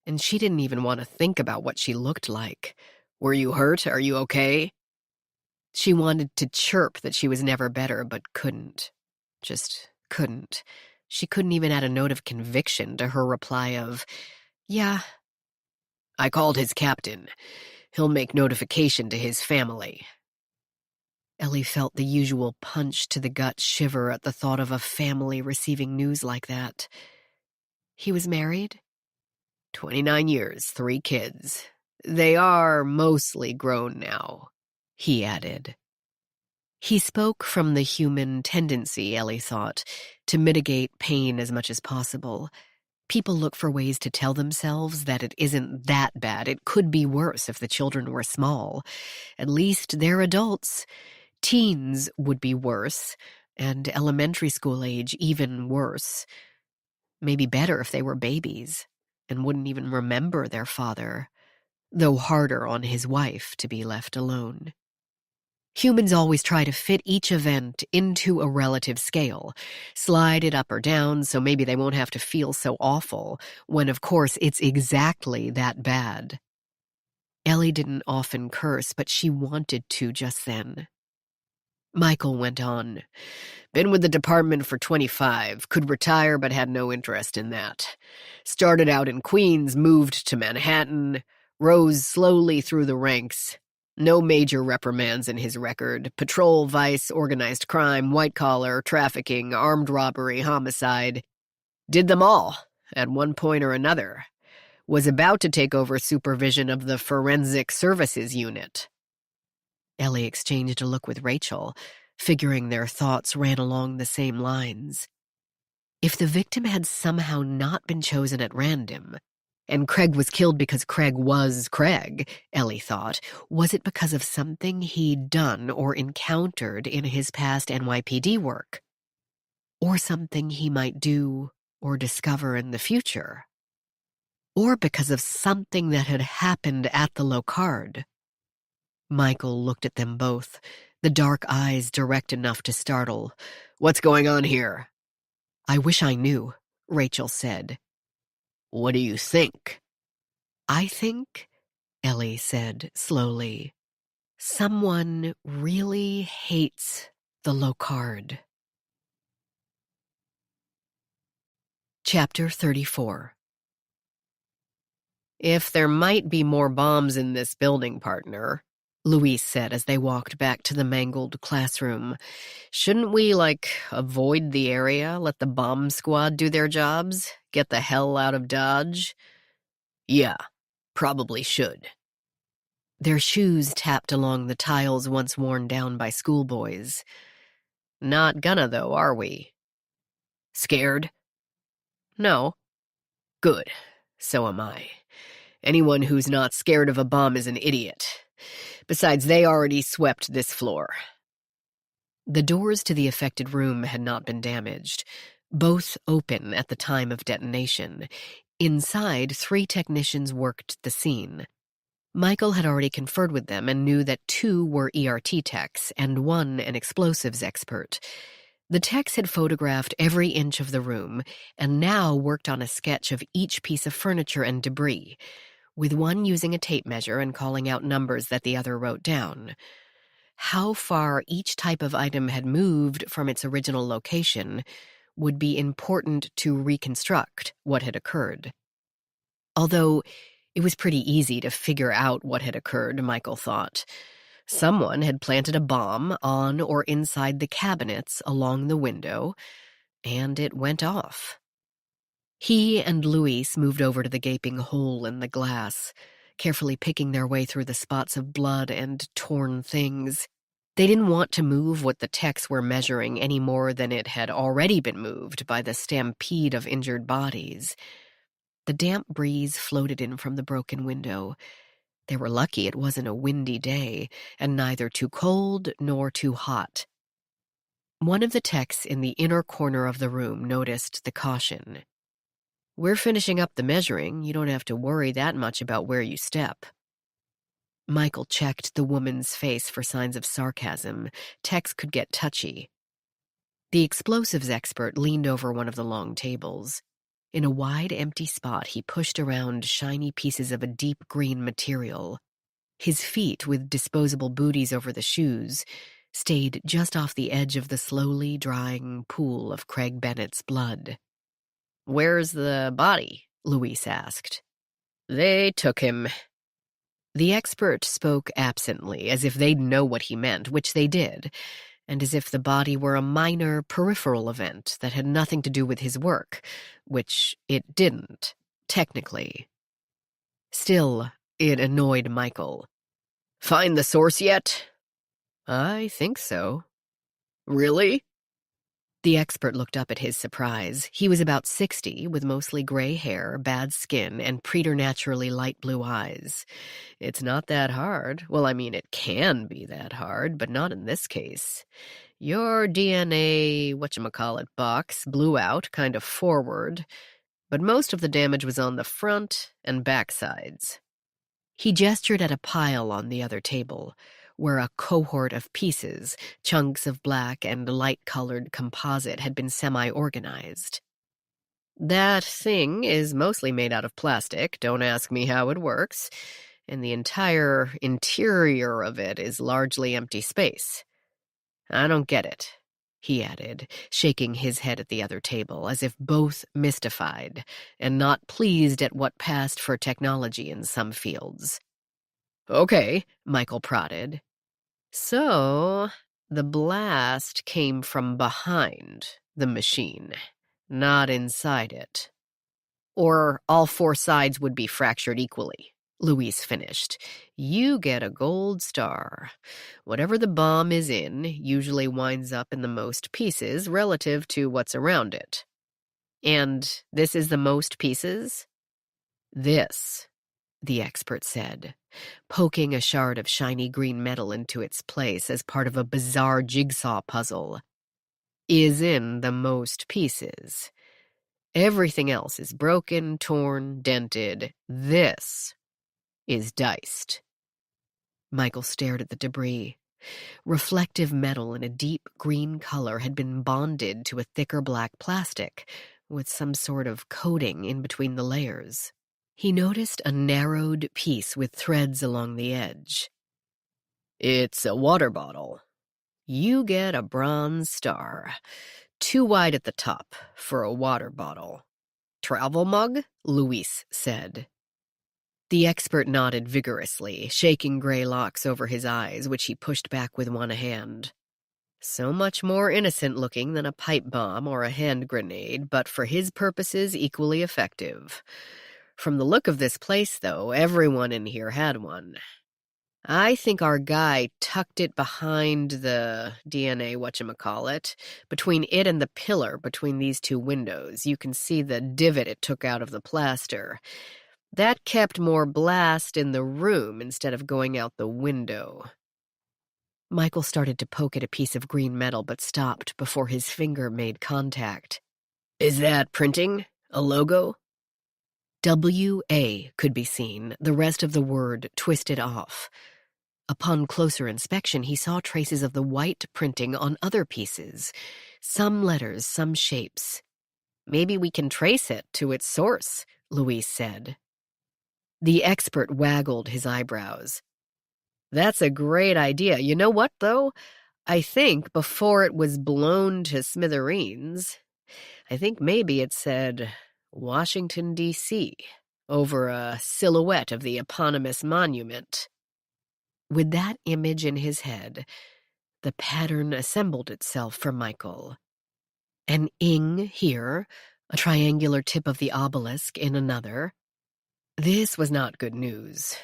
and she didn't even want to think about what she looked like. "Were you hurt? Are you okay?" She wanted to chirp that she was never better, but couldn't. Just couldn't. She couldn't even add a note of conviction to her reply of, "Yeah." "I called his captain. He'll make notification to his family." Ellie felt the usual punch to the gut shiver at the thought of a family receiving news like that. He was married? 29 years, 3 kids. They are mostly grown now, he added. He spoke from the human tendency, Ellie thought, to mitigate pain as much as possible. People look for ways to tell themselves that it isn't that bad. It could be worse if the children were small. At least they're adults. Teens would be worse, and elementary school age even worse. Maybe better if they were babies and wouldn't even remember their father, though harder on his wife to be left alone. Humans always try to fit each event into a relative scale, slide it up or down so maybe they won't have to feel so awful, when of course it's exactly that bad. Ellie didn't often curse, but she wanted to just then. Michael went on. "Been with the department for 25, could retire but had no interest in that. Started out in Queens, moved to Manhattan, rose slowly through the ranks. No major reprimands in his record. Patrol, vice, organized crime, white-collar, trafficking, armed robbery, homicide. Did them all, at one point or another. Was about to take over supervision of the Forensic Services Unit." Ellie exchanged a look with Rachel, figuring their thoughts ran along the same lines. If the victim had somehow not been chosen at random, and Craig was killed because Craig was Craig, Ellie thought, was it because of something he'd done or encountered in his past NYPD work? Or something he might do or discover in the future? Or because of something that had happened at the Locard? Michael looked at them both, the dark eyes direct enough to startle. "What's going on here?" "I wish I knew," Rachel said. "What do you think?" "I think," Ellie said slowly, "someone really hates the Locard." Chapter 34. "If there might be more bombs in this building, partner," Louise said as they walked back to the mangled classroom. Shouldn't we, avoid the area, let the bomb squad do their jobs? Get the hell out of Dodge? Yeah, probably should. Their shoes tapped along the tiles once worn down by schoolboys. Not gonna, though, are we? Scared? No. Good. So am I. Anyone who's not scared of a bomb is an idiot. Besides, they already swept this floor. The doors to the affected room had not been damaged, both open at the time of detonation. Inside, 3 technicians worked the scene. Michael had already conferred with them and knew that 2 were ERT techs and 1 an explosives expert. The techs had photographed every inch of the room and now worked on a sketch of each piece of furniture and debris, with one using a tape measure and calling out numbers that the other wrote down. How far each type of item had moved from its original location would be important to reconstruct what had occurred. Although it was pretty easy to figure out what had occurred, Michael thought. Someone had planted a bomb on or inside the cabinets along the window, and it went off. He and Luis moved over to the gaping hole in the glass, carefully picking their way through the spots of blood and torn things. They didn't want to move what the techs were measuring any more than it had already been moved by the stampede of injured bodies. The damp breeze floated in from the broken window. They were lucky it wasn't a windy day, and neither too cold nor too hot. One of the techs in the inner corner of the room noticed the caution. "We're finishing up the measuring. You don't have to worry that much about where you step." Michael checked the woman's face for signs of sarcasm. Techs could get touchy. The explosives expert leaned over one of the long tables. In a wide, empty spot, he pushed around shiny pieces of a deep green material. His feet, with disposable booties over the shoes, stayed just off the edge of the slowly drying pool of Craig Bennett's blood. "Where's the body?" Luis asked. "They took him." The expert spoke absently, as if they'd know what he meant, which they did, and as if the body were a minor, peripheral event that had nothing to do with his work, which it didn't, technically. Still, it annoyed Michael. "Find the source yet?" "I think so." "Really?" The expert looked up at his surprise. He was about 60, with mostly gray hair, bad skin, and preternaturally light blue eyes. "It's not that hard. Well, I mean, it can be that hard, but not in this case. Your DNA, box, blew out, kind of forward, but most of the damage was on the front and back sides." He gestured at a pile on the other table, where a cohort of pieces, chunks of black and light-colored composite, had been semi-organized. "That thing is mostly made out of plastic. Don't ask me how it works. And the entire interior of it is largely empty space. I don't get it," he added, shaking his head at the other table, as if both mystified and not pleased at what passed for technology in some fields. "Okay," Michael prodded. "So, the blast came from behind the machine, not inside it. Or all 4 sides would be fractured equally," Luis finished. "You get a gold star. Whatever the bomb is in usually winds up in the most pieces relative to what's around it. And this is the most pieces?" "This," the expert said, poking a shard of shiny green metal into its place as part of a bizarre jigsaw puzzle, "is in the most pieces. Everything else is broken, torn, dented. This is diced." Michael stared at the debris. Reflective metal in a deep green color had been bonded to a thicker black plastic, with some sort of coating in between the layers. He noticed a narrowed piece with threads along the edge. "It's a water bottle. You get a bronze star. Too wide at the top for a water bottle. Travel mug?" Luis said. The expert nodded vigorously, shaking gray locks over his eyes, which he pushed back with one hand. So much more innocent-looking than a pipe bomb or a hand grenade, but for his purposes equally effective. From the look of this place, though, everyone in here had one. I think our guy tucked it behind the DNA whatchamacallit, between it and the pillar between these two windows. You can see the divot it took out of the plaster. That kept more blast in the room instead of going out the window. Michael started to poke at a piece of green metal but stopped before his finger made contact. Is that printing? A logo? W-A could be seen, the rest of the word twisted off. Upon closer inspection, he saw traces of the white printing on other pieces. Some letters, some shapes. Maybe we can trace it to its source, Louise said. The expert waggled his eyebrows. That's a great idea. You know what, though? I think before it was blown to smithereens, I think maybe it said Washington, D.C., over a silhouette of the eponymous monument. With that image in his head, the pattern assembled itself for Michael. An ing here, a triangular tip of the obelisk in another. This was not good news.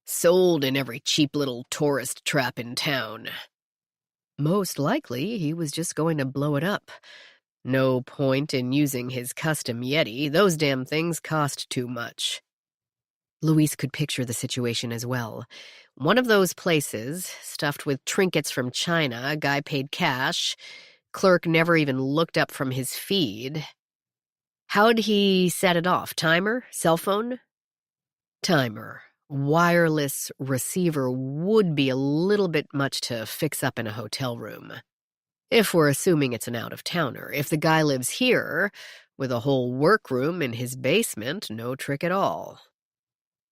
Sold in every cheap little tourist trap in town. Most likely, he was just going to blow it up. No point in using his custom Yeti. Those damn things cost too much. Louise could picture the situation as well. One of those places, stuffed with trinkets from China, a guy paid cash, clerk never even looked up from his feed. How'd he set it off? Timer? Cell phone? Timer. Wireless receiver would be a little bit much to fix up in a hotel room. If we're assuming it's an out-of-towner. If the guy lives here, with a whole workroom in his basement, no trick at all.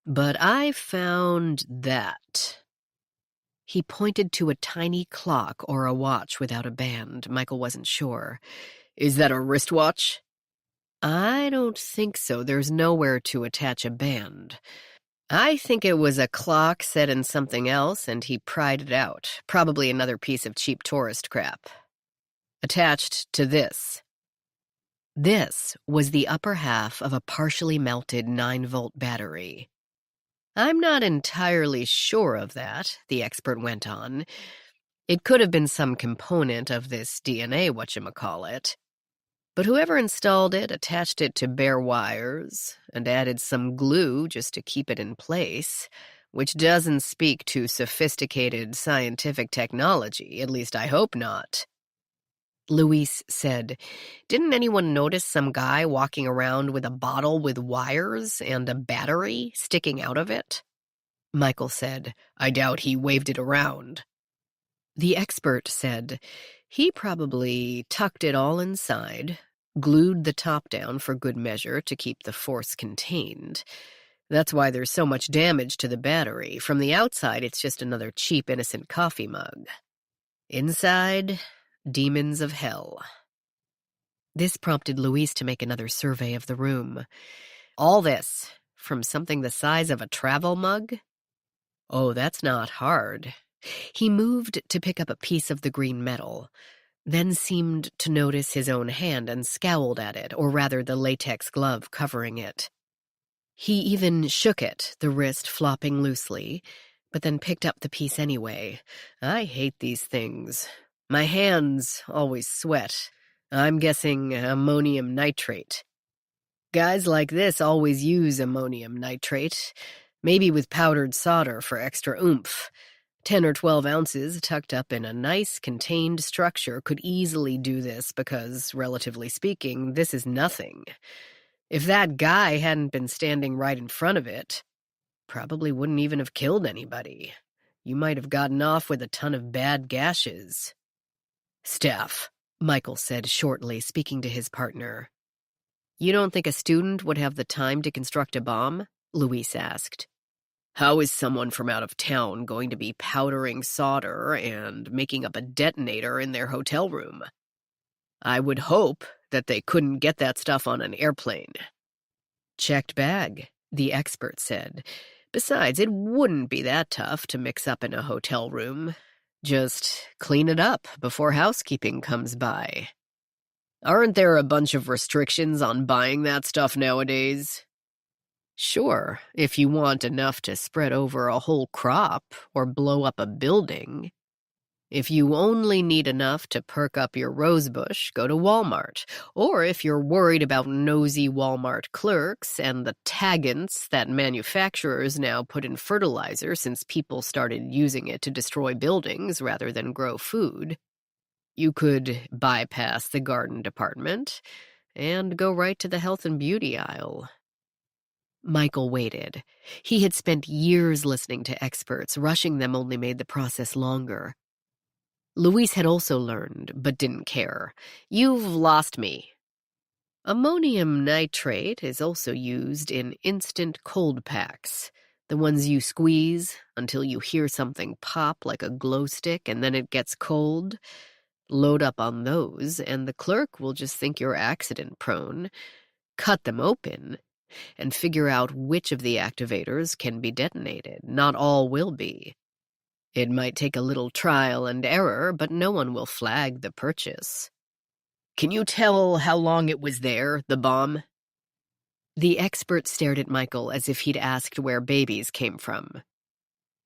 But I found that. He pointed to a tiny clock or a watch without a band. Michael wasn't sure. Is that a wristwatch? I don't think so. There's nowhere to attach a band. I think it was a clock set in something else, and he pried it out. Probably another piece of cheap tourist crap. Attached to this. This was the upper half of a partially melted 9-volt battery. I'm not entirely sure of that, the expert went on. It could have been some component of this DNA whatchamacallit. But whoever installed it attached it to bare wires and added some glue just to keep it in place, which doesn't speak to sophisticated scientific technology, at least I hope not. Louise said, Didn't anyone notice some guy walking around with a bottle with wires and a battery sticking out of it? Michael said, I doubt he waved it around. The expert said, He probably tucked it all inside, glued the top down for good measure to keep the force contained. That's why there's so much damage to the battery. From the outside, it's just another cheap, innocent coffee mug. Inside, demons of hell. This prompted Louise to make another survey of the room. All this, from something the size of a travel mug? Oh, that's not hard. He moved to pick up a piece of the green metal, then seemed to notice his own hand and scowled at it, or rather the latex glove covering it. He even shook it, the wrist flopping loosely, but then picked up the piece anyway. I hate these things. My hands always sweat. I'm guessing ammonium nitrate. Guys like this always use ammonium nitrate, maybe with powdered solder for extra oomph. 10 or 12 ounces tucked up in a nice, contained structure could easily do this because, relatively speaking, this is nothing. If that guy hadn't been standing right in front of it, probably wouldn't even have killed anybody. You might have gotten off with a ton of bad gashes. Steph, Michael said shortly, speaking to his partner. You don't think a student would have the time to construct a bomb? Louise asked. How is someone from out of town going to be powdering solder and making up a detonator in their hotel room? I would hope that they couldn't get that stuff on an airplane. Checked bag, the expert said. Besides, it wouldn't be that tough to mix up in a hotel room. Just clean it up before housekeeping comes by. Aren't there a bunch of restrictions on buying that stuff nowadays? Sure, if you want enough to spread over a whole crop or blow up a building. If you only need enough to perk up your rosebush, go to Walmart. Or if you're worried about nosy Walmart clerks and the taggants that manufacturers now put in fertilizer since people started using it to destroy buildings rather than grow food, you could bypass the garden department and go right to the health and beauty aisle. Michael waited. He had spent years listening to experts. Rushing them only made the process longer. Louise had also learned, but didn't care. You've lost me. Ammonium nitrate is also used in instant cold packs, the ones you squeeze until you hear something pop like a glow stick and then it gets cold. Load up on those, and the clerk will just think you're accident-prone, cut them open, and figure out which of the activators can be detonated. Not all will be. It might take a little trial and error, but no one will flag the purchase. Can you tell how long it was there, the bomb? The expert stared at Michael as if he'd asked where babies came from.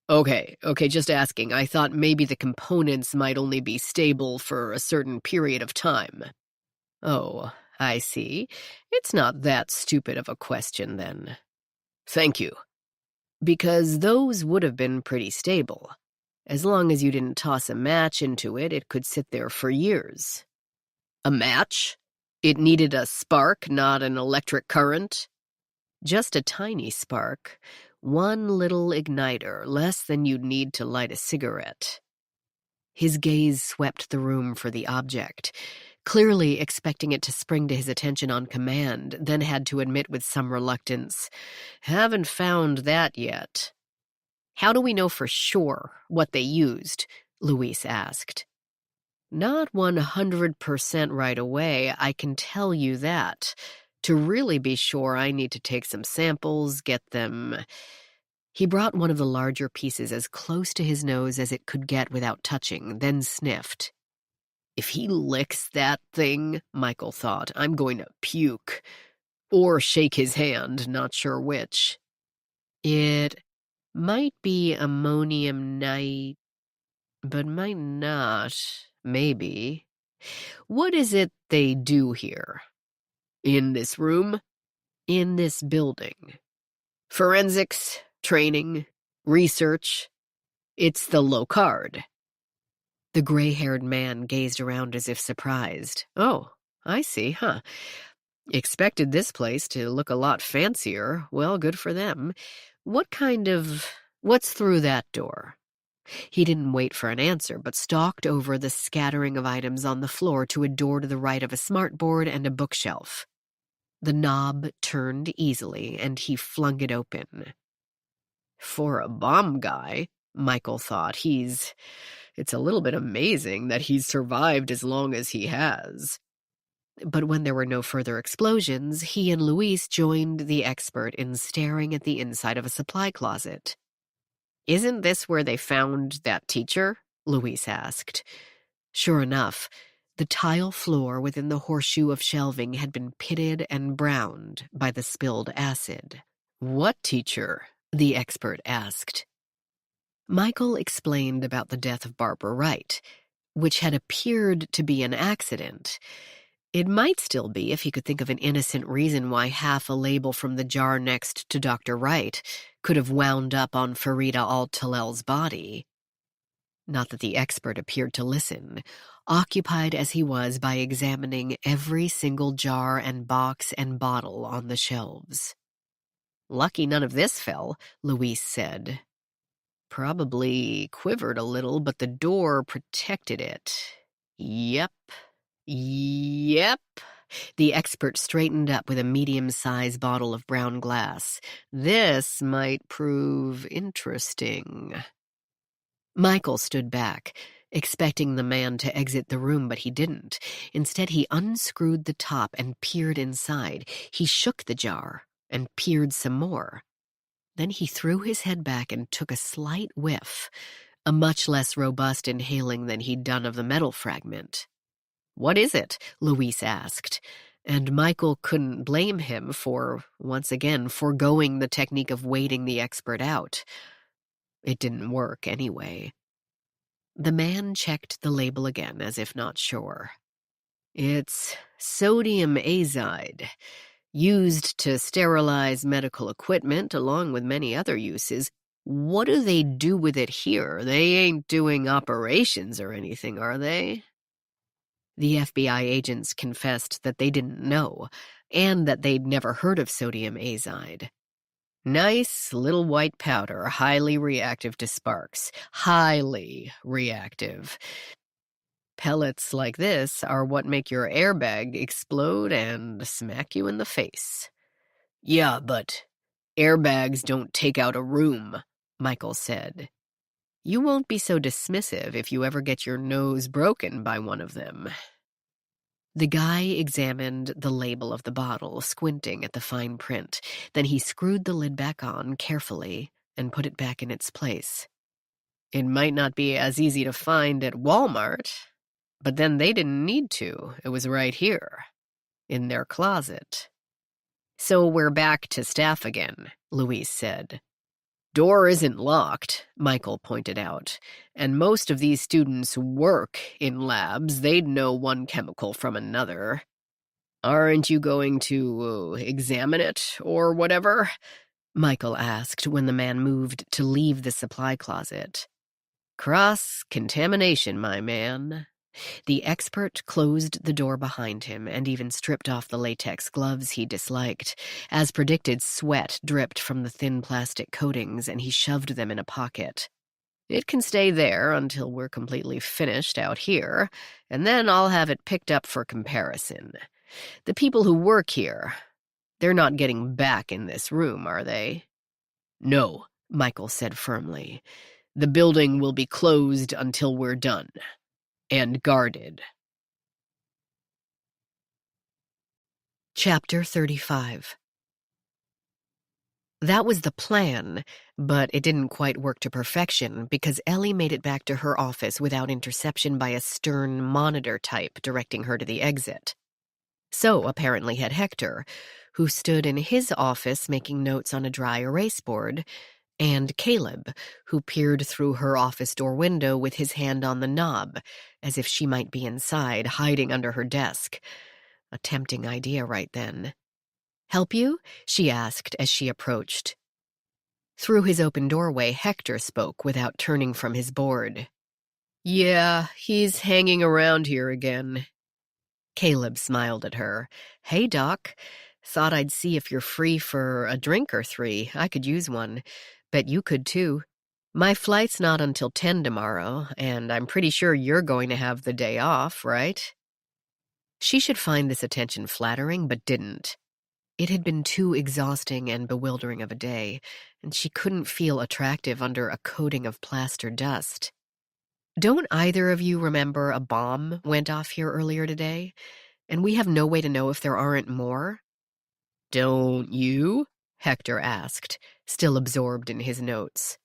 Okay, just asking. I thought maybe the components might only be stable for a certain period of time. Oh, I see. It's not that stupid of a question, then. Thank you. Because those would have been pretty stable. As long as you didn't toss a match into it, it could sit there for years. A match? It needed a spark, not an electric current? Just a tiny spark. One little igniter, less than you'd need to light a cigarette. His gaze swept the room for the object, clearly expecting it to spring to his attention on command, then had to admit with some reluctance, "Haven't found that yet." "How do we know for sure what they used?" Louise asked. "Not 100% right away, I can tell you that. To really be sure, I need to take some samples, get them..." He brought one of the larger pieces as close to his nose as it could get without touching, then sniffed. If he licks that thing, Michael thought, I'm going to puke. Or shake his hand, not sure which. It might be ammonium nitrate, but might not. Maybe. What is it they do here? In this room? In this building. Forensics, training, research. It's the Locard. The gray-haired man gazed around as if surprised. Oh, I see, huh. Expected this place to look a lot fancier. Well, good for them. What's through that door? He didn't wait for an answer, but stalked over the scattering of items on the floor to a door to the right of a smartboard and a bookshelf. The knob turned easily, and he flung it open. For a bomb guy, Michael thought, it's a little bit amazing that he's survived as long as he has. But when there were no further explosions, he and Louise joined the expert in staring at the inside of a supply closet. Isn't this where they found that teacher? Louise asked. Sure enough, the tile floor within the horseshoe of shelving had been pitted and browned by the spilled acid. What teacher? The expert asked. Michael explained about the death of Barbara Wright, which had appeared to be an accident. It might still be if he could think of an innocent reason why half a label from the jar next to Dr. Wright could have wound up on Farida al-Talel's body. Not that the expert appeared to listen, occupied as he was by examining every single jar and box and bottle on the shelves. Lucky none of this fell, Louise said. Probably quivered a little, but the door protected it. Yep. The expert straightened up with a medium-sized bottle of brown glass. This might prove interesting. Michael stood back, expecting the man to exit the room, but he didn't. Instead, he unscrewed the top and peered inside. He shook the jar, and peered some more. Then he threw his head back and took a slight whiff, a much less robust inhaling than he'd done of the metal fragment. "What is it?" Luis asked, and Michael couldn't blame him for, once again, foregoing the technique of waiting the expert out. It didn't work anyway. The man checked the label again, as if not sure. "It's sodium azide, used to sterilize medical equipment along with many other uses. What do they do with it here? They ain't doing operations or anything, are they?" The FBI agents confessed that they didn't know, and that they'd never heard of sodium azide. "Nice little white powder, highly reactive to sparks. Highly reactive. Pellets like this are what make your airbag explode and smack you in the face." "Yeah, but airbags don't take out a room," Michael said. "You won't be so dismissive if you ever get your nose broken by one of them." The guy examined the label of the bottle, squinting at the fine print. Then he screwed the lid back on carefully and put it back in its place. "It might not be as easy to find at Walmart, but then they didn't need to. It was right here, in their closet." "So we're back to staff again," Luis said. "Door isn't locked," Michael pointed out, "and most of these students work in labs. They'd know one chemical from another. Aren't you going to examine it, or whatever?" Michael asked when the man moved to leave the supply closet. "Cross-contamination, my man." The expert closed the door behind him and even stripped off the latex gloves he disliked. As predicted, sweat dripped from the thin plastic coatings, and he shoved them in a pocket. "It can stay there until we're completely finished out here, and then I'll have it picked up for comparison. The people who work here, they're not getting back in this room, are they?" "No," Michael said firmly. "The building will be closed until we're done. And guarded." Chapter 35. That was the plan, but it didn't quite work to perfection because Ellie made it back to her office without interception by a stern monitor type directing her to the exit. So apparently had Hector, who stood in his office making notes on a dry erase board, and Caleb, who peered through her office door window with his hand on the knob, as if she might be inside, hiding under her desk. A tempting idea right then. "Help you?" she asked as she approached. Through his open doorway, Hector spoke without turning from his board. "Yeah, he's hanging around here again." Caleb smiled at her. "Hey, Doc. Thought I'd see if you're free for a drink or three. I could use one. Bet you could, too. My flight's not until 10 tomorrow, and I'm pretty sure you're going to have the day off, right?" She should find this attention flattering, but didn't. It had been too exhausting and bewildering of a day, and she couldn't feel attractive under a coating of plaster dust. "Don't either of you remember a bomb went off here earlier today? And we have no way to know if there aren't more?" "Don't you?" Hector asked, still absorbed in his notes.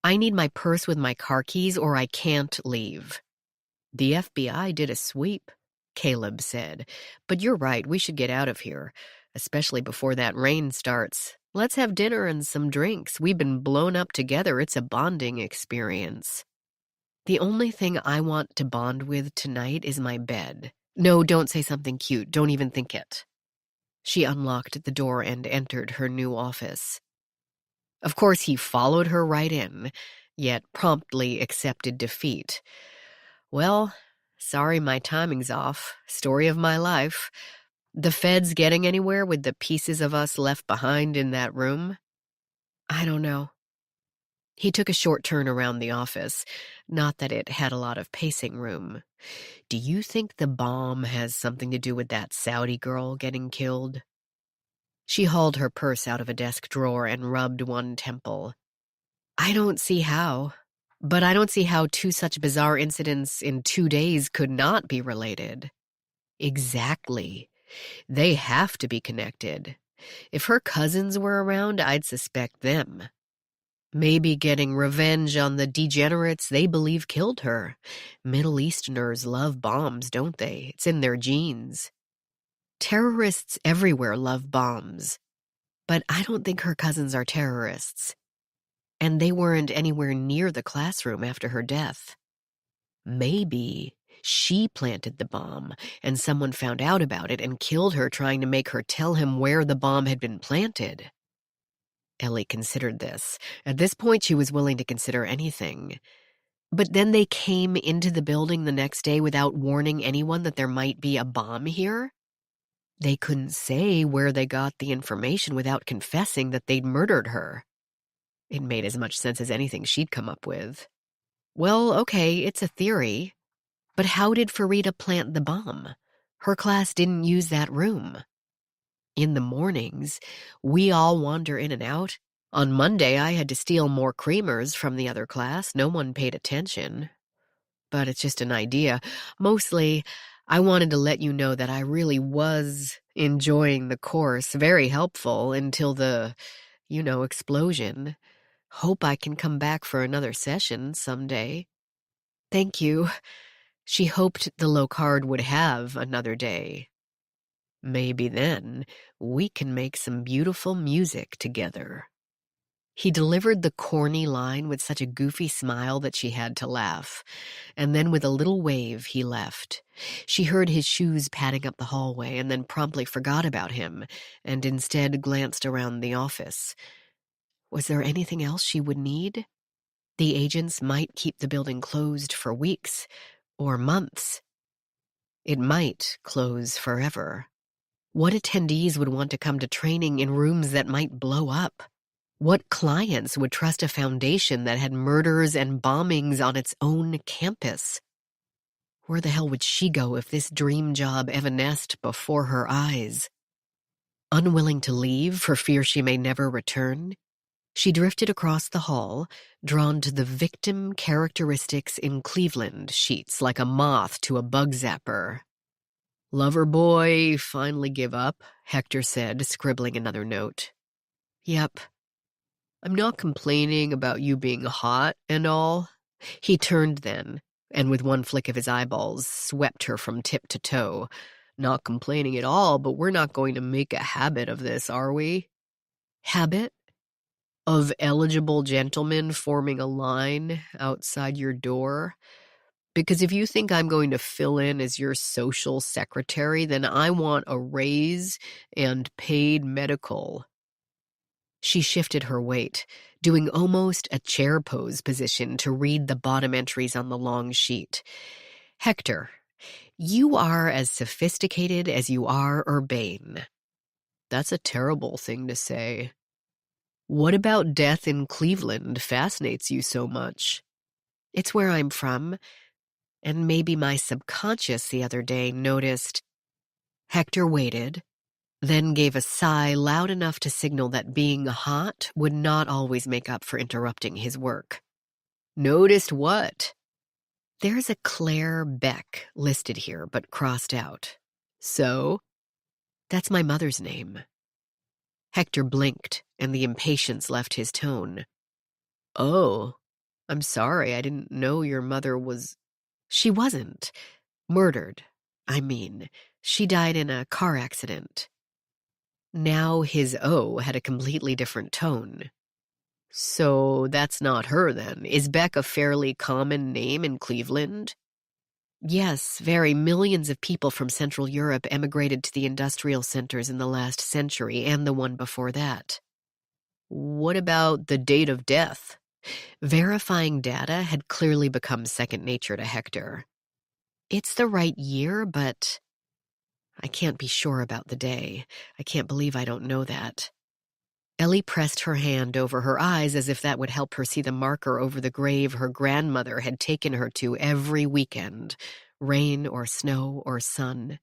"I need my purse with my car keys or I can't leave." "The FBI did a sweep," Caleb said. "But you're right, we should get out of here, especially before that rain starts. Let's have dinner and some drinks. We've been blown up together. It's a bonding experience." "The only thing I want to bond with tonight is my bed. No, don't say something cute. Don't even think it." She unlocked the door and entered her new office. Of course, he followed her right in, yet promptly accepted defeat. "Well, sorry my timing's off. Story of my life. The feds getting anywhere with the pieces of us left behind in that room?" "I don't know." He took a short turn around the office, not that it had a lot of pacing room. "Do you think the bomb has something to do with that Saudi girl getting killed?" She hauled her purse out of a desk drawer and rubbed one temple. "I don't see how. But I don't see how two such bizarre incidents in 2 days could not be related." "Exactly. They have to be connected. If her cousins were around, I'd suspect them. Maybe getting revenge on the degenerates they believe killed her. Middle Easterners love bombs, don't they? It's in their genes. Terrorists everywhere love bombs. But I don't think her cousins are terrorists. And they weren't anywhere near the classroom after her death. Maybe she planted the bomb, and someone found out about it and killed her, trying to make her tell him where the bomb had been planted. Ellie considered this. At this point, she was willing to consider anything. But then they came into the building the next day without warning anyone that there might be a bomb here. They couldn't say where they got the information without confessing that they'd murdered her. It made as much sense as anything she'd come up with. Well, okay, it's a theory. But how did Farida plant the bomb? Her class didn't use that room. In the mornings, we all wander in and out. On Monday, I had to steal more creamers from the other class. No one paid attention. But it's just an idea. Mostly, I wanted to let you know that I really was enjoying the course. Very helpful until the, explosion. Hope I can come back for another session someday. Thank you. She hoped the Locard would have another day. Maybe then we can make some beautiful music together. He delivered the corny line with such a goofy smile that she had to laugh, and then with a little wave he left. She heard his shoes padding up the hallway and then promptly forgot about him and instead glanced around the office. Was there anything else she would need? The agents might keep the building closed for weeks or months. It might close forever. What attendees would want to come to training in rooms that might blow up? What clients would trust a foundation that had murders and bombings on its own campus? Where the hell would she go if this dream job evanesced before her eyes? Unwilling to leave for fear she may never return, she drifted across the hall, drawn to the victim characteristics in Cleveland sheets like a moth to a bug zapper. Lover boy, finally give up, Hector said, scribbling another note. Yep. I'm not complaining about you being hot and all. He turned then, and with one flick of his eyeballs, swept her from tip to toe. Not complaining at all, but we're not going to make a habit of this, are we? Habit? Of eligible gentlemen forming a line outside your door? Because if you think I'm going to fill in as your social secretary, then I want a raise and paid medical. She shifted her weight, doing almost a chair pose position to read the bottom entries on the long sheet. Hector, you are as sophisticated as you are urbane. That's a terrible thing to say. What about death in Cleveland fascinates you so much? It's where I'm from. And maybe my subconscious the other day noticed. Hector waited, then gave a sigh loud enough to signal that being hot would not always make up for interrupting his work. Noticed what? There's a Claire Beck listed here, but crossed out. So? That's my mother's name. Hector blinked, and the impatience left his tone. Oh, I'm sorry, I didn't know your mother was... She wasn't. Murdered, I mean. She died in a car accident. Now his O had a completely different tone. So that's not her, then. Is Beck a fairly common name in Cleveland? Yes, very. Millions of people from Central Europe emigrated to the industrial centers in the last century and the one before that. What about the date of death? Verifying data had clearly become second nature to Hector. It's the right year, but I can't be sure about the day. I can't believe I don't know that. Ellie pressed her hand over her eyes as if that would help her see the marker over the grave her grandmother had taken her to every weekend, rain or snow or sun.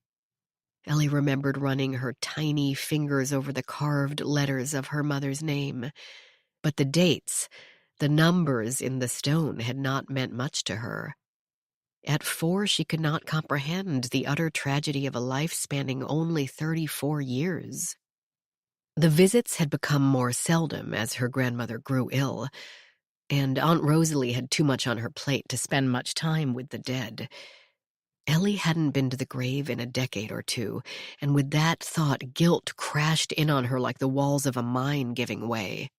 Ellie remembered running her tiny fingers over the carved letters of her mother's name. But the dates, the numbers in the stone had not meant much to her. At 4, she could not comprehend the utter tragedy of a life spanning only 34 years. The visits had become more seldom as her grandmother grew ill, and Aunt Rosalie had too much on her plate to spend much time with the dead. Ellie hadn't been to the grave in a decade or two, and with that thought, guilt crashed in on her like the walls of a mine giving way.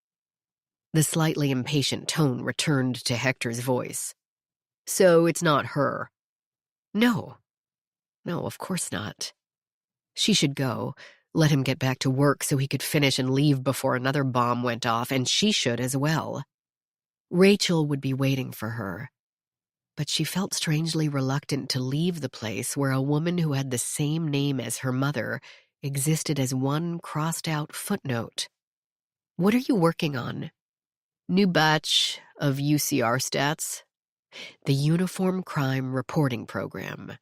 The slightly impatient tone returned to Hector's voice. "So it's not her?" No, of course not. She should go, let him get back to work so he could finish and leave before another bomb went off, and she should as well. Rachel would be waiting for her. But she felt strangely reluctant to leave the place where a woman who had the same name as her mother existed as one crossed-out footnote. "What are you working on?" "New batch of UCR stats." The Uniform Crime Reporting Program.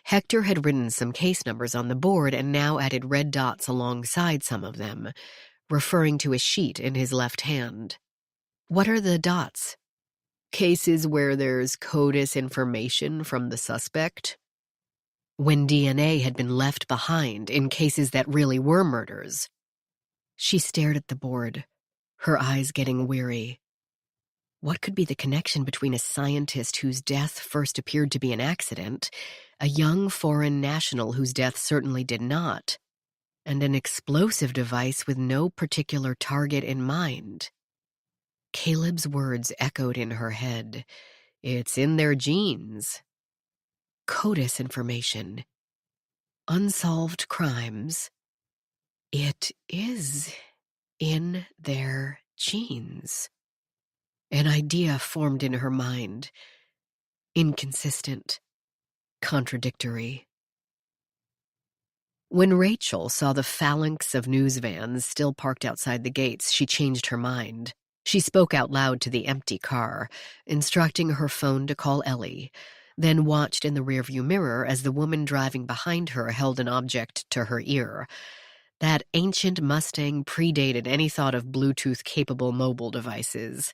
Hector had written some case numbers on the board and now added red dots alongside some of them, referring to a sheet in his left hand. "What are the dots?" "Cases where there's CODIS information from the suspect." When DNA had been left behind in cases that really were murders. She stared at the board, her eyes getting weary. What could be the connection between a scientist whose death first appeared to be an accident, a young foreign national whose death certainly did not, and an explosive device with no particular target in mind? Caleb's words echoed in her head. It's in their genes. CODIS information. Unsolved crimes. It is in their genes. An idea formed in her mind. Inconsistent. Contradictory. When Rachel saw the phalanx of news vans still parked outside the gates, she changed her mind. She spoke out loud to the empty car, instructing her phone to call Ellie, then watched in the rearview mirror as the woman driving behind her held an object to her ear. That ancient Mustang predated any thought of Bluetooth-capable mobile devices.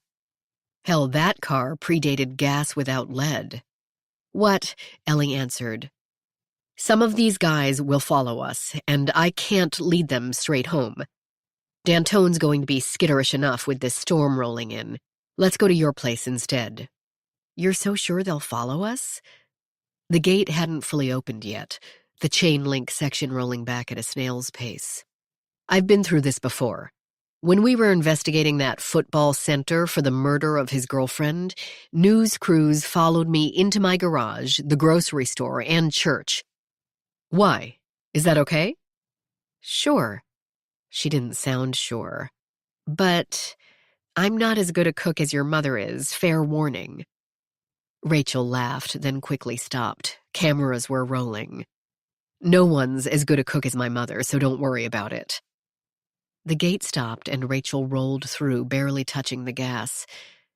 Hell, that car predated gas without lead. "What?" Ellie answered. "Some of these guys will follow us, and I can't lead them straight home. Dantone's going to be skitterish enough with this storm rolling in. Let's go to your place instead." "You're so sure they'll follow us?" The gate hadn't fully opened yet, the chain-link section rolling back at a snail's pace. "I've been through this before. When we were investigating that football center for the murder of his girlfriend, news crews followed me into my garage, the grocery store, and church." "Why? Is that okay?" "Sure." She didn't sound sure. "But I'm not as good a cook as your mother is, fair warning." Rachel laughed, then quickly stopped. Cameras were rolling. "No one's as good a cook as my mother, so don't worry about it." The gate stopped and Rachel rolled through, barely touching the gas.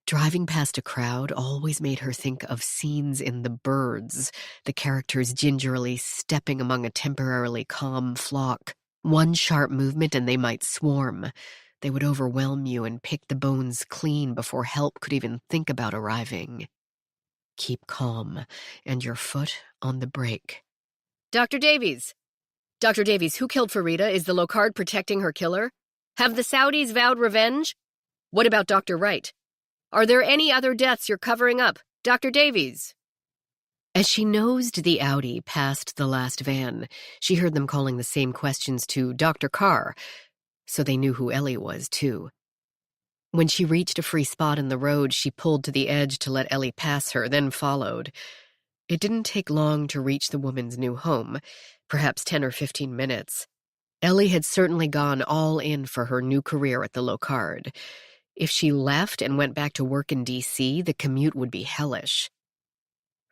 Driving past a crowd always made her think of scenes in The Birds, the characters gingerly stepping among a temporarily calm flock. One sharp movement and they might swarm. They would overwhelm you and pick the bones clean before help could even think about arriving. Keep calm, and your foot on the brake. "Dr. Davies! Dr. Davies, who killed Farida? Is the Locard protecting her killer? Have the Saudis vowed revenge? What about Dr. Wright? Are there any other deaths you're covering up? Dr. Davies!" As she nosed the Audi past the last van, she heard them calling the same questions to Dr. Carr, so they knew who Ellie was, too. When she reached a free spot in the road, she pulled to the edge to let Ellie pass her, then followed. It didn't take long to reach the woman's new home, perhaps 10 or 15 minutes. Ellie had certainly gone all in for her new career at the Locard. If she left and went back to work in D.C., the commute would be hellish.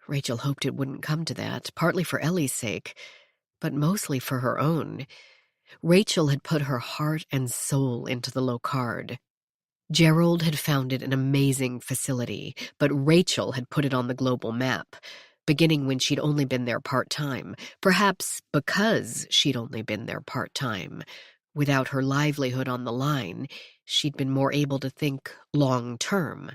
Rachel hoped it wouldn't come to that, partly for Ellie's sake, but mostly for her own. Rachel had put her heart and soul into the Locard. Gerald had founded an amazing facility, but Rachel had put it on the global map, beginning when she'd only been there part-time, perhaps because she'd only been there part-time. Without her livelihood on the line, she'd been more able to think long-term.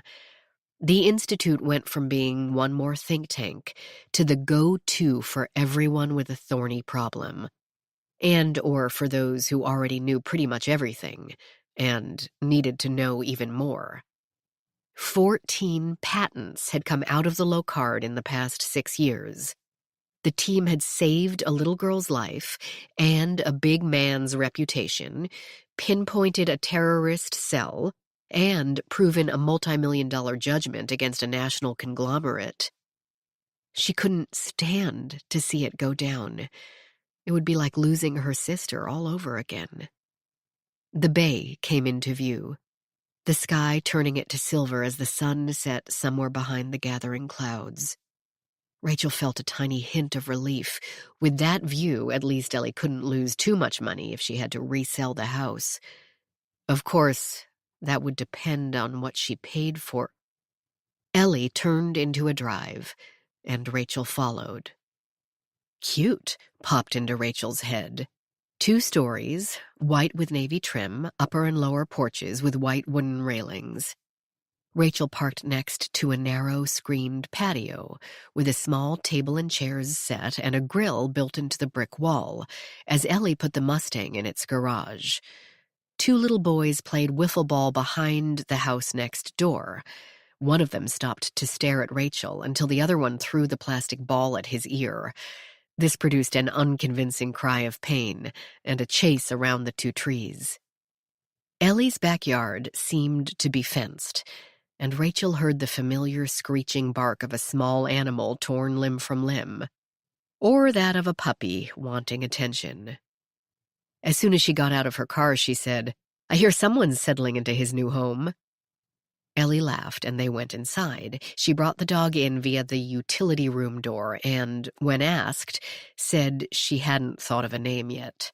The Institute went from being one more think tank to the go-to for everyone with a thorny problem. and or for those who already knew pretty much everything and needed to know even more. 14 patents had come out of the Locard in the past 6 years. The team had saved a little girl's life and a big man's reputation, pinpointed a terrorist cell, and proven a multi-million-dollar judgment against a national conglomerate. She couldn't stand to see it go down. It would be like losing her sister all over again. The bay came into view, the sky turning it to silver as the sun set somewhere behind the gathering clouds. Rachel felt a tiny hint of relief. With that view, at least Ellie couldn't lose too much money if she had to resell the house. Of course, that would depend on what she paid for. Ellie turned into a drive, and Rachel followed. Cute popped into Rachel's head. 2 stories, white with navy trim, upper and lower porches with white wooden railings. Rachel parked next to a narrow, screened patio with a small table and chairs set and a grill built into the brick wall as Ellie put the Mustang in its garage. 2 little boys played wiffle ball behind the house next door. One of them stopped to stare at Rachel until the other one threw the plastic ball at his ear. This produced an unconvincing cry of pain and a chase around the 2 trees. Ellie's backyard seemed to be fenced, and Rachel heard the familiar screeching bark of a small animal torn limb from limb, or that of a puppy wanting attention. As soon as she got out of her car, she said, "I hear someone's settling into his new home." Ellie laughed, and they went inside. She brought the dog in via the utility room door and, when asked, said she hadn't thought of a name yet.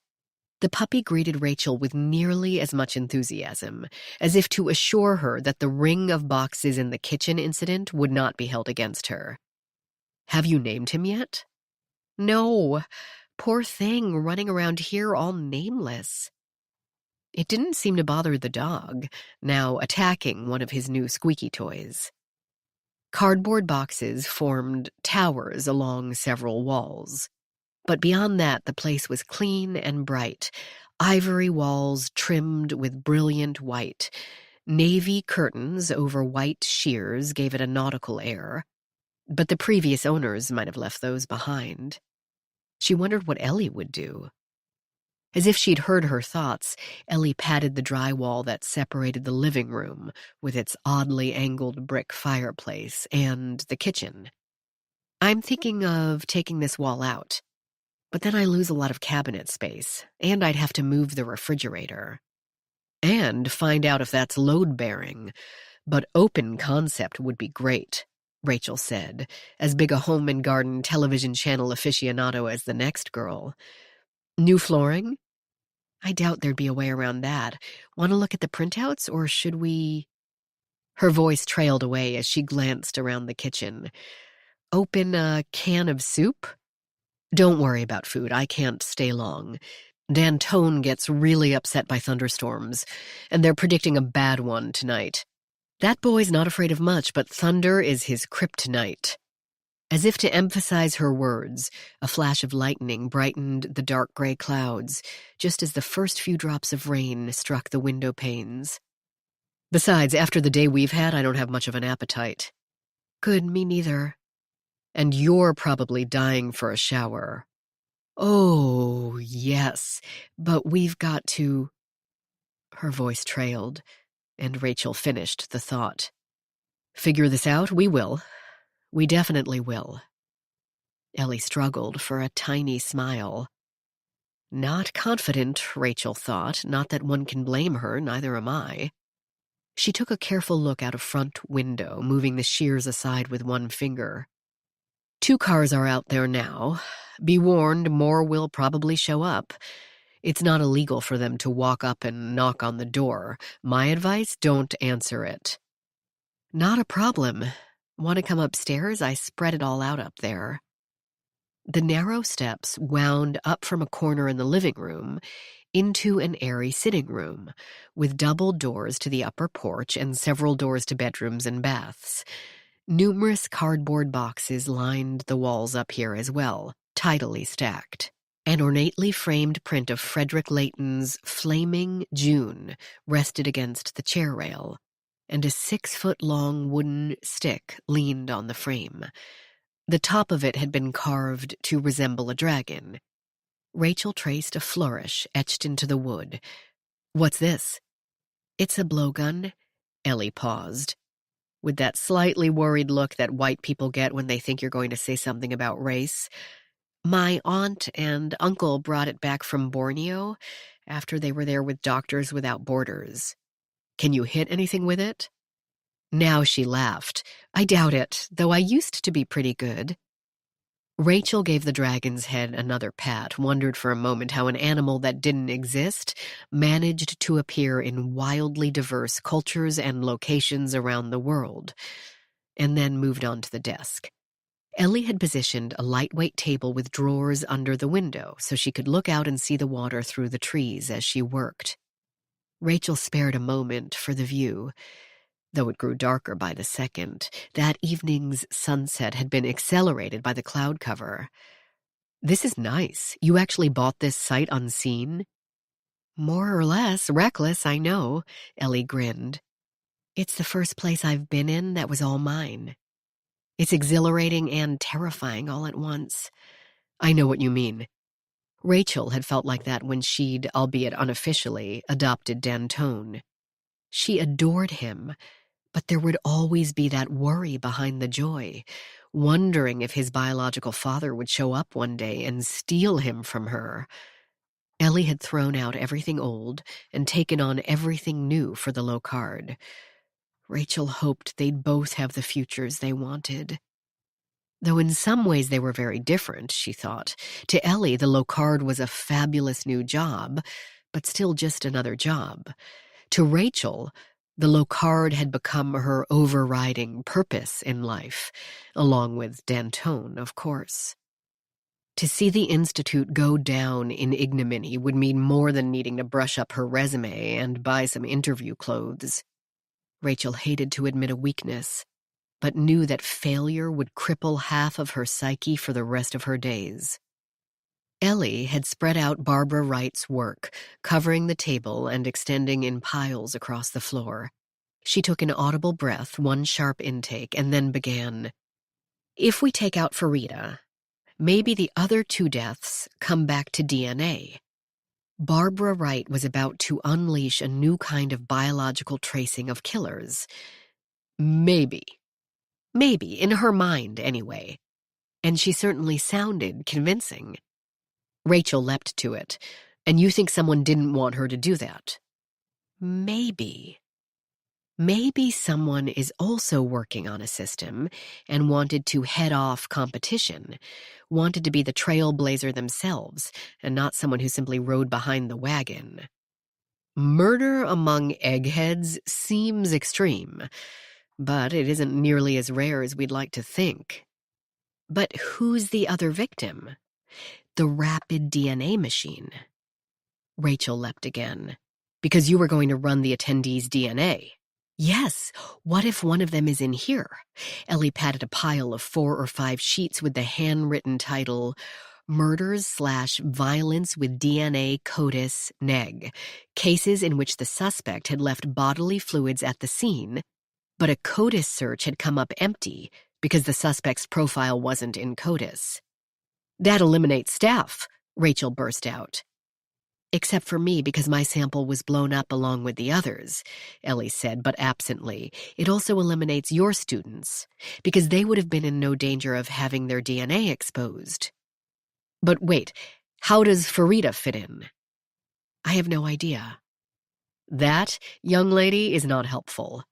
The puppy greeted Rachel with nearly as much enthusiasm, as if to assure her that the ring of boxes in the kitchen incident would not be held against her. "Have you named him yet?" "No. Poor thing, running around here all nameless." It didn't seem to bother the dog, now attacking one of his new squeaky toys. Cardboard boxes formed towers along several walls. But beyond that, the place was clean and bright. Ivory walls trimmed with brilliant white. Navy curtains over white sheers gave it a nautical air. But the previous owners might have left those behind. She wondered what Ellie would do. As if she'd heard her thoughts, Ellie patted the drywall that separated the living room with its oddly angled brick fireplace and the kitchen. "I'm thinking of taking this wall out. But then I lose a lot of cabinet space, and I'd have to move the refrigerator. And find out if that's load-bearing. But open concept would be great," Rachel said, as big a home and garden television channel aficionado as the next girl. "New flooring? I doubt there'd be a way around that. Want to look at the printouts, or should we—" Her voice trailed away as she glanced around the kitchen. "Open a can of soup? Don't worry about food. I can't stay long. D'Antone gets really upset by thunderstorms, and they're predicting a bad one tonight. That boy's not afraid of much, but thunder is his kryptonite." As if to emphasize her words, a flash of lightning brightened the dark gray clouds, just as the first few drops of rain struck the window panes. "Besides, after the day we've had, I don't have much of an appetite." "Good, me neither." "And you're probably dying for a shower." "Oh, yes, but we've got to—" Her voice trailed, and Rachel finished the thought. "Figure this out? We will. We definitely will." Ellie struggled for a tiny smile. Not confident, Rachel thought, not that one can blame her, neither am I. She took a careful look out a front window, moving the shears aside with one finger. 2 cars are out there now. Be warned, more will probably show up. It's not illegal for them to walk up and knock on the door. My advice, don't answer it. "Not a problem. Want to come upstairs? I spread it all out up there." The narrow steps wound up from a corner in the living room into an airy sitting room, with double doors to the upper porch and several doors to bedrooms and baths. Numerous cardboard boxes lined the walls up here as well, tidily stacked. An ornately framed print of Frederick Leighton's Flaming June rested against the chair rail, and a 6-foot-long wooden stick leaned on the frame. The top of it had been carved to resemble a dragon. Rachel traced a flourish etched into the wood. "What's this?" "It's a blowgun." Ellie paused, with that slightly worried look that white people get when they think you're going to say something about race. "My aunt and uncle brought it back from Borneo after they were there with Doctors Without Borders." "Can you hit anything with it?" Now she laughed. "I doubt it, though I used to be pretty good." Rachel gave the dragon's head another pat, wondered for a moment how an animal that didn't exist managed to appear in wildly diverse cultures and locations around the world, and then moved on to the desk. Ellie had positioned a lightweight table with drawers under the window so she could look out and see the water through the trees as she worked. Rachel spared a moment for the view, though it grew darker by the second. That evening's sunset had been accelerated by the cloud cover. "This is nice. You actually bought this sight unseen?" "More or less. Reckless, I know," Ellie grinned. "It's the first place I've been in that was all mine. It's exhilarating and terrifying all at once." "I know what you mean." Rachel had felt like that when she'd, albeit unofficially, adopted D'Antone. She adored him, but there would always be that worry behind the joy, wondering if his biological father would show up one day and steal him from her. Ellie had thrown out everything old and taken on everything new for the Locard. Rachel hoped they'd both have the futures they wanted. Though in some ways they were very different, she thought. To Ellie, the Locard was a fabulous new job, but still just another job. To Rachel, the Locard had become her overriding purpose in life, along with D'Antone, of course. To see the Institute go down in ignominy would mean more than needing to brush up her resume and buy some interview clothes. Rachel hated to admit a weakness, but knew that failure would cripple half of her psyche for the rest of her days. Ellie had spread out Barbara Wright's work, covering the table and extending in piles across the floor. She took an audible breath, one sharp intake, and then began. "If we take out Farida, maybe the other 2 deaths come back to DNA. Barbara Wright was about to unleash a new kind of biological tracing of killers. Maybe. Maybe, in her mind, anyway. And she certainly sounded convincing." Rachel leapt to it. "And you think someone didn't want her to do that?" "Maybe. Maybe someone is also working on a system and wanted to head off competition, wanted to be the trailblazer themselves, and not someone who simply rode behind the wagon. Murder among eggheads seems extreme, but it isn't nearly as rare as we'd like to think." "But who's the other victim?" "The rapid DNA machine." Rachel leapt again. "Because you were going to run the attendees' DNA." "Yes, what if one of them is in here?" Ellie patted a pile of 4 or 5 sheets with the handwritten title, Murders/Violence with DNA CODIS Neg, cases in which the suspect had left bodily fluids at the scene, but a CODIS search had come up empty because the suspect's profile wasn't in CODIS. "That eliminates staff," Rachel burst out. "Except for me, because my sample was blown up along with the others," Ellie said, but absently. "It also eliminates your students, because they would have been in no danger of having their DNA exposed." "But wait, how does Farida fit in?" "I have no idea." "That, young lady, is not helpful."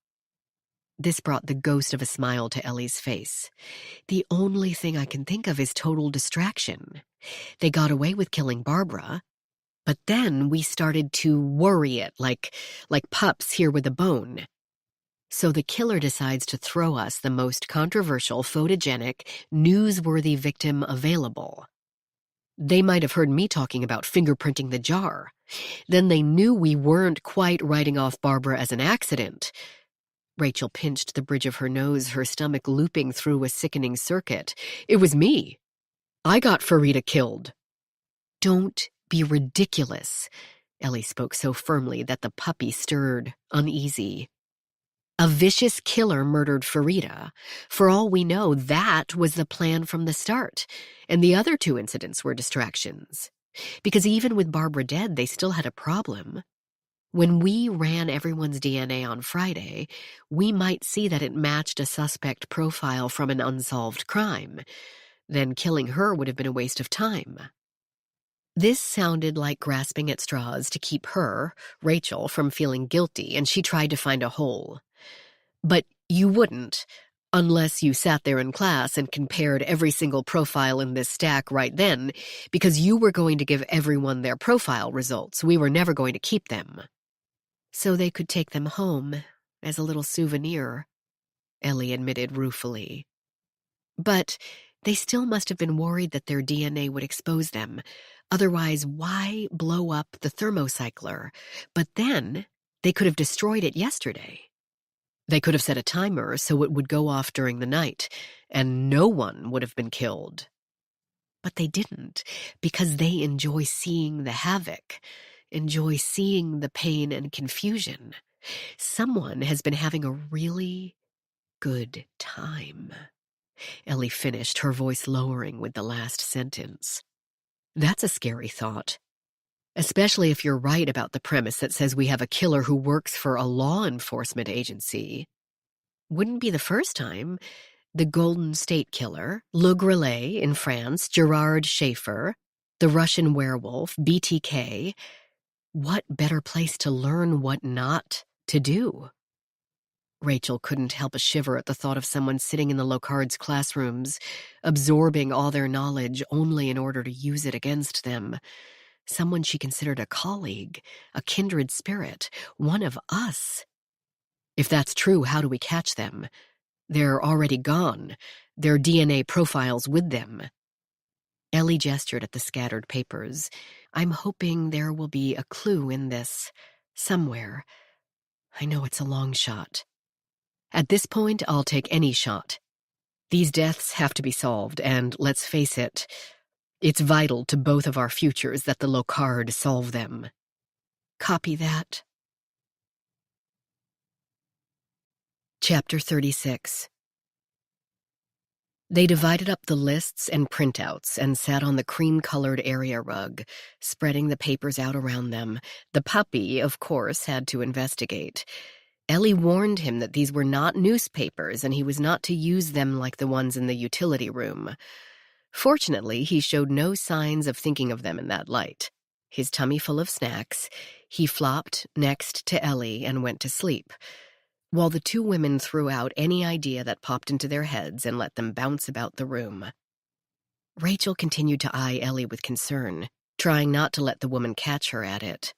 This brought the ghost of a smile to Ellie's face. "The only thing I can think of is total distraction. They got away with killing Barbara, but then we started to worry it like pups here with a bone. So the killer decides to throw us the most controversial, photogenic, newsworthy victim available. They might have heard me talking about fingerprinting the jar. Then they knew we weren't quite writing off Barbara as an accident." Rachel pinched the bridge of her nose, her stomach looping through a sickening circuit. "It was me. I got Farida killed." Don't be ridiculous. Ellie spoke so firmly that the puppy stirred, uneasy. A vicious killer murdered Farida. For all we know, that was the plan from the start, and the other 2 incidents were distractions. Because even with Barbara dead, they still had a problem. When we ran everyone's DNA on Friday, we might see that it matched a suspect profile from an unsolved crime. Then killing her would have been a waste of time. This sounded like grasping at straws to keep her, Rachel, from feeling guilty, and she tried to find a hole. But you wouldn't, unless you sat there in class and compared every single profile in this stack right then, because you were going to give everyone their profile results. We were never going to keep them. So they could take them home as a little souvenir, Ellie admitted ruefully. But they still must have been worried that their DNA would expose them. Otherwise, why blow up the thermocycler? But then they could have destroyed it yesterday. They could have set a timer so it would go off during the night, and no one would have been killed. But they didn't, because they enjoy seeing the havoc, enjoy seeing the pain and confusion. Someone has been having a really good time. Ellie finished, her voice lowering with the last sentence. That's a scary thought. Especially if you're right about the premise that says we have a killer who works for a law enforcement agency. Wouldn't be the first time. The Golden State Killer, Le Grelet in France, Gerard Schaefer, the Russian werewolf, BTK. What better place to learn what not to do? Rachel couldn't help a shiver at the thought of someone sitting in the Locard's classrooms, absorbing all their knowledge only in order to use it against them. Someone she considered a colleague, a kindred spirit, one of us. If that's true, how do we catch them? They're already gone, their DNA profiles with them. Ellie gestured at the scattered papers. I'm hoping there will be a clue in this, somewhere. I know it's a long shot. At this point, I'll take any shot. These deaths have to be solved, and let's face it, it's vital to both of our futures that the Locard solve them. Copy that. Chapter 36. They divided up the lists and printouts and sat on the cream-colored area rug, spreading the papers out around them. The puppy, of course, had to investigate. Ellie warned him that these were not newspapers and he was not to use them like the ones in the utility room. Fortunately, he showed no signs of thinking of them in that light. His tummy full of snacks, he flopped next to Ellie and went to sleep, while the 2 women threw out any idea that popped into their heads and let them bounce about the room. Rachel continued to eye Ellie with concern, trying not to let the woman catch her at it.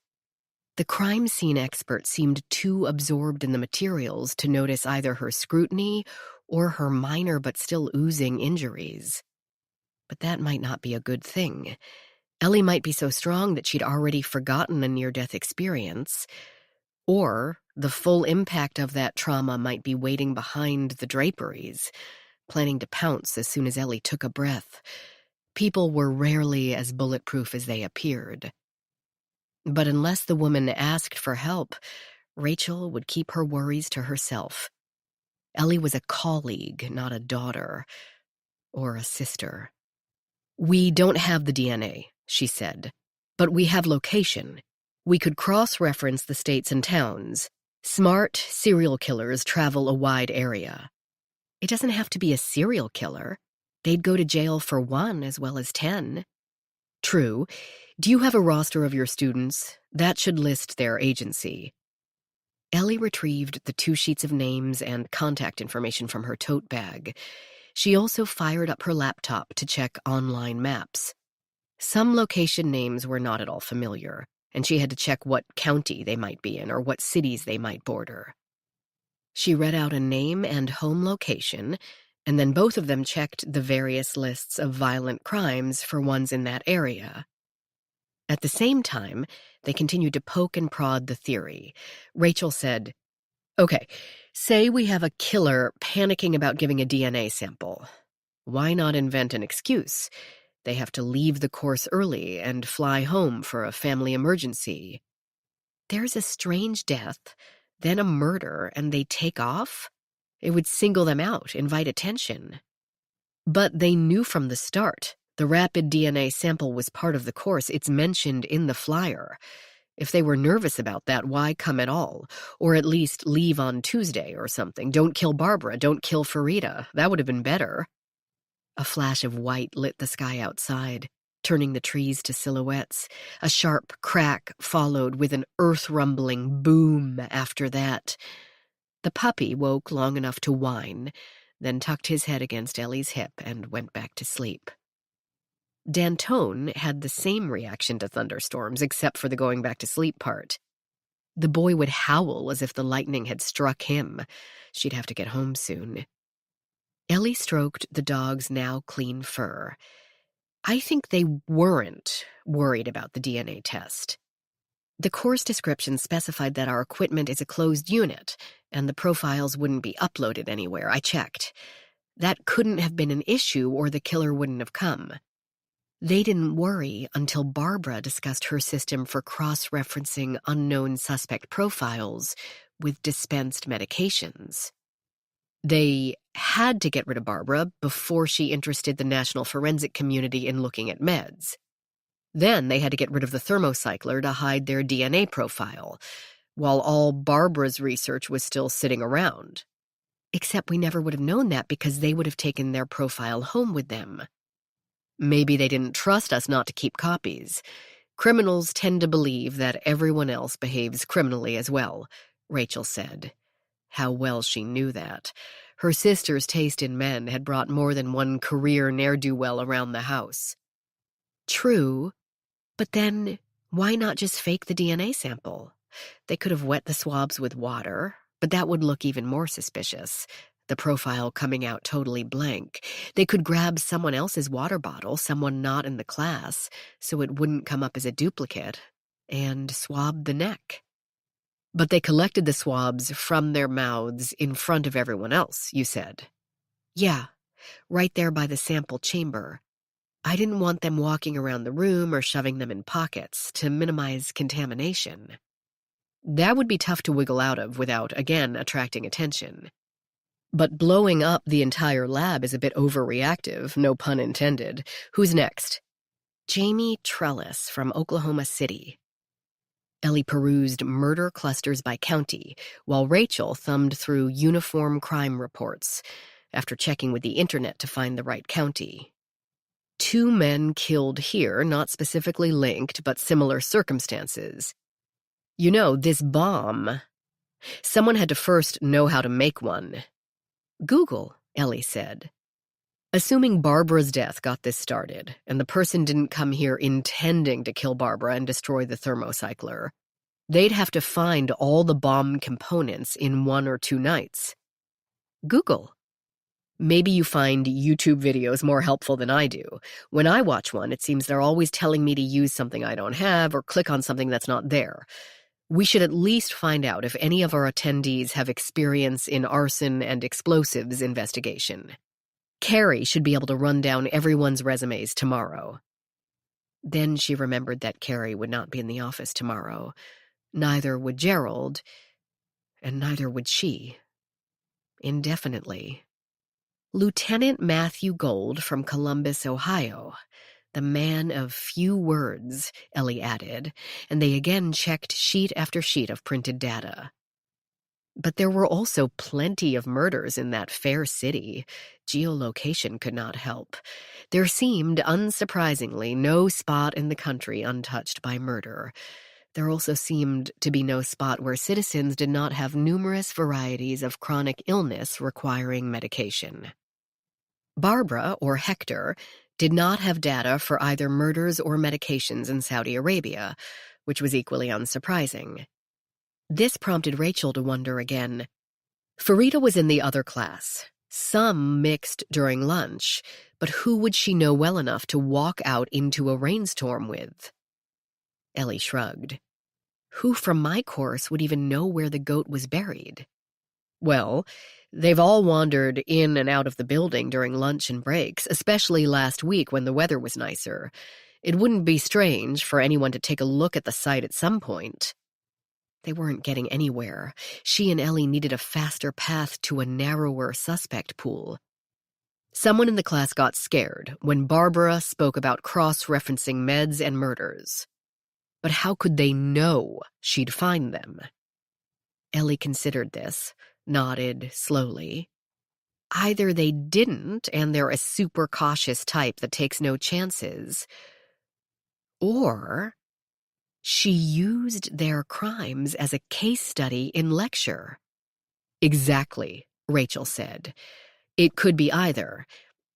The crime scene expert seemed too absorbed in the materials to notice either her scrutiny or her minor but still oozing injuries. But that might not be a good thing. Ellie might be so strong that she'd already forgotten a near-death experience, or the full impact of that trauma might be waiting behind the draperies, planning to pounce as soon as Ellie took a breath. People were rarely as bulletproof as they appeared. But unless the woman asked for help, Rachel would keep her worries to herself. Ellie was a colleague, not a daughter. Or a sister. We don't have the DNA, she said, but we have location. We could cross-reference the states and towns. Smart serial killers travel a wide area. It doesn't have to be a serial killer. They'd go to jail for 1 as well as 10. True. Do you have a roster of your students? That should list their agency. Ellie retrieved the 2 sheets of names and contact information from her tote bag. She also fired up her laptop to check online maps. Some location names were not at all familiar, and she had to check what county they might be in or what cities they might border. She read out a name and home location, and then both of them checked the various lists of violent crimes for ones in that area. At the same time, they continued to poke and prod the theory. Rachel said, Okay, say we have a killer panicking about giving a DNA sample. Why not invent an excuse? They have to leave the course early and fly home for a family emergency. There's a strange death, then a murder, and they take off? It would single them out, invite attention. But they knew from the start. The rapid DNA sample was part of the course. It's mentioned in the flyer. If they were nervous about that, why come at all? Or at least leave on Tuesday or something. Don't kill Barbara. Don't kill Farida. That would have been better. A flash of white lit the sky outside, turning the trees to silhouettes. A sharp crack followed with an earth-rumbling boom after that. The puppy woke long enough to whine, then tucked his head against Ellie's hip and went back to sleep. D'Antone had the same reaction to thunderstorms, except for the going back to sleep part. The boy would howl as if the lightning had struck him. She'd have to get home soon. Ellie stroked the dog's now clean fur. I think they weren't worried about the DNA test. The course description specified that our equipment is a closed unit, and the profiles wouldn't be uploaded anywhere. I checked. That couldn't have been an issue, or the killer wouldn't have come. They didn't worry until Barbara discussed her system for cross-referencing unknown suspect profiles with dispensed medications. They had to get rid of Barbara before she interested the national forensic community in looking at meds. Then they had to get rid of the thermocycler to hide their DNA profile, while all Barbara's research was still sitting around. Except we never would have known that because they would have taken their profile home with them. Maybe they didn't trust us not to keep copies. Criminals tend to believe that everyone else behaves criminally as well, Rachel said. How well she knew that. Her sister's taste in men had brought more than one career ne'er-do-well around the house. True, but then why not just fake the DNA sample? They could have wet the swabs with water, but that would look even more suspicious. The profile coming out totally blank. They could grab someone else's water bottle, someone not in the class, so it wouldn't come up as a duplicate, and swab the neck. But they collected the swabs from their mouths in front of everyone else, you said. Yeah, right there by the sample chamber. I didn't want them walking around the room or shoving them in pockets to minimize contamination. That would be tough to wiggle out of without, again, attracting attention. But blowing up the entire lab is a bit overreactive, no pun intended. Who's next? Jamie Trellis from Oklahoma City. Ellie perused murder clusters by county, while Rachel thumbed through uniform crime reports, after checking with the internet to find the right county. 2 men killed here, not specifically linked, but similar circumstances. You know, this bomb. Someone had to first know how to make one. Google, Ellie said. Assuming Barbara's death got this started, and the person didn't come here intending to kill Barbara and destroy the thermocycler, they'd have to find all the bomb components in 1 or 2 nights. Google. Maybe you find YouTube videos more helpful than I do. When I watch one, it seems they're always telling me to use something I don't have or click on something that's not there. We should at least find out if any of our attendees have experience in arson and explosives investigation. Carrie should be able to run down everyone's resumes tomorrow. Then she remembered that Carrie would not be in the office tomorrow. Neither would Gerald, and neither would she. Indefinitely. Lieutenant Matthew Gold from Columbus, Ohio. The man of few words, Ellie added, and they again checked sheet after sheet of printed data. But there were also plenty of murders in that fair city. Geolocation could not help. There seemed, unsurprisingly, no spot in the country untouched by murder. There also seemed to be no spot where citizens did not have numerous varieties of chronic illness requiring medication. Barbara, or Hector, did not have data for either murders or medications in Saudi Arabia, which was equally unsurprising. This prompted Rachel to wonder again. Farida was in the other class. Some mixed during lunch, but who would she know well enough to walk out into a rainstorm with? Ellie shrugged. Who from my course would even know where the goat was buried? Well, they've all wandered in and out of the building during lunch and breaks, especially last week when the weather was nicer. It wouldn't be strange for anyone to take a look at the site at some point. They weren't getting anywhere. She and Ellie needed a faster path to a narrower suspect pool. Someone in the class got scared when Barbara spoke about cross-referencing meds and murders. But how could they know she'd find them? Ellie considered this, nodded slowly. Either they didn't, and they're a super cautious type that takes no chances, or she used their crimes as a case study in lecture. Exactly, Rachel said. It could be either.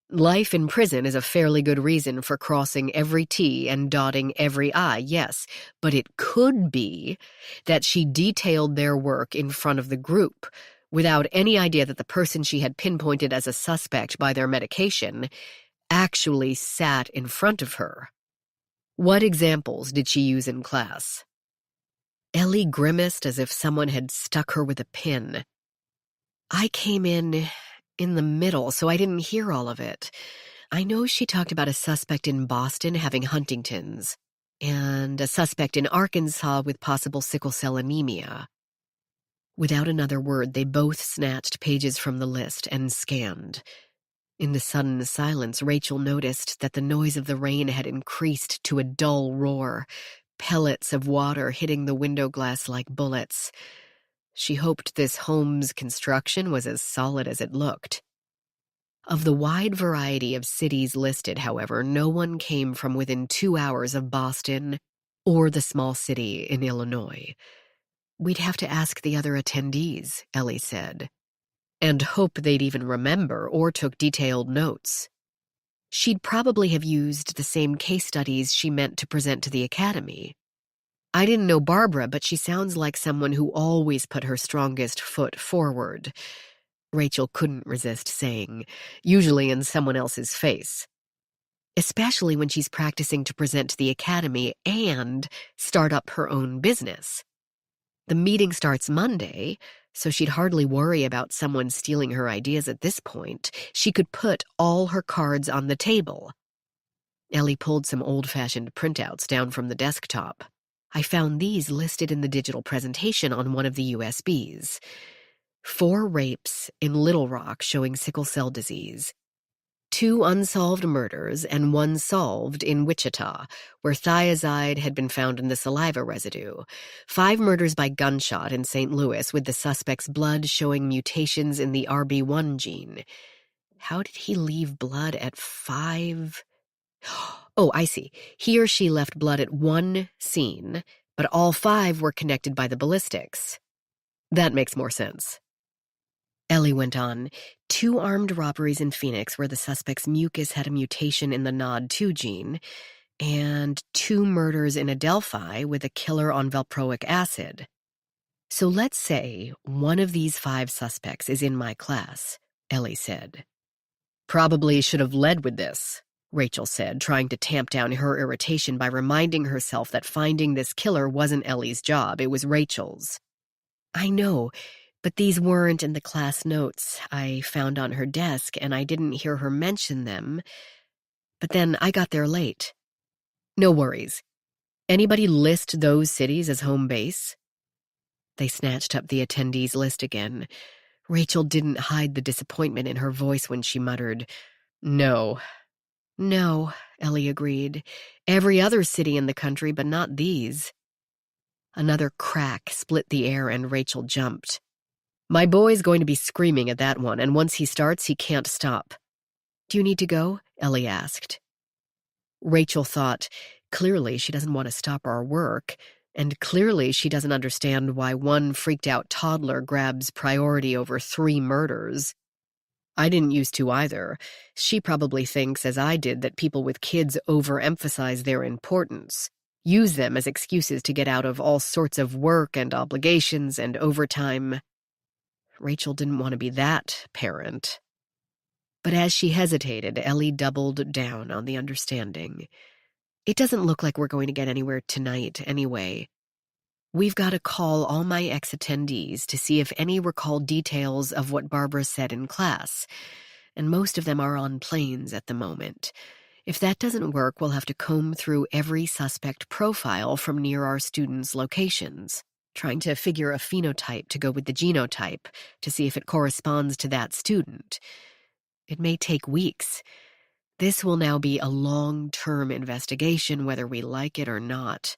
Life in prison is a fairly good reason for crossing every T and dotting every I, yes, but it could be that she detailed their work in front of the group, without any idea that the person she had pinpointed as a suspect by their medication actually sat in front of her. What examples did she use in class? Ellie grimaced as if someone had stuck her with a pin. I came in the middle, so I didn't hear all of it. I know she talked about a suspect in Boston having Huntington's, and a suspect in Arkansas with possible sickle cell anemia. Without another word, they both snatched pages from the list and scanned. In the sudden silence, Rachel noticed that the noise of the rain had increased to a dull roar, pellets of water hitting the window glass like bullets. She hoped this home's construction was as solid as it looked. Of the wide variety of cities listed, however, no one came from within 2 hours of Boston or the small city in Illinois. We'd have to ask the other attendees, Ellie said, and hope they'd even remember or took detailed notes. She'd probably have used the same case studies she meant to present to the academy. I didn't know Barbara, but she sounds like someone who always put her strongest foot forward. Rachel couldn't resist saying, usually in someone else's face. Especially when she's practicing to present to the academy and start up her own business. The meeting starts Monday, so she'd hardly worry about someone stealing her ideas at this point. She could put all her cards on the table. Ellie pulled some old-fashioned printouts down from the desktop. I found these listed in the digital presentation on one of the USBs. 4 rapes in Little Rock showing sickle cell disease. 2 unsolved murders and 1 solved in Wichita, where thiazide had been found in the saliva residue. 5 murders by gunshot in St. Louis with the suspect's blood showing mutations in the RB1 gene. How did he leave blood at 5? Oh, I see. He or she left blood at 1 scene, but all 5 were connected by the ballistics. That makes more sense. Ellie went on. 2 armed robberies in Phoenix where the suspect's mucus had a mutation in the NOD2 gene, and 2 murders in Adelphi with a killer on valproic acid. So let's say one of these 5 suspects is in my class, Ellie said. Probably should have led with this, Rachel said, trying to tamp down her irritation by reminding herself that finding this killer wasn't Ellie's job, it was Rachel's. I know, but these weren't in the class notes I found on her desk, and I didn't hear her mention them. But then I got there late. No worries. Anybody list those cities as home base? They snatched up the attendees list again. Rachel didn't hide the disappointment in her voice when she muttered, "No." "No," Ellie agreed. "Every other city in the country, but not these." Another crack split the air and Rachel jumped. My boy's going to be screaming at that one, and once he starts, he can't stop. Do you need to go? Ellie asked. Rachel thought, clearly she doesn't want to stop our work, and clearly she doesn't understand why one freaked-out toddler grabs priority over 3 murders. I didn't used to either. She probably thinks, as I did, that people with kids overemphasize their importance, use them as excuses to get out of all sorts of work and obligations and overtime. Rachel didn't want to be that parent. But as she hesitated, Ellie doubled down on the understanding. It doesn't look like we're going to get anywhere tonight, anyway. We've got to call all my ex-attendees to see if any recall details of what Barbara said in class, and most of them are on planes at the moment. If that doesn't work, we'll have to comb through every suspect profile from near our students' locations, trying to figure a phenotype to go with the genotype to see if it corresponds to that student. It may take weeks. This will now be a long-term investigation, whether we like it or not.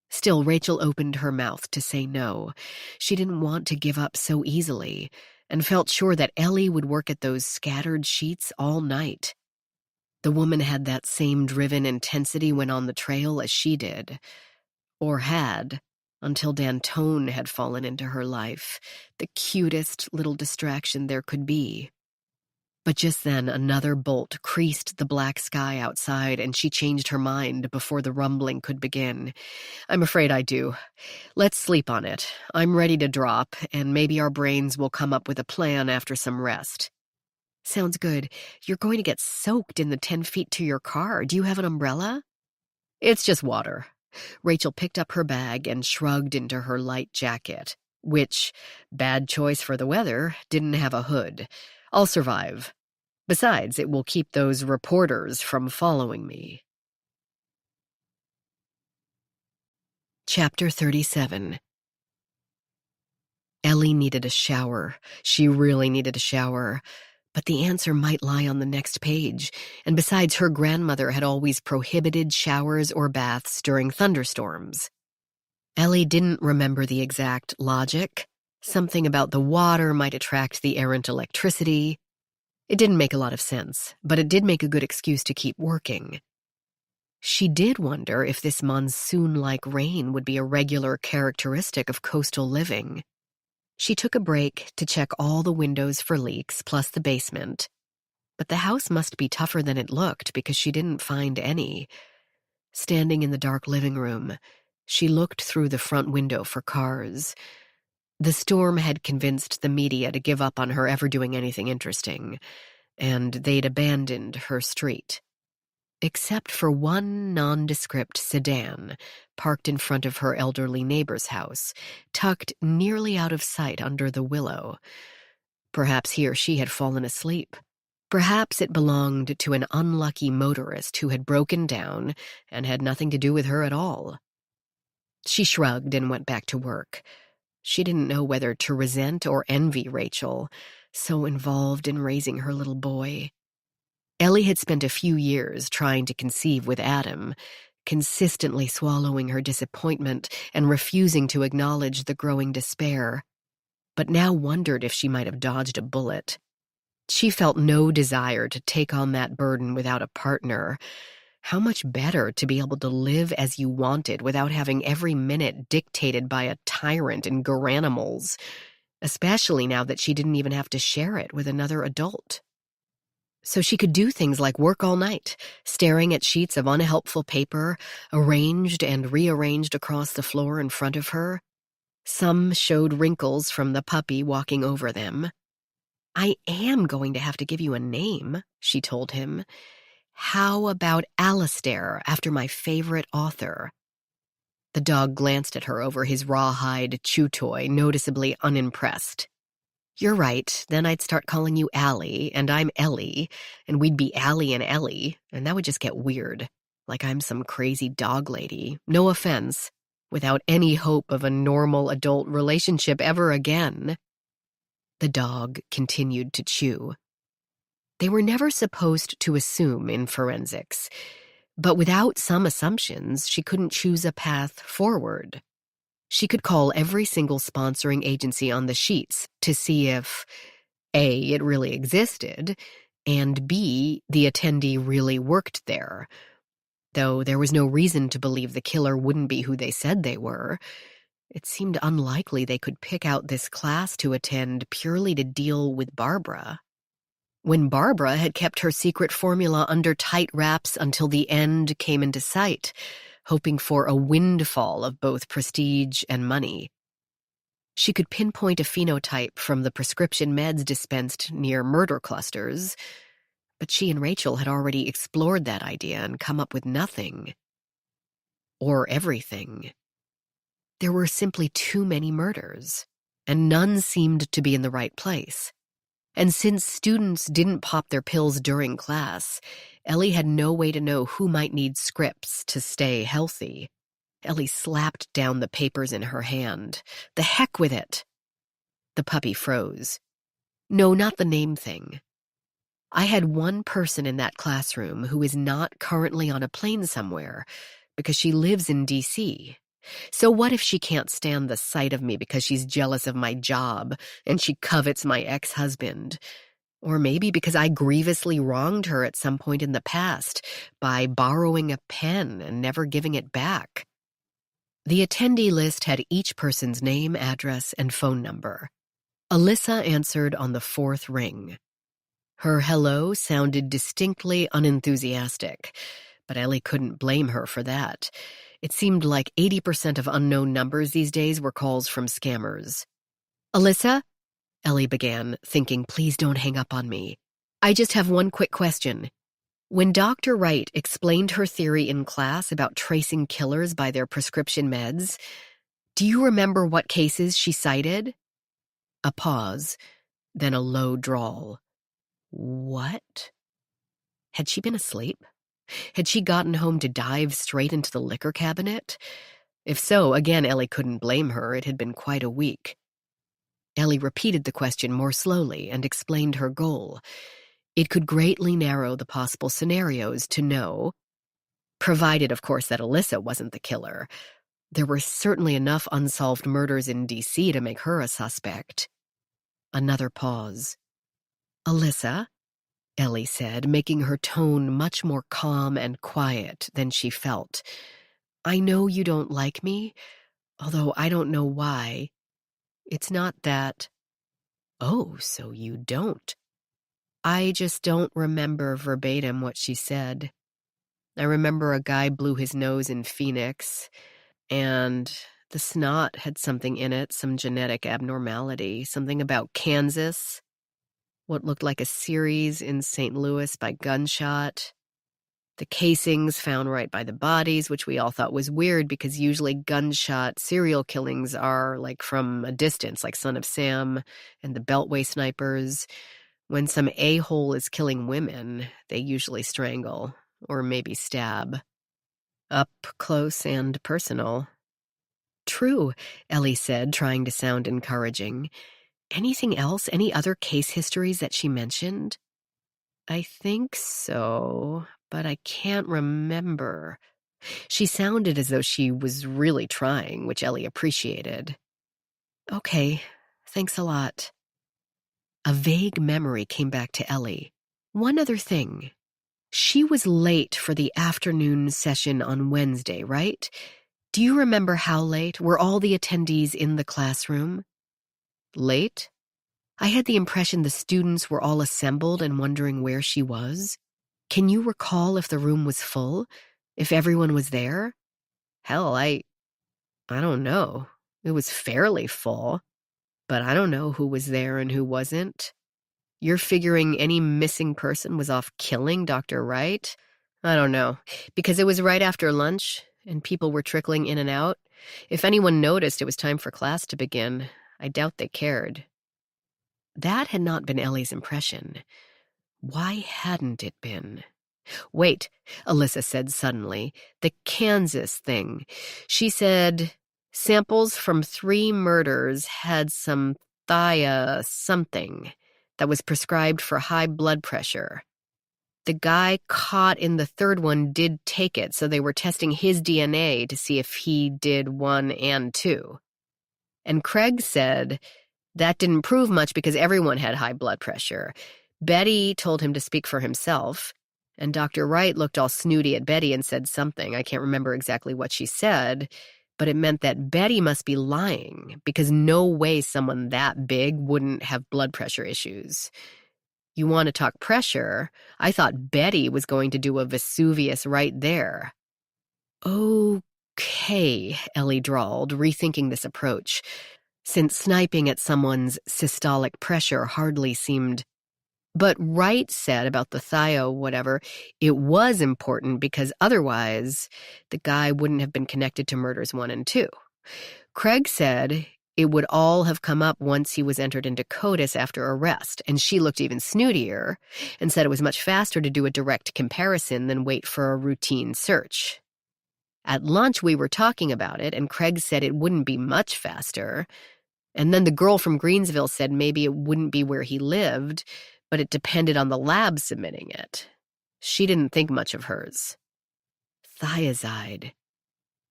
Still, Rachel opened her mouth to say no. She didn't want to give up so easily, and felt sure that Ellie would work at those scattered sheets all night. The woman had that same driven intensity when on the trail as she did. Or had, until D'Antone had fallen into her life, the cutest little distraction there could be. But just then another bolt creased the black sky outside, and she changed her mind before the rumbling could begin. I'm afraid I do. Let's sleep on it. I'm ready to drop, and maybe our brains will come up with a plan after some rest. Sounds good. You're going to get soaked in the 10 feet to your car. Do you have an umbrella? It's just water. Rachel picked up her bag and shrugged into her light jacket, which, bad choice for the weather, didn't have a hood. I'll survive. Besides, it will keep those reporters from following me. Chapter 37. Ellie needed a shower. She really needed a shower. But the answer might lie on the next page, and besides, her grandmother had always prohibited showers or baths during thunderstorms. Ellie didn't remember the exact logic. Something about the water might attract the errant electricity. It didn't make a lot of sense, but it did make a good excuse to keep working. She did wonder if this monsoon-like rain would be a regular characteristic of coastal living. She took a break to check all the windows for leaks, plus the basement. But the house must be tougher than it looked because she didn't find any. Standing in the dark living room, she looked through the front window for cars. The storm had convinced the media to give up on her ever doing anything interesting, and they'd abandoned her street. Except for one nondescript sedan parked in front of her elderly neighbor's house, tucked nearly out of sight under the willow. Perhaps he or she had fallen asleep. Perhaps it belonged to an unlucky motorist who had broken down and had nothing to do with her at all. She shrugged and went back to work. She didn't know whether to resent or envy Rachel, so involved in raising her little boy. Ellie had spent a few years trying to conceive with Adam, consistently swallowing her disappointment and refusing to acknowledge the growing despair, but now wondered if she might have dodged a bullet. She felt no desire to take on that burden without a partner. How much better to be able to live as you wanted without having every minute dictated by a tyrant in Garanimals, especially now that she didn't even have to share it with another adult. So she could do things like work all night, staring at sheets of unhelpful paper, arranged and rearranged across the floor in front of her. Some showed wrinkles from the puppy walking over them. I am going to have to give you a name, she told him. How about Alistair, after my favorite author? The dog glanced at her over his rawhide chew toy, noticeably unimpressed. You're right, then I'd start calling you Allie, and I'm Ellie, and we'd be Allie and Ellie, and that would just get weird, like I'm some crazy dog lady, no offense, without any hope of a normal adult relationship ever again. The dog continued to chew. They were never supposed to assume in forensics, but without some assumptions, she couldn't choose a path forward. She could call every single sponsoring agency on the sheets to see if, A, it really existed, and B, the attendee really worked there. Though there was no reason to believe the killer wouldn't be who they said they were. It seemed unlikely they could pick out this class to attend purely to deal with Barbara. When Barbara had kept her secret formula under tight wraps until the end came into sight, hoping for a windfall of both prestige and money. She could pinpoint a phenotype from the prescription meds dispensed near murder clusters, but she and Rachel had already explored that idea and come up with nothing. Or everything. There were simply too many murders, and none seemed to be in the right place. And since students didn't pop their pills during class, Ellie had no way to know who might need scripts to stay healthy. Ellie slapped down the papers in her hand. The heck with it! The puppy froze. No, not the name thing. I had one person in that classroom who is not currently on a plane somewhere because she lives in D.C. So what if she can't stand the sight of me because she's jealous of my job and she covets my ex-husband? Or maybe because I grievously wronged her at some point in the past by borrowing a pen and never giving it back. The attendee list had each person's name, address, and phone number. Alyssa answered on the 4th ring. Her hello sounded distinctly unenthusiastic, but Ellie couldn't blame her for that. It seemed like 80% of unknown numbers these days were calls from scammers. Alyssa? Ellie began, thinking, please don't hang up on me. I just have one quick question. When Dr. Wright explained her theory in class about tracing killers by their prescription meds, do you remember what cases she cited? A pause, then a low drawl. What? Had she been asleep? Had she gotten home to dive straight into the liquor cabinet? If so, again, Ellie couldn't blame her. It had been quite a week. Ellie repeated the question more slowly and explained her goal. It could greatly narrow the possible scenarios to know, provided, of course, that Alyssa wasn't the killer. There were certainly enough unsolved murders in D.C. to make her a suspect. Another pause. Alyssa, Ellie said, making her tone much more calm and quiet than she felt. I know you don't like me, although I don't know why. It's not that. Oh, so you don't. I just don't remember verbatim what she said. I remember a guy blew his nose in Phoenix, and the snot had something in it, some genetic abnormality, something about Kansas, what looked like a series in St. Louis by gunshot, the casings found right by the bodies, which we all thought was weird because usually gunshot serial killings are like from a distance, like Son of Sam and the Beltway snipers. When some a-hole is killing women, they usually strangle, or maybe stab. Up close and personal. True, Ellie said, trying to sound encouraging. Anything else? Any other case histories that she mentioned? I think so, but I can't remember. She sounded as though she was really trying, which Ellie appreciated. Okay, thanks a lot. A vague memory came back to Ellie. One other thing. She was late for the afternoon session on Wednesday, right? Do you remember how late? Were all the attendees in the classroom? Late? I had the impression the students were all assembled and wondering where she was. Can you recall if the room was full? If everyone was there? Hell, I don't know. It was fairly full. But I don't know who was there and who wasn't. You're figuring any missing person was off killing Dr. Wright? I don't know. Because it was right after lunch, and people were trickling in and out. If anyone noticed it was time for class to begin, I doubt they cared. That had not been Ellie's impression. Why hadn't it been? Wait, Alyssa said suddenly. The Kansas thing. She said samples from 3 murders had some something that was prescribed for high blood pressure. The guy caught in the 3rd one did take it, so they were testing his DNA to see if he did 1 and 2. And Craig said that didn't prove much because everyone had high blood pressure. Betty told him to speak for himself, and Dr. Wright looked all snooty at Betty and said something. I can't remember exactly what she said, but it meant that Betty must be lying because no way someone that big wouldn't have blood pressure issues. You want to talk pressure? I thought Betty was going to do a Vesuvius right there. Okay, Ellie drawled, rethinking this approach, since sniping at someone's systolic pressure hardly seemed. But Wright said about the whatever, it was important because otherwise the guy wouldn't have been connected to murders 1 and 2. Craig said it would all have come up once he was entered into CODIS after arrest, and she looked even snootier and said it was much faster to do a direct comparison than wait for a routine search. At lunch, we were talking about it, and Craig said it wouldn't be much faster. And then the girl from Greensville said maybe it wouldn't be where he lived, but it depended on the lab submitting it. She didn't think much of hers. Thiazide.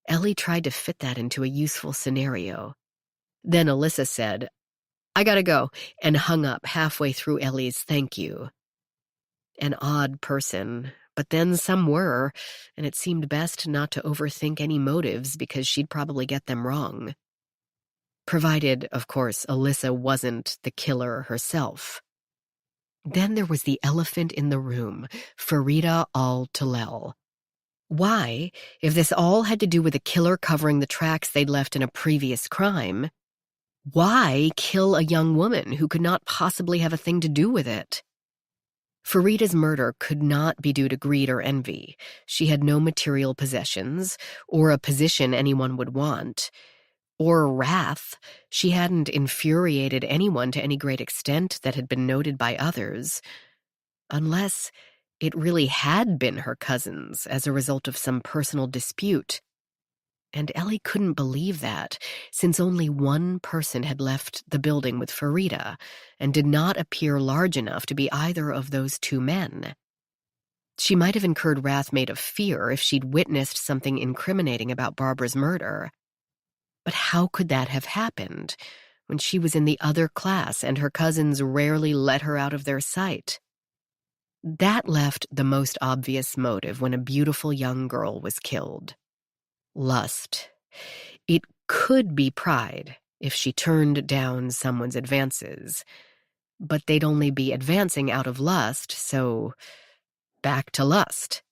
Ellie tried to fit that into a useful scenario. Then Alyssa said, "I gotta go," and hung up halfway through Ellie's thank you. An odd person, but then some were, and it seemed best not to overthink any motives because she'd probably get them wrong. Provided, of course, Alyssa wasn't the killer herself. Then there was the elephant in the room, Farida al-Talel. Why, if this all had to do with a killer covering the tracks they'd left in a previous crime, why kill a young woman who could not possibly have a thing to do with it? Farida's murder could not be due to greed or envy. She had no material possessions, or a position anyone would want, or wrath. She hadn't infuriated anyone to any great extent that had been noted by others, unless it really had been her cousins as a result of some personal dispute. And Ellie couldn't believe that, since only one person had left the building with Farida and did not appear large enough to be either of those two men. She might have incurred wrath made of fear if she'd witnessed something incriminating about Barbara's murder. But how could that have happened when she was in the other class and her cousins rarely let her out of their sight? That left the most obvious motive when a beautiful young girl was killed. Lust. It could be pride if she turned down someone's advances, but they'd only be advancing out of lust, so back to lust.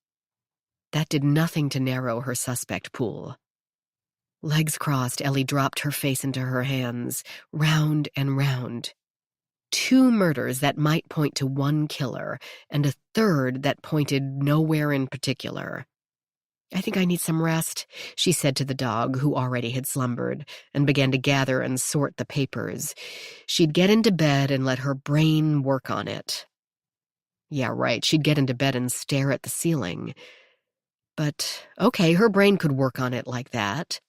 That did nothing to narrow her suspect pool. Legs crossed, Ellie dropped her face into her hands, round and round. 2 murders that might point to one killer, and a third that pointed nowhere in particular. "I think I need some rest," she said to the dog, who already had slumbered, and began to gather and sort the papers. She'd get into bed and let her brain work on it. Yeah, right, she'd get into bed and stare at the ceiling. But, okay, her brain could work on it like that.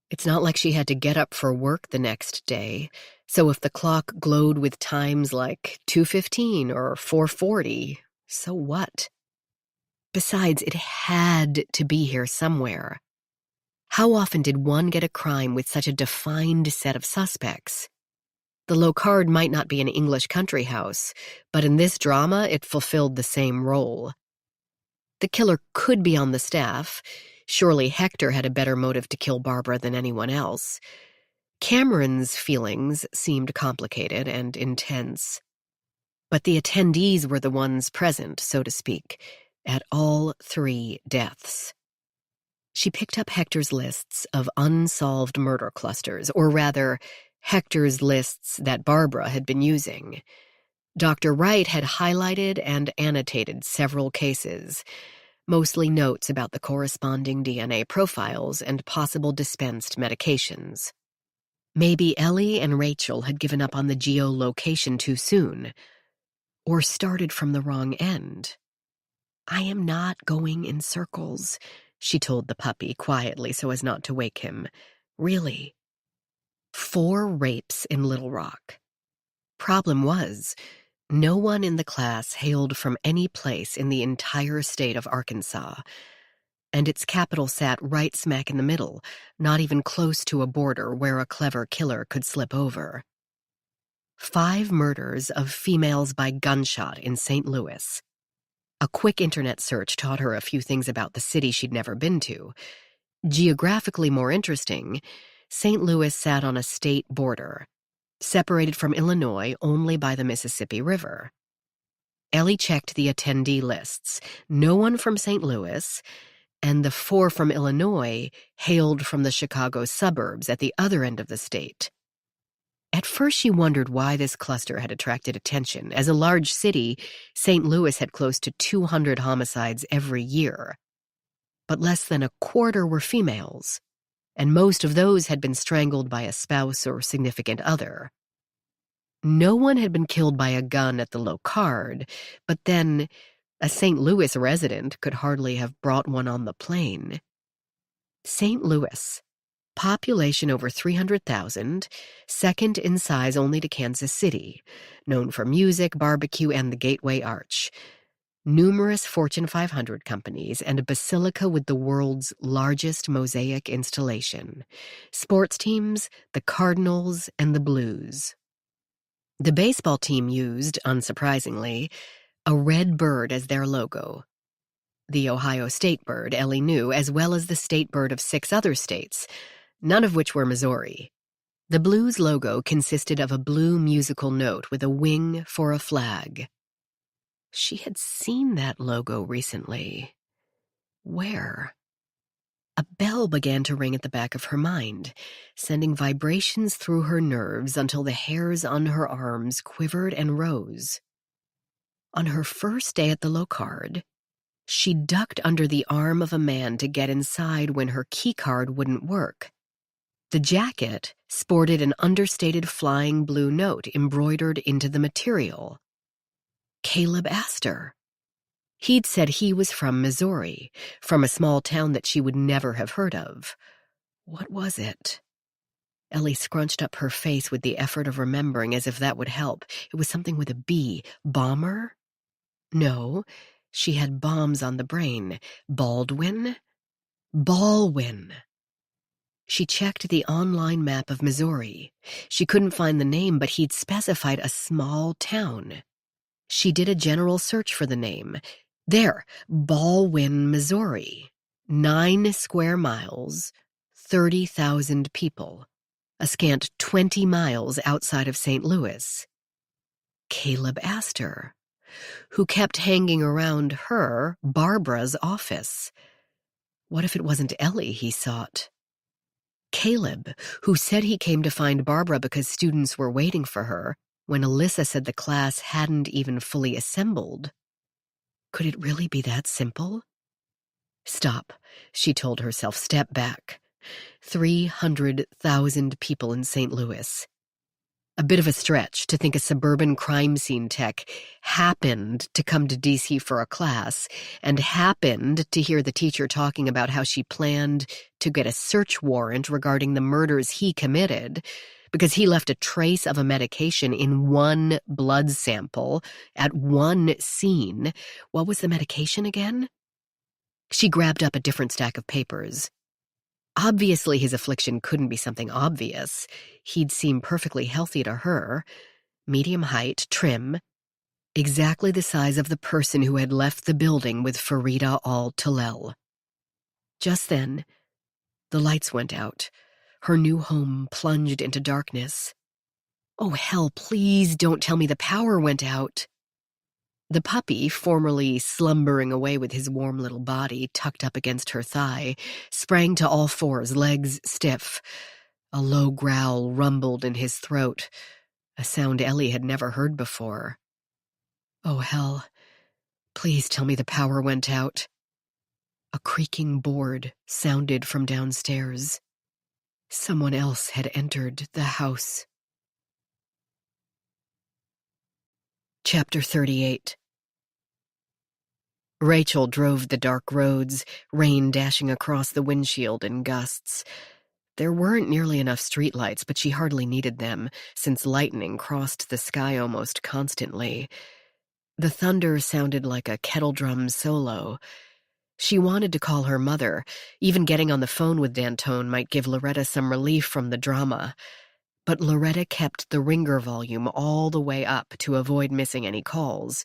It's not like she had to get up for work the next day, so if the clock glowed with times like 2:15 or 4:40, so what? Besides, it had to be here somewhere. How often did one get a crime with such a defined set of suspects? The Locard might not be an English country house, but in this drama it fulfilled the same role. The killer could be on the staff. Surely Hector had a better motive to kill Barbara than anyone else. Cameron's feelings seemed complicated and intense. But the attendees were the ones present, so to speak, at all 3 deaths. She picked up Hector's lists of unsolved murder clusters, or rather, Hector's lists that Barbara had been using. Dr. Wright had highlighted and annotated several cases, mostly notes about the corresponding DNA profiles and possible dispensed medications. Maybe Ellie and Rachel had given up on the geolocation too soon, or started from the wrong end. "I am not going in circles," she told the puppy quietly so as not to wake him. Really. 4 rapes in Little Rock. Problem was, no one in the class hailed from any place in the entire state of Arkansas, and its capital sat right smack in the middle, not even close to a border where a clever killer could slip over. 5 murders of females by gunshot in St. Louis. A quick internet search taught her a few things about the city she'd never been to. Geographically more interesting, St. Louis sat on a state border, separated from Illinois only by the Mississippi River. Ellie checked the attendee lists. No one from St. Louis, and the 4 from Illinois hailed from the Chicago suburbs at the other end of the state. At first she wondered why this cluster had attracted attention. As a large city, St. Louis had close to 200 homicides every year, but less than a quarter were females. and most of those had been strangled by a spouse or significant other. No one had been killed by a gun at the Locard, but then a St. Louis resident could hardly have brought one on the plane. St. Louis, population over 300,000, second in size only to Kansas City, known for music, barbecue, and the Gateway Arch. Numerous Fortune 500 companies, and a basilica with the world's largest mosaic installation. Sports teams, the Cardinals, and the Blues. The baseball team used, unsurprisingly, a red bird as their logo. The Ohio state bird, Ellie knew, as well as the state bird of 6 other states, none of which were Missouri. The Blues logo consisted of a blue musical note with a wing for a flag. She had seen that logo recently. Where? A bell began to ring at the back of her mind, sending vibrations through her nerves until the hairs on her arms quivered and rose. On her first day at the Locard, she ducked under the arm of a man to get inside when her keycard wouldn't work. The jacket sported an understated flying blue note embroidered into the material. Caleb Astor. He'd said he was from Missouri, from a small town that she would never have heard of. What was it? Ellie scrunched up her face with the effort of remembering, as if that would help. It was something with a B. Bomber? No, she had bombs on the brain. Baldwin? Baldwin. She checked the online map of Missouri. She couldn't find the name, but he'd specified a small town. She did a general search for the name. There, Baldwin, Missouri. 9 square miles, 30,000 people. A scant 20 miles outside of St. Louis. Caleb Astor, who kept hanging around her, Barbara's, office. What if it wasn't Ellie he sought? Caleb, who said he came to find Barbara because students were waiting for her, when Alyssa said the class hadn't even fully assembled. Could it really be that simple? Stop, she told herself. Step back. 300,000 people in St. Louis. A bit of a stretch to think a suburban crime scene tech happened to come to D.C. for a class and happened to hear the teacher talking about how she planned to get a search warrant regarding the murders he committed because he left a trace of a medication in one blood sample at one scene. What was the medication again? She grabbed up a different stack of papers. Obviously, his affliction couldn't be something obvious. He'd seem perfectly healthy to her. Medium height, trim, exactly the size of the person who had left the building with Farida al-Talel. Just then, the lights went out. Her new home plunged into darkness. Oh, hell, please don't tell me the power went out. The puppy, formerly slumbering away with his warm little body tucked up against her thigh, sprang to all fours, legs stiff. A low growl rumbled in his throat, a sound Ellie had never heard before. Oh, hell, please tell me the power went out. A creaking board sounded from downstairs. Someone else had entered the house. Chapter 38. Rachel drove the dark roads, rain dashing across the windshield in gusts. There weren't nearly enough streetlights, but she hardly needed them, since lightning crossed the sky almost constantly. The thunder sounded like a kettle drum solo. She wanted to call her mother. Even getting on the phone with D'Antone might give Loretta some relief from the drama. But Loretta kept the ringer volume all the way up to avoid missing any calls.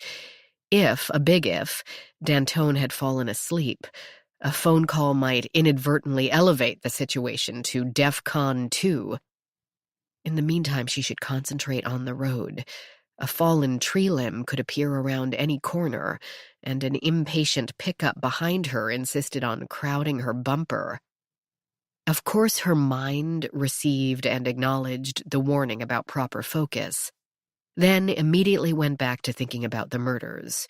If, a big if, D'Antone had fallen asleep, a phone call might inadvertently elevate the situation to DEFCON 2. In the meantime, she should concentrate on the road. A fallen tree limb could appear around any corner, and an impatient pickup behind her insisted on crowding her bumper. Of course, her mind received and acknowledged the warning about proper focus, then immediately went back to thinking about the murders.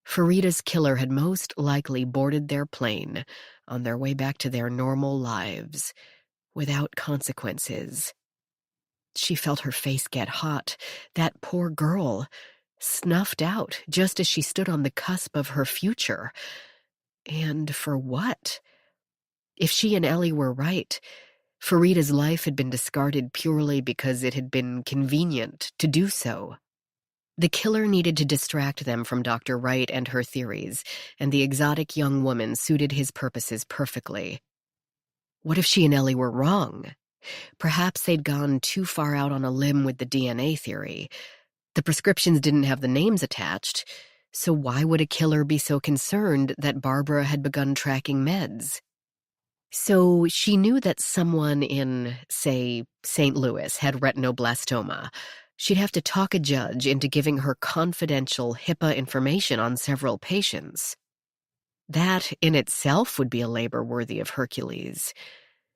Farida's killer had most likely boarded their plane on their way back to their normal lives. without consequences. She felt her face get hot. That poor girl, snuffed out just as she stood on the cusp of her future. And for what? If she and Ellie were right, Farida's life had been discarded purely because it had been convenient to do so. The killer needed to distract them from Dr. Wright and her theories, and the exotic young woman suited his purposes perfectly. What if she and Ellie were wrong? Perhaps they'd gone too far out on a limb with the DNA theory. The prescriptions didn't have the names attached, so why would a killer be so concerned that Barbara had begun tracking meds? So she knew that someone in, say, St. Louis had retinoblastoma. She'd have to talk a judge into giving her confidential HIPAA information on several patients. That in itself would be a labor worthy of Hercules.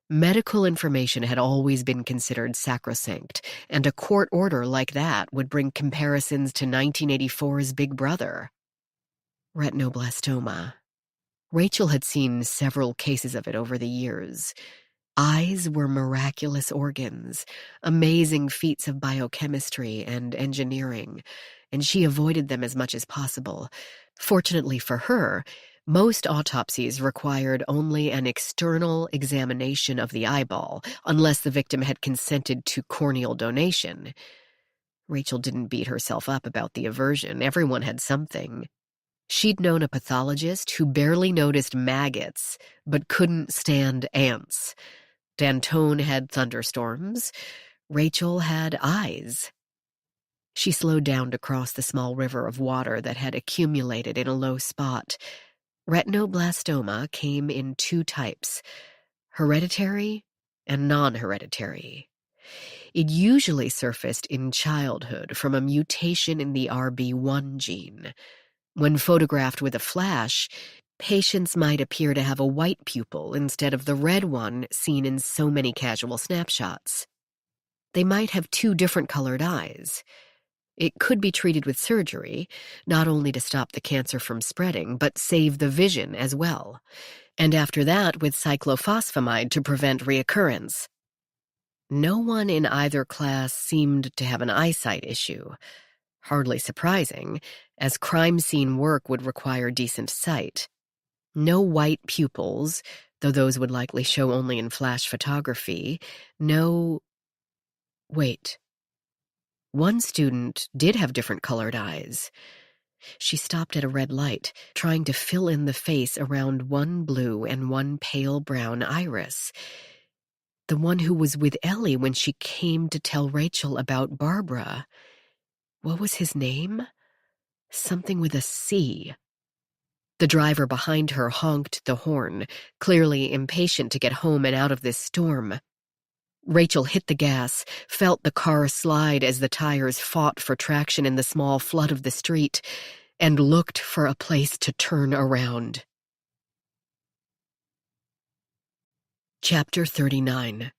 Medical information had always been considered sacrosanct, and a court order like that would bring comparisons to 1984's Big Brother. Retinoblastoma. Rachel had seen several cases of it over the years. Eyes were miraculous organs, amazing feats of biochemistry and engineering, and she avoided them as much as possible. Fortunately for her, most autopsies required only an external examination of the eyeball, unless the victim had consented to corneal donation. Rachel didn't beat herself up about the aversion. Everyone had something. She'd known a pathologist who barely noticed maggots, but couldn't stand ants. D'Antone had thunderstorms. Rachel had eyes. She slowed down to cross the small river of water that had accumulated in a low spot. Retinoblastoma came in two types, hereditary and non-hereditary. It usually surfaced in childhood from a mutation in the RB1 gene. When photographed with a flash, patients might appear to have a white pupil instead of the red one seen in so many casual snapshots. They might have two different colored eyes. It could be treated with surgery, not only to stop the cancer from spreading, but save the vision as well. And after that, with cyclophosphamide to prevent reoccurrence. No one in either class seemed to have an eyesight issue. Hardly surprising, as crime scene work would require decent sight. No white pupils, though those would likely show only in flash photography. No... Wait. One student did have different colored eyes. She stopped at a red light, trying to fill in the face around one blue and one pale brown iris. The one who was with Ellie when she came to tell Rachel about Barbara. What was his name? Something with a C. The driver behind her honked the horn, clearly impatient to get home and out of this storm. Rachel hit the gas, felt the car slide as the tires fought for traction in the small flood of the street, and looked for a place to turn around. Chapter 39.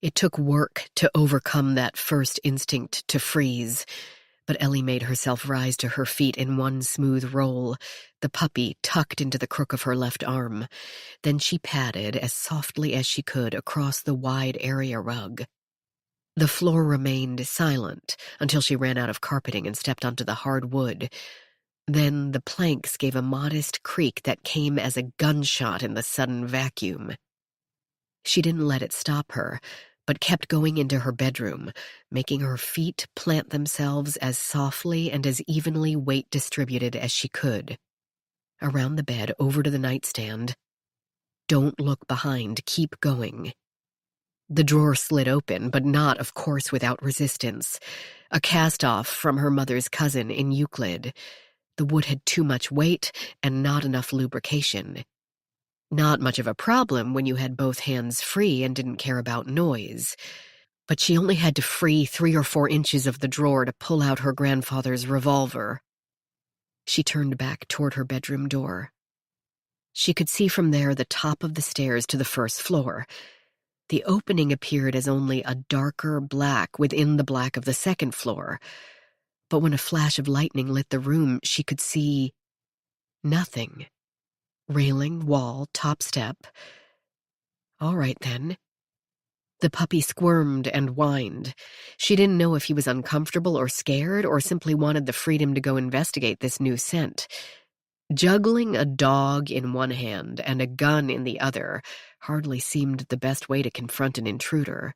It took work to overcome that first instinct to freeze, but Ellie made herself rise to her feet in one smooth roll, the puppy tucked into the crook of her left arm. Then she padded as softly as she could across the wide area rug. The floor remained silent until she ran out of carpeting and stepped onto the hard wood. Then the planks gave a modest creak that came as a gunshot in the sudden vacuum. She didn't let it stop her, but kept going into her bedroom, making her feet plant themselves as softly and as evenly weight-distributed as she could. Around the bed, over to the nightstand. Don't look behind, keep going. The drawer slid open, but not, of course, without resistance. A cast-off from her mother's cousin in Euclid. The wood had too much weight and not enough lubrication. Not much of a problem when you had both hands free and didn't care about noise. But she only had to free 3 or 4 inches of the drawer to pull out her grandfather's revolver. She turned back toward her bedroom door. She could see from there the top of the stairs to the first floor. The opening appeared as only a darker black within the black of the second floor. But when a flash of lightning lit the room, she could see nothing. Railing, wall, top step. All right, then. The puppy squirmed and whined. She didn't know if he was uncomfortable or scared or simply wanted the freedom to go investigate this new scent. Juggling a dog in one hand and a gun in the other hardly seemed the best way to confront an intruder.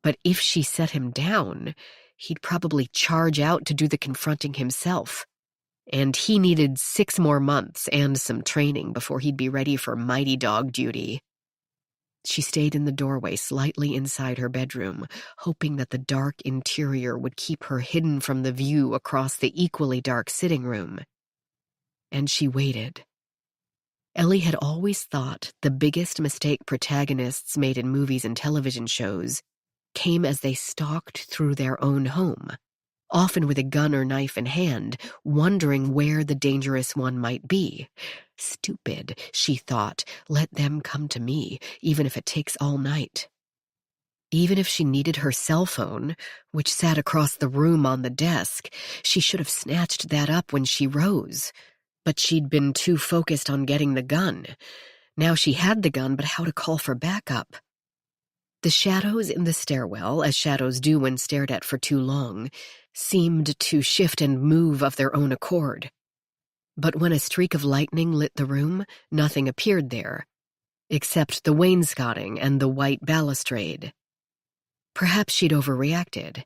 But if she set him down, he'd probably charge out to do the confronting himself. And he needed 6 more months and some training before he'd be ready for mighty dog duty. She stayed in the doorway slightly inside her bedroom, hoping that the dark interior would keep her hidden from the view across the equally dark sitting room. And she waited. Ellie had always thought the biggest mistake protagonists made in movies and television shows came as they stalked through their own home, often with a gun or knife in hand, wondering where the dangerous one might be. Stupid, she thought. Let them come to me, even if it takes all night. Even if she needed her cell phone, which sat across the room on the desk, she should have snatched that up when she rose. But she'd been too focused on getting the gun. Now she had the gun, but how to call for backup? The shadows in the stairwell, as shadows do when stared at for too long, seemed to shift and move of their own accord. But when a streak of lightning lit the room, nothing appeared there, except the wainscoting and the white balustrade. Perhaps she'd overreacted.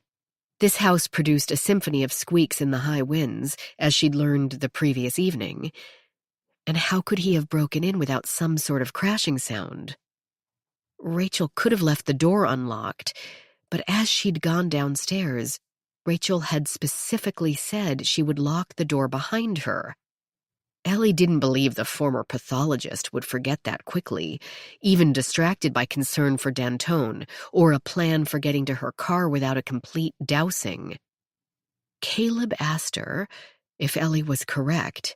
This house produced a symphony of squeaks in the high winds, as she'd learned the previous evening. And how could he have broken in without some sort of crashing sound? Rachel could have left the door unlocked, but as she'd gone downstairs, Rachel had specifically said she would lock the door behind her. Ellie didn't believe the former pathologist would forget that quickly, even distracted by concern for D'Antone or a plan for getting to her car without a complete dousing. Caleb asked her, if Ellie was correct,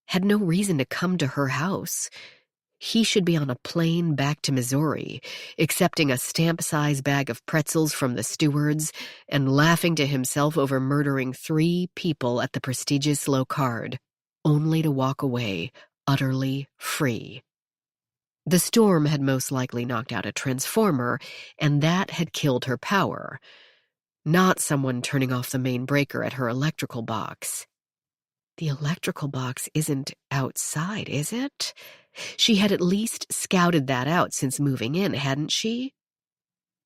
had no reason to come to her house. He should be on a plane back to Missouri, accepting a stamp-size bag of pretzels from the stewards and laughing to himself over murdering 3 people at the prestigious Locard, only to walk away utterly free. The storm had most likely knocked out a transformer, and that had killed her power, not someone turning off the main breaker at her electrical box. The electrical box isn't outside, is it? She had at least scouted that out since moving in, hadn't she?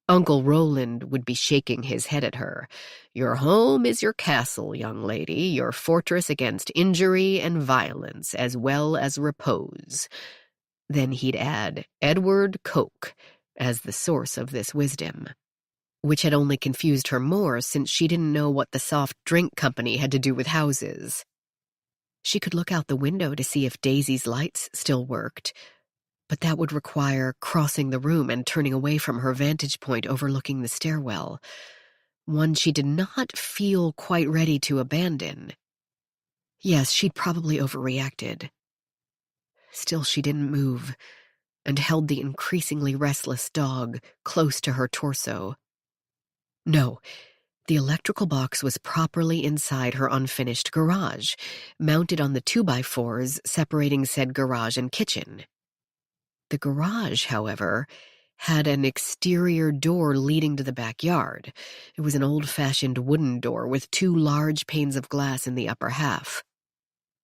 Uncle Roland would be shaking his head at her. Your home is your castle, young lady, your fortress against injury and violence, as well as repose. Then he'd add Edward Coke as the source of this wisdom, which had only confused her more since she didn't know what the soft drink company had to do with houses. She could look out the window to see if Daisy's lights still worked, but that would require crossing the room and turning away from her vantage point overlooking the stairwell, one she did not feel quite ready to abandon. Yes, she'd probably overreacted. Still, she didn't move, and held the increasingly restless dog close to her torso. No, the electrical box was properly inside her unfinished garage, mounted on the 2x4s separating said garage and kitchen. The garage, however, had an exterior door leading to the backyard. It was an old-fashioned wooden door with 2 large panes of glass in the upper half.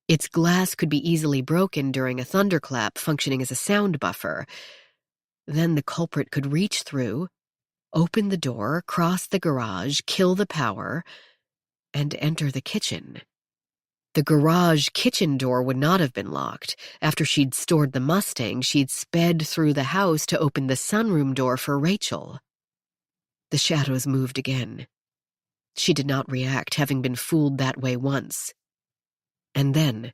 Its glass could be easily broken during a thunderclap, functioning as a sound buffer. Then the culprit could reach through, open the door, cross the garage, kill the power, and enter the kitchen. The garage kitchen door would not have been locked. After she'd stored the Mustang, she'd sped through the house to open the sunroom door for Rachel. The shadows moved again. She did not react, having been fooled that way once. And then,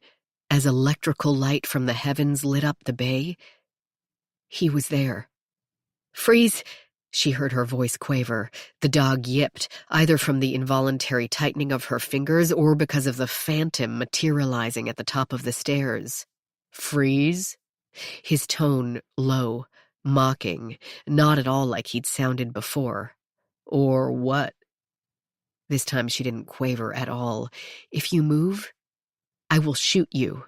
as electrical light from the heavens lit up the bay, he was there. "Freeze!" She heard her voice quaver. The dog yipped, either from the involuntary tightening of her fingers or because of the phantom materializing at the top of the stairs. "Freeze?" His tone low, mocking, not at all like he'd sounded before. "Or what?" This time she didn't quaver at all. "If you move, I will shoot you."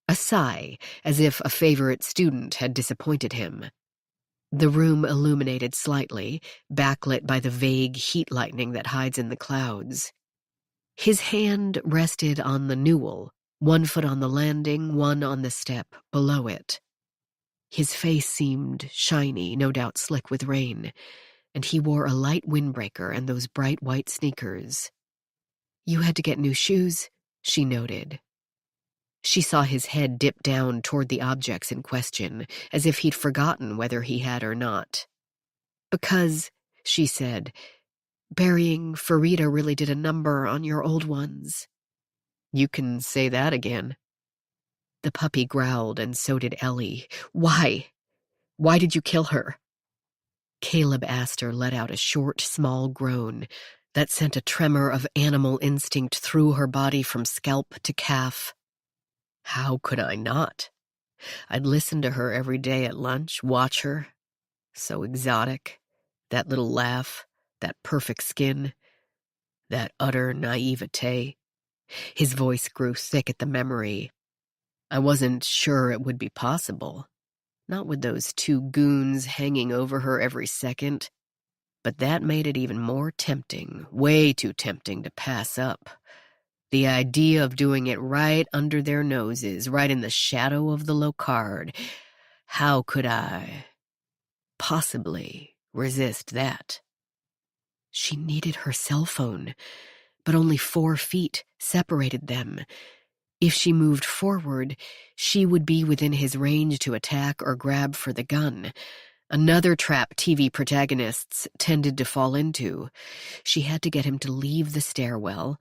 A sigh, as if a favorite student had disappointed him. The room illuminated slightly, backlit by the vague heat lightning that hides in the clouds. His hand rested on the newel, one foot on the landing, one on the step below it. His face seemed shiny, no doubt slick with rain, and he wore a light windbreaker and those bright white sneakers. "You had to get new shoes," she noted. She saw his head dip down toward the objects in question, as if he'd forgotten whether he had or not. "Because," she said, "burying Farida really did a number on your old ones." "You can say that again." The puppy growled, and so did Ellie. "Why? Why did you kill her?" Caleb Astor let out a short, small groan that sent a tremor of animal instinct through her body from scalp to calf. "How could I not? I'd listen to her every day at lunch, watch her. So exotic. That little laugh, that perfect skin, that utter naivete." His voice grew thick at the memory. "I wasn't sure it would be possible. Not with those two goons hanging over her every second. But that made it even more tempting, way too tempting to pass up. The idea of doing it right under their noses, right in the shadow of the Locard. How could I possibly resist that?" She needed her cell phone, but only 4 feet separated them. If she moved forward, she would be within his range to attack or grab for the gun. Another trap TV protagonists tended to fall into. She had to get him to leave the stairwell,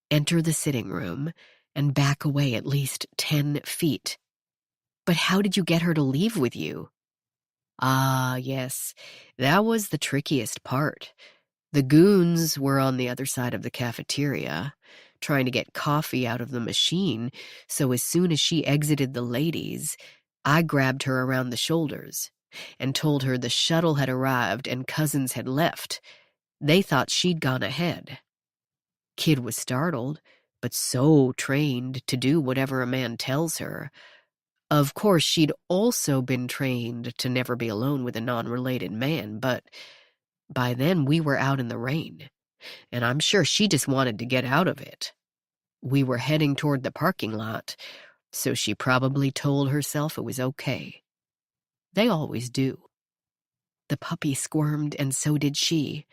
enter the sitting room, and back away at least 10 feet. "But how did you get her to leave with you?" Ah, yes, that was the trickiest part. The goons were on the other side of the cafeteria, trying to get coffee out of the machine, so as soon as she exited the ladies, I grabbed her around the shoulders and told her the shuttle had arrived and Cousins had left. They thought she'd gone ahead. Kid was startled, but so trained to do whatever a man tells her. Of course, she'd also been trained to never be alone with a non-related man, but by then we were out in the rain, and I'm sure she just wanted to get out of it. We were heading toward the parking lot, so she probably told herself it was okay. They always do. The puppy squirmed, and so did she.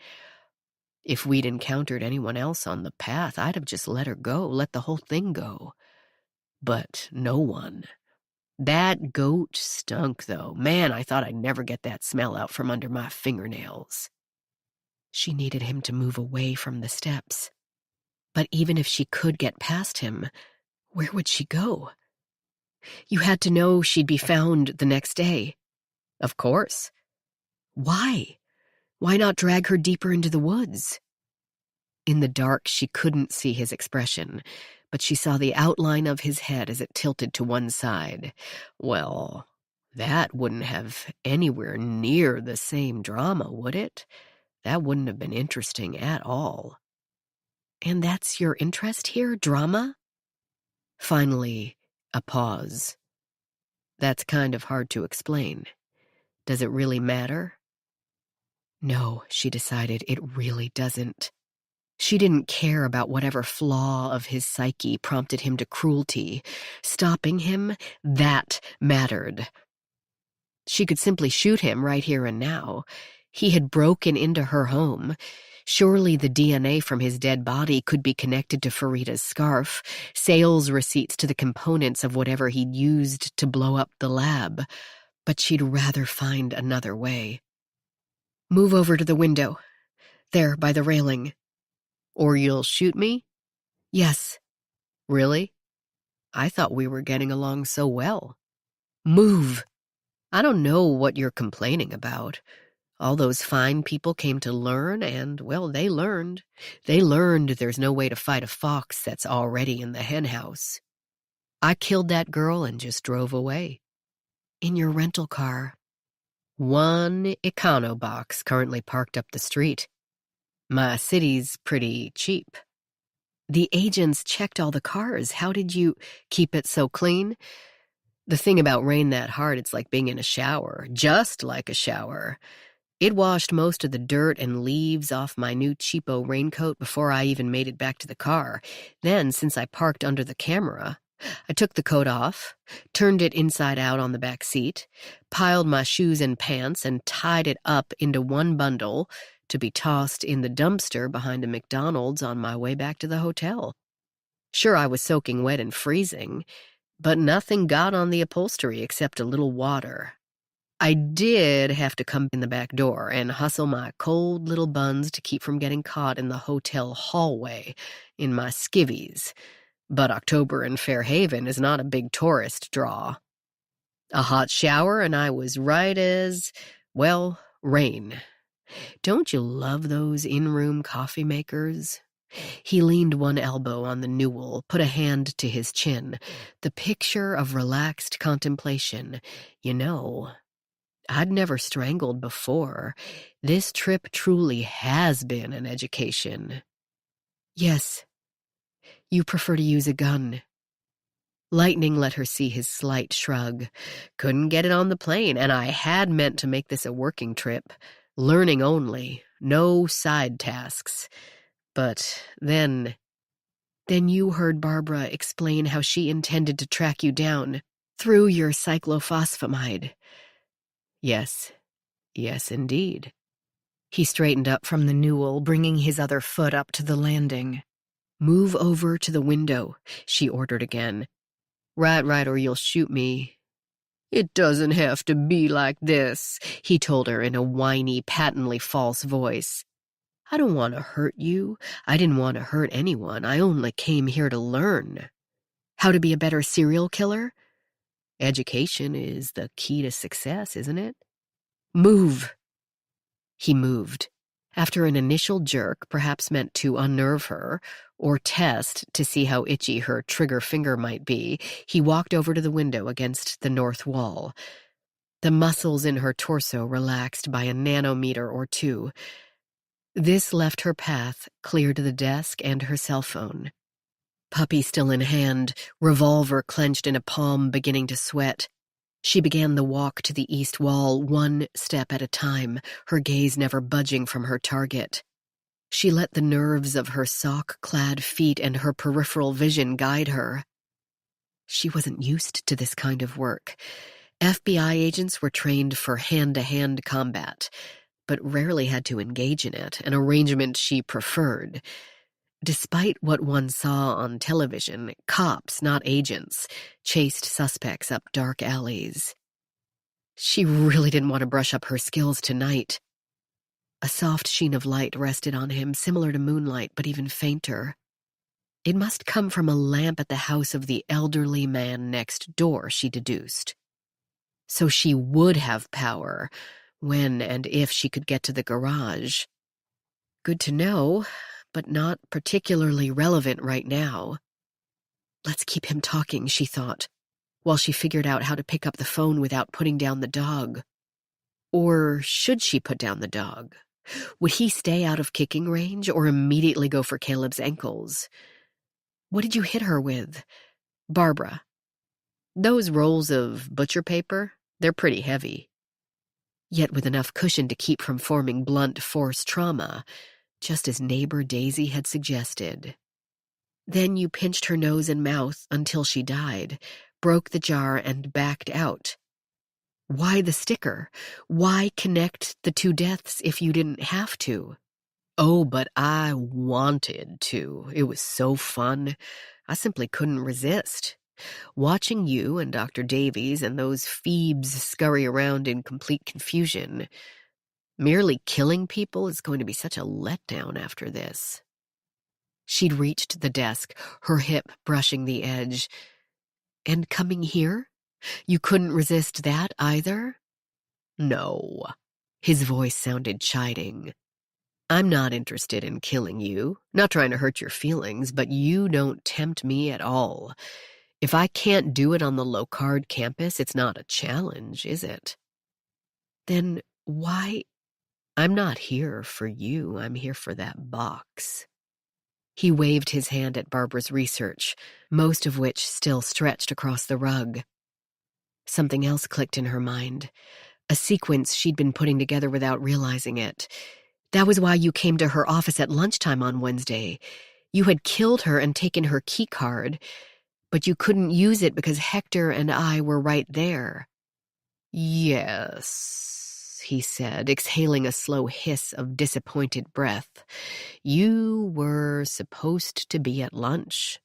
If we'd encountered anyone else on the path, I'd have just let her go, let the whole thing go. But no one. That goat stunk, though. Man, I thought I'd never get that smell out from under my fingernails. She needed him to move away from the steps. But even if she could get past him, where would she go? You had to know she'd be found the next day. Of course. Why? Why not drag her deeper into the woods? In the dark, she couldn't see his expression, but she saw the outline of his head as it tilted to one side. Well, that wouldn't have anywhere near the same drama, would it? That wouldn't have been interesting at all. And that's your interest here, drama? Finally, a pause. That's kind of hard to explain. Does it really matter? No, she decided, it really doesn't. She didn't care about whatever flaw of his psyche prompted him to cruelty. Stopping him, that mattered. She could simply shoot him right here and now. He had broken into her home. Surely the DNA from his dead body could be connected to Farida's scarf, sales receipts to the components of whatever he'd used to blow up the lab. But she'd rather find another way. "Move over to the window. There, by the railing." "Or you'll shoot me?" "Yes." "Really? I thought we were getting along so well." "Move." "I don't know what you're complaining about. All those fine people came to learn, and, well, they learned. They learned there's no way to fight a fox that's already in the henhouse. I killed that girl and just drove away." "In your rental car." "One Econo box currently parked up the street. My city's pretty cheap." "The agents checked all the cars. How did you keep it so clean?" The thing about rain that hard, it's like being in a shower, just like a shower. It washed most of the dirt and leaves off my new cheapo raincoat before I even made it back to the car. Then, since I parked under the camera, I took the coat off, turned it inside out on the back seat, piled my shoes and pants, and tied it up into one bundle to be tossed in the dumpster behind a McDonald's on my way back to the hotel. Sure, I was soaking wet and freezing, but nothing got on the upholstery except a little water. I did have to come in the back door and hustle my cold little buns to keep from getting caught in the hotel hallway in my skivvies, but October in Fairhaven is not a big tourist draw. A hot shower and I was right as, well, rain. Don't you love those in-room coffee makers? He leaned one elbow on the newel, put a hand to his chin, the picture of relaxed contemplation. You know, I'd never strangled before. This trip truly has been an education. Yes, you prefer to use a gun. Lightning let her see his slight shrug. Couldn't get it on the plane, and I had meant to make this a working trip. Learning only, no side tasks. But then you heard Barbara explain how she intended to track you down through your cyclophosphamide. Yes, indeed. He straightened up from the newel, bringing his other foot up to the landing. Move over to the window, she ordered again. Right, or you'll shoot me. It doesn't have to be like this, he told her in a whiny, patently false voice. I don't want to hurt you. I didn't want to hurt anyone. I only came here to learn. How to be a better serial killer? Education is the key to success, isn't it? Move. He moved. After an initial jerk, perhaps meant to unnerve her, or test to see how itchy her trigger finger might be, he walked over to the window against the north wall. The muscles in her torso relaxed by a nanometer or two. This left her path clear to the desk and her cell phone. Puppy still in hand, revolver clenched in a palm beginning to sweat. She began the walk to the east wall, one step at a time, her gaze never budging from her target. She let the nerves of her sock-clad feet and her peripheral vision guide her. She wasn't used to this kind of work. FBI agents were trained for hand-to-hand combat, but rarely had to engage in it, an arrangement she preferred. Despite what one saw on television, cops, not agents, chased suspects up dark alleys. She really didn't want to brush up her skills tonight. A soft sheen of light rested on him, similar to moonlight, but even fainter. It must come from a lamp at the house of the elderly man next door, she deduced. So she would have power when and if she could get to the garage. Good to know, but not particularly relevant right now. Let's keep him talking, she thought, while she figured out how to pick up the phone without putting down the dog. Or should she put down the dog? Would he stay out of kicking range or immediately go for Caleb's ankles? What did you hit her with? Barbara. Those rolls of butcher paper, they're pretty heavy. Yet with enough cushion to keep from forming blunt force trauma, just as neighbor Daisy had suggested. Then you pinched her nose and mouth until she died, broke the jar and backed out. Why the sticker? Why connect the two deaths if you didn't have to? Oh, but I wanted to. It was so fun. I simply couldn't resist. Watching you and Dr. Davies and those Phoebes scurry around in complete confusion. Merely killing people is going to be such a letdown after this. She'd reached the desk, her hip brushing the edge. And coming here? You couldn't resist that either? No. His voice sounded chiding. I'm not interested in killing you, not trying to hurt your feelings, but you don't tempt me at all. If I can't do it on the Locard campus, it's not a challenge, is it? Then why? I'm not here for you, I'm here for that box. He waved his hand at Barbara's research, most of which still stretched across the rug. Something else clicked in her mind, a sequence she'd been putting together without realizing it. That was why you came to her office at lunchtime on Wednesday. You had killed her and taken her key card, but you couldn't use it because Hector and I were right there. Yes, he said, exhaling a slow hiss of disappointed breath. You were supposed to be at lunch.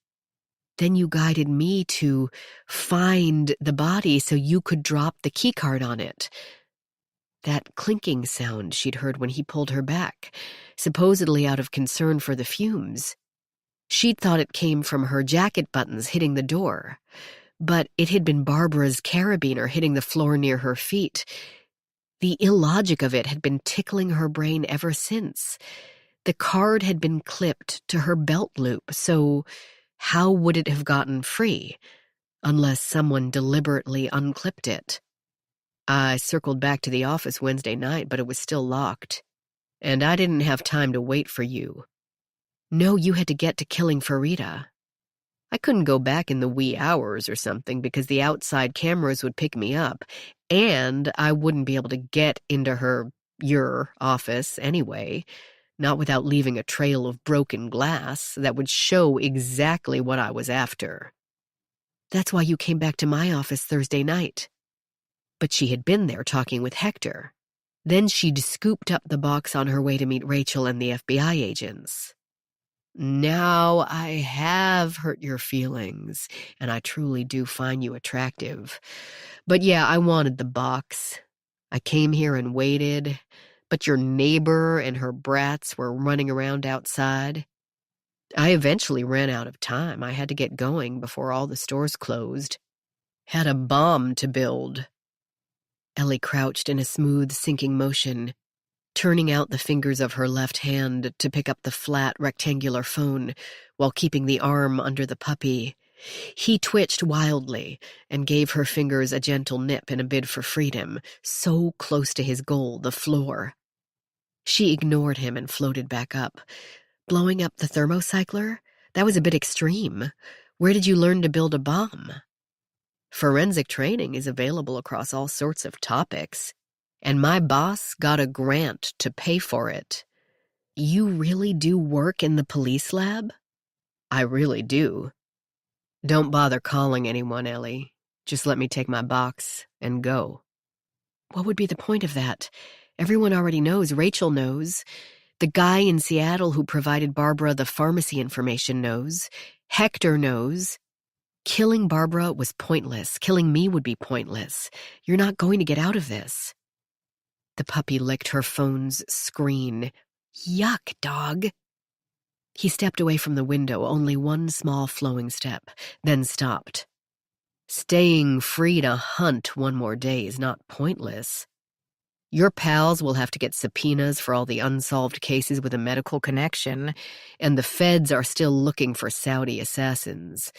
Then you guided me to find the body so you could drop the keycard on it. That clinking sound she'd heard when he pulled her back, supposedly out of concern for the fumes. She'd thought it came from her jacket buttons hitting the door, but it had been Barbara's carabiner hitting the floor near her feet. The illogic of it had been tickling her brain ever since. The card had been clipped to her belt loop, so how would it have gotten free, unless someone deliberately unclipped it? I circled back to the office Wednesday night, but it was still locked. And I didn't have time to wait for you. No, you had to get to killing Farida. I couldn't go back in the wee hours or something because the outside cameras would pick me up, and I wouldn't be able to get into your office anyway, not without leaving a trail of broken glass that would show exactly what I was after. That's why you came back to my office Thursday night. But she had been there talking with Hector. Then she'd scooped up the box on her way to meet Rachel and the FBI agents. Now I have hurt your feelings, and I truly do find you attractive. But yeah, I wanted the box. I came here and waited, but your neighbor and her brats were running around outside. I eventually ran out of time. I had to get going before all the stores closed. Had a bomb to build. Ellie crouched in a smooth, sinking motion, turning out the fingers of her left hand to pick up the flat, rectangular phone while keeping the arm under the puppy. He twitched wildly and gave her fingers a gentle nip in a bid for freedom, so close to his goal, the floor. She ignored him and floated back up. Blowing up the thermocycler? That was a bit extreme. Where did you learn to build a bomb? Forensic training is available across all sorts of topics, and my boss got a grant to pay for it. You really do work in the police lab? I really do. Don't bother calling anyone, Ellie. Just let me take my box and go. What would be the point of that? Everyone already knows. Rachel knows. The guy in Seattle who provided Barbara the pharmacy information knows. Hector knows. Killing Barbara was pointless. Killing me would be pointless. You're not going to get out of this. The puppy licked her phone's screen. Yuck, dog. He stepped away from the window, only one small flowing step, then stopped. Staying free to hunt one more day is not pointless. Your pals will have to get subpoenas for all the unsolved cases with a medical connection, and the feds are still looking for Saudi assassins.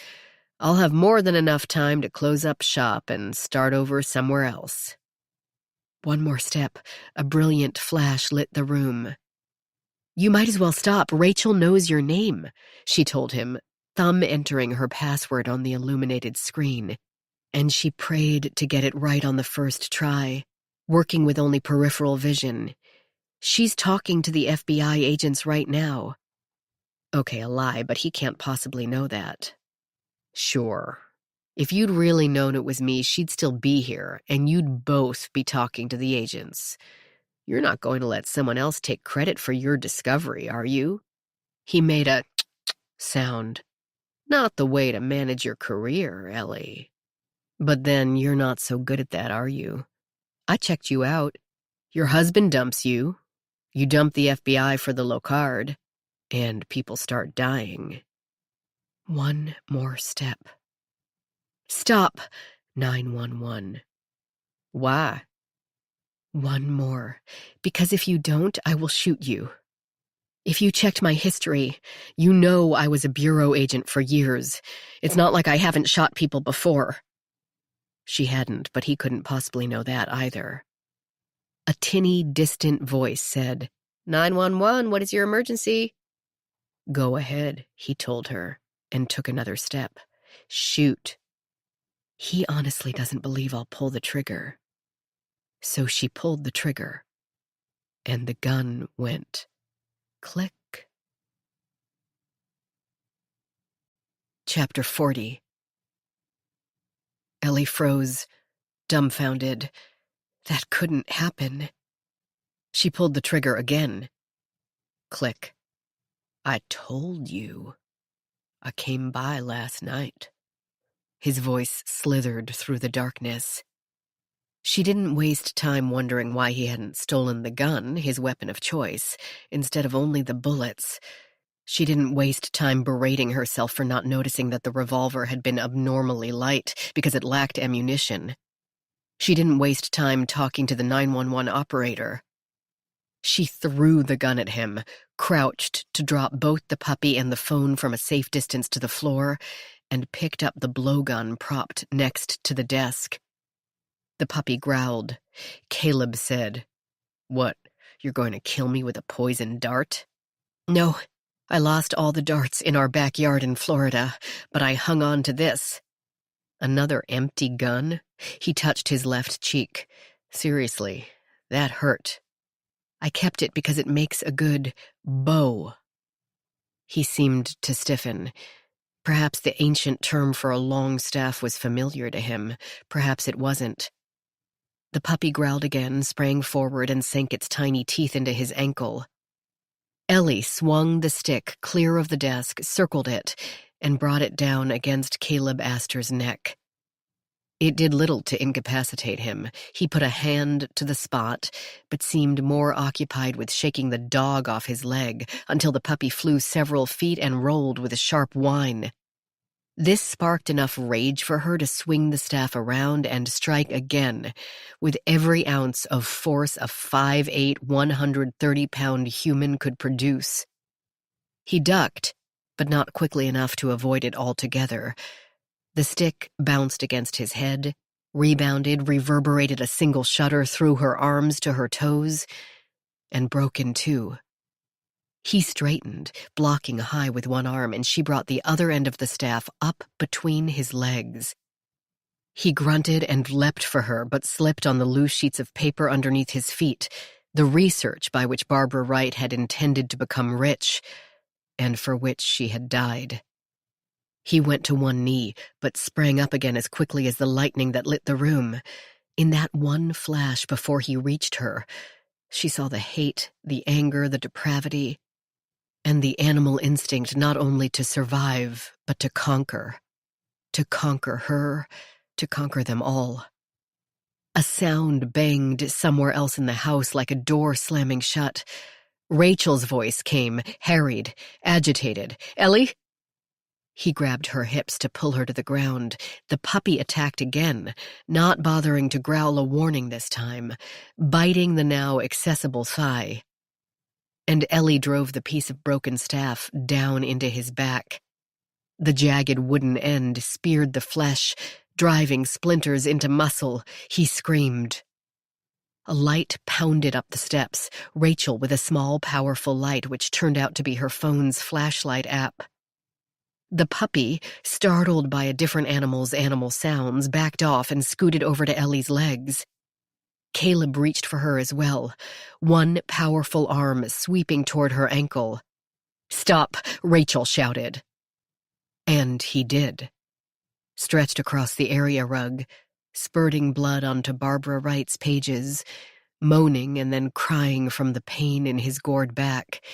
I'll have more than enough time to close up shop and start over somewhere else. One more step. A brilliant flash lit the room. You might as well stop. Rachel knows your name, she told him, thumb entering her password on the illuminated screen. And she prayed to get it right on the first try, working with only peripheral vision. She's talking to the FBI agents right now. Okay, a lie, but he can't possibly know that. Sure. If you'd really known it was me, she'd still be here, and you'd both be talking to the agents. You're not going to let someone else take credit for your discovery, are you? He made a sound. Not the way to manage your career, Ellie. But then you're not so good at that, are you? I checked you out. Your husband dumps you. You dump the FBI for the Locard, and people start dying. One more step. Stop! 911. Why? One more. Because if you don't, I will shoot you. If you checked my history, you know I was a bureau agent for years. It's not like I haven't shot people before. She hadn't, but he couldn't possibly know that either. A tinny, distant voice said, 911, what is your emergency? Go ahead, he told her, and took another step. Shoot. He honestly doesn't believe I'll pull the trigger. So she pulled the trigger, and the gun went click. Chapter 40. Ellie froze, dumbfounded. That couldn't happen. She pulled the trigger again. Click. I told you. I came by last night. His voice slithered through the darkness. She didn't waste time wondering why he hadn't stolen the gun, his weapon of choice, instead of only the bullets. She didn't waste time berating herself for not noticing that the revolver had been abnormally light because it lacked ammunition. She didn't waste time talking to the 911 operator. She threw the gun at him, crouched to drop both the puppy and the phone from a safe distance to the floor, and picked up the blowgun propped next to the desk. The puppy growled. Caleb said, "What, you're going to kill me with a poison dart?" "No, I lost all the darts in our backyard in Florida, but I hung on to this." Another empty gun? He touched his left cheek. Seriously, that hurt. "I kept it because it makes a good bow." He seemed to stiffen. Perhaps the ancient term for a long staff was familiar to him. Perhaps it wasn't. The puppy growled again, sprang forward, and sank its tiny teeth into his ankle. Ellie swung the stick clear of the desk, circled it, and brought it down against Caleb Astor's neck. It did little to incapacitate him. He put a hand to the spot, but seemed more occupied with shaking the dog off his leg until the puppy flew several feet and rolled with a sharp whine. This sparked enough rage for her to swing the staff around and strike again, with every ounce of force a 5'8", 130-pound human could produce. He ducked, but not quickly enough to avoid it altogether. The stick bounced against his head, rebounded, reverberated a single shudder through her arms to her toes, and broke in two. He straightened, blocking high with one arm, and she brought the other end of the staff up between his legs. He grunted and leapt for her, but slipped on the loose sheets of paper underneath his feet, the research by which Barbara Wright had intended to become rich, and for which she had died. He went to one knee, but sprang up again as quickly as the lightning that lit the room. In that one flash before he reached her, she saw the hate, the anger, the depravity, and the animal instinct not only to survive, but to conquer. To conquer her, to conquer them all. A sound banged somewhere else in the house like a door slamming shut. Rachel's voice came, harried, agitated. "Ellie?" He grabbed her hips to pull her to the ground. The puppy attacked again, not bothering to growl a warning this time, biting the now accessible thigh. And Ellie drove the piece of broken staff down into his back. The jagged wooden end speared the flesh, driving splinters into muscle. He screamed. A light pounded up the steps, Rachel with a small, powerful light which turned out to be her phone's flashlight app. The puppy, startled by a different animal's animal sounds, backed off and scooted over to Ellie's legs. Caleb reached for her as well, one powerful arm sweeping toward her ankle. "Stop!" Rachel shouted. And he did. Stretched across the area rug, spurting blood onto Barbara Wright's pages, moaning and then crying from the pain in his gored back.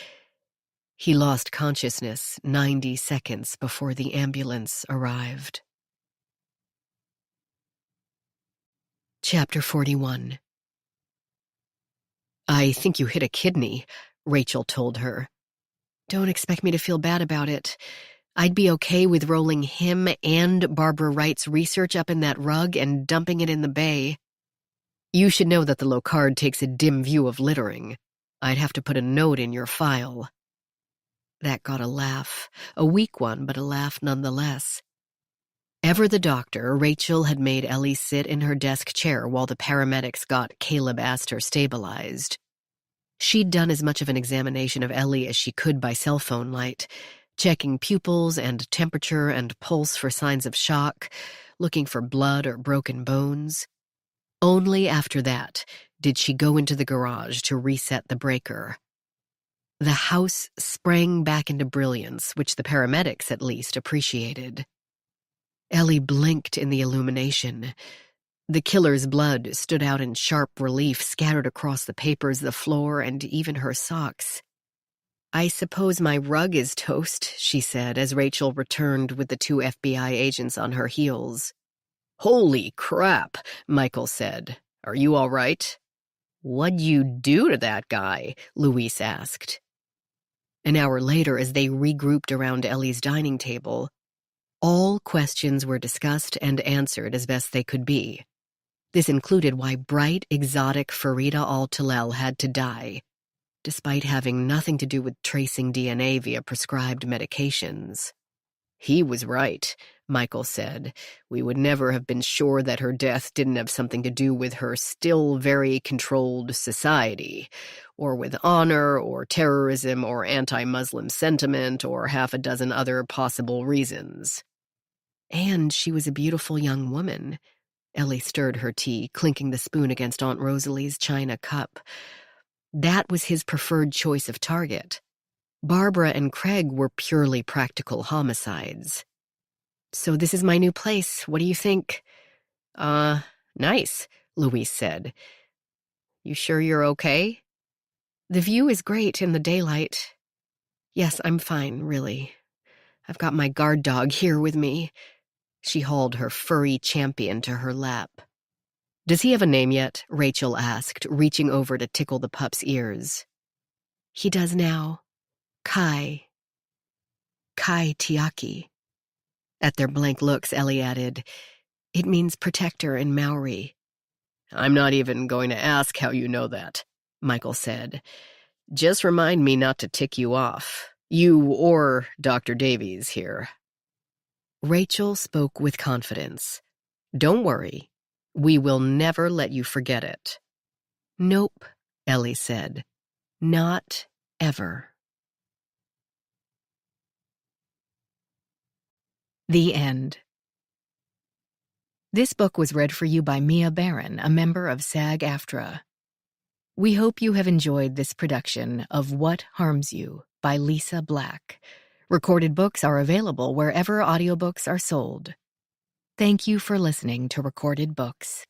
He lost consciousness 90 seconds before the ambulance arrived. Chapter 41. "I think you hit a kidney," Rachel told her. "Don't expect me to feel bad about it. I'd be okay with rolling him and Barbara Wright's research up in that rug and dumping it in the bay. You should know that the Locard takes a dim view of littering. I'd have to put a note in your file." That got a laugh, a weak one, but a laugh nonetheless. Ever the doctor, Rachel had made Ellie sit in her desk chair while the paramedics got Caleb Astor stabilized. She'd done as much of an examination of Ellie as she could by cell phone light, checking pupils and temperature and pulse for signs of shock, looking for blood or broken bones. Only after that did she go into the garage to reset the breaker. The house sprang back into brilliance, which the paramedics at least appreciated. Ellie blinked in the illumination. The killer's blood stood out in sharp relief, scattered across the papers, the floor, and even her socks. "I suppose my rug is toast," she said as Rachel returned with the 2 FBI agents on her heels. "Holy crap," Michael said. "Are you all right?" "What'd you do to that guy?" Luis asked. An hour later, as they regrouped around Ellie's dining table, all questions were discussed and answered as best they could be. This included why bright, exotic Farida al-Talal had to die, despite having nothing to do with tracing DNA via prescribed medications. "He was right," Michael said. "We would never have been sure that her death didn't have something to do with her still very controlled society, or with honor, or terrorism, or anti-Muslim sentiment, or half a dozen other possible reasons." And she was a beautiful young woman. Ellie stirred her tea, clinking the spoon against Aunt Rosalie's china cup. That was his preferred choice of target. Barbara and Craig were purely practical homicides. "So this is my new place. What do you think?" Nice," Luis said. "You sure you're okay?" "The view is great in the daylight. Yes, I'm fine, really. I've got my guard dog here with me." She hauled her furry champion to her lap. "Does he have a name yet?" Rachel asked, reaching over to tickle the pup's ears. "He does now. Kai. Kai Tiaki." At their blank looks, Ellie added, "It means protector in Maori." "I'm not even going to ask how you know that," Michael said. "Just remind me not to tick you off. You or Dr. Davies here." Rachel spoke with confidence. "Don't worry. We will never let you forget it." "Nope," Ellie said. "Not ever." The end. This book was read for you by Mia Barron, a member of SAG-AFTRA. We hope you have enjoyed this production of What Harms You by Lisa Black. Recorded books are available wherever audiobooks are sold. Thank you for listening to Recorded Books.